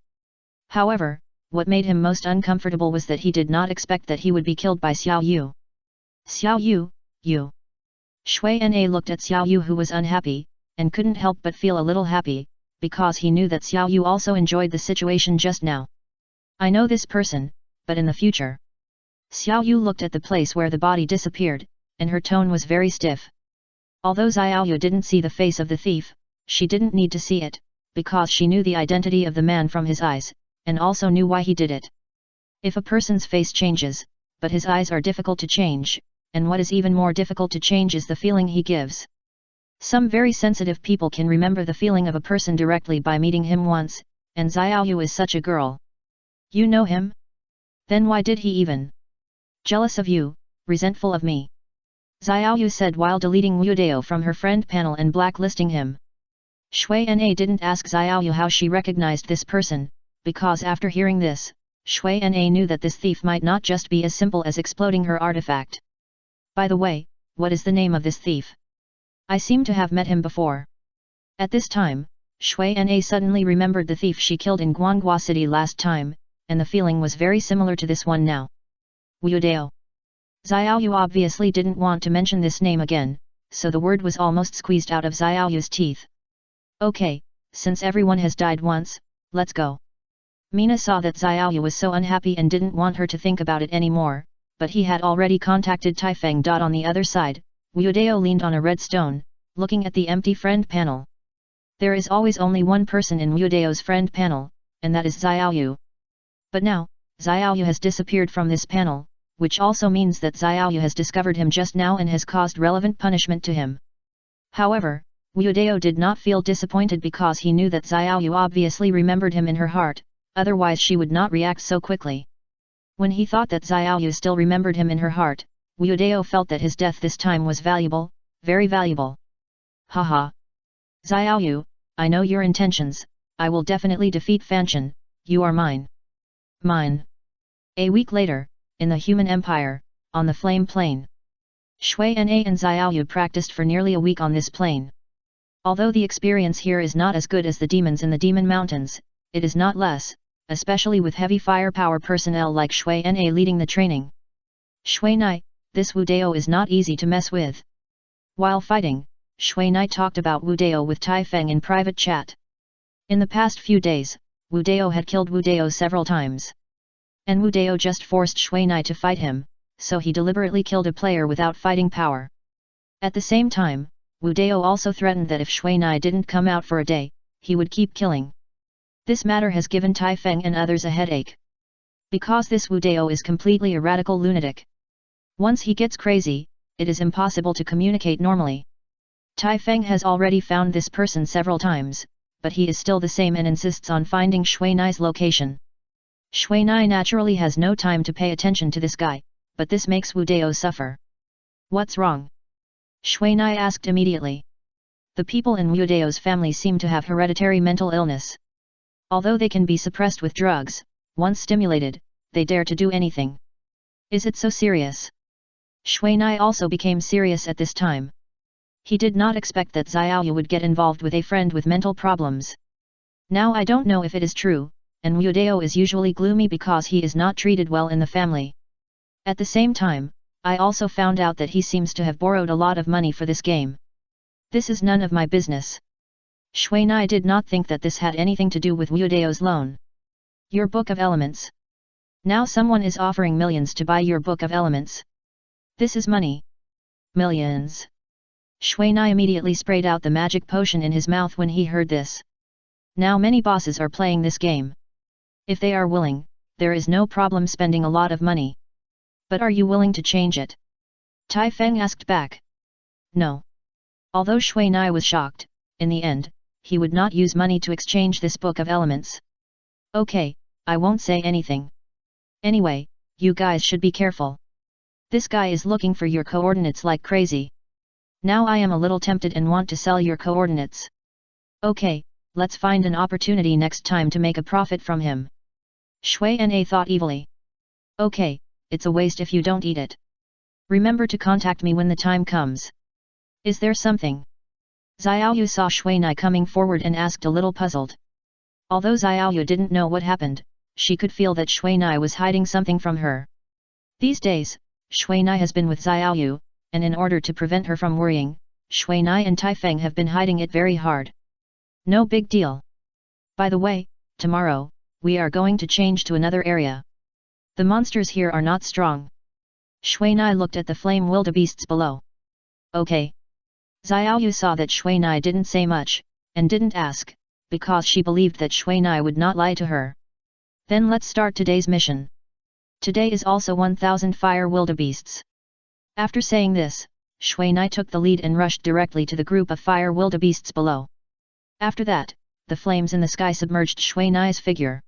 However, what made him most uncomfortable was that he did not expect that he would be killed by Xiao Yu. Xiao Yu, you. Shui Na looked at Xiao Yu who was unhappy, and couldn't help but feel a little happy, because he knew that Xiao Yu also enjoyed the situation just now. I know this person, but in the future. Xiao Yu looked at the place where the body disappeared, and her tone was very stiff. Although Xiao Yu didn't see the face of the thief, she didn't need to see it, because she knew the identity of the man from his eyes, and also knew why he did it. If a person's face changes, but his eyes are difficult to change, and what is even more difficult to change is the feeling he gives. Some very sensitive people can remember the feeling of a person directly by meeting him once, and Xiao Yu is such a girl. You know him? Then why did he even? Jealous of you, resentful of me. Xiao Yu said while deleting Wu Dao from her friend panel and blacklisting him. Shui Na didn't ask Xiao Yu how she recognized this person, because after hearing this, Shui Na knew that this thief might not just be as simple as exploding her artifact. By the way, what is the name of this thief? I seem to have met him before. At this time, Shui Na suddenly remembered the thief she killed in Guanghua City last time, and the feeling was very similar to this one now. Wu Dao. Xiaoyu obviously didn't want to mention this name again, so the word was almost squeezed out of Xiaoyu's teeth. Okay, since everyone has died once, let's go. Mina saw that Xiaoyu was so unhappy and didn't want her to think about it anymore, but he had already contacted Taifeng. On the other side, Wu Dao leaned on a red stone, looking at the empty friend panel. There is always only one person in Wu Dao's friend panel, and that is Xiaoyu. But now, Xiaoyu has disappeared from this panel, which also means that Xiaoyu has discovered him just now and has caused relevant punishment to him. However, Wu Dao did not feel disappointed because he knew that Xiaoyu obviously remembered him in her heart, otherwise she would not react so quickly. When he thought that Xiaoyu still remembered him in her heart, Wu Dao felt that his death this time was valuable, very valuable. Haha. Xiaoyu, I know your intentions, I will definitely defeat Fanfiction, you are mine. Mine. A week later, in the Human Empire, on the Flame Plain. Shui Na and Xiaoyu practiced for nearly a week on this plane. Although the experience here is not as good as the demons in the Demon Mountains, it is not less, especially with heavy firepower personnel like Shui Na leading the training. Shui Na, this Wu Dao is not easy to mess with. While fighting, Shui Na talked about Wu Dao with Taifeng in private chat. In the past few days, Wu Dao had killed Wu Dao several times. And Wu Dao just forced Shui Na to fight him, so he deliberately killed a player without fighting power. At the same time, Wu Dao also threatened that if Shui Na didn't come out for a day, he would keep killing. This matter has given Taifeng and others a headache. Because this Wu Dao is completely a radical lunatic. Once he gets crazy, it is impossible to communicate normally. Taifeng has already found this person several times, but he is still the same and insists on finding Shui Na's location. Shui Na naturally has no time to pay attention to this guy, but this makes Wu Dao suffer. What's wrong? Shui Na asked immediately. The people in Wu Dao's family seem to have hereditary mental illness. Although they can be suppressed with drugs, once stimulated, they dare to do anything. Is it so serious? Shui Na also became serious at this time. He did not expect that Xiaoyu would get involved with a friend with mental problems. Now I don't know if it is true, and Wu Dao is usually gloomy because he is not treated well in the family. At the same time, I also found out that he seems to have borrowed a lot of money for this game. This is none of my business. Shui Na did not think that this had anything to do with Wu Dao's loan. Your Book of Elements. Now someone is offering millions to buy your Book of Elements. This is money. Millions. Shui Na immediately sprayed out the magic potion in his mouth when he heard this. Now many bosses are playing this game. If they are willing, there is no problem spending a lot of money. But are you willing to change it? Taifeng asked back. No. Although Shui Na was shocked, in the end, he would not use money to exchange this Book of Elements. Okay, I won't say anything. Anyway, you guys should be careful. This guy is looking for your coordinates like crazy. Now I am a little tempted and want to sell your coordinates. Okay, let's find an opportunity next time to make a profit from him. Shui Na thought evilly. Okay, it's a waste if you don't eat it. Remember to contact me when the time comes. Is there something? Xiaoyu saw Shui Na coming forward and asked a little puzzled. Although Xiaoyu didn't know what happened, she could feel that Shui Na was hiding something from her. These days, Shui Na has been with Xiaoyu, and in order to prevent her from worrying, Shui Na and Taifeng have been hiding it very hard. No big deal. By the way, tomorrow, we are going to change to another area. The monsters here are not strong. Shui Na looked at the flame wildebeests below. Okay. Xiaoyu saw that Shui Na didn't say much, and didn't ask, because she believed that Shui Na would not lie to her. Then let's start today's mission. Today is also 1000 fire wildebeests. After saying this, Shui Na took the lead and rushed directly to the group of fire wildebeests below. After that, the flames in the sky submerged Shui Na's figure.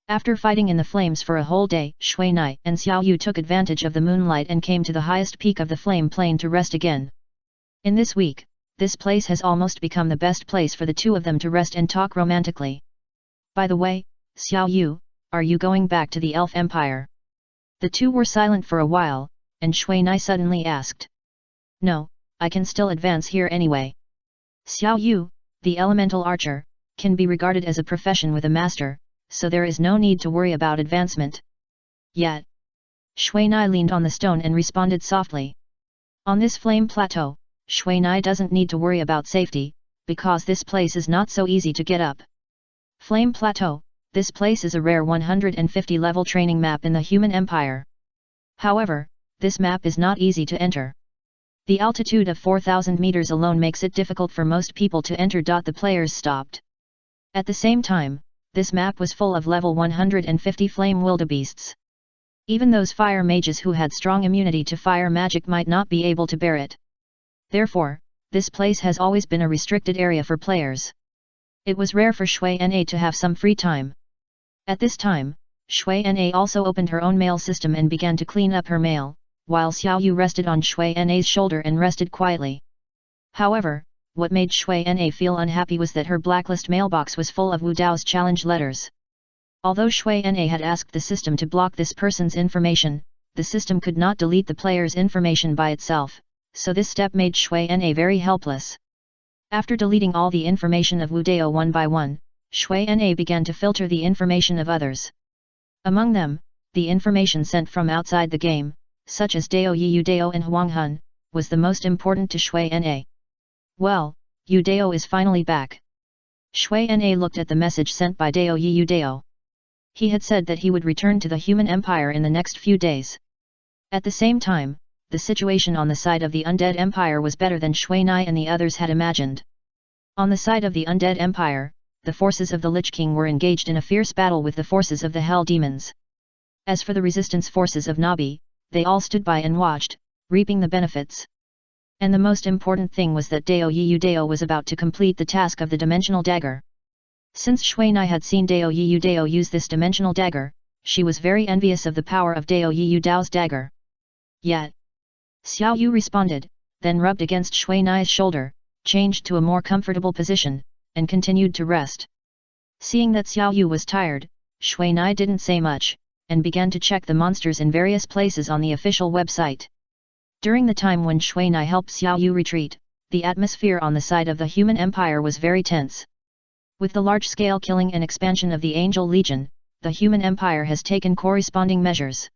After fighting in the flames for a whole day, Shui Na and Xiaoyu took advantage of the moonlight and came to the highest peak of the flame plain to rest again. In this week, this place has almost become the best place for the two of them to rest and talk romantically. By the way, Xiaoyu, are you going back to the Elf Empire? The two were silent for a while, and Shui Nai suddenly asked. No, I can still advance here anyway. Xiao Yu, the elemental archer, can be regarded as a profession with a master, so there is no need to worry about advancement. Yet. Shui Nai leaned on the stone and responded softly. On this flame plateau, Shui Nai doesn't need to worry about safety, because this place is not so easy to get up. Flame Plateau, this place is a rare 150 level training map in the Human Empire. However, this map is not easy to enter. The altitude of 4,000 meters alone makes it difficult for most people to enter. The players stopped. At the same time, this map was full of level 150 flame wildebeests. Even those fire mages who had strong immunity to fire magic might not be able to bear it. Therefore, this place has always been a restricted area for players. It was rare for Shui Na to have some free time. At this time, Shui Na also opened her own mail system and began to clean up her mail, while Xiao Yu rested on Shui Na's shoulder and rested quietly. However, what made Shui Na feel unhappy was that her blacklist mailbox was full of Wu Dao's challenge letters. Although Shui Na had asked the system to block this person's information, the system could not delete the player's information by itself, so this step made Shui Na very helpless. After deleting all the information of Wu Dao one by one, Shui Na began to filter the information of others. Among them, the information sent from outside the game, such as Dao Yi Yu Dao and Huang Hun, was the most important to Shui Na. Well, Yu Dao is finally back. Shui Na looked at the message sent by Dao Yi Yu Dao. He had said that he would return to the Human Empire in the next few days. At the same time, the situation on the side of the Undead Empire was better than Shui Na and the others had imagined. On the side of the Undead Empire, the forces of the Lich King were engaged in a fierce battle with the forces of the Hell Demons. As for the resistance forces of Nabi, they all stood by and watched, reaping the benefits. And the most important thing was that Dao Yi Yu Dao was about to complete the task of the Dimensional Dagger. Since Shui Na had seen Dao Yi Yu Dao use this Dimensional Dagger, she was very envious of the power of Dao Yi Yu Dao's dagger. Yet, Xiao Yu responded, then rubbed against Shui Nai's shoulder, changed to a more comfortable position, and continued to rest. Seeing that Xiao Yu was tired, Shui Nai didn't say much, and began to check the monsters in various places on the official website. During the time when Shui Nai helped Xiao Yu retreat, the atmosphere on the side of the Human Empire was very tense. With the large-scale killing and expansion of the Angel Legion, the Human Empire has taken corresponding measures.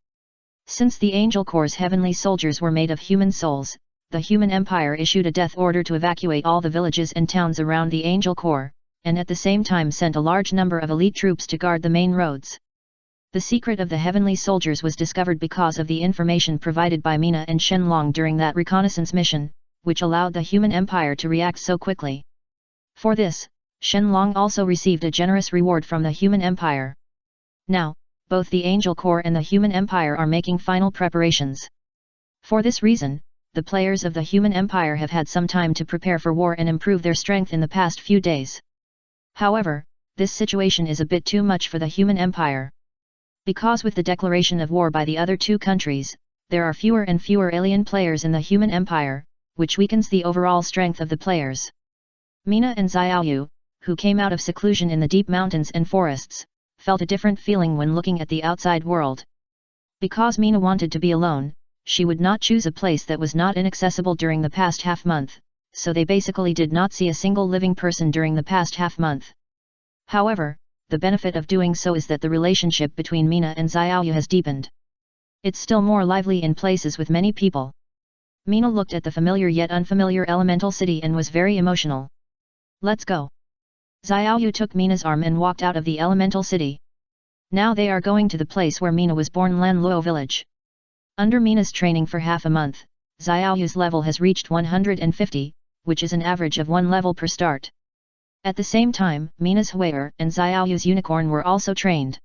Since the Angel Corps' heavenly soldiers were made of human souls, the Human Empire issued a death order to evacuate all the villages and towns around the Angel Corps, and at the same time sent a large number of elite troops to guard the main roads. The secret of the heavenly soldiers was discovered because of the information provided by Mina and Shenlong during that reconnaissance mission, which allowed the Human Empire to react so quickly. For this, Shenlong also received a generous reward from the Human Empire. Now, both the Angel Corps and the Human Empire are making final preparations. For this reason, the players of the Human Empire have had some time to prepare for war and improve their strength in the past few days. However, this situation is a bit too much for the Human Empire. Because with the declaration of war by the other two countries, there are fewer and fewer alien players in the Human Empire, which weakens the overall strength of the players. Mina and Xiaoyu, who came out of seclusion in the deep mountains and forests, felt a different feeling when looking at the outside world. Because Mina wanted to be alone, she would not choose a place that was not inaccessible during the past half-month, so they basically did not see a single living person during the past half-month. However, the benefit of doing so is that the relationship between Mina and Xiaoyu has deepened. It's still more lively in places with many people. Mina looked at the familiar yet unfamiliar elemental city and was very emotional. Let's go. Xiaoyu took Mina's arm and walked out of the elemental city. Now they are going to the place where Mina was born, Lan Luo village. Under Mina's training for half a month, Xiaoyu's level has reached 150, which is an average of 1 level per start. At the same time, Mina's Huayer and Xiaoyu's unicorn were also trained.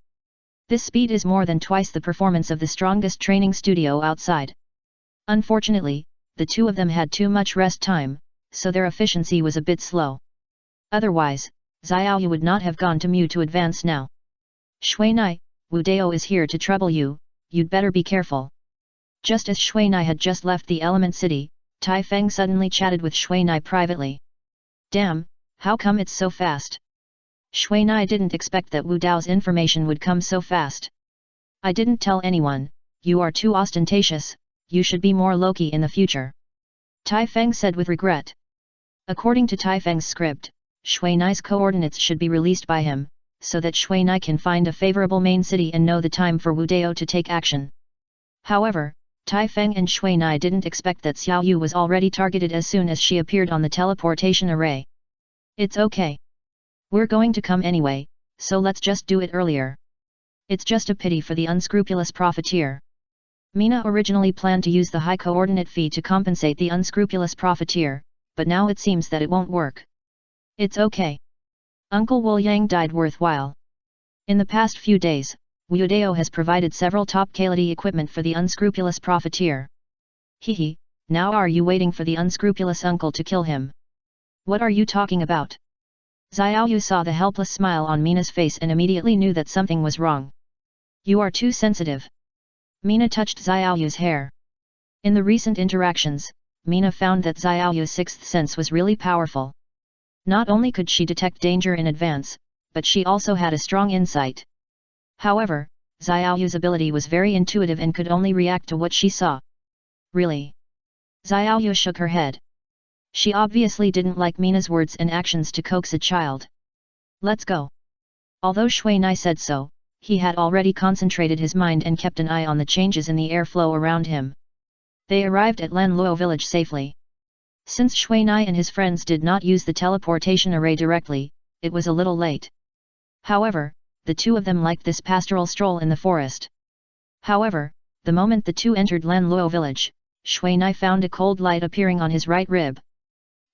This speed is more than twice the performance of the strongest training studio outside. Unfortunately, the two of them had too much rest time, so their efficiency was a bit slow. Otherwise, Xiaoyu would not have gone to Mu to advance now. Shui Nai, Wu Dao is here to trouble you, you'd better be careful. Just as Shui Nai had just left the Element City, Tai Feng suddenly chatted with Shui Nai privately. Damn, how come it's so fast? Shui Nai didn't expect that Wu Dao's information would come so fast. I didn't tell anyone, you are too ostentatious, you should be more low-key in the future. Tai Feng said with regret. According to Tai Feng's script, Shui Nai's coordinates should be released by him, so that Shui Nai can find a favorable main city and know the time for Wu Dao to take action. However, Tai Feng and Shui Nai didn't expect that Xiao Yu was already targeted as soon as she appeared on the teleportation array. It's okay. We're going to come anyway, so let's just do it earlier. It's just a pity for the unscrupulous profiteer. Mina originally planned to use the high coordinate fee to compensate the unscrupulous profiteer, but now it seems that it won't work. It's okay. Uncle Wu Yang died worthwhile. In the past few days, Wu Dao has provided several top-quality equipment for the unscrupulous profiteer. Hehe, now are you waiting for the unscrupulous uncle to kill him? What are you talking about? Xiaoyu saw the helpless smile on Mina's face and immediately knew that something was wrong. You are too sensitive. Mina touched Xiaoyu's hair. In the recent interactions, Mina found that Xiaoyu's sixth sense was really powerful. Not only could she detect danger in advance, but she also had a strong insight. However, Xiaoyu's ability was very intuitive and could only react to what she saw. Really? Xiaoyu shook her head. She obviously didn't like Mina's words and actions to coax a child. Let's go. Although Shui Nai said so, he had already concentrated his mind and kept an eye on the changes in the airflow around him. They arrived at Lan Luo village safely. Since Shui Nai and his friends did not use the teleportation array directly, it was a little late. However, the two of them liked this pastoral stroll in the forest. However, the moment the two entered Lan Luo village, Shui Nai found a cold light appearing on his right rib.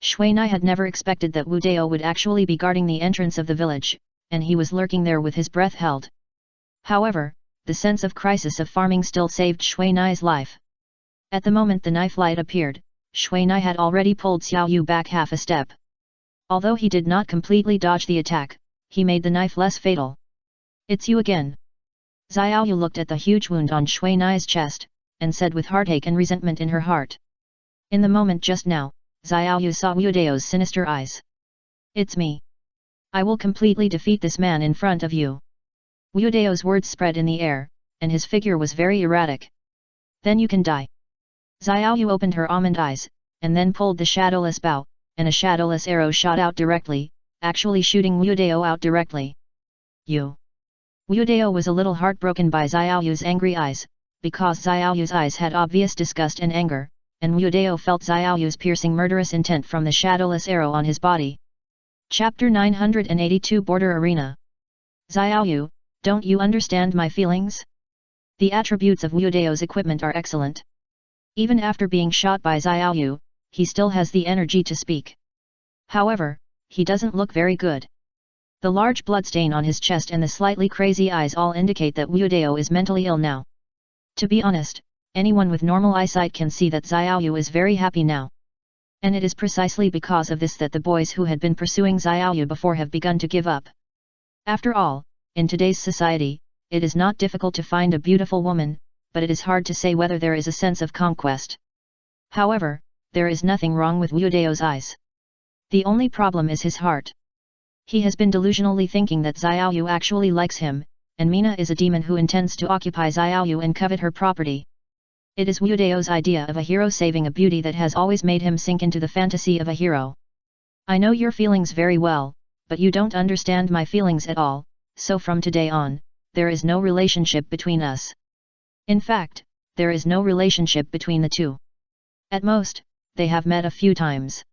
Shui Nai had never expected that Wu Dao would actually be guarding the entrance of the village, and he was lurking there with his breath held. However, the sense of crisis of farming still saved Shui Nai's life. At the moment the knife light appeared, Shui Nai had already pulled Xiao Yu back half a step. Although he did not completely dodge the attack, he made the knife less fatal. It's you again. Xiao Yu looked at the huge wound on Shui Nai's chest, and said with heartache and resentment in her heart. In the moment just now, Xiao Yu saw Wu Dao's sinister eyes. It's me. I will completely defeat this man in front of you. Wu Dao's words spread in the air, and his figure was very erratic. Then you can die. Xiao Yu opened her almond eyes, and then pulled the shadowless bow, and a shadowless arrow shot out directly, actually shooting Wu Dao out directly. You. Wu Dao was a little heartbroken by Xiao Yu's angry eyes, because Xiao Yu's eyes had obvious disgust and anger, and Wu Dao felt Xiao Yu's piercing murderous intent from the shadowless arrow on his body. Chapter 982 Border Arena. Xiao Yu, don't you understand my feelings? The attributes of Wu Dao's equipment are excellent. Even after being shot by Xiao Yu, he still has the energy to speak. However, he doesn't look very good. The large bloodstain on his chest and the slightly crazy eyes all indicate that Wu Dao is mentally ill now. To be honest, anyone with normal eyesight can see that Xiao Yu is very happy now. And it is precisely because of this that the boys who had been pursuing Xiao Yu before have begun to give up. After all, in today's society, it is not difficult to find a beautiful woman, but it is hard to say whether there is a sense of conquest. However, there is nothing wrong with Wu Dao's eyes. The only problem is his heart. He has been delusionally thinking that Xiao Yu actually likes him, and Mina is a demon who intends to occupy Xiao Yu and covet her property. It is Wu Dao's idea of a hero saving a beauty that has always made him sink into the fantasy of a hero. I know your feelings very well, but you don't understand my feelings at all, so from today on, there is no relationship between us. In fact, there is no relationship between the two. At most, they have met a few times.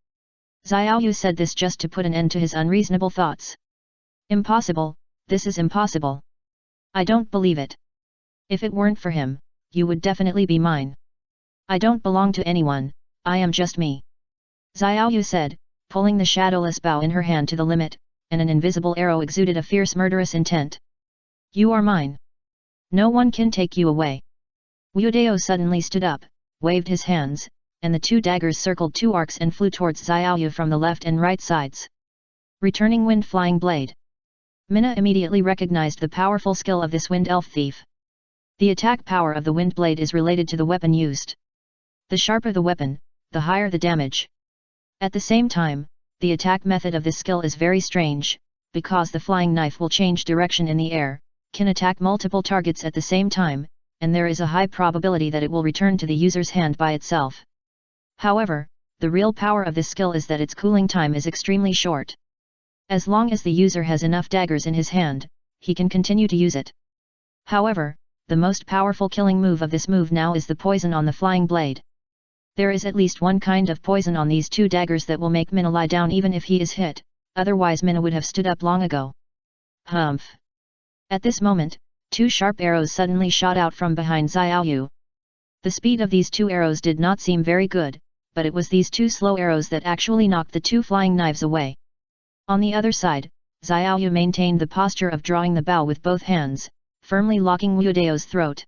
Xiao Yu said this just to put an end to his unreasonable thoughts. Impossible, this is impossible. I don't believe it. If it weren't for him, you would definitely be mine. I don't belong to anyone, I am just me. Xiao Yu said, pulling the shadowless bow in her hand to the limit, and an invisible arrow exuded a fierce murderous intent. You are mine. No one can take you away. Wu Dao suddenly stood up, waved his hands, and the two daggers circled two arcs and flew towards Xiao Yu from the left and right sides. Returning wind flying blade. Mina immediately recognized the powerful skill of this wind elf thief. The attack power of the wind blade is related to the weapon used. The sharper the weapon, the higher the damage. At the same time, the attack method of this skill is very strange, because the flying knife will change direction in the air, can attack multiple targets at the same time, and there is a high probability that it will return to the user's hand by itself. However, the real power of this skill is that its cooling time is extremely short. As long as the user has enough daggers in his hand, he can continue to use it. However, the most powerful killing move of this move now is the poison on the flying blade. There is at least one kind of poison on these two daggers that will make Mina lie down even if he is hit, otherwise Mina would have stood up long ago. Humph! At this moment, two sharp arrows suddenly shot out from behind Xiaoyu. The speed of these two arrows did not seem very good, but it was these two slow arrows that actually knocked the two flying knives away. On the other side, Xiaoyu maintained the posture of drawing the bow with both hands, firmly locking Wu Dao's throat.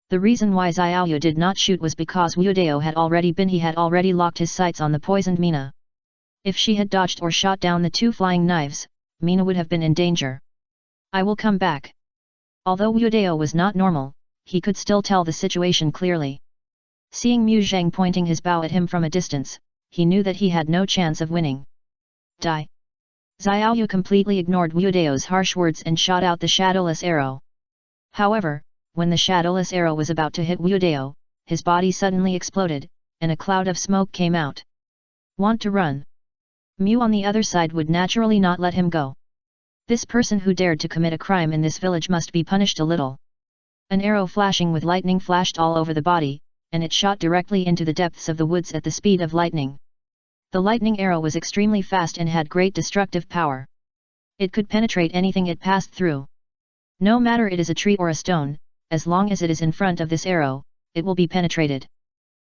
The reason why Xiaoyu did not shoot was because Wu Dao had already locked his sights on the poisoned Mina. If she had dodged or shot down the two flying knives, Mina would have been in danger. I will come back. Although Wu Dao was not normal, he could still tell the situation clearly. Seeing Mu Zheng pointing his bow at him from a distance, he knew that he had no chance of winning. Die! Xiaoyu completely ignored Wu Dao's harsh words and shot out the shadowless arrow. However, when the shadowless arrow was about to hit Wu Dao, his body suddenly exploded, and a cloud of smoke came out. Want to run? Mu on the other side would naturally not let him go. This person who dared to commit a crime in this village must be punished a little. An arrow flashing with lightning flashed all over the body, and it shot directly into the depths of the woods at the speed of lightning. The lightning arrow was extremely fast and had great destructive power. It could penetrate anything it passed through. No matter it is a tree or a stone, as long as it is in front of this arrow, it will be penetrated.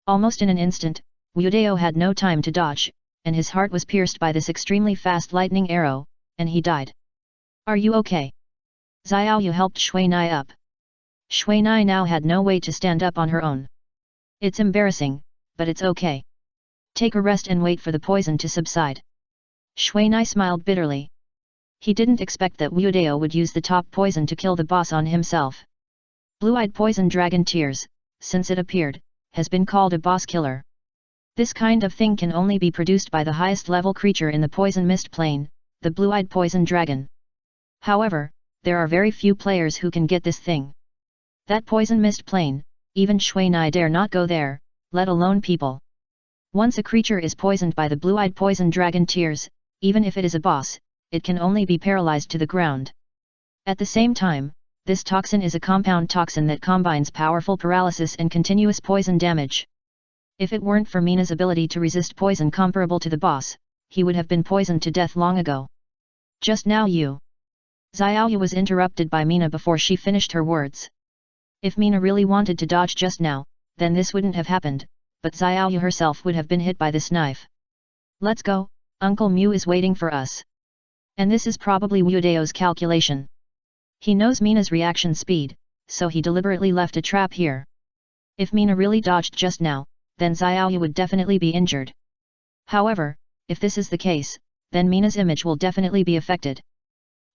Almost in an instant, Wu Dao had no time to dodge, and his heart was pierced by this extremely fast lightning arrow, and he died. Are you okay? Xiaoyu helped Shui Nai up. Shui Nai now had no way to stand up on her own. It's embarrassing, but it's okay. Take a rest and wait for the poison to subside. Shui Nai smiled bitterly. He didn't expect that Wu Dao would use the top poison to kill the boss on himself. Blue-eyed poison dragon tears, since it appeared, has been called a boss killer. This kind of thing can only be produced by the highest level creature in the poison mist plane, the blue-eyed poison dragon. However, there are very few players who can get this thing. That poison mist plane, even Shui Nai dare not go there, let alone people. Once a creature is poisoned by the blue-eyed poison dragon tears, even if it is a boss, it can only be paralyzed to the ground. At the same time, this toxin is a compound toxin that combines powerful paralysis and continuous poison damage. If it weren't for Mina's ability to resist poison comparable to the boss, he would have been poisoned to death long ago. Just now Xiaoyu was interrupted by Mina before she finished her words. If Mina really wanted to dodge just now, then this wouldn't have happened, but Xiaoyu herself would have been hit by this knife. Let's go, Uncle Mu is waiting for us. And this is probably Wu Dao's calculation. He knows Mina's reaction speed, so he deliberately left a trap here. If Mina really dodged just now, then Xiaoyu would definitely be injured. However, if this is the case, then Mina's image will definitely be affected.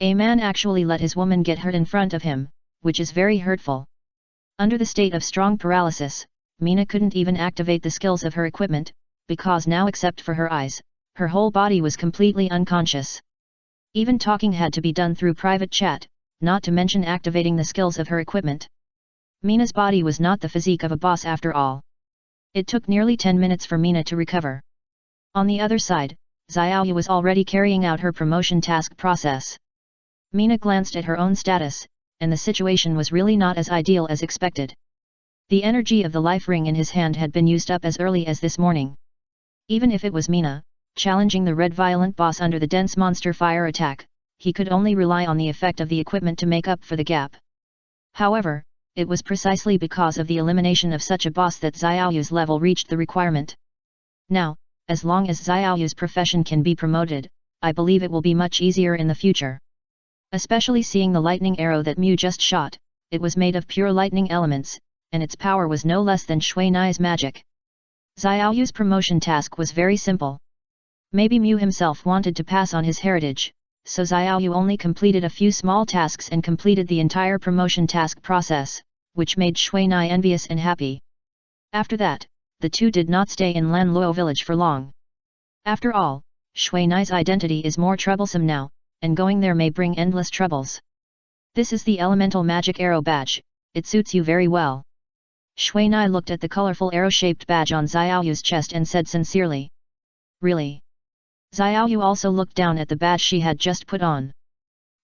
A man actually let his woman get hurt in front of him, which is very hurtful. Under the state of strong paralysis, Mina couldn't even activate the skills of her equipment, because now except for her eyes, her whole body was completely unconscious. Even talking had to be done through private chat, not to mention activating the skills of her equipment. Mina's body was not the physique of a boss after all. It took nearly 10 minutes for Mina to recover. On the other side, Xiaoyu was already carrying out her promotion task process. Mina glanced at her own status, and the situation was really not as ideal as expected. The energy of the life ring in his hand had been used up as early as this morning. Even if it was Mina, challenging the red violent boss under the dense monster fire attack, he could only rely on the effect of the equipment to make up for the gap. However, it was precisely because of the elimination of such a boss that Xiaoyu's level reached the requirement. Now, as long as Xiaoyu's profession can be promoted, I believe it will be much easier in the future. Especially seeing the lightning arrow that Mu just shot, it was made of pure lightning elements, and its power was no less than Shui Nai's magic. Xiaoyu's promotion task was very simple. Maybe Mu himself wanted to pass on his heritage, so Xiaoyu only completed a few small tasks and completed the entire promotion task process, which made Shui Nai envious and happy. After that, the two did not stay in Lan Luo village for long. After all, Shui Nai's identity is more troublesome now, and going there may bring endless troubles. This is the elemental magic arrow badge, it suits you very well. Shui Nai looked at the colorful arrow-shaped badge on Xiaoyu's chest and said sincerely. Really? Xiaoyu also looked down at the badge she had just put on.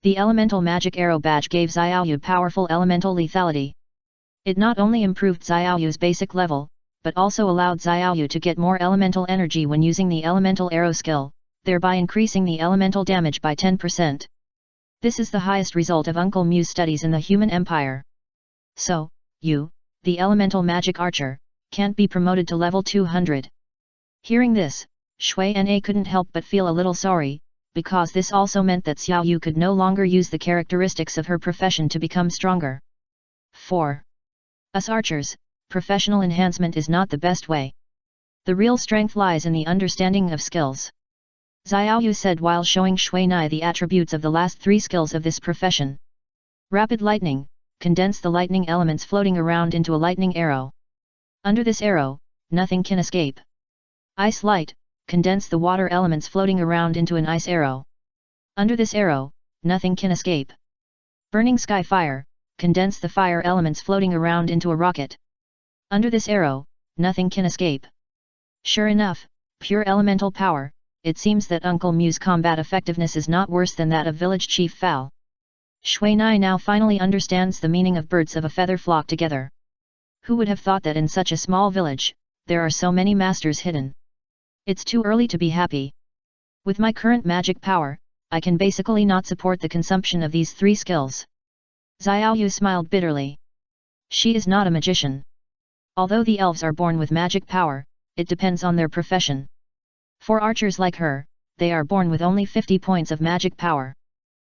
The elemental magic arrow badge gave Xiaoyu powerful elemental lethality. It not only improved Xiaoyu's basic level, but also allowed Xiaoyu to get more elemental energy when using the elemental arrow skill, thereby increasing the elemental damage by 10%. This is the highest result of Uncle Mu's studies in the human empire. So, you, the elemental magic archer, can't be promoted to level 200. Hearing this, Shui Na couldn't help but feel a little sorry, because this also meant that Xiaoyu could no longer use the characteristics of her profession to become stronger. 4. Us archers, professional enhancement is not the best way. The real strength lies in the understanding of skills. Xiaoyu said while showing Shui Nai the attributes of the last 3 skills of this profession. Rapid lightning, condense the lightning elements floating around into a lightning arrow. Under this arrow, nothing can escape. Ice light, condense the water elements floating around into an ice arrow. Under this arrow, nothing can escape. Burning sky fire, condense the fire elements floating around into a rocket. Under this arrow, nothing can escape. Sure enough, pure elemental power, it seems that Uncle Mu's combat effectiveness is not worse than that of village chief Fal. Shui Nai now finally understands the meaning of birds of a feather flock together. Who would have thought that in such a small village, there are so many masters hidden? It's too early to be happy. With my current magic power, I can basically not support the consumption of these 3 skills. Xiaoyu smiled bitterly. She is not a magician. Although the elves are born with magic power, it depends on their profession. For archers like her, they are born with only 50 points of magic power.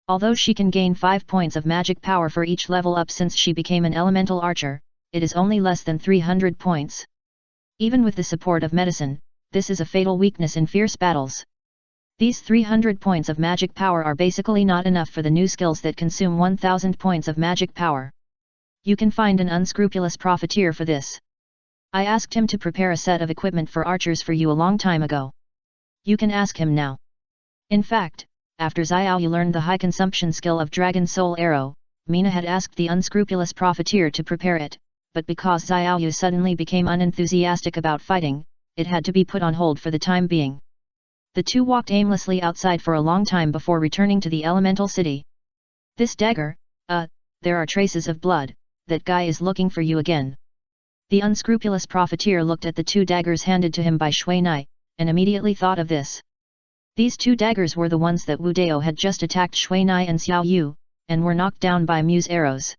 Although she can gain 5 points of magic power for each level up since she became an elemental archer, it is only less than 300 points. Even with the support of medicine, this is a fatal weakness in fierce battles. These 300 points of magic power are basically not enough for the new skills that consume 1000 points of magic power. You can find an unscrupulous profiteer for this. I asked him to prepare a set of equipment for archers for you a long time ago. You can ask him now. In fact, after Xiaoyu learned the high consumption skill of Dragon Soul Arrow, Mina had asked the unscrupulous profiteer to prepare it, but because Xiaoyu suddenly became unenthusiastic about fighting, it had to be put on hold for the time being. The two walked aimlessly outside for a long time before returning to the elemental city. This dagger, there are traces of blood, that guy is looking for you again. The unscrupulous profiteer looked at the 2 daggers handed to him by Shui Nai, and immediately thought of this. These 2 daggers were the ones that Wu Dao had just attacked Shui Nai and Xiao Yu, and were knocked down by Mu's arrows.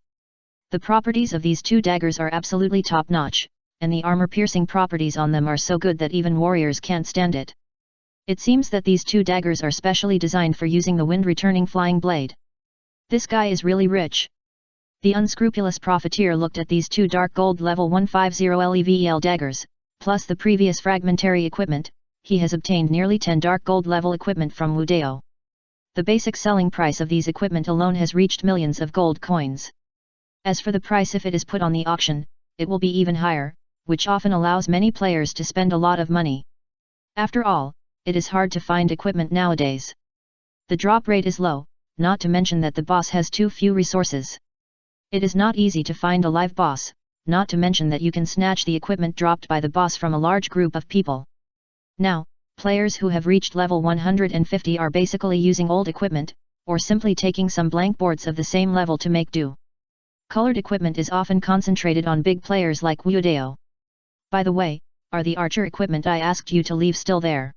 The properties of these 2 daggers are absolutely top-notch, and the armor-piercing properties on them are so good that even warriors can't stand it. It seems that these 2 daggers are specially designed for using the wind-returning flying blade. This guy is really rich. The unscrupulous profiteer looked at these 2 dark gold level 150 level daggers, plus the previous fragmentary equipment. He has obtained nearly 10 dark gold level equipment from Wu Dao. The basic selling price of these equipment alone has reached millions of gold coins. As for the price if it is put on the auction, it will be even higher, which often allows many players to spend a lot of money. After all, it is hard to find equipment nowadays. The drop rate is low, not to mention that the boss has too few resources. It is not easy to find a live boss, not to mention that you can snatch the equipment dropped by the boss from a large group of people. Now, players who have reached level 150 are basically using old equipment, or simply taking some blank boards of the same level to make do. Colored equipment is often concentrated on big players like Wu Dao. By the way, are the archer equipment I asked you to leave still there?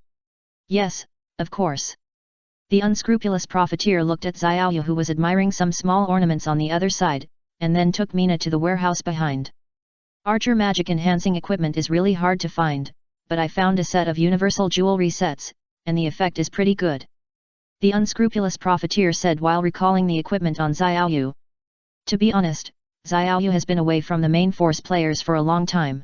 Yes, of course. The unscrupulous profiteer looked at Xiaoyu who was admiring some small ornaments on the other side, and then took Mina to the warehouse behind. Archer magic enhancing equipment is really hard to find, but I found a set of universal jewelry sets, and the effect is pretty good. The unscrupulous profiteer said while recalling the equipment on Xiaoyu. To be honest, Xiaoyu has been away from the main force players for a long time.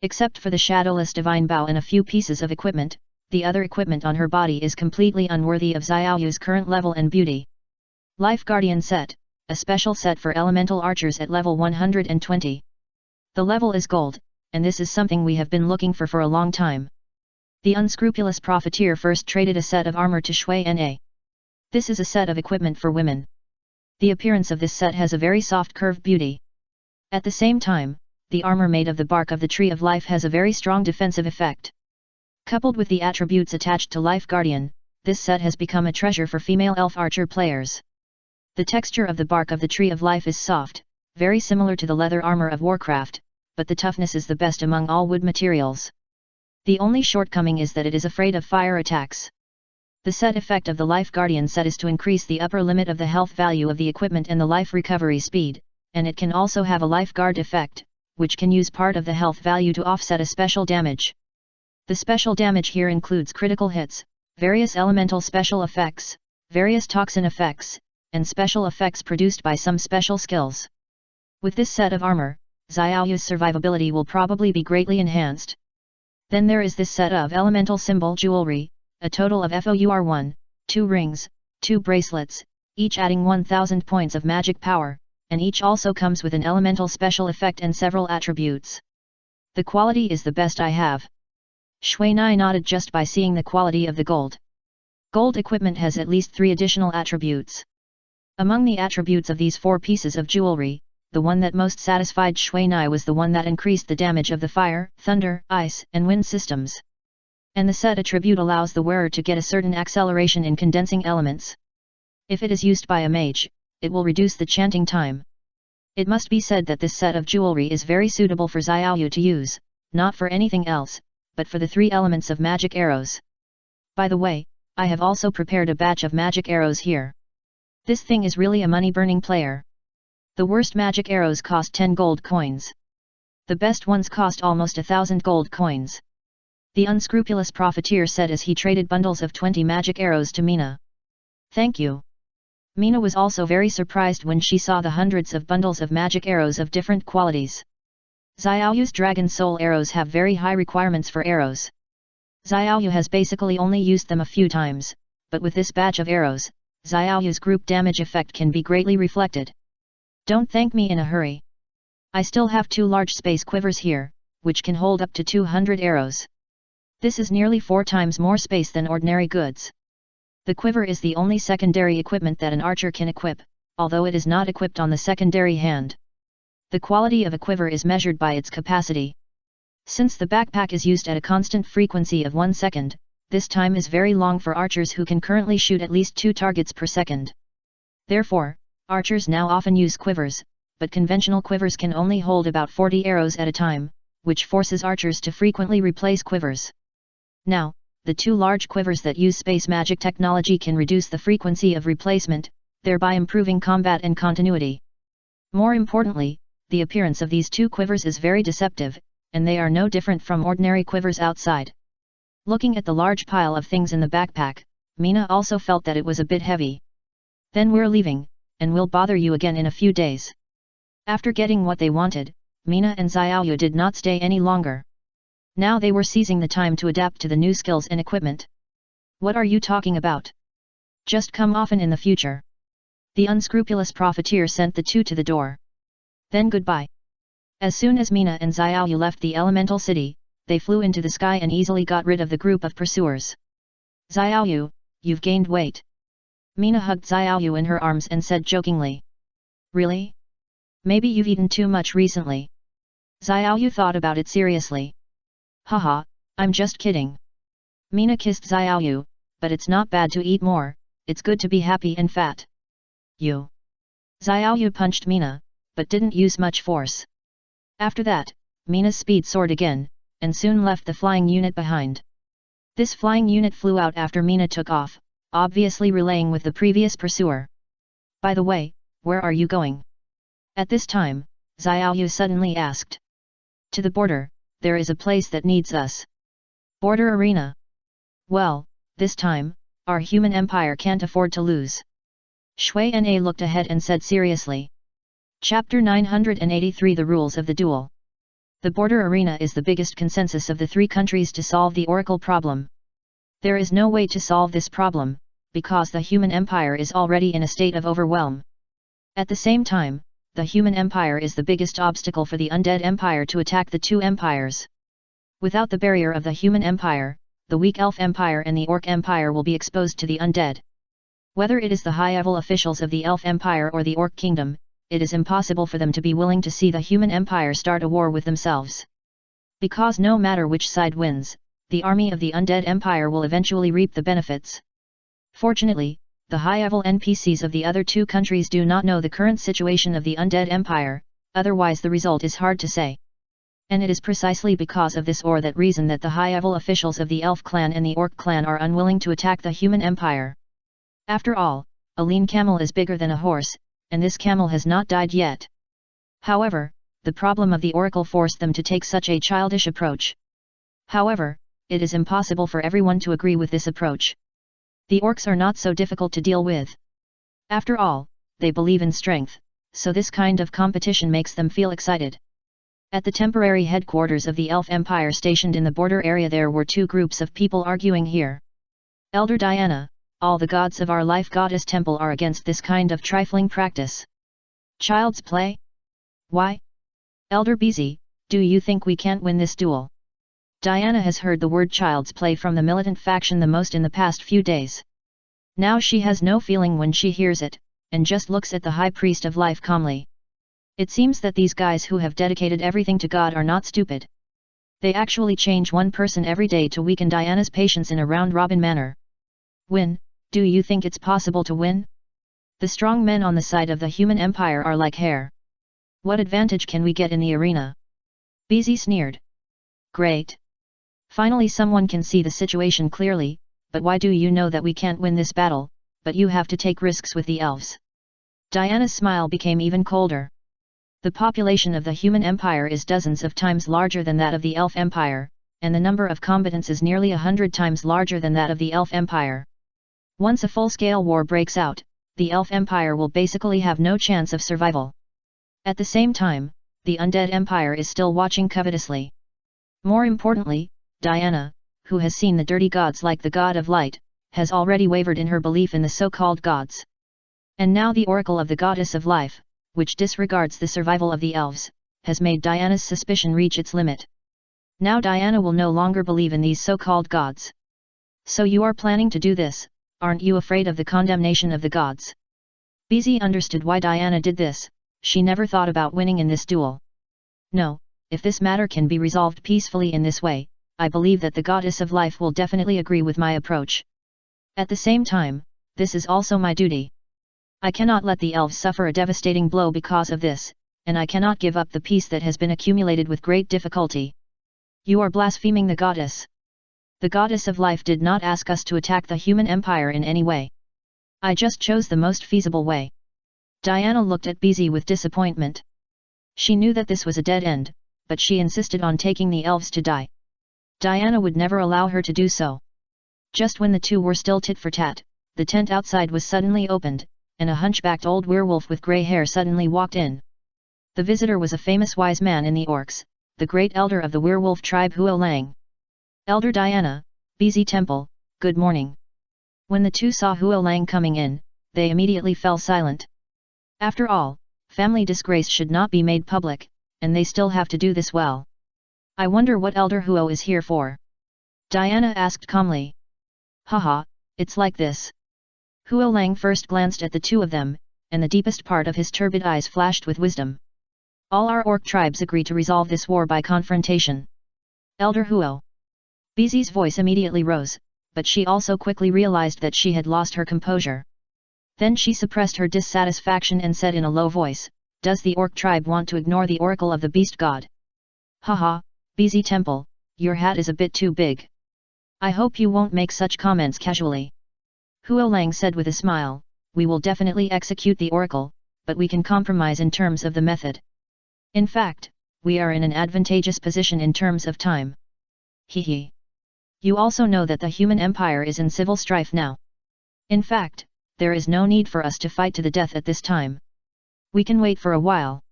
Except for the shadowless divine bow and a few pieces of equipment, the other equipment on her body is completely unworthy of Xiaoyu's current level and beauty. Life Guardian Set, a special set for elemental archers at level 120. The level is gold, and this is something we have been looking for a long time. The unscrupulous profiteer first traded a set of armor to Shui Na. This is a set of equipment for women. The appearance of this set has a very soft curved beauty. At the same time, the armor made of the bark of the Tree of Life has a very strong defensive effect. Coupled with the attributes attached to Life Guardian, this set has become a treasure for female elf archer players. The texture of the bark of the Tree of Life is soft, very similar to the leather armor of Warcraft, but the toughness is the best among all wood materials. The only shortcoming is that it is afraid of fire attacks. The set effect of the Life Guardian set is to increase the upper limit of the health value of the equipment and the life recovery speed, and it can also have a Life Guard effect, which can use part of the health value to offset a special damage. The special damage here includes critical hits, various elemental special effects, various toxin effects, and special effects produced by some special skills. With this set of armor, Xiaoyu's survivability will probably be greatly enhanced. Then there is this set of elemental symbol jewelry, a total of FOUR1, 2 rings, 2 bracelets, each adding 1000 points of magic power, and each also comes with an elemental special effect and several attributes. The quality is the best I have. Shui Nai nodded just by seeing the quality of the gold. Gold equipment has at least 3 additional attributes. Among the attributes of these 4 pieces of jewelry, the one that most satisfied Shui Nai was the one that increased the damage of the fire, thunder, ice, and wind systems. And the set attribute allows the wearer to get a certain acceleration in condensing elements. If it is used by a mage, it will reduce the chanting time. It must be said that this set of jewelry is very suitable for Xiaoyu to use, not for anything else, but for the 3 elements of magic arrows. By the way, I have also prepared a batch of magic arrows here. This thing is really a money-burning player. The worst magic arrows cost 10 gold coins. The best ones cost almost 1,000 gold coins. The unscrupulous profiteer said as he traded bundles of 20 magic arrows to Mina. Thank you. Mina was also very surprised when she saw the hundreds of bundles of magic arrows of different qualities. Xiaoyu's Dragon Soul arrows have very high requirements for arrows. Xiaoyu has basically only used them a few times, but with this batch of arrows, Xiaoyu's group damage effect can be greatly reflected. Don't thank me in a hurry. I still have 2 large space quivers here, which can hold up to 200 arrows. This is nearly 4 times more space than ordinary goods. The quiver is the only secondary equipment that an archer can equip, although it is not equipped on the secondary hand. The quality of a quiver is measured by its capacity. Since the backpack is used at a constant frequency of 1 second, this time is very long for archers who can currently shoot at least 2 targets per second. Therefore, archers now often use quivers, but conventional quivers can only hold about 40 arrows at a time, which forces archers to frequently replace quivers. Now, the 2 large quivers that use space magic technology can reduce the frequency of replacement, thereby improving combat and continuity. More importantly, the appearance of these 2 quivers is very deceptive, and they are no different from ordinary quivers outside. Looking at the large pile of things in the backpack, Mina also felt that it was a bit heavy. Then we're leaving, and we'll bother you again in a few days. After getting what they wanted, Mina and Xiaoyu did not stay any longer. Now they were seizing the time to adapt to the new skills and equipment. What are you talking about? Just come often in the future. The unscrupulous profiteer sent the 2 to the door. Then goodbye. As soon as Mina and Xiaoyu left the elemental city, they flew into the sky and easily got rid of the group of pursuers. Xiaoyu, you've gained weight. Mina hugged Xiaoyu in her arms and said jokingly. Really? Maybe you've eaten too much recently. Xiaoyu thought about it seriously. Haha, I'm just kidding. Mina kissed Xiaoyu, but it's not bad to eat more, it's good to be happy and fat. You. Xiaoyu punched Mina, but didn't use much force. After that, Mina's speed soared again, and soon left the flying unit behind. This flying unit flew out after Mina took off, obviously relaying with the previous pursuer. By the way, where are you going? At this time, Xiaoyu suddenly asked. To the border, there is a place that needs us. Border arena. Well, this time, our human empire can't afford to lose. Shui Na looked ahead and said seriously. Chapter 983 The Rules of the Duel. The border arena is the biggest consensus of the 3 countries to solve the Oracle problem. There is no way to solve this problem, because the human empire is already in a state of overwhelm. At the same time, the human empire is the biggest obstacle for the undead empire to attack the 2 empires. Without the barrier of the human empire, the weak elf empire and the orc empire will be exposed to the undead. Whether it is the high-level officials of the Elf Empire or the Orc Kingdom, it is impossible for them to be willing to see the human empire start a war with themselves. Because no matter which side wins, the army of the Undead Empire will eventually reap the benefits. Fortunately, the high-level NPCs of the other two countries do not know the current situation of the Undead Empire, otherwise the result is hard to say. And it is precisely because of this or that reason that the high-level officials of the Elf clan and the Orc clan are unwilling to attack the human empire. After all, a lean camel is bigger than a horse, and this camel has not died yet. However, the problem of the Oracle forced them to take such a childish approach. However, it is impossible for everyone to agree with this approach. The Orcs are not so difficult to deal with. After all, they believe in strength, so this kind of competition makes them feel excited. At the temporary headquarters of the Elf Empire stationed in the border area there were two groups of people arguing here. Elder Diana, all the gods of our life goddess temple are against this kind of trifling practice. Child's play? Why? Elder Beezy, do you think we can't win this duel? Diana has heard the word child's play from the militant faction the most in the past few days. Now she has no feeling when she hears it, and just looks at the High Priest of Life calmly. It seems that these guys who have dedicated everything to God are not stupid. They actually change one person every day to weaken Diana's patience in a round-robin manner. Win? Do you think it's possible to win? The strong men on the side of the human empire are like hair. What advantage can we get in the arena? Beezy sneered. Great. Finally someone can see the situation clearly, but why do you know that we can't win this battle, but you have to take risks with the elves? Diana's smile became even colder. The population of the human empire is dozens of times larger than that of the Elf Empire, and the number of combatants is nearly 100 times larger than that of the Elf Empire. Once a full-scale war breaks out, the Elf Empire will basically have no chance of survival. At the same time, the Undead Empire is still watching covetously. More importantly, Diana, who has seen the dirty gods like the god of light, has already wavered in her belief in the so-called gods. And now the oracle of the goddess of life, which disregards the survival of the elves, has made Diana's suspicion reach its limit. Now Diana will no longer believe in these so-called gods. So you are planning to do this, aren't you afraid of the condemnation of the gods? Beezy understood why Diana did this, she never thought about winning in this duel. No, if this matter can be resolved peacefully in this way, I believe that the goddess of life will definitely agree with my approach. At the same time, this is also my duty. I cannot let the elves suffer a devastating blow because of this, and I cannot give up the peace that has been accumulated with great difficulty. You are blaspheming the goddess. The goddess of life did not ask us to attack the human empire in any way. I just chose the most feasible way. Diana looked at Beezy with disappointment. She knew that this was a dead end, but she insisted on taking the elves to die. Diana would never allow her to do so. Just when the two were still tit for tat, the tent outside was suddenly opened, and a hunchbacked old werewolf with grey hair suddenly walked in. The visitor was a famous wise man in the orcs, the great elder of the werewolf tribe Huo Lang. Elder Diana, Beezy Temple, good morning. When the two saw Huo Lang coming in, they immediately fell silent. After all, family disgrace should not be made public, and they still have to do this well. I wonder what Elder Huo is here for? Diana asked calmly. Haha, it's like this. Huo Lang first glanced at the two of them, and the deepest part of his turbid eyes flashed with wisdom. All our orc tribes agree to resolve this war by confrontation. Elder Huo. Beezy's voice immediately rose, but she also quickly realized that she had lost her composure. Then she suppressed her dissatisfaction and said in a low voice, does the orc tribe want to ignore the oracle of the beast god? Haha, Beezy Temple, your hat is a bit too big. I hope you won't make such comments casually. Huo Lang said with a smile, we will definitely execute the oracle, but we can compromise in terms of the method. In fact, we are in an advantageous position in terms of time. Hehe. You also know that the human empire is in civil strife now. In fact, there is no need for us to fight to the death at this time. We can wait for a while.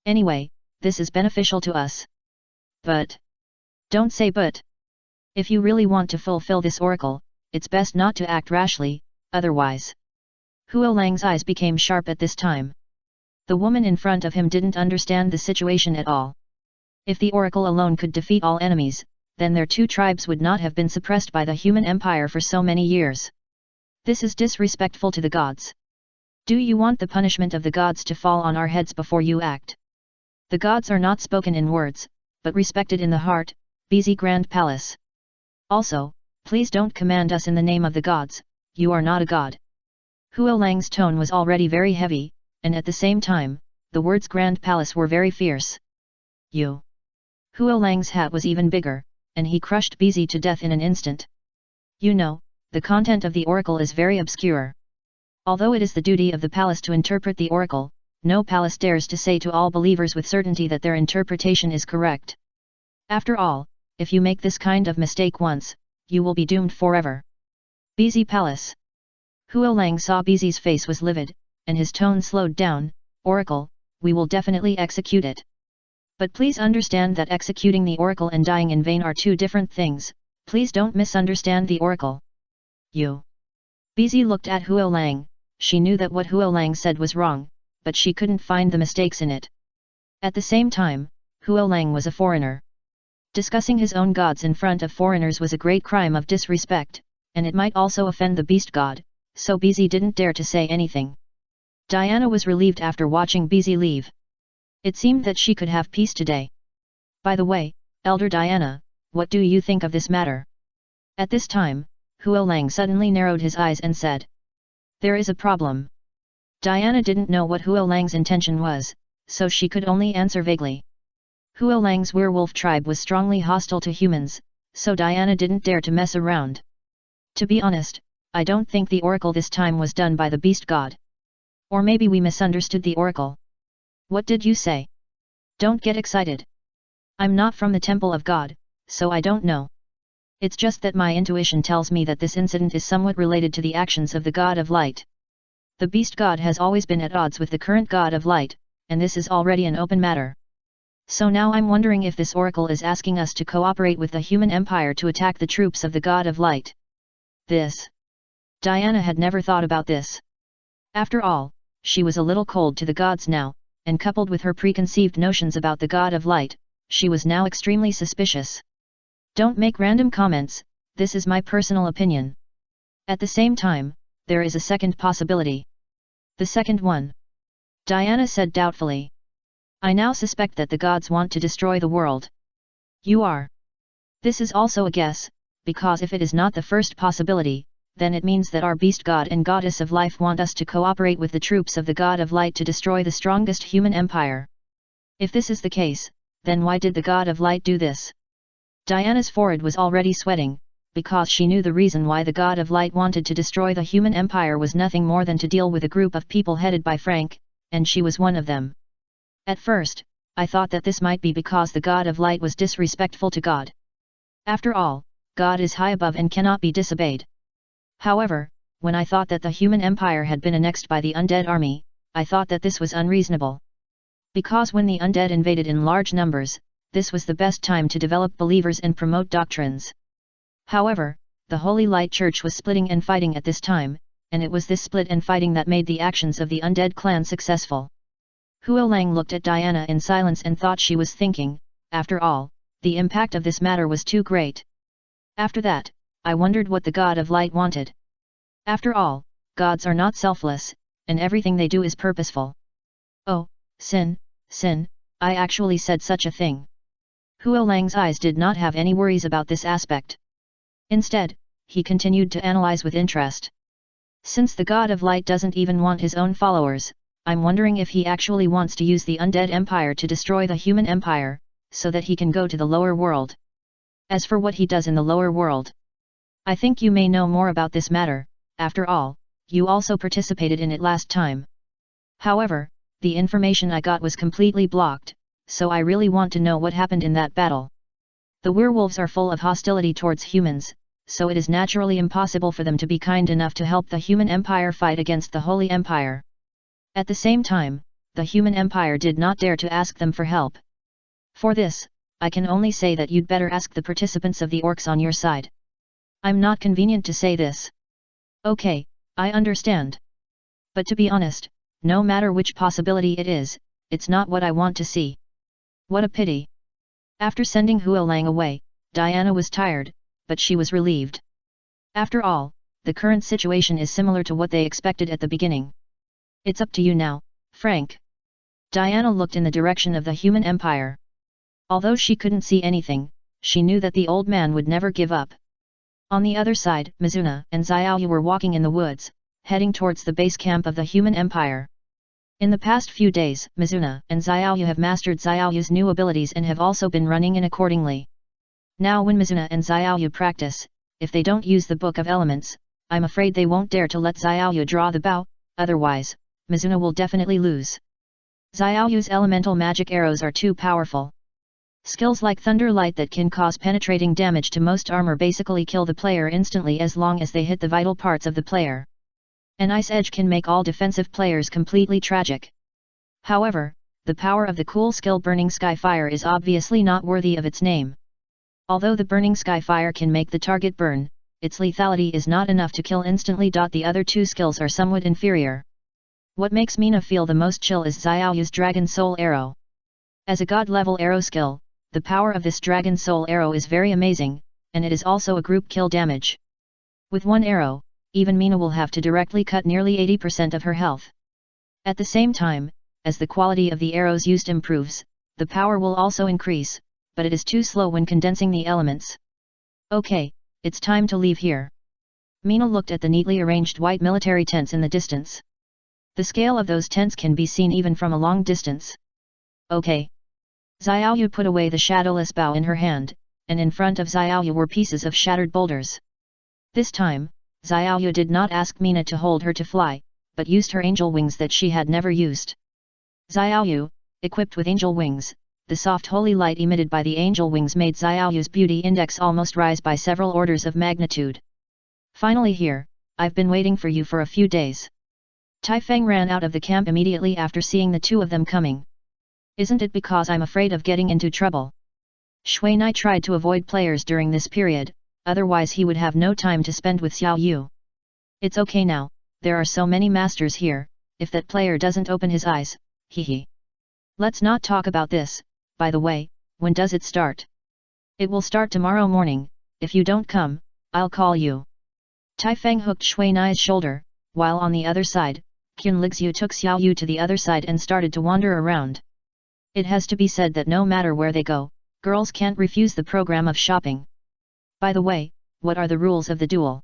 Anyway, this is beneficial to us. But. Don't say but. If you really want to fulfill this oracle, it's best not to act rashly, otherwise. Huo Lang's eyes became sharp at this time. The woman in front of him didn't understand the situation at all. If the oracle alone could defeat all enemies, then their two tribes would not have been suppressed by the human empire for so many years. This is disrespectful to the gods. Do you want the punishment of the gods to fall on our heads before you act? The gods are not spoken in words, but respected in the heart, busy Grand Palace. Also, please don't command us in the name of the gods, you are not a god. Huo Lang's tone was already very heavy, and at the same time, the words Grand Palace were very fierce. You. Huo Lang's hat was even bigger, and he crushed Busy to death in an instant. You know, the content of the oracle is very obscure. Although it is the duty of the palace to interpret the oracle, no palace dares to say to all believers with certainty that their interpretation is correct. After all, if you make this kind of mistake once, you will be doomed forever. Busy Palace. Huo Lang saw Busy's face was livid, and his tone slowed down. Oracle, we will definitely execute it. But please understand that executing the oracle and dying in vain are two different things, please don't misunderstand the oracle. You. Busy looked at Huo Lang, she knew that what Huo Lang said was wrong, but she couldn't find the mistakes in it. At the same time, Huo Lang was a foreigner. Discussing his own gods in front of foreigners was a great crime of disrespect, and it might also offend the beast god, so Busy didn't dare to say anything. Diana was relieved after watching Busy leave. It seemed that she could have peace today. By the way, Elder Diana, what do you think of this matter? At this time, Huo Lang suddenly narrowed his eyes and said. There is a problem. Diana didn't know what Huo Lang's intention was, so she could only answer vaguely. Huo Lang's werewolf tribe was strongly hostile to humans, so Diana didn't dare to mess around. To be honest, I don't think the oracle this time was done by the beast god. Or maybe we misunderstood the oracle. What did you say? Don't get excited. I'm not from the temple of God, so I don't know. It's just that my intuition tells me that this incident is somewhat related to the actions of the god of light. The beast god has always been at odds with the current god of light, and this is already an open matter. So now I'm wondering if this oracle is asking us to cooperate with the human empire to attack the troops of the god of light. This. Diana had never thought about this. After all, she was a little cold to the gods now, and coupled with her preconceived notions about the god of light, she was now extremely suspicious. Don't make random comments, this is my personal opinion. At the same time, there is a second possibility. The second one? Diana said doubtfully. I now suspect that the gods want to destroy the world. You are. This is also a guess, because if it is not the first possibility, then it means that our beast god and goddess of life want us to cooperate with the troops of the god of light to destroy the strongest human empire. If this is the case, then why did the god of light do this? Diana's forehead was already sweating, because she knew the reason why the god of light wanted to destroy the human empire was nothing more than to deal with a group of people headed by Frank, and she was one of them. At first, I thought that this might be because the god of light was disrespectful to God. After all, God is high above and cannot be disobeyed. However, when I thought that the human empire had been annexed by the undead army, I thought that this was unreasonable. Because when the undead invaded in large numbers, this was the best time to develop believers and promote doctrines. However, the Holy Light Church was splitting and fighting at this time, and it was this split and fighting that made the actions of the undead clan successful. Huo Lang looked at Diana in silence and thought she was thinking, after all, the impact of this matter was too great. After that, I wondered what the god of light wanted. After all, gods are not selfless, and everything they do is purposeful. Oh, Sin, I actually said such a thing. Huo Lang's eyes did not have any worries about this aspect. Instead, he continued to analyze with interest. Since the god of light doesn't even want his own followers, I'm wondering if he actually wants to use the undead empire to destroy the human empire, so that he can go to the lower world. As for what he does in the lower world, I think you may know more about this matter, after all, you also participated in it last time. However, the information I got was completely blocked, so I really want to know what happened in that battle. The werewolves are full of hostility towards humans, so it is naturally impossible for them to be kind enough to help the human empire fight against the Holy Empire. At the same time, the human empire did not dare to ask them for help. For this, I can only say that you'd better ask the participants of the orcs on your side. I'm not convenient to say this. Okay, I understand. But to be honest, no matter which possibility it is, it's not what I want to see. What a pity. After sending Huo Lang away, Diana was tired, but she was relieved. After all, the current situation is similar to what they expected at the beginning. It's up to you now, Frank. Diana looked in the direction of the human empire. Although she couldn't see anything, she knew that the old man would never give up. On the other side, Mizuna and Xiaoyu were walking in the woods, heading towards the base camp of the human empire. In the past few days, Mizuna and Xiaoyu have mastered Xiaoyu's new abilities and have also been running in accordingly. Now when Mizuna and Xiaoyu practice, if they don't use the Book of Elements, I'm afraid they won't dare to let Xiaoyu draw the bow, otherwise, Mizuna will definitely lose. Xiaoyu's elemental magic arrows are too powerful. Skills like Thunder Light that can cause penetrating damage to most armor basically kill the player instantly as long as they hit the vital parts of the player. An Ice Edge can make all defensive players completely tragic. However, the power of the cool skill Burning Sky Fire is obviously not worthy of its name. Although the Burning Sky Fire can make the target burn, its lethality is not enough to kill instantly. The other two skills are somewhat inferior. What makes Mina feel the most chill is Xiaoyu's Dragon Soul Arrow. As a god-level arrow skill, the power of this Dragon Soul Arrow is very amazing, and it is also a group kill damage. With one arrow, even Mina will have to directly cut nearly 80% of her health. At the same time, as the quality of the arrows used improves, the power will also increase, but it is too slow when condensing the elements. Okay, it's time to leave here. Mina looked at the neatly arranged white military tents in the distance. The scale of those tents can be seen even from a long distance. Okay. Xiaoyu put away the shadowless bow in her hand, and in front of Xiaoyu were pieces of shattered boulders. This time, Xiaoyu did not ask Mina to hold her to fly, but used her angel wings that she had never used. Xiaoyu, equipped with angel wings, the soft holy light emitted by the angel wings made Xiaoyu's beauty index almost rise by several orders of magnitude. Finally here, I've been waiting for you for a few days. Tai Feng ran out of the camp immediately after seeing the two of them coming. Isn't it because I'm afraid of getting into trouble? Shui Nai tried to avoid players during this period, otherwise he would have no time to spend with Xiao Yu. It's okay now, there are so many masters here, if that player doesn't open his eyes, hehe. Let's not talk about this. By the way, when does it start? It will start tomorrow morning. If you don't come, I'll call you. Tai Feng hooked Shui Nai's shoulder, while on the other side, Qin Lixu took Xiao Yu to the other side and started to wander around. It has to be said that no matter where they go, girls can't refuse the program of shopping. By the way, what are the rules of the duel?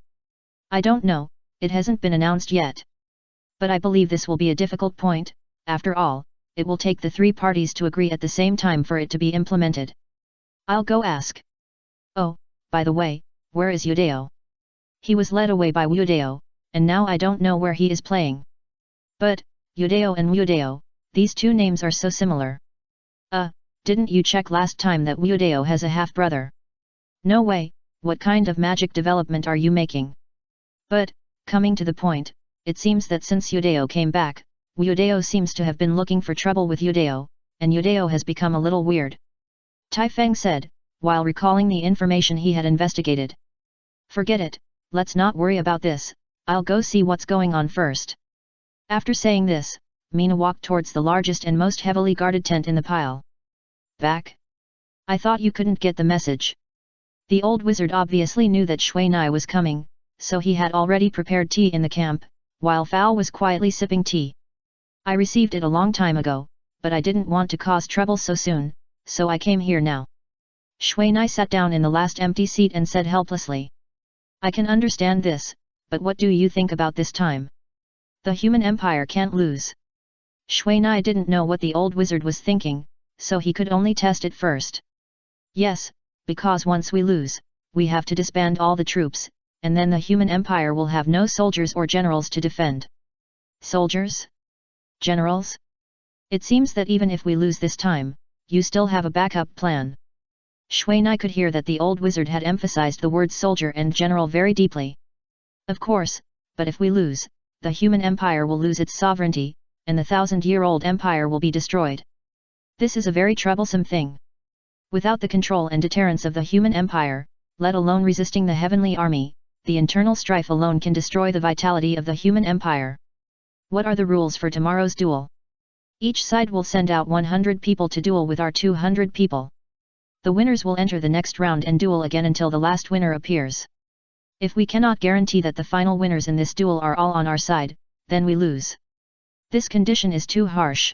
I don't know, it hasn't been announced yet. But I believe this will be a difficult point. After all, it will take the three parties to agree at the same time for it to be implemented. I'll go ask. Oh, by the way, where is Yudao? He was led away by Yudao, and now I don't know where he is playing. But, Yudao and Yudao, these two names are so similar. Didn't you check last time that Yudao has a half-brother? No way, what kind of magic development are you making? But, coming to the point, it seems that since Yudao came back, Yudao seems to have been looking for trouble with Yudao, and Yudao has become a little weird. Tai Feng said, while recalling the information he had investigated. Forget it, let's not worry about this, I'll go see what's going on first. After saying this, Mina walked towards the largest and most heavily guarded tent in the pile. Back? I thought you couldn't get the message. The old wizard obviously knew that Shui Nai was coming, so he had already prepared tea in the camp, while Fao was quietly sipping tea. I received it a long time ago, but I didn't want to cause trouble so soon, so I came here now. Shui Nai sat down in the last empty seat and said helplessly. I can understand this, but what do you think about this time? The human empire can't lose. Shui Nai didn't know what the old wizard was thinking, so he could only test it first. Yes, because once we lose, we have to disband all the troops, and then the human empire will have no soldiers or generals to defend. Soldiers? Generals? It seems that even if we lose this time, you still have a backup plan. Shui Nai could hear that the old wizard had emphasized the words soldier and general very deeply. Of course, but if we lose, the human empire will lose its sovereignty, and the 1,000-year-old empire will be destroyed. This is a very troublesome thing. Without the control and deterrence of the human empire, let alone resisting the heavenly army, the internal strife alone can destroy the vitality of the human empire. What are the rules for tomorrow's duel? Each side will send out 100 people to duel with our 200 people. The winners will enter the next round and duel again until the last winner appears. If we cannot guarantee that the final winners in this duel are all on our side, then we lose. This condition is too harsh.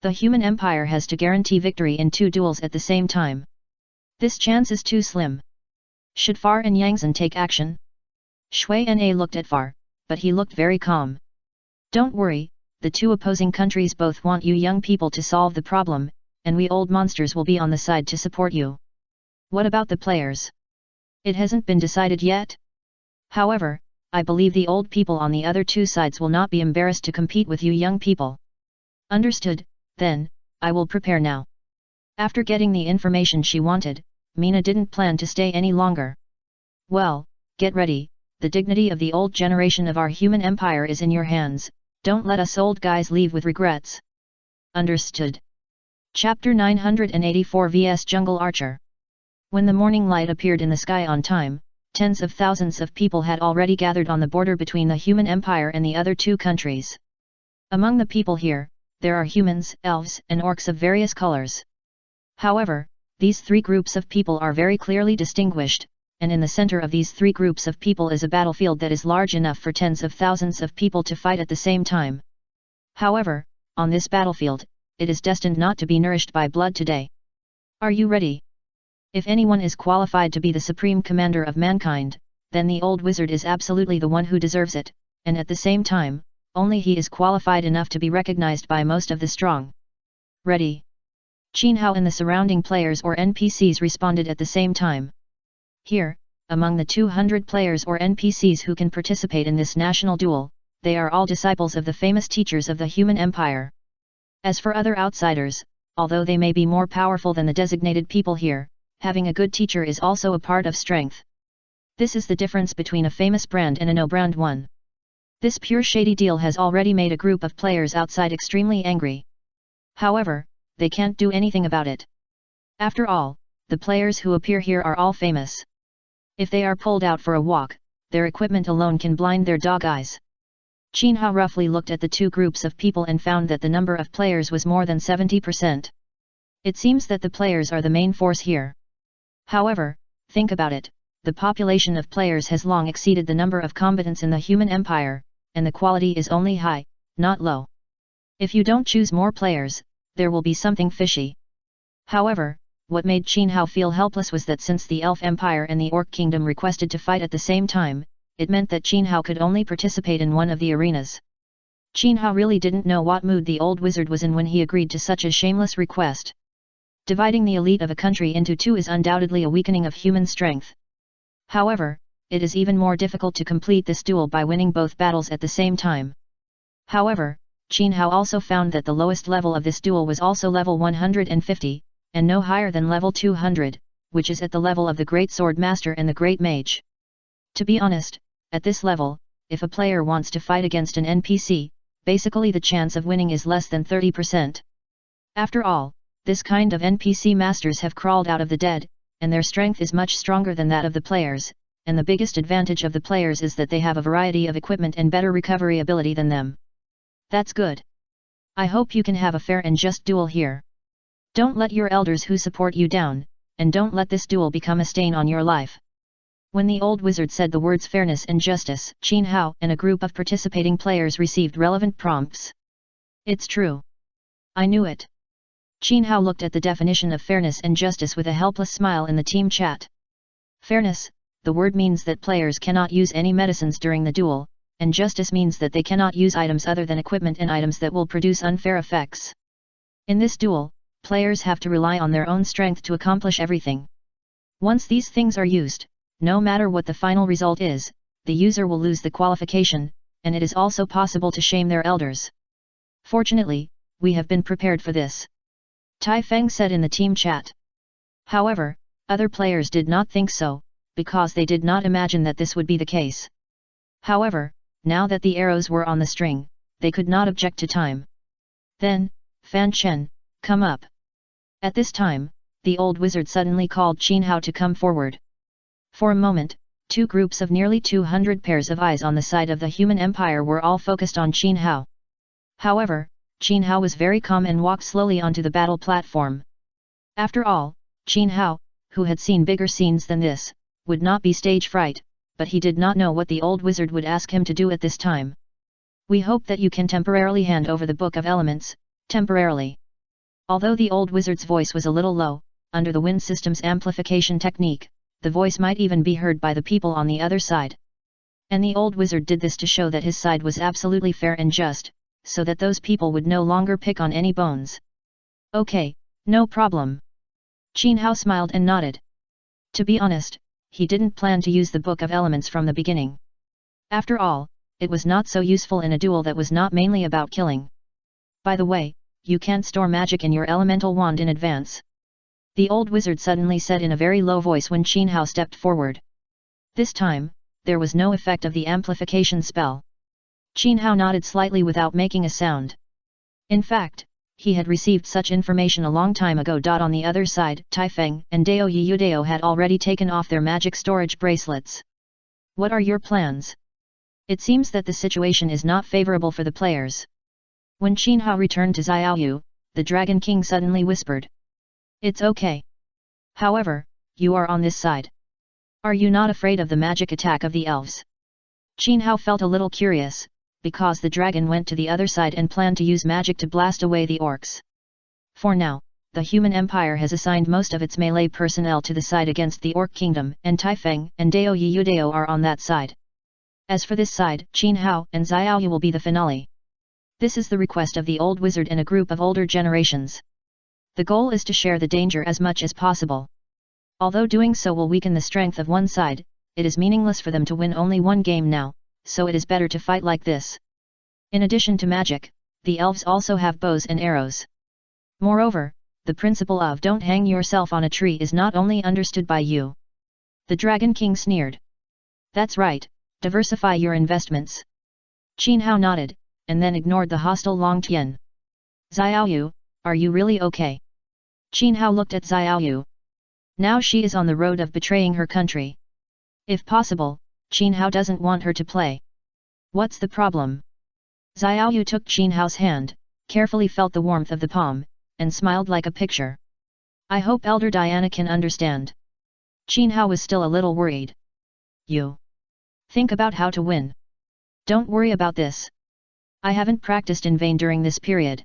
The human empire has to guarantee victory in 2 duels at the same time. This chance is too slim. Should Far and Yangzhen take action? Shui Na looked at Far, but he looked very calm. Don't worry, the 2 opposing countries both want you young people to solve the problem, and we old monsters will be on the side to support you. What about the players? It hasn't been decided yet? However, I believe the old people on the other 2 sides will not be embarrassed to compete with you young people. Understood, then, I will prepare now. After getting the information she wanted, Mina didn't plan to stay any longer. Well, get ready, the dignity of the old generation of our human empire is in your hands, don't let us old guys leave with regrets. Understood. Chapter 984 vs Jungle Archer. When the morning light appeared in the sky on time, tens of thousands of people had already gathered on the border between the human empire and the other 2 countries. Among the people here, there are humans, elves, and orcs of various colors. However, these 3 groups of people are very clearly distinguished, and in the center of these 3 groups of people is a battlefield that is large enough for tens of thousands of people to fight at the same time. However, on this battlefield, it is destined not to be nourished by blood today. Are you ready? If anyone is qualified to be the supreme commander of mankind, then the old wizard is absolutely the one who deserves it, and at the same time, only he is qualified enough to be recognized by most of the strong. Ready? Qin Hao and the surrounding players or NPCs responded at the same time. Here, among the 200 players or NPCs who can participate in this national duel, they are all disciples of the famous teachers of the human empire. As for other outsiders, although they may be more powerful than the designated people here, having a good teacher is also a part of strength. This is the difference between a famous brand and a no-brand one. This pure shady deal has already made a group of players outside extremely angry. However, they can't do anything about it. After all, the players who appear here are all famous. If they are pulled out for a walk, their equipment alone can blind their dog eyes. Qin Hao roughly looked at the 2 groups of people and found that the number of players was more than 70%. It seems that the players are the main force here. However, think about it, the population of players has long exceeded the number of combatants in the human empire, and the quality is only high, not low. If you don't choose more players, there will be something fishy. However, what made Qin Hao feel helpless was that since the Elf Empire and the Orc Kingdom requested to fight at the same time, it meant that Qin Hao could only participate in one of the arenas. Qin Hao really didn't know what mood the old wizard was in when he agreed to such a shameless request. Dividing the elite of a country into 2 is undoubtedly a weakening of human strength. However, it is even more difficult to complete this duel by winning both battles at the same time. However, Qin Hao also found that the lowest level of this duel was also level 150, and no higher than level 200, which is at the level of the Great Sword Master and the Great Mage. To be honest, at this level, if a player wants to fight against an NPC, basically the chance of winning is less than 30%. After all, this kind of NPC masters have crawled out of the dead, and their strength is much stronger than that of the players, and the biggest advantage of the players is that they have a variety of equipment and better recovery ability than them. That's good. I hope you can have a fair and just duel here. Don't let your elders who support you down, and don't let this duel become a stain on your life. When the old wizard said the words fairness and justice, Qin Hao and a group of participating players received relevant prompts. It's true. I knew it. Qin Hao looked at the definition of fairness and justice with a helpless smile in the team chat. Fairness, the word means that players cannot use any medicines during the duel, and justice means that they cannot use items other than equipment and items that will produce unfair effects. In this duel, players have to rely on their own strength to accomplish everything. Once these things are used, no matter what the final result is, the user will lose the qualification, and it is also possible to shame their elders. Fortunately, we have been prepared for this. Tai Feng said in the team chat. However, other players did not think so, because they did not imagine that this would be the case. However, now that the arrows were on the string, they could not object to time. Then, Fan Chen, come up. At this time, the old wizard suddenly called Qin Hao to come forward. For a moment, 2 groups of nearly 200 pairs of eyes on the side of the human empire were all focused on Qin Hao. However, Qin Hao was very calm and walked slowly onto the battle platform. After all, Qin Hao, who had seen bigger scenes than this, would not be stage fright, but he did not know what the old wizard would ask him to do at this time. We hope that you can temporarily hand over the Book of Elements, temporarily. Although the old wizard's voice was a little low, under the wind system's amplification technique, the voice might even be heard by the people on the other side. And the old wizard did this to show that his side was absolutely fair and just, so that those people would no longer pick on any bones. Okay, no problem. Qin Hao smiled and nodded. To be honest, he didn't plan to use the Book of Elements from the beginning. After all, it was not so useful in a duel that was not mainly about killing. By the way, you can't store magic in your elemental wand in advance. The old wizard suddenly said in a very low voice when Qin Hao stepped forward. This time, there was no effect of the amplification spell. Qin Hao nodded slightly without making a sound. In fact, he had received such information a long time ago. On the other side, Taifeng and Dao Yudao had already taken off their magic storage bracelets. What are your plans? It seems that the situation is not favorable for the players. When Qin Hao returned to Xiaoyu, the Dragon King suddenly whispered. It's okay. However, you are on this side. Are you not afraid of the magic attack of the elves? Qin Hao felt a little curious, because the dragon went to the other side and planned to use magic to blast away the orcs. For now, the human empire has assigned most of its melee personnel to the side against the orc kingdom, and Taifeng and Dao Yudao are on that side. As for this side, Qin Hao and Xiaoyu will be the finale. This is the request of the old wizard and a group of older generations. The goal is to share the danger as much as possible. Although doing so will weaken the strength of one side, it is meaningless for them to win only one game now, so it is better to fight like this. In addition to magic, the elves also have bows and arrows. Moreover, the principle of don't hang yourself on a tree is not only understood by you. The Dragon King sneered. That's right, diversify your investments. Qin Hao nodded, and then ignored the hostile Long Tian. Xiaoyu, are you really okay? Qin Hao looked at Xiaoyu. Now she is on the road of betraying her country. If possible, Qin Hao doesn't want her to play. What's the problem? Xiaoyu took Qin Hao's hand, carefully felt the warmth of the palm, and smiled like a picture. I hope Elder Diana can understand. Qin Hao was still a little worried. You think about how to win. Don't worry about this. I haven't practiced in vain during this period.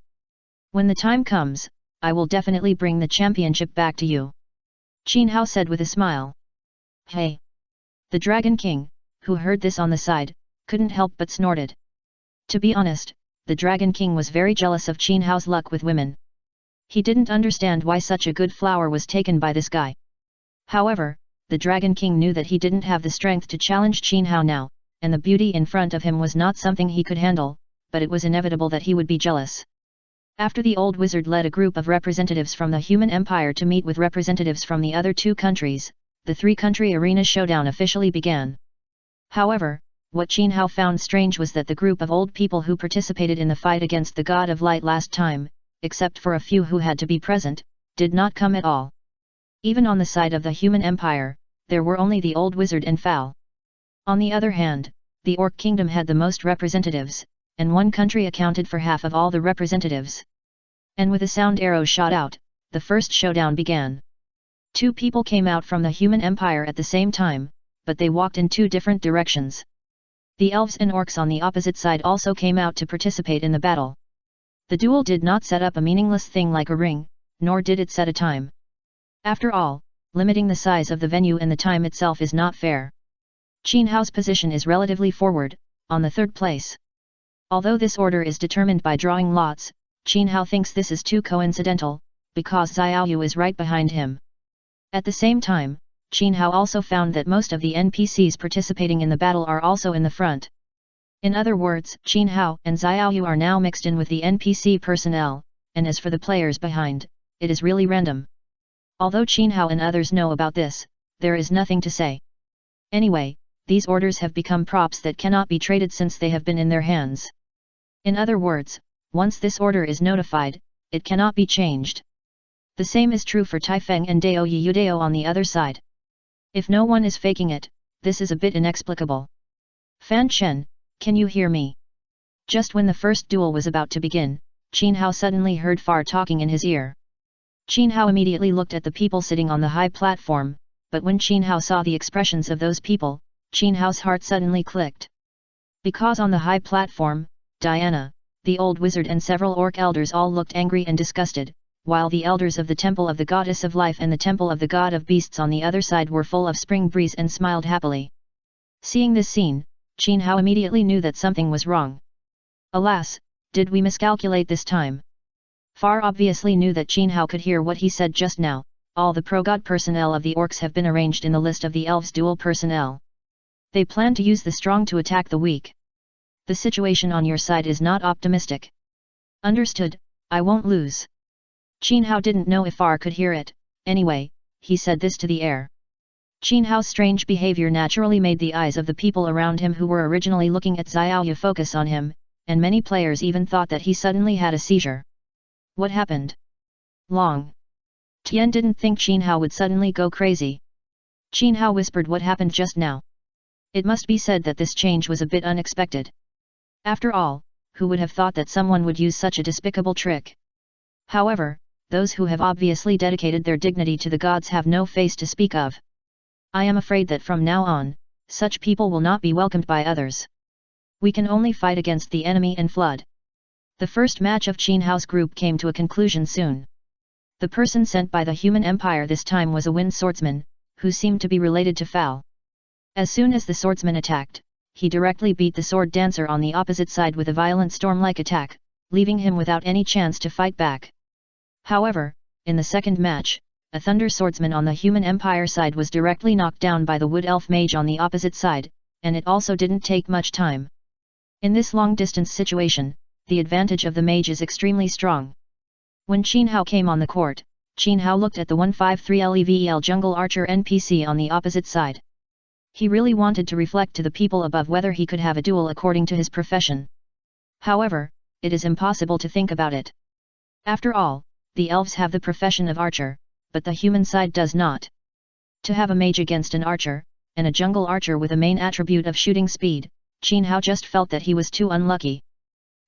When the time comes, I will definitely bring the championship back to you. Qin Hao said with a smile. Hey! The Dragon King, who heard this on the side, couldn't help but snorted. To be honest, the Dragon King was very jealous of Qin Hao's luck with women. He didn't understand why such a good flower was taken by this guy. However, the Dragon King knew that he didn't have the strength to challenge Qin Hao now, and the beauty in front of him was not something he could handle, but it was inevitable that he would be jealous. After the old wizard led a group of representatives from the human empire to meet with representatives from the other two countries, the three-country arena showdown officially began. However, what Qin Hao found strange was that the group of old people who participated in the fight against the God of Light last time, except for a few who had to be present, did not come at all. Even on the side of the human empire, there were only the old wizard and Fal. On the other hand, the Orc Kingdom had the most representatives, and one country accounted for half of all the representatives. And with a sound arrow shot out, the first showdown began. Two people came out from the human empire at the same time, but they walked in two different directions. The elves and orcs on the opposite side also came out to participate in the battle. The duel did not set up a meaningless thing like a ring, nor did it set a time. After all, limiting the size of the venue and the time itself is not fair. Qin Hao's position is relatively forward, on the third place. Although this order is determined by drawing lots, Qin Hao thinks this is too coincidental, because Xiaoyu is right behind him. At the same time, Qin Hao also found that most of the NPCs participating in the battle are also in the front. In other words, Qin Hao and Xiaoyu are now mixed in with the NPC personnel, and as for the players behind, it is really random. Although Qin Hao and others know about this, there is nothing to say. Anyway, these orders have become props that cannot be traded since they have been in their hands. In other words, once this order is notified, it cannot be changed. The same is true for Taifeng and Dao Yudao on the other side. If no one is faking it, this is a bit inexplicable. Fan Chen, can you hear me? Just when the first duel was about to begin, Qin Hao suddenly heard Far talking in his ear. Qin Hao immediately looked at the people sitting on the high platform, but when Qin Hao saw the expressions of those people, Qin Hao's heart suddenly clicked. Because on the high platform, Diana, the old wizard and several orc elders all looked angry and disgusted, while the elders of the Temple of the Goddess of Life and the Temple of the God of Beasts on the other side were full of spring breeze and smiled happily. Seeing this scene, Qin Hao immediately knew that something was wrong. Alas, did we miscalculate this time? Far obviously knew that Qin Hao could hear what he said just now. All the pro-god personnel of the orcs have been arranged in the list of the elves' dual personnel. They plan to use the strong to attack the weak. The situation on your side is not optimistic. Understood, I won't lose. Qin Hao didn't know if Far could hear it, anyway, he said this to the air. Qin Hao's strange behavior naturally made the eyes of the people around him who were originally looking at Xiaoyu focus on him, and many players even thought that he suddenly had a seizure. What happened? Long Tian didn't think Qin Hao would suddenly go crazy. Qin Hao whispered what happened just now. It must be said that this change was a bit unexpected. After all, who would have thought that someone would use such a despicable trick? However, those who have obviously dedicated their dignity to the gods have no face to speak of. I am afraid that from now on, such people will not be welcomed by others. We can only fight against the enemy and flood. The first match of Qin Hao's group came to a conclusion soon. The person sent by the human empire this time was a wind swordsman, who seemed to be related to Fal. As soon as the swordsman attacked, he directly beat the sword dancer on the opposite side with a violent storm-like attack, leaving him without any chance to fight back. However, in the second match, a thunder swordsman on the human empire side was directly knocked down by the wood elf mage on the opposite side, and it also didn't take much time. In this long-distance situation, the advantage of the mage is extremely strong. When Qin Hao came on the court, Qin Hao looked at the 153 Level jungle archer NPC on the opposite side. He really wanted to reflect to the people above whether he could have a duel according to his profession. However, it is impossible to think about it. After all, the elves have the profession of archer, but the human side does not. To have a mage against an archer, and a jungle archer with a main attribute of shooting speed, Qin Hao just felt that he was too unlucky.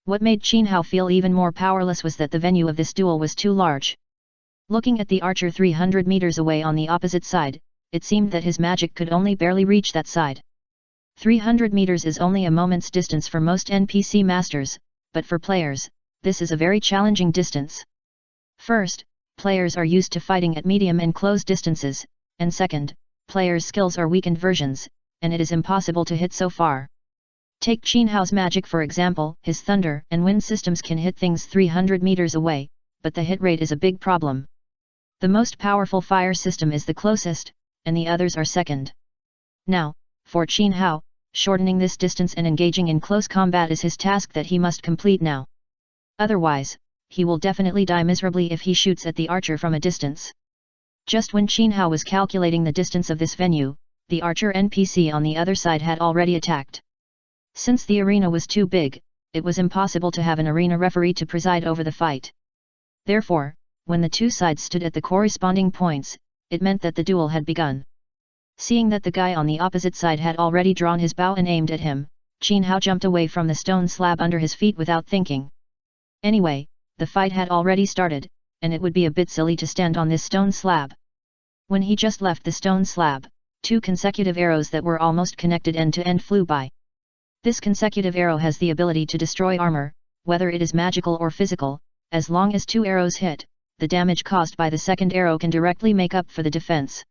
What made Qin Hao feel even more powerless was that the venue of this duel was too large. Looking at the archer 300 meters away on the opposite side, it seemed that his magic could only barely reach that side. 300 meters is only a moment's distance for most NPC masters, but for players, this is a very challenging distance. First, players are used to fighting at medium and close distances, and second, players' skills are weakened versions, and it is impossible to hit so far. Take Qin Hao's magic for example, his thunder and wind systems can hit things 300 meters away, but the hit rate is a big problem. The most powerful fire system is the closest, and the others are second. Now, for Qin Hao, shortening this distance and engaging in close combat is his task that he must complete now. Otherwise, he will definitely die miserably if he shoots at the archer from a distance. Just when Qin Hao was calculating the distance of this venue, the archer NPC on the other side had already attacked. Since the arena was too big, it was impossible to have an arena referee to preside over the fight. Therefore, when the two sides stood at the corresponding points, it meant that the duel had begun. Seeing that the guy on the opposite side had already drawn his bow and aimed at him, Qin Hao jumped away from the stone slab under his feet without thinking. Anyway, the fight had already started, and it would be a bit silly to stand on this stone slab. When he just left the stone slab, two consecutive arrows that were almost connected end to end flew by. This consecutive arrow has the ability to destroy armor, whether it is magical or physical. As long as two arrows hit, the damage caused by the second arrow can directly make up for the defense.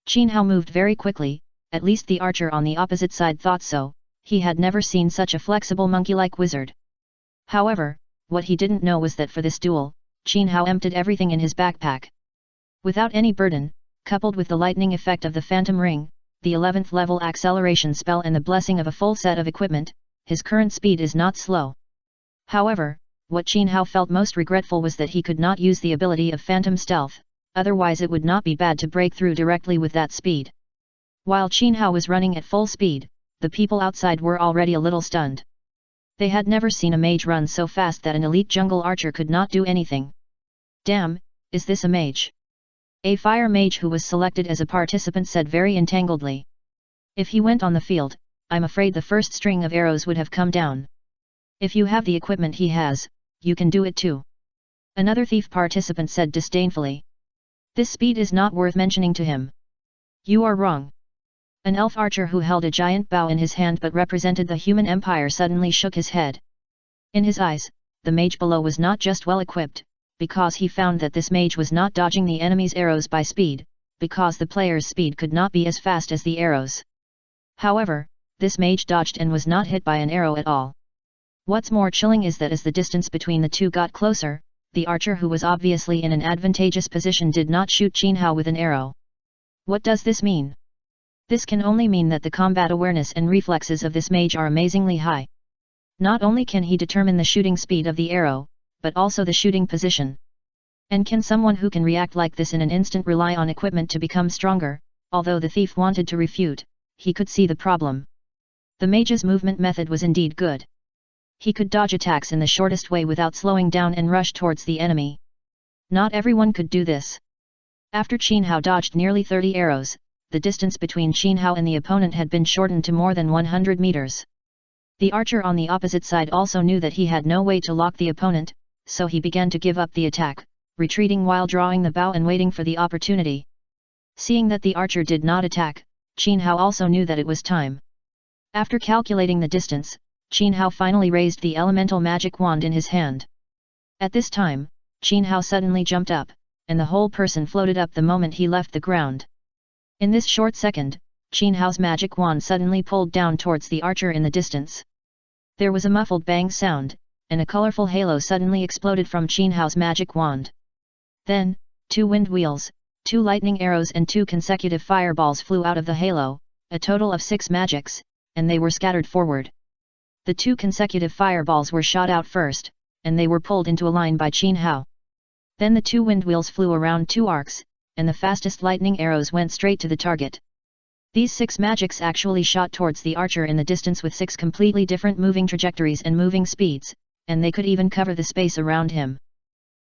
Qin Hao moved very quickly, at least the archer on the opposite side thought so. He had never seen such a flexible monkey-like wizard. However, what he didn't know was that for this duel, Qin Hao emptied everything in his backpack. Without any burden, coupled with the lightning effect of the phantom ring, the 11th level acceleration spell and the blessing of a full set of equipment, his current speed is not slow. However, what Qin Hao felt most regretful was that he could not use the ability of phantom stealth, otherwise it would not be bad to break through directly with that speed. While Qin Hao was running at full speed, the people outside were already a little stunned. They had never seen a mage run so fast that an elite jungle archer could not do anything. Damn, is this a mage? A fire mage who was selected as a participant said very entangledly. If he went on the field, I'm afraid the first string of arrows would have come down. If you have the equipment he has, you can do it too. Another thief participant said disdainfully. This speed is not worth mentioning to him. You are wrong. An elf archer who held a giant bow in his hand but represented the human empire suddenly shook his head. In his eyes, the mage below was not just well equipped, because he found that this mage was not dodging the enemy's arrows by speed, because the player's speed could not be as fast as the arrows. However, this mage dodged and was not hit by an arrow at all. What's more chilling is that as the distance between the two got closer, the archer who was obviously in an advantageous position did not shoot Qin Hao with an arrow. What does this mean? This can only mean that the combat awareness and reflexes of this mage are amazingly high. Not only can he determine the shooting speed of the arrow, but also the shooting position. And can someone who can react like this in an instant rely on equipment to become stronger? Although the thief wanted to refute, he could see the problem. The mage's movement method was indeed good. He could dodge attacks in the shortest way without slowing down and rush towards the enemy. Not everyone could do this. After Qin Hao dodged nearly 30 arrows, the distance between Qin Hao and the opponent had been shortened to more than 100 meters. The archer on the opposite side also knew that he had no way to lock the opponent, so he began to give up the attack, retreating while drawing the bow and waiting for the opportunity. Seeing that the archer did not attack, Qin Hao also knew that it was time. After calculating the distance, Qin Hao finally raised the elemental magic wand in his hand. At this time, Qin Hao suddenly jumped up, and the whole person floated up the moment he left the ground. In this short second, Qin Hao's magic wand suddenly pulled down towards the archer in the distance. There was a muffled bang sound, and a colorful halo suddenly exploded from Qin Hao's magic wand. Then, 2 wind wheels, 2 lightning arrows and 2 consecutive fireballs flew out of the halo, a total of 6 magics, and they were scattered forward. The 2 consecutive fireballs were shot out first, and they were pulled into a line by Qin Hao. Then the 2 wind wheels flew around 2 arcs, and the fastest lightning arrows went straight to the target. These 6 magics actually shot towards the archer in the distance with 6 completely different moving trajectories and moving speeds, and they could even cover the space around him.